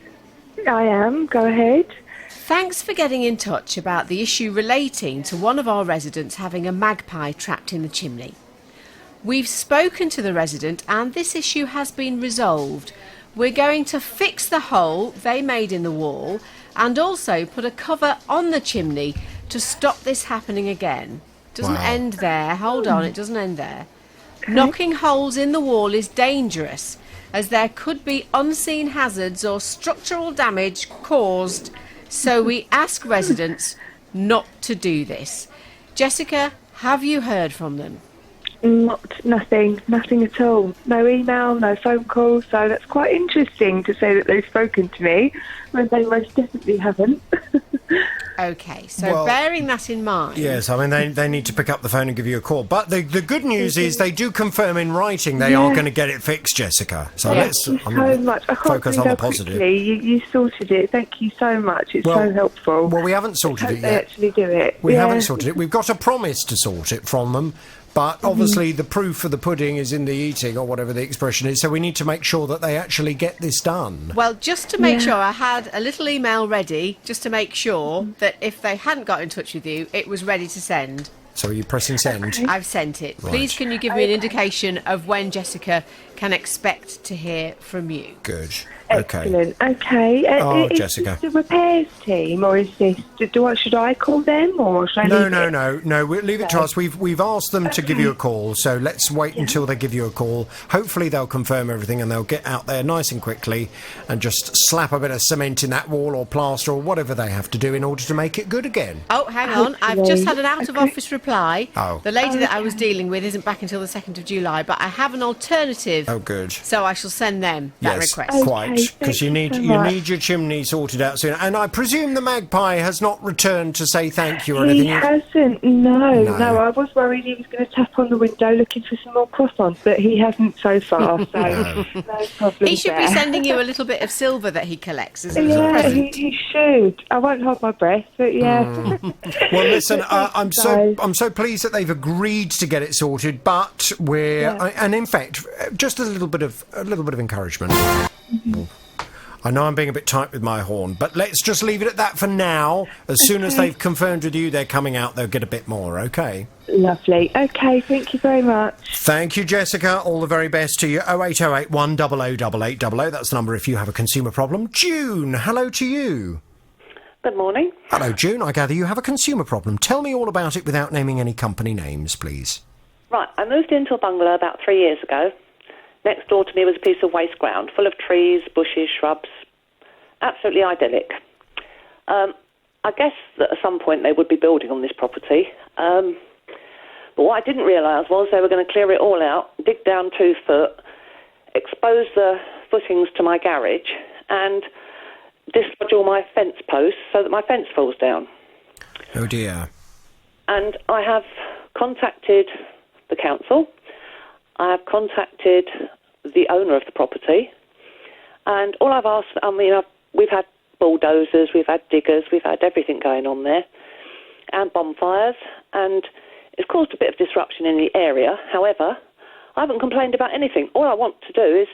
I am. Go ahead. Thanks for getting in touch about the issue relating to one of our residents having a magpie trapped in the chimney. We've spoken to the resident and this issue has been resolved. We're going to fix the hole they made in the wall and also put a cover on the chimney to stop this happening again. Doesn't end there. Hold on, it doesn't end there. Okay. Knocking holes in the wall is dangerous, as there could be unseen hazards or structural damage caused, so we ask residents not to do this. Jessica, have you heard from them? Nothing at all. No email, no phone call. So that's quite interesting to say that they've spoken to me when they most definitely haven't. Okay, so Well, bearing that in mind... Yes, I mean, they need to pick up the phone and give you a call. But the good news is they do confirm in writing they are going to get it fixed, Jessica. So let's so much. I can't focus on believe the how positive. quickly you sorted it. Thank you so much. It's so helpful. Well, we haven't sorted it They yet. actually do it. We haven't sorted it. We've got a promise to sort it from them. But obviously the proof of the pudding is in the eating, or whatever the expression is, so we need to make sure that they actually get this done. Well, just to make sure, I had a little email ready, just to make sure that if they hadn't got in touch with you, it was ready to send. So are you pressing send? I've sent it. Right. Please, can you give me an indication of when Jessica can expect to hear from you? Good. Okay. Excellent. Okay. Is Jessica. this the repairs team, or is this? Should I call them, or should I? No. We'll leave it to us. We've asked them to give you a call, so let's wait until they give you a call. Hopefully they'll confirm everything and they'll get out there nice and quickly and just slap a bit of cement in that wall or plaster or whatever they have to do in order to make it good again. Oh, hang on. I've just had an out-of-office reply. Oh. The lady that I was dealing with isn't back until the 2nd of July, but I have an alternative. Oh, good. So I shall send them that request. Quite, because you need your chimney sorted out soon. And I presume the magpie has not returned to say thank you or anything. He hasn't. No. I was worried he was going to tap on the window looking for some more croissants, but he hasn't so far. So no problem. He should be sending you a little bit of silver that he collects as a present. He should. I won't hold my breath, but yeah. Well, listen, I'm so pleased that they've agreed to get it sorted, but and in fact, just a little bit of encouragement. I know I'm being a bit tight with my horn, but let's just leave it at that for now. As soon as they've confirmed with you they're coming out, they'll get a bit more, okay? Lovely. Okay, thank you very much. Thank you, Jessica. All the very best to you. 0808 100 8800. That's the number if you have a consumer problem. June, hello to you. Good morning. Hello, June. I gather you have a consumer problem. Tell me all about it without naming any company names, please. Right, I moved into a bungalow about 3 years ago. Next door to me was a piece of waste ground full of trees, bushes, shrubs. Absolutely idyllic. I guess that at some point they would be building on this property. But what I didn't realise was they were going to clear it all out, dig down 2 foot, expose the footings to my garage, and dislodge all my fence posts so that my fence falls down. Oh dear. And I have contacted the council. I have contacted the owner of the property, and all I've asked, we've had bulldozers, we've had diggers, we've had everything going on there, and bonfires, and it's caused a bit of disruption in the area. However, I haven't complained about anything. All I want to do is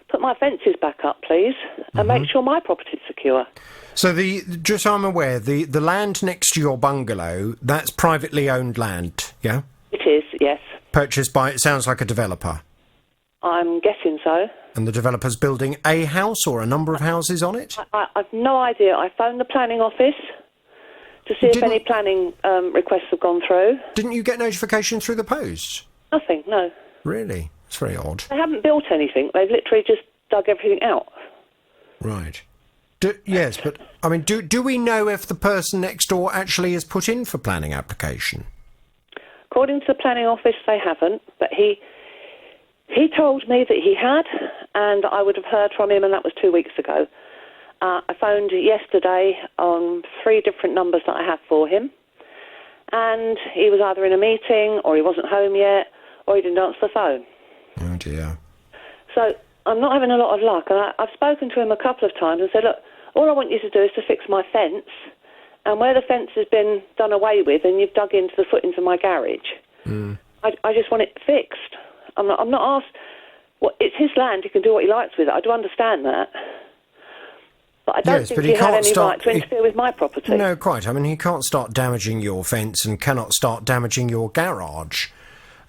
put my fences back up, please, and make sure my property's secure. So just so I'm aware, the land next to your bungalow, that's privately owned land, yeah? It is, yes. Purchased by, it sounds like a developer. I'm guessing so. And the developer's building a house or a number of houses on it? I've no idea. I phoned the planning office to see if any planning requests have gone through. Didn't you get notification through the post? Nothing, no. Really? It's very odd. They haven't built anything. They've literally just dug everything out. Right. Yes, but, I mean, do we know if the person next door actually is put in for planning application? According to the planning office, they haven't, but he told me that he had, and I would have heard from him, and that was 2 weeks ago. I phoned yesterday on 3 different numbers that I have for him, and he was either in a meeting, or he wasn't home yet, or he didn't answer the phone. Oh, dear. So I'm not having a lot of luck. I've spoken to him a couple of times and said, look, all I want you to do is to fix my fence, and where the fence has been done away with and you've dug into the footings of my garage, I just want it fixed. I'm not asked. Well, it's his land. He can do what he likes with it. I do understand that. But I don't think he had any right to interfere with my property. No, quite. I mean, he can't start damaging your fence and cannot start damaging your garage.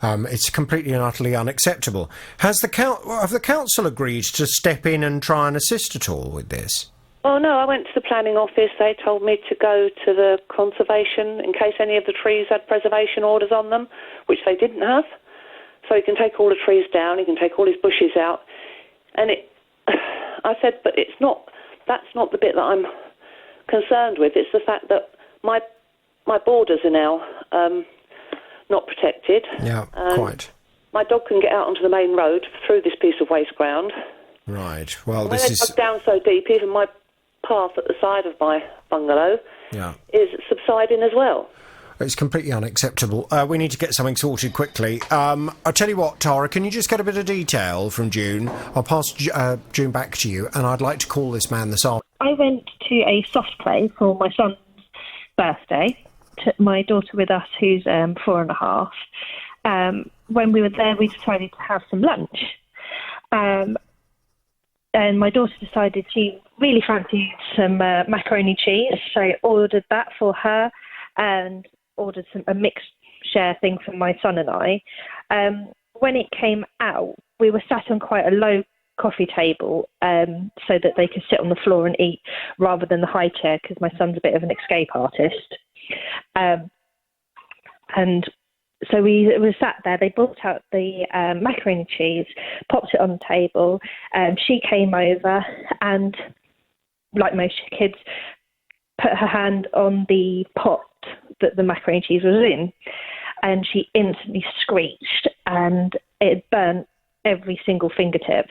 It's completely and utterly unacceptable. Have the council agreed to step in and try and assist at all with this? Oh, no, I went to the planning office. They told me to go to the conservation in case any of the trees had preservation orders on them, which they didn't have. So he can take all the trees down, he can take all his bushes out. And I said, but that's not the bit that I'm concerned with. It's the fact that my borders are now not protected. Yeah, quite. my dog can get out onto the main road through this piece of waste ground. Right. Well, When this they're is dug down so deep, even my path at the side of my bungalow is subsiding as well. It's completely unacceptable. We need to get something sorted quickly. I'll tell you what, Tara, can you just get a bit of detail from June? I'll pass June back to you, and I'd like to call this man this afternoon. I went to a soft play for my son's birthday. Took my daughter with us, who's 4.5. When we were there, we decided to have some lunch. And my daughter decided she really fancied some macaroni cheese, so I ordered that for her and ordered a mixed share thing for my son and I. When it came out, we were sat on quite a low coffee table so that they could sit on the floor and eat rather than the high chair, because my son's a bit of an escape artist. And so we were sat there. They brought out the macaroni cheese, popped it on the table. She came over and, like most kids, put her hand on the pot that the macaroni cheese was in, and she instantly screeched, and it burnt every single fingertip.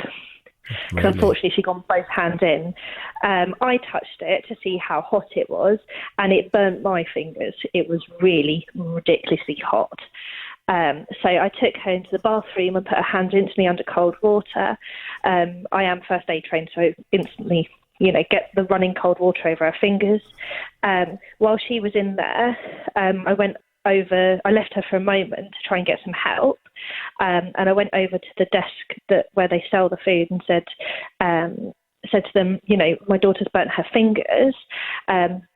Because unfortunately she'd gone both hands in. I touched it to see how hot it was, and it burnt my fingers. It was really ridiculously hot. So I took her into the bathroom and put her hands instantly under cold water. I am first aid trained, so instantly, get the running cold water over her fingers. While she was in there, I left her for a moment to try and get some help. And I went over to the desk where they sell the food and said to them, my daughter's burnt her fingers.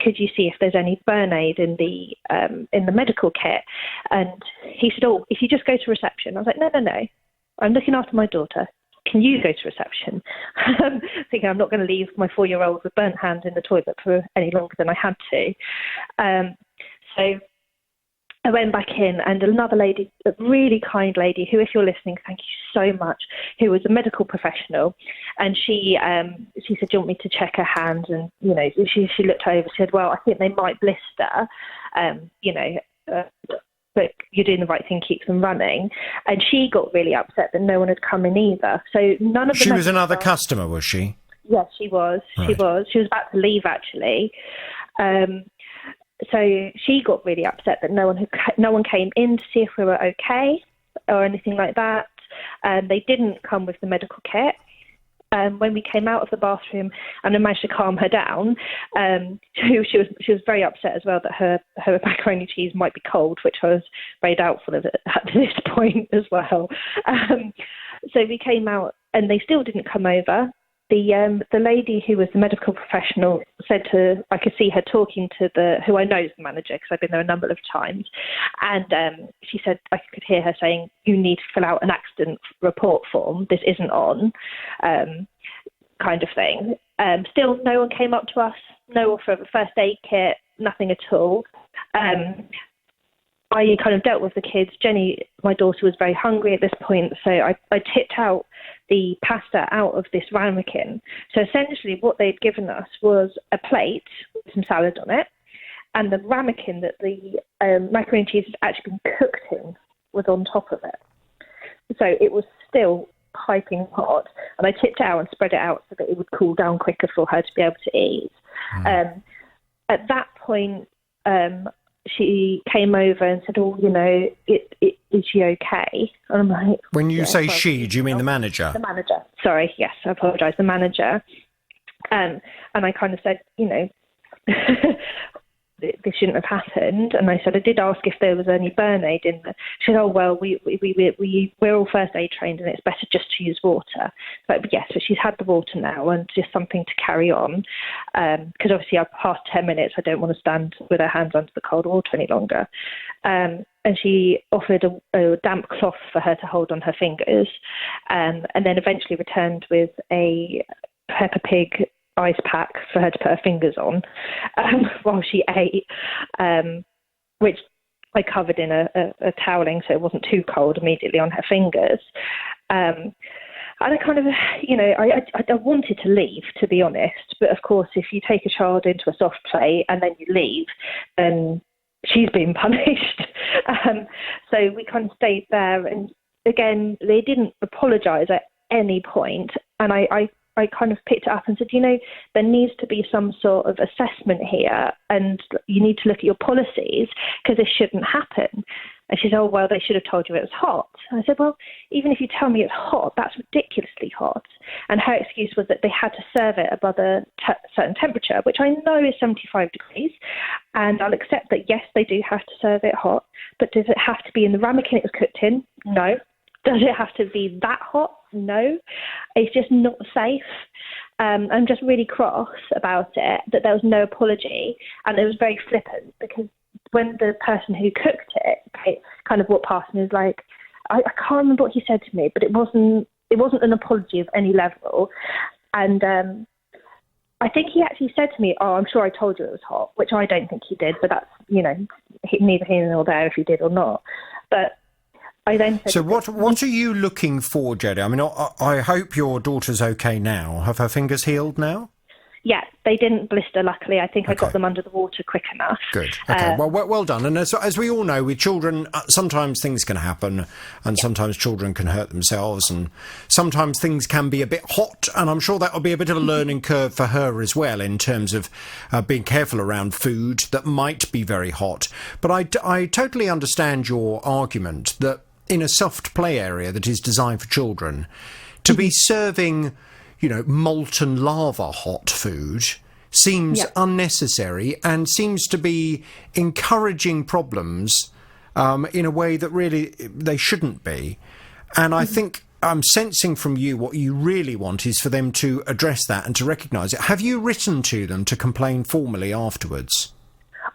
Could you see if there's any burn aid in the medical kit? And he said, oh, if you just go to reception. I was like, no. I'm looking after my daughter. Can you go to reception? Thinking I'm not going to leave my 4-year-old with burnt hands in the toilet for any longer than I had to. So I went back in, and another lady, a really kind lady, who, if you're listening, thank you so much, who was a medical professional, and she said, do you want me to check her hands? And, she looked over, said, well, I think they might blister, but you're doing the right thing, keep them running. And she got really upset that no one had come in either. So none of the... She was another customer, was she? Yes, she was. Right. She was. She was about to leave, actually. So she got really upset that no one came in to see if we were okay or anything like that. They didn't come with the medical kit. When we came out of the bathroom, and I managed to calm her down, she was very upset as well that her macaroni cheese might be cold, which I was very doubtful of at this point as well. So we came out, and they still didn't come over. The lady who was the medical professional said I could see her talking to who I know is the manager, because I've been there a number of times, and she said I could hear her saying, you need to fill out an accident report form, this isn't on, kind of thing. Still, no one came up to us, no offer of a first aid kit, nothing at all. I kind of dealt with the kids. Jenny, my daughter, was very hungry at this point, so I tipped out the pasta out of this ramekin. So essentially what they'd given us was a plate with some salad on it, and the ramekin that the macaroni cheese had actually been cooked in was on top of it. So it was still piping hot, and I tipped it out and spread it out so that it would cool down quicker for her to be able to eat. At that point, she came over and said, oh, is she okay? And I'm like... When you say she, do you mean the manager? The manager. Sorry, yes, I apologise, the manager. And I kind of said, this shouldn't have happened. And I said, I did ask if there was any burn aid in there. She said, oh, well, we're all first aid trained, and it's better just to use water. But yes, so she's had the water now, and just something to carry on. Because obviously I've passed 10 minutes. I don't want to stand with her hands under the cold water any longer. And she offered a damp cloth for her to hold on her fingers, and then eventually returned with a Peppa Pig ice pack for her to put her fingers on while she ate, which I covered in a toweling so it wasn't too cold immediately on her fingers. And I kind of, I wanted to leave, to be honest, but of course if you take a child into a soft play and then you leave, then she's being punished. So we kind of stayed there, and again, they didn't apologise at any point, and I kind of picked it up and said, there needs to be some sort of assessment here, and you need to look at your policies because this shouldn't happen. And she said, oh, well, they should have told you it was hot. And I said, well, even if you tell me it's hot, that's ridiculously hot. And her excuse was that they had to serve it above a certain temperature, which I know is 75 degrees. And I'll accept that, yes, they do have to serve it hot, but does it have to be in the ramekin it was cooked in? No. Does it have to be that hot? No. It's just not safe. I'm just really cross about it, that there was no apology, and it was very flippant, because when the person who cooked it kind of walked past and was like, I can't remember what he said to me, but it wasn't an apology of any level. And I think he actually said to me, oh, I'm sure I told you it was hot, which I don't think he did, but that's, neither here nor there if he did or not. But I then said... So what are you looking for, Jodie? I mean, I hope your daughter's okay now. Have her fingers healed now? Yeah, they didn't blister, luckily. I think I got them under the water quick enough. Good. Okay, well done. And as we all know, with children, sometimes things can happen, and sometimes children can hurt themselves, and sometimes things can be a bit hot, and I'm sure that will be a bit of a learning curve for her as well, in terms of being careful around food that might be very hot. But I totally understand your argument that in a soft play area that is designed for children, to be serving... molten lava hot food seems unnecessary and seems to be encouraging problems in a way that really they shouldn't be. And I think I'm sensing from you what you really want is for them to address that and to recognise it. Have you written to them to complain formally afterwards?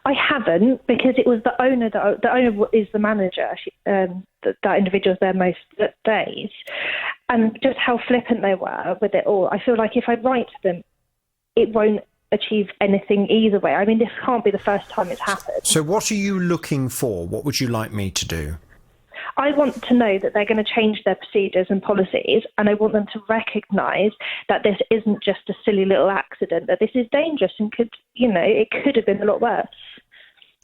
I haven't, because it was the owner. The owner is the manager. That individual's there most days, and just how flippant they were with it all. I feel like if I write to them, it won't achieve anything either way. I mean, this can't be the first time it's happened. So what are you looking for? What would you like me to do? I want to know that they're going to change their procedures and policies, and I want them to recognise that this isn't just a silly little accident, that this is dangerous and it could have been a lot worse.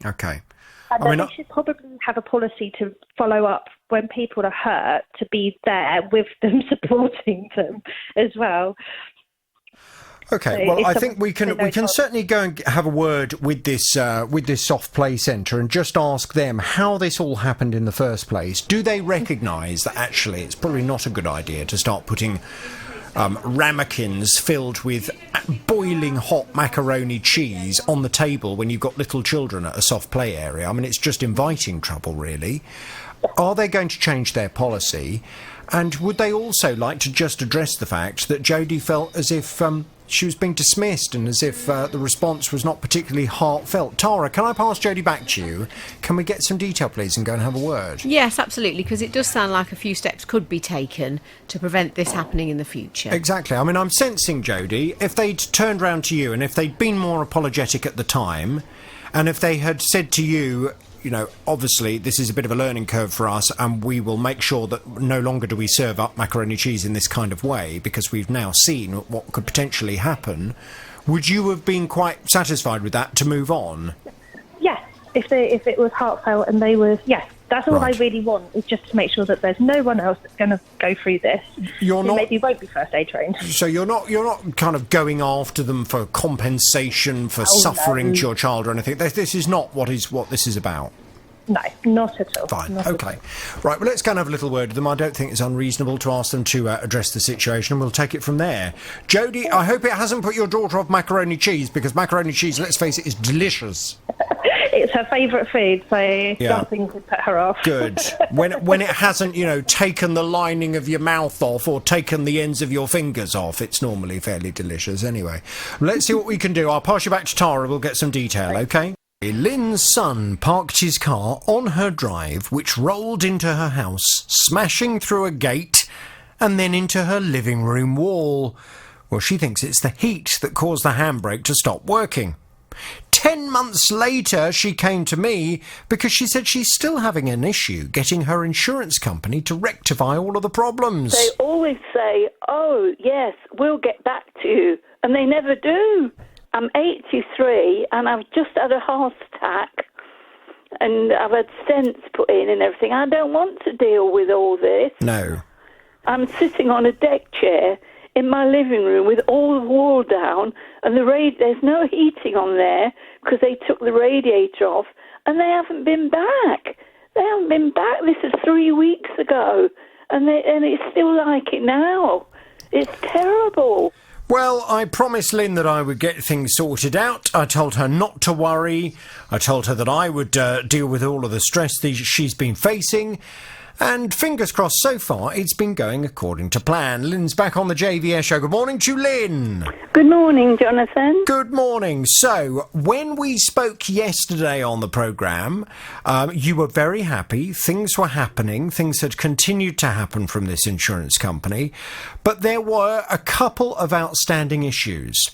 Okay. And they should probably have a policy to follow up when people are hurt, to be there with them, supporting them as well. Okay, well, I think we can certainly go and have a word with this soft play centre and just ask them how this all happened in the first place. Do they recognise that actually it's probably not a good idea to start putting ramekins filled with boiling hot macaroni cheese on the table when you've got little children at a soft play area? I mean, it's just inviting trouble, really. Are they going to change their policy? And would they also like to just address the fact that Jodie felt as if she was being dismissed and as if the response was not particularly heartfelt? Tara, can I pass Jodie back to you? Can we get some detail, please, and go and have a word? Yes, absolutely, because it does sound like a few steps could be taken to prevent this happening in the future. Exactly. I mean, I'm sensing, Jodie, if they'd turned round to you and if they'd been more apologetic at the time, and if they had said to you, obviously this is a bit of a learning curve for us, and we will make sure that no longer do we serve up macaroni cheese in this kind of way because we've now seen what could potentially happen, would you have been quite satisfied with that to move on? Yes, if it was heartfelt and they were, yes. That's all I really want, is just to make sure that there's no one else that's going to go through this. Maybe won't be first aid trained. So you're not kind of going after them for compensation for suffering to your child or anything. This is not what this is about. No, not at all. Fine. Okay. Right, well, let's go and have a little word with them. I don't think it's unreasonable to ask them to address the situation, and we'll take it from there. Jodie, I hope it hasn't put your daughter off macaroni cheese, because macaroni cheese, let's face it, is delicious. It's her favourite food, so nothing could put her off. Good. When it hasn't, taken the lining of your mouth off or taken the ends of your fingers off, it's normally fairly delicious anyway. Let's see what we can do. I'll pass you back to Tara. We'll get some detail, OK? Lynn's son parked his car on her drive, which rolled into her house, smashing through a gate and then into her living room wall. Well, she thinks it's the heat that caused the handbrake to stop working. 10 months later, she came to me because she said she's still having an issue getting her insurance company to rectify all of the problems. They always say, oh, yes, we'll get back to you. And they never do. I'm 83 and I've just had a heart attack. and I've had stents put in and everything. I don't want to deal with all this. No. I'm sitting on a deck chair in my living room with all the wall down, and there's no heating on there because they took the radiator off, and they haven't been back. They haven't been back. This is 3 weeks ago, and it's still like it now. It's terrible. Well, I promised Lynn that I would get things sorted out. I told her not to worry. I told her that I would deal with all of the stress that she's been facing. And fingers crossed, so far, it's been going according to plan. Lynn's back on the JVS show. Good morning to you, Lynn. Good morning, Jonathan. Good morning. So, when we spoke yesterday on the programme, you were very happy. Things were happening. Things had continued to happen from this insurance company. But there were a couple of outstanding issues.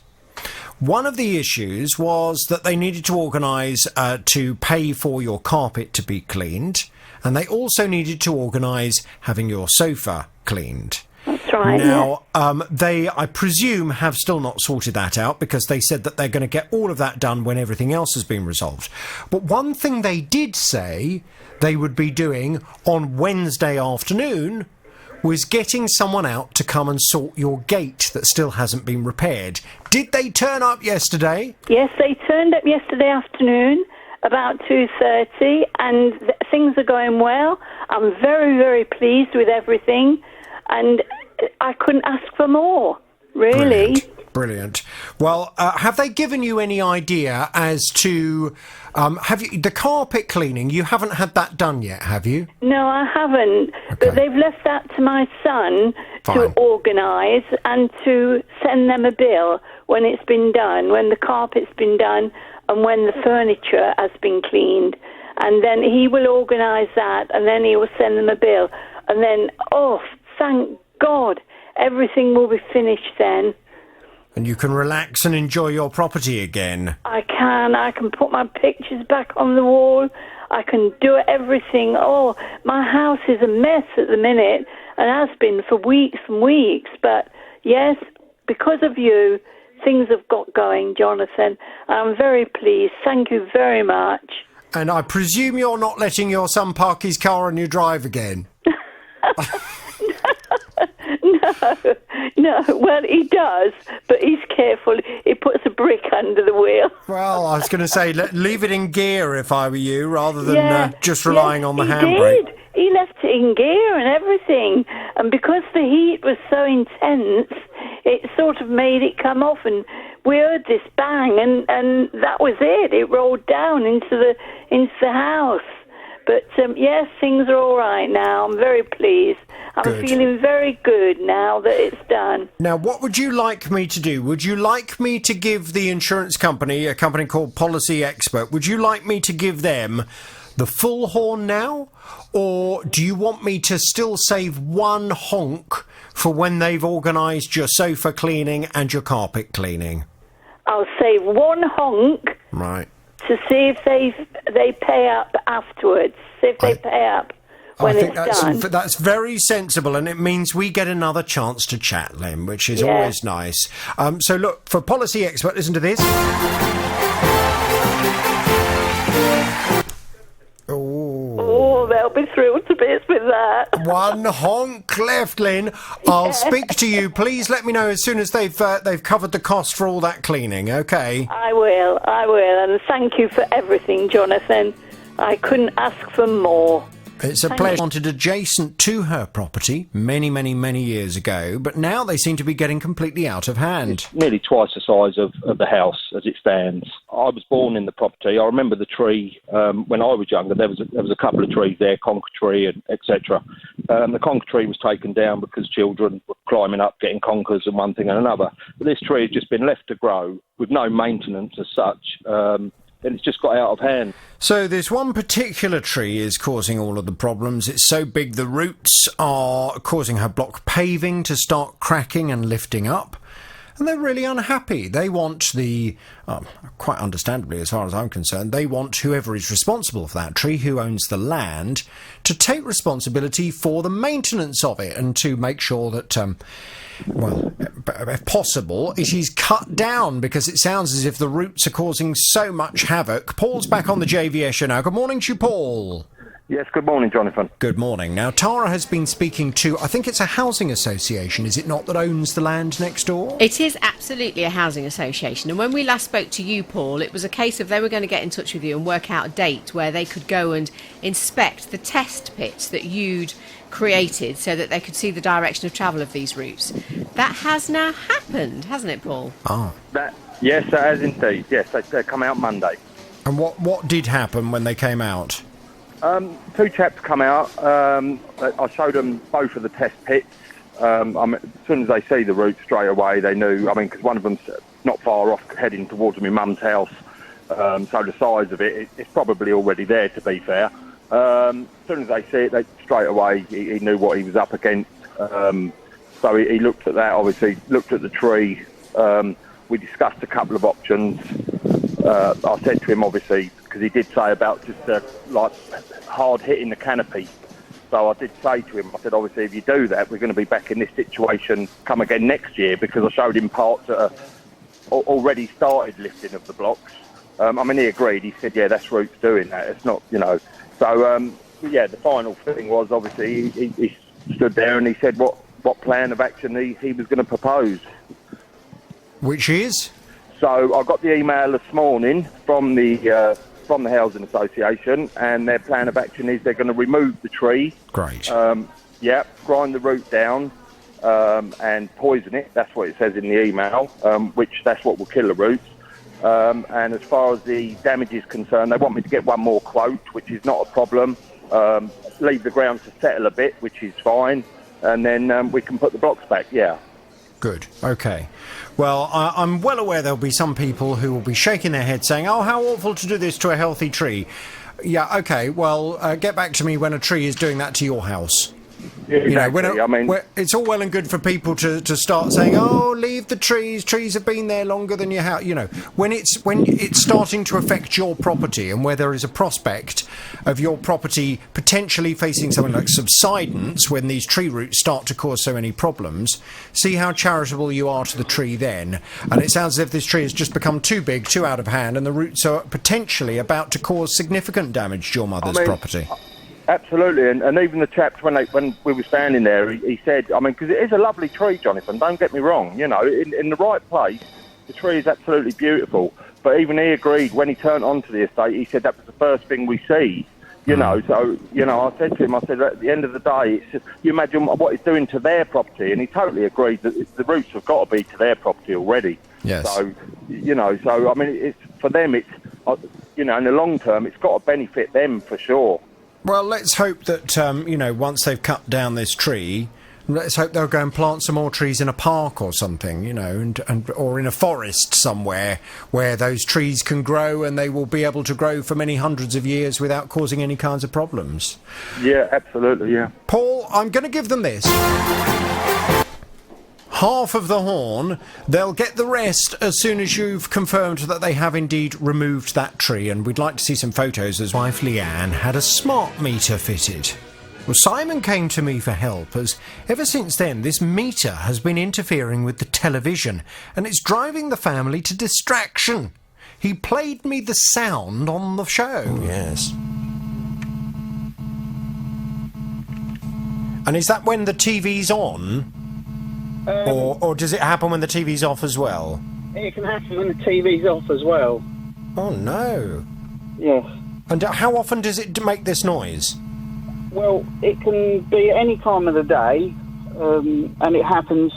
One of the issues was that they needed to organise to pay for your carpet to be cleaned. And they also needed to organise having your sofa cleaned. That's right. Now, they, I presume, have still not sorted that out because they said that they're going to get all of that done when everything else has been resolved. But one thing they did say they would be doing on Wednesday afternoon was getting someone out to come and sort your gate that still hasn't been repaired. Did they turn up yesterday? Yes, they turned up yesterday afternoon. About 2:30, and things are going well. I'm very, very pleased with everything, and I couldn't ask for more, really. Brilliant. Well, have they given you any idea as to the carpet cleaning? You haven't had that done yet, have you? No, I haven't. Okay. But they've left that to my son to organise and to send them a bill when it's been done, when the carpet's been done, and when the furniture has been cleaned. And then he will organise that, and then he will send them a bill. And then, thank God, everything will be finished then. And you can relax and enjoy your property again. I can put my pictures back on the wall. I can do everything. Oh, my house is a mess at the minute, and has been for weeks and weeks. But yes, because of you, things have got going, Jonathan. I'm very pleased. Thank you very much. And I presume you're not letting your son park his car on your drive again? No. Well, he does, but he's careful. He puts a brick under the wheel. Well, I was going to say, leave it in gear if I were you, rather than just relying on the handbrake. He left it in gear and everything. And because the heat was so intense, it sort of made it come off, and we heard this bang, and that was it. It rolled down into the house. But yes, things are all right now. I'm very pleased. I'm feeling very good now that it's done. Now, what would you like me to do? Would you like me to give the insurance company, a company called Policy Expert, would you like me to give them the full horn now? Or do you want me to still save one honk for when they've organised your sofa cleaning and your carpet cleaning? I'll save one honk. Right. To see if they pay up afterwards. See if they pay up when it's done. That's very sensible, and it means we get another chance to chat, Lynn, which is always nice. So look, for Policy Expert, listen to this. Oh, they'll be thrilled to bits with that. One honk left, Lynn. I'll speak to you. Please let me know as soon as they've covered the cost for all that cleaning, okay? I will, and thank you for everything, Jonathan. I couldn't ask for more. It's a pleasure. Wanted adjacent to her property many, many, many years ago, but now they seem to be getting completely out of hand. It's nearly twice the size of the house as it stands. I was born in the property. I remember the tree when I was younger. There was a couple of trees there, conker tree and etc. The conker tree was taken down because children were climbing up, getting conkers and one thing and another. But this tree has just been left to grow with no maintenance as such. And it's just got out of hand. So this one particular tree is causing all of the problems. It's so big the roots are causing her block paving to start cracking and lifting up. And they're really unhappy. They want quite understandably, as far as I'm concerned, they want whoever is responsible for that tree, who owns the land, to take responsibility for the maintenance of it and to make sure that, if possible, it is cut down, because it sounds as if the roots are causing so much havoc. Paul's back on the JVS show now. Good morning to you, Paul. Yes, good morning, Jonathan. Good morning. Now, Tara has been speaking to, I think it's a housing association, is it not, that owns the land next door? It is absolutely a housing association. And when we last spoke to you, Paul, it was a case of they were going to get in touch with you and work out a date where they could go and inspect the test pits that you'd created so that they could see the direction of travel of these routes. That has now happened, hasn't it, Paul? Oh. Yes, that has indeed. Yes, they come out Monday. And what did happen when they came out? Two chaps come out. I showed them both of the test pits. As soon as they see the route straight away, they knew. Because one of them's not far off, heading towards my mum's house. So the size of it's probably already there, to be fair. As soon as they see it, straight away he knew what he was up against. So he looked at that. Obviously, looked at the tree. We discussed a couple of options. I said to him, obviously, because he did say about just hard hitting the canopy. So I did say to him, I said, obviously, if you do that, we're going to be back in this situation come again next year, because I showed him parts that are already started lifting of the blocks. He agreed. He said, yeah, that's Roots doing that. It's not, So, the final thing was, obviously, he stood there and he said what plan of action he was going to propose. Which is? So I got the email this morning from the Housing Association, and their plan of action is they're going to remove the tree. Great. Grind the root down and poison it. That's what it says in the email, which that's what will kill the roots. And as far as the damage is concerned, they want me to get one more quote, which is not a problem. Leave the ground to settle a bit, which is fine, and then we can put the blocks back, Good. OK. Well, I'm well aware there'll be some people who will be shaking their heads saying, oh, how awful to do this to a healthy tree. Yeah, OK, well, get back to me when a tree is doing that to your house. Yeah, exactly. It's all well and good for people to start saying, oh, leave the trees have been there longer than your house. When it's starting to affect your property, and where there is a prospect of your property potentially facing something like subsidence when these tree roots start to cause so many problems, see how charitable you are to the tree then. And it sounds as if this tree has just become too big, too out of hand, and the roots are potentially about to cause significant damage to your mother's property. Absolutely, and even the chaps, when we were standing there, he said, because it is a lovely tree, Jonathan, don't get me wrong, in the right place, the tree is absolutely beautiful, but even he agreed when he turned onto the estate, he said that was the first thing we see, so, I said to him, at the end of the day, it's just, you imagine what it's doing to their property, and he totally agreed that the roots have got to be to their property already. Yes. So, it's for them, it's, in the long term, it's got to benefit them for sure. Well, let's hope that, once they've cut down this tree, let's hope they'll go and plant some more trees in a park or something, or in a forest somewhere where those trees can grow, and they will be able to grow for many hundreds of years without causing any kinds of problems. Yeah, absolutely, yeah. Paul, I'm going to give them this. Half of the horn, they'll get the rest as soon as you've confirmed that they have indeed removed that tree, and we'd like to see some photos as wife Leanne had a smart meter fitted. Well, Simon came to me for help, as ever since then this meter has been interfering with the television, and it's driving the family to distraction. He played me the sound on the show. Oh, yes. And is that when the TV's on? Or does it happen when the TV's off as well? It can happen when the TV's off as well. Oh, no. Yes. And how often does it make this noise? Well, it can be any time of the day, and it happens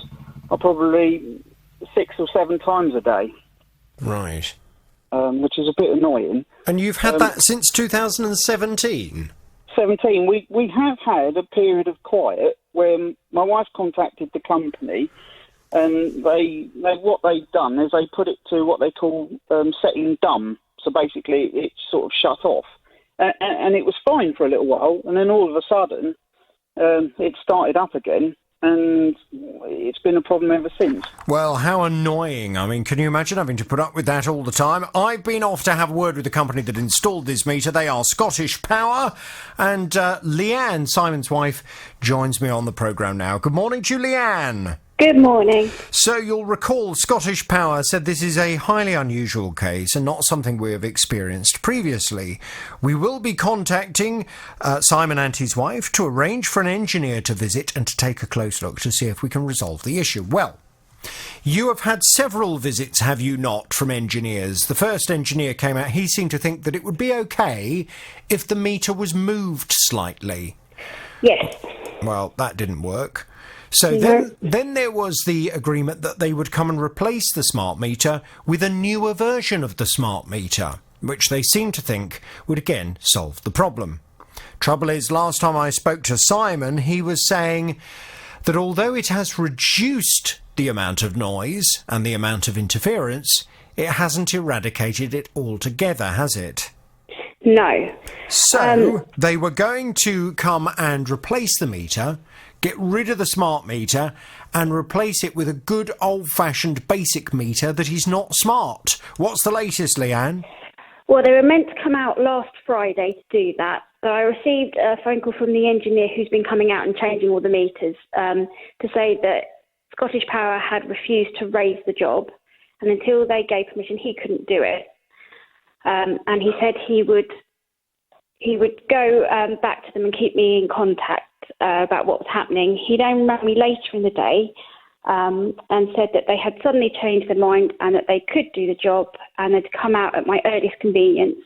probably 6 or 7 times a day. Right. Which is a bit annoying. And you've had that since 2017? 17. We have had a period of quiet where my wife contacted the company, and what they've done is they put it to what they call setting dumb. So basically, it's sort of shut off, and it was fine for a little while, and then all of a sudden, it started up again. and it's been a problem ever since. Well, how annoying. I mean, can you imagine having to put up with that all the time? I've been off to have a word with the company that installed this meter. They are Scottish Power. And Leanne, Simon's wife, joins me on the programme now. Good morning to you, Leanne. Good morning. So you'll recall Scottish Power said this is a highly unusual case and not something we have experienced previously. We will be contacting Simon and his wife to arrange for an engineer to visit and to take a close look to see if we can resolve the issue. Well, you have had several visits, have you not, from engineers? The first engineer came out, he seemed to think that it would be okay if the meter was moved slightly. Yes. Well, that didn't work. So then there was the agreement that they would come and replace the smart meter with a newer version of the smart meter, which they seem to think would again solve the problem. Trouble is, last time I spoke to Simon, he was saying that although it has reduced the amount of noise and the amount of interference, it hasn't eradicated it altogether, has it? No. So they were going to come and replace the meter, get rid of the smart meter and replace it with a good old-fashioned basic meter that is not smart. What's the latest, Leanne? Well, they were meant to come out last Friday to do that. So I received a phone call from the engineer who's been coming out and changing all the meters to say that Scottish Power had refused to raise the job, and until they gave permission, he couldn't do it. And he said he would go back to them and keep me in contact about what was happening. He then rang me later in the day and said that they had suddenly changed their mind and that they could do the job and they'd come out at my earliest convenience.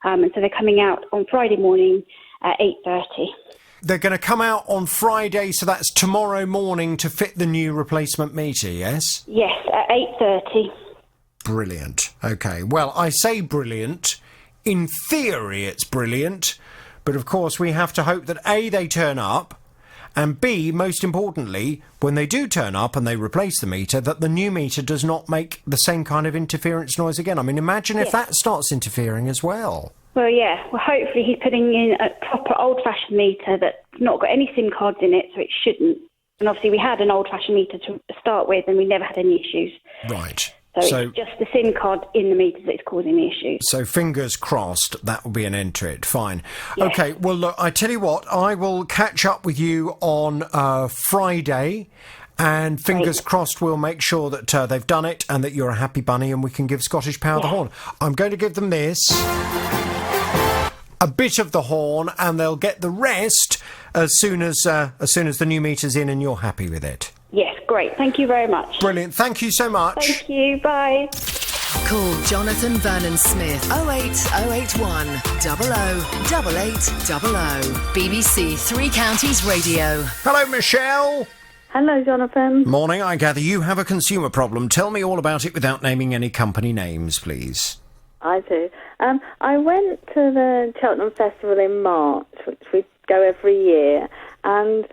And so they're coming out on Friday morning at 8:30. They're going to come out on Friday, so that's tomorrow morning, to fit the new replacement meter, yes? Yes, at 8:30. Brilliant. OK, well, I say brilliant. In theory, it's brilliant. But, of course, we have to hope that, A, they turn up, and B, most importantly, when they do turn up and they replace the meter, that the new meter does not make the same kind of interference noise again. I mean, imagine if that starts interfering as well. Well, yeah. Well, hopefully he's putting in a proper old-fashioned meter that's not got any SIM cards in it, so it shouldn't. And obviously we had an old-fashioned meter to start with, and we never had any issues. Right. So it's just the SIM card in the meters that's causing the issues. So fingers crossed that will be an end to it. Fine. Yeah. OK, well, look, I tell you what, I will catch up with you on Friday, and fingers crossed we'll make sure that they've done it and that you're a happy bunny and we can give Scottish Power the horn. I'm going to give them this, a bit of the horn, and they'll get the rest as soon as the new meter's in and you're happy with it. Yes, great. Thank you very much. Brilliant. Thank you so much. Thank you. Bye. Call Jonathan Vernon Smith 08081 00 8800. BBC Three Counties Radio. Hello, Michelle. Hello, Jonathan. Morning. I gather you have a consumer problem. Tell me all about it without naming any company names, please. I do. I went to the Cheltenham Festival in March, which we go every year, and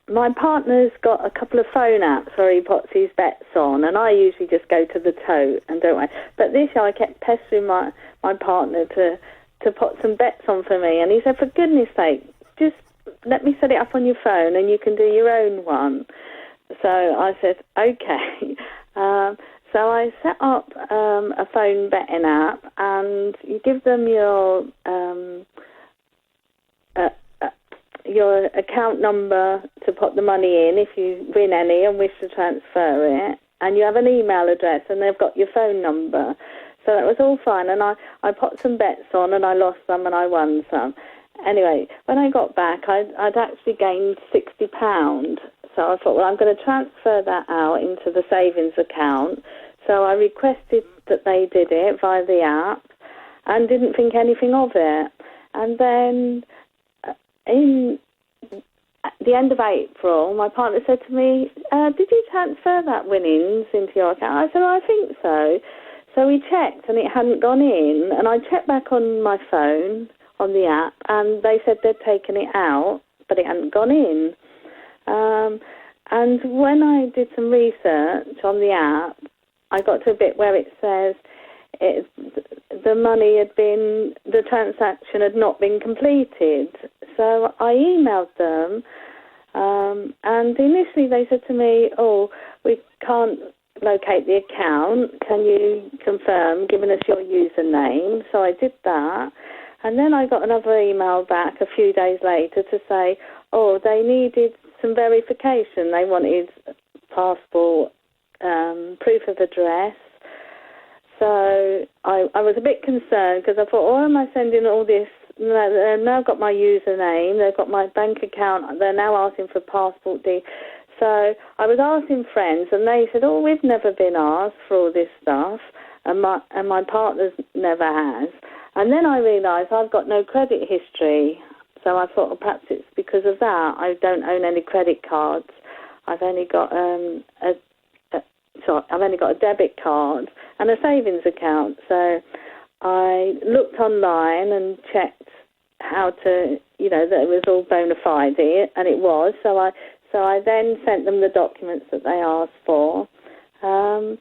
my partner's got a couple of phone apps where he puts his bets on, and I usually just go to the tote and don't worry. But this year I kept pestering my partner to put some bets on for me, and he said, for goodness sake, just let me set it up on your phone and you can do your own one. So I said, okay. So I set up a phone betting app, and you give them your account number to put the money in if you win any and wish to transfer it, and you have an email address and they've got your phone number. So that was all fine, and I put some bets on and I lost some and I won some. Anyway, when I got back, I'd actually gained £60. So I thought, well, I'm going to transfer that out into the savings account. So I requested that they did it via the app and didn't think anything of it. And then at the end of April, my partner said to me, did you transfer that winnings into your account? I said, I think so. So we checked and it hadn't gone in. And I checked back on my phone, on the app, and they said they'd taken it out, but it hadn't gone in. And when I did some research on the app, I got to a bit where it says the transaction had not been completed. So I emailed them And initially they said to me, "Oh, we can't locate the account. Can you confirm, giving us your username?" So I did that. And then I got another email back a few days later to say, oh, they needed some verification. They wanted passport, proof of address. So I was a bit concerned because I thought, why am I sending all this? They've now got my username, they've got my bank account, they're now asking for passport details. So I was asking friends, and they said, oh, we've never been asked for all this stuff, and my partner's never has. And then I realised I've got no credit history. So I thought, well, perhaps it's because of that. I don't own any credit cards. I've only got I've only got a debit card and a savings account. So I looked online and checked how to, that it was all bona fide, and it was. So I then sent them the documents that they asked for, and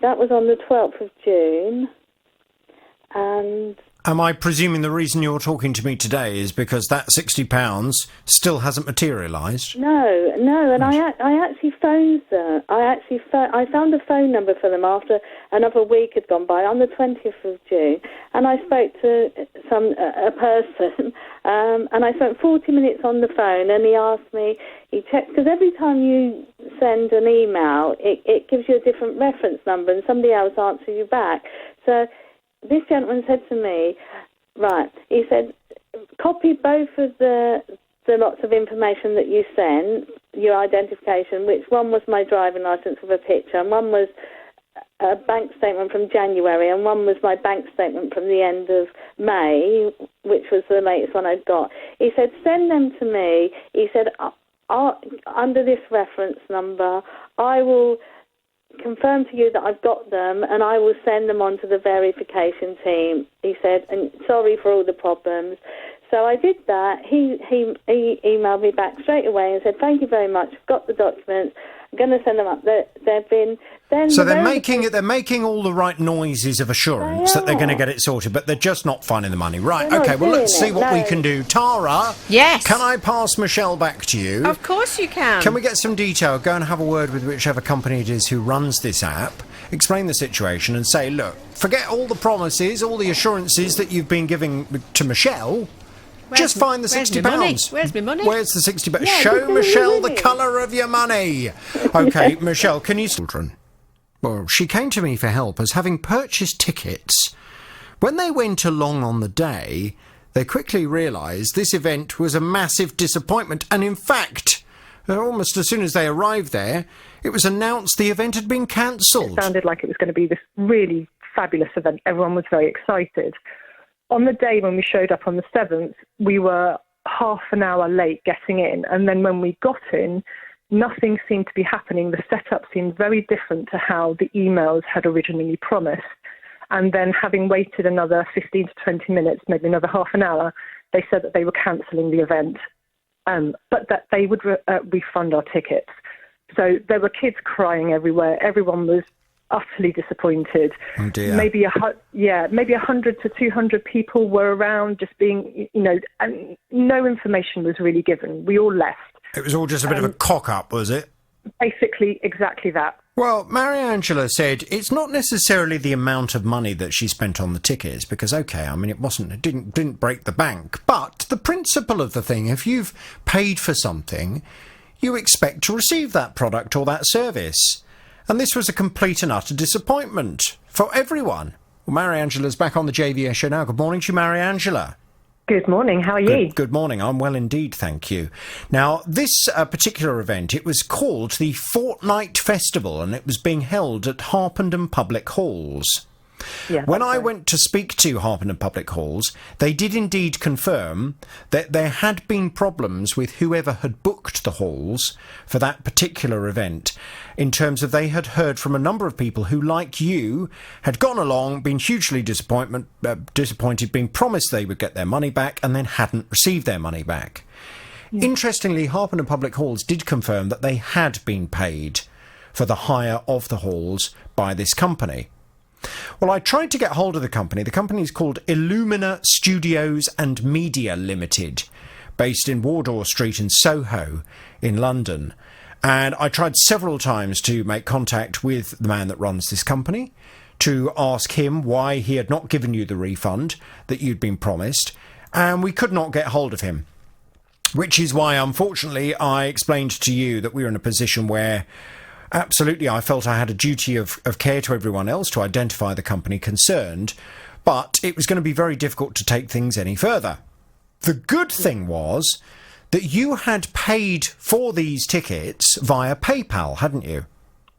that was on the 12th of June. And am I presuming the reason you're talking to me today is because that £60 still hasn't materialised? No, and I actually phoned them. I found a phone number for them after another week had gone by on the 20th of June, and I spoke to a person, and I spent 40 minutes on the phone, and he asked me, he checked, because every time you send an email, it gives you a different reference number, and somebody else answers you back. So this gentleman said to me, right, he said, copy both of the lots of information that you sent, your identification, which one was my driving licence with a picture, and one was a bank statement from January, and one was my bank statement from the end of May, which was the latest one I'd got. He said, send them to me. He said, under this reference number, I will confirm to you that I've got them, and I will send them on to the verification team. He said, and sorry for all the problems. So I did that. He emailed me back straight away and said, thank you very much, I've got the documents, I'm going to send them up. They've been... So they're making all the right noises of assurance that they're going to get it sorted, but they're just not finding the money. Right, okay, well, let's see what we can do. Tara? Yes? Can I pass Michelle back to you? Of course you can. Can we get some detail? Go and have a word with whichever company it is who runs this app, explain the situation and say, look, forget all the promises, all the assurances that you've been giving to Michelle. Just find the £60. Where's my money? Where's the £60? Yeah, show Michelle the colour of your money. Okay, Michelle, can you... Children. Well, she came to me for help as having purchased tickets. When they went along on the day, they quickly realised this event was a massive disappointment. And in fact, almost as soon as they arrived there, it was announced the event had been cancelled. It sounded like it was going to be this really fabulous event. Everyone was very excited. On the day when we showed up on the 7th, we were half an hour late getting in. And then when we got in, nothing seemed to be happening. The setup seemed very different to how the emails had originally promised. And then having waited another 15 to 20 minutes, maybe another half an hour, they said that they were cancelling the event, but that they would refund our tickets. So there were kids crying everywhere. Everyone was utterly disappointed. Oh dear. Maybe 100 to 200 people were around, just being, and no information was really given. We all left. It was all just a bit of a cock-up, was it? Basically, exactly that. Well, Mariangela said it's not necessarily the amount of money that she spent on the tickets, because, OK, I mean, it didn't break the bank. But the principle of the thing, if you've paid for something, you expect to receive that product or that service. And this was a complete and utter disappointment for everyone. Well, Mariangela's back on the JVS show now. Good morning to you, Mariangela. Good morning. How are you? Good morning. I'm well indeed, thank you. Now, this particular event, it was called the Fortnight Festival, and it was being held at Harpenden Public Halls. Yeah, when I went to speak to Harpenden Public Halls, they did indeed confirm that there had been problems with whoever had booked the halls for that particular event, in terms of they had heard from a number of people who, like you, had gone along, been hugely disappointed, being promised they would get their money back, and then hadn't received their money back. Yeah. Interestingly, Harpenden Public Halls did confirm that they had been paid for the hire of the halls by this company. Well, I tried to get hold of the company. The company is called Illumina Studios and Media Limited, based in Wardour Street in Soho in London. And I tried several times to make contact with the man that runs this company to ask him why he had not given you the refund that you'd been promised, and we could not get hold of him. Which is why, unfortunately, I explained to you that we were in a position where absolutely I felt I had a duty of care to everyone else to identify the company concerned, but it was going to be very difficult to take things any further. The good thing was that you had paid for these tickets via PayPal, hadn't you?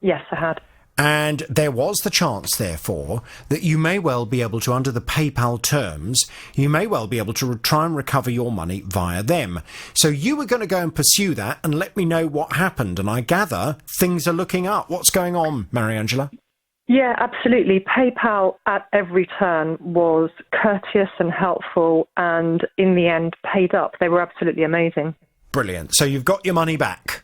Yes, I had. And there was the chance, therefore, that you may well be able to, under the PayPal terms, you may well be able to try and recover your money via them. So you were going to go and pursue that and let me know what happened. And I gather things are looking up. What's going on, Mariangela? Yeah, absolutely. PayPal at every turn was courteous and helpful, and in the end paid up. They were absolutely amazing. Brilliant. So you've got your money back?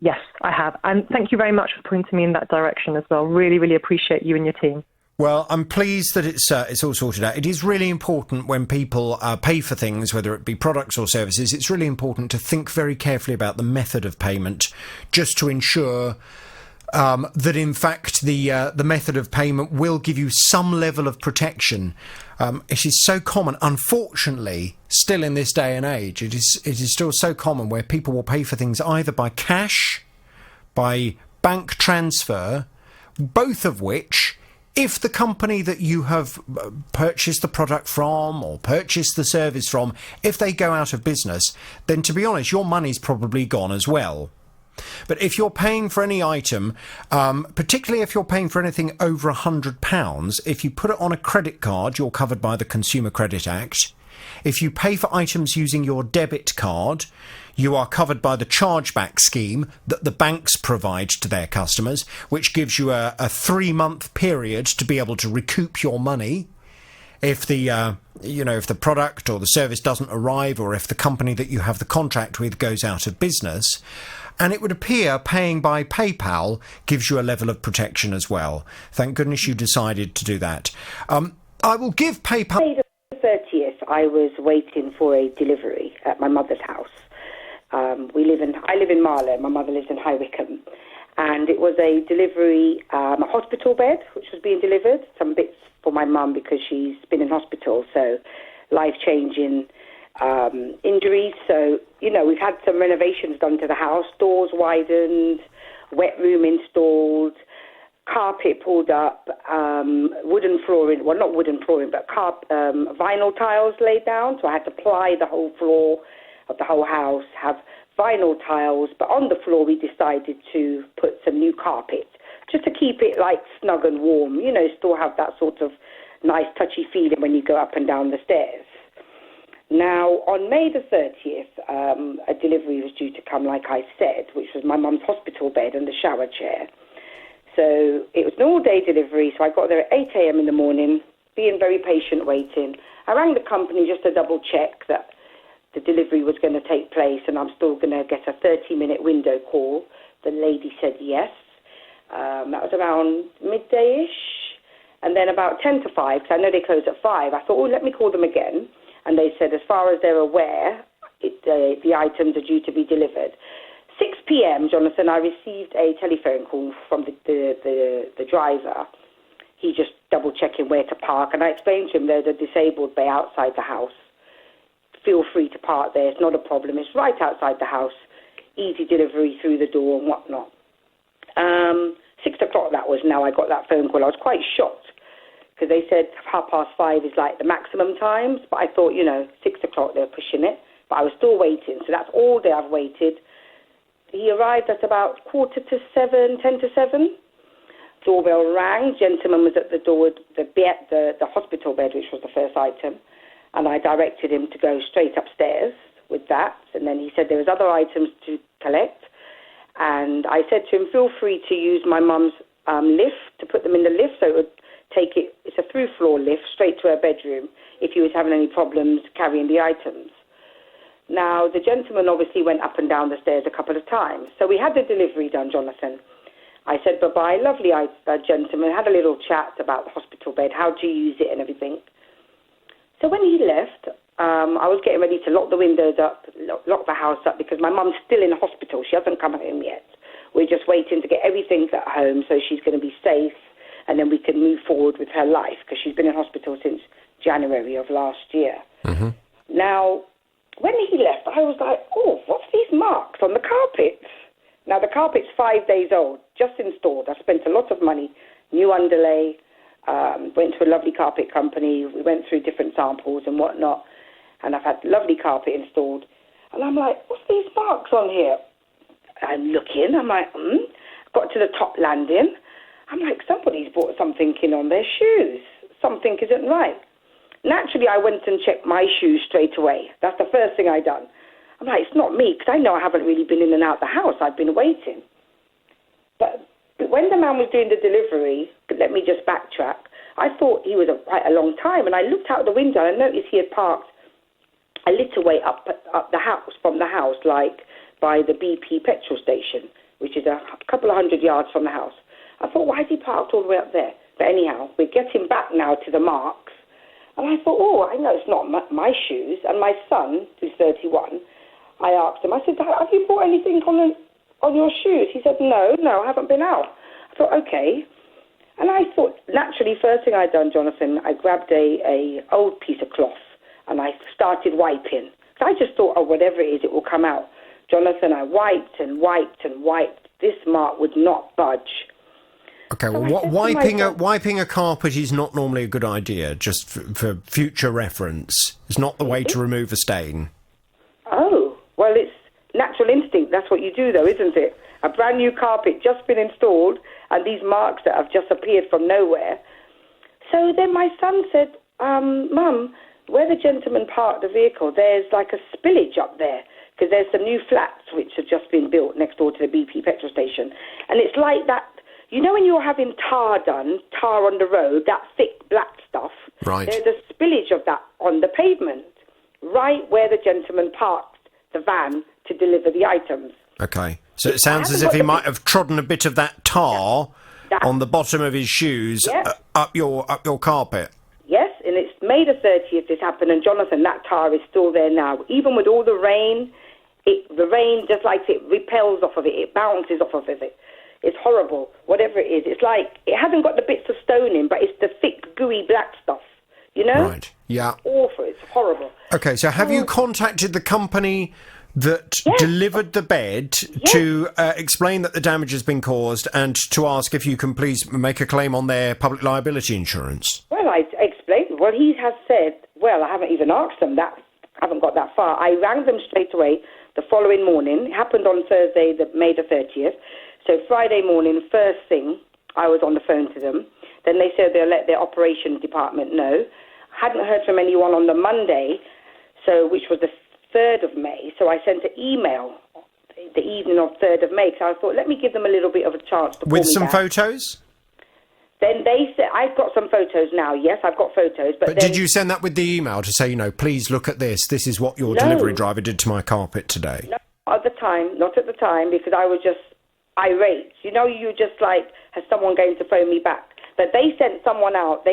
Yes, I have. And thank you very much for pointing me in that direction as well. Really, really appreciate you and your team. Well, I'm pleased that it's all sorted out. It is really important when people pay for things, whether it be products or services, it's really important to think very carefully about the method of payment, just to ensure that, in fact, the method of payment will give you some level of protection. It is so common, unfortunately, still in this day and age. It is still so common where people will pay for things either by cash, by bank transfer, both of which, if the company that you have purchased the product from or purchased the service from, if they go out of business, then to be honest, your money's probably gone as well. But if you're paying for any item, particularly if you're paying for anything over £100, if you put it on a credit card, you're covered by the Consumer Credit Act. If you pay for items using your debit card, you are covered by the chargeback scheme that the banks provide to their customers, which gives you a 3-month period to be able to recoup your money. If if the product or the service doesn't arrive, or if the company that you have the contract with goes out of business. And it would appear paying by PayPal gives you a level of protection as well. Thank goodness you decided to do that. I will give PayPal... On the 30th, I was waiting for a delivery at my mother's house. I live in Marlow. My mother lives in High Wycombe. And it was a delivery, a hospital bed, which was being delivered. Some bits for my mum because she's been in hospital, so life-changing injuries. So, we've had some renovations done to the house, doors widened, wet room installed, carpet pulled up, wooden flooring, well, not wooden flooring, but vinyl tiles laid down. So I had to ply the whole floor of the whole house, have vinyl tiles, but on the floor we decided to put some new carpet just to keep it snug and warm, still have that sort of nice touchy feeling when you go up and down the stairs. Now, on May the 30th, a delivery was due to come, like I said, which was my mum's hospital bed and the shower chair. So it was an all-day delivery, so I got there at 8 a.m. in the morning, being very patient, waiting. I rang the company just to double-check that the delivery was going to take place and I'm still going to get a 30-minute window call. The lady said yes. That was around midday-ish. And then about 10 to 5, because I know they close at 5, I thought, let me call them again. And they said, as far as they're aware, the items are due to be delivered. 6 p.m., Jonathan, I received a telephone call from the driver. He just double-checking where to park. And I explained to him there's a disabled bay outside the house. Feel free to park there. It's not a problem. It's right outside the house. Easy delivery through the door and whatnot. 6 o'clock that was. Now I got that phone call. I was quite shocked because they said 5:30 is the maximum times. But I thought, 6 o'clock they're pushing it. But I was still waiting. So that's all day I've waited. He arrived at about 7:45, 10 to 7. Doorbell rang. Gentleman was at the door with the hospital bed, which was the first item. And I directed him to go straight upstairs with that. And then he said there was other items to collect. And I said to him, feel free to use my mum's lift, to put them in the lift, so it would take it, it's a through-floor lift, straight to her bedroom, if he was having any problems carrying the items. Now, the gentleman obviously went up and down the stairs a couple of times. So we had the delivery done, Jonathan. I said, bye-bye, lovely gentleman, had a little chat about the hospital bed, how do you use it and everything. So when he left, I was getting ready to lock the windows up, lock the house up, because my mum's still in the hospital. She hasn't come home yet. We're just waiting to get everything at home so she's going to be safe, and then we can move forward with her life, because she's been in hospital since January of last year. Mm-hmm. Now, when he left, I was like, oh, what's these marks on the carpets? Now, the carpet's 5 days old, just installed. I spent a lot of money, new underlay, went to a lovely carpet company. We went through different samples and whatnot, and I've had lovely carpet installed. And I'm like, what's these marks on here? I'm looking, I'm like, got to the top landing. I'm like, somebody's brought something in on their shoes. Something isn't right. Naturally, I went and checked my shoes straight away. That's the first thing I done. I'm like, it's not me, because I know I haven't really been in and out the house. I've been waiting. But when the man was doing the delivery, let me just backtrack, I thought he was quite a long time, and I looked out the window and I noticed he had parked a little way up the house, from the house, like by the BP petrol station, which is a couple of 100 yards from the house. I thought, why is he parked all the way up there? But anyhow, we're getting back now to the marks. And I thought, oh, I know it's not my shoes. And my son, who's 31, I asked him, I said, have you bought anything on your shoes? He said, no, I haven't been out. I thought, okay. And I thought, naturally, first thing I'd done, Jonathan, I grabbed a old piece of cloth and I started wiping. So I just thought, oh, whatever it is, it will come out. Jonathan, I wiped and wiped and wiped. This mark would not budge. Okay, well, wiping a carpet is not normally a good idea, just for future reference. It's not the way to remove a stain. Oh, well, it's natural instinct. That's what you do, though, isn't it? A brand new carpet just been installed, and these marks that have just appeared from nowhere. So then my son said, Mum, where the gentleman parked the vehicle, there's like a spillage up there, because there's some new flats which have just been built next door to the BP petrol station. And it's like that, you know when you're having tar on the road, that thick black stuff? Right. There's a spillage of that on the pavement, right where the gentleman parked the van to deliver the items. Okay. So it sounds as if he might have trodden a bit of that tar on the bottom of his shoes up your carpet. Yes, and it's May the 30th this happened, and Jonathan, that tar is still there now. Even with all the rain, the rain just like it repels off of it, it bounces off of it. It's horrible, whatever it is. It's like, it hasn't got the bits of stone in, but it's the thick, gooey black stuff, you know? Right, yeah. It's awful, it's horrible. Okay, so have you contacted the company that delivered the bed to explain that the damage has been caused and to ask if you can please make a claim on their public liability insurance? Well, I explained. Well, he has said, well, I haven't even asked them that. I haven't got that far. I rang them straight away the following morning. It happened on Thursday, May the 30th. So Friday morning, first thing, I was on the phone to them. Then they said they'll let their operations department know. Hadn't heard from anyone on the Monday, which was the 3rd of May. So I sent an email the evening of 3rd of May. So I thought, let me give them a little bit of a chance to call me with some back. Photos? Then they said, I've got some photos now. Yes, I've got photos. But did you send that with the email to say, please look at this. This is what your delivery driver did to my carpet today? No, not at the time, because I was just irate. You just like, has someone going to phone me back? But they sent someone out.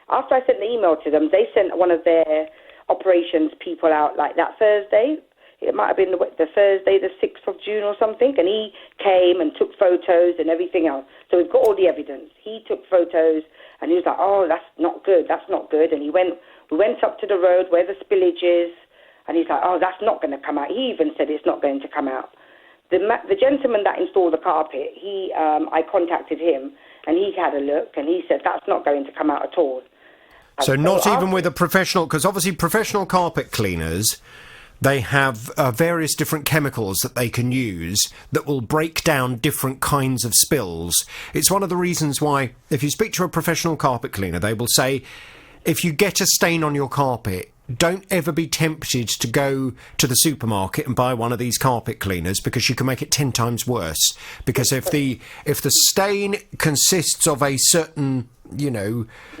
After I sent the email to them, they sent one of their operations people out like that Thursday. It might have been the Thursday, the 6th of June or something, and he came and took photos and everything else. So we've got all the evidence. He took photos, and he was like, oh, that's not good, and we went up to the road where the spillage is, and he's like, oh, that's not going to come out. He even said it's not going to come out. The gentleman that installed the carpet, I contacted him, and he had a look, and he said that's not going to come out at all. So not even with a professional, because obviously professional carpet cleaners, they have various different chemicals that they can use that will break down different kinds of spills. It's one of the reasons why, if you speak to a professional carpet cleaner, they will say, if you get a stain on your carpet, don't ever be tempted to go to the supermarket and buy one of these carpet cleaners, because you can make it 10 times worse. Because if the stain consists of a certain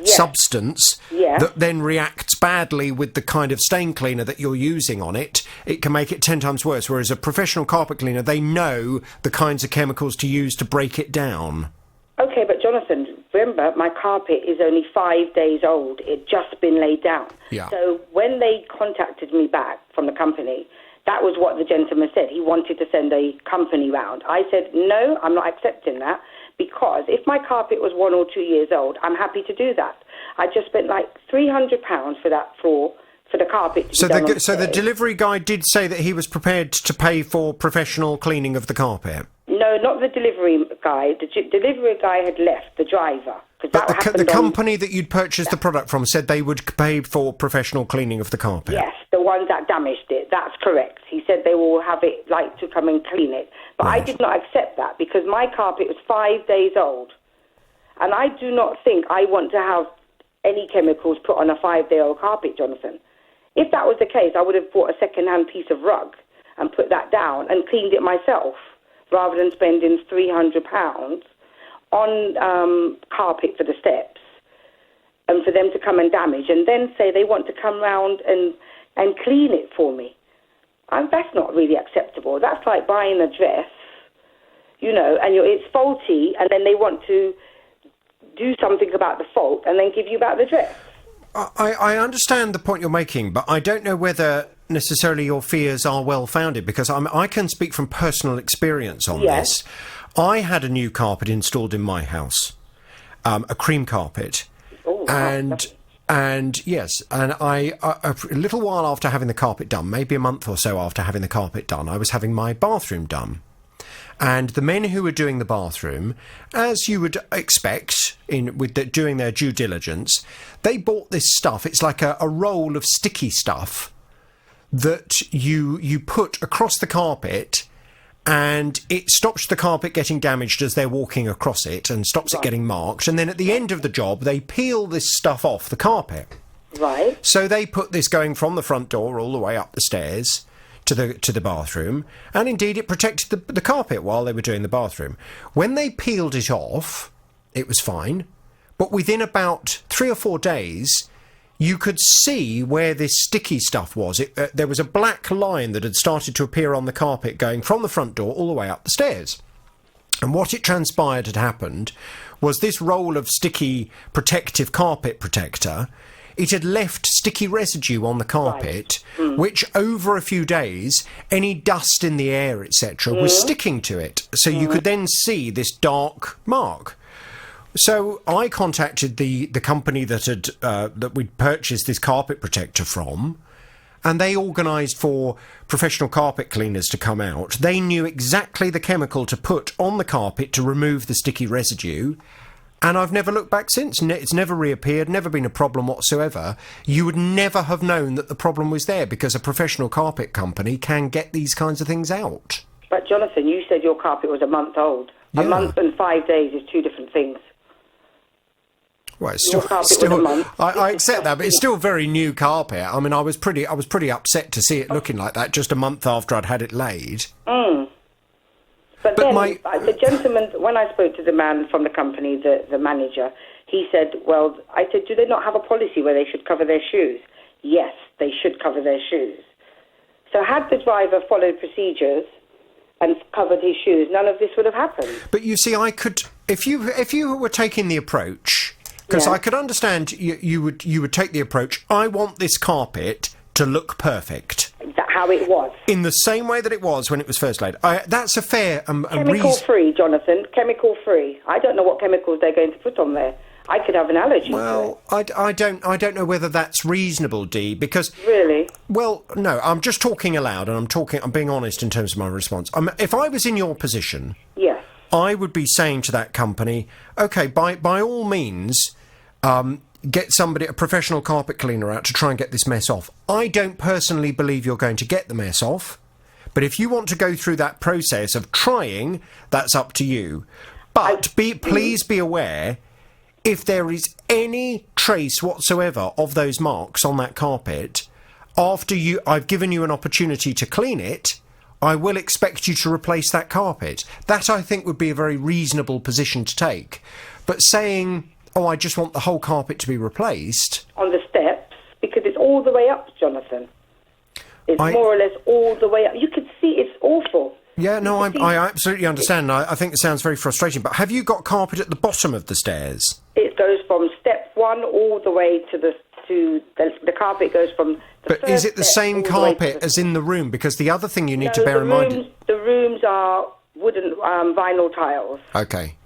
substance that then reacts badly with the kind of stain cleaner that you're using on it, it can make it 10 times worse. Whereas a professional carpet cleaner, they know the kinds of chemicals to use to break it down. Okay, but Jonathan, remember, my carpet is only 5 days old. It just been laid down. Yeah. So when they contacted me back from the company, that was what the gentleman said. He wanted to send a company round. I said, no, I'm not accepting that, because if my carpet was 1 or 2 years old, I'm happy to do that. I just spent like £300 for that floor, for the carpet to So be done the upstairs. delivery guy did say that he was prepared to pay for professional cleaning of the carpet. No, not the delivery guy. The delivery guy had left, the driver. But the company that you'd purchased the product from said they would pay for professional cleaning of the carpet. Yes, the ones that damaged it. That's correct. He said they will have it, like, to come and clean it. But I did not accept that, because my carpet was 5 days old. And I do not think I want to have any chemicals put on a 5-day-old carpet, Jonathan. If that was the case, I would have bought a second-hand piece of rug and put that down and cleaned it myself, rather than spending £300 on carpet for the steps and for them to come and damage and then say they want to come round and clean it for me. That's not really acceptable. That's like buying a dress, you know, and it's faulty, and then they want to do something about the fault and then give you back the dress. I understand the point you're making, but I don't know whether necessarily your fears are well-founded, because I can speak from personal experience on this. I had a new carpet installed in my house, a cream carpet, and yes, and a little while after having the carpet done, maybe a month or so after having the carpet done, I was having my bathroom done. And the men who were doing the bathroom, as you would expect, doing their due diligence, they bought this stuff. It's like a roll of sticky stuff that you put across the carpet, and it stops the carpet getting damaged as they're walking across it and stops it getting marked. And then at the end of the job, they peel this stuff off the carpet. Right. So they put this going from the front door all the way up the stairs to the bathroom, and indeed it protected the carpet while they were doing the bathroom. When they peeled it off, it was fine, but within about 3 or 4 days, you could see where this sticky stuff was. There was a black line that had started to appear on the carpet going from the front door all the way up the stairs. And what it transpired had happened was this roll of sticky protective carpet protector, it had left sticky residue on the carpet, which over a few days, any dust in the air, etc., was sticking to it. So you could then see this dark mark. So I contacted the company that we'd purchased this carpet protector from, and they organised for professional carpet cleaners to come out. They knew exactly the chemical to put on the carpet to remove the sticky residue. And I've never looked back since. It's never reappeared, never been a problem whatsoever. You would never have known that the problem was there, because a professional carpet company can get these kinds of things out. But, Jonathan, you said your carpet was a month old. Yeah. A month and 5 days is two different things. Well, it's still I accept that, but it's still very new carpet. I mean, I was pretty upset to see it looking like that just a month after I'd had it laid. But then the gentleman, when I spoke to the man from the company, the manager, he said, well, I said, do they not have a policy where they should cover their shoes? Yes, they should cover their shoes. So had the driver followed procedures and covered his shoes, none of this would have happened. But you see, I could, if you were taking the approach, because I could understand you would take the approach, I want this carpet to look perfect. How it was. In the same way that it was when it was first laid. That's a fair chemical-free, Jonathan. Chemical-free. I don't know what chemicals they're going to put on there. I could have an allergy to it. I don't know whether that's reasonable, Dee, because... Really? Well, no, I'm just talking aloud, and I'm being honest in terms of my response. If I was in your position... Yes. I would be saying to that company, OK, by all means... get a professional carpet cleaner out to try and get this mess off. I don't personally believe you're going to get the mess off, but if you want to go through that process of trying, that's up to you. But please be aware, if there is any trace whatsoever of those marks on that carpet, after I've given you an opportunity to clean it, I will expect you to replace that carpet. That, I think, would be a very reasonable position to take. But saying... oh, I just want the whole carpet to be replaced. On the steps, because it's all the way up, Jonathan. It's more or less all the way up. You could see it's awful. Yeah, no, I absolutely understand. I think it sounds very frustrating. But have you got carpet at the bottom of the stairs? It goes from step 1 all the way to the carpet goes from. But is it the same carpet as in the room? Because the other thing you need to bear in mind. The rooms are wooden vinyl tiles. Okay.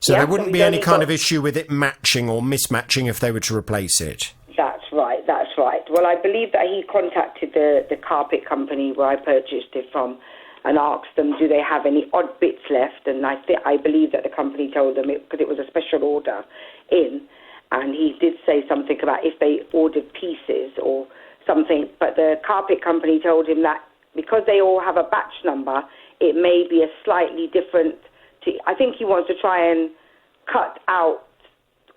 So there wouldn't be any kind of issue with it matching or mismatching if they were to replace it? That's right. Well, I believe that he contacted the carpet company where I purchased it from and asked them, do they have any odd bits left? And I believe that the company told them, because it was a special order in, and he did say something about if they ordered pieces or something, but the carpet company told him that because they all have a batch number, it may be a slightly different... I think he wants to try and cut out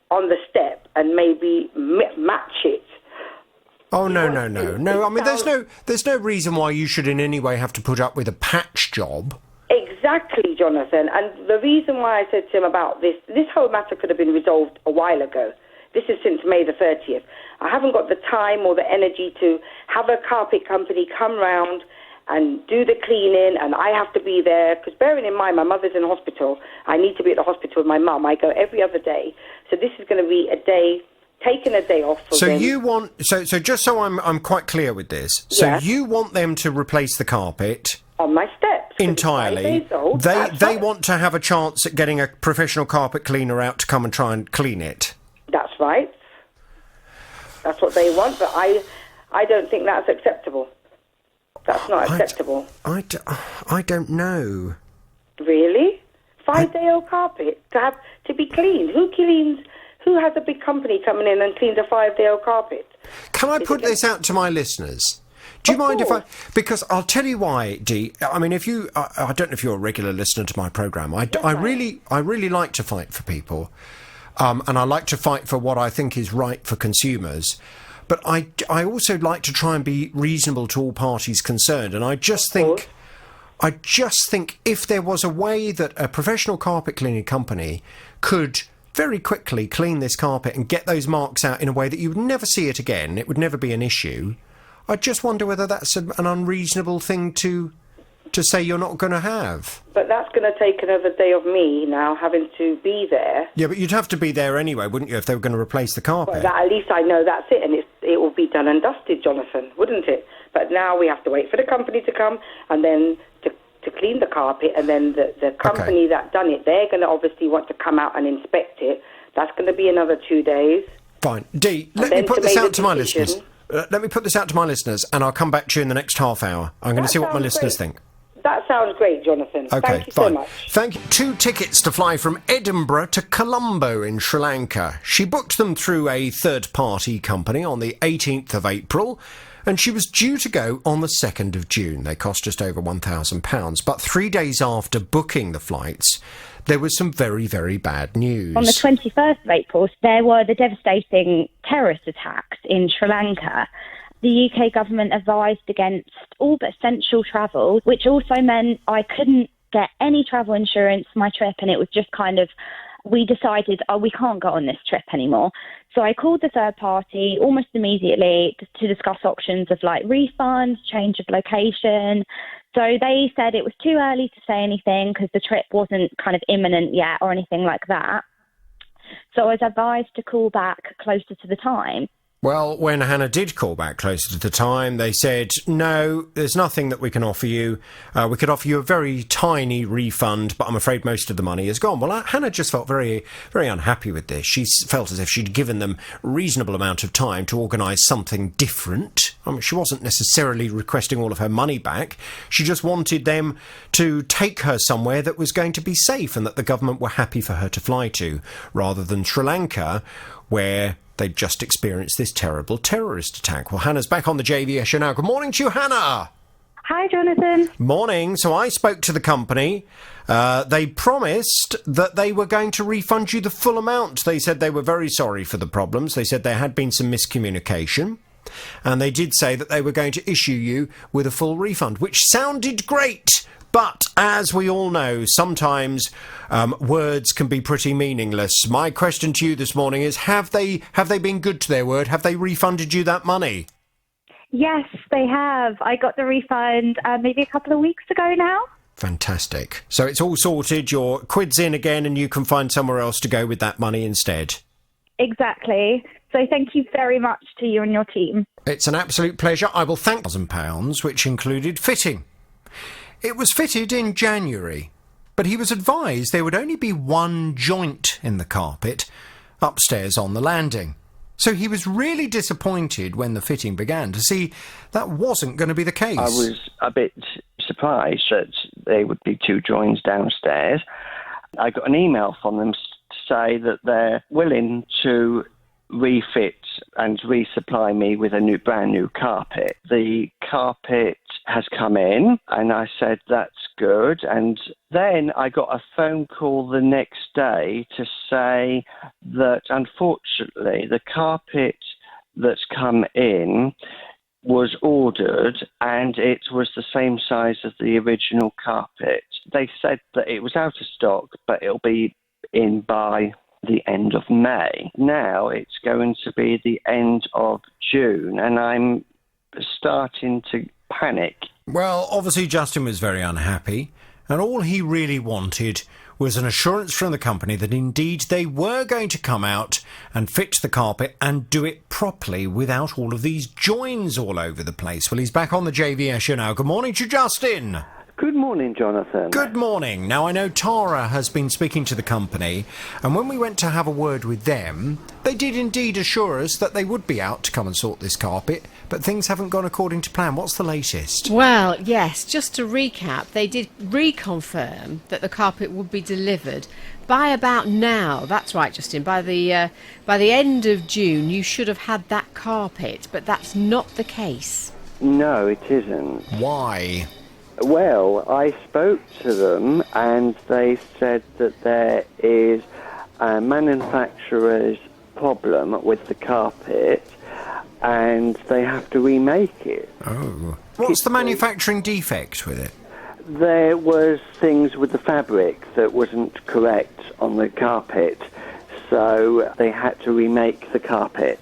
on the step and maybe match it. Oh, no. I mean, there's no reason why you should in any way have to put up with a patch job. Exactly, Jonathan. And the reason why I said to him about this whole matter could have been resolved a while ago. This is since May the 30th. I haven't got the time or the energy to have a carpet company come round and do the cleaning, and I have to be there, because bearing in mind my mother's in hospital, I need to be at the hospital with my mum. I go every other day. So this is going to be a day... taking a day off for them. You want... So just so I'm quite clear with this. So you want them to replace the carpet... on my steps. Entirely. They want to have a chance at getting a professional carpet cleaner out to come and try and clean it. That's right. That's what they want, but I don't think that's acceptable. That's not acceptable. I don't know. Really? 5-day-old carpet to be cleaned? Who cleans... Who has a big company coming in and cleans a 5-day-old carpet? Can I put this out to my listeners? Do you mind if I... Because I'll tell you why, Dee. I mean, if you... I don't know if you're a regular listener to my programme. I really like to fight for people. And I like to fight for what I think is right for consumers. But I also like to try and be reasonable to all parties concerned. And I just think if there was a way that a professional carpet cleaning company could... very quickly clean this carpet and get those marks out in a way that you would never see it again, it would never be an issue. I just wonder whether that's an unreasonable thing to say you're not going to have. But that's going to take another day of me now having to be there. Yeah, but you'd have to be there anyway, wouldn't you, if they were going to replace the carpet? Well, at least I know that's it, and it will be done and dusted, Jonathan, wouldn't it? But now we have to wait for the company to come and then to clean the carpet, and then the company that done it, they're going to obviously want to come out and inspect it. That's going to be another 2 days. Fine. Dee, let me put this out to my listeners. Let me put this out to my listeners, and I'll come back to you in the next half hour. I'm going to see what my listeners think. That sounds great, Jonathan. Okay, Thank you fine. so much. Thank you. 2 tickets to fly from Edinburgh to Colombo in Sri Lanka. She booked them through a third-party company on the 18th of April, and she was due to go on the 2nd of June. They cost just over £1,000. But 3 days after booking the flights, there was some very, very bad news. On the 21st of April, there were the devastating terrorist attacks in Sri Lanka. The UK government advised against all but essential travel, which also meant I couldn't get any travel insurance for my trip, and it was just kind of... we decided, we can't go on this trip anymore. So I called the third party almost immediately to discuss options of like refunds, change of location. So they said it was too early to say anything because the trip wasn't kind of imminent yet or anything like that. So I was advised to call back closer to the time. Well, when Hannah did call back closer to the time, they said, no, there's nothing that we can offer you. We could offer you a very tiny refund, but I'm afraid most of the money is gone. Well, Hannah just felt very, very unhappy with this. She felt as if she'd given them a reasonable amount of time to organise something different. I mean, she wasn't necessarily requesting all of her money back. She just wanted them to take her somewhere that was going to be safe and that the government were happy for her to fly to, rather than Sri Lanka, where... they'd just experienced this terrible terrorist attack. Well, Hannah's back on the JVS show now. Good morning to you, Hannah. Hi, Jonathan. Morning. So I spoke to the company. They promised that they were going to refund you the full amount. They said they were very sorry for the problems. They said there had been some miscommunication. And they did say that they were going to issue you with a full refund, which sounded great. But, as we all know, sometimes words can be pretty meaningless. My question to you this morning is, have they been good to their word? Have they refunded you that money? Yes, they have. I got the refund maybe a couple of weeks ago now. Fantastic. So it's all sorted, your quid's in again, and you can find somewhere else to go with that money instead. Exactly. So thank you very much to you and your team. It's an absolute pleasure. I will thank £1,000, which included fitting. It was fitted in January, but he was advised there would only be one joint in the carpet upstairs on the landing. So he was really disappointed when the fitting began to see that wasn't going to be the case. I was a bit surprised that there would be two joins downstairs. I got an email from them to say that they're willing to refit and resupply me with a brand new carpet. The carpet has come in, and I said that's good. And then I got a phone call the next day to say that unfortunately the carpet that's come in was ordered and it was the same size as the original carpet. They said that it was out of stock, but it'll be in by the end of May. Now it's going to be the end of June, and I'm starting to panic. Well, obviously Justin was very unhappy, and all he really wanted was an assurance from the company that indeed they were going to come out and fix the carpet and do it properly without all of these joins all over the place. Well, he's back on the JVS show now. Good morning to Justin. Good morning, Jonathan. Good morning. Now, I know Tara has been speaking to the company, and when we went to have a word with them, they did indeed assure us that they would be out to come and sort this carpet, but things haven't gone according to plan. What's the latest? Well, yes, just to recap, they did reconfirm that the carpet would be delivered by about now. That's right, Justin. By the end of June, you should have had that carpet, but that's not the case. No, it isn't. Why? Well, I spoke to them and they said that there is a manufacturer's problem with the carpet and they have to remake it. Oh. What's the manufacturing defect with it? There was things with the fabric that wasn't correct on the carpet, so they had to remake the carpet.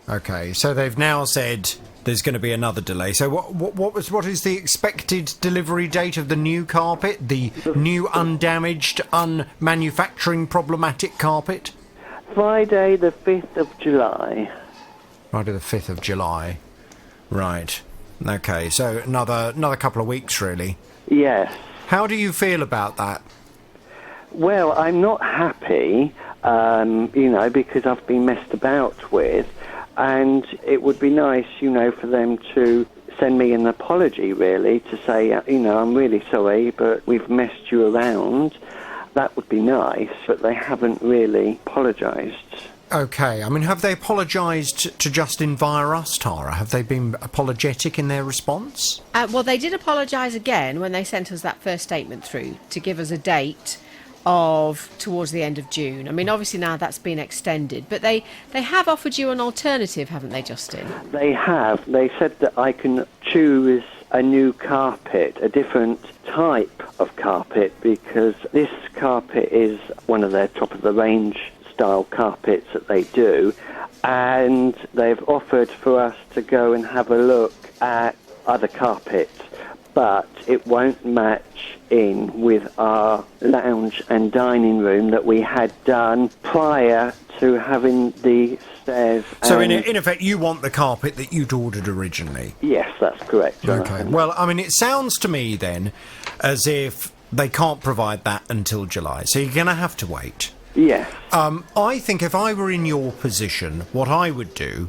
Okay, so they've now said there's going to be another delay. So what is the expected delivery date of the new carpet? The new undamaged, unmanufacturing problematic carpet? Friday the 5th of July. Friday the 5th of July. Right. Okay, so another couple of weeks, really. Yes. How do you feel about that? Well, I'm not happy, because I've been messed about with. And it would be nice, for them to send me an apology, really, to say, I'm really sorry, but we've messed you around. That would be nice, but they haven't really apologised. OK, I mean, have they apologised to Justin via us, Tara? Have they been apologetic in their response? Well, they did apologise again when they sent us that first statement through to give us a date of towards the end of June. I mean, obviously now that's been extended, but they have offered you an alternative, haven't they, Justin? They have. They said that I can choose a new carpet, a different type of carpet, because this carpet is one of their top-of-the-range style carpets that they do, and they've offered for us to go and have a look at other carpets, but it won't match in with our lounge and dining room that we had done prior to having the stairs. So in effect, you want the carpet that you'd ordered originally? Yes, that's correct, Jonathan. Okay. Well, I mean, it sounds to me then as if they can't provide that until July, so you're going to have to wait. Yes. I think if I were in your position, what I would do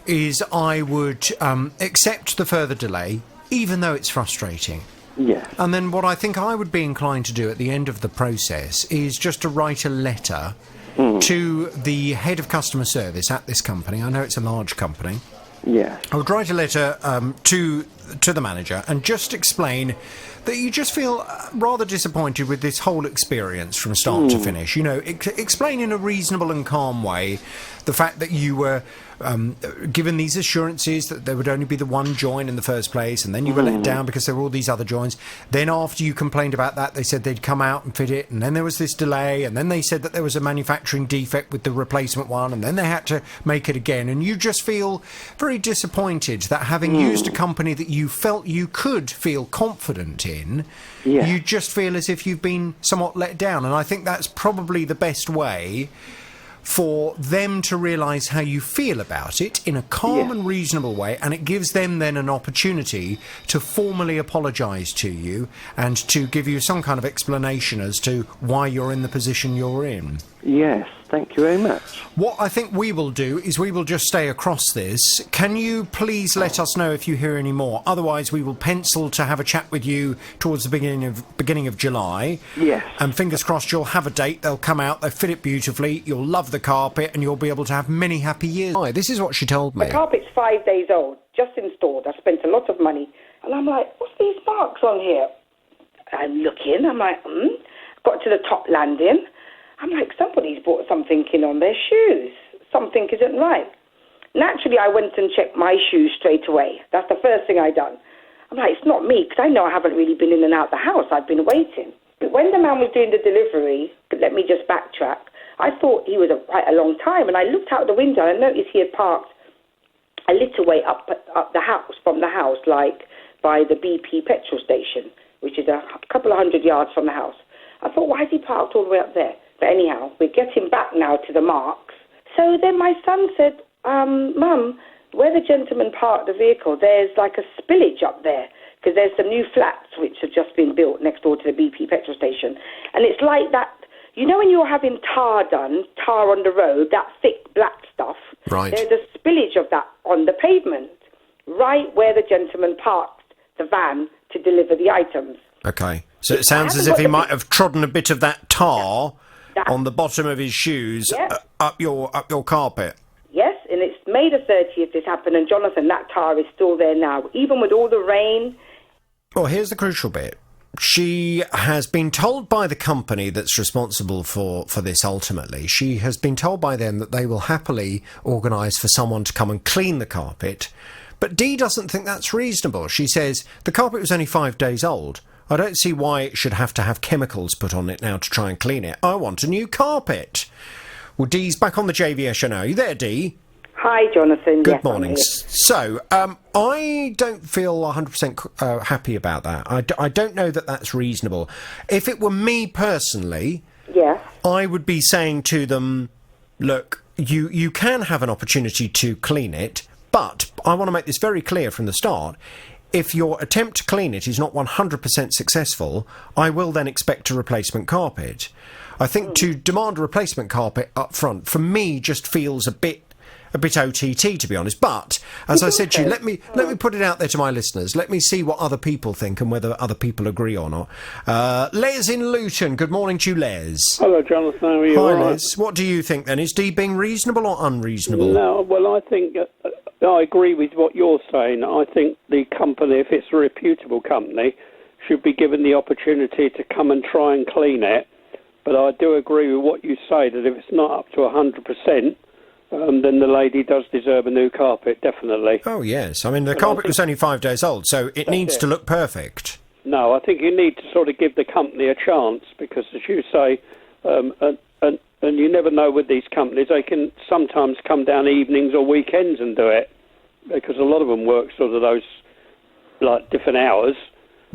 is I would accept the further delay, even though it's frustrating. Yes. And then what I think I would be inclined to do at the end of the process is just to write a letter to the head of customer service at this company. I know it's a large company. Yeah. I would write a letter to the manager and just explain that you just feel rather disappointed with this whole experience from start to finish. Explain in a reasonable and calm way the fact that you were given these assurances that there would only be the one join in the first place, and then you were let down because there were all these other joins. Then after you complained about that, they said they'd come out and fit it, and then there was this delay, and then they said that there was a manufacturing defect with the replacement one, and then they had to make it again. And you just feel very disappointed that having used a company that you felt you could feel confident in, Yeah. you just feel as if you've been somewhat let down. And I think that's probably the best way for them to realise how you feel about it in a calm and reasonable way, and it gives them then an opportunity to formally apologise to you and to give you some kind of explanation as to why you're in the position you're in. Yes, thank you very much. What I think we will do is we will just stay across this. Can you please let us know if you hear any more? Otherwise, we will pencil to have a chat with you towards the beginning of July. Yes. And fingers crossed you'll have a date. They'll come out, they'll fit it beautifully, you'll love the carpet, and you'll be able to have many happy years. Hi, this is what she told me. The carpet's 5 days old, just installed. I spent a lot of money. And I'm like, what's these marks on here? I'm looking, I'm like, Got to the top landing. I'm like, somebody's brought something in on their shoes. Something isn't right. Naturally, I went and checked my shoes straight away. That's the first thing I done. I'm like, it's not me, because I know I haven't really been in and out the house. I've been waiting. But when the man was doing the delivery, let me just backtrack, I thought he was quite a long time, and I looked out the window and noticed he had parked a little way up the house, from the house, like by the BP petrol station, which is a couple of 100 yards from the house. I thought, why is he parked all the way up there? But anyhow, we're getting back now to the marks. So then my son said, Mum, where the gentleman parked the vehicle, there's like a spillage up there, because there's some new flats which have just been built next door to the BP petrol station. And it's like that, you know when you're having tar done, tar on the road, that thick black stuff? Right. There's a spillage of that on the pavement, right where the gentleman parked the van to deliver the items. Okay. So it sounds as if he might have trodden a bit of that tar on the bottom of his shoes up your carpet. Yes, and it's May the 30th this happened, and Jonathan, that tar is still there now, even with all the rain. Well, here's the crucial bit. She has been told by the company that's responsible for this ultimately, she has been told by them that they will happily organise for someone to come and clean the carpet. But Dee doesn't think that's reasonable. She says, the carpet was only 5 days old. I don't see why it should have to have chemicals put on it now to try and clean it. I want a new carpet. Well, Dee's back on the JVS show now. Are you there, Dee? Hi, Jonathan. Good yes, morning. So, I don't feel 100% happy about that. I don't know that that's reasonable. If it were me personally, I would be saying to them, look, you can have an opportunity to clean it, but I want to make this very clear from the start. If your attempt to clean it is not 100% successful, I will then expect a replacement carpet. I think to demand a replacement carpet up front, for me, just feels a bit OTT, to be honest. But, as I said to you, let me put it out there to my listeners. Let me see what other people think and whether other people agree or not. Les in Luton. Good morning to you, Les. Hello, Jonathan. How are you? Hi, All Les. What do you think, then? Is Dee being reasonable or unreasonable? No, well, I think... I agree with what you're saying. I think the company, if it's a reputable company, should be given the opportunity to come and try and clean it. But I do agree with what you say, that if it's not up to 100%, then the lady does deserve a new carpet, definitely. Oh, yes. I mean, the carpet was only 5 days old, so it needs to look perfect. No, I think you need to sort of give the company a chance, because, as you say, and you never know with these companies, they can sometimes come down evenings or weekends and do it, because a lot of them work sort of those, like, different hours,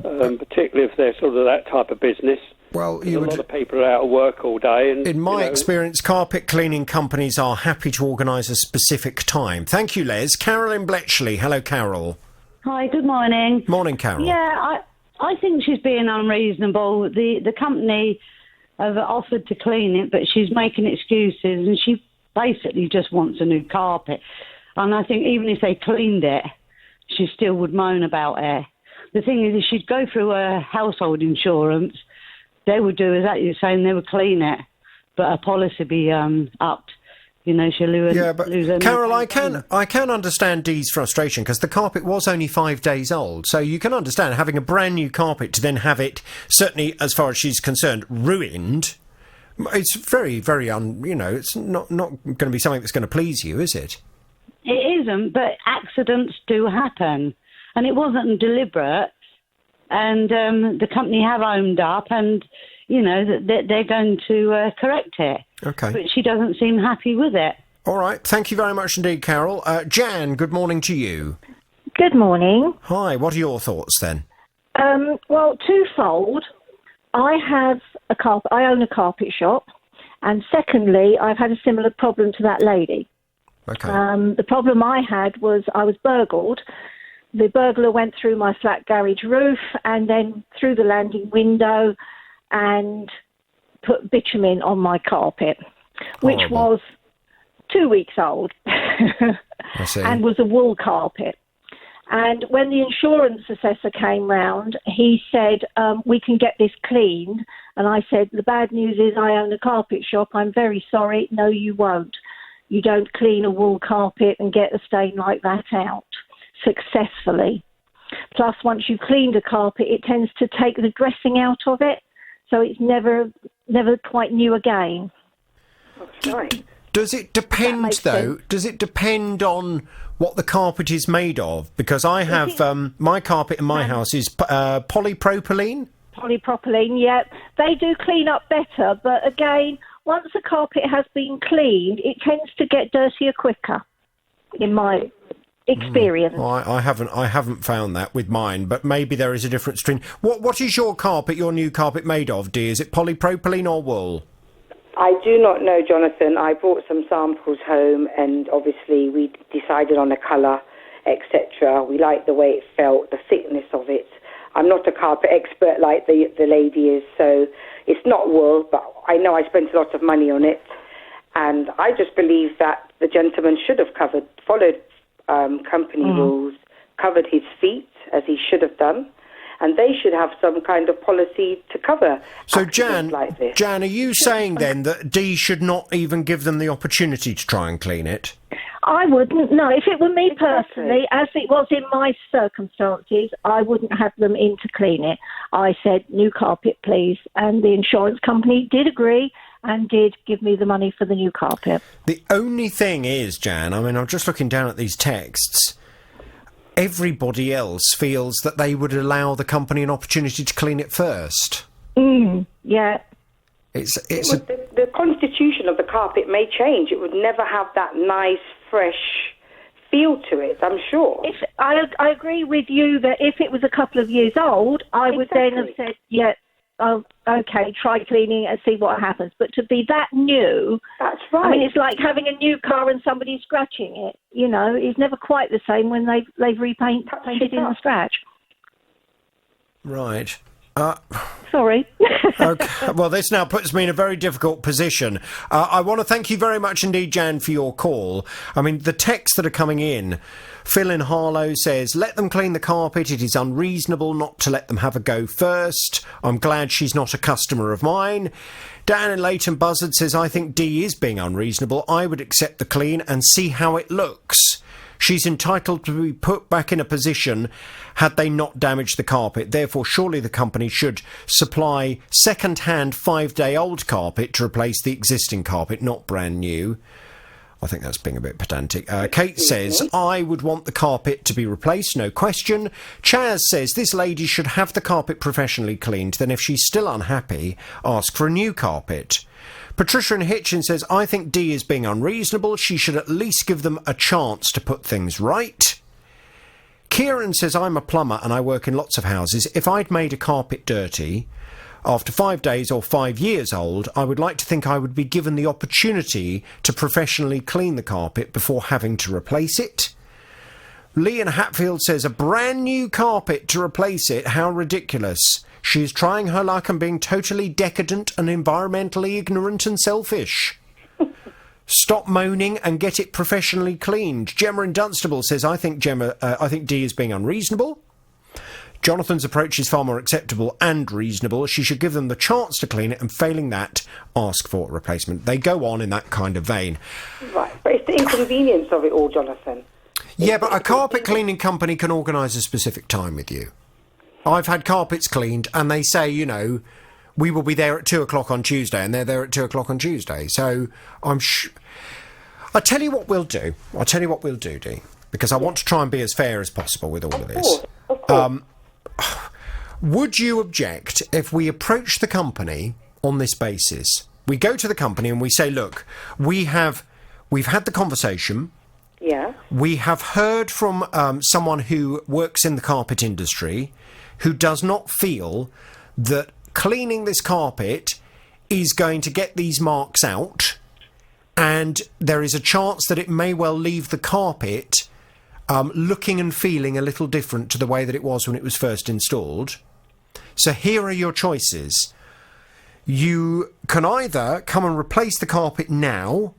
particularly if they're sort of that type of business. Well, a lot of people are out of work all day. And in my experience, carpet cleaning companies are happy to organise a specific time. Thank you, Les. Carol in Bletchley. Hello, Carol. Hi, good morning. Morning, Carol. Yeah, I think she's being unreasonable. The company have offered to clean it, but she's making excuses, and she basically just wants a new carpet. And I think even if they cleaned it, she still would moan about it. The thing is, if she'd go through her household insurance, they would do exactly the same. They would clean it, but her policy be upped. You know, she'll lose. Yeah, but Carol, I can understand Dee's frustration, because the carpet was only 5 days old. So you can understand having a brand new carpet to then have it, certainly as far as she's concerned, ruined. It's very, very it's not going to be something that's going to please you, is it? It isn't, but accidents do happen, and it wasn't deliberate. And the company have owned up, and you know that they're going to correct it. Okay. But she doesn't seem happy with it. All right. Thank you very much indeed, Carol. Jan, good morning to you. Good morning. Hi, what are your thoughts then? Well, twofold. I own a carpet shop, and secondly, I've had a similar problem to that lady. Okay. The problem I had was I was burgled. The burglar went through my flat garage roof and then through the landing window and put bitumen on my carpet, which was 2 weeks old I see. and was a wool carpet. And when the insurance assessor came round, he said, we can get this cleaned. And I said, the bad news is I own a carpet shop. I'm very sorry. No, you won't. You don't clean a wool carpet and get a stain like that out successfully. Plus, once you've cleaned a carpet, it tends to take the dressing out of it. So it's never quite new again. That's right. Does it depend, though? Does it depend on what the carpet is made of? Because I have my carpet in my house is polypropylene. Polypropylene, yeah. They do clean up better, but again, once the carpet has been cleaned, it tends to get dirtier quicker, in my experience. Well, I haven't found that with mine, but maybe there is a difference between. What is your new carpet made of, Dee? Is it polypropylene or wool? I do not know, Jonathan. I brought some samples home, and obviously we decided on a colour, etc. We liked the way it felt, the thickness of it. I'm not a carpet expert like the lady is, so it's not wool, but I know I spent a lot of money on it, and I just believe that the gentleman should have followed company rules, covered his feet as he should have done, and they should have some kind of policy to cover accidents like this. Jan, are you saying then that Dee should not even give them the opportunity to try and clean it? I wouldn't. No, if it were me personally, as it was in my circumstances, I wouldn't have them in to clean it. I said, new carpet, please. And the insurance company did agree and did give me the money for the new carpet. The only thing is, Jan, I mean, I'm just looking down at these texts. Everybody else feels that they would allow the company an opportunity to clean it first. Yeah. The constitution of the carpet may change. It would never have that nice, fresh feel to it, I'm sure. I agree with you that if it was a couple of years old, I would then have said, yeah, oh, okay, try cleaning and see what happens. But to be that new... That's right. I mean, it's like having a new car and somebody scratching it. You know, it's never quite the same when they've painted in the scratch. Right. Sorry. Okay. Well, this now puts me in a very difficult position. I want to thank you very much indeed, Jan, for your call. I mean, the texts that are coming in. Phil in Harlow says, let them clean the carpet. It is unreasonable not to let them have a go first. I'm glad she's not a customer of mine. Dan in Leighton Buzzard says, I think Dee is being unreasonable. I would accept the clean and see how it looks. She's entitled to be put back in a position had they not damaged the carpet. Therefore, surely the company should supply second-hand 5-day-old carpet to replace the existing carpet, not brand new. I think that's being a bit pedantic. Kate says, I would want the carpet to be replaced, no question. Chaz says, this lady should have the carpet professionally cleaned. Then if she's still unhappy, ask for a new carpet. Patricia in Hitchin says, I think Dee is being unreasonable. She should at least give them a chance to put things right. Kieran says, I'm a plumber and I work in lots of houses. If I'd made a carpet dirty after 5 days or 5 years old, I would like to think I would be given the opportunity to professionally clean the carpet before having to replace it. Lee in Hatfield says, a brand new carpet to replace it? How ridiculous. She is trying her luck and being totally decadent and environmentally ignorant and selfish. Stop moaning and get it professionally cleaned. Gemma in Dunstable says, I think Dee is being unreasonable. Jonathan's approach is far more acceptable and reasonable. She should give them the chance to clean it and failing that, ask for a replacement. They go on in that kind of vein. Right, but it's the inconvenience of it all, Jonathan. Yeah, but a carpet cleaning company can organise a specific time with you. I've had carpets cleaned and they say, you know, we will be there at 2 o'clock on Tuesday, and they're there at 2 o'clock on Tuesday. So I'll tell you what we'll do. I'll tell you what we'll do, Dee, because I want to try and be as fair as possible with all of this. Of course. Would you object if we approach the company on this basis? We go to the company and we say, look, we've had the conversation. Yeah. We have heard from someone who works in the carpet industry who does not feel that cleaning this carpet is going to get these marks out, and there is a chance that it may well leave the carpet looking and feeling a little different to the way that it was when it was first installed. So here are your choices. You can either come and replace the carpet now,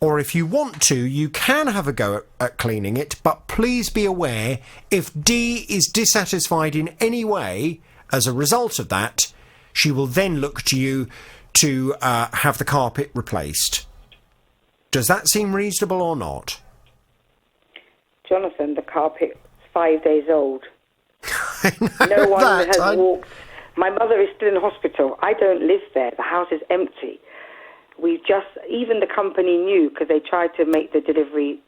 or if you want to, you can have a go at cleaning it, but please be aware, if Dee is dissatisfied in any way as a result of that, she will then look to you to have the carpet replaced. Does that seem reasonable or not? Jonathan, the carpet's 5 days old. No one has walked. My mother is still in hospital. I don't live there. The house is empty. Even the company knew, because they tried to make the delivery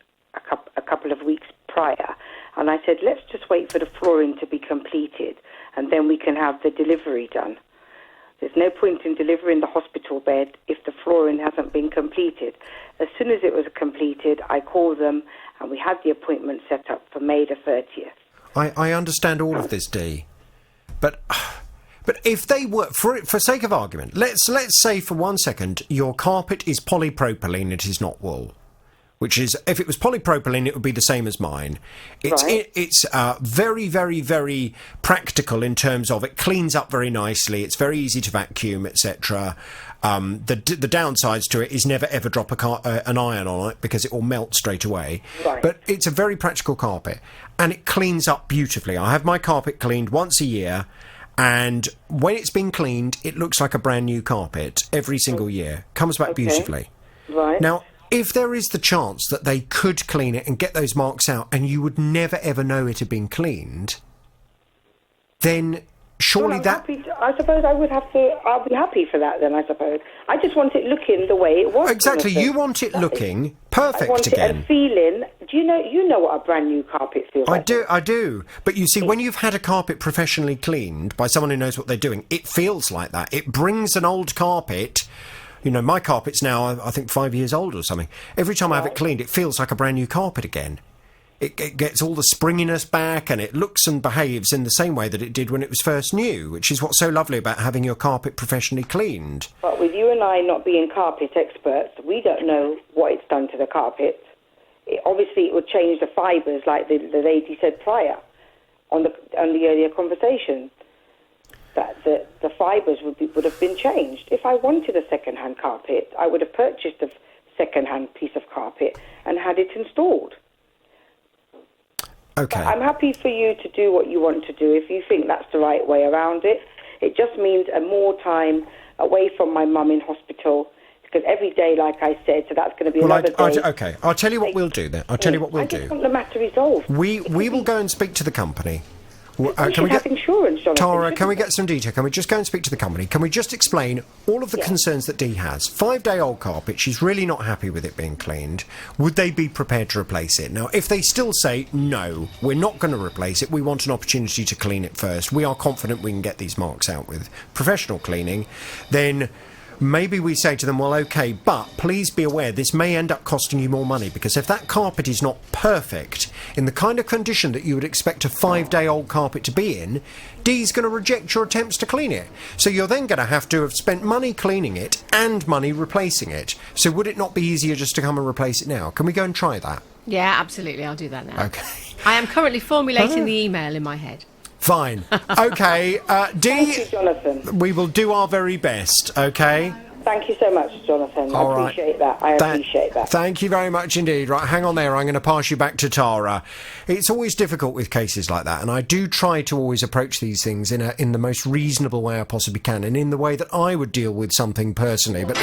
a couple of weeks prior. And I said, let's just wait for the flooring to be completed, and then we can have the delivery done. There's no point in delivering the hospital bed if the flooring hasn't been completed. As soon as it was completed, I called them, and we had the appointment set up for May the 30th. I understand all of this, Dee. But if they were, for sake of argument, let's say for 1 second your carpet is polypropylene, it is not wool. Which is, if it was polypropylene, it would be the same as mine. It's very, very, very practical in terms of it cleans up very nicely. It's very easy to vacuum, etc. The downsides to it is never ever drop an iron on it because it will melt straight away. Right. But it's a very practical carpet, and it cleans up beautifully. I have my carpet cleaned once a year, and when it's been cleaned, it looks like a brand new carpet every single year. Comes back beautifully. Right. Now, if there is the chance that they could clean it and get those marks out, and you would never ever know it had been cleaned, then surely I suppose I would have to. I'll be happy for that then. I suppose I just want it looking the way it was. Exactly, you want it looking perfect I want again. It and feeling. Do you know what a brand new carpet feels like? I do. But you see, when you've had a carpet professionally cleaned by someone who knows what they're doing, it feels like that. It brings an old carpet. You know, my carpet's now, I think, 5 years old or something. Every time I have it cleaned, it feels like a brand new carpet again. It gets all the springiness back, and it looks and behaves in the same way that it did when it was first new, which is what's so lovely about having your carpet professionally cleaned. But with you and I not being carpet experts, we don't know what it's done to the carpet. Obviously, it would change the fibres, like the lady said prior on the earlier conversation. That the fibres would have been changed. If I wanted a second-hand carpet, I would have purchased a second-hand piece of carpet and had it installed. Okay. But I'm happy for you to do what you want to do if you think that's the right way around it. It just means more time away from my mum in hospital, because every day, like I said, so that's going to be another day. Okay, I'll tell you what we'll do then. I just want the matter resolved. We will go and speak to the company. Can we have insurance, Jonathan? Tara, can we get some detail? Can we just go and speak to the company? Can we just explain all of the concerns that Dee has? 5-day-old carpet, she's really not happy with it being cleaned. Would they be prepared to replace it? Now, if they still say, no, we're not going to replace it, we want an opportunity to clean it first, we are confident we can get these marks out with professional cleaning, then maybe we say to them, well, OK, but please be aware this may end up costing you more money, because if that carpet is not perfect, in the kind of condition that you would expect a 5-day-old carpet to be in, Dee's going to reject your attempts to clean it. So you're then going to have spent money cleaning it and money replacing it. So would it not be easier just to come and replace it now? Can we go and try that? Yeah, absolutely. I'll do that now. OK. I am currently formulating the email in my head. Fine. OK, Dee, thank you, Jonathan. We will do our very best, OK? Thank you so much, Jonathan. I appreciate that. I appreciate that. Thank you very much indeed. Right, hang on there. I'm going to pass you back to Tara. It's always difficult with cases like that, and I do try to always approach these things in the most reasonable way I possibly can, and in the way that I would deal with something personally. But